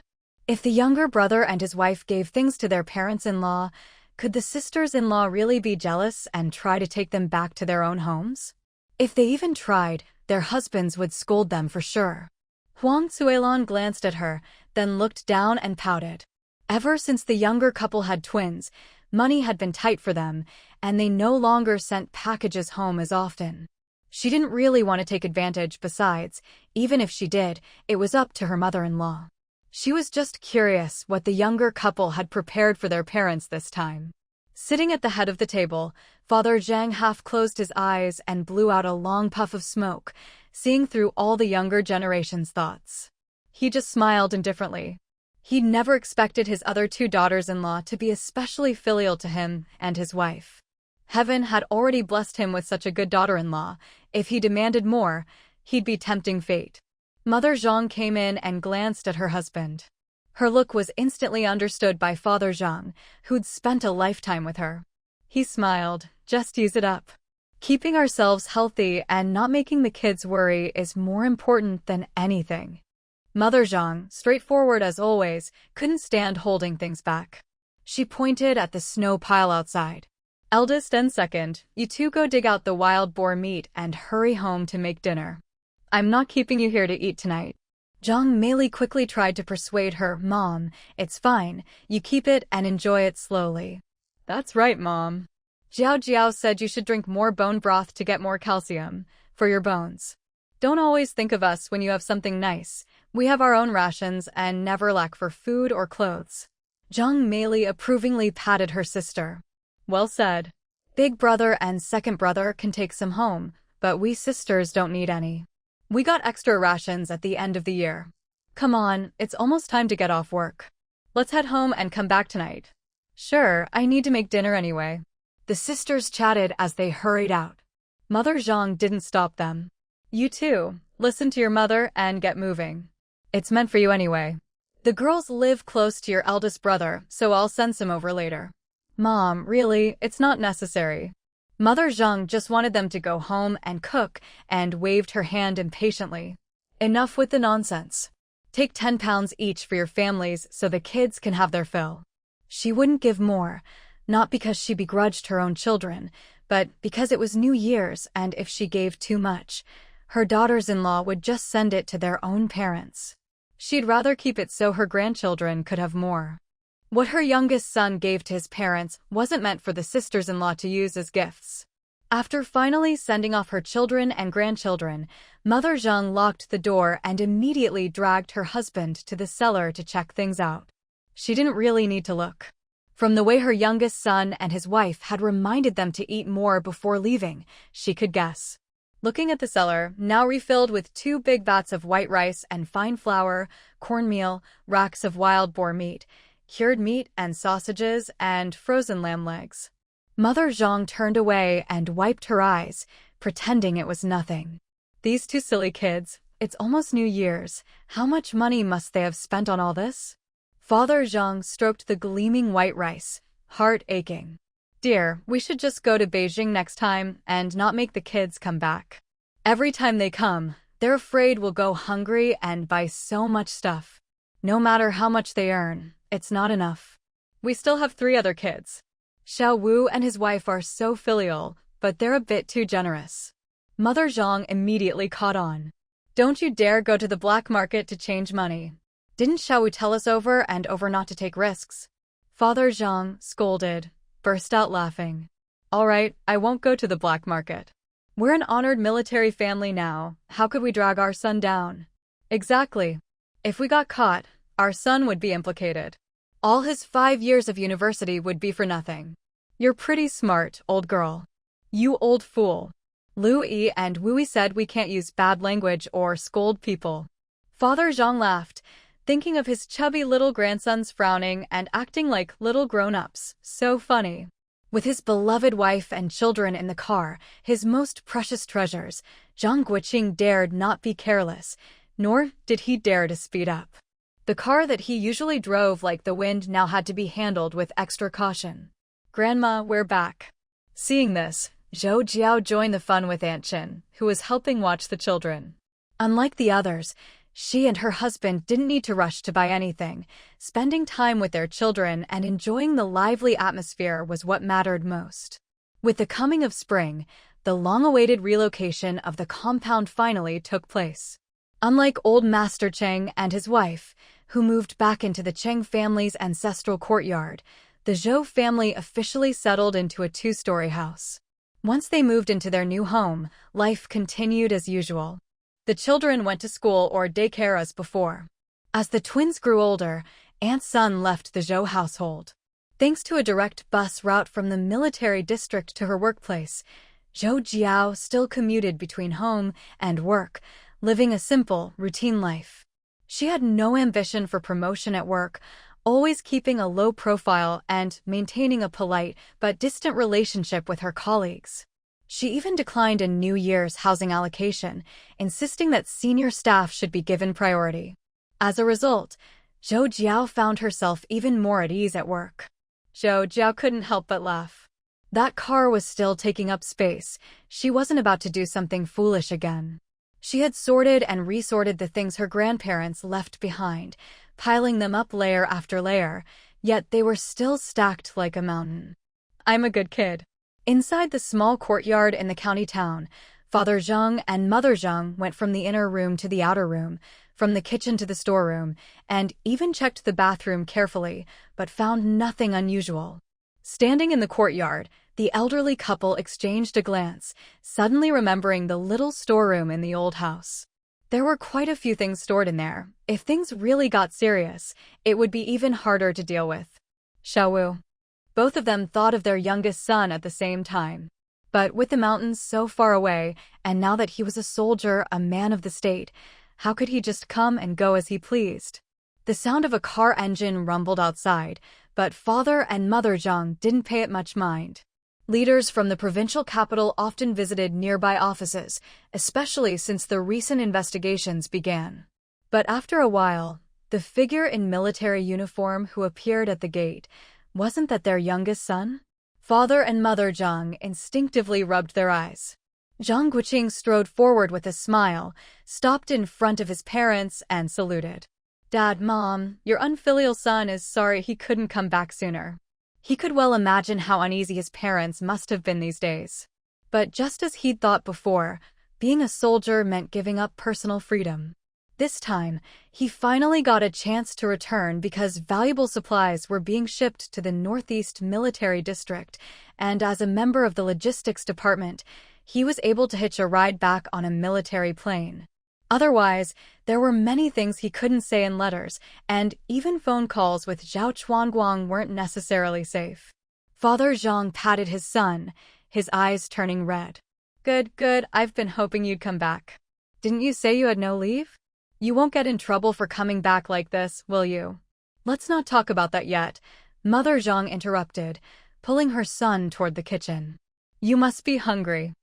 If the younger brother and his wife gave things to their parents-in-law, could the sisters-in-law really be jealous and try to take them back to their own homes? If they even tried, their husbands would scold them for sure. Huang Zuelan glanced at her, then looked down and pouted. Ever since the younger couple had twins, money had been tight for them, and they no longer sent packages home as often. She didn't really want to take advantage. Besides, even if she did, it was up to her mother-in-law. She was just curious what the younger couple had prepared for their parents this time. Sitting at the head of the table, Father Zhang half closed his eyes and blew out a long puff of smoke, seeing through all the younger generation's thoughts. He just smiled indifferently. He'd never expected his other 2 daughters-in-law to be especially filial to him and his wife. Heaven had already blessed him with such a good daughter-in-law. If he demanded more, he'd be tempting fate. Mother Zhang came in and glanced at her husband. Her look was instantly understood by Father Zhang, who'd spent a lifetime with her. He smiled, just use it up. Keeping ourselves healthy and not making the kids worry is more important than anything. Mother Zhang, straightforward as always, couldn't stand holding things back. She pointed at the snow pile outside. Eldest and second, you 2 go dig out the wild boar meat and hurry home to make dinner. I'm not keeping you here to eat tonight. Zhang Meili quickly tried to persuade her, Mom, it's fine, you keep it and enjoy it slowly. That's right, Mom. Zhou Jiao said you should drink more bone broth to get more calcium, for your bones. Don't always think of us when you have something nice. We have our own rations and never lack for food or clothes. Zhang Meili approvingly patted her sister. Well said. Big brother and second brother can take some home, but we sisters don't need any. We got extra rations at the end of the year. Come on, it's almost time to get off work. Let's head home and come back tonight. Sure, I need to make dinner anyway. The sisters chatted as they hurried out. Mother Zhang didn't stop them. You too, listen to your mother and get moving. It's meant for you anyway. The girls live close to your eldest brother, so I'll send some over later. Mom, really, it's not necessary. Mother Zhang just wanted them to go home and cook and waved her hand impatiently. Enough with the nonsense. Take 10 pounds each for your families so the kids can have their fill. She wouldn't give more, not because she begrudged her own children, but because it was New Year's and if she gave too much, her daughters-in-law would just send it to their own parents. She'd rather keep it so her grandchildren could have more. What her youngest son gave to his parents wasn't meant for the sisters-in-law to use as gifts. After finally sending off her children and grandchildren, Mother Zhang locked the door and immediately dragged her husband to the cellar to check things out. She didn't really need to look. From the way her youngest son and his wife had reminded them to eat more before leaving, she could guess. Looking at the cellar, now refilled with 2 big vats of white rice and fine flour, cornmeal, racks of wild boar meat, cured meat and sausages, and frozen lamb legs. Mother Zhang turned away and wiped her eyes, pretending it was nothing. These 2 silly kids, it's almost New Year's. How much money must they have spent on all this? Father Zhang stroked the gleaming white rice, heart aching. Dear, we should just go to Beijing next time and not make the kids come back. Every time they come, they're afraid we'll go hungry and buy so much stuff. No matter how much they earn, it's not enough. We still have 3 other kids. Xiao Wu and his wife are so filial, but they're a bit too generous. Mother Zhang immediately caught on. Don't you dare go to the black market to change money. Didn't Xiao Wu tell us over and over not to take risks? Father Zhang, scolded, burst out laughing. All right, I won't go to the black market. We're an honored military family now. How could we drag our son down? Exactly. If we got caught, our son would be implicated. All his 5 years of university would be for nothing. You're pretty smart, old girl. You old fool. Lu Yi and Wu Yi said we can't use bad language or scold people. Father Zhang laughed, thinking of his chubby little grandsons frowning and acting like little grown-ups. So funny. With his beloved wife and children in the car, his most precious treasures, Zhang Guoqing dared not be careless, nor did he dare to speed up. The car that he usually drove like the wind now had to be handled with extra caution. Grandma, we're back. Seeing this, Zhou Jiao joined the fun with Aunt Chin, who was helping watch the children. Unlike the others, she and her husband didn't need to rush to buy anything. Spending time with their children and enjoying the lively atmosphere was what mattered most. With the coming of spring, the long-awaited relocation of the compound finally took place. Unlike old Master Cheng and his wife, who moved back into the Cheng family's ancestral courtyard, the Zhou family officially settled into a 2-story house. Once they moved into their new home, life continued as usual. The children went to school or daycare as before. As the twins grew older, Aunt Sun left the Zhou household. Thanks to a direct bus route from the military district to her workplace, Zhou Jiao still commuted between home and work, living a simple, routine life. She had no ambition for promotion at work, always keeping a low profile and maintaining a polite but distant relationship with her colleagues. She even declined a New Year's housing allocation, insisting that senior staff should be given priority. As a result, Zhou Jiao found herself even more at ease at work. Zhou Jiao couldn't help but laugh. That car was still taking up space. She wasn't about to do something foolish again. She had sorted and resorted the things her grandparents left behind, piling them up layer after layer, yet they were still stacked like a mountain. I'm a good kid. Inside the small courtyard in the county town, Father Zhang and Mother Zhang went from the inner room to the outer room, from the kitchen to the storeroom, and even checked the bathroom carefully, but found nothing unusual. Standing in the courtyard, the elderly couple exchanged a glance, suddenly remembering the little storeroom in the old house. There were quite a few things stored in there. If things really got serious, it would be even harder to deal with. Xiaowu. Both of them thought of their youngest son at the same time. But with the mountains so far away, and now that he was a soldier, a man of the state, how could he just come and go as he pleased? The sound of a car engine rumbled outside, but Father and Mother Zhang didn't pay it much mind. Leaders from the provincial capital often visited nearby offices, especially since the recent investigations began. But after a while, the figure in military uniform who appeared at the gate, wasn't that their youngest son? Father and Mother Zhang instinctively rubbed their eyes. Zhang Guoqing strode forward with a smile, stopped in front of his parents, and saluted. Dad, Mom, your unfilial son is sorry he couldn't come back sooner. He could well imagine how uneasy his parents must have been these days. But just as he'd thought before, being a soldier meant giving up personal freedom. This time, he finally got a chance to return because valuable supplies were being shipped to the Northeast Military District, and as a member of the logistics department, he was able to hitch a ride back on a military plane. Otherwise, there were many things he couldn't say in letters, and even phone calls with Zhao Chuanguang weren't necessarily safe. Father Zhang patted his son, his eyes turning red. Good, good, I've been hoping you'd come back. Didn't you say you had no leave? You won't get in trouble for coming back like this, will you? Let's not talk about that yet, Mother Zhang interrupted, pulling her son toward the kitchen. You must be hungry.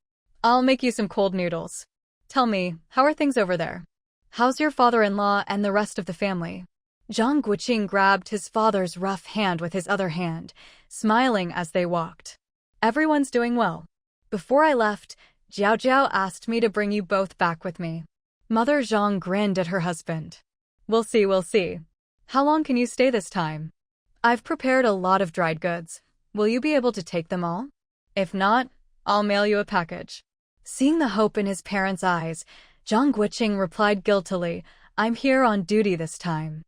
I'll make you some cold noodles. Tell me, how are things over there? How's your father-in-law and the rest of the family? Zhang Guoqing grabbed his father's rough hand with his other hand, smiling as they walked. Everyone's doing well. Before I left, Zhou Jiao asked me to bring you both back with me. Mother Zhang grinned at her husband. We'll see, we'll see. How long can you stay this time? I've prepared a lot of dried goods. Will you be able to take them all? If not, I'll mail you a package. Seeing the hope in his parents' eyes, Zhang Guoqing replied guiltily, I'm here on duty this time.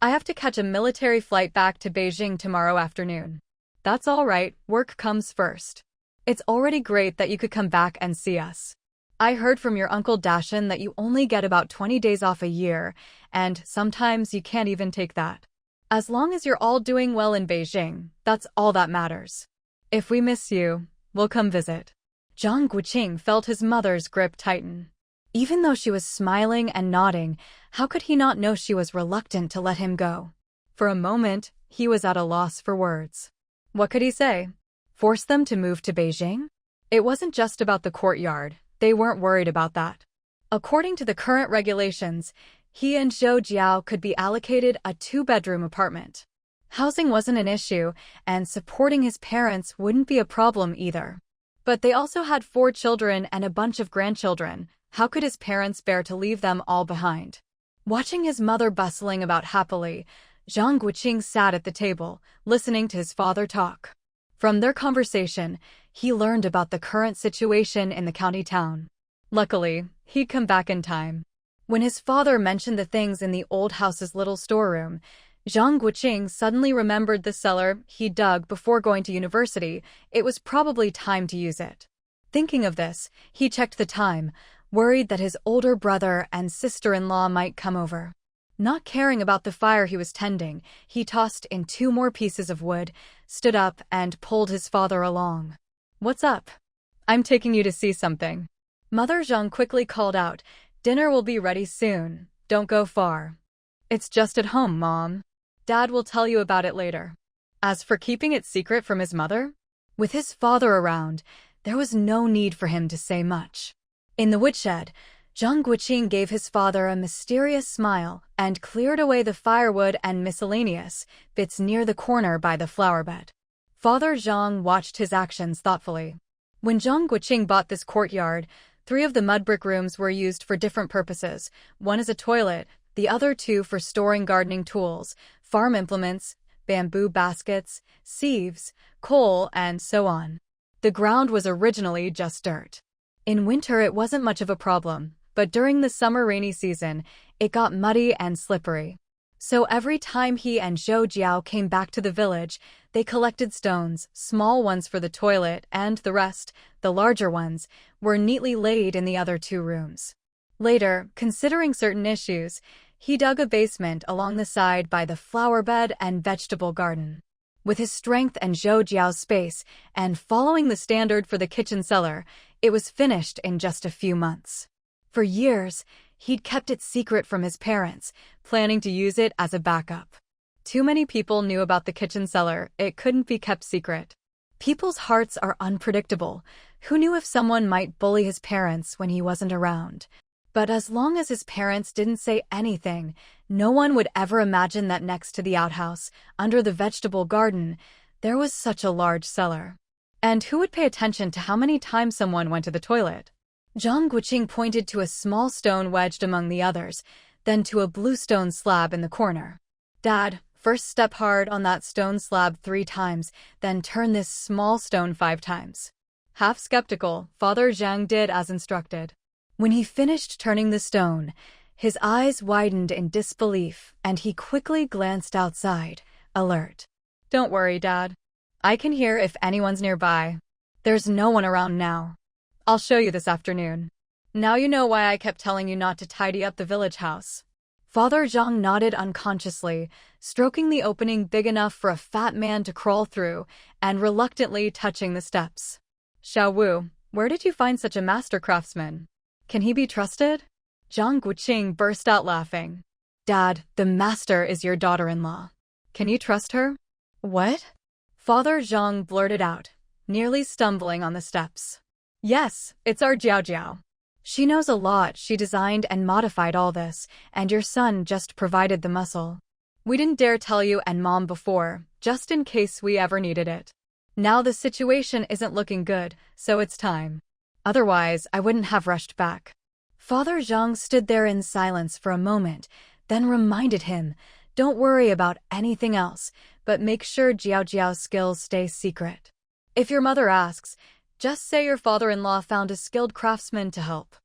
I have to catch a military flight back to Beijing tomorrow afternoon. That's all right, work comes first. It's already great that you could come back and see us. I heard from your Uncle Dashan that you only get about 20 days off a year, and sometimes you can't even take that. As long as you're all doing well in Beijing, that's all that matters. If we miss you, we'll come visit. Zhang Guoqing felt his mother's grip tighten. Even though she was smiling and nodding, how could he not know she was reluctant to let him go? For a moment, he was at a loss for words. What could he say? Force them to move to Beijing? It wasn't just about the courtyard. They weren't worried about that. According to the current regulations, he and Zhou Jiao could be allocated a 2-bedroom apartment. Housing wasn't an issue, and supporting his parents wouldn't be a problem either. But they also had 4 children and a bunch of grandchildren. How could his parents bear to leave them all behind? Watching his mother bustling about happily, Zhang Guoqing sat at the table, listening to his father talk. From their conversation, he learned about the current situation in the county town. Luckily, he'd come back in time. When his father mentioned the things in the old house's little storeroom, Zhang Guoqing suddenly remembered the cellar he dug before going to university. It was probably time to use it. Thinking of this, he checked the time, worried that his older brother and sister-in-law might come over. Not caring about the fire he was tending, he tossed in 2 more pieces of wood, stood up, and pulled his father along. What's up? I'm taking you to see something. Mother Zhang quickly called out, Dinner will be ready soon. Don't go far. It's just at home, Mom. Dad will tell you about it later. As for keeping it secret from his mother, with his father around, there was no need for him to say much. In the woodshed, Zhang Guoqing gave his father a mysterious smile and cleared away the firewood and miscellaneous bits near the corner by the flower bed. Father Zhang watched his actions thoughtfully. When Zhang Guoqing bought this courtyard, 3 of the mud brick rooms were used for different purposes. 1 as a toilet, the other 2 for storing gardening tools, farm implements, bamboo baskets, sieves, coal, and so on. The ground was originally just dirt. In winter it wasn't much of a problem, but during the summer rainy season, it got muddy and slippery. So every time he and Zhou Jiao came back to the village, They collected stones, small ones for the toilet, and the rest, the larger ones, were neatly laid in the other 2 rooms. Later, considering certain issues, he dug a basement along the side by the flower bed and vegetable garden. With his strength and Zhou Jiao's space, and following the standard for the kitchen cellar, it was finished in just a few months. For years, he'd kept it secret from his parents, planning to use it as a backup. Too many people knew about the kitchen cellar, it couldn't be kept secret. People's hearts are unpredictable. Who knew if someone might bully his parents when he wasn't around? But as long as his parents didn't say anything, no one would ever imagine that next to the outhouse, under the vegetable garden, there was such a large cellar. And who would pay attention to how many times someone went to the toilet? Zhang Guoqing pointed to a small stone wedged among the others, then to a blue stone slab in the corner. Dad, first step hard on that stone slab 3 times, then turn this small stone 5 times. Half skeptical, Father Zhang did as instructed. When he finished turning the stone, his eyes widened in disbelief, and he quickly glanced outside, alert. Don't worry, Dad. I can hear if anyone's nearby. There's no one around now. I'll show you this afternoon. Now you know why I kept telling you not to tidy up the village house. Father Zhang nodded unconsciously, stroking the opening big enough for a fat man to crawl through, and reluctantly touching the steps. Xiao Wu, where did you find such a master craftsman? Can he be trusted? Zhang Guoqing burst out laughing. Dad, the master is your daughter-in-law. Can you trust her? What? Father Zhang blurted out, nearly stumbling on the steps. Yes, it's our Zhou Jiao. She knows a lot. She designed and modified all this, and your son just provided the muscle. We didn't dare tell you and Mom before, just in case we ever needed it. Now the situation isn't looking good, so it's time. Otherwise, I wouldn't have rushed back. Father Zhang stood there in silence for a moment, then reminded him, don't worry about anything else, but make sure Zhou Jiao's skills stay secret. If your mother asks, just say your father-in-law found a skilled craftsman to help.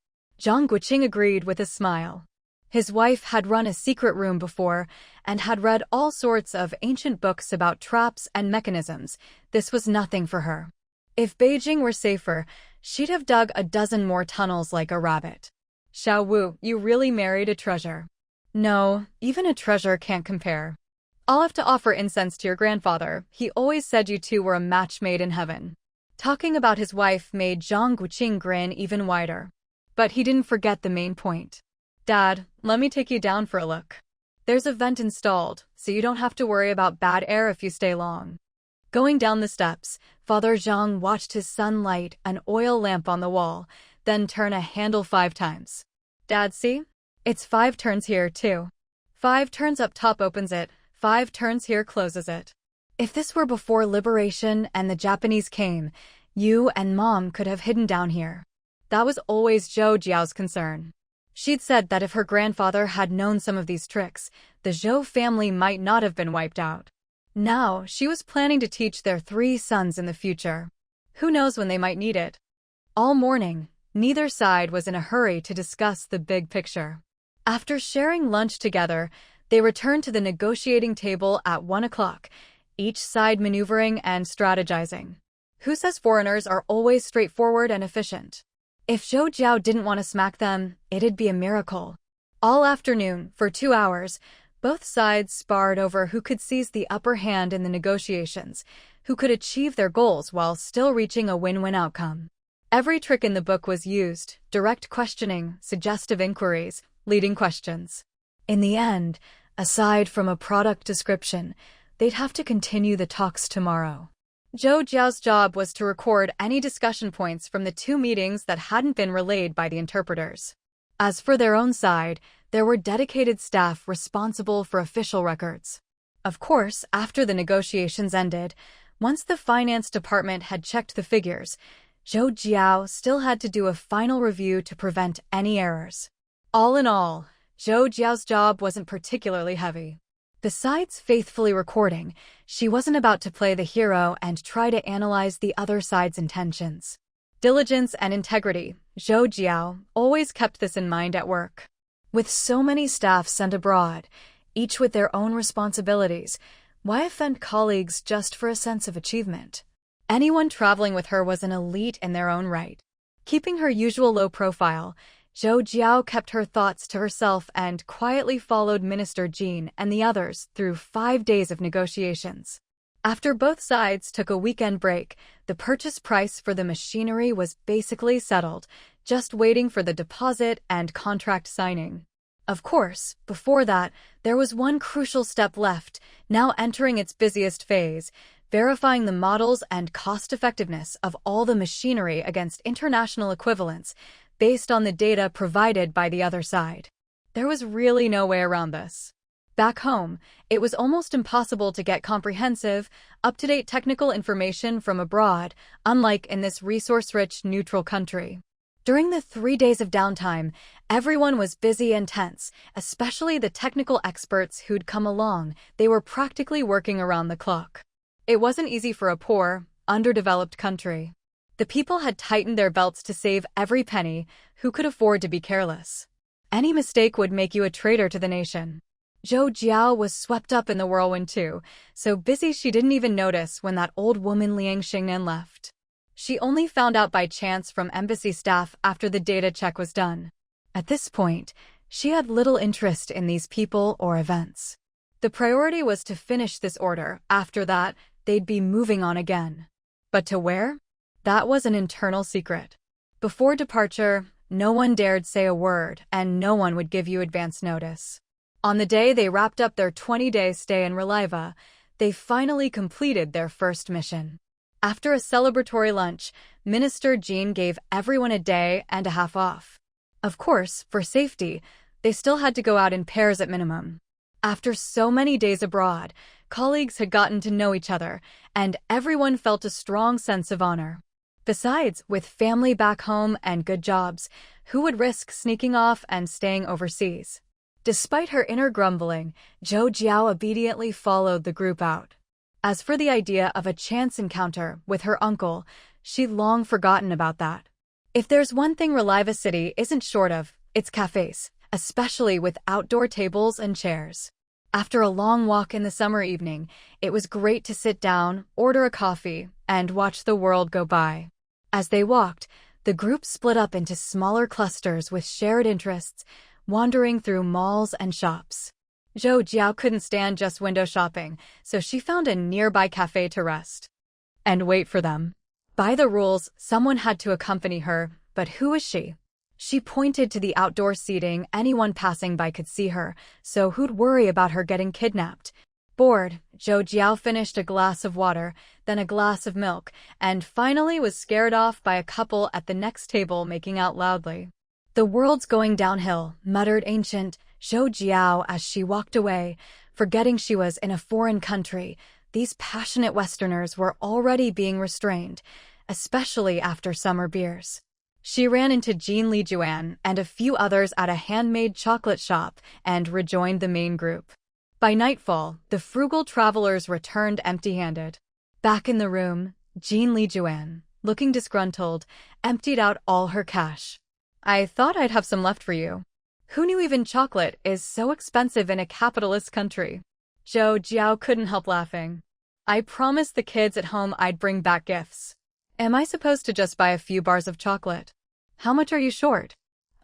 Zhang Guoqing agreed with a smile. His wife had run a secret room before and had read all sorts of ancient books about traps and mechanisms. This was nothing for her. If Beijing were safer, she'd have dug a dozen more tunnels like a rabbit. Xiao Wu, you really married a treasure. No, even a treasure can't compare. I'll have to offer incense to your grandfather. He always said you two were a match made in heaven. Talking about his wife made Zhang Guoqing grin even wider. But he didn't forget the main point. Dad, let me take you down for a look. There's a vent installed, so you don't have to worry about bad air if you stay long. Going down the steps, Father Zhang watched his son light an oil lamp on the wall, then turn a handle 5 times. Dad, see? It's 5 turns here, too. 5 turns up top opens it, 5 turns here closes it. If this were before liberation and the Japanese came, you and Mom could have hidden down here. That was always Zhou Jiao's concern. She'd said that if her grandfather had known some of these tricks, the Zhou family might not have been wiped out. Now, she was planning to teach their 3 sons in the future. Who knows when they might need it? All morning, neither side was in a hurry to discuss the big picture. After sharing lunch together, they returned to the negotiating table at 1 o'clock, each side maneuvering and strategizing. Who says foreigners are always straightforward and efficient? If Zhou Jiao didn't want to smack them, it'd be a miracle. All afternoon, for 2 hours, both sides sparred over who could seize the upper hand in the negotiations, who could achieve their goals while still reaching a win-win outcome. Every trick in the book was used: direct questioning, suggestive inquiries, leading questions. In the end, aside from a product description, they'd have to continue the talks tomorrow. Zhou Jiao's job was to record any discussion points from the 2 meetings that hadn't been relayed by the interpreters. As for their own side, there were dedicated staff responsible for official records. Of course, after the negotiations ended, once the finance department had checked the figures, Zhou Jiao still had to do a final review to prevent any errors. All in all, Zhou Jiao's job wasn't particularly heavy. Besides faithfully recording, she wasn't about to play the hero and try to analyze the other side's intentions. Diligence and integrity, Zhou Jiao always kept this in mind at work. With so many staff sent abroad, each with their own responsibilities, Why offend colleagues just for a sense of achievement? Anyone traveling with her was an elite in their own right. Keeping her usual low profile, Zhou Jiao kept her thoughts to herself and quietly followed Minister Jin and the others through 5 days of negotiations. After both sides took a weekend break, the purchase price for the machinery was basically settled, just waiting for the deposit and contract signing. Of course, before that, there was one crucial step left, now entering its busiest phase, verifying the models and cost-effectiveness of all the machinery against international equivalents, based on the data provided by the other side. There was really no way around this. Back home, it was almost impossible to get comprehensive, up-to-date technical information from abroad, unlike in this resource-rich, neutral country. During the 3 days of downtime, everyone was busy and tense, especially the technical experts who'd come along. They were practically working around the clock. It wasn't easy for a poor, underdeveloped country. The people had tightened their belts to save every penny. Who could afford to be careless? Any mistake would make you a traitor to the nation. Zhou Jiao was swept up in the whirlwind too, so busy she didn't even notice when that old woman Liang Xingnan left. She only found out by chance from embassy staff after the data check was done. At this point, she had little interest in these people or events. The priority was to finish this order. After that, they'd be moving on again. But to where? That was an internal secret. Before departure, no one dared say a word, and no one would give you advance notice. On the day they wrapped up their 20-day stay in Reliva, they finally completed their first mission. After a celebratory lunch, Minister Jin gave everyone a day and a half off. Of course, for safety, they still had to go out in pairs at minimum. After so many days abroad, colleagues had gotten to know each other, and everyone felt a strong sense of honor. Besides, with family back home and good jobs, who would risk sneaking off and staying overseas? Despite her inner grumbling, Zhou Jiao obediently followed the group out. As for the idea of a chance encounter with her uncle, she'd long forgotten about that. If there's one thing Reliva City isn't short of, it's cafes, especially with outdoor tables and chairs. After a long walk in the summer evening, it was great to sit down, order a coffee, and watch the world go by. As they walked, the group split up into smaller clusters with shared interests, wandering through malls and shops. Zhou Jiao couldn't stand just window shopping, so she found a nearby cafe to rest and wait for them. By the rules, someone had to accompany her, but who was she? She pointed to the outdoor seating. Anyone passing by could see her, so who'd worry about her getting kidnapped? Bored, Zhou Jiao finished a glass of water, then a glass of milk, and finally was scared off by a couple at the next table making out loudly. "The world's going downhill," muttered ancient Zhou Jiao as she walked away, forgetting she was in a foreign country. These passionate Westerners were already being restrained, especially after summer beers. She ran into Jean Lijuan and a few others at a handmade chocolate shop and rejoined the main group. By nightfall, the frugal travelers returned empty-handed. Back in the room, Jean Lijuan, looking disgruntled, emptied out all her cash. "I thought I'd have some left for you. Who knew even chocolate is so expensive in a capitalist country?" Zhou Jiao couldn't help laughing. "I promised the kids at home I'd bring back gifts. Am I supposed to just buy a few bars of chocolate? How much are you short?"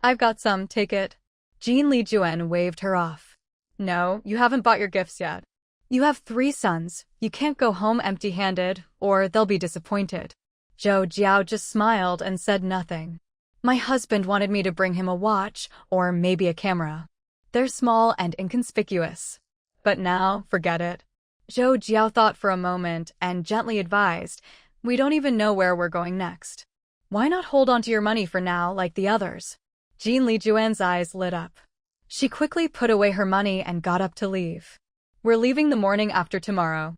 "I've got some, take it." Jean Lijuan waved her off. "No, you haven't bought your gifts yet. You have 3 sons. You can't go home empty-handed, or they'll be disappointed." Zhou Jiao just smiled and said nothing. "My husband wanted me to bring him a watch, or maybe a camera. They're small and inconspicuous. But now, forget it." Zhou Jiao thought for a moment and gently advised, "We don't even know where we're going next. Why not hold on to your money for now like the others?" Jean Lijuan's eyes lit up. She quickly put away her money and got up to leave. "We're leaving the morning after tomorrow.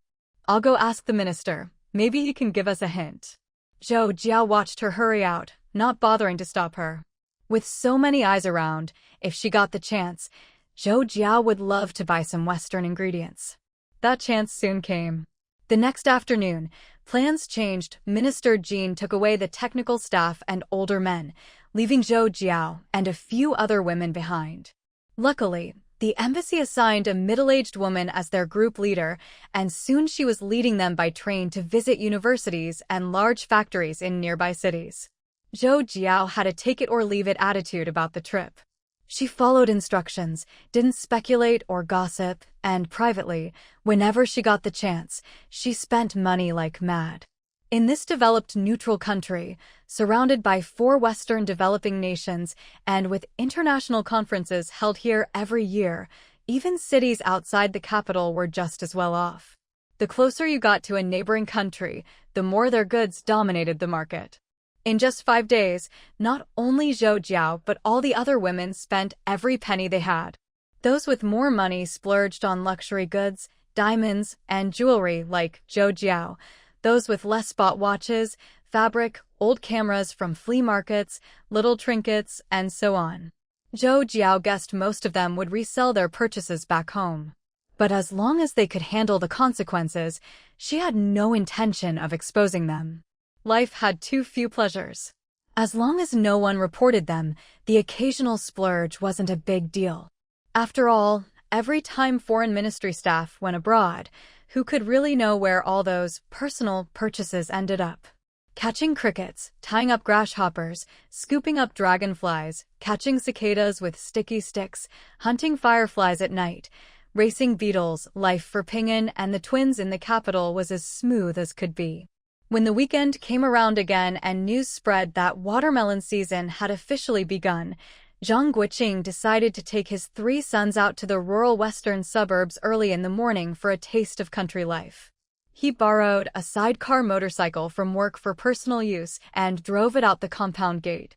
I'll go ask the minister. Maybe he can give us a hint." Zhou Jiao watched her hurry out, not bothering to stop her. With so many eyes around, if she got the chance, Zhou Jiao would love to buy some Western ingredients. That chance soon came. The next afternoon, plans changed. Minister Jin took away the technical staff and older men, leaving Zhou Jiao and a few other women behind. Luckily, The embassy assigned a middle-aged woman as their group leader, and soon she was leading them by train to visit universities and large factories in nearby cities. Zhou Jiao had a take-it-or-leave-it attitude about the trip. She followed instructions, didn't speculate or gossip, and privately, whenever she got the chance, she spent money like mad. In this developed neutral country, surrounded by 4 Western developing nations and with international conferences held here every year, even cities outside the capital were just as well off. The closer you got to a neighboring country, the more their goods dominated the market. In just 5 days, not only Zhou Jiao but all the other women spent every penny they had. Those with more money splurged on luxury goods, diamonds, and jewelry like Zhou Jiao. Those with less bought watches, fabric, old cameras from flea markets, little trinkets, and so on. Zhou Jiao guessed most of them would resell their purchases back home. But as long as they could handle the consequences, she had no intention of exposing them. Life had too few pleasures. As long as no one reported them, the occasional splurge wasn't a big deal. After all, every time foreign ministry staff went abroad, who could really know where all those personal purchases ended up? Catching crickets, tying up grasshoppers, scooping up dragonflies, catching cicadas with sticky sticks, hunting fireflies at night, racing beetles. Life for Ping'an and the twins in the capital was as smooth as could be. When the weekend came around again and news spread that watermelon season had officially begun, Zhang Guoqing decided to take his 3 sons out to the rural western suburbs early in the morning for a taste of country life. He borrowed a sidecar motorcycle from work for personal use and drove it out the compound gate.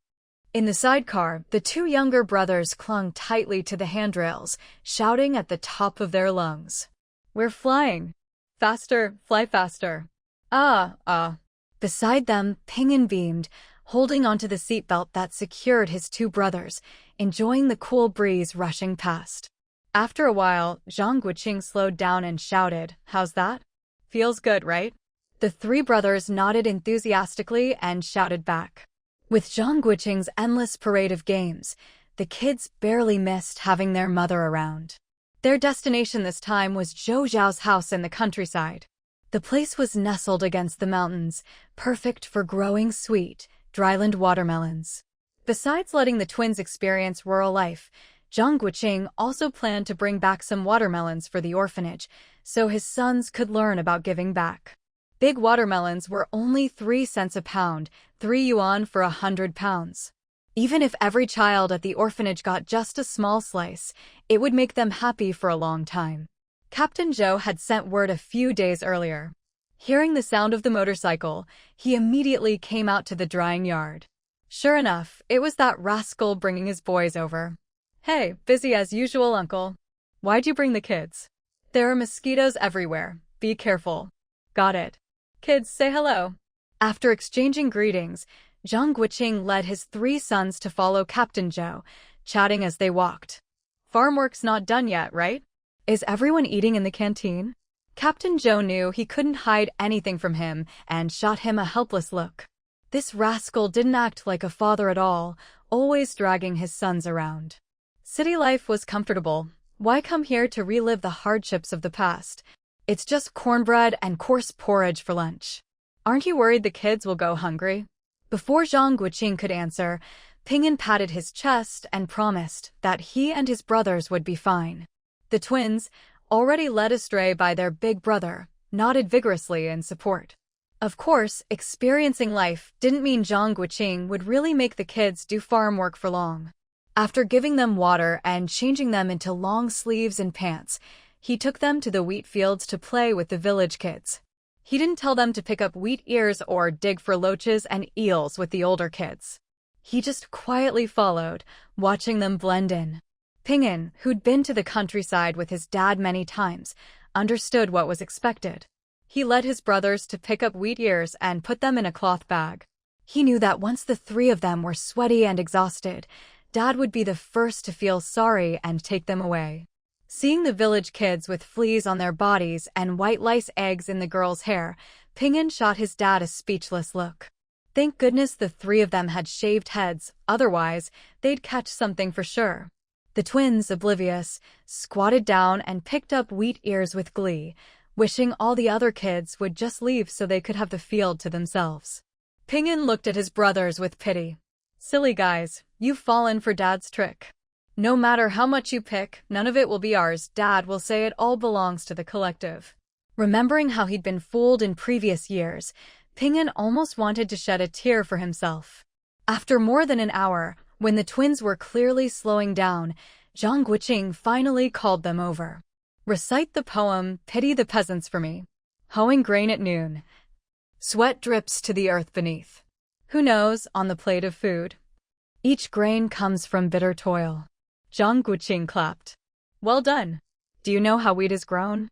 In the sidecar, the 2 younger brothers clung tightly to the handrails, shouting at the top of their lungs, "We're flying! Faster, fly faster! Ah!" Beside them, Ping'an beamed, holding onto the seatbelt that secured his 2 brothers, enjoying the cool breeze rushing past. After a while, Zhang Guoqing slowed down and shouted, "How's that? Feels good, right?" The 3 brothers nodded enthusiastically and shouted back. With Zhang Guoqing's endless parade of games, the kids barely missed having their mother around. Their destination this time was Zhou Jiao's house in the countryside. The place was nestled against the mountains, perfect for growing sweet, dryland watermelons. Besides letting the twins experience rural life, Zhang Guoqing also planned to bring back some watermelons for the orphanage, so his sons could learn about giving back. Big watermelons were only 3 cents a pound, 3 yuan for 100 pounds. Even if every child at the orphanage got just a small slice, it would make them happy for a long time. Captain Zhou had sent word a few days earlier. Hearing the sound of the motorcycle, he immediately came out to the drying yard. Sure enough, it was that rascal bringing his boys over. "Hey, busy as usual, uncle. Why'd you bring the kids? There are mosquitoes everywhere. Be careful." "Got it. Kids, say hello." After exchanging greetings, Zhang Guoqing led his 3 sons to follow Captain Zhou, chatting as they walked. "Farm work's not done yet, right? Is everyone eating in the canteen?" Captain Zhou knew he couldn't hide anything from him and shot him a helpless look. This rascal didn't act like a father at all, always dragging his sons around. City life was comfortable. Why come here to relive the hardships of the past? It's just cornbread and coarse porridge for lunch. Aren't you worried the kids will go hungry? Before Zhang Guoqing could answer, Ping'an patted his chest and promised that he and his brothers would be fine. The twins, already led astray by their big brother, nodded vigorously in support. Of course, experiencing life didn't mean Zhang Guoqing would really make the kids do farm work for long. After giving them water and changing them into long sleeves and pants, he took them to the wheat fields to play with the village kids. He didn't tell them to pick up wheat ears or dig for loaches and eels with the older kids. He just quietly followed, watching them blend in. Ping'an, who'd been to the countryside with his dad many times, understood what was expected. He led his brothers to pick up wheat ears and put them in a cloth bag. He knew that once the 3 of them were sweaty and exhausted, Dad would be the first to feel sorry and take them away. Seeing the village kids with fleas on their bodies and white lice eggs in the girls' hair, Ping'an shot his dad a speechless look. Thank goodness the 3 of them had shaved heads, otherwise, they'd catch something for sure. The twins, oblivious, squatted down and picked up wheat ears with glee, wishing all the other kids would just leave so they could have the field to themselves. Ping'an looked at his brothers with pity. Silly guys, you've fallen for Dad's trick. No matter how much you pick, none of it will be ours. Dad will say it all belongs to the collective. Remembering how he'd been fooled in previous years, Ping'an almost wanted to shed a tear for himself. After more than an hour, when the twins were clearly slowing down, Zhang Guoqing finally called them over. Recite the poem, Pity the Peasants for me. Hoeing grain at noon. Sweat drips to the earth beneath. Who knows, on the plate of food? Each grain comes from bitter toil. Zhang Guoqing clapped. Well done. Do you know how wheat is grown?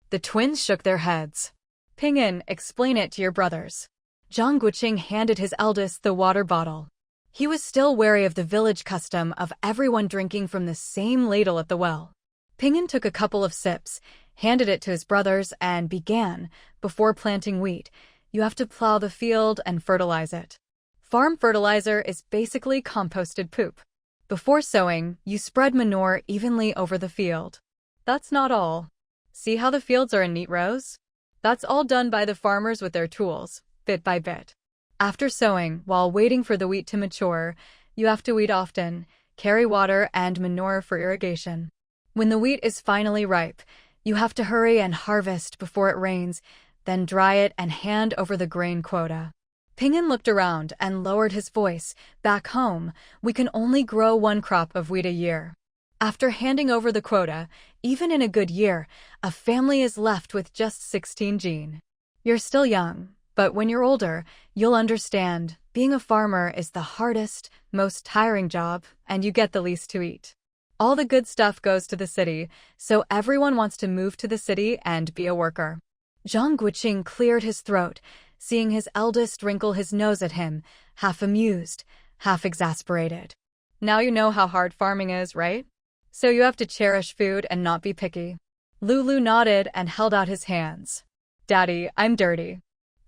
The twins shook their heads. Ping'an, explain it to your brothers. Zhang Guoqing handed his eldest the water bottle. He was still wary of the village custom of everyone drinking from the same ladle at the well. Ping'an took a couple of sips, handed it to his brothers, and began, before planting wheat, you have to plow the field and fertilize it. Farm fertilizer is basically composted poop. Before sowing, you spread manure evenly over the field. That's not all. See how the fields are in neat rows? That's all done by the farmers with their tools, bit by bit. After sowing, while waiting for the wheat to mature, you have to weed often, carry water and manure for irrigation. When the wheat is finally ripe, you have to hurry and harvest before it rains, then dry it and hand over the grain quota. Ping'an looked around and lowered his voice. Back home, we can only grow one crop of wheat a year. After handing over the quota, even in a good year, a family is left with just 16 gene. You're still young, but when you're older, you'll understand, being a farmer is the hardest, most tiring job, and you get the least to eat. All the good stuff goes to the city, so everyone wants to move to the city and be a worker. Zhang Guoqing cleared his throat, seeing his eldest wrinkle his nose at him, half amused, half exasperated. Now you know how hard farming is, right? So you have to cherish food and not be picky. Lulu nodded and held out his hands. Daddy, I'm dirty.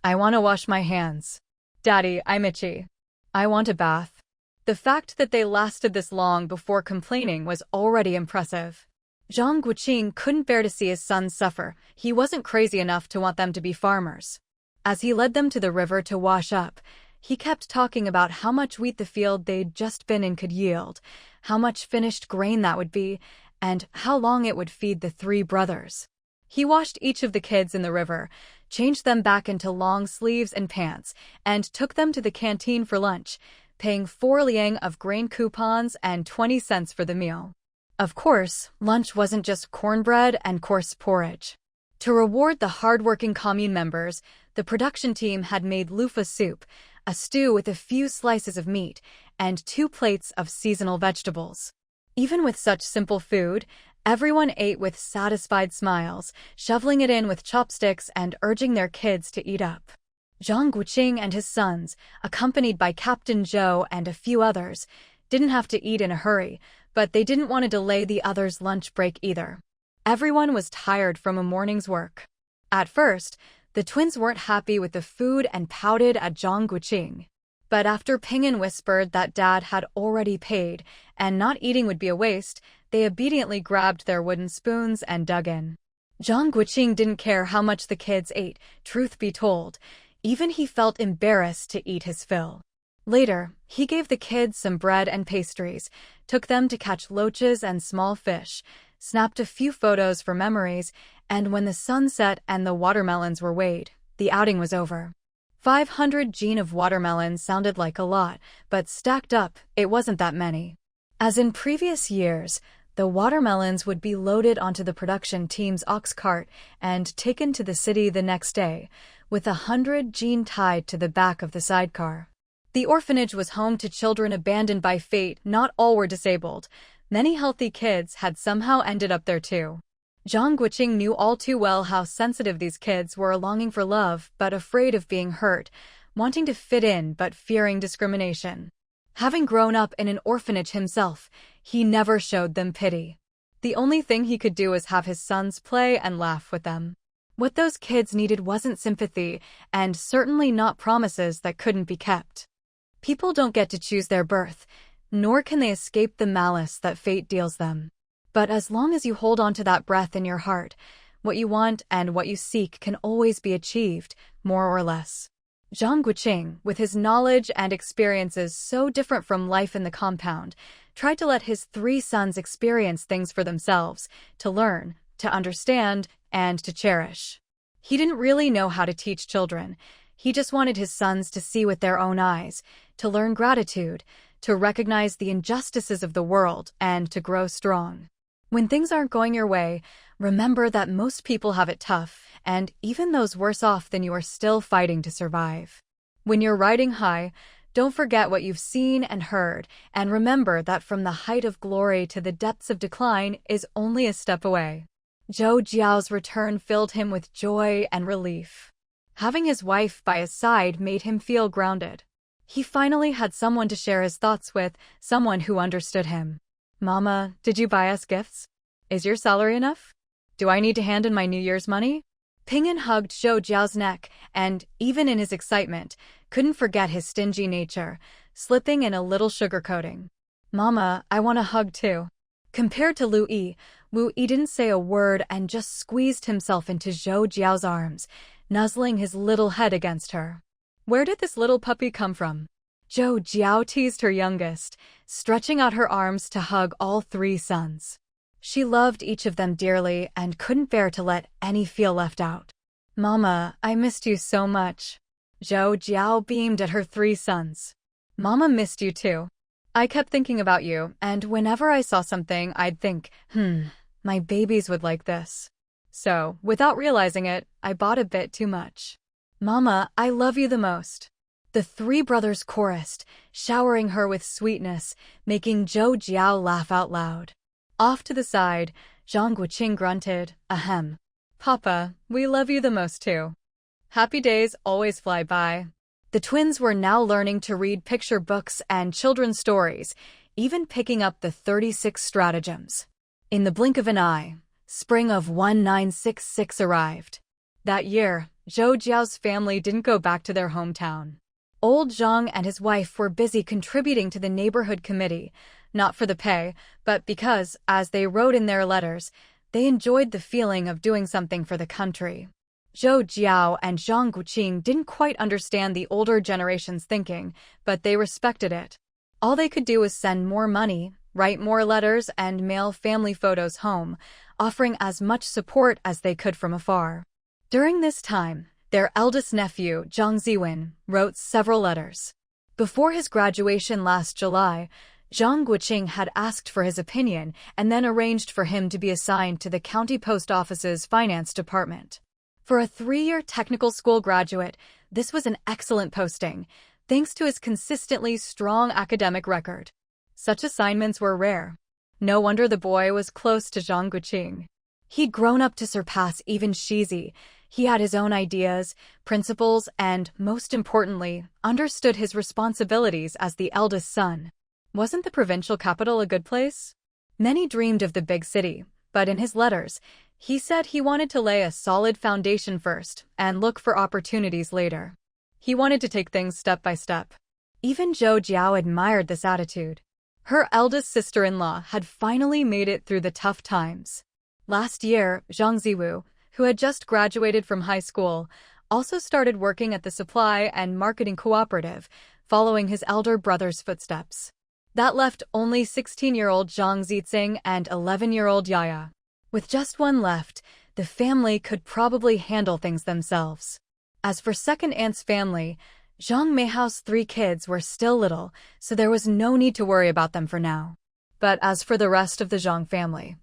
I want to wash my hands. Daddy, I'm itchy. I want a bath. The fact that they lasted this long before complaining was already impressive. Zhang Guoqing couldn't bear to see his sons suffer. He wasn't crazy enough to want them to be farmers. As he led them to the river to wash up, he kept talking about how much wheat the field they'd just been in could yield, how much finished grain that would be, and how long it would feed the three brothers. He washed each of the kids in the river, changed them back into long sleeves and pants, and took them to the canteen for lunch, paying 4 liang of grain coupons and 20 cents for the meal. Of course, lunch wasn't just cornbread and coarse porridge. To reward the hard-working commune members, the production team had made loofah soup, a stew with a few slices of meat, and 2 plates of seasonal vegetables. Even with such simple food, everyone ate with satisfied smiles, shoveling it in with chopsticks and urging their kids to eat up. Zhang Guoqing and his sons, accompanied by Captain Zhou and a few others, didn't have to eat in a hurry, but they didn't want to delay the others' lunch break either. Everyone was tired from a morning's work. At first, the twins weren't happy with the food and pouted at Zhang Guoqing. But after Ping'an whispered that Dad had already paid and not eating would be a waste, they obediently grabbed their wooden spoons and dug in. Zhang Guoqing didn't care how much the kids ate, truth be told. Even he felt embarrassed to eat his fill. Later, he gave the kids some bread and pastries, took them to catch loaches and small fish, snapped a few photos for memories, and when the sun set and the watermelons were weighed, the outing was over. 500 gene of watermelons sounded like a lot, but stacked up, it wasn't that many. As in previous years, the watermelons would be loaded onto the production team's ox cart and taken to the city the next day, with 100 gene tied to the back of the sidecar. The orphanage was home to children abandoned by fate. Not all were disabled. Many healthy kids had somehow ended up there too. Zhang Guoqing knew all too well how sensitive these kids were, longing for love but afraid of being hurt, wanting to fit in but fearing discrimination. Having grown up in an orphanage himself, he never showed them pity. The only thing he could do was have his sons play and laugh with them. What those kids needed wasn't sympathy, and certainly not promises that couldn't be kept. People don't get to choose their birth. nor can they escape the malice that fate deals them. But as long as you hold on to that breath in your heart, what you want and what you seek can always be achieved, more or less. Zhang Guoqing, with his knowledge and experiences so different from life in the compound, tried to let his 3 sons experience things for themselves, to learn, to understand, and to cherish. He didn't really know how to teach children. He just wanted his sons to see with their own eyes, to learn gratitude, to recognize the injustices of the world, and to grow strong. When things aren't going your way, remember that most people have it tough, and even those worse off than you are still fighting to survive. When you're riding high, don't forget what you've seen and heard, and remember that from the height of glory to the depths of decline is only a step away. Zhou Jiao's return filled him with joy and relief. Having his wife by his side made him feel grounded. He finally had someone to share his thoughts with, someone who understood him. "Mama, did you buy us gifts? Is your salary enough? Do I need to hand in my New Year's money?" Ping'an hugged Zhou Jiao's neck and, even in his excitement, couldn't forget his stingy nature, slipping in a little sugarcoating. "Mama, I want a hug too." Compared to Wu Yi didn't say a word and just squeezed himself into Zhou Jiao's arms, nuzzling his little head against her. "Where did this little puppy come from?" Zhou Jiao teased her youngest, stretching out her arms to hug all 3 sons. She loved each of them dearly and couldn't bear to let any feel left out. "Mama, I missed you so much." Zhou Jiao beamed at her 3 sons. "Mama missed you too. I kept thinking about you, and whenever I saw something, I'd think, my babies would like this. So, without realizing it, I bought a bit too much." "Mama, I love you the most." The 3 brothers chorused, showering her with sweetness, making Zhou Jiao laugh out loud. Off to the side, Zhang Guoqing grunted, "Ahem. Papa, we love you the most too." Happy days always fly by. The twins were now learning to read picture books and children's stories, even picking up the 36 stratagems. In the blink of an eye, spring of 1966 arrived. That year, Zhou Jiao's family didn't go back to their hometown. Old Zhang and his wife were busy contributing to the neighborhood committee, not for the pay, but because, as they wrote in their letters, they enjoyed the feeling of doing something for the country. Zhou Jiao and Zhang Guoqing didn't quite understand the older generation's thinking, but they respected it. All they could do was send more money, write more letters, and mail family photos home, offering as much support as they could from afar. During this time, their eldest nephew, Zhang Ziwen, wrote several letters. Before his graduation last July, Zhang Guoqing had asked for his opinion and then arranged for him to be assigned to the county post office's finance department. For a 3-year technical school graduate, this was an excellent posting, thanks to his consistently strong academic record. Such assignments were rare. No wonder the boy was close to Zhang Guoqing. He'd grown up to surpass even Shizi. He had his own ideas, principles, and, most importantly, understood his responsibilities as the eldest son. Wasn't the provincial capital a good place? Many dreamed of the big city, but in his letters, he said he wanted to lay a solid foundation first and look for opportunities later. He wanted to take things step by step. Even Zhou Jiao admired this attitude. Her eldest sister-in-law had finally made it through the tough times. Last year, Zhang Ziwu, who had just graduated from high school, also started working at the supply and marketing cooperative, following his elder brother's footsteps. That left only 16-year-old Zhang Zixing and 11-year-old Yaya. With just one left, the family could probably handle things themselves. As for second aunt's family, Zhang Meihao's 3 kids were still little, so there was no need to worry about them for now. But as for the rest of the Zhang family,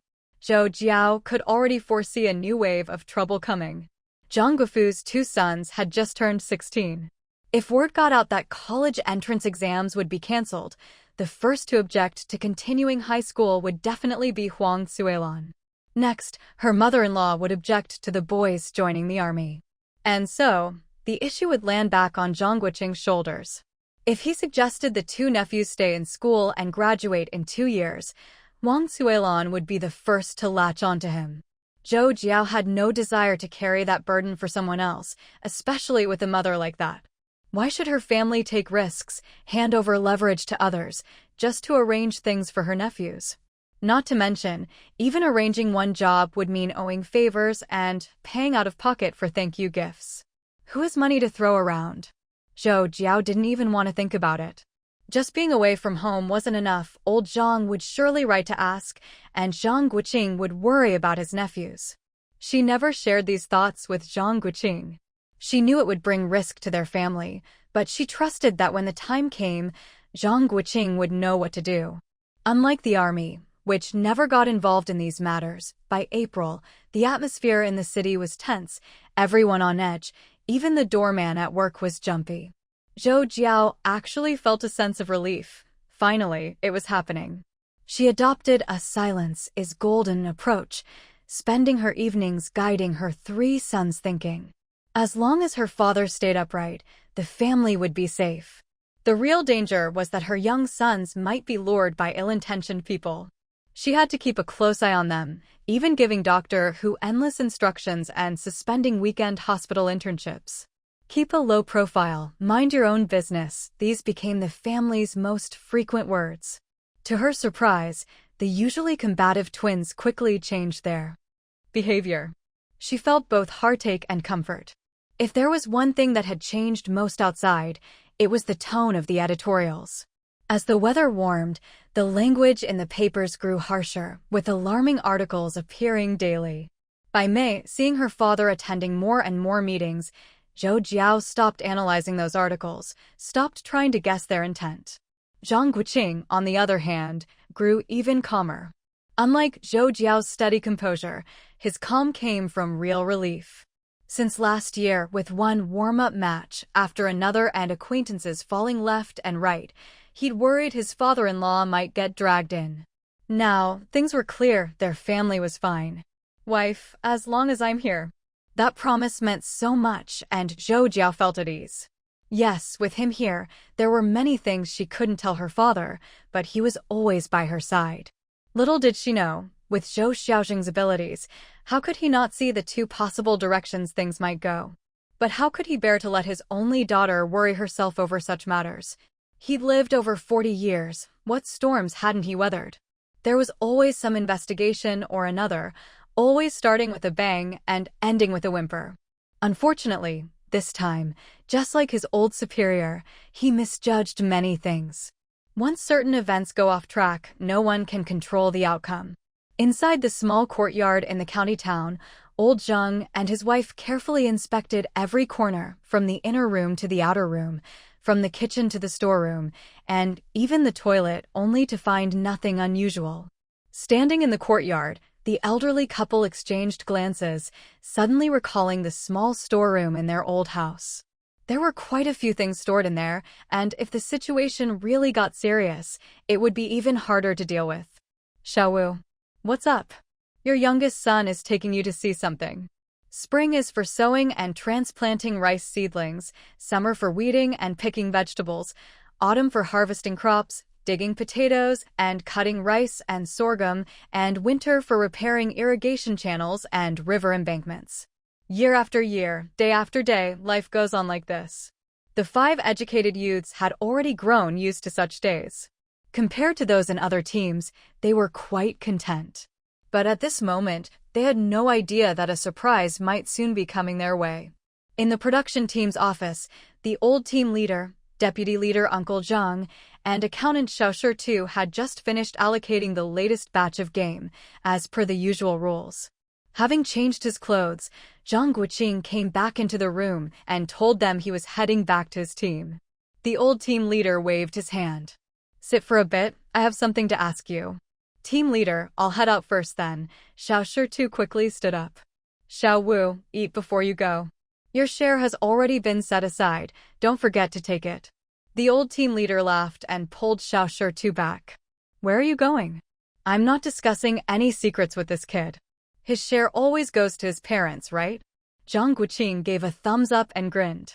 Zhou Jiao could already foresee a new wave of trouble coming. Zhang Guofu's 2 sons had just turned 16. If word got out that college entrance exams would be cancelled, the first to object to continuing high school would definitely be Huang Suilan. Next, her mother-in-law would object to the boys joining the army. And so, the issue would land back on Zhang Guoqing's shoulders. If he suggested the 2 nephews stay in school and graduate in 2 years, Huang Suilan would be the first to latch onto him. Zhou Jiao had no desire to carry that burden for someone else, especially with a mother like that. Why should her family take risks, hand over leverage to others, just to arrange things for her nephews. Not to mention, even arranging one job would mean owing favors and paying out of pocket for thank you gifts. Who has money to throw around? Zhou Jiao didn't even want to think about it. Just being away from home wasn't enough. Old Zhang would surely write to ask, and Zhang Guoqing would worry about his nephews. She never shared these thoughts with Zhang Guoqing. She knew it would bring risk to their family, but she trusted that when the time came, Zhang Guoqing would know what to do. Unlike the army, which never got involved in these matters, by April, the atmosphere in the city was tense, everyone on edge, even the doorman at work was jumpy. Zhou Jiao actually felt a sense of relief. Finally, it was happening. She adopted a silence is golden approach, spending her evenings guiding her three sons' thinking. As long as her father stayed upright, the family would be safe. The real danger was that her young sons might be lured by ill-intentioned people. She had to keep a close eye on them, even giving Doctor Who endless instructions and suspending weekend hospital internships. Keep a low profile, mind your own business, these became the family's most frequent words. To her surprise, the usually combative twins quickly changed their behavior. She felt both heartache and comfort. If there was one thing that had changed most outside, it was the tone of the editorials. As the weather warmed, the language in the papers grew harsher, with alarming articles appearing daily. By May, seeing her father attending more and more meetings, Zhou Jiao stopped analyzing those articles, stopped trying to guess their intent. Zhang Guoqing, on the other hand, grew even calmer. Unlike Zhou Jiao's steady composure, his calm came from real relief. Since last year, with one warm-up match after another and acquaintances falling left and right, he'd worried his father-in-law might get dragged in. Now, things were clear, their family was fine. Wife, as long as I'm here. That promise meant so much, and Zhou Jiao felt at ease. Yes, with him here, there were many things she couldn't tell her father, but he was always by her side. Little did she know, with Zhou Xiaoxing's abilities, how could he not see the two possible directions things might go? But how could he bear to let his only daughter worry herself over such matters? He'd lived over 40 years, what storms hadn't he weathered? There was always some investigation or another, always starting with a bang and ending with a whimper. Unfortunately, this time, just like his old superior, he misjudged many things. Once certain events go off track, no one can control the outcome. Inside the small courtyard in the county town, old Zhang and his wife carefully inspected every corner, from the inner room to the outer room, from the kitchen to the storeroom, and even the toilet, only to find nothing unusual. Standing in the courtyard, the elderly couple exchanged glances, suddenly recalling the small storeroom in their old house. There were quite a few things stored in there, and if the situation really got serious, it would be even harder to deal with. Xiaowu, what's up? Your youngest son is taking you to see something. Spring is for sowing and transplanting rice seedlings, summer for weeding and picking vegetables, autumn for harvesting crops, digging potatoes and cutting rice and sorghum, and winter for repairing irrigation channels and river embankments. Year after year, day after day, life goes on like this. The 5 educated youths had already grown used to such days. Compared to those in other teams, they were quite content. But at this moment, they had no idea that a surprise might soon be coming their way. In the production team's office, the old team leader, deputy leader Uncle Zhang, and accountant Xiaoshi too had just finished allocating the latest batch of game, as per the usual rules. Having changed his clothes, Zhang Guoqing came back into the room and told them he was heading back to his team. The old team leader waved his hand. Sit for a bit, I have something to ask you. Team leader, I'll head out first then. Xiaoshi too quickly stood up. Xiaowu, eat before you go. Your share has already been set aside, don't forget to take it. The old team leader laughed and pulled Xiaoshi too back. Where are you going? I'm not discussing any secrets with this kid. His share always goes to his parents, right? Zhang Guoqing gave a thumbs up and grinned.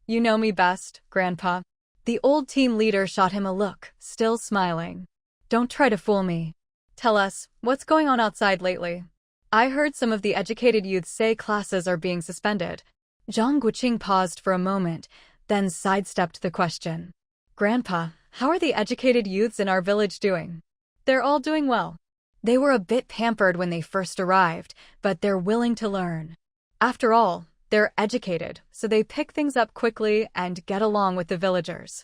You know me best, Grandpa. The old team leader shot him a look, still smiling. Don't try to fool me. Tell us, what's going on outside lately? I heard some of the educated youths say classes are being suspended. Zhang Guoqing paused for a moment, then sidestepped the question. Grandpa, how are the educated youths in our village doing? They're all doing well. They were a bit pampered when they first arrived, but they're willing to learn. After all, they're educated, so they pick things up quickly and get along with the villagers.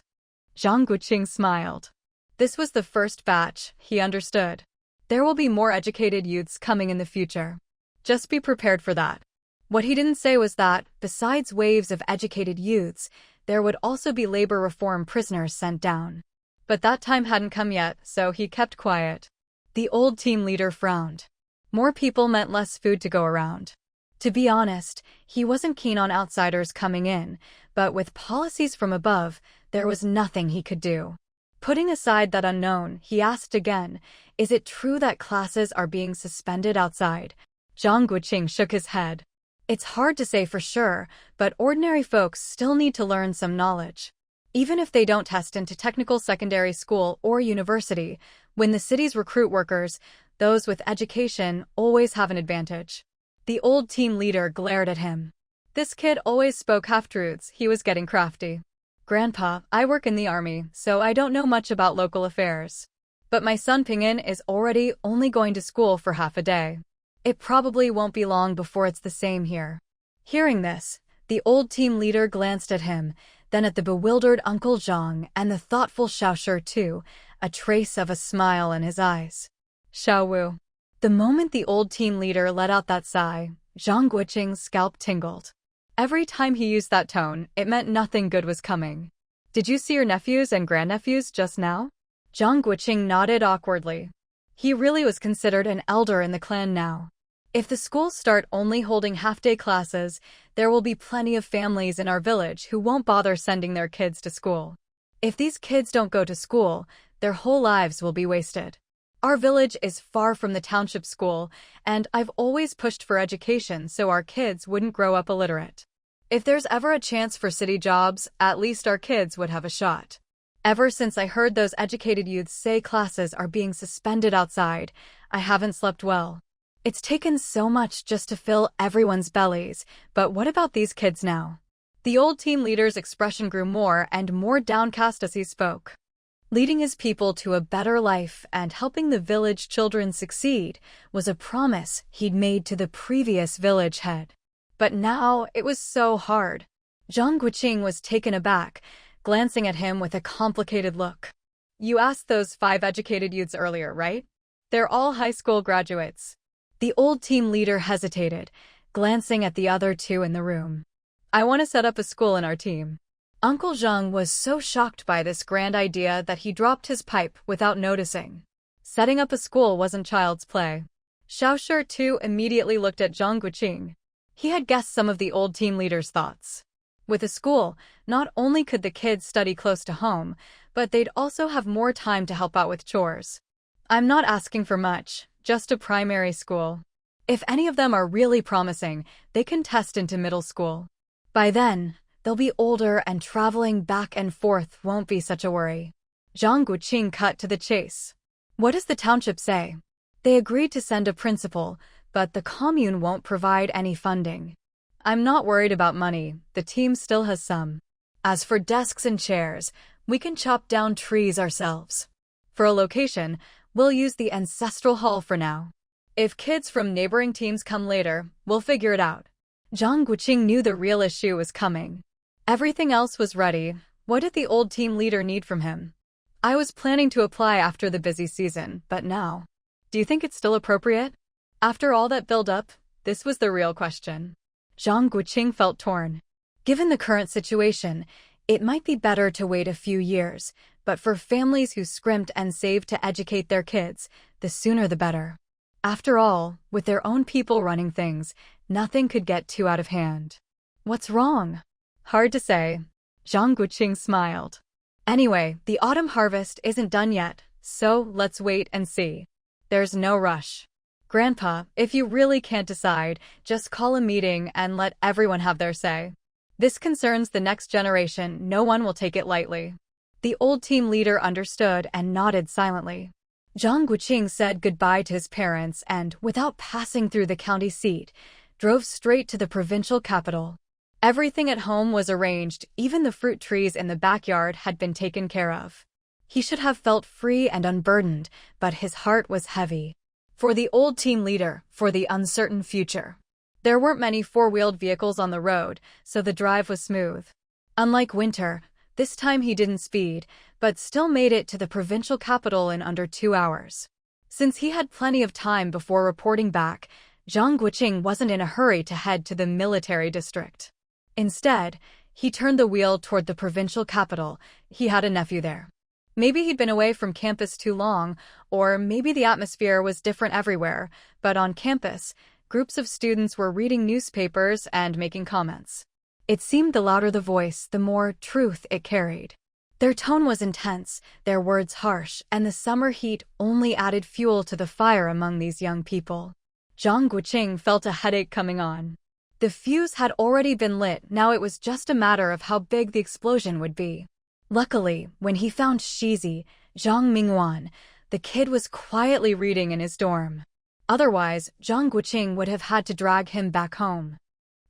Zhang Guoqing smiled. This was the first batch, he understood. There will be more educated youths coming in the future. Just be prepared for that. What he didn't say was that, besides waves of educated youths, there would also be labor reform prisoners sent down. But that time hadn't come yet, so he kept quiet. The old team leader frowned. More people meant less food to go around. To be honest, he wasn't keen on outsiders coming in, but with policies from above, there was nothing he could do. Putting aside that unknown, he asked again, is it true that classes are being suspended outside? Zhang Guoqing shook his head. It's hard to say for sure, but ordinary folks still need to learn some knowledge. Even if they don't test into technical secondary school or university, when the cities recruit workers, those with education always have an advantage. The old team leader glared at him. This kid always spoke half-truths. He was getting crafty. Grandpa, I work in the army, so I don't know much about local affairs. But my son Ping'an is already only going to school for half a day. It probably won't be long before it's the same here. Hearing this, the old team leader glanced at him, then at the bewildered Uncle Zhang and the thoughtful Xiaoshi too, a trace of a smile in his eyes. Xiaowu. The moment the old team leader let out that sigh, Zhang Guoqing's scalp tingled. Every time he used that tone, it meant nothing good was coming. Did you see your nephews and grandnephews just now? Zhang Guoqing nodded awkwardly. He really was considered an elder in the clan now. If the schools start only holding half-day classes, there will be plenty of families in our village who won't bother sending their kids to school. If these kids don't go to school, their whole lives will be wasted. Our village is far from the township school, and I've always pushed for education so our kids wouldn't grow up illiterate. If there's ever a chance for city jobs, at least our kids would have a shot. Ever since I heard those educated youths say classes are being suspended outside, I haven't slept well. It's taken so much just to fill everyone's bellies, but what about these kids now? The old team leader's expression grew more and more downcast as he spoke. Leading his people to a better life and helping the village children succeed was a promise he'd made to the previous village head. But now it was so hard. Zhang Guoqing was taken aback, glancing at him with a complicated look. You asked those 5 educated youths earlier, right? They're all high school graduates. The old team leader hesitated, glancing at the other 2 in the room. I want to set up a school in our team. Uncle Zhang was so shocked by this grand idea that he dropped his pipe without noticing. Setting up a school wasn't child's play. Xiaoshi too immediately looked at Zhang Guoqing. He had guessed some of the old team leader's thoughts. With a school, not only could the kids study close to home, but they'd also have more time to help out with chores. I'm not asking for much, just a primary school. If any of them are really promising, they can test into middle school. By then, they'll be older and traveling back and forth won't be such a worry. Zhang Guoqing cut to the chase. What does the township say? They agreed to send a principal, but the commune won't provide any funding. I'm not worried about money, the team still has some. As for desks and chairs, we can chop down trees ourselves. For a location, we'll use the ancestral hall for now. If kids from neighboring teams come later, we'll figure it out. Zhang Guoqing knew the real issue was coming. Everything else was ready. What did the old team leader need from him? I was planning to apply after the busy season, but now. Do you think it's still appropriate? After all that build-up, this was the real question. Zhang Guoqing felt torn. Given the current situation, it might be better to wait a few years, but for families who scrimped and saved to educate their kids, the sooner the better. After all, with their own people running things, nothing could get too out of hand. What's wrong? Hard to say. Zhang Guoqing smiled. Anyway, the autumn harvest isn't done yet, so let's wait and see. There's no rush. Grandpa, if you really can't decide, just call a meeting and let everyone have their say. This concerns the next generation, no one will take it lightly. The old team leader understood and nodded silently. Zhang Guoqing said goodbye to his parents and, without passing through the county seat, drove straight to the provincial capital. Everything at home was arranged, even the fruit trees in the backyard had been taken care of. He should have felt free and unburdened, but his heart was heavy. For the old team leader, for the uncertain future. There weren't many four-wheeled vehicles on the road, so the drive was smooth. Unlike Winter, this time he didn't speed, but still made it to the provincial capital in under 2 hours. Since he had plenty of time before reporting back, Zhang Guoqing wasn't in a hurry to head to the military district. Instead, he turned the wheel toward the provincial capital. He had a nephew there. Maybe he'd been away from campus too long, or maybe the atmosphere was different everywhere, but on campus, groups of students were reading newspapers and making comments. It seemed the louder the voice, the more truth it carried. Their tone was intense, their words harsh, and the summer heat only added fuel to the fire among these young people. Zhang Guoqing felt a headache coming on. The fuse had already been lit, now it was just a matter of how big the explosion would be. Luckily, when he found Shizi, Zhang Mingwan, the kid was quietly reading in his dorm. Otherwise, Zhang Guoqing would have had to drag him back home.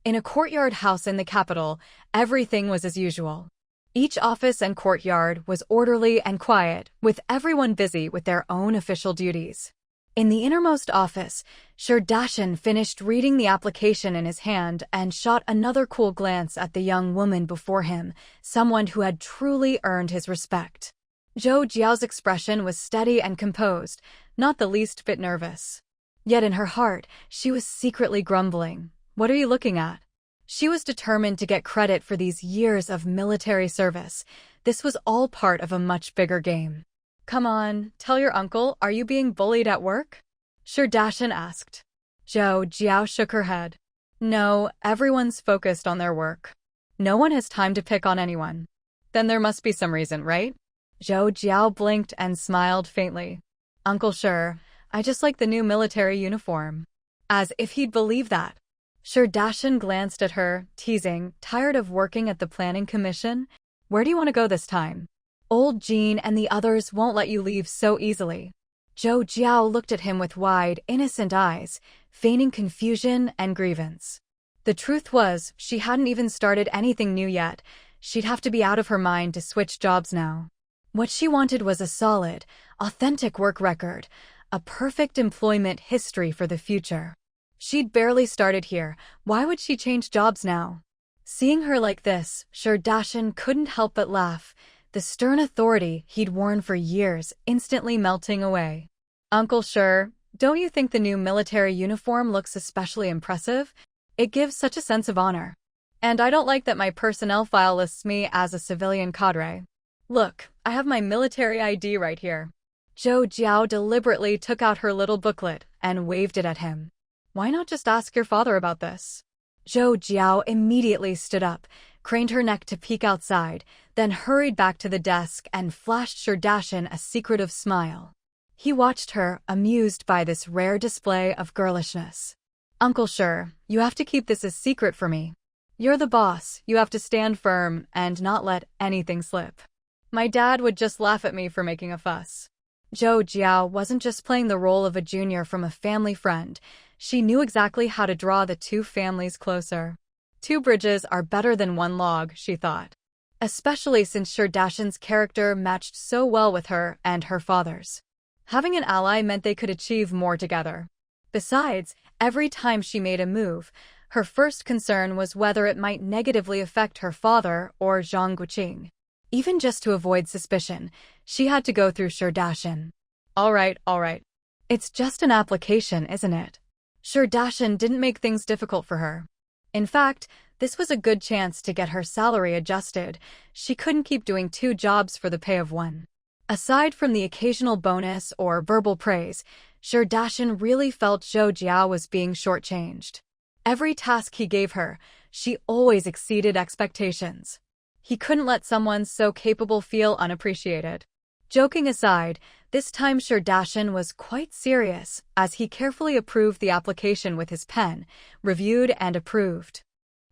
In a courtyard house in the capital, everything was as usual. Each office and courtyard was orderly and quiet, with everyone busy with their own official duties. In the innermost office, Sherdashan finished reading the application in his hand and shot another cool glance at the young woman before him, someone who had truly earned his respect. Zhou Jiao's expression was steady and composed, not the least bit nervous. Yet in her heart, she was secretly grumbling. What are you looking at? She was determined to get credit for these years of military service. This was all part of a much bigger game. Come on, tell your uncle, are you being bullied at work? Sherdashan asked. Zhou Jiao shook her head. No, everyone's focused on their work. No one has time to pick on anyone. Then there must be some reason, right? Zhou Jiao blinked and smiled faintly. Uncle, sure, I just like the new military uniform. As if he'd believe that. Sherdashan glanced at her, teasing, tired of working at the planning commission? Where do you want to go this time? Old Jean and the others won't let you leave so easily. Zhou Jiao looked at him with wide, innocent eyes, feigning confusion and grievance. The truth was, she hadn't even started anything new yet. She'd have to be out of her mind to switch jobs now. What she wanted was a solid, authentic work record, a perfect employment history for the future. She'd barely started here. Why would she change jobs now? Seeing her like this, Sherdashan couldn't help but laugh. The stern authority he'd worn for years instantly melting away. Uncle, sure, don't you think the new military uniform looks especially impressive? It gives such a sense of honor. And I don't like that my personnel file lists me as a civilian cadre. Look, I have my military ID right here. Zhou Jiao deliberately took out her little booklet and waved it at him. Why not just ask your father about this? Zhou Jiao immediately stood up, craned her neck to peek outside, then hurried back to the desk and flashed Sherdashan a secretive smile. He watched her, amused by this rare display of girlishness. Uncle, sure, you have to keep this a secret for me. You're the boss, you have to stand firm and not let anything slip. My dad would just laugh at me for making a fuss. Zhou Jiao wasn't just playing the role of a junior from a family friend. She knew exactly how to draw the two families closer. 2 bridges are better than 1 log, she thought. Especially since Sherdashan's character matched so well with her and her father's. Having an ally meant they could achieve more together. Besides, every time she made a move, her first concern was whether it might negatively affect her father or Zhang Guoqing. Even just to avoid suspicion, she had to go through Sherdashan. All right. It's just an application, isn't it? Sherdashan didn't make things difficult for her. In fact, this was a good chance to get her salary adjusted. She couldn't keep doing 2 jobs for the pay of 1. Aside from the occasional bonus or verbal praise, Sherdashan really felt Zhou Jiao was being shortchanged. Every task he gave her, she always exceeded expectations. He couldn't let someone so capable feel unappreciated. Joking aside, this time Sherdashan was quite serious as he carefully approved the application with his pen, reviewed and approved.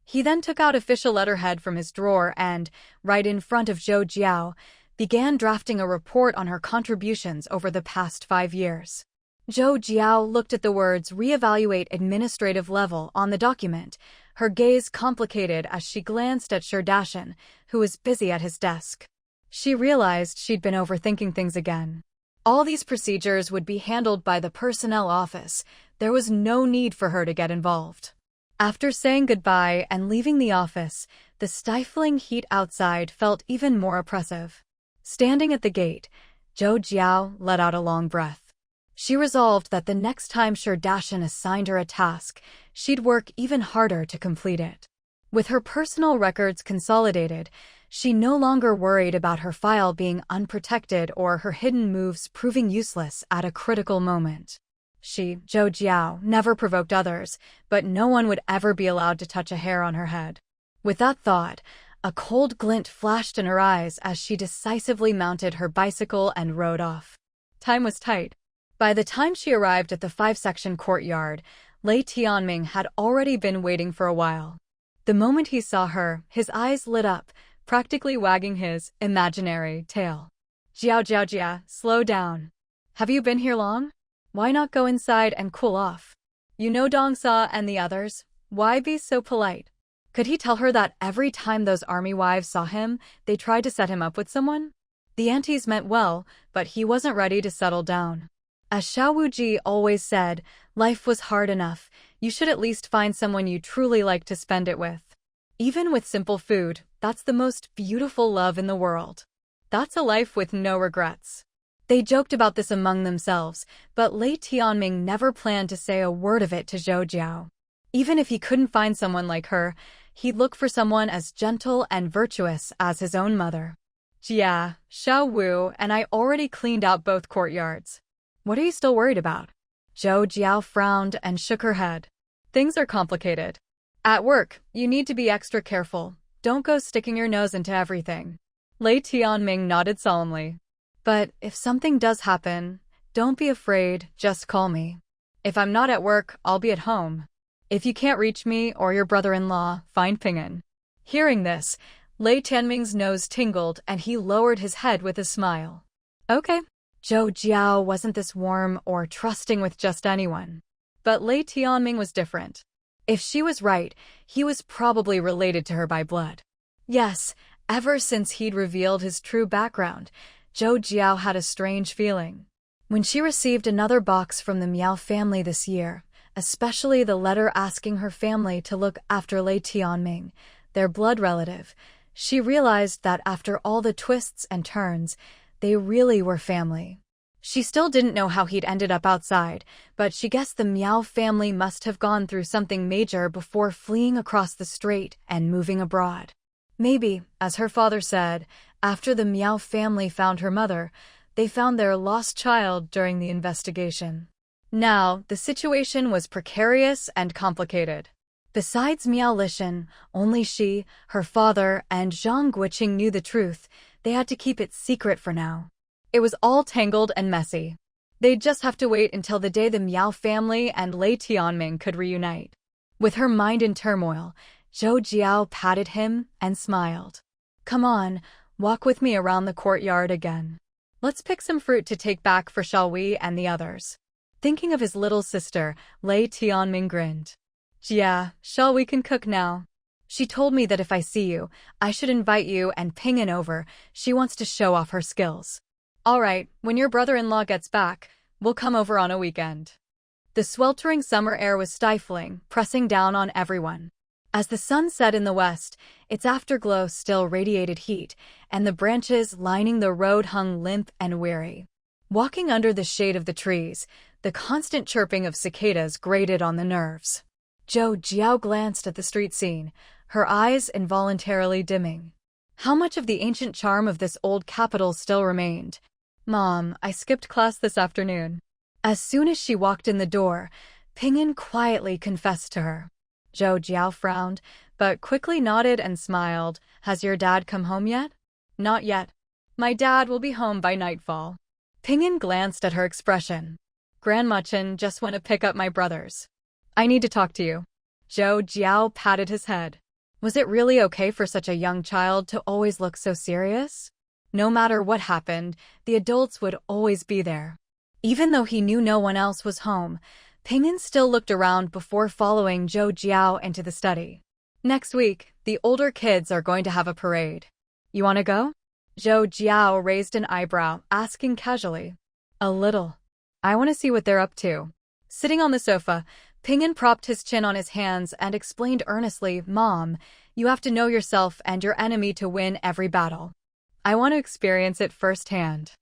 He then took out official letterhead from his drawer and, right in front of Zhou Jiao, began drafting a report on her contributions over the past 5 years. Zhou Jiao looked at the words "reevaluate administrative level" on the document, her gaze complicated as she glanced at Sherdashan, who was busy at his desk. She realized she'd been overthinking things again. All these procedures would be handled by the personnel office. There was no need for her to get involved. After saying goodbye and leaving the office, the stifling heat outside felt even more oppressive. Standing at the gate, Zhou Jiao let out a long breath. She resolved that the next time Sherdashan assigned her a task, she'd work even harder to complete it. With her personal records consolidated, she no longer worried about her file being unprotected or her hidden moves proving useless at a critical moment. She, Zhou Jiao, never provoked others, but no one would ever be allowed to touch a hair on her head. With that thought, a cold glint flashed in her eyes as she decisively mounted her bicycle and rode off. Time was tight. By the time she arrived at the 5-section courtyard, Lei Tianming had already been waiting for a while. The moment he saw her, his eyes lit up, practically wagging his imaginary tail. "Jiao Jiao Jia, slow down. Have you been here long? Why not go inside and cool off? You know Dong Sa and the others. Why be so polite?" Could he tell her that every time those army wives saw him, they tried to set him up with someone? The aunties meant well, but he wasn't ready to settle down. As Xiao Wuji always said, life was hard enough. You should at least find someone you truly like to spend it with. Even with simple food, that's the most beautiful love in the world. That's a life with no regrets. They joked about this among themselves, but Lei Tianming never planned to say a word of it to Zhou Jiao. Even if he couldn't find someone like her, he'd look for someone as gentle and virtuous as his own mother. "Jia, Xiao Wu and I already cleaned out both courtyards. What are you still worried about?" Zhou Jiao frowned and shook her head. "Things are complicated. At work, you need to be extra careful. Don't go sticking your nose into everything." Lei Tianming nodded solemnly. "But if something does happen, don't be afraid, just call me. If I'm not at work, I'll be at home. If you can't reach me or your brother-in-law, find Ping'an." Hearing this, Lei Tianming's nose tingled and he lowered his head with a smile. Okay. Zhou Jiao wasn't this warm or trusting with just anyone. But Lei Tianming was different. If she was right, he was probably related to her by blood. Yes, ever since he'd revealed his true background, Zhou Jiao had a strange feeling. When she received another box from the Miao family this year, especially the letter asking her family to look after Lei Tianming, their blood relative, she realized that after all the twists and turns, they really were family. She still didn't know how he'd ended up outside, but she guessed the Miao family must have gone through something major before fleeing across the strait and moving abroad. Maybe, as her father said, after the Miao family found her mother, they found their lost child during the investigation. Now, the situation was precarious and complicated. Besides Miao Lishan, only she, her father, and Zhang Guoqing knew the truth. They had to keep it secret for now. It was all tangled and messy. They'd just have to wait until the day the Miao family and Lei Tianming could reunite. With her mind in turmoil, Zhou Jiao patted him and smiled. "Come on, walk with me around the courtyard again. Let's pick some fruit to take back for Xiaowei and the others." Thinking of his little sister, Lei Tianming grinned. "Jia, Xiaowei can cook now. She told me that if I see you, I should invite you and Ping'an over. She wants to show off her skills." "All right, when your brother-in-law gets back, we'll come over on a weekend." The sweltering summer air was stifling, pressing down on everyone. As the sun set in the west, its afterglow still radiated heat, and the branches lining the road hung limp and weary. Walking under the shade of the trees, the constant chirping of cicadas grated on the nerves. Zhou Jiao glanced at the street scene, her eyes involuntarily dimming. How much of the ancient charm of this old capital still remained? "Mom, I skipped class this afternoon." As soon as she walked in the door, Ping'an quietly confessed to her. Zhou Jiao frowned, but quickly nodded and smiled. "Has your dad come home yet?" "Not yet. My dad will be home by nightfall." Ping'an glanced at her expression. "Grandma Chen just went to pick up my brothers. I need to talk to you." Zhou Jiao patted his head. Was it really okay for such a young child to always look so serious? No matter what happened, the adults would always be there. Even though he knew no one else was home, Ping'an still looked around before following Zhou Jiao into the study. Next week, the older kids are going to have a parade. You want to go? Zhou Jiao raised an eyebrow, asking casually. A little. I want to see what they're up to. Sitting on the sofa, Ping'an propped his chin on his hands and explained earnestly, Mom, you have to know yourself and your enemy to win every battle. I want to experience it firsthand.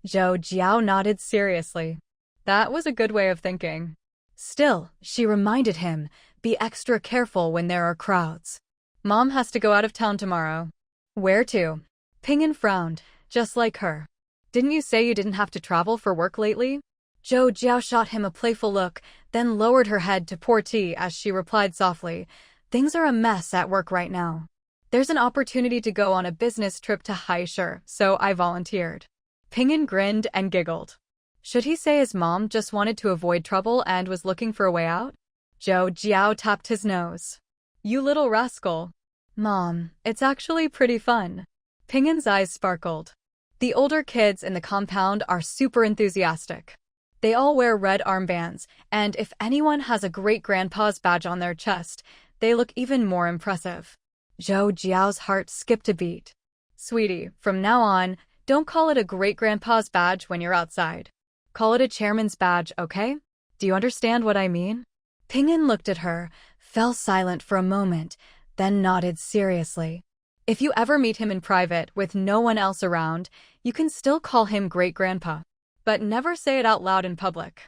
Zhou Jiao nodded seriously. That was a good way of thinking. Still, she reminded him, be extra careful when there are crowds. Mom has to go out of town tomorrow. Where to? Ping'an frowned, just like her. Didn't you say you didn't have to travel for work lately? Zhou Jiao shot him a playful look, then lowered her head to pour tea as she replied softly, things are a mess at work right now. There's an opportunity to go on a business trip to Haishur, so I volunteered. Ping'an grinned and giggled. Should he say his mom just wanted to avoid trouble and was looking for a way out? Zhou Jiao tapped his nose. You little rascal. Mom, it's actually pretty fun. Ping'an's eyes sparkled. The older kids in the compound are super enthusiastic. They all wear red armbands, and if anyone has a great-grandpa's badge on their chest, they look even more impressive. Zhou Jiao's heart skipped a beat. Sweetie, from now on, don't call it a great-grandpa's badge when you're outside. Call it a chairman's badge, okay? Do you understand what I mean? Ping'an looked at her, fell silent for a moment, then nodded seriously. If you ever meet him in private with no one else around, you can still call him great-grandpa. But never say it out loud in public.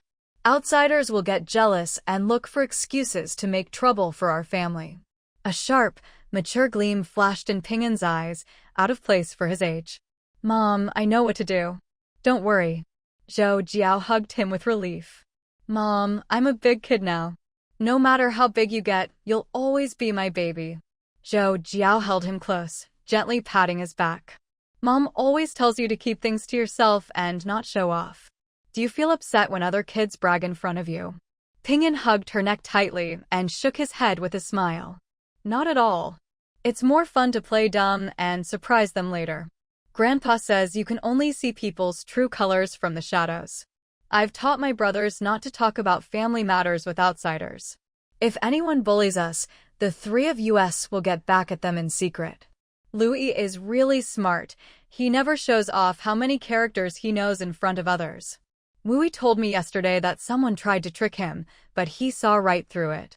Outsiders will get jealous and look for excuses to make trouble for our family. A sharp, mature gleam flashed in Ping'an's eyes, out of place for his age. Mom, I know what to do. Don't worry. Zhou Jiao hugged him with relief. Mom, I'm a big kid now. No matter how big you get, you'll always be my baby. Zhou Jiao held him close, gently patting his back. Mom always tells you to keep things to yourself and not show off. Do you feel upset when other kids brag in front of you? Ping'an hugged her neck tightly and shook his head with a smile. Not at all. It's more fun to play dumb and surprise them later. Grandpa says you can only see people's true colors from the shadows. I've taught my brothers not to talk about family matters with outsiders. If anyone bullies us, the three of us will get back at them in secret. Louis is really smart. He never shows off how many characters he knows in front of others. Wui told me yesterday that someone tried to trick him, but he saw right through it.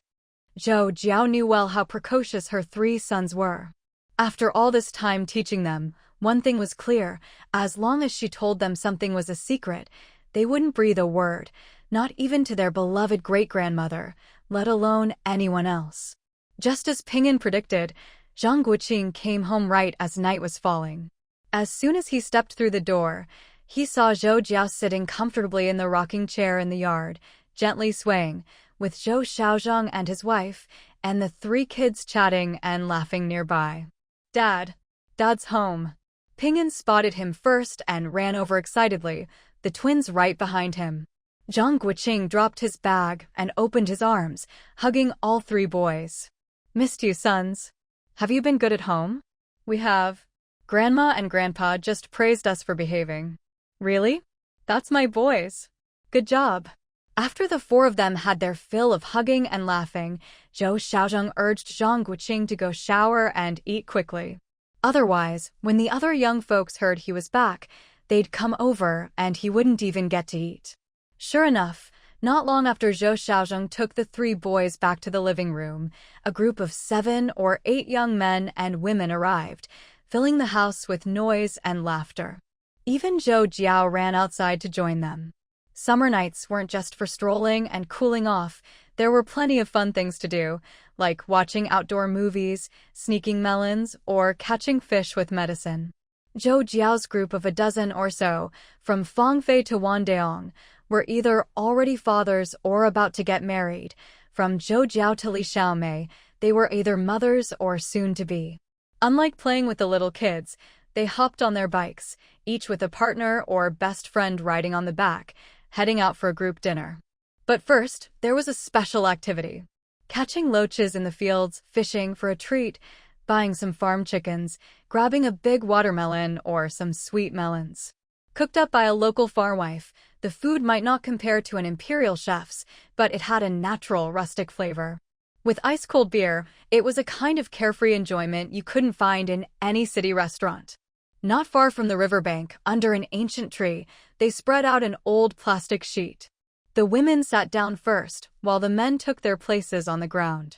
Zhou Jiao knew well how precocious her three sons were. After all this time teaching them, one thing was clear, as long as she told them something was a secret, they wouldn't breathe a word, not even to their beloved great-grandmother, let alone anyone else. Just as Ping'an predicted, Zhang Guoqing came home right as night was falling. As soon as he stepped through the door, he saw Zhou Jiao sitting comfortably in the rocking chair in the yard, gently swaying, with Zhou Xiaozhang and his wife, and the three kids chatting and laughing nearby. Dad's home. Ping'an spotted him first and ran over excitedly, the twins right behind him. Zhang Guoqing dropped his bag and opened his arms, hugging all three boys. Missed you, sons. Have you been good at home? We have. Grandma and Grandpa just praised us for behaving. Really? That's my boys. Good job. After the four of them had their fill of hugging and laughing, Zhou Xiaozhang urged Zhang Guoqing to go shower and eat quickly. Otherwise, when the other young folks heard he was back, they'd come over and he wouldn't even get to eat. Sure enough, not long after Zhou Xiaozhang took the three boys back to the living room, a group of 7 or 8 young men and women arrived, filling the house with noise and laughter. Even Zhou Jiao ran outside to join them. Summer nights weren't just for strolling and cooling off. There were plenty of fun things to do, like watching outdoor movies, sneaking melons, or catching fish with medicine. Zhou Jiao's group of a dozen or so, from Fangfei to Wandeong, were either already fathers or about to get married. From Zhou Jiao to Li Xiaomei, they were either mothers or soon-to-be. Unlike playing with the little kids, they hopped on their bikes, each with a partner or best friend riding on the back, heading out for a group dinner. But first, there was a special activity. Catching loaches in the fields, fishing for a treat, buying some farm chickens, grabbing a big watermelon or some sweet melons. Cooked up by a local farm wife, the food might not compare to an imperial chef's, but it had a natural, rustic flavor. With ice-cold beer, it was a kind of carefree enjoyment you couldn't find in any city restaurant. Not far from the riverbank, under an ancient tree, they spread out an old plastic sheet. The women sat down first, while the men took their places on the ground.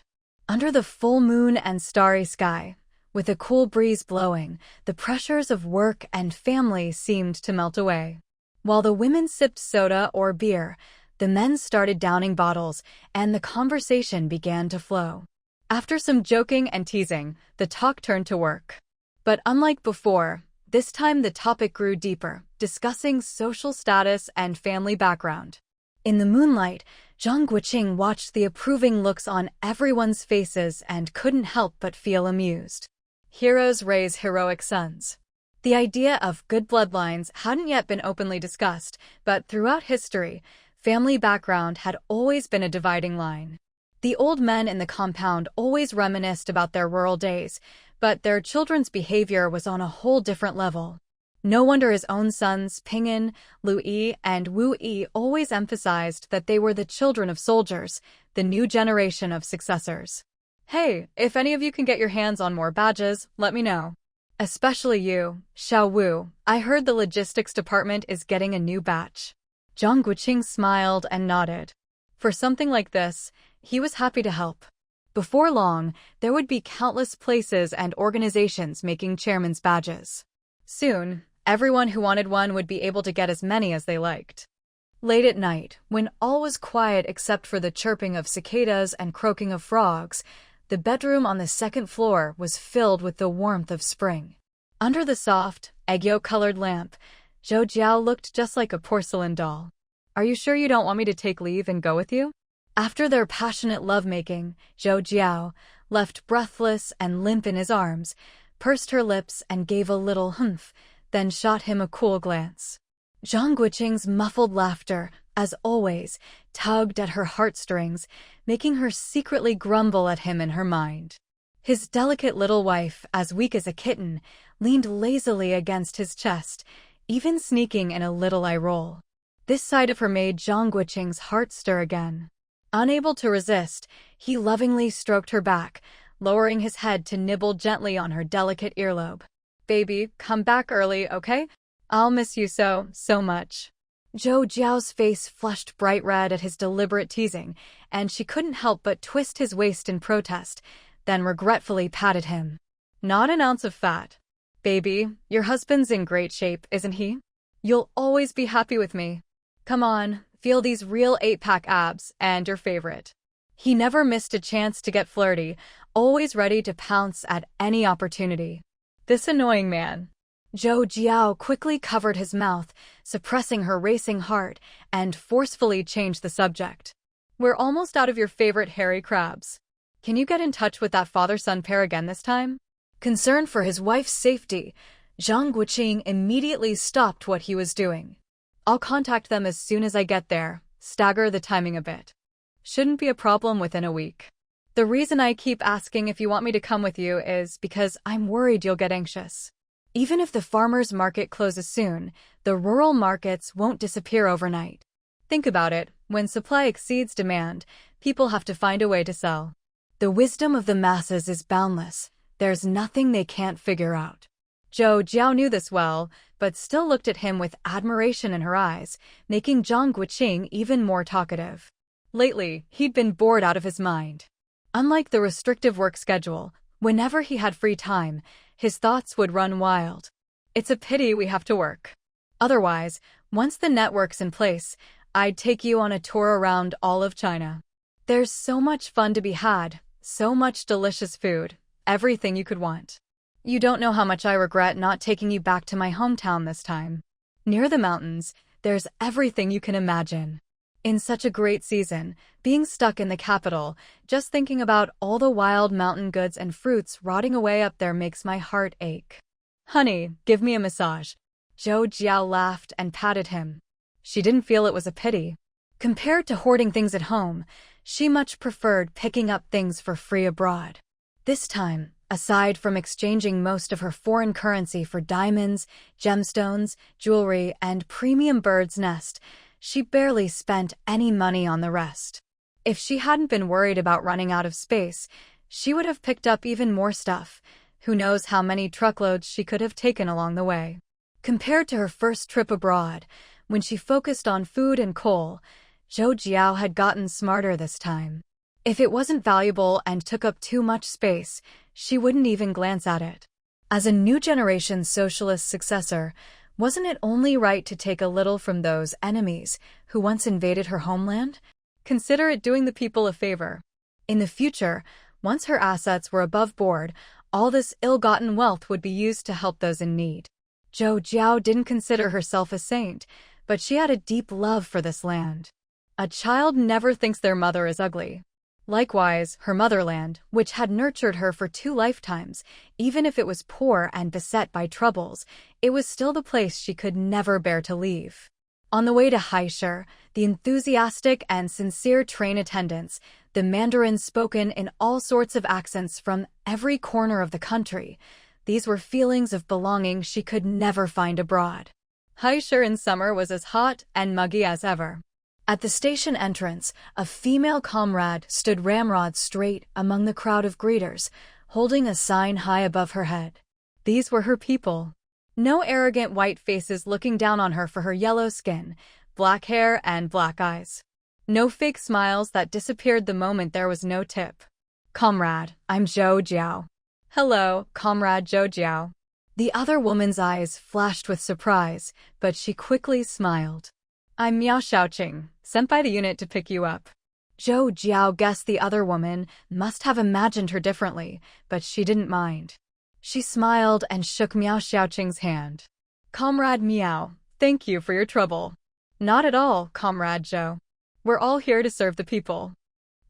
Under the full moon and starry sky, with a cool breeze blowing, the pressures of work and family seemed to melt away. While the women sipped soda or beer, the men started downing bottles, and the conversation began to flow. After some joking and teasing, the talk turned to work. But unlike before, this time the topic grew deeper, discussing social status and family background. In the moonlight, Zhang Guoqing watched the approving looks on everyone's faces and couldn't help but feel amused. Heroes raise heroic sons. The idea of good bloodlines hadn't yet been openly discussed, but throughout history, family background had always been a dividing line. The old men in the compound always reminisced about their rural days, but their children's behavior was on a whole different level. No wonder his own sons, Ping'an, Lu Yi, and Wu Yi always emphasized that they were the children of soldiers, the new generation of successors. Hey, if any of you can get your hands on more badges, let me know. Especially you, Xiao Wu. I heard the logistics department is getting a new batch. Zhang Guoqing smiled and nodded. For something like this, he was happy to help. Before long, there would be countless places and organizations making chairman's badges. Soon, everyone who wanted one would be able to get as many as they liked. Late at night, when all was quiet except for the chirping of cicadas and croaking of frogs, the bedroom on the second floor was filled with the warmth of spring. Under the soft, egg yolk-colored lamp, Zhou Jiao looked just like a porcelain doll. Are you sure you don't want me to take leave and go with you? After their passionate lovemaking, Zhou Jiao, left breathless and limp in his arms, pursed her lips and gave a little humph, then shot him a cool glance. Zhang Guoqing's muffled laughter, as always, tugged at her heartstrings, making her secretly grumble at him in her mind. His delicate little wife, as weak as a kitten, leaned lazily against his chest, even sneaking in a little eye roll. This sight of her made Zhang Guoqing's heart stir again. Unable to resist, he lovingly stroked her back, lowering his head to nibble gently on her delicate earlobe. Baby, come back early, okay? I'll miss you so much. Zhou Jiao's face flushed bright red at his deliberate teasing, and she couldn't help but twist his waist in protest, then regretfully patted him. Not an ounce of fat. Baby, your husband's in great shape, isn't he? You'll always be happy with me. Come on, feel these real 8-pack abs, and your favorite. He never missed a chance to get flirty, always ready to pounce at any opportunity. This annoying man. Zhou Jiao quickly covered his mouth, suppressing her racing heart, and forcefully changed the subject. We're almost out of your favorite hairy crabs. Can you get in touch with that father-son pair again this time? Concerned for his wife's safety, Zhang Guoqing immediately stopped what he was doing. I'll contact them as soon as I get there, stagger the timing a bit. Shouldn't be a problem within a week. The reason I keep asking if you want me to come with you is because I'm worried you'll get anxious. Even if the farmer's market closes soon, the rural markets won't disappear overnight. Think about it, when supply exceeds demand, people have to find a way to sell. The wisdom of the masses is boundless. There's nothing they can't figure out. Zhou Jiao knew this well, but still looked at him with admiration in her eyes, making Zhang Guoqing even more talkative. Lately, he'd been bored out of his mind. Unlike the restrictive work schedule, whenever he had free time, his thoughts would run wild. It's a pity we have to work. Otherwise, once the network's in place, I'd take you on a tour around all of China. There's so much fun to be had, so much delicious food, everything you could want. You don't know how much I regret not taking you back to my hometown this time. Near the mountains, there's everything you can imagine. In such a great season, being stuck in the capital, just thinking about all the wild mountain goods and fruits rotting away up there makes my heart ache. Honey, give me a massage. Zhou Jiao laughed and patted him. She didn't feel it was a pity. Compared to hoarding things at home, she much preferred picking up things for free abroad. This time, Aside from exchanging most of her foreign currency for diamonds, gemstones, jewelry, and premium bird's nest, she barely spent any money on the rest. If she hadn't been worried about running out of space, she would have picked up even more stuff. Who knows how many truckloads she could have taken along the way. Compared to her first trip abroad, when she focused on food and coal, Zhou Jiao had gotten smarter this time. If it wasn't valuable and took up too much space, she wouldn't even glance at it. As a new generation socialist successor, wasn't it only right to take a little from those enemies who once invaded her homeland? Consider it doing the people a favor. In the future, once her assets were above board, all this ill-gotten wealth would be used to help those in need. Zhou Jiao didn't consider herself a saint, but she had a deep love for this land. A child never thinks their mother is ugly. Likewise, her motherland, which had nurtured her for 2 lifetimes, even if it was poor and beset by troubles, it was still the place she could never bear to leave. On the way to Haishur, the enthusiastic and sincere train attendants, the Mandarin spoken in all sorts of accents from every corner of the country, these were feelings of belonging she could never find abroad. Haishur in summer was as hot and muggy as ever. At the station entrance, a female comrade stood ramrod straight among the crowd of greeters, holding a sign high above her head. These were her people. No arrogant white faces looking down on her for her yellow skin, black hair, and black eyes. No fake smiles that disappeared the moment there was no tip. "Comrade, I'm Zhou Jiao." "Hello, Comrade Zhou Jiao." The other woman's eyes flashed with surprise, but she quickly smiled. "I'm Miao Shaoqing, sent by the unit to pick you up." Zhou Jiao guessed the other woman must have imagined her differently, but she didn't mind. She smiled and shook Miao Shaoqing's hand. "Comrade Miao, thank you for your trouble." "Not at all, Comrade Zhou. We're all here to serve the people."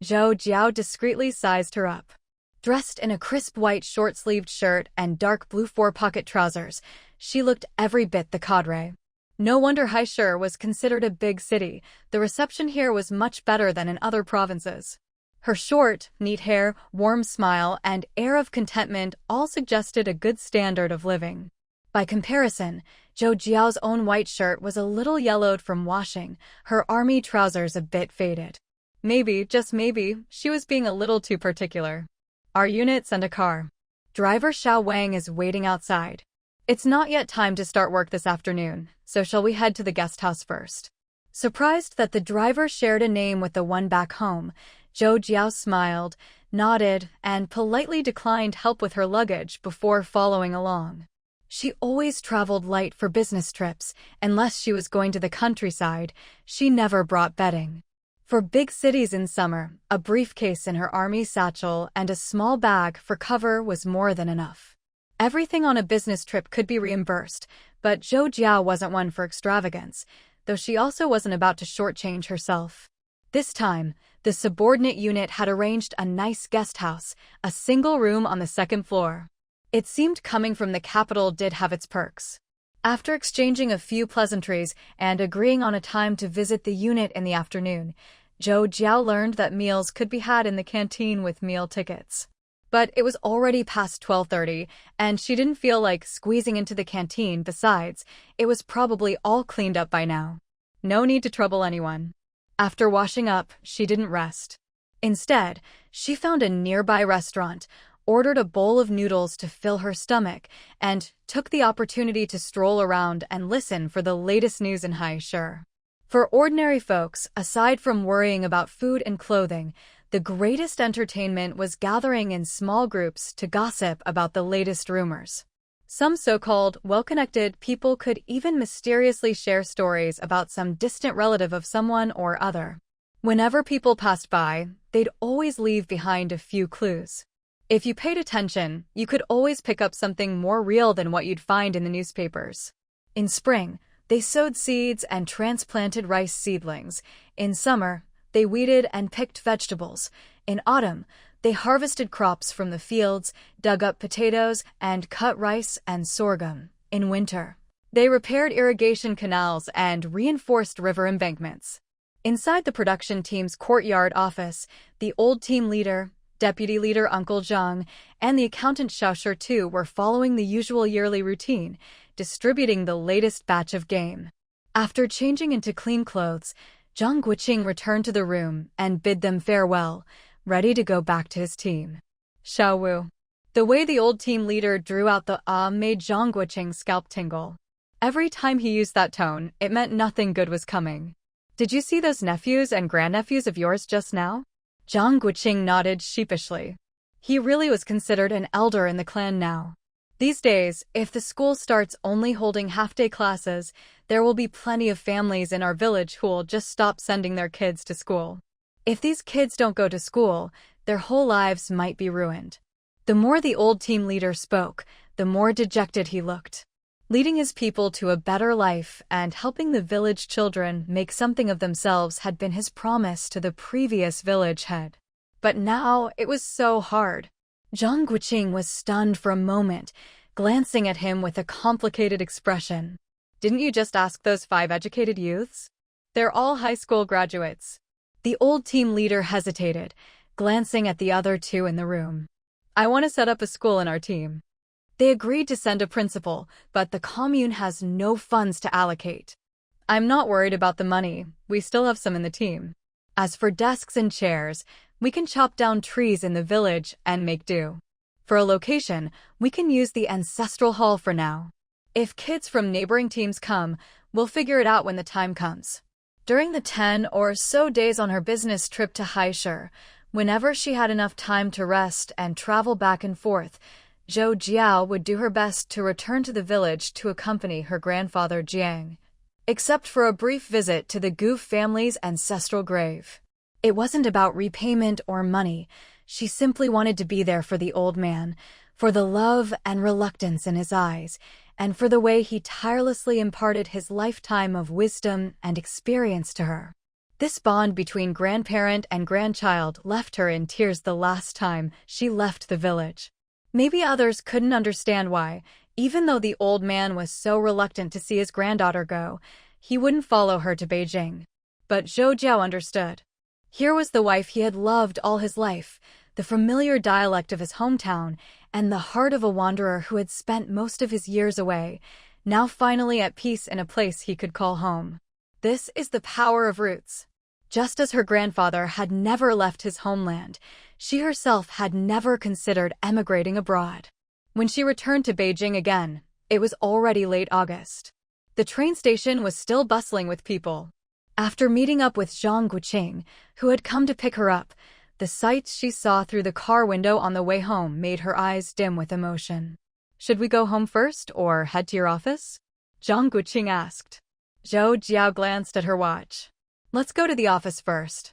Zhou Jiao discreetly sized her up. Dressed in a crisp white short-sleeved shirt and dark blue 4-pocket trousers, she looked every bit the cadre. No wonder Haishur was considered a big city. The reception here was much better than in other provinces. Her short, neat hair, warm smile, and air of contentment all suggested a good standard of living. By comparison, Zhou Jiao's own white shirt was a little yellowed from washing, her army trousers a bit faded. Maybe, just maybe, she was being a little too particular. "Our unit sent a car. Driver Xiao Wang is waiting outside. It's not yet time to start work this afternoon, so shall we head to the guest house first?" Surprised that the driver shared a name with the one back home, Zhou Jiao smiled, nodded, and politely declined help with her luggage before following along. She always traveled light for business trips. Unless she was going to the countryside, she never brought bedding. For big cities in summer, a briefcase in her army satchel and a small bag for cover was more than enough. Everything on a business trip could be reimbursed, but Zhou Jiao wasn't one for extravagance, though she also wasn't about to shortchange herself. This time, the subordinate unit had arranged a nice guest house, a single room on the 2nd floor. It seemed coming from the capital did have its perks. After exchanging a few pleasantries and agreeing on a time to visit the unit in the afternoon, Zhou Jiao learned that meals could be had in the canteen with meal tickets. But it was already past 12:30, and she didn't feel like squeezing into the canteen. Besides, it was probably all cleaned up by now. No need to trouble anyone. After washing up, she didn't rest. Instead, she found a nearby restaurant, ordered a bowl of noodles to fill her stomach, and took the opportunity to stroll around and listen for the latest news in Haishur. For ordinary folks, aside from worrying about food and clothing, the greatest entertainment was gathering in small groups to gossip about the latest rumors. Some so-called well-connected people could even mysteriously share stories about some distant relative of someone or other. Whenever people passed by, they'd always leave behind a few clues. If you paid attention, you could always pick up something more real than what you'd find in the newspapers. In spring, they sowed seeds and transplanted rice seedlings. In summer, they weeded and picked vegetables. In autumn, they harvested crops from the fields, dug up potatoes, and cut rice and sorghum. In winter, they repaired irrigation canals and reinforced river embankments. Inside the production team's courtyard office, the old team leader, Deputy Leader Uncle Zhang and the accountant Xiaoshi too were following the usual yearly routine, distributing the latest batch of game. After changing into clean clothes, Zhang Guoqing returned to the room and bid them farewell, ready to go back to his team. Xiaowu. The way the old team leader drew out the made Zhang Guoqing's scalp tingle. Every time he used that tone, it meant nothing good was coming. Did you see those nephews and grandnephews of yours just now? Zhang Guoqing nodded sheepishly. He really was considered an elder in the clan now. These days, if the school starts only holding half-day classes, there will be plenty of families in our village who will just stop sending their kids to school. If these kids don't go to school, their whole lives might be ruined. The more the old team leader spoke, the more dejected he looked. Leading his people to a better life and helping the village children make something of themselves had been his promise to the previous village head. But now it was so hard. Zhang Guoqing was stunned for a moment, glancing at him with a complicated expression. Didn't you just ask those 5 educated youths? They're all high school graduates. The old team leader hesitated, glancing at the other 2 in the room. I want to set up a school in our team. They agreed to send a principal, but the commune has no funds to allocate. I'm not worried about the money, we still have some in the team. As for desks and chairs, we can chop down trees in the village and make do. For a location, we can use the ancestral hall for now. If kids from neighboring teams come, we'll figure it out when the time comes. During the 10 or so days on her business trip to Haishur, whenever she had enough time to rest and travel back and forth, Zhou Jiao would do her best to return to the village to accompany her grandfather Jiang. Except for a brief visit to the Gu family's ancestral grave. It wasn't about repayment or money. She simply wanted to be there for the old man, for the love and reluctance in his eyes, and for the way he tirelessly imparted his lifetime of wisdom and experience to her. This bond between grandparent and grandchild left her in tears the last time she left the village. Maybe others couldn't understand why, even though the old man was so reluctant to see his granddaughter go, he wouldn't follow her to Beijing. But Zhou Jiao understood. Here was the wife he had loved all his life, the familiar dialect of his hometown, and the heart of a wanderer who had spent most of his years away, now finally at peace in a place he could call home. This is the power of roots. Just as her grandfather had never left his homeland, she herself had never considered emigrating abroad. When she returned to Beijing again, it was already late August. The train station was still bustling with people. After meeting up with Zhang Guoqing, who had come to pick her up, the sights she saw through the car window on the way home made her eyes dim with emotion. Should we go home first or head to your office? Zhang Guoqing asked. Zhou Jiao glanced at her watch. Let's go to the office first.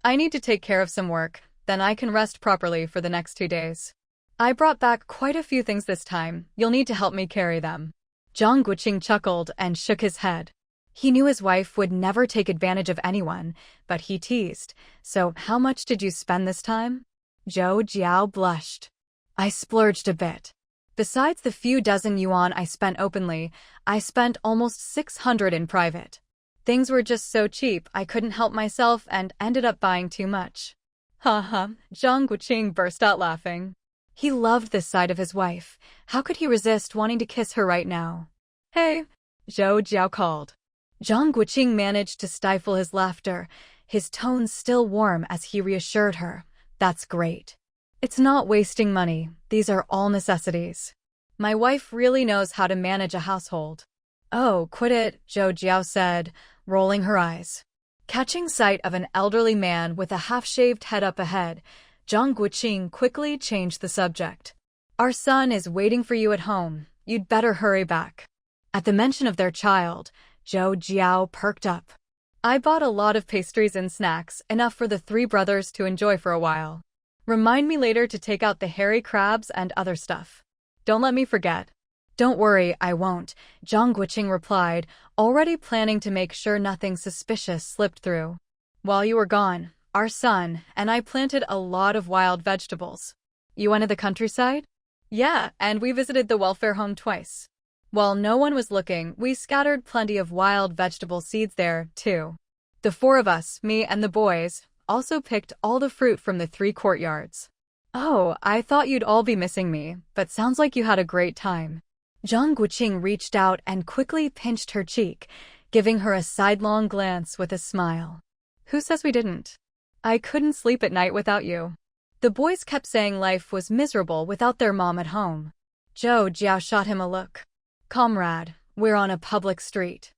I need to take care of some work, then I can rest properly for the next 2 days. I brought back quite a few things this time, you'll need to help me carry them. Zhang Guoqing chuckled and shook his head. He knew his wife would never take advantage of anyone, but he teased, so how much did you spend this time? Zhou Jiao blushed. I splurged a bit. Besides the few dozen yuan I spent openly, I spent almost 600 in private. Things were just so cheap I couldn't help myself and ended up buying too much. Ha, Zhang Guoqing burst out laughing. He loved this side of his wife. How could he resist wanting to kiss her right now? Hey, Zhou Jiao called. Zhang Guoqing managed to stifle his laughter, his tone still warm as he reassured her. That's great. It's not wasting money, these are all necessities. My wife really knows how to manage a household. Oh, quit it, Zhou Jiao said, rolling her eyes. Catching sight of an elderly man with a half-shaved head up ahead, Zhang Guoqing quickly changed the subject. Our son is waiting for you at home, you'd better hurry back. At the mention of their child, Zhou Jiao perked up. I bought a lot of pastries and snacks, enough for the 3 brothers to enjoy for a while. Remind me later to take out the hairy crabs and other stuff. Don't let me forget. Don't worry, I won't, Zhang Guoqing replied, already planning to make sure nothing suspicious slipped through. While you were gone, our son and I planted a lot of wild vegetables. You went to the countryside? Yeah, and we visited the welfare home twice. While no one was looking, we scattered plenty of wild vegetable seeds there, too. The 4 of us, me and the boys, also picked all the fruit from the 3 courtyards. Oh, I thought you'd all be missing me, but sounds like you had a great time. Zhang Guoqing reached out and quickly pinched her cheek, giving her a sidelong glance with a smile. Who says we didn't? I couldn't sleep at night without you. The boys kept saying life was miserable without their mom at home. Zhou Jiao shot him a look. Comrade, we're on a public street.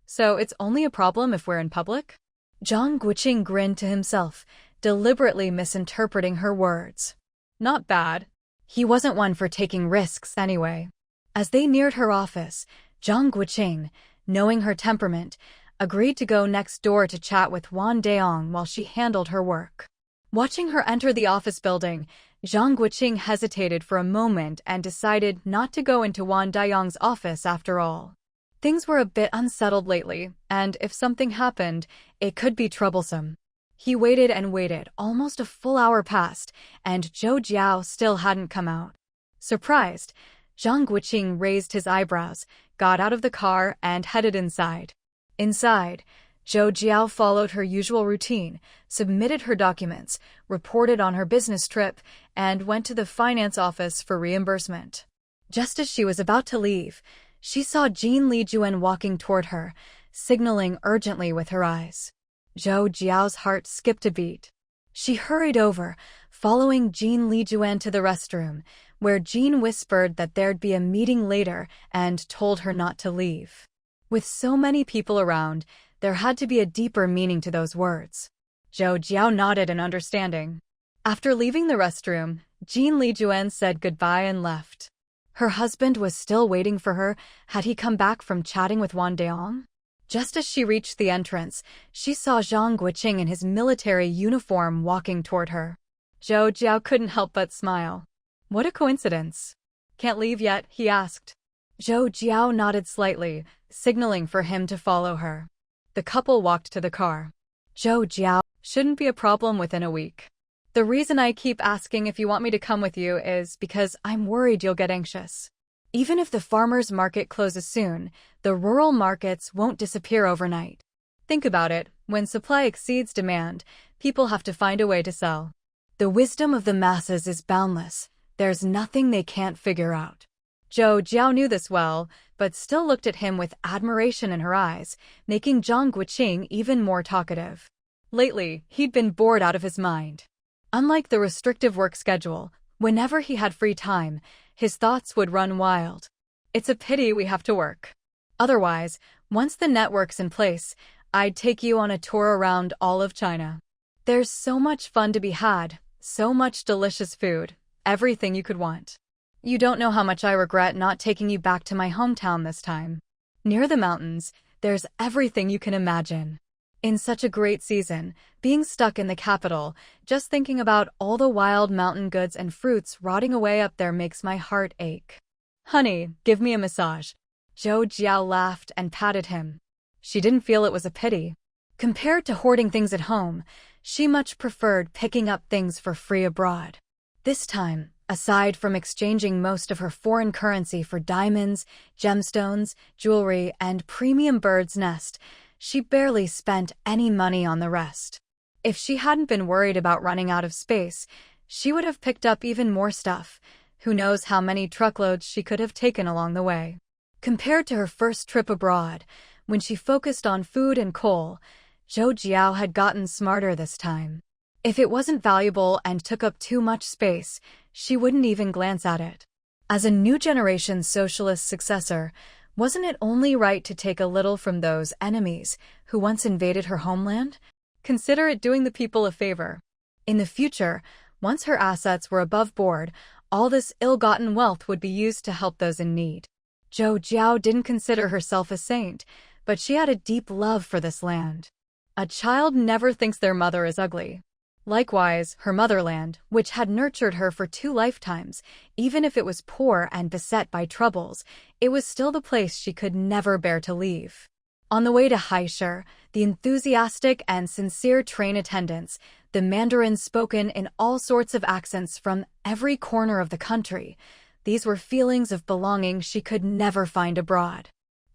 So it's only a problem if we're in public? Zhang Guoqing grinned to himself, deliberately misinterpreting her words. Not bad. He wasn't one for taking risks anyway. As they neared her office, Zhang Guoqing, knowing her temperament, agreed to go next door to chat with Wan Daong while she handled her work. Watching her enter the office building, Zhang Guoqing hesitated for a moment and decided not to go into Wan Daong's office after all. Things were a bit unsettled lately, and if something happened, it could be troublesome. He waited and waited, almost a full hour passed, and Zhou Jiao still hadn't come out. Surprised, Zhang Guoqing raised his eyebrows, got out of the car, and headed inside. Inside, Zhou Jiao followed her usual routine, submitted her documents, reported on her business trip, and went to the finance office for reimbursement. Just as she was about to leave, she saw Jean Lijuan walking toward her, signaling urgently with her eyes. Zhou Jiao's heart skipped a beat. She hurried over, following Jean Lijuan to the restroom, where Jean whispered that there'd be a meeting later and told her not to leave. With so many people around, there had to be a deeper meaning to those words. Zhou Jiao nodded in understanding. After leaving the restroom, Jean Lijuan said goodbye and left. Her husband was still waiting for her. Had he come back from chatting with Wan Daong? Just as she reached the entrance, she saw Zhang Guoqing in his military uniform walking toward her. Zhou Jiao couldn't help but smile. What a coincidence. Can't leave yet? He asked. Zhou Jiao nodded slightly, signaling for him to follow her. The couple walked to the car. Zhou Jiao, shouldn't be a problem within a week. The reason I keep asking if you want me to come with you is because I'm worried you'll get anxious. Even if the farmers' market closes soon, the rural markets won't disappear overnight. Think about it, when supply exceeds demand, people have to find a way to sell. The wisdom of the masses is boundless. There's nothing they can't figure out. Zhou Jiao knew this well, but still looked at him with admiration in her eyes, making Zhang Guoqing even more talkative. Lately, he'd been bored out of his mind. Unlike the restrictive work schedule, whenever he had free time, his thoughts would run wild. It's a pity we have to work. Otherwise, once the network's in place, I'd take you on a tour around all of China. There's so much fun to be had, so much delicious food, everything you could want. You don't know how much I regret not taking you back to my hometown this time. Near the mountains, there's everything you can imagine. In such a great season, being stuck in the capital, just thinking about all the wild mountain goods and fruits rotting away up there makes my heart ache. Honey, give me a massage. Zhou Jiao laughed and patted him. She didn't feel it was a pity. Compared to hoarding things at home, she much preferred picking up things for free abroad. This time, aside from exchanging most of her foreign currency for diamonds, gemstones, jewelry, and premium bird's nest, she barely spent any money on the rest. If she hadn't been worried about running out of space, she would have picked up even more stuff. Who knows how many truckloads she could have taken along the way. Compared to her first trip abroad, when she focused on food and coal, Zhou Jiao had gotten smarter this time. If it wasn't valuable and took up too much space, she wouldn't even glance at it. As a new generation socialist successor, wasn't it only right to take a little from those enemies who once invaded her homeland? Consider it doing the people a favor. In the future, once her assets were above board, all this ill-gotten wealth would be used to help those in need. Zhou Jiao didn't consider herself a saint, but she had a deep love for this land. A child never thinks their mother is ugly. Likewise, her motherland, which had nurtured her for 2 lifetimes, even if it was poor and beset by troubles, it was still the place she could never bear to leave. On the way to Haisher, the enthusiastic and sincere train attendants, the Mandarin spoken in all sorts of accents from every corner of the country, these were feelings of belonging she could never find abroad.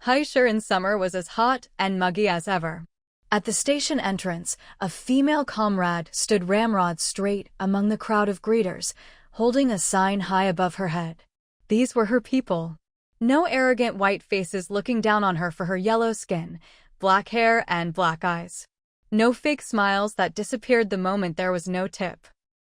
Haisher in summer was as hot and muggy as ever. At the station entrance, a female comrade stood ramrod straight among the crowd of greeters, holding a sign high above her head. These were her people. No arrogant white faces looking down on her for her yellow skin, black hair, and black eyes. No fake smiles that disappeared the moment there was no tip.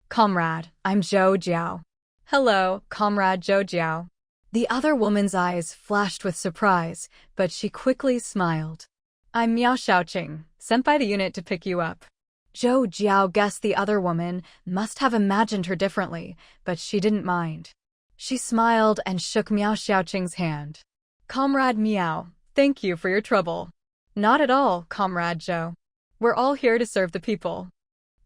"Comrade, I'm Zhou Jiao." "Hello, Comrade Zhou Jiao." The other woman's eyes flashed with surprise, but she quickly smiled. "I'm Miao Shaoqing, sent by the unit to pick you up." Zhou Jiao guessed the other woman must have imagined her differently, but she didn't mind. She smiled and shook Miao Shaoqing's hand. "Comrade Miao, thank you for your trouble." "Not at all, Comrade Zhou. We're all here to serve the people."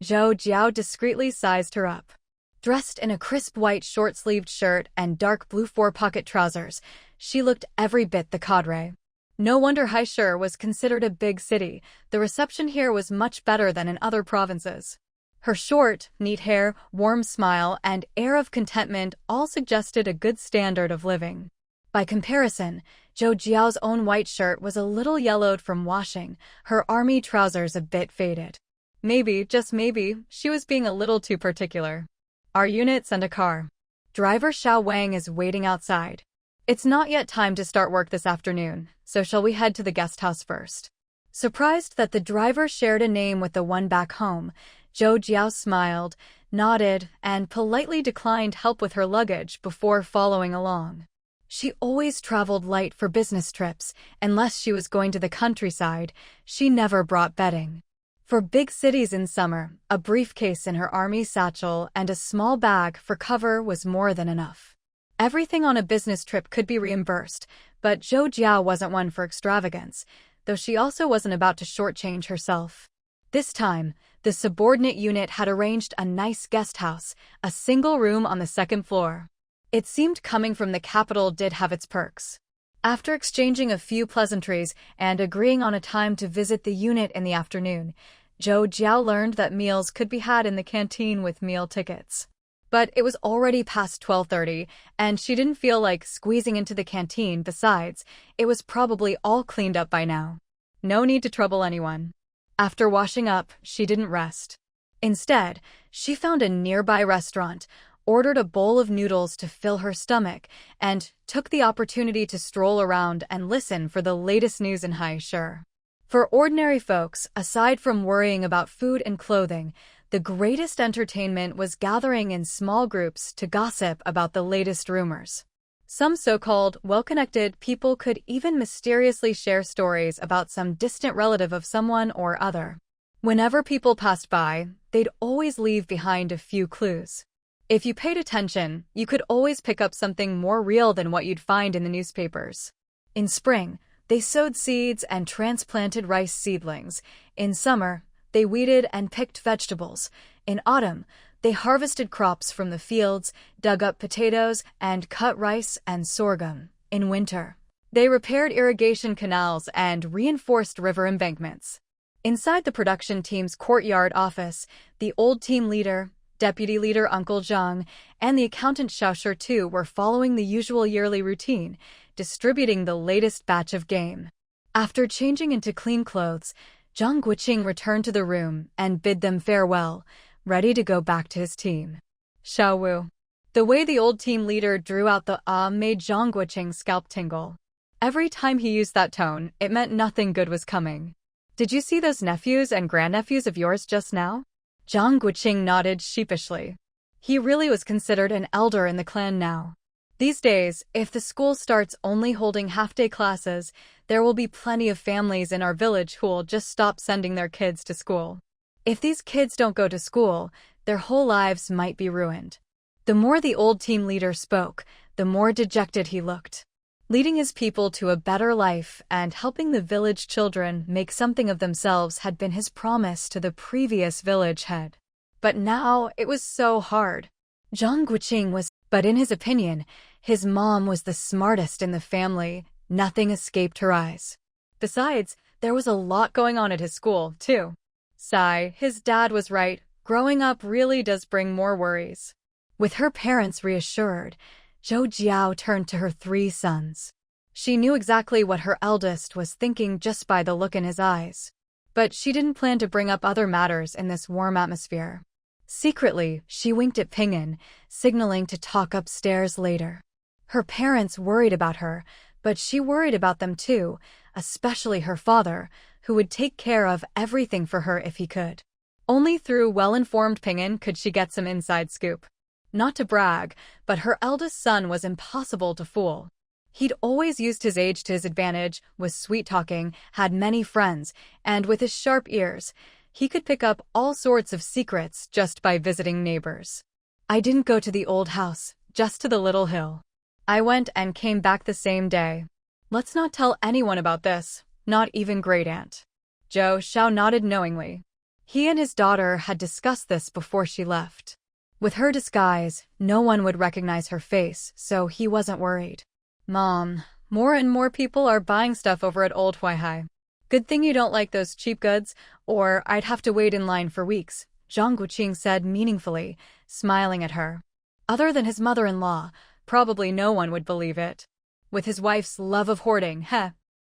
Zhou Jiao discreetly sized her up. Dressed in a crisp white short-sleeved shirt and dark blue four-pocket trousers, she looked every bit the cadre. No wonder Haishur was considered a big city. The reception here was much better than in other provinces. Her short, neat hair, warm smile, and air of contentment all suggested a good standard of living. By comparison, Zhou Jiao's own white shirt was a little yellowed from washing, her army trousers a bit faded. Maybe, just maybe, she was being a little too particular. "Our unit sent a car. Driver Xiao Wang is waiting outside. It's not yet time to start work this afternoon, so shall we head to the guest house first?" Surprised that the driver shared a name with the one back home, Zhou Jiao smiled, nodded, and politely declined help with her luggage before following along. She always traveled light for business trips. Unless she was going to the countryside, she never brought bedding. For big cities in summer, a briefcase in her army satchel and a small bag for cover was more than enough. Everything on a business trip could be reimbursed, but Zhou Jiao wasn't one for extravagance, though she also wasn't about to shortchange herself. This time, the subordinate unit had arranged a nice guest house, a single room on the second floor. It seemed coming from the capital did have its perks. After exchanging a few pleasantries and agreeing on a time to visit the unit in the afternoon, Zhou Jiao learned that meals could be had in the canteen with meal tickets. But it was already past 12:30, and she didn't feel like squeezing into the canteen. Besides, it was probably all cleaned up by now. No need to trouble anyone. After washing up, she didn't rest. Instead, she found a nearby restaurant, ordered a bowl of noodles to fill her stomach, and took the opportunity to stroll around and listen for the latest news in Haishur. For ordinary folks, aside from worrying about food and clothing, the greatest entertainment was gathering in small groups to gossip about the latest rumors. Some so-called well-connected people could even mysteriously share stories about some distant relative of someone or other. Whenever people passed by, they'd always leave behind a few clues. If you paid attention, you could always pick up something more real than what you'd find in the newspapers. In spring, they sowed seeds and transplanted rice seedlings. In summer, they weeded and picked vegetables. In autumn, they harvested crops from the fields, dug up potatoes, and cut rice and sorghum. In winter, they repaired irrigation canals and reinforced river embankments. Inside the production team's courtyard office, the old team leader, deputy leader Uncle Zhang, and the accountant Xiaoshi too were following the usual yearly routine, distributing the latest batch of game. After changing into clean clothes, Zhang Guoqing returned to the room and bid them farewell, ready to go back to his team. "Xiao Wu." The way the old team leader drew out the made Zhang Guoqing's scalp tingle. Every time he used that tone, it meant nothing good was coming. "Did you see those nephews and grandnephews of yours just now?" Zhang Guoqing nodded sheepishly. He really was considered an elder in the clan now. These days, if the school starts only holding half-day classes, there will be plenty of families in our village who will just stop sending their kids to school. If these kids don't go to school, their whole lives might be ruined. The more the old team leader spoke, the more dejected he looked. Leading his people to a better life and helping the village children make something of themselves had been his promise to the previous village head. But now it was so hard. Zhang Guoqing was, but in his opinion, his mom was the smartest in the family. Nothing escaped her eyes. Besides, there was a lot going on at his school, too. Sigh, his dad was right. Growing up really does bring more worries. With her parents reassured, Zhou Jiao turned to her 3 sons. She knew exactly what her eldest was thinking just by the look in his eyes. But she didn't plan to bring up other matters in this warm atmosphere. Secretly, she winked at Ping'an, signaling to talk upstairs later. Her parents worried about her, but she worried about them too, especially her father, who would take care of everything for her if he could. Only through well-informed Ping'an could she get some inside scoop. Not to brag, but her eldest son was impossible to fool. He'd always used his age to his advantage, was sweet-talking, had many friends, and with his sharp ears, he could pick up all sorts of secrets just by visiting neighbors. I didn't go to the old house, just to the little hill. I went and came back the same day. Let's not tell anyone about this, not even great-aunt. Zhou Jiao nodded knowingly. He and his daughter had discussed this before she left. With her disguise, no one would recognize her face, so he wasn't worried. Mom, more and more people are buying stuff over at Old Huaihai. Good thing you don't like those cheap goods, or I'd have to wait in line for weeks, Zhang Guoqing said meaningfully, smiling at her. Other than his mother-in-law, probably no one would believe it. With his wife's love of hoarding,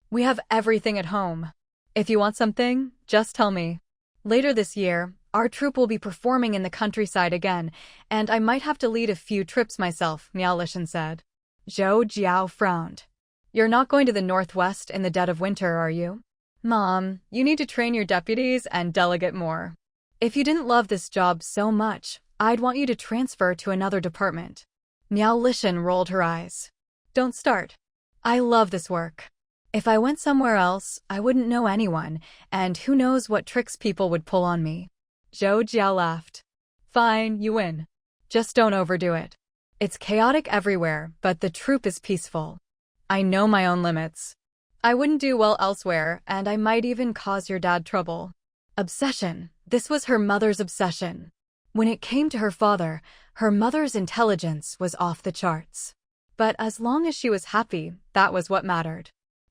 we have everything at home. If you want something, just tell me. Later this year, our troupe will be performing in the countryside again, and I might have to lead a few trips myself, Miao Lishan said. Zhou Jiao frowned. You're not going to the northwest in the dead of winter, are you? Mom, you need to train your deputies and delegate more. If you didn't love this job so much, I'd want you to transfer to another department. Miao Lishan rolled her eyes. Don't start. I love this work. If I went somewhere else, I wouldn't know anyone, and who knows what tricks people would pull on me. Zhou Jiao laughed. Fine, you win. Just don't overdo it. It's chaotic everywhere, but the troupe is peaceful. I know my own limits. I wouldn't do well elsewhere, and I might even cause your dad trouble. Obsession. This was her mother's obsession. When it came to her father, her mother's intelligence was off the charts. But as long as she was happy, that was what mattered.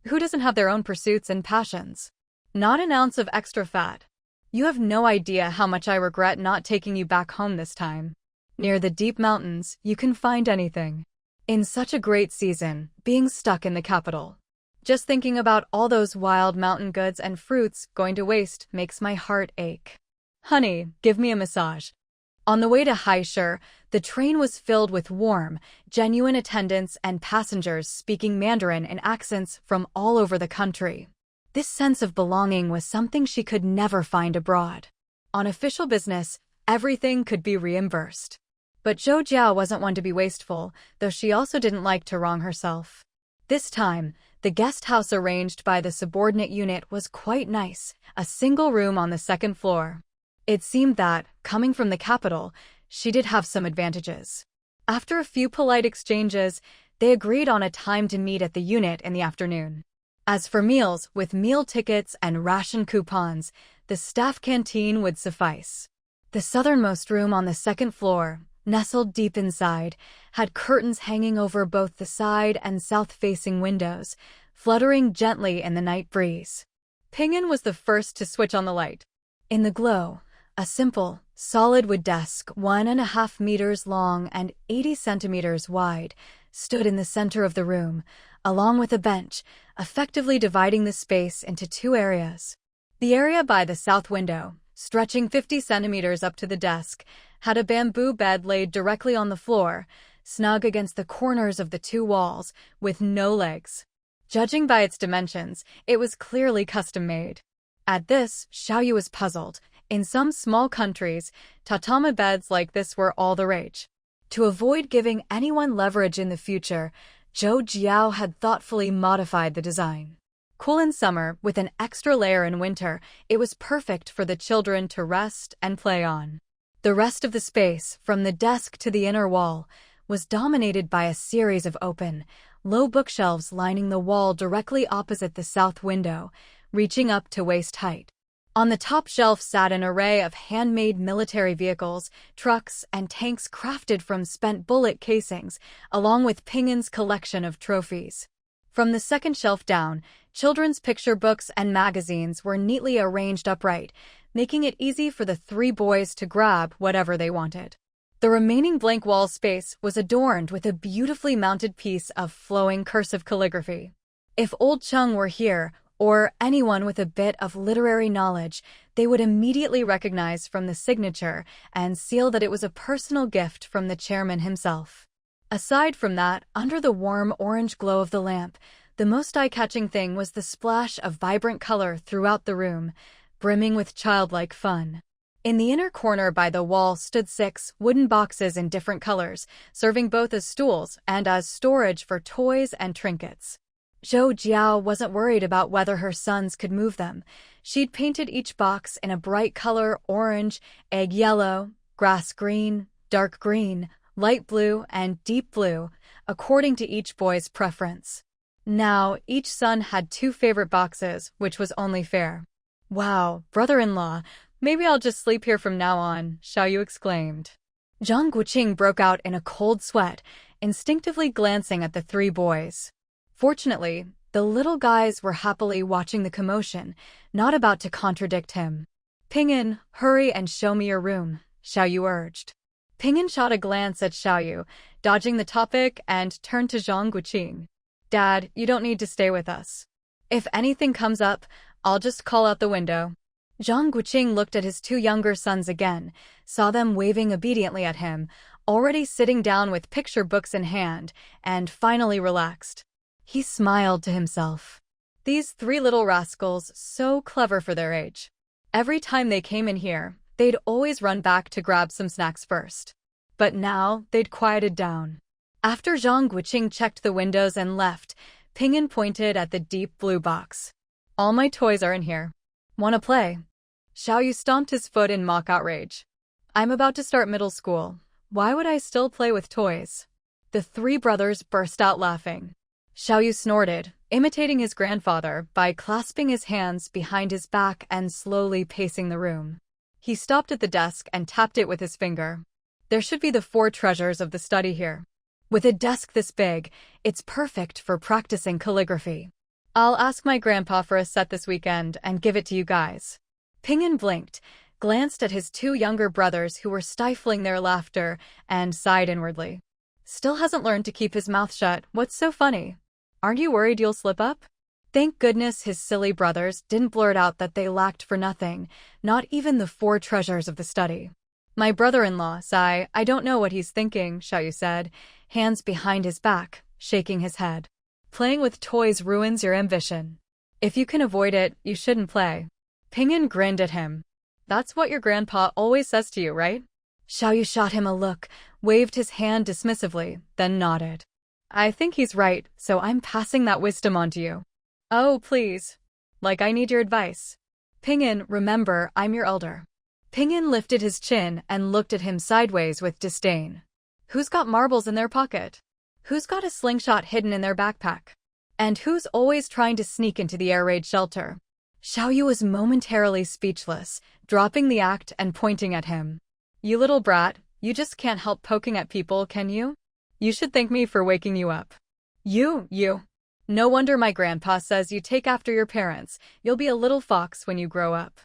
Who doesn't have their own pursuits and passions? Not an ounce of extra fat. You have no idea how much I regret not taking you back home this time. Near the deep mountains, you can find anything. In such a great season, being stuck in the capital. Just thinking about all those wild mountain goods and fruits going to waste makes my heart ache. Honey, give me a massage. On the way to Haishur, the train was filled with warm, genuine attendants and passengers speaking Mandarin in accents from all over the country. This sense of belonging was something she could never find abroad. On official business, everything could be reimbursed. But Zhou Jiao wasn't one to be wasteful, though she also didn't like to wrong herself. This time, the guest house arranged by the subordinate unit was quite nice, a single room on the second floor. It seemed that, coming from the capital, she did have some advantages. After a few polite exchanges, they agreed on a time to meet at the unit in the afternoon. As for meals, with meal tickets and ration coupons, the staff canteen would suffice. The southernmost room on the second floor, nestled deep inside, had curtains hanging over both the side and south-facing windows, fluttering gently in the night breeze. Ping'an was the first to switch on the light. In the glow, a simple, solid wood desk 1.5 meters long and 80 centimeters wide stood in the center of the room, along with a bench, effectively dividing the space into two areas. The area by the south window, stretching 50 centimeters up to the desk, had a bamboo bed laid directly on the floor, snug against the corners of the two walls, with no legs. Judging by its dimensions, it was clearly custom-made. At this, Xiaoyu was puzzled. In some small countries, tatami beds like this were all the rage. To avoid giving anyone leverage in the future, Zhou Jiao had thoughtfully modified the design. Cool in summer, with an extra layer in winter, it was perfect for the children to rest and play on. The rest of the space, from the desk to the inner wall, was dominated by a series of open, low bookshelves lining the wall directly opposite the south window, reaching up to waist height. On the top shelf sat an array of handmade military vehicles, trucks, and tanks crafted from spent bullet casings, along with Ping'an's collection of trophies. From the second shelf down, children's picture books and magazines were neatly arranged upright, making it easy for the three boys to grab whatever they wanted. The remaining blank wall space was adorned with a beautifully mounted piece of flowing cursive calligraphy. If old Chung were here, or anyone with a bit of literary knowledge, they would immediately recognize from the signature and seal that it was a personal gift from the chairman himself. Aside from that, under the warm orange glow of the lamp, the most eye-catching thing was the splash of vibrant color throughout the room, brimming with childlike fun. In the inner corner by the wall stood 6 wooden boxes in different colors, serving both as stools and as storage for toys and trinkets. Zhou Jiao wasn't worried about whether her sons could move them. She'd painted each box in a bright color: orange, egg yellow, grass green, dark green, light blue, and deep blue, according to each boy's preference. Now, each son had 2 favorite boxes, which was only fair. "Wow, brother-in-law, maybe I'll just sleep here from now on," Xiaoyu exclaimed. Zhang Guoqing broke out in a cold sweat, instinctively glancing at the 3 boys. Fortunately, the little guys were happily watching the commotion, not about to contradict him. "Ping'an, hurry and show me your room," Xiaoyu urged. Ping'an shot a glance at Xiaoyu, dodging the topic, and turned to Zhang Guoqing. "Dad, you don't need to stay with us. If anything comes up, I'll just call out the window." Zhang Guoqing looked at his 2 younger sons again, saw them waving obediently at him, already sitting down with picture books in hand, and finally relaxed. He smiled to himself. These 3 little rascals, so clever for their age. Every time they came in here, they'd always run back to grab some snacks first. But now, they'd quieted down. After Zhang Guoqing checked the windows and left, Ping'an pointed at the deep blue box. "All my toys are in here. Wanna play?" Xiaoyu stomped his foot in mock outrage. "I'm about to start middle school. Why would I still play with toys?" The 3 brothers burst out laughing. Xiaoyu snorted, imitating his grandfather by clasping his hands behind his back and slowly pacing the room. He stopped at the desk and tapped it with his finger. "There should be the 4 treasures of the study here. With a desk this big, it's perfect for practicing calligraphy. I'll ask my grandpa for a set this weekend and give it to you guys." Ping'an blinked, glanced at his 2 younger brothers who were stifling their laughter, and sighed inwardly. "Still hasn't learned to keep his mouth shut. What's so funny? Aren't you worried you'll slip up?" Thank goodness his silly brothers didn't blurt out that they lacked for nothing, not even the 4 treasures of the study. "My brother-in-law, Sai, I don't know what he's thinking," Xiaoyu said, hands behind his back, shaking his head. "Playing with toys ruins your ambition. If you can avoid it, you shouldn't play." Ping'an grinned at him. "That's what your grandpa always says to you, right?" Xiaoyu shot him a look, waved his hand dismissively, then nodded. "I think he's right, so I'm passing that wisdom on to you." "Oh, please. Like I need your advice." "Ping'an, remember, I'm your elder." Ping'an lifted his chin and looked at him sideways with disdain. "Who's got marbles in their pocket? Who's got a slingshot hidden in their backpack? And who's always trying to sneak into the air raid shelter?" Xiaoyu was momentarily speechless, dropping the act and pointing at him. "You little brat, you just can't help poking at people, can you? You should thank me for waking you up. You. No wonder my grandpa says you take after your parents. You'll be a little fox when you grow up."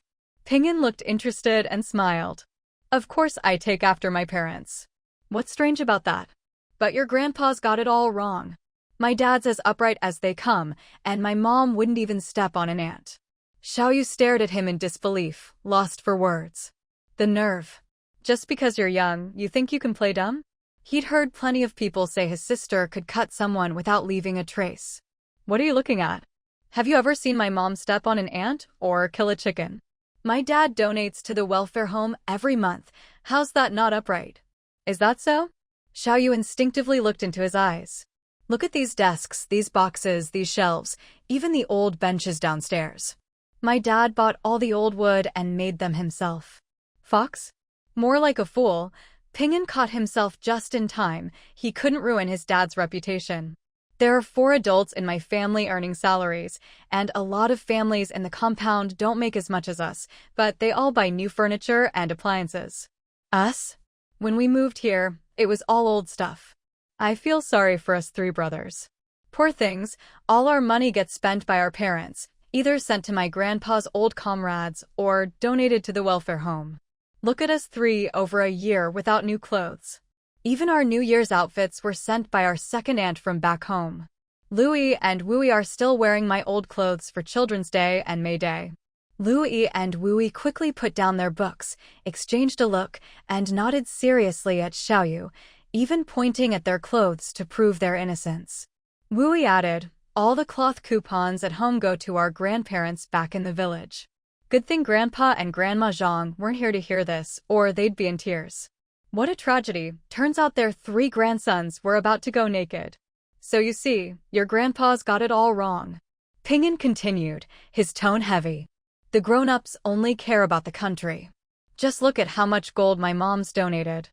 Ping'an looked interested and smiled. "Of course I take after my parents. What's strange about that? But your grandpa's got it all wrong. My dad's as upright as they come, and my mom wouldn't even step on an ant." Xiaoyu stared at him in disbelief, lost for words. The nerve. Just because you're young, you think you can play dumb? He'd heard plenty of people say his sister could cut someone without leaving a trace. "What are you looking at? Have you ever seen my mom step on an ant or kill a chicken? My dad donates to the welfare home every month. How's that not upright? Is that so?" Xiaoyu instinctively looked into his eyes. "Look at these desks, these boxes, these shelves, even the old benches downstairs. My dad bought all the old wood and made them himself." "Fox? More like a fool." Ping'an caught himself just in time. He couldn't ruin his dad's reputation. "There are 4 adults in my family earning salaries, and a lot of families in the compound don't make as much as us, but they all buy new furniture and appliances. Us? When we moved here, it was all old stuff. I feel sorry for us 3 brothers. Poor things, all our money gets spent by our parents, either sent to my grandpa's old comrades or donated to the welfare home. Look at us 3 over a year without new clothes. Even our New Year's outfits were sent by our second aunt from back home. Louis and Wui are still wearing my old clothes for Children's Day and May Day. Louis and Wui quickly put down their books, exchanged a look, and nodded seriously at Xiaoyu, even pointing at their clothes to prove their innocence. Wui added, "All the cloth coupons at home go to our grandparents back in the village." Good thing Grandpa and Grandma Zhang weren't here to hear this, or they'd be in tears. What a tragedy. Turns out their 3 grandsons were about to go naked. So you see, your grandpa's got it all wrong. Pinyin continued, his tone heavy. The grown-ups only care about the country. Just look at how much gold my mom's donated.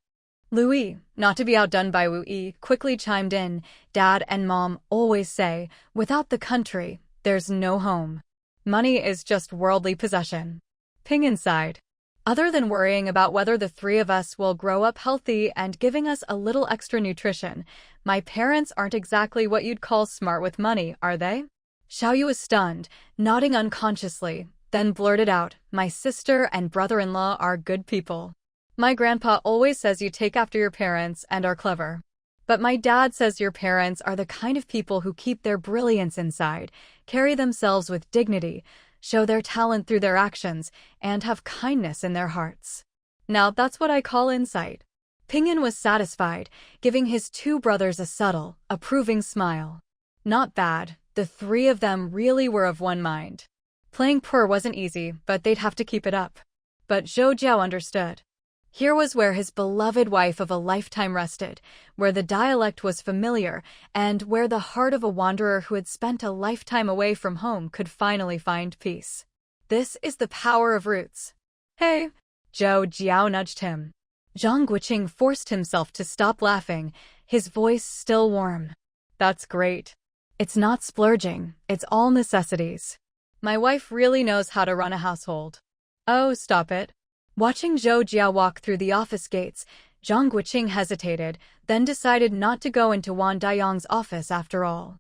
Louis, not to be outdone by Wui, quickly chimed in, Dad and Mom always say, without the country, there's no home. Money is just worldly possession. Pinyin sighed. Other than worrying about whether the 3 of us will grow up healthy and giving us a little extra nutrition, my parents aren't exactly what you'd call smart with money, are they? Xiaoyu was stunned, nodding unconsciously, then blurted out, my sister and brother-in-law are good people. My grandpa always says you take after your parents and are clever. But my dad says your parents are the kind of people who keep their brilliance inside, carry themselves with dignity, show their talent through their actions, and have kindness in their hearts. Now that's what I call insight. Pinyin was satisfied, giving his 2 brothers a subtle, approving smile. Not bad, the 3 of them really were of one mind. Playing poor wasn't easy, but they'd have to keep it up. But Zhou Jiao understood. Here was where his beloved wife of a lifetime rested, where the dialect was familiar, and where the heart of a wanderer who had spent a lifetime away from home could finally find peace. This is the power of roots. Hey! Zhou Jiao nudged him. Zhang Guoqing forced himself to stop laughing, his voice still warm. That's great. It's not splurging, it's all necessities. My wife really knows how to run a household. Oh, stop it. Watching Zhou Jiao walk through the office gates, Zhang Guoqing hesitated, then decided not to go into Wang Dayang's office after all.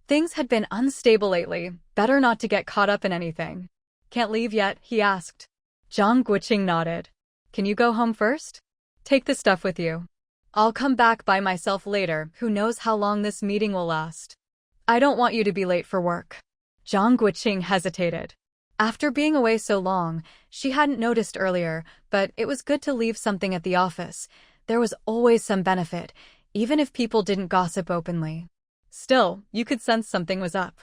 Things had been unstable lately, better not to get caught up in anything. Can't leave yet, he asked. Zhang Guoqing nodded. Can you go home first? Take the stuff with you. I'll come back by myself later, who knows how long this meeting will last. I don't want you to be late for work. Zhang Guoqing hesitated. After being away so long, she hadn't noticed earlier, but it was good to leave something at the office. There was always some benefit, even if people didn't gossip openly. Still, you could sense something was up.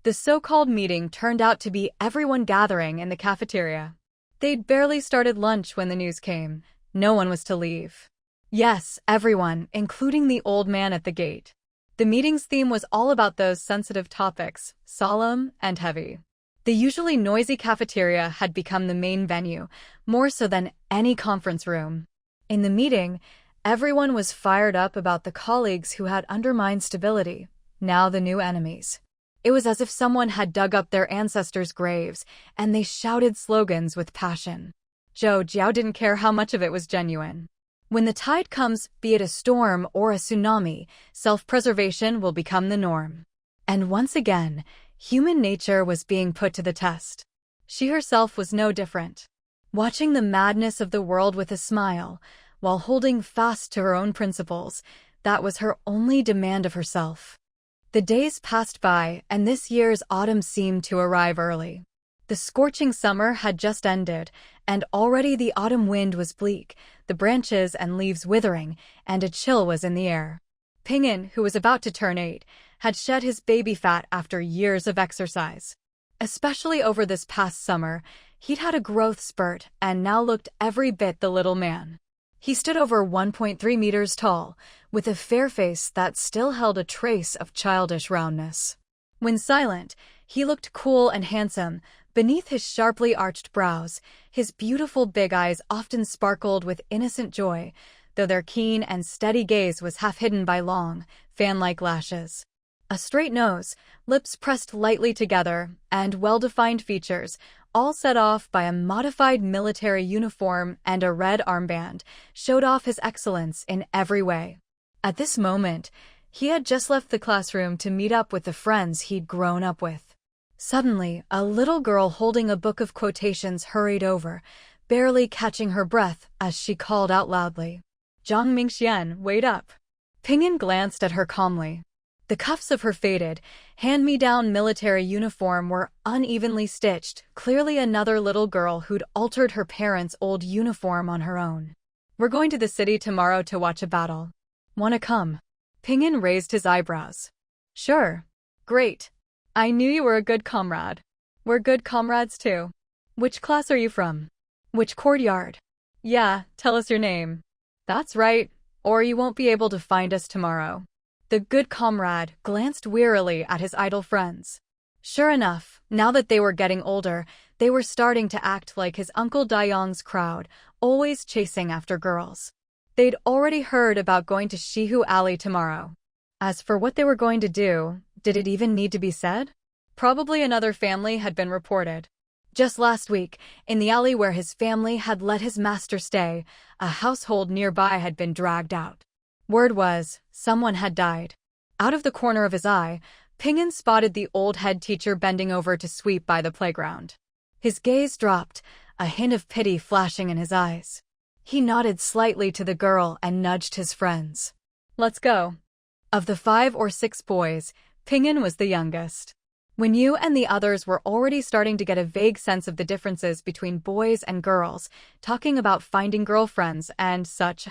The so-called meeting turned out to be everyone gathering in the cafeteria. They'd barely started lunch when the news came. No one was to leave. Yes, everyone, including the old man at the gate. The meeting's theme was all about those sensitive topics, solemn and heavy. The usually noisy cafeteria had become the main venue, more so than any conference room. In the meeting, everyone was fired up about the colleagues who had undermined stability, now the new enemies. It was as if someone had dug up their ancestors' graves, and they shouted slogans with passion. Zhou Jiao didn't care how much of it was genuine. When the tide comes, be it a storm or a tsunami, self-preservation will become the norm. And once again, human nature was being put to the test. She herself was no different. Watching the madness of the world with a smile, while holding fast to her own principles, that was her only demand of herself. The days passed by, and this year's autumn seemed to arrive early. The scorching summer had just ended, and already the autumn wind was bleak, the branches and leaves withering, and a chill was in the air. Pinyin, who was about to turn 8, had shed his baby fat after years of exercise. Especially over this past summer, he'd had a growth spurt and now looked every bit the little man. He stood over 1.3 meters tall, with a fair face that still held a trace of childish roundness. When silent, he looked cool and handsome. Beneath his sharply arched brows, his beautiful big eyes often sparkled with innocent joy, though their keen and steady gaze was half hidden by long, fan-like lashes. A straight nose, lips pressed lightly together, and well-defined features, all set off by a modified military uniform and a red armband, showed off his excellence in every way. At this moment, he had just left the classroom to meet up with the friends he'd grown up with. Suddenly, a little girl holding a book of quotations hurried over, barely catching her breath as she called out loudly, "Zhang Mingxian, wait up!" Pinyin glanced at her calmly. The cuffs of her faded, hand-me-down military uniform were unevenly stitched, clearly another little girl who'd altered her parents' old uniform on her own. "We're going to the city tomorrow to watch a battle. Wanna come?" Ping'an raised his eyebrows. "Sure. Great. I knew you were a good comrade. We're good comrades too. Which class are you from? Which courtyard? Yeah, tell us your name." "That's right, or you won't be able to find us tomorrow." The good comrade glanced wearily at his idle friends. Sure enough, now that they were getting older, they were starting to act like his Uncle Dayong's crowd, always chasing after girls. They'd already heard about going to Shihu Alley tomorrow. As for what they were going to do, did it even need to be said? Probably another family had been reported. Just last week, in the alley where his family had let his master stay, a household nearby had been dragged out. Word was, someone had died. Out of the corner of his eye, Ping'an spotted the old head teacher bending over to sweep by the playground. His gaze dropped, a hint of pity flashing in his eyes. He nodded slightly to the girl and nudged his friends. "Let's go." Of the 5 or 6 boys, Ping'an was the youngest. When you and the others were already starting to get a vague sense of the differences between boys and girls, talking about finding girlfriends and such,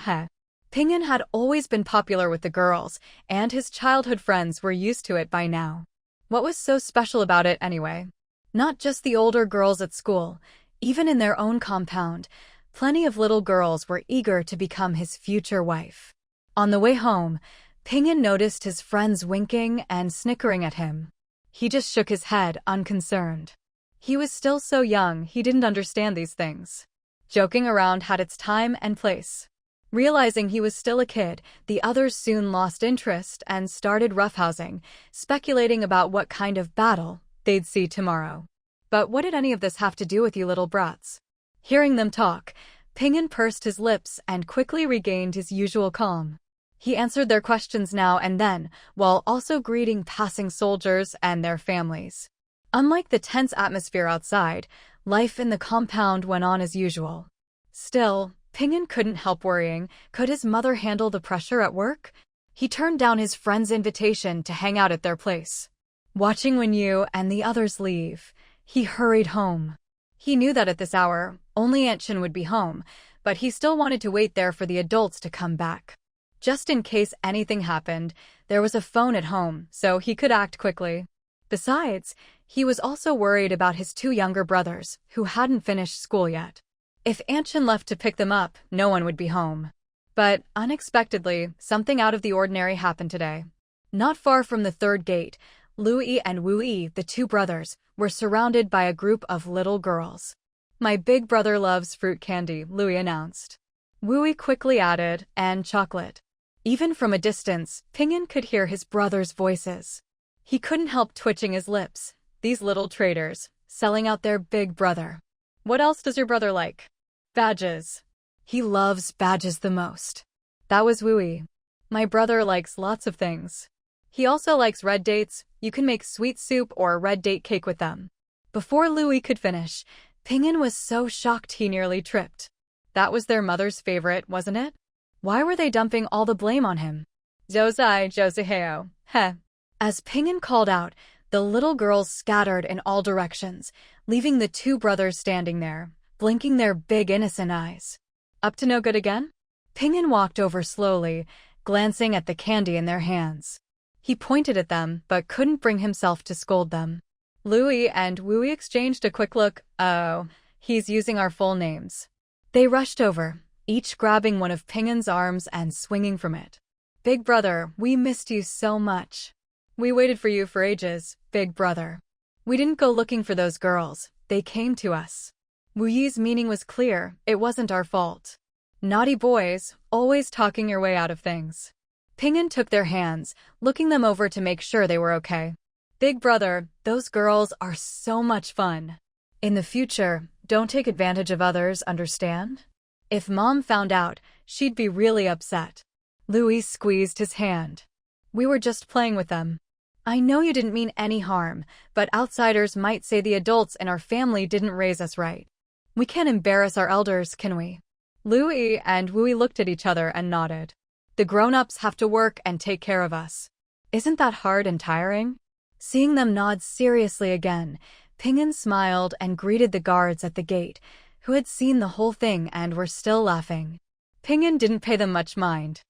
Ping'an had always been popular with the girls, and his childhood friends were used to it by now. What was so special about it anyway? Not just the older girls at school, even in their own compound, plenty of little girls were eager to become his future wife. On the way home, Ping'an noticed his friends winking and snickering at him. He just shook his head, unconcerned. He was still so young, he didn't understand these things. Joking around had its time and place. Realizing he was still a kid, the others soon lost interest and started roughhousing, speculating about what kind of battle they'd see tomorrow. But what did any of this have to do with you little brats? Hearing them talk, Ping'an pursed his lips and quickly regained his usual calm. He answered their questions now and then, while also greeting passing soldiers and their families. Unlike the tense atmosphere outside, life in the compound went on as usual. Still, Ping'an couldn't help worrying. Could his mother handle the pressure at work? He turned down his friend's invitation to hang out at their place. Watching when you and the others leave, he hurried home. He knew that at this hour, only Aunt Chen would be home, but he still wanted to wait there for the adults to come back. Just in case anything happened, there was a phone at home, so he could act quickly. Besides, he was also worried about his 2 younger brothers, who hadn't finished school yet. If Aunt Chen left to pick them up, no one would be home. But, unexpectedly, something out of the ordinary happened today. Not far from the 3rd gate, Louis and Wu-Yi, the 2 brothers, were surrounded by a group of little girls. "My big brother loves fruit candy," Louis announced. Wu-Yi quickly added, "and chocolate." Even from a distance, Ping'an could hear his brothers' voices. He couldn't help twitching his lips. These little traders, selling out their big brother. "What else does your brother like?" "Badges. He loves badges the most." That was Wu-Yi. "My brother likes lots of things. He also likes red dates. You can make sweet soup or red date cake with them." Before Louis could finish, Ping'an was so shocked he nearly tripped. That was their mother's favorite, wasn't it? Why were they dumping all the blame on him? "Zhou Jiao, heh." As Ping'an called out, the little girls scattered in all directions, leaving the 2 brothers standing there, blinking their big innocent eyes. Up to no good again? Ping'an walked over slowly, glancing at the candy in their hands. He pointed at them, but couldn't bring himself to scold them. Louis and Wu-Yi exchanged a quick look. "Oh, he's using our full names." They rushed over, each grabbing one of Ping'an's arms and swinging from it. "Big brother, we missed you so much. We waited for you for ages, big brother. We didn't go looking for those girls, they came to us." Wu-Yi's meaning was clear, it wasn't our fault. Naughty boys, always talking your way out of things. Ping'an took their hands, looking them over to make sure they were okay. "Big brother, those girls are so much fun. In the future, don't take advantage of others, understand? If Mom found out, she'd be really upset." Louis squeezed his hand. "We were just playing with them. I know you didn't mean any harm, but outsiders might say the adults in our family didn't raise us right. We can't embarrass our elders, can we?" Louis and Wu-Yi looked at each other and nodded. "The grown-ups have to work and take care of us. Isn't that hard and tiring? Seeing them nod seriously again, Ping'an smiled and greeted the guards at the gate, who had seen the whole thing and were still laughing. Ping'an didn't pay them much mind.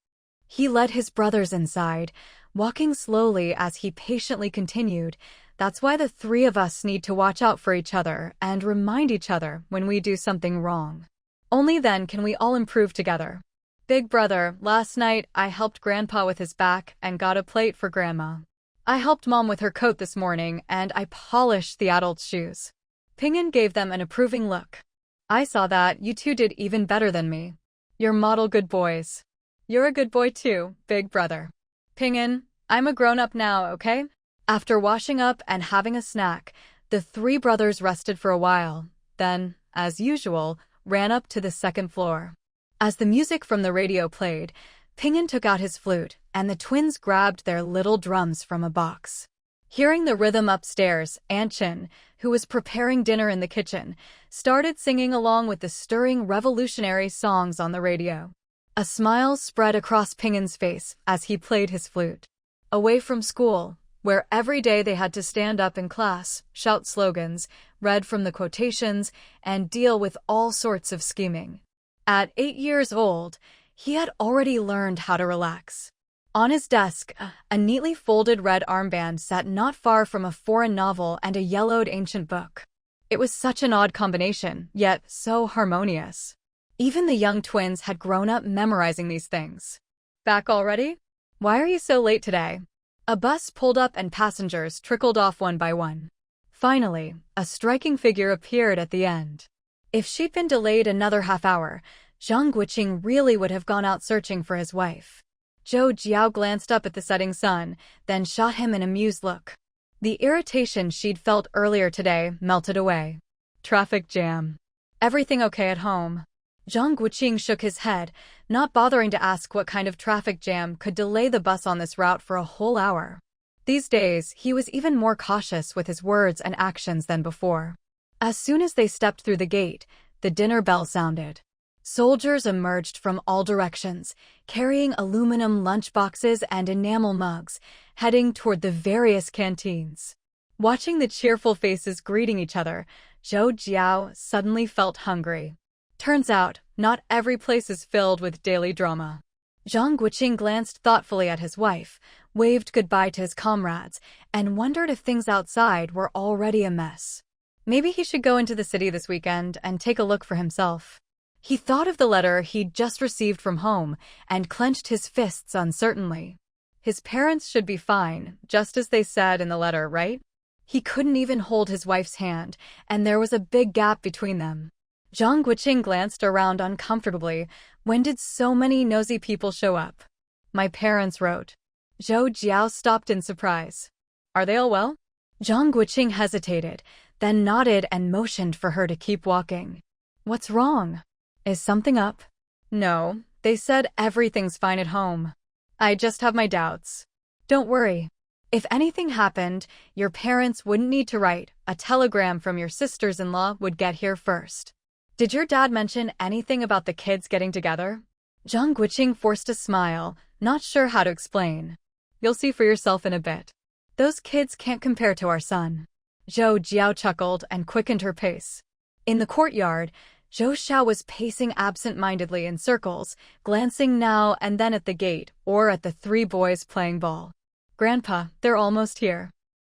He led his brothers inside, walking slowly as he patiently continued, "That's why the three of us need to watch out for each other and remind each other when we do something wrong. Only then can we all improve together. Big brother, last night I helped Grandpa with his back and got a plate for Grandma. I helped Mom with her coat this morning and I polished the adults' shoes." Ping'an gave them an approving look. "I saw that, you two did even better than me. You're model good boys." "You're a good boy too, big brother." "Ping'an, I'm a grown-up now, okay?" After washing up and having a snack, the three brothers rested for a while, then, as usual, ran up to the second floor. As the music from the radio played, Ping'an took out his flute, and the twins grabbed their little drums from a box. Hearing the rhythm upstairs, Aunt Chin, who was preparing dinner in the kitchen, started singing along with the stirring revolutionary songs on the radio. A smile spread across Ping'an's face as he played his flute. Away from school, where every day they had to stand up in class, shout slogans, read from the quotations, and deal with all sorts of scheming. At 8 years old, he had already learned how to relax. On his desk, a neatly folded red armband sat not far from a foreign novel and a yellowed ancient book. It was such an odd combination, yet so harmonious. Even the young twins had grown up memorizing these things. "Back already? Why are you so late today?" A bus pulled up and passengers trickled off one by one. Finally, a striking figure appeared at the end. If she'd been delayed another half hour, Zhang Guoqing really would have gone out searching for his wife. Zhou Jiao glanced up at the setting sun, then shot him an amused look. The irritation she'd felt earlier today melted away. "Traffic jam. Everything okay at home?" Zhang Guoqing shook his head, not bothering to ask what kind of traffic jam could delay the bus on this route for a whole hour. These days, he was even more cautious with his words and actions than before. As soon as they stepped through the gate, the dinner bell sounded. Soldiers emerged from all directions, carrying aluminum lunchboxes and enamel mugs, heading toward the various canteens. Watching the cheerful faces greeting each other, Zhou Jiao suddenly felt hungry. Turns out, not every place is filled with daily drama. Zhang Guoqing glanced thoughtfully at his wife, waved goodbye to his comrades, and wondered if things outside were already a mess. Maybe he should go into the city this weekend and take a look for himself. He thought of the letter he'd just received from home and clenched his fists uncertainly. His parents should be fine, just as they said in the letter, right? He couldn't even hold his wife's hand, and there was a big gap between them. Zhang Guoqing glanced around uncomfortably. When did so many nosy people show up? "My parents wrote." Zhou Jiao stopped in surprise. "Are they all well?" Zhang Guoqing hesitated, then nodded and motioned for her to keep walking. "What's wrong? Is something up?" "No, they said everything's fine at home. I just have my doubts." "Don't worry. If anything happened, your parents wouldn't need to write. A telegram from your sisters-in-law would get here first." "Did your dad mention anything about the kids getting together?" Zhang Guoqing forced a smile, not sure how to explain. "You'll see for yourself in a bit. Those kids can't compare to our son." Zhou Jiao chuckled and quickened her pace. In the courtyard, Zhou Xiao was pacing absent-mindedly in circles, glancing now and then at the gate or at the three boys playing ball. "Grandpa, they're almost here."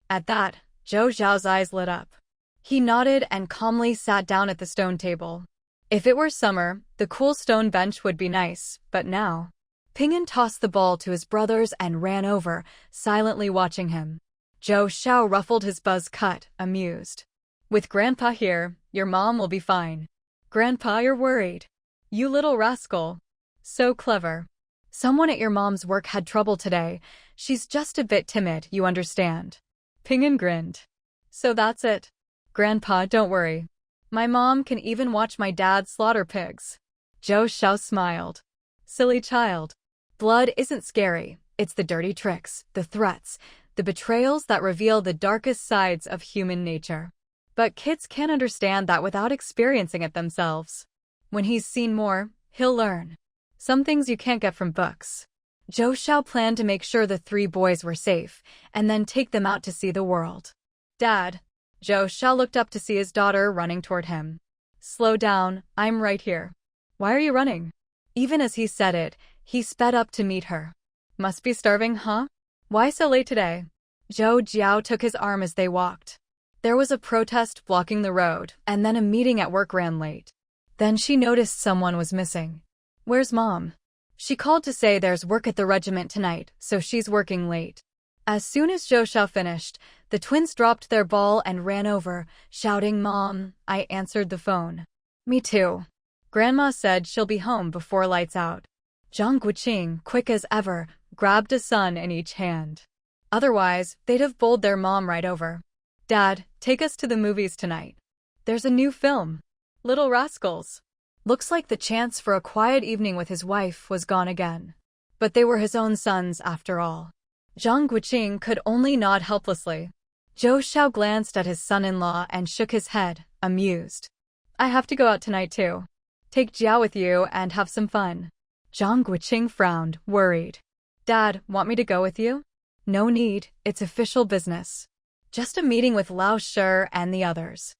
At that, Zhou Xiao's eyes lit up. He nodded and calmly sat down at the stone table. If it were summer, the cool stone bench would be nice, but now... Ping'an tossed the ball to his brothers and ran over, silently watching him. Zhou Xiao ruffled his buzz cut, amused. "With Grandpa here, your mom will be fine." "Grandpa, you're worried." "You little rascal. So clever. Someone at your mom's work had trouble today. She's just a bit timid, you understand." Ping'an grinned. "So that's it. Grandpa, don't worry. My mom can even watch my dad slaughter pigs." Zhou Xiao smiled. "Silly child. Blood isn't scary. It's the dirty tricks, the threats, the betrayals that reveal the darkest sides of human nature. But kids can't understand that without experiencing it themselves. When he's seen more, he'll learn. Some things you can't get from books." Zhou Jiao planned to make sure the three boys were safe, and then take them out to see the world. Dad. Zhou Jiao looked up to see his daughter running toward him. Slow down, I'm right here. Why are you running? Even as he said it, he sped up to meet her. Must be starving, huh? Why so late today? Zhou Jiao took his arm as they walked. There was a protest blocking the road, and then a meeting at work ran late. Then she noticed someone was missing. Where's Mom? She called to say there's work at the regiment tonight, so she's working late. As soon as Zhou Jiao finished, the twins dropped their ball and ran over, shouting, Mom. I answered the phone. Me too. Grandma said she'll be home before lights out. Zhang Guoqing, quick as ever, grabbed a son in each hand. Otherwise, they'd have bowled their mom right over. Dad, take us to the movies tonight. There's a new film. Little Rascals. Looks like the chance for a quiet evening with his wife was gone again. But they were his own sons after all. Zhang Guoqing could only nod helplessly. Zhou Jiao glanced at his son-in-law and shook his head, amused. I have to go out tonight too. Take Jiao with you and have some fun. Zhang Guoqing frowned, worried. Dad, want me to go with you? No need, it's official business. Just a meeting with Lao Shi and the others.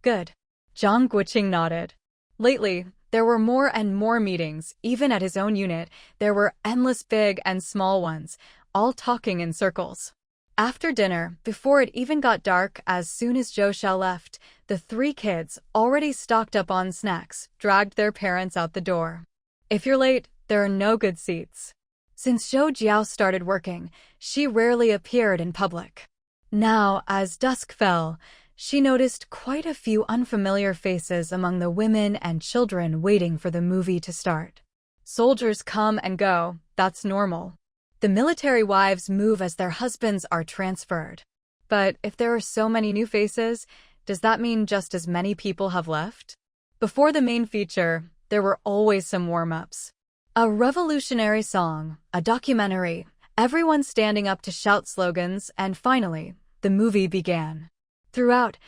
Good. Zhang Guoqing nodded. Lately, there were more and more meetings, even at his own unit. There were endless big and small ones, all talking in circles. After dinner, before it even got dark, as soon as Zhou Jiao left, the three kids, already stocked up on snacks, dragged their parents out the door. If you're late, there are no good seats. Since Zhou Jiao started working, she rarely appeared in public. Now, as dusk fell, she noticed quite a few unfamiliar faces among the women and children waiting for the movie to start. Soldiers come and go, that's normal. The military wives move as their husbands are transferred. But if there are so many new faces, does that mean just as many people have left? Before the main feature, there were always some warm-ups. A revolutionary song, a documentary, everyone standing up to shout slogans, and finally, the movie began. Throughout,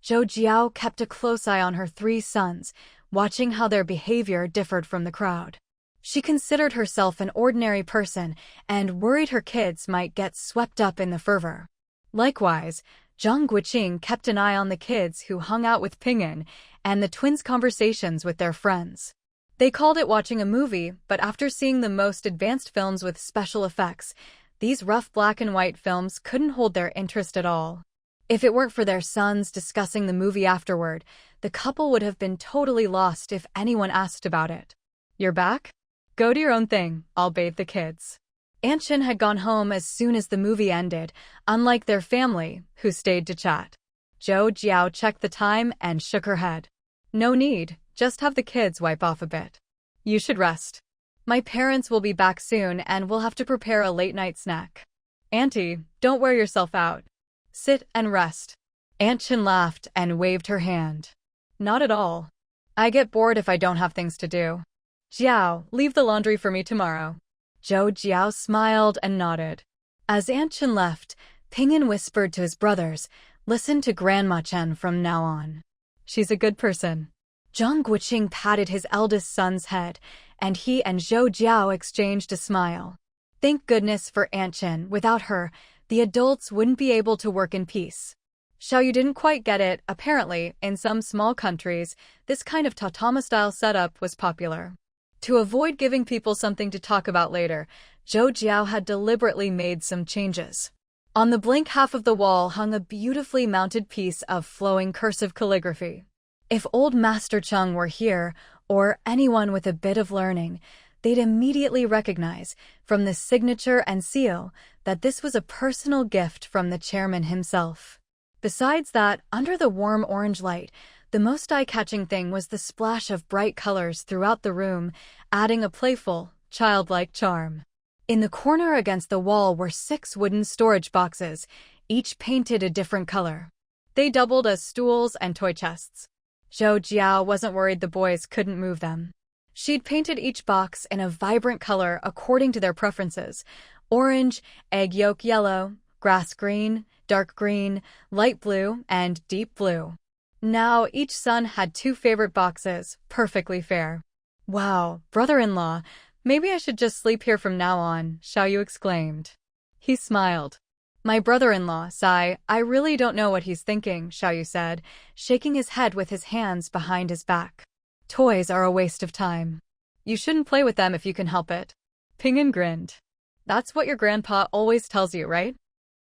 Zhou Jiao kept a close eye on her three sons, watching how their behavior differed from the crowd. She considered herself an ordinary person and worried her kids might get swept up in the fervor. Likewise, Zhang Guoqing kept an eye on the kids who hung out with Ping'an and the twins' conversations with their friends. They called it watching a movie, but after seeing the most advanced films with special effects, these rough black and white films couldn't hold their interest at all. If it weren't for their sons discussing the movie afterward, the couple would have been totally lost if anyone asked about it. You're back? Go do your own thing, I'll bathe the kids. Aunt Chen had gone home as soon as the movie ended, unlike their family, who stayed to chat. Zhou Jiao checked the time and shook her head. No need, just have the kids wipe off a bit. You should rest. My parents will be back soon and we'll have to prepare a late-night snack. Auntie, don't wear yourself out. Sit and rest. Aunt Chen laughed and waved her hand. Not at all. I get bored if I don't have things to do. Jiao, leave the laundry for me tomorrow. Zhou Jiao smiled and nodded. As Aunt Chen left, Ping'an whispered to his brothers, listen to Grandma Chen from now on. She's a good person. Zhang Guoqing patted his eldest son's head, and he and Zhou Jiao exchanged a smile. Thank goodness for Aunt Chen. Without her, the adults wouldn't be able to work in peace. Xiao, you didn't quite get it. Apparently, in some small countries, this kind of tatama-style setup was popular. To avoid giving people something to talk about later, Zhou Jiao had deliberately made some changes. On the blank half of the wall hung a beautifully mounted piece of flowing cursive calligraphy. If old Master Cheng were here, or anyone with a bit of learning, they'd immediately recognize, from the signature and seal, that this was a personal gift from the chairman himself. Besides that, under the warm orange light, the most eye-catching thing was the splash of bright colors throughout the room, adding a playful, childlike charm. In the corner against the wall were 6 wooden storage boxes, each painted a different color. They doubled as stools and toy chests. Zhou Jiao wasn't worried the boys couldn't move them. She'd painted each box in a vibrant color according to their preferences: orange, egg yolk yellow, grass green, dark green, light blue, and deep blue. Now each son had 2 favorite boxes, perfectly fair. Wow, brother-in-law, Maybe I should just sleep here from now on, Xiao Yu exclaimed. He smiled. My brother-in-law, Sai, I really don't know what he's thinking, Xiao Yu said, shaking his head with his hands behind his back. Toys are a waste of time. You shouldn't play with them if you can help it. Ping'an grinned. That's what your grandpa always tells you, right?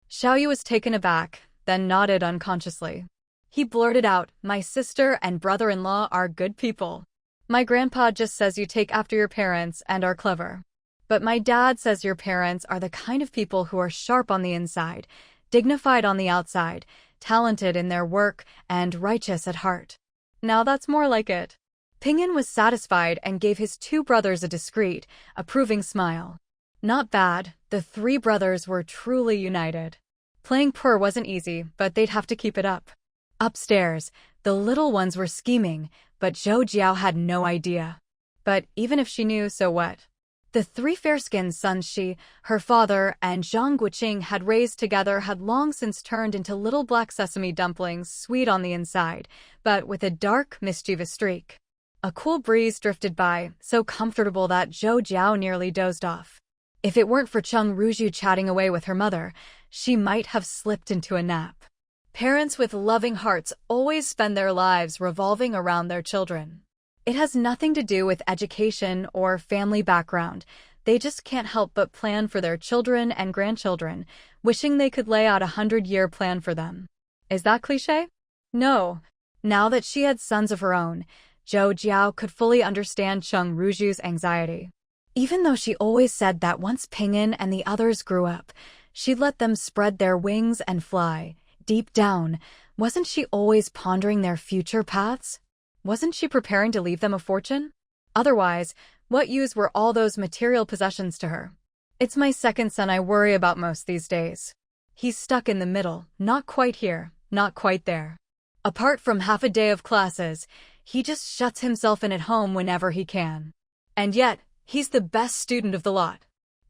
Xiao Yu was taken aback, then nodded unconsciously. He blurted out, my sister and brother-in-law are good people. My grandpa just says you take after your parents and are clever. But my dad says your parents are the kind of people who are sharp on the inside, dignified on the outside, talented in their work, and righteous at heart. Now that's more like it. Ping'an was satisfied and gave his two brothers a discreet, approving smile. Not bad, the three brothers were truly united. Playing poor wasn't easy, but they'd have to keep it up. Upstairs, the little ones were scheming, but Zhou Jiao had no idea. But even if she knew, so what? The three fair-skinned sons she, her father, and Zhang Guoqing had raised together had long since turned into little black sesame dumplings, sweet on the inside, but with a dark, mischievous streak. A cool breeze drifted by, so comfortable that Zhou Jiao nearly dozed off. If it weren't for Cheng Ruzhu chatting away with her mother, she might have slipped into a nap. Parents with loving hearts always spend their lives revolving around their children. It has nothing to do with education or family background. They just can't help but plan for their children and grandchildren, wishing they could lay out a 100-year plan for them. Is that cliché? No. Now that she had sons of her own, Zhou Jiao could fully understand Cheng Ruzhu's anxiety. Even though she always said that once Ping'an and the others grew up, she'd let them spread their wings and fly, deep down, wasn't she always pondering their future paths? Wasn't she preparing to leave them a fortune? Otherwise, what use were all those material possessions to her? It's my second son I worry about most these days. He's stuck in the middle, not quite here, not quite there. Apart from half a day of classes, he just shuts himself in at home whenever he can. And yet, he's the best student of the lot.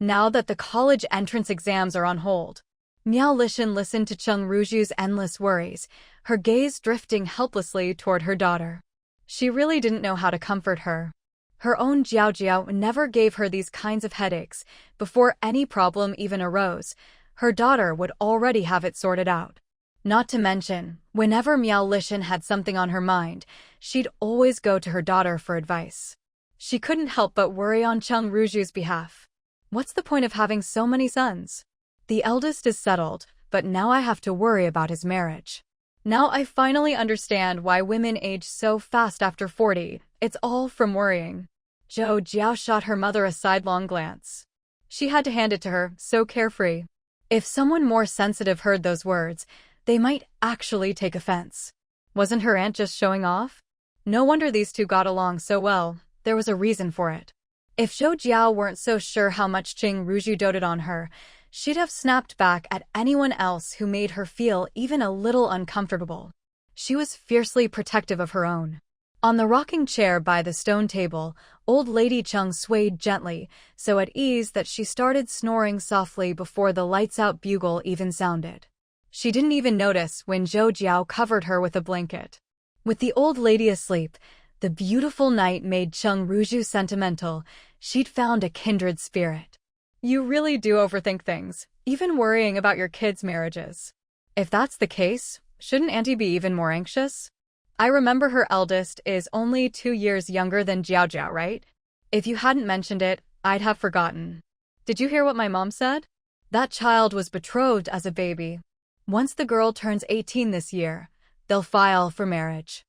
Now that the college entrance exams are on hold. Miao Lishan listened to Cheng Ruzhu's endless worries, her gaze drifting helplessly toward her daughter. She really didn't know how to comfort her. Her own Zhao Jiao never gave her these kinds of headaches. Before any problem even arose, her daughter would already have it sorted out. Not to mention, whenever Miao Lishan had something on her mind, she'd always go to her daughter for advice. She couldn't help but worry on Cheng Ruzhu's behalf. What's the point of having so many sons? The eldest is settled, but now I have to worry about his marriage. Now I finally understand why women age so fast after 40. It's all from worrying. Zhou Jiao shot her mother a sidelong glance. She had to hand it to her, so carefree. If someone more sensitive heard those words, they might actually take offense. Wasn't her aunt just showing off? No wonder these two got along so well. There was a reason for it. If Zhou Jiao weren't so sure how much Cheng Ruzhu doted on her, she'd have snapped back at anyone else who made her feel even a little uncomfortable. She was fiercely protective of her own. On the rocking chair by the stone table, old lady Cheng swayed gently, so at ease that she started snoring softly before the lights-out bugle even sounded. She didn't even notice when Zhou Jiao covered her with a blanket. With the old lady asleep, the beautiful night made Cheng Ruzhu sentimental. She'd found a kindred spirit. You really do overthink things, even worrying about your kids' marriages. If that's the case, shouldn't Auntie be even more anxious? I remember her eldest is only 2 years younger than Jiao Jiao, right? If you hadn't mentioned it, I'd have forgotten. Did you hear what my mom said? That child was betrothed as a baby. Once the girl turns 18 this year, they'll file for marriage.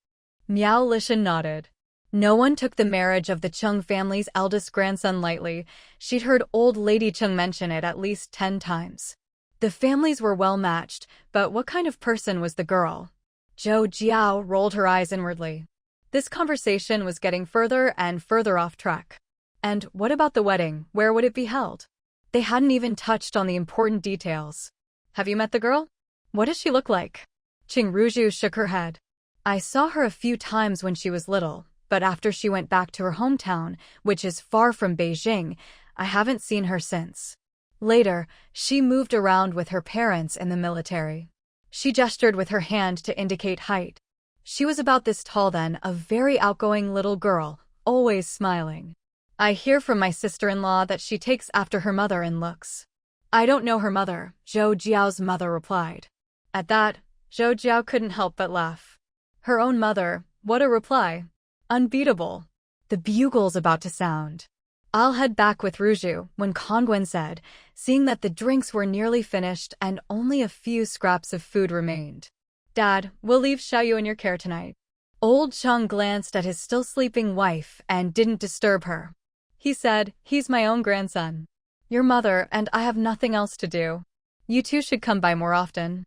Miao Lishan nodded. No one took the marriage of the Cheng family's eldest grandson lightly. She'd heard old lady Cheng mention it at least 10 times. The families were well matched, but what kind of person was the girl? Zhou Jiao rolled her eyes inwardly. This conversation was getting further and further off track. And what about the wedding? Where would it be held? They hadn't even touched on the important details. Have you met the girl? What does she look like? Cheng Ruzhu shook her head. I saw her a few times when she was little, but after she went back to her hometown, which is far from Beijing, I haven't seen her since. Later, she moved around with her parents in the military. She gestured with her hand to indicate height. She was about this tall then, a very outgoing little girl, always smiling. I hear from my sister-in-law that she takes after her mother in looks. I don't know her mother, Zhou Jiao's mother replied. At that, Zhou Jiao couldn't help but laugh. Her own mother, what a reply. Unbeatable. The bugle's about to sound. I'll head back with Ruju, when Kongwen said, seeing that the drinks were nearly finished and only a few scraps of food remained. Dad, we'll leave Xiaoyu in your care tonight. Old Cheng glanced at his still sleeping wife and didn't disturb her. He said, he's my own grandson. Your mother and I have nothing else to do. You two should come by more often.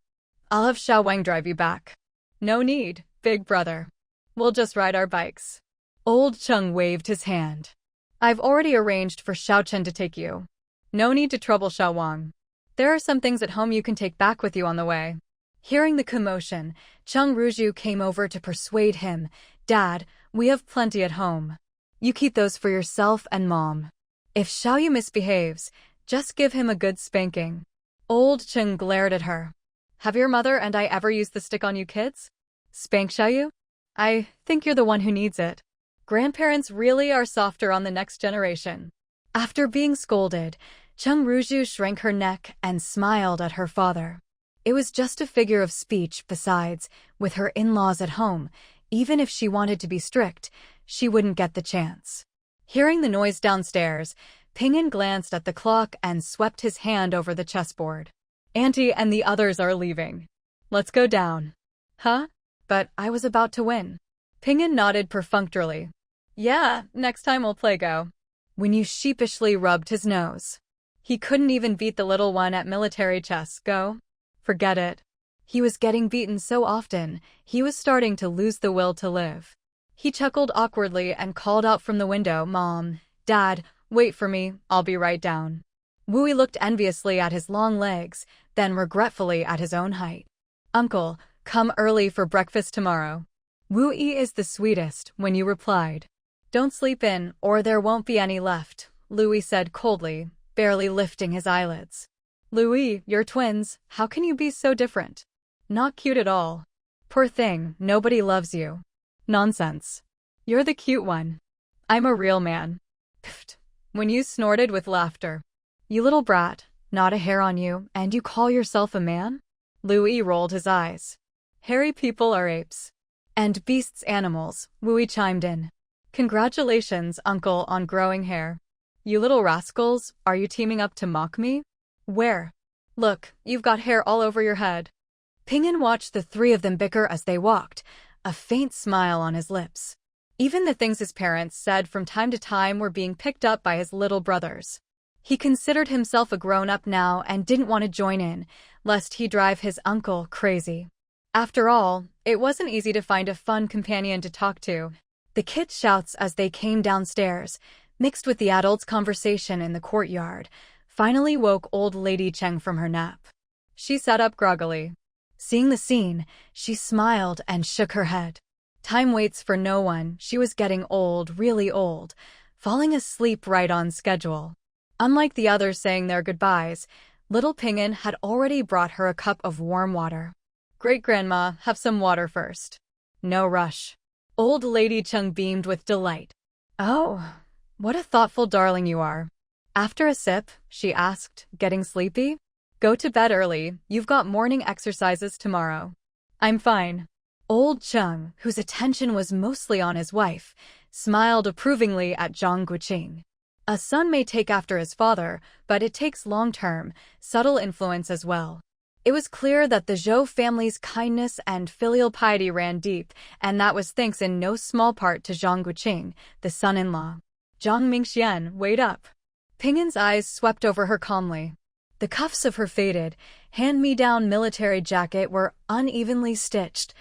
I'll have Xiao Wang drive you back. No need, big brother. We'll just ride our bikes. Old Cheng waved his hand. I've already arranged for Xiao Chen to take you. No need to trouble Xiao Wang. There are some things at home you can take back with you on the way. Hearing the commotion, Cheng Ruju came over to persuade him. Dad, we have plenty at home. You keep those for yourself and Mom. If Xiaoyu misbehaves, just give him a good spanking. Old Cheng glared at her. Have your mother and I ever used the stick on you kids? Spank Xiaoyu? I think you're the one who needs it. Grandparents really are softer on the next generation. After being scolded, Cheng Ruju shrank her neck and smiled at her father. It was just a figure of speech. Besides, with her in-laws at home, even if she wanted to be strict, she wouldn't get the chance. Hearing the noise downstairs, Ping'an glanced at the clock and swept his hand over the chessboard. Auntie and the others are leaving. Let's go down. Huh? But I was about to win. Ping'an nodded perfunctorily. Yeah, next time we'll play Go. Winyu sheepishly rubbed his nose. He couldn't even beat the little one at military chess. Go? Forget it. He was getting beaten so often, he was starting to lose the will to live. He chuckled awkwardly and called out from the window, Mom, Dad, wait for me, I'll be right down. Wui looked enviously at his long legs, then regretfully at his own height. Uncle, come early for breakfast tomorrow. Wui is the sweetest, Winyu replied. Don't sleep in, or there won't be any left, Louis said coldly, barely lifting his eyelids. Louis, you're twins, how can you be so different? Not cute at all. Poor thing, nobody loves you. Nonsense. You're the cute one. I'm a real man. Pfft. Winyu snorted with laughter. You little brat, not a hair on you, and you call yourself a man? Louis rolled his eyes. Hairy people are apes. And beasts animals, Wui chimed in. Congratulations, uncle, on growing hair. You little rascals, are you teaming up to mock me? Where? Look, you've got hair all over your head. Ping'an watched the three of them bicker as they walked, a faint smile on his lips. Even the things his parents said from time to time were being picked up by his little brothers. He considered himself a grown-up now and didn't want to join in, lest he drive his uncle crazy. After all, it wasn't easy to find a fun companion to talk to. The kids' shouts as they came downstairs, mixed with the adults' conversation in the courtyard, finally woke old Lady Cheng from her nap. She sat up groggily. Seeing the scene, she smiled and shook her head. Time waits for no one, she was getting old, really old, falling asleep right on schedule. Unlike the others saying their goodbyes, little Ping'an had already brought her a cup of warm water. Great-grandma, have some water first. No rush. Old Lady Cheng beamed with delight. Oh, what a thoughtful darling you are. After a sip, she asked, getting sleepy? Go to bed early, you've got morning exercises tomorrow. I'm fine. Old Cheng, whose attention was mostly on his wife, smiled approvingly at Zhang Guoqing. A son may take after his father, but it takes long-term, subtle influence as well. It was clear that the Zhou family's kindness and filial piety ran deep, and that was thanks in no small part to Zhang Guoqing, the son-in-law. Zhang Mingxian, wait up. Ping'an's eyes swept over her calmly. The cuffs of her faded, hand-me-down military jacket were unevenly stitched,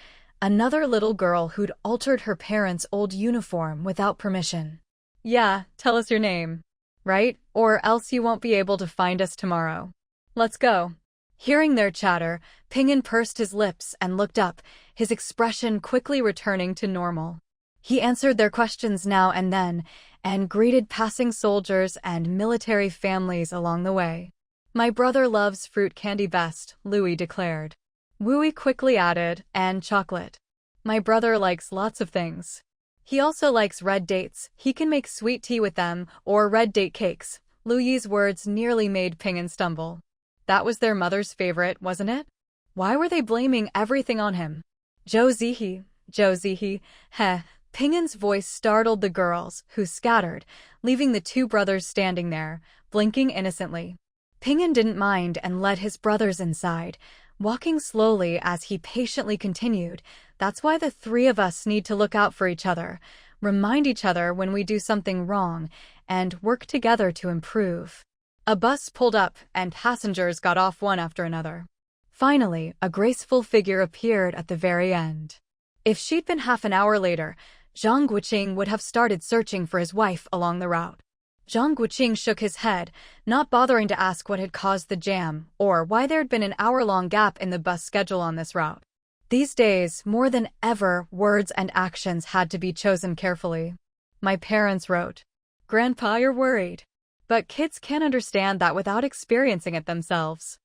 another little girl who'd altered her parents' old uniform without permission. Yeah, tell us your name. Right? Or else you won't be able to find us tomorrow. Let's go. Hearing their chatter, Ping'an pursed his lips and looked up, his expression quickly returning to normal. He answered their questions now and then, and greeted passing soldiers and military families along the way. My brother loves fruit candy best, Louis declared. Wui quickly added, and chocolate. My brother likes lots of things. He also likes red dates. He can make sweet tea with them, or red date cakes. Lu Yi's words nearly made Ping'an stumble. That was their mother's favorite, wasn't it? Why were they blaming everything on him? Zhou Zihi, heh. Ping'an's voice startled the girls, who scattered, leaving the two brothers standing there, blinking innocently. Ping'an didn't mind and led his brothers inside, walking slowly as he patiently continued. That's why the three of us need to look out for each other, remind each other when we do something wrong, and work together to improve. A bus pulled up, and passengers got off one after another. Finally, a graceful figure appeared at the very end. If she'd been half an hour later, Zhang Guoqing would have started searching for his wife along the route. Zhang Guoqing shook his head, not bothering to ask what had caused the jam, or why there'd been an hour-long gap in the bus schedule on this route. These days, more than ever, words and actions had to be chosen carefully. My parents wrote, "Grandpa, you're worried." But kids can't understand that without experiencing it themselves.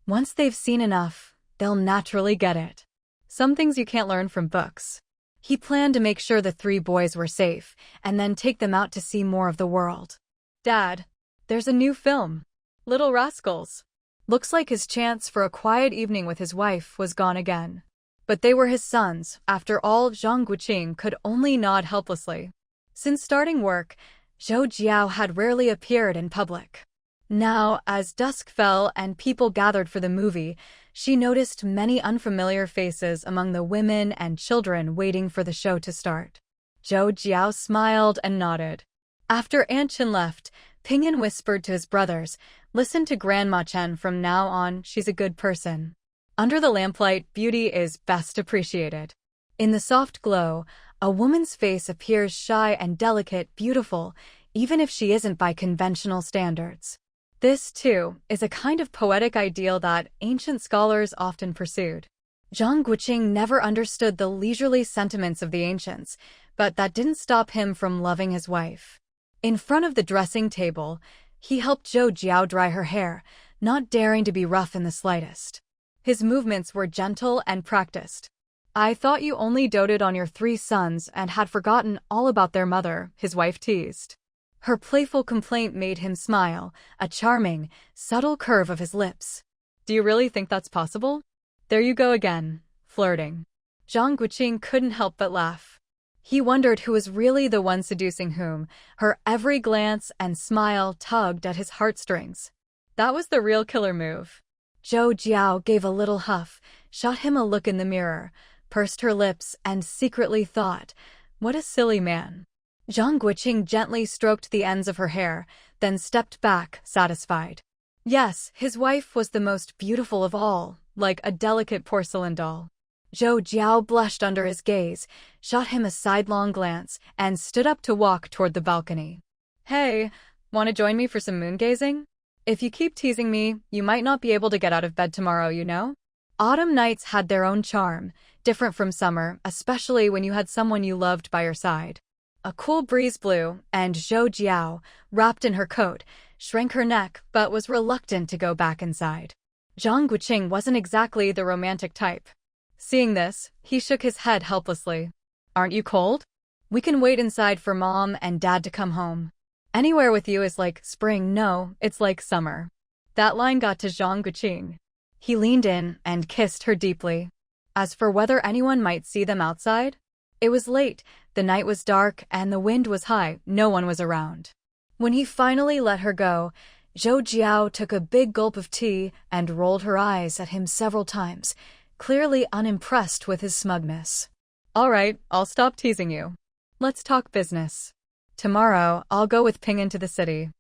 Once they've seen enough, they'll naturally get it. Some things you can't learn from books. He planned to make sure the three boys were safe, and then take them out to see more of the world. Dad, there's a new film. Little Rascals. Looks like his chance for a quiet evening with his wife was gone again. But they were his sons. After all, Zhang Guoqing could only nod helplessly. Since starting work, Zhou Jiao had rarely appeared in public. Now, as dusk fell and people gathered for the movie, she noticed many unfamiliar faces among the women and children waiting for the show to start. Zhou Jiao smiled and nodded. After Aunt Chen left, Ping'an whispered to his brothers, "Listen to Grandma Chen from now on, she's a good person." Under the lamplight, beauty is best appreciated. In the soft glow, a woman's face appears shy and delicate, beautiful, even if she isn't by conventional standards. This, too, is a kind of poetic ideal that ancient scholars often pursued. Zhang Guoqing never understood the leisurely sentiments of the ancients, but that didn't stop him from loving his wife. In front of the dressing table, he helped Zhou Jiao dry her hair, not daring to be rough in the slightest. His movements were gentle and practiced. "I thought you only doted on your three sons and had forgotten all about their mother," his wife teased. Her playful complaint made him smile, a charming, subtle curve of his lips. "Do you really think that's possible? There you go again, flirting." Zhang Guoqing couldn't help but laugh. He wondered who was really the one seducing whom. Her every glance and smile tugged at his heartstrings. That was the real killer move. Zhou Jiao gave a little huff, shot him a look in the mirror, pursed her lips, and secretly thought, "What a silly man." Zhang Guoqing gently stroked the ends of her hair, then stepped back, satisfied. Yes, his wife was the most beautiful of all, like a delicate porcelain doll. Zhou Jiao blushed under his gaze, shot him a sidelong glance, and stood up to walk toward the balcony. "Hey, want to join me for some moon gazing? If you keep teasing me, you might not be able to get out of bed tomorrow, you know?" Autumn nights had their own charm, different from summer, especially when you had someone you loved by your side. A cool breeze blew, and Zhou Jiao, wrapped in her coat, shrank her neck but was reluctant to go back inside. Zhang Guoqing wasn't exactly the romantic type. Seeing this, he shook his head helplessly. "Aren't you cold? We can wait inside for Mom and Dad to come home. Anywhere with you is like spring. No, it's like summer." That line got to Zhang Guoqing. He leaned in and kissed her deeply. As for whether anyone might see them outside, it was late, the night was dark, and the wind was high. No one was around. When he finally let her go, Zhou Jiao took a big gulp of tea and rolled her eyes at him several times, clearly unimpressed with his smugness. "All right, I'll stop teasing you. Let's talk business. Tomorrow, I'll go with Ping'an to the city.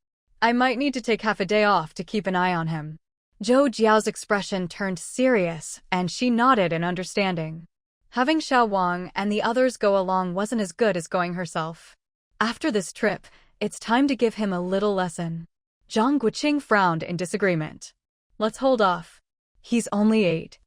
I might need to take half a day off to keep an eye on him." Zhou Jiao's expression turned serious, and she nodded in understanding. Having Xiao Wang and the others go along wasn't as good as going herself. After this trip, it's time to give him a little lesson. Zhang Guoqing frowned in disagreement. "Let's hold off. He's only 8.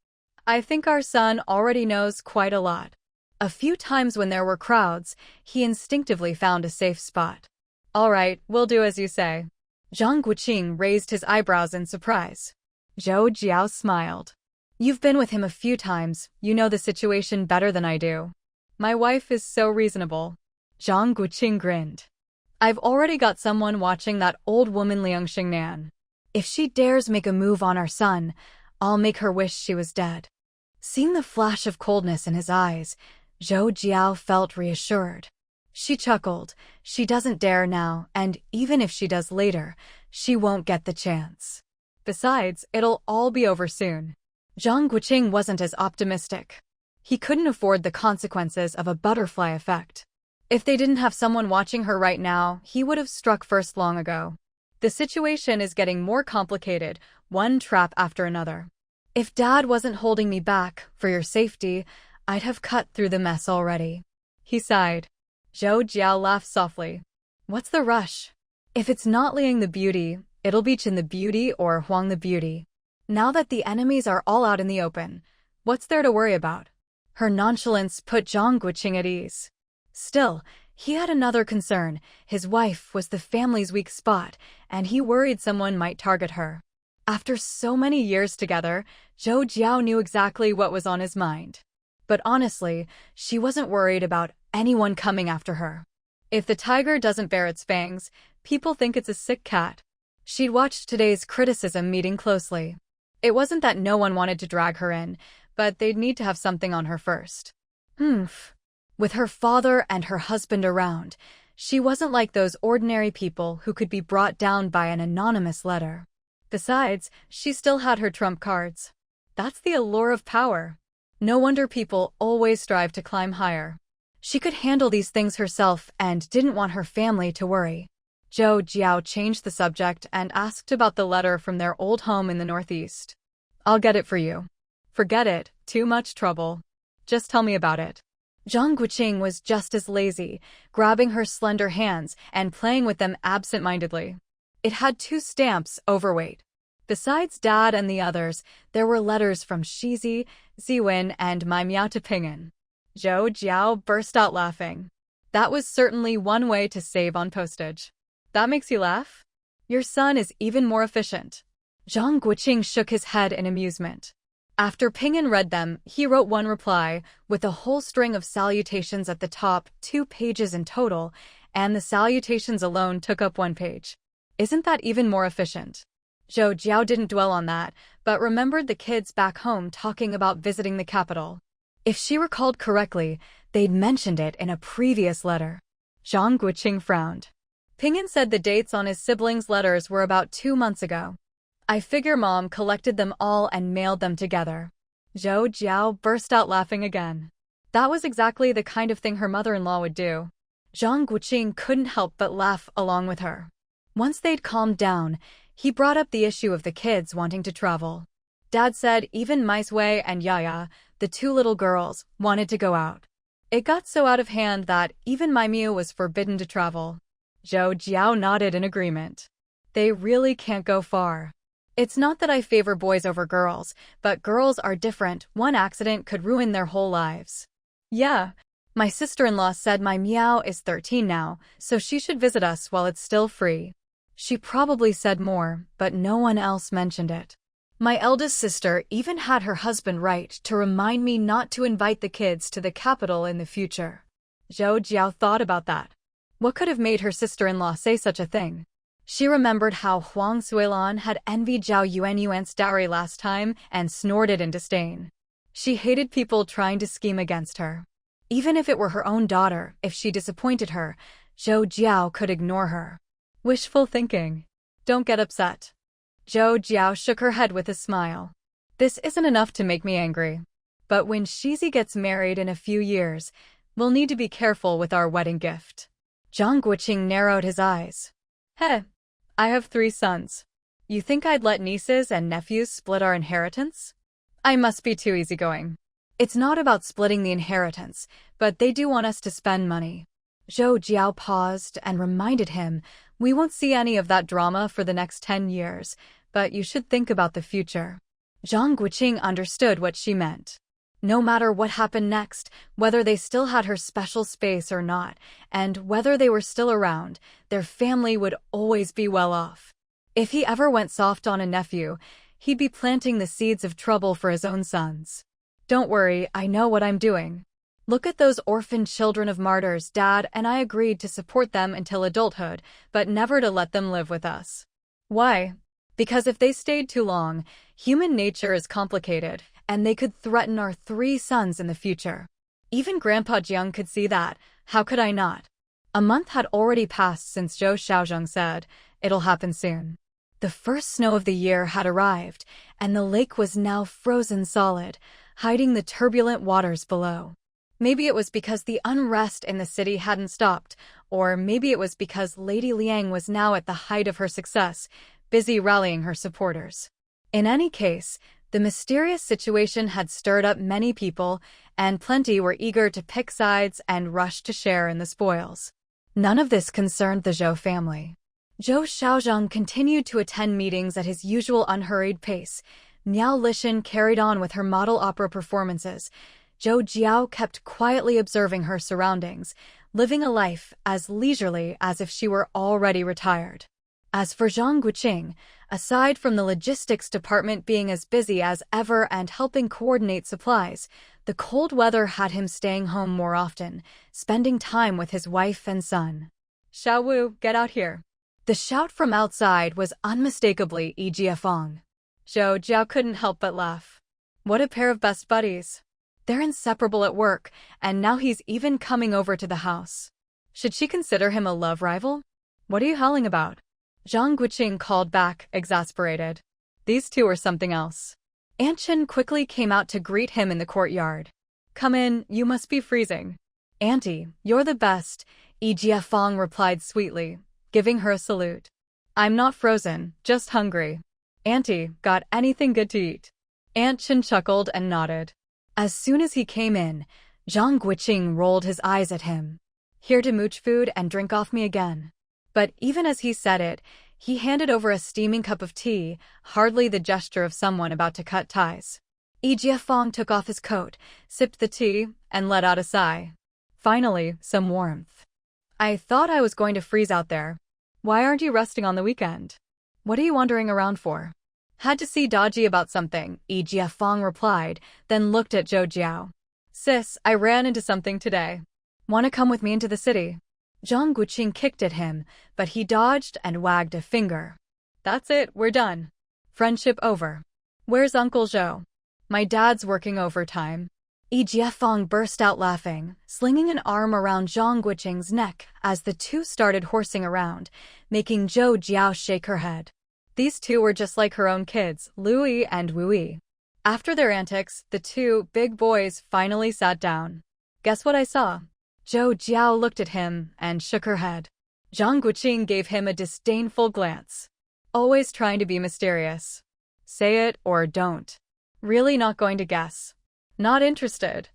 I think our son already knows quite a lot." A few times when there were crowds, he instinctively found a safe spot. "All right, we'll do as you say." Zhang Guoqing raised his eyebrows in surprise. Zhou Jiao smiled. "You've been with him a few times, you know the situation better than I do. My wife is so reasonable. Zhang Guoqing grinned. I've already got someone watching that old woman Liang Xingnan. If she dares make a move on our son, I'll make her wish she was dead. Seeing the flash of coldness in his eyes, Zhou Jiao felt reassured. She chuckled. She doesn't dare now, and even if she does later, she won't get the chance. Besides, it'll all be over soon. Zhang Guoqing wasn't as optimistic. He couldn't afford the consequences of a butterfly effect. If they didn't have someone watching her right now, he would have struck first long ago. The situation is getting more complicated, one trap after another. If Dad wasn't holding me back, for your safety, I'd have cut through the mess already. He sighed. Zhou Jiao laughed softly. What's the rush? If it's not Liang the Beauty, it'll be Chen the Beauty or Huang the Beauty. Now that the enemies are all out in the open, what's there to worry about? Her nonchalance put Zhang Guoqing at ease. Still, he had another concern. His wife was the family's weak spot, and he worried someone might target her. After so many years together, Zhou Jiao knew exactly what was on his mind. But honestly, she wasn't worried about anyone coming after her. If the tiger doesn't bare its fangs, people think it's a sick cat. She'd watched today's criticism meeting closely. It wasn't that no one wanted to drag her in, but they'd need to have something on her first. With her father and her husband around, she wasn't like those ordinary people who could be brought down by an anonymous letter. Besides, she still had her trump cards. That's the allure of power. No wonder people always strive to climb higher. She could handle these things herself and didn't want her family to worry. Zhou Jiao changed the subject and asked about the letter from their old home in the northeast. I'll get it for you. Forget it, too much trouble. Just tell me about it. Zhang Guoqing was just as lazy, grabbing her slender hands and playing with them absent-mindedly. It had 2 stamps, overweight. Besides Dad and the others, there were letters from Shizi, Ziwen, and Mai Miao to Ping'an. Zhou Jiao burst out laughing. That was certainly one way to save on postage. That makes you laugh? Your son is even more efficient. Zhang Guoqing shook his head in amusement. After Ping'an read them, he wrote one reply, with a whole string of salutations at the top, 2 pages in total, and the salutations alone took up 1 page. Isn't that even more efficient? Zhou Jiao didn't dwell on that, but remembered the kids back home talking about visiting the capital. If she recalled correctly, they'd mentioned it in a previous letter. Zhang Guoqing frowned. Ping'an said the dates on his siblings' letters were about 2 months ago. I figure Mom collected them all and mailed them together. Zhou Jiao burst out laughing again. That was exactly the kind of thing her mother-in-law would do. Zhang Guoqing couldn't help but laugh along with her. Once they'd calmed down, he brought up the issue of the kids wanting to travel. Dad said even Mai Sui and Yaya, the 2 little girls, wanted to go out. It got so out of hand that even Mai Miao was forbidden to travel. Zhou Jiao nodded in agreement. They really can't go far. It's not that I favor boys over girls, but girls are different. One accident could ruin their whole lives. Yeah, my sister-in-law said my Miao is 13 now, so she should visit us while it's still free. She probably said more, but no one else mentioned it. My eldest sister even had her husband write to remind me not to invite the kids to the capital in the future. Zhou Jiao thought about that. What could have made her sister-in-law say such a thing? She remembered how Huang Suilan had envied Zhao Yuanyuan's dowry last time and snorted in disdain. She hated people trying to scheme against her. Even if it were her own daughter, if she disappointed her, Zhou Jiao could ignore her. Wishful thinking. Don't get upset. Zhou Jiao shook her head with a smile. This isn't enough to make me angry. But when Shizi gets married in a few years, we'll need to be careful with our wedding gift. Zhang Guoqing narrowed his eyes. Heh. I have 3 sons. You think I'd let nieces and nephews split our inheritance? I must be too easygoing. It's not about splitting the inheritance, but they do want us to spend money. Zhou Jiao paused and reminded him, we won't see any of that drama for the next 10 years, but you should think about the future. Zhang Guoqing understood what she meant. No matter what happened next, whether they still had her special space or not, and whether they were still around, their family would always be well off. If he ever went soft on a nephew, he'd be planting the seeds of trouble for his own sons. Don't worry, I know what I'm doing. Look at those orphan children of martyrs. Dad and I agreed to support them until adulthood, but never to let them live with us. Why? Because if they stayed too long, human nature is complicated, and they could threaten our 3 sons in the future. Even Grandpa Jiang could see that. How could I not? A month had already passed since Zhou Xiaozhang said, "It'll happen soon." The first snow of the year had arrived, and the lake was now frozen solid, hiding the turbulent waters below. Maybe it was because the unrest in the city hadn't stopped, or maybe it was because Lady Liang was now at the height of her success, busy rallying her supporters. In any case, the mysterious situation had stirred up many people, and plenty were eager to pick sides and rush to share in the spoils. None of this concerned the Zhou family. Zhou Xiaozhang continued to attend meetings at his usual unhurried pace. Miao Lishan carried on with her model opera performances. Zhou Jiao kept quietly observing her surroundings, living a life as leisurely as if she were already retired. As for Zhang Guoqing, aside from the logistics department being as busy as ever and helping coordinate supplies, the cold weather had him staying home more often, spending time with his wife and son. "Xiao Wu, get out here." The shout from outside was unmistakably Yi Jiafeng. Zhou Jiao couldn't help but laugh. What a pair of best buddies. They're inseparable at work, and now he's even coming over to the house. Should she consider him a love rival? "What are you howling about?" Zhang Guoqing called back, exasperated. These two are something else. Aunt Chen quickly came out to greet him in the courtyard. "Come in, you must be freezing." "Auntie, you're the best," Yi Jiafeng replied sweetly, giving her a salute. "I'm not frozen, just hungry." "Auntie, got anything good to eat?" Aunt Chen chuckled and nodded. As soon as he came in, Zhang Guoqing rolled his eyes at him. "Here to mooch food and drink off me again." But even as he said it, he handed over a steaming cup of tea, hardly the gesture of someone about to cut ties. Yi Jiafeng took off his coat, sipped the tea, and let out a sigh. Finally, some warmth. "I thought I was going to freeze out there. Why aren't you resting on the weekend? What are you wandering around for?" "Had to see Dodgy about something," Yi Jiafeng replied, then looked at Zhou Jiao. "Sis, I ran into something today. Want to come with me into the city?" Zhang Guoqing kicked at him, but he dodged and wagged a finger. "That's it, we're done. Friendship over. Where's Uncle Zhou?" "My dad's working overtime." Yi Jiafeng burst out laughing, slinging an arm around Zhang Guoqing's neck as the two started horsing around, making Zhou Jiao shake her head. These two were just like her own kids, Lui and Wui. After their antics, the two big boys finally sat down. "Guess what I saw?" Zhou Jiao looked at him and shook her head. Zhang Guoqing gave him a disdainful glance. "Always trying to be mysterious. Say it or don't." "Really not going to guess?" "Not interested."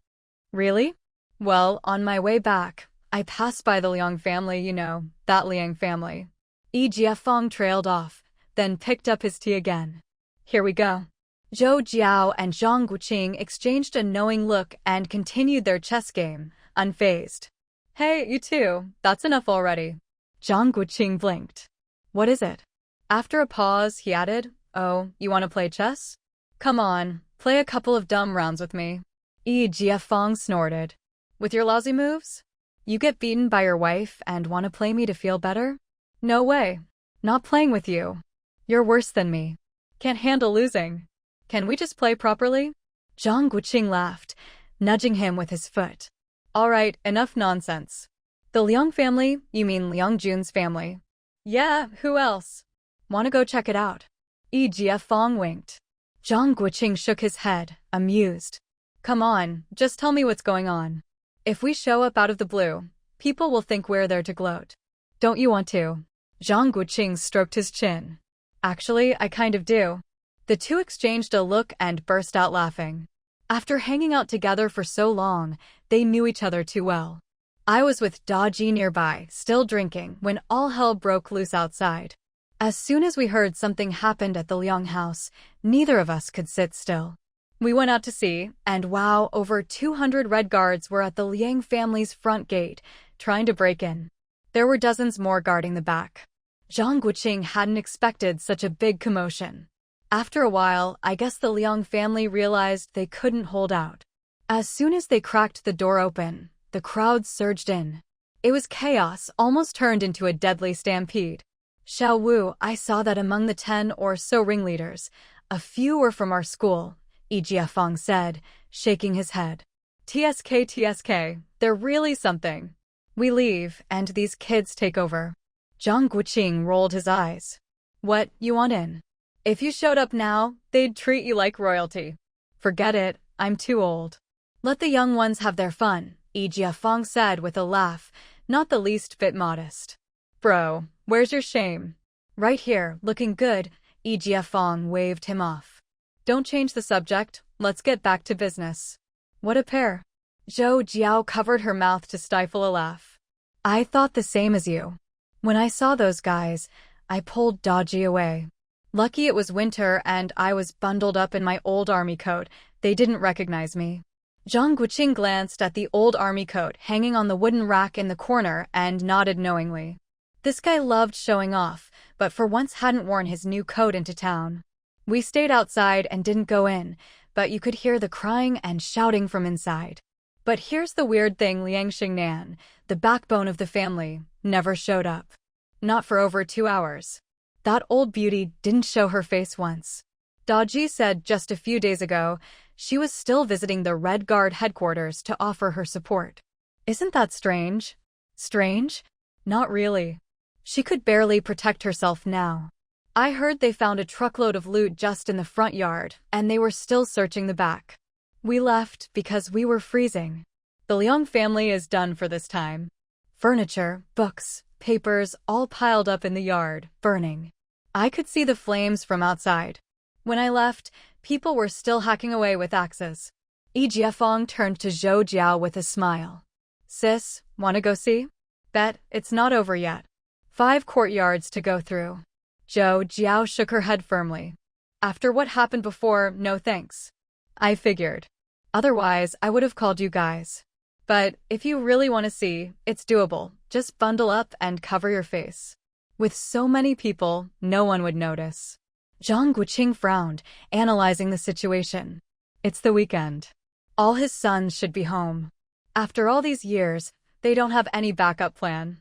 "Really?" "Well, on my way back, I passed by the Liang family, you know, that Liang family." Yi Jiafeng trailed off, then picked up his tea again. "Here we go." Zhou Jiao and Zhang Guoqing exchanged a knowing look and continued their chess game, unfazed. "Hey, you two, that's enough already." Zhang Guoqing blinked. "What is it?" After a pause, he added, "Oh, you want to play chess? Come on, play a couple of dumb rounds with me." Yi Jiafeng snorted. "With your lousy moves? You get beaten by your wife and want to play me to feel better? No way. Not playing with you. You're worse than me. Can't handle losing. Can we just play properly?" Zhang Guoqing laughed, nudging him with his foot. "All right, enough nonsense. The Liang family, you mean Liang Jun's family?" "Yeah, who else? Want to go check it out?" Yi Jiafeng winked. Zhang Guoqing shook his head, amused. "Come on, just tell me what's going on. If we show up out of the blue, people will think we're there to gloat. Don't you want to?" Zhang Guoqing stroked his chin. "Actually, I kind of do." The two exchanged a look and burst out laughing. After hanging out together for so long, they knew each other too well. I was with Dodgy nearby, still drinking, when all hell broke loose outside. As soon as we heard something happened at the Liang house, neither of us could sit still. We went out to see, and wow, over 200 Red Guards were at the Liang family's front gate, trying to break in. There were dozens more guarding the back. Zhang Guoqing hadn't expected such a big commotion. After a while, I guess the Liang family realized they couldn't hold out. As soon as they cracked the door open, the crowd surged in. It was chaos, almost turned into a deadly stampede. Xiao Wu, I saw that among the 10 or so ringleaders, a few were from our school, Jiafeng said, shaking his head. TSK, they're really something. We leave, and these kids take over. Zhang Guoqing rolled his eyes. What, you want in? If you showed up now, they'd treat you like royalty. Forget it, I'm too old. Let the young ones have their fun, Jiafeng said with a laugh, not the least bit modest. Bro, where's your shame? Right here, looking good, Jiafeng waved him off. Don't change the subject, let's get back to business. What a pair. Zhou Jiao covered her mouth to stifle a laugh. I thought the same as you. When I saw those guys, I pulled dodgy away. Lucky it was winter and I was bundled up in my old army coat, they didn't recognize me. Zhang Guoqing glanced at the old army coat hanging on the wooden rack in the corner and nodded knowingly. This guy loved showing off, but for once hadn't worn his new coat into town. We stayed outside and didn't go in, but you could hear the crying and shouting from inside. But here's the weird thing, Liang Xingnan, the backbone of the family, never showed up. Not for over 2 hours. That old beauty didn't show her face once. Daji said just a few days ago, she was still visiting the Red Guard headquarters to offer her support. Isn't that strange? Strange? Not really. She could barely protect herself now. I heard they found a truckload of loot just in the front yard, and they were still searching the back. We left because we were freezing. The Liang family is done for this time. Furniture, books, papers, all piled up in the yard, burning. I could see the flames from outside. When I left, people were still hacking away with axes. Jiafeng turned to Zhou Jiao with a smile. Sis, wanna go see? Bet, it's not over yet. 5 courtyards to go through. Zhou Jiao shook her head firmly. After what happened before, no thanks. I figured. Otherwise, I would have called you guys. But if you really want to see, it's doable. Just bundle up and cover your face. With so many people, no one would notice. Zhang Guoqing frowned, analyzing the situation. It's the weekend. All his sons should be home. After all these years, they don't have any backup plan.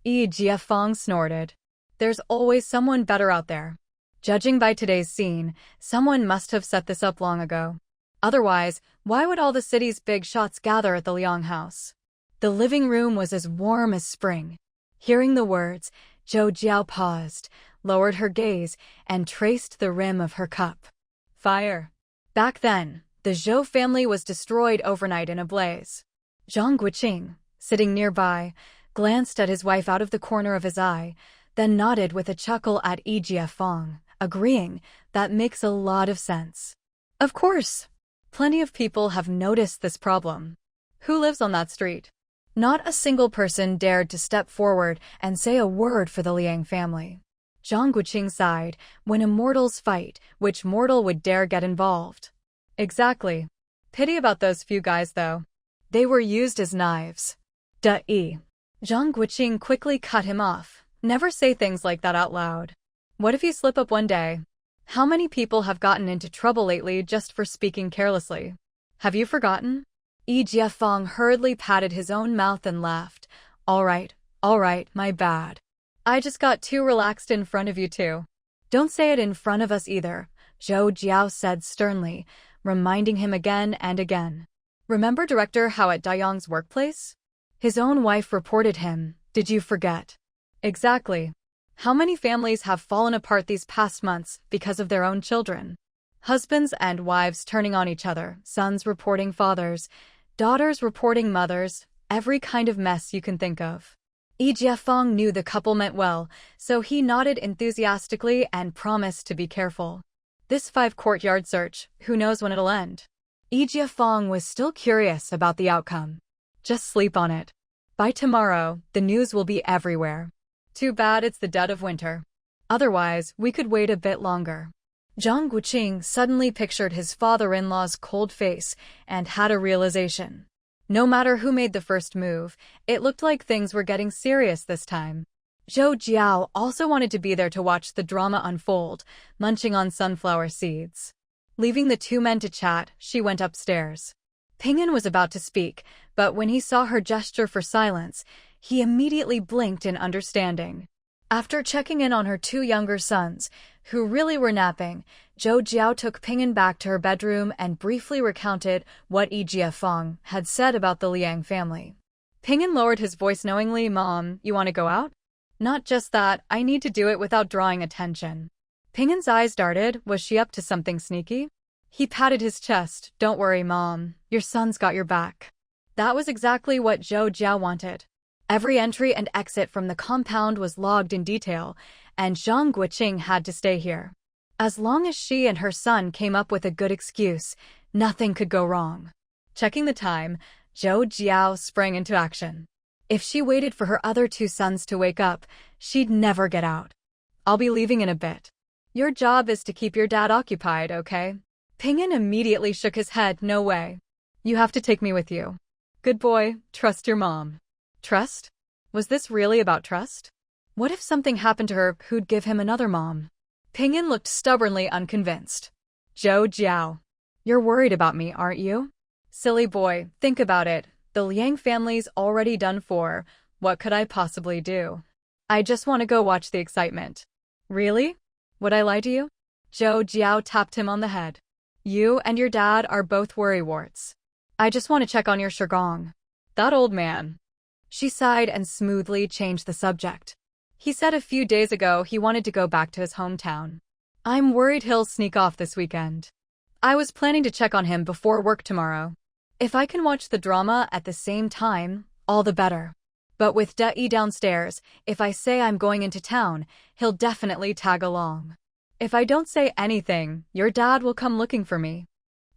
Jiafeng snorted. There's always someone better out there. Judging by today's scene, someone must have set this up long ago. Otherwise, why would all the city's big shots gather at the Liang house? The living room was as warm as spring. Hearing the words, Zhou Jiao paused, lowered her gaze, and traced the rim of her cup. Fire. Back then, the Zhou family was destroyed overnight in a blaze. Zhang Guoqing, sitting nearby, glanced at his wife out of the corner of his eye, then nodded with a chuckle at Jiafeng, agreeing, that makes a lot of sense. Of course. Plenty of people have noticed this problem. Who lives on that street? Not a single person dared to step forward and say a word for the Liang family. Zhang Guoqing sighed. When immortals fight, which mortal would dare get involved? Exactly. Pity about those few guys, though. They were used as knives. Zhang Guoqing quickly cut him off. Never say things like that out loud. What if you slip up one day? How many people have gotten into trouble lately just for speaking carelessly? Have you forgotten? Jiafeng hurriedly patted his own mouth and laughed. All right, my bad. I just got too relaxed in front of you two. Don't say it in front of us either, Zhou Jiao said sternly, reminding him again and again. Remember Director Hao at Dayang's workplace? His own wife reported him. Did you forget? Exactly. How many families have fallen apart these past months because of their own children? Husbands and wives turning on each other, sons reporting fathers, daughters reporting mothers, every kind of mess you can think of. Jiafeng knew the couple meant well, so he nodded enthusiastically and promised to be careful. This 5-courtyard search, who knows when it'll end? Jiafeng was still curious about the outcome. Just sleep on it. By tomorrow, the news will be everywhere. Too bad it's the dead of winter. Otherwise, we could wait a bit longer. Zhang Guoqing suddenly pictured his father-in-law's cold face and had a realization. No matter who made the first move, it looked like things were getting serious this time. Zhou Jiao also wanted to be there to watch the drama unfold, munching on sunflower seeds. Leaving the 2 men to chat, she went upstairs. Ping'an was about to speak, but when he saw her gesture for silence, he immediately blinked in understanding. After checking in on her two younger sons, who really were napping, Zhou Jiao took Ping'an back to her bedroom and briefly recounted what Yi Jiafeng had said about the Liang family. Ping'an lowered his voice knowingly. Mom, you want to go out? Not just that, I need to do it without drawing attention. Ping'an's eyes darted. Was she up to something sneaky? He patted his chest. Don't worry, Mom. Your son's got your back. That was exactly what Zhou Jiao wanted. Every entry and exit from the compound was logged in detail, and Zhang Guoqing had to stay here. As long as she and her son came up with a good excuse, nothing could go wrong. Checking the time, Zhou Jiao sprang into action. If she waited for her other two sons to wake up, she'd never get out. I'll be leaving in a bit. Your job is to keep your dad occupied, okay? Ping'an immediately shook his head. No way. You have to take me with you. Good boy, trust your mom. Trust? Was this really about trust? What if something happened to her? Who'd give him another mom? Ping'an looked stubbornly unconvinced. Zhou Jiao. You're worried about me, aren't you? Silly boy, think about it. The Liang family's already done for. What could I possibly do? I just want to go watch the excitement. Really? Would I lie to you? Zhou Jiao tapped him on the head. You and your dad are both worrywarts. I just want to check on your Shigong. That old man. She sighed and smoothly changed the subject. He said a few days ago he wanted to go back to his hometown. I'm worried he'll sneak off this weekend. I was planning to check on him before work tomorrow. If I can watch the drama at the same time, all the better. But with Dai downstairs, if I say I'm going into town, he'll definitely tag along. If I don't say anything, your dad will come looking for me.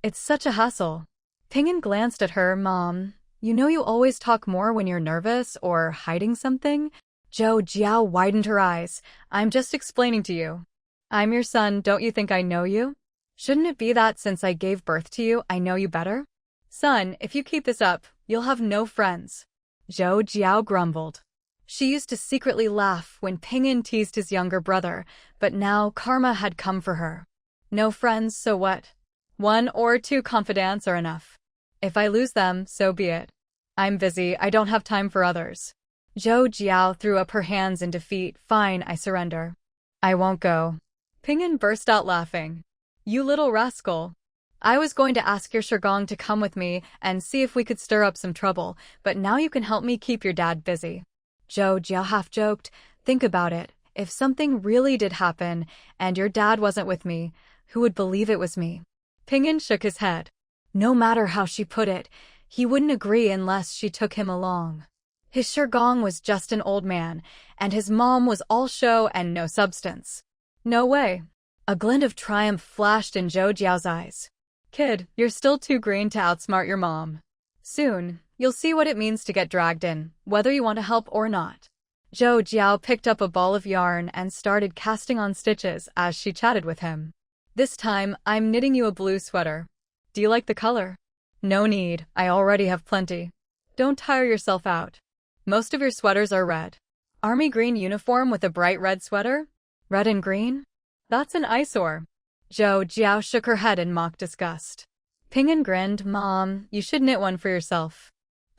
It's such a hassle. Ping'an glanced at her. Mom, you know you always talk more when you're nervous or hiding something? Zhou Jiao widened her eyes. I'm just explaining to you. I'm your son, don't you think I know you? Shouldn't it be that since I gave birth to you, I know you better? Son, if you keep this up, you'll have no friends. Zhou Jiao grumbled. She used to secretly laugh when Ping'an teased his younger brother, but now karma had come for her. No friends, so what? 1 or 2 confidants are enough. If I lose them, so be it. I'm busy, I don't have time for others. Zhou Jiao threw up her hands in defeat. Fine, I surrender. I won't go. Ping'an burst out laughing. You little rascal. I was going to ask your Shigong to come with me and see if we could stir up some trouble, but now you can help me keep your dad busy. Zhou Jiao half joked. Think about it. If something really did happen and your dad wasn't with me, who would believe it was me? Ping'an shook his head. No matter how she put it, he wouldn't agree unless she took him along. His Shigong was just an old man, and his mom was all show and no substance. No way. A glint of triumph flashed in Zhou Jiao's eyes. Kid, you're still too green to outsmart your mom. Soon, you'll see what it means to get dragged in, whether you want to help or not. Zhou Jiao picked up a ball of yarn and started casting on stitches as she chatted with him. This time, I'm knitting you a blue sweater. Do you like the color? No need, I already have plenty. Don't tire yourself out. Most of your sweaters are red. Army green uniform with a bright red sweater? Red and green? That's an eyesore. Zhou Jiao shook her head in mock disgust. Ping'an grinned. Mom, you should knit one for yourself.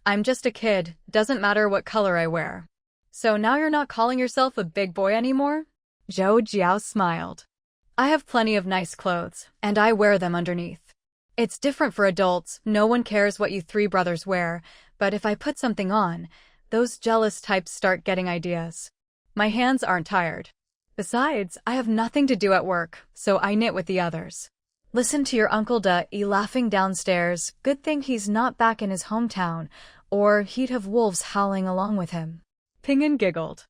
I'm just a kid, doesn't matter what color I wear. So now you're not calling yourself a big boy anymore? Zhou Jiao smiled. I have plenty of nice clothes, and I wear them underneath. It's different for adults, no one cares what you 3 brothers wear, but if I put something on, those jealous types start getting ideas. My hands aren't tired. Besides, I have nothing to do at work, so I knit with the others. Listen to your Uncle Dai laughing downstairs. Good thing he's not back in his hometown, or he'd have wolves howling along with him. Ping'an giggled.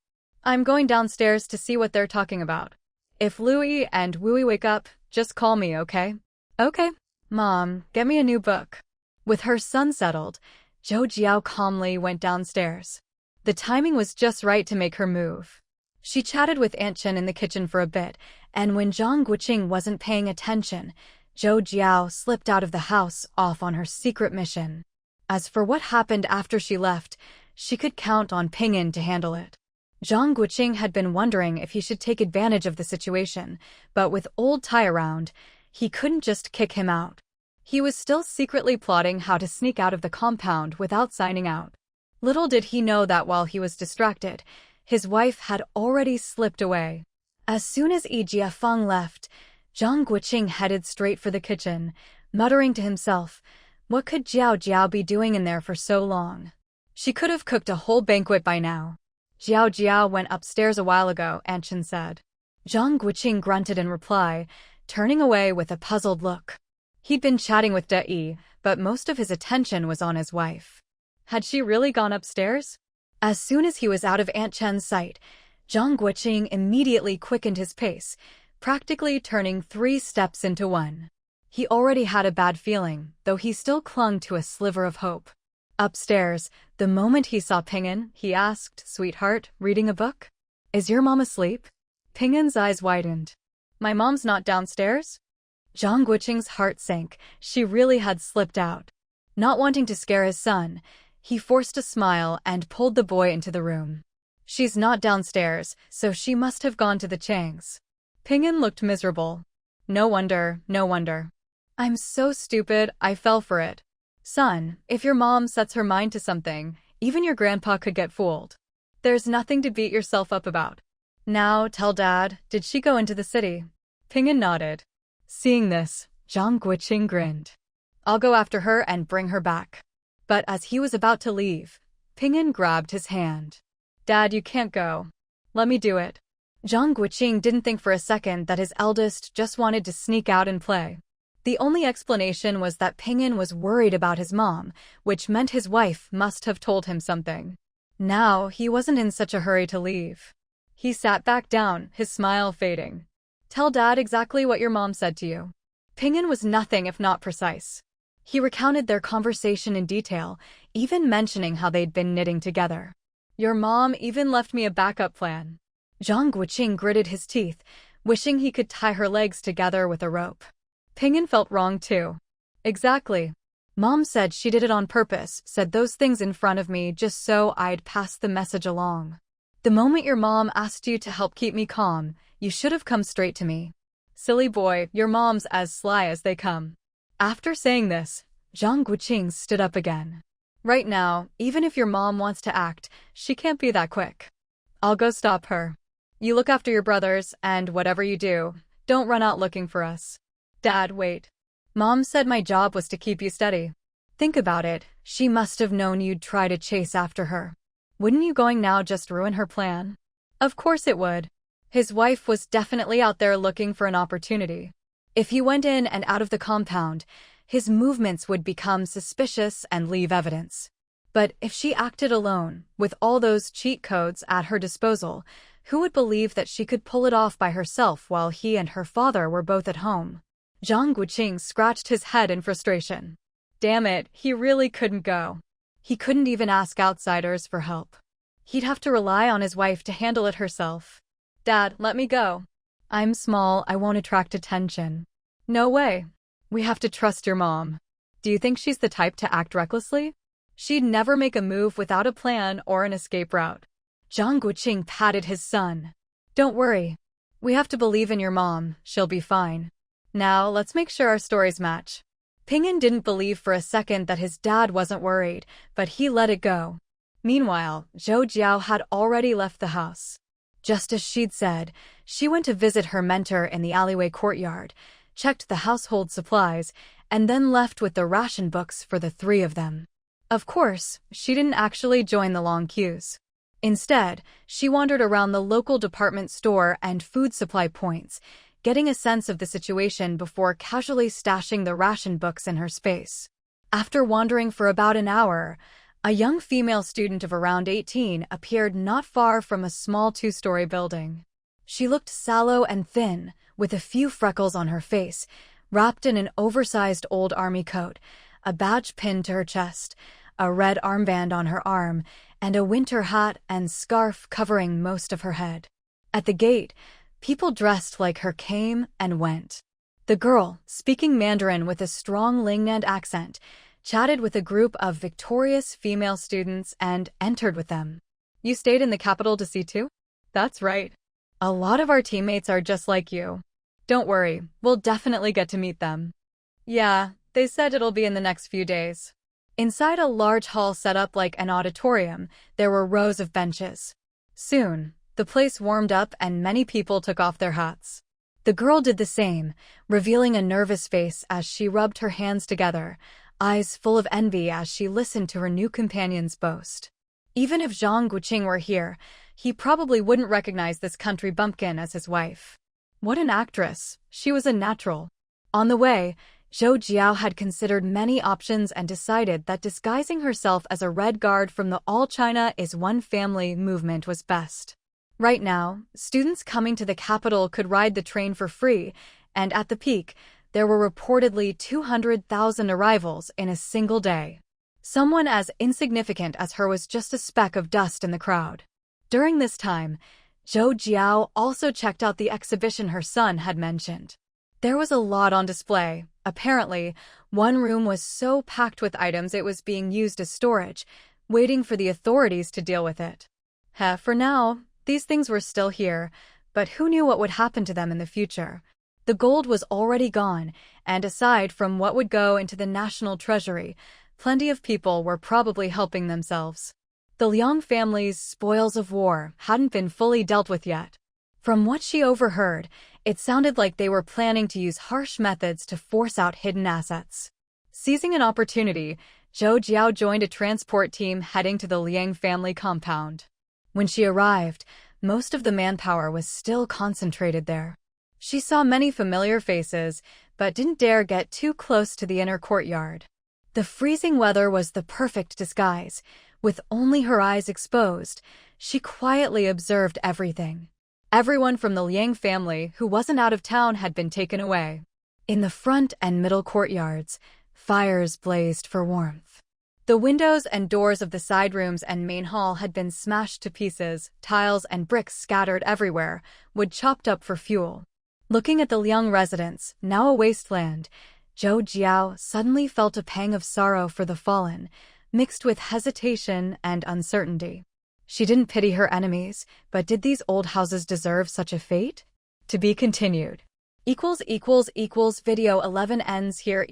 I'm going downstairs to see what they're talking about. If Louie and Wooey wake up, just call me, okay? Okay. Mom, get me a new book. With her son settled, Zhou Jiao calmly went downstairs. The timing was just right to make her move. She chatted with Aunt Chen in the kitchen for a bit, and when Zhang Guoqing wasn't paying attention, Zhou Jiao slipped out of the house off on her secret mission. As for what happened after she left, she could count on Ping'an to handle it. Zhang Guoqing had been wondering if he should take advantage of the situation, but with old Tai around, he couldn't just kick him out. He was still secretly plotting how to sneak out of the compound without signing out. Little did he know that while he was distracted, his wife had already slipped away. As soon as Yi Jiafeng left, Zhang Guoqing headed straight for the kitchen, muttering to himself, what could Zhou Jiao be doing in there for so long? She could have cooked a whole banquet by now. Zhou Jiao went upstairs a while ago, Aunt Chen said. Zhang Guoqing grunted in reply, turning away with a puzzled look. He'd been chatting with De Yi, but most of his attention was on his wife. Had she really gone upstairs? As soon as he was out of Aunt Chen's sight, Zhang Guoqing immediately quickened his pace, practically turning 3 steps into 1. He already had a bad feeling, though he still clung to a sliver of hope. Upstairs, the moment he saw Ping'an, he asked, "Sweetheart, reading a book? Is your mom asleep?" Ping'an's eyes widened. "My mom's not downstairs?" Zhang Guoqing's heart sank. She really had slipped out. Not wanting to scare his son, he forced a smile and pulled the boy into the room. "She's not downstairs, so she must have gone to the Chang's." Ping'an looked miserable. No wonder, no wonder. "I'm so stupid, I fell for it." "Son, if your mom sets her mind to something, even your grandpa could get fooled. There's nothing to beat yourself up about. Now, tell Dad, did she go into the city?" Ping'an nodded. Seeing this, Zhang Guoqing grinned. "I'll go after her and bring her back." But as he was about to leave, Ping'an grabbed his hand. "Dad, you can't go. Let me do it." Zhang Guoqing didn't think for a second that his eldest just wanted to sneak out and play. The only explanation was that Ping'an was worried about his mom, which meant his wife must have told him something. Now, he wasn't in such a hurry to leave. He sat back down, his smile fading. "Tell Dad exactly what your mom said to you." Ping'an was nothing if not precise. He recounted their conversation in detail, even mentioning how they'd been knitting together. "Your mom even left me a backup plan." Zhang Guoqing gritted his teeth, wishing he could tie her legs together with a rope. Ping'an felt wrong too. "Exactly. Mom said she did it on purpose, said those things in front of me just so I'd pass the message along. The moment your mom asked you to help keep me calm, you should have come straight to me. Silly boy, your mom's as sly as they come." After saying this, Zhang Guoqing stood up again. "Right now, even if your mom wants to act, she can't be that quick. I'll go stop her. You look after your brothers, and whatever you do, don't run out looking for us." "Dad, wait. Mom said my job was to keep you steady. Think about it, she must have known you'd try to chase after her. Wouldn't you going now just ruin her plan?" Of course it would. His wife was definitely out there looking for an opportunity. If he went in and out of the compound, his movements would become suspicious and leave evidence. But if she acted alone, with all those cheat codes at her disposal, who would believe that she could pull it off by herself while he and her father were both at home? Zhang Guoqing scratched his head in frustration. Damn it, he really couldn't go. He couldn't even ask outsiders for help. He'd have to rely on his wife to handle it herself. "Dad, let me go. I'm small, I won't attract attention." "No way. We have to trust your mom. Do you think she's the type to act recklessly? She'd never make a move without a plan or an escape route." Zhang Guoqing patted his son. "Don't worry. We have to believe in your mom, she'll be fine. Now, let's make sure our stories match." Ping'an didn't believe for a second that his dad wasn't worried, but he let it go. Meanwhile, Zhou Jiao had already left the house. Just as she'd said, she went to visit her mentor in the alleyway courtyard, checked the household supplies, and then left with the ration books for the 3 of them. Of course, she didn't actually join the long queues. Instead, she wandered around the local department store and food supply points, getting a sense of the situation before casually stashing the ration books in her space. After wandering for about an hour, a young female student of around 18 appeared not far from a small 2-story building. She looked sallow and thin, with a few freckles on her face, wrapped in an oversized old army coat, a badge pinned to her chest, a red armband on her arm, and a winter hat and scarf covering most of her head. At the gate, people dressed like her came and went. The girl, speaking Mandarin with a strong Lingnan accent, chatted with a group of victorious female students and entered with them. "You stayed in the capital to see too?" "That's right. A lot of our teammates are just like you. Don't worry, we'll definitely get to meet them." "Yeah, They said it'll be in the next few days. Inside a large hall set up like an auditorium, there were rows of benches. Soon, the place warmed up and many people took off their hats. The girl did the same, revealing a nervous face as she rubbed her hands together, eyes full of envy as she listened to her new companion's boast. Even if Zhang Guoqing were here, he probably wouldn't recognize this country bumpkin as his wife. What an actress, she was a natural. On the way, Zhou Jiao had considered many options and decided that disguising herself as a Red Guard from the All China is One Family movement was best. Right now, students coming to the capital could ride the train for free, and at the peak, there were reportedly 200,000 arrivals in a single day. Someone as insignificant as her was just a speck of dust in the crowd. During this time, Zhou Jiao also checked out the exhibition her son had mentioned. There was a lot on display. Apparently, one room was so packed with items it was being used as storage, waiting for the authorities to deal with it. For now, these things were still here, but who knew what would happen to them in the future? The gold was already gone, and aside from what would go into the national treasury, plenty of people were probably helping themselves. The Liang family's spoils of war hadn't been fully dealt with yet. From what she overheard, it sounded like they were planning to use harsh methods to force out hidden assets. Seizing an opportunity, Zhou Jiao joined a transport team heading to the Liang family compound. When she arrived, most of the manpower was still concentrated there. She saw many familiar faces, but didn't dare get too close to the inner courtyard. The freezing weather was the perfect disguise. With only her eyes exposed, she quietly observed everything. Everyone from the Liang family who wasn't out of town had been taken away. In the front and middle courtyards, fires blazed for warmth. The windows and doors of the side rooms and main hall had been smashed to pieces, tiles and bricks scattered everywhere, wood chopped up for fuel. Looking at the Liang residence, now a wasteland, Zhou Jiao suddenly felt a pang of sorrow for the fallen, mixed with hesitation and uncertainty. She didn't pity her enemies, but did these old houses deserve such a fate? To be continued. Video 11 ends here.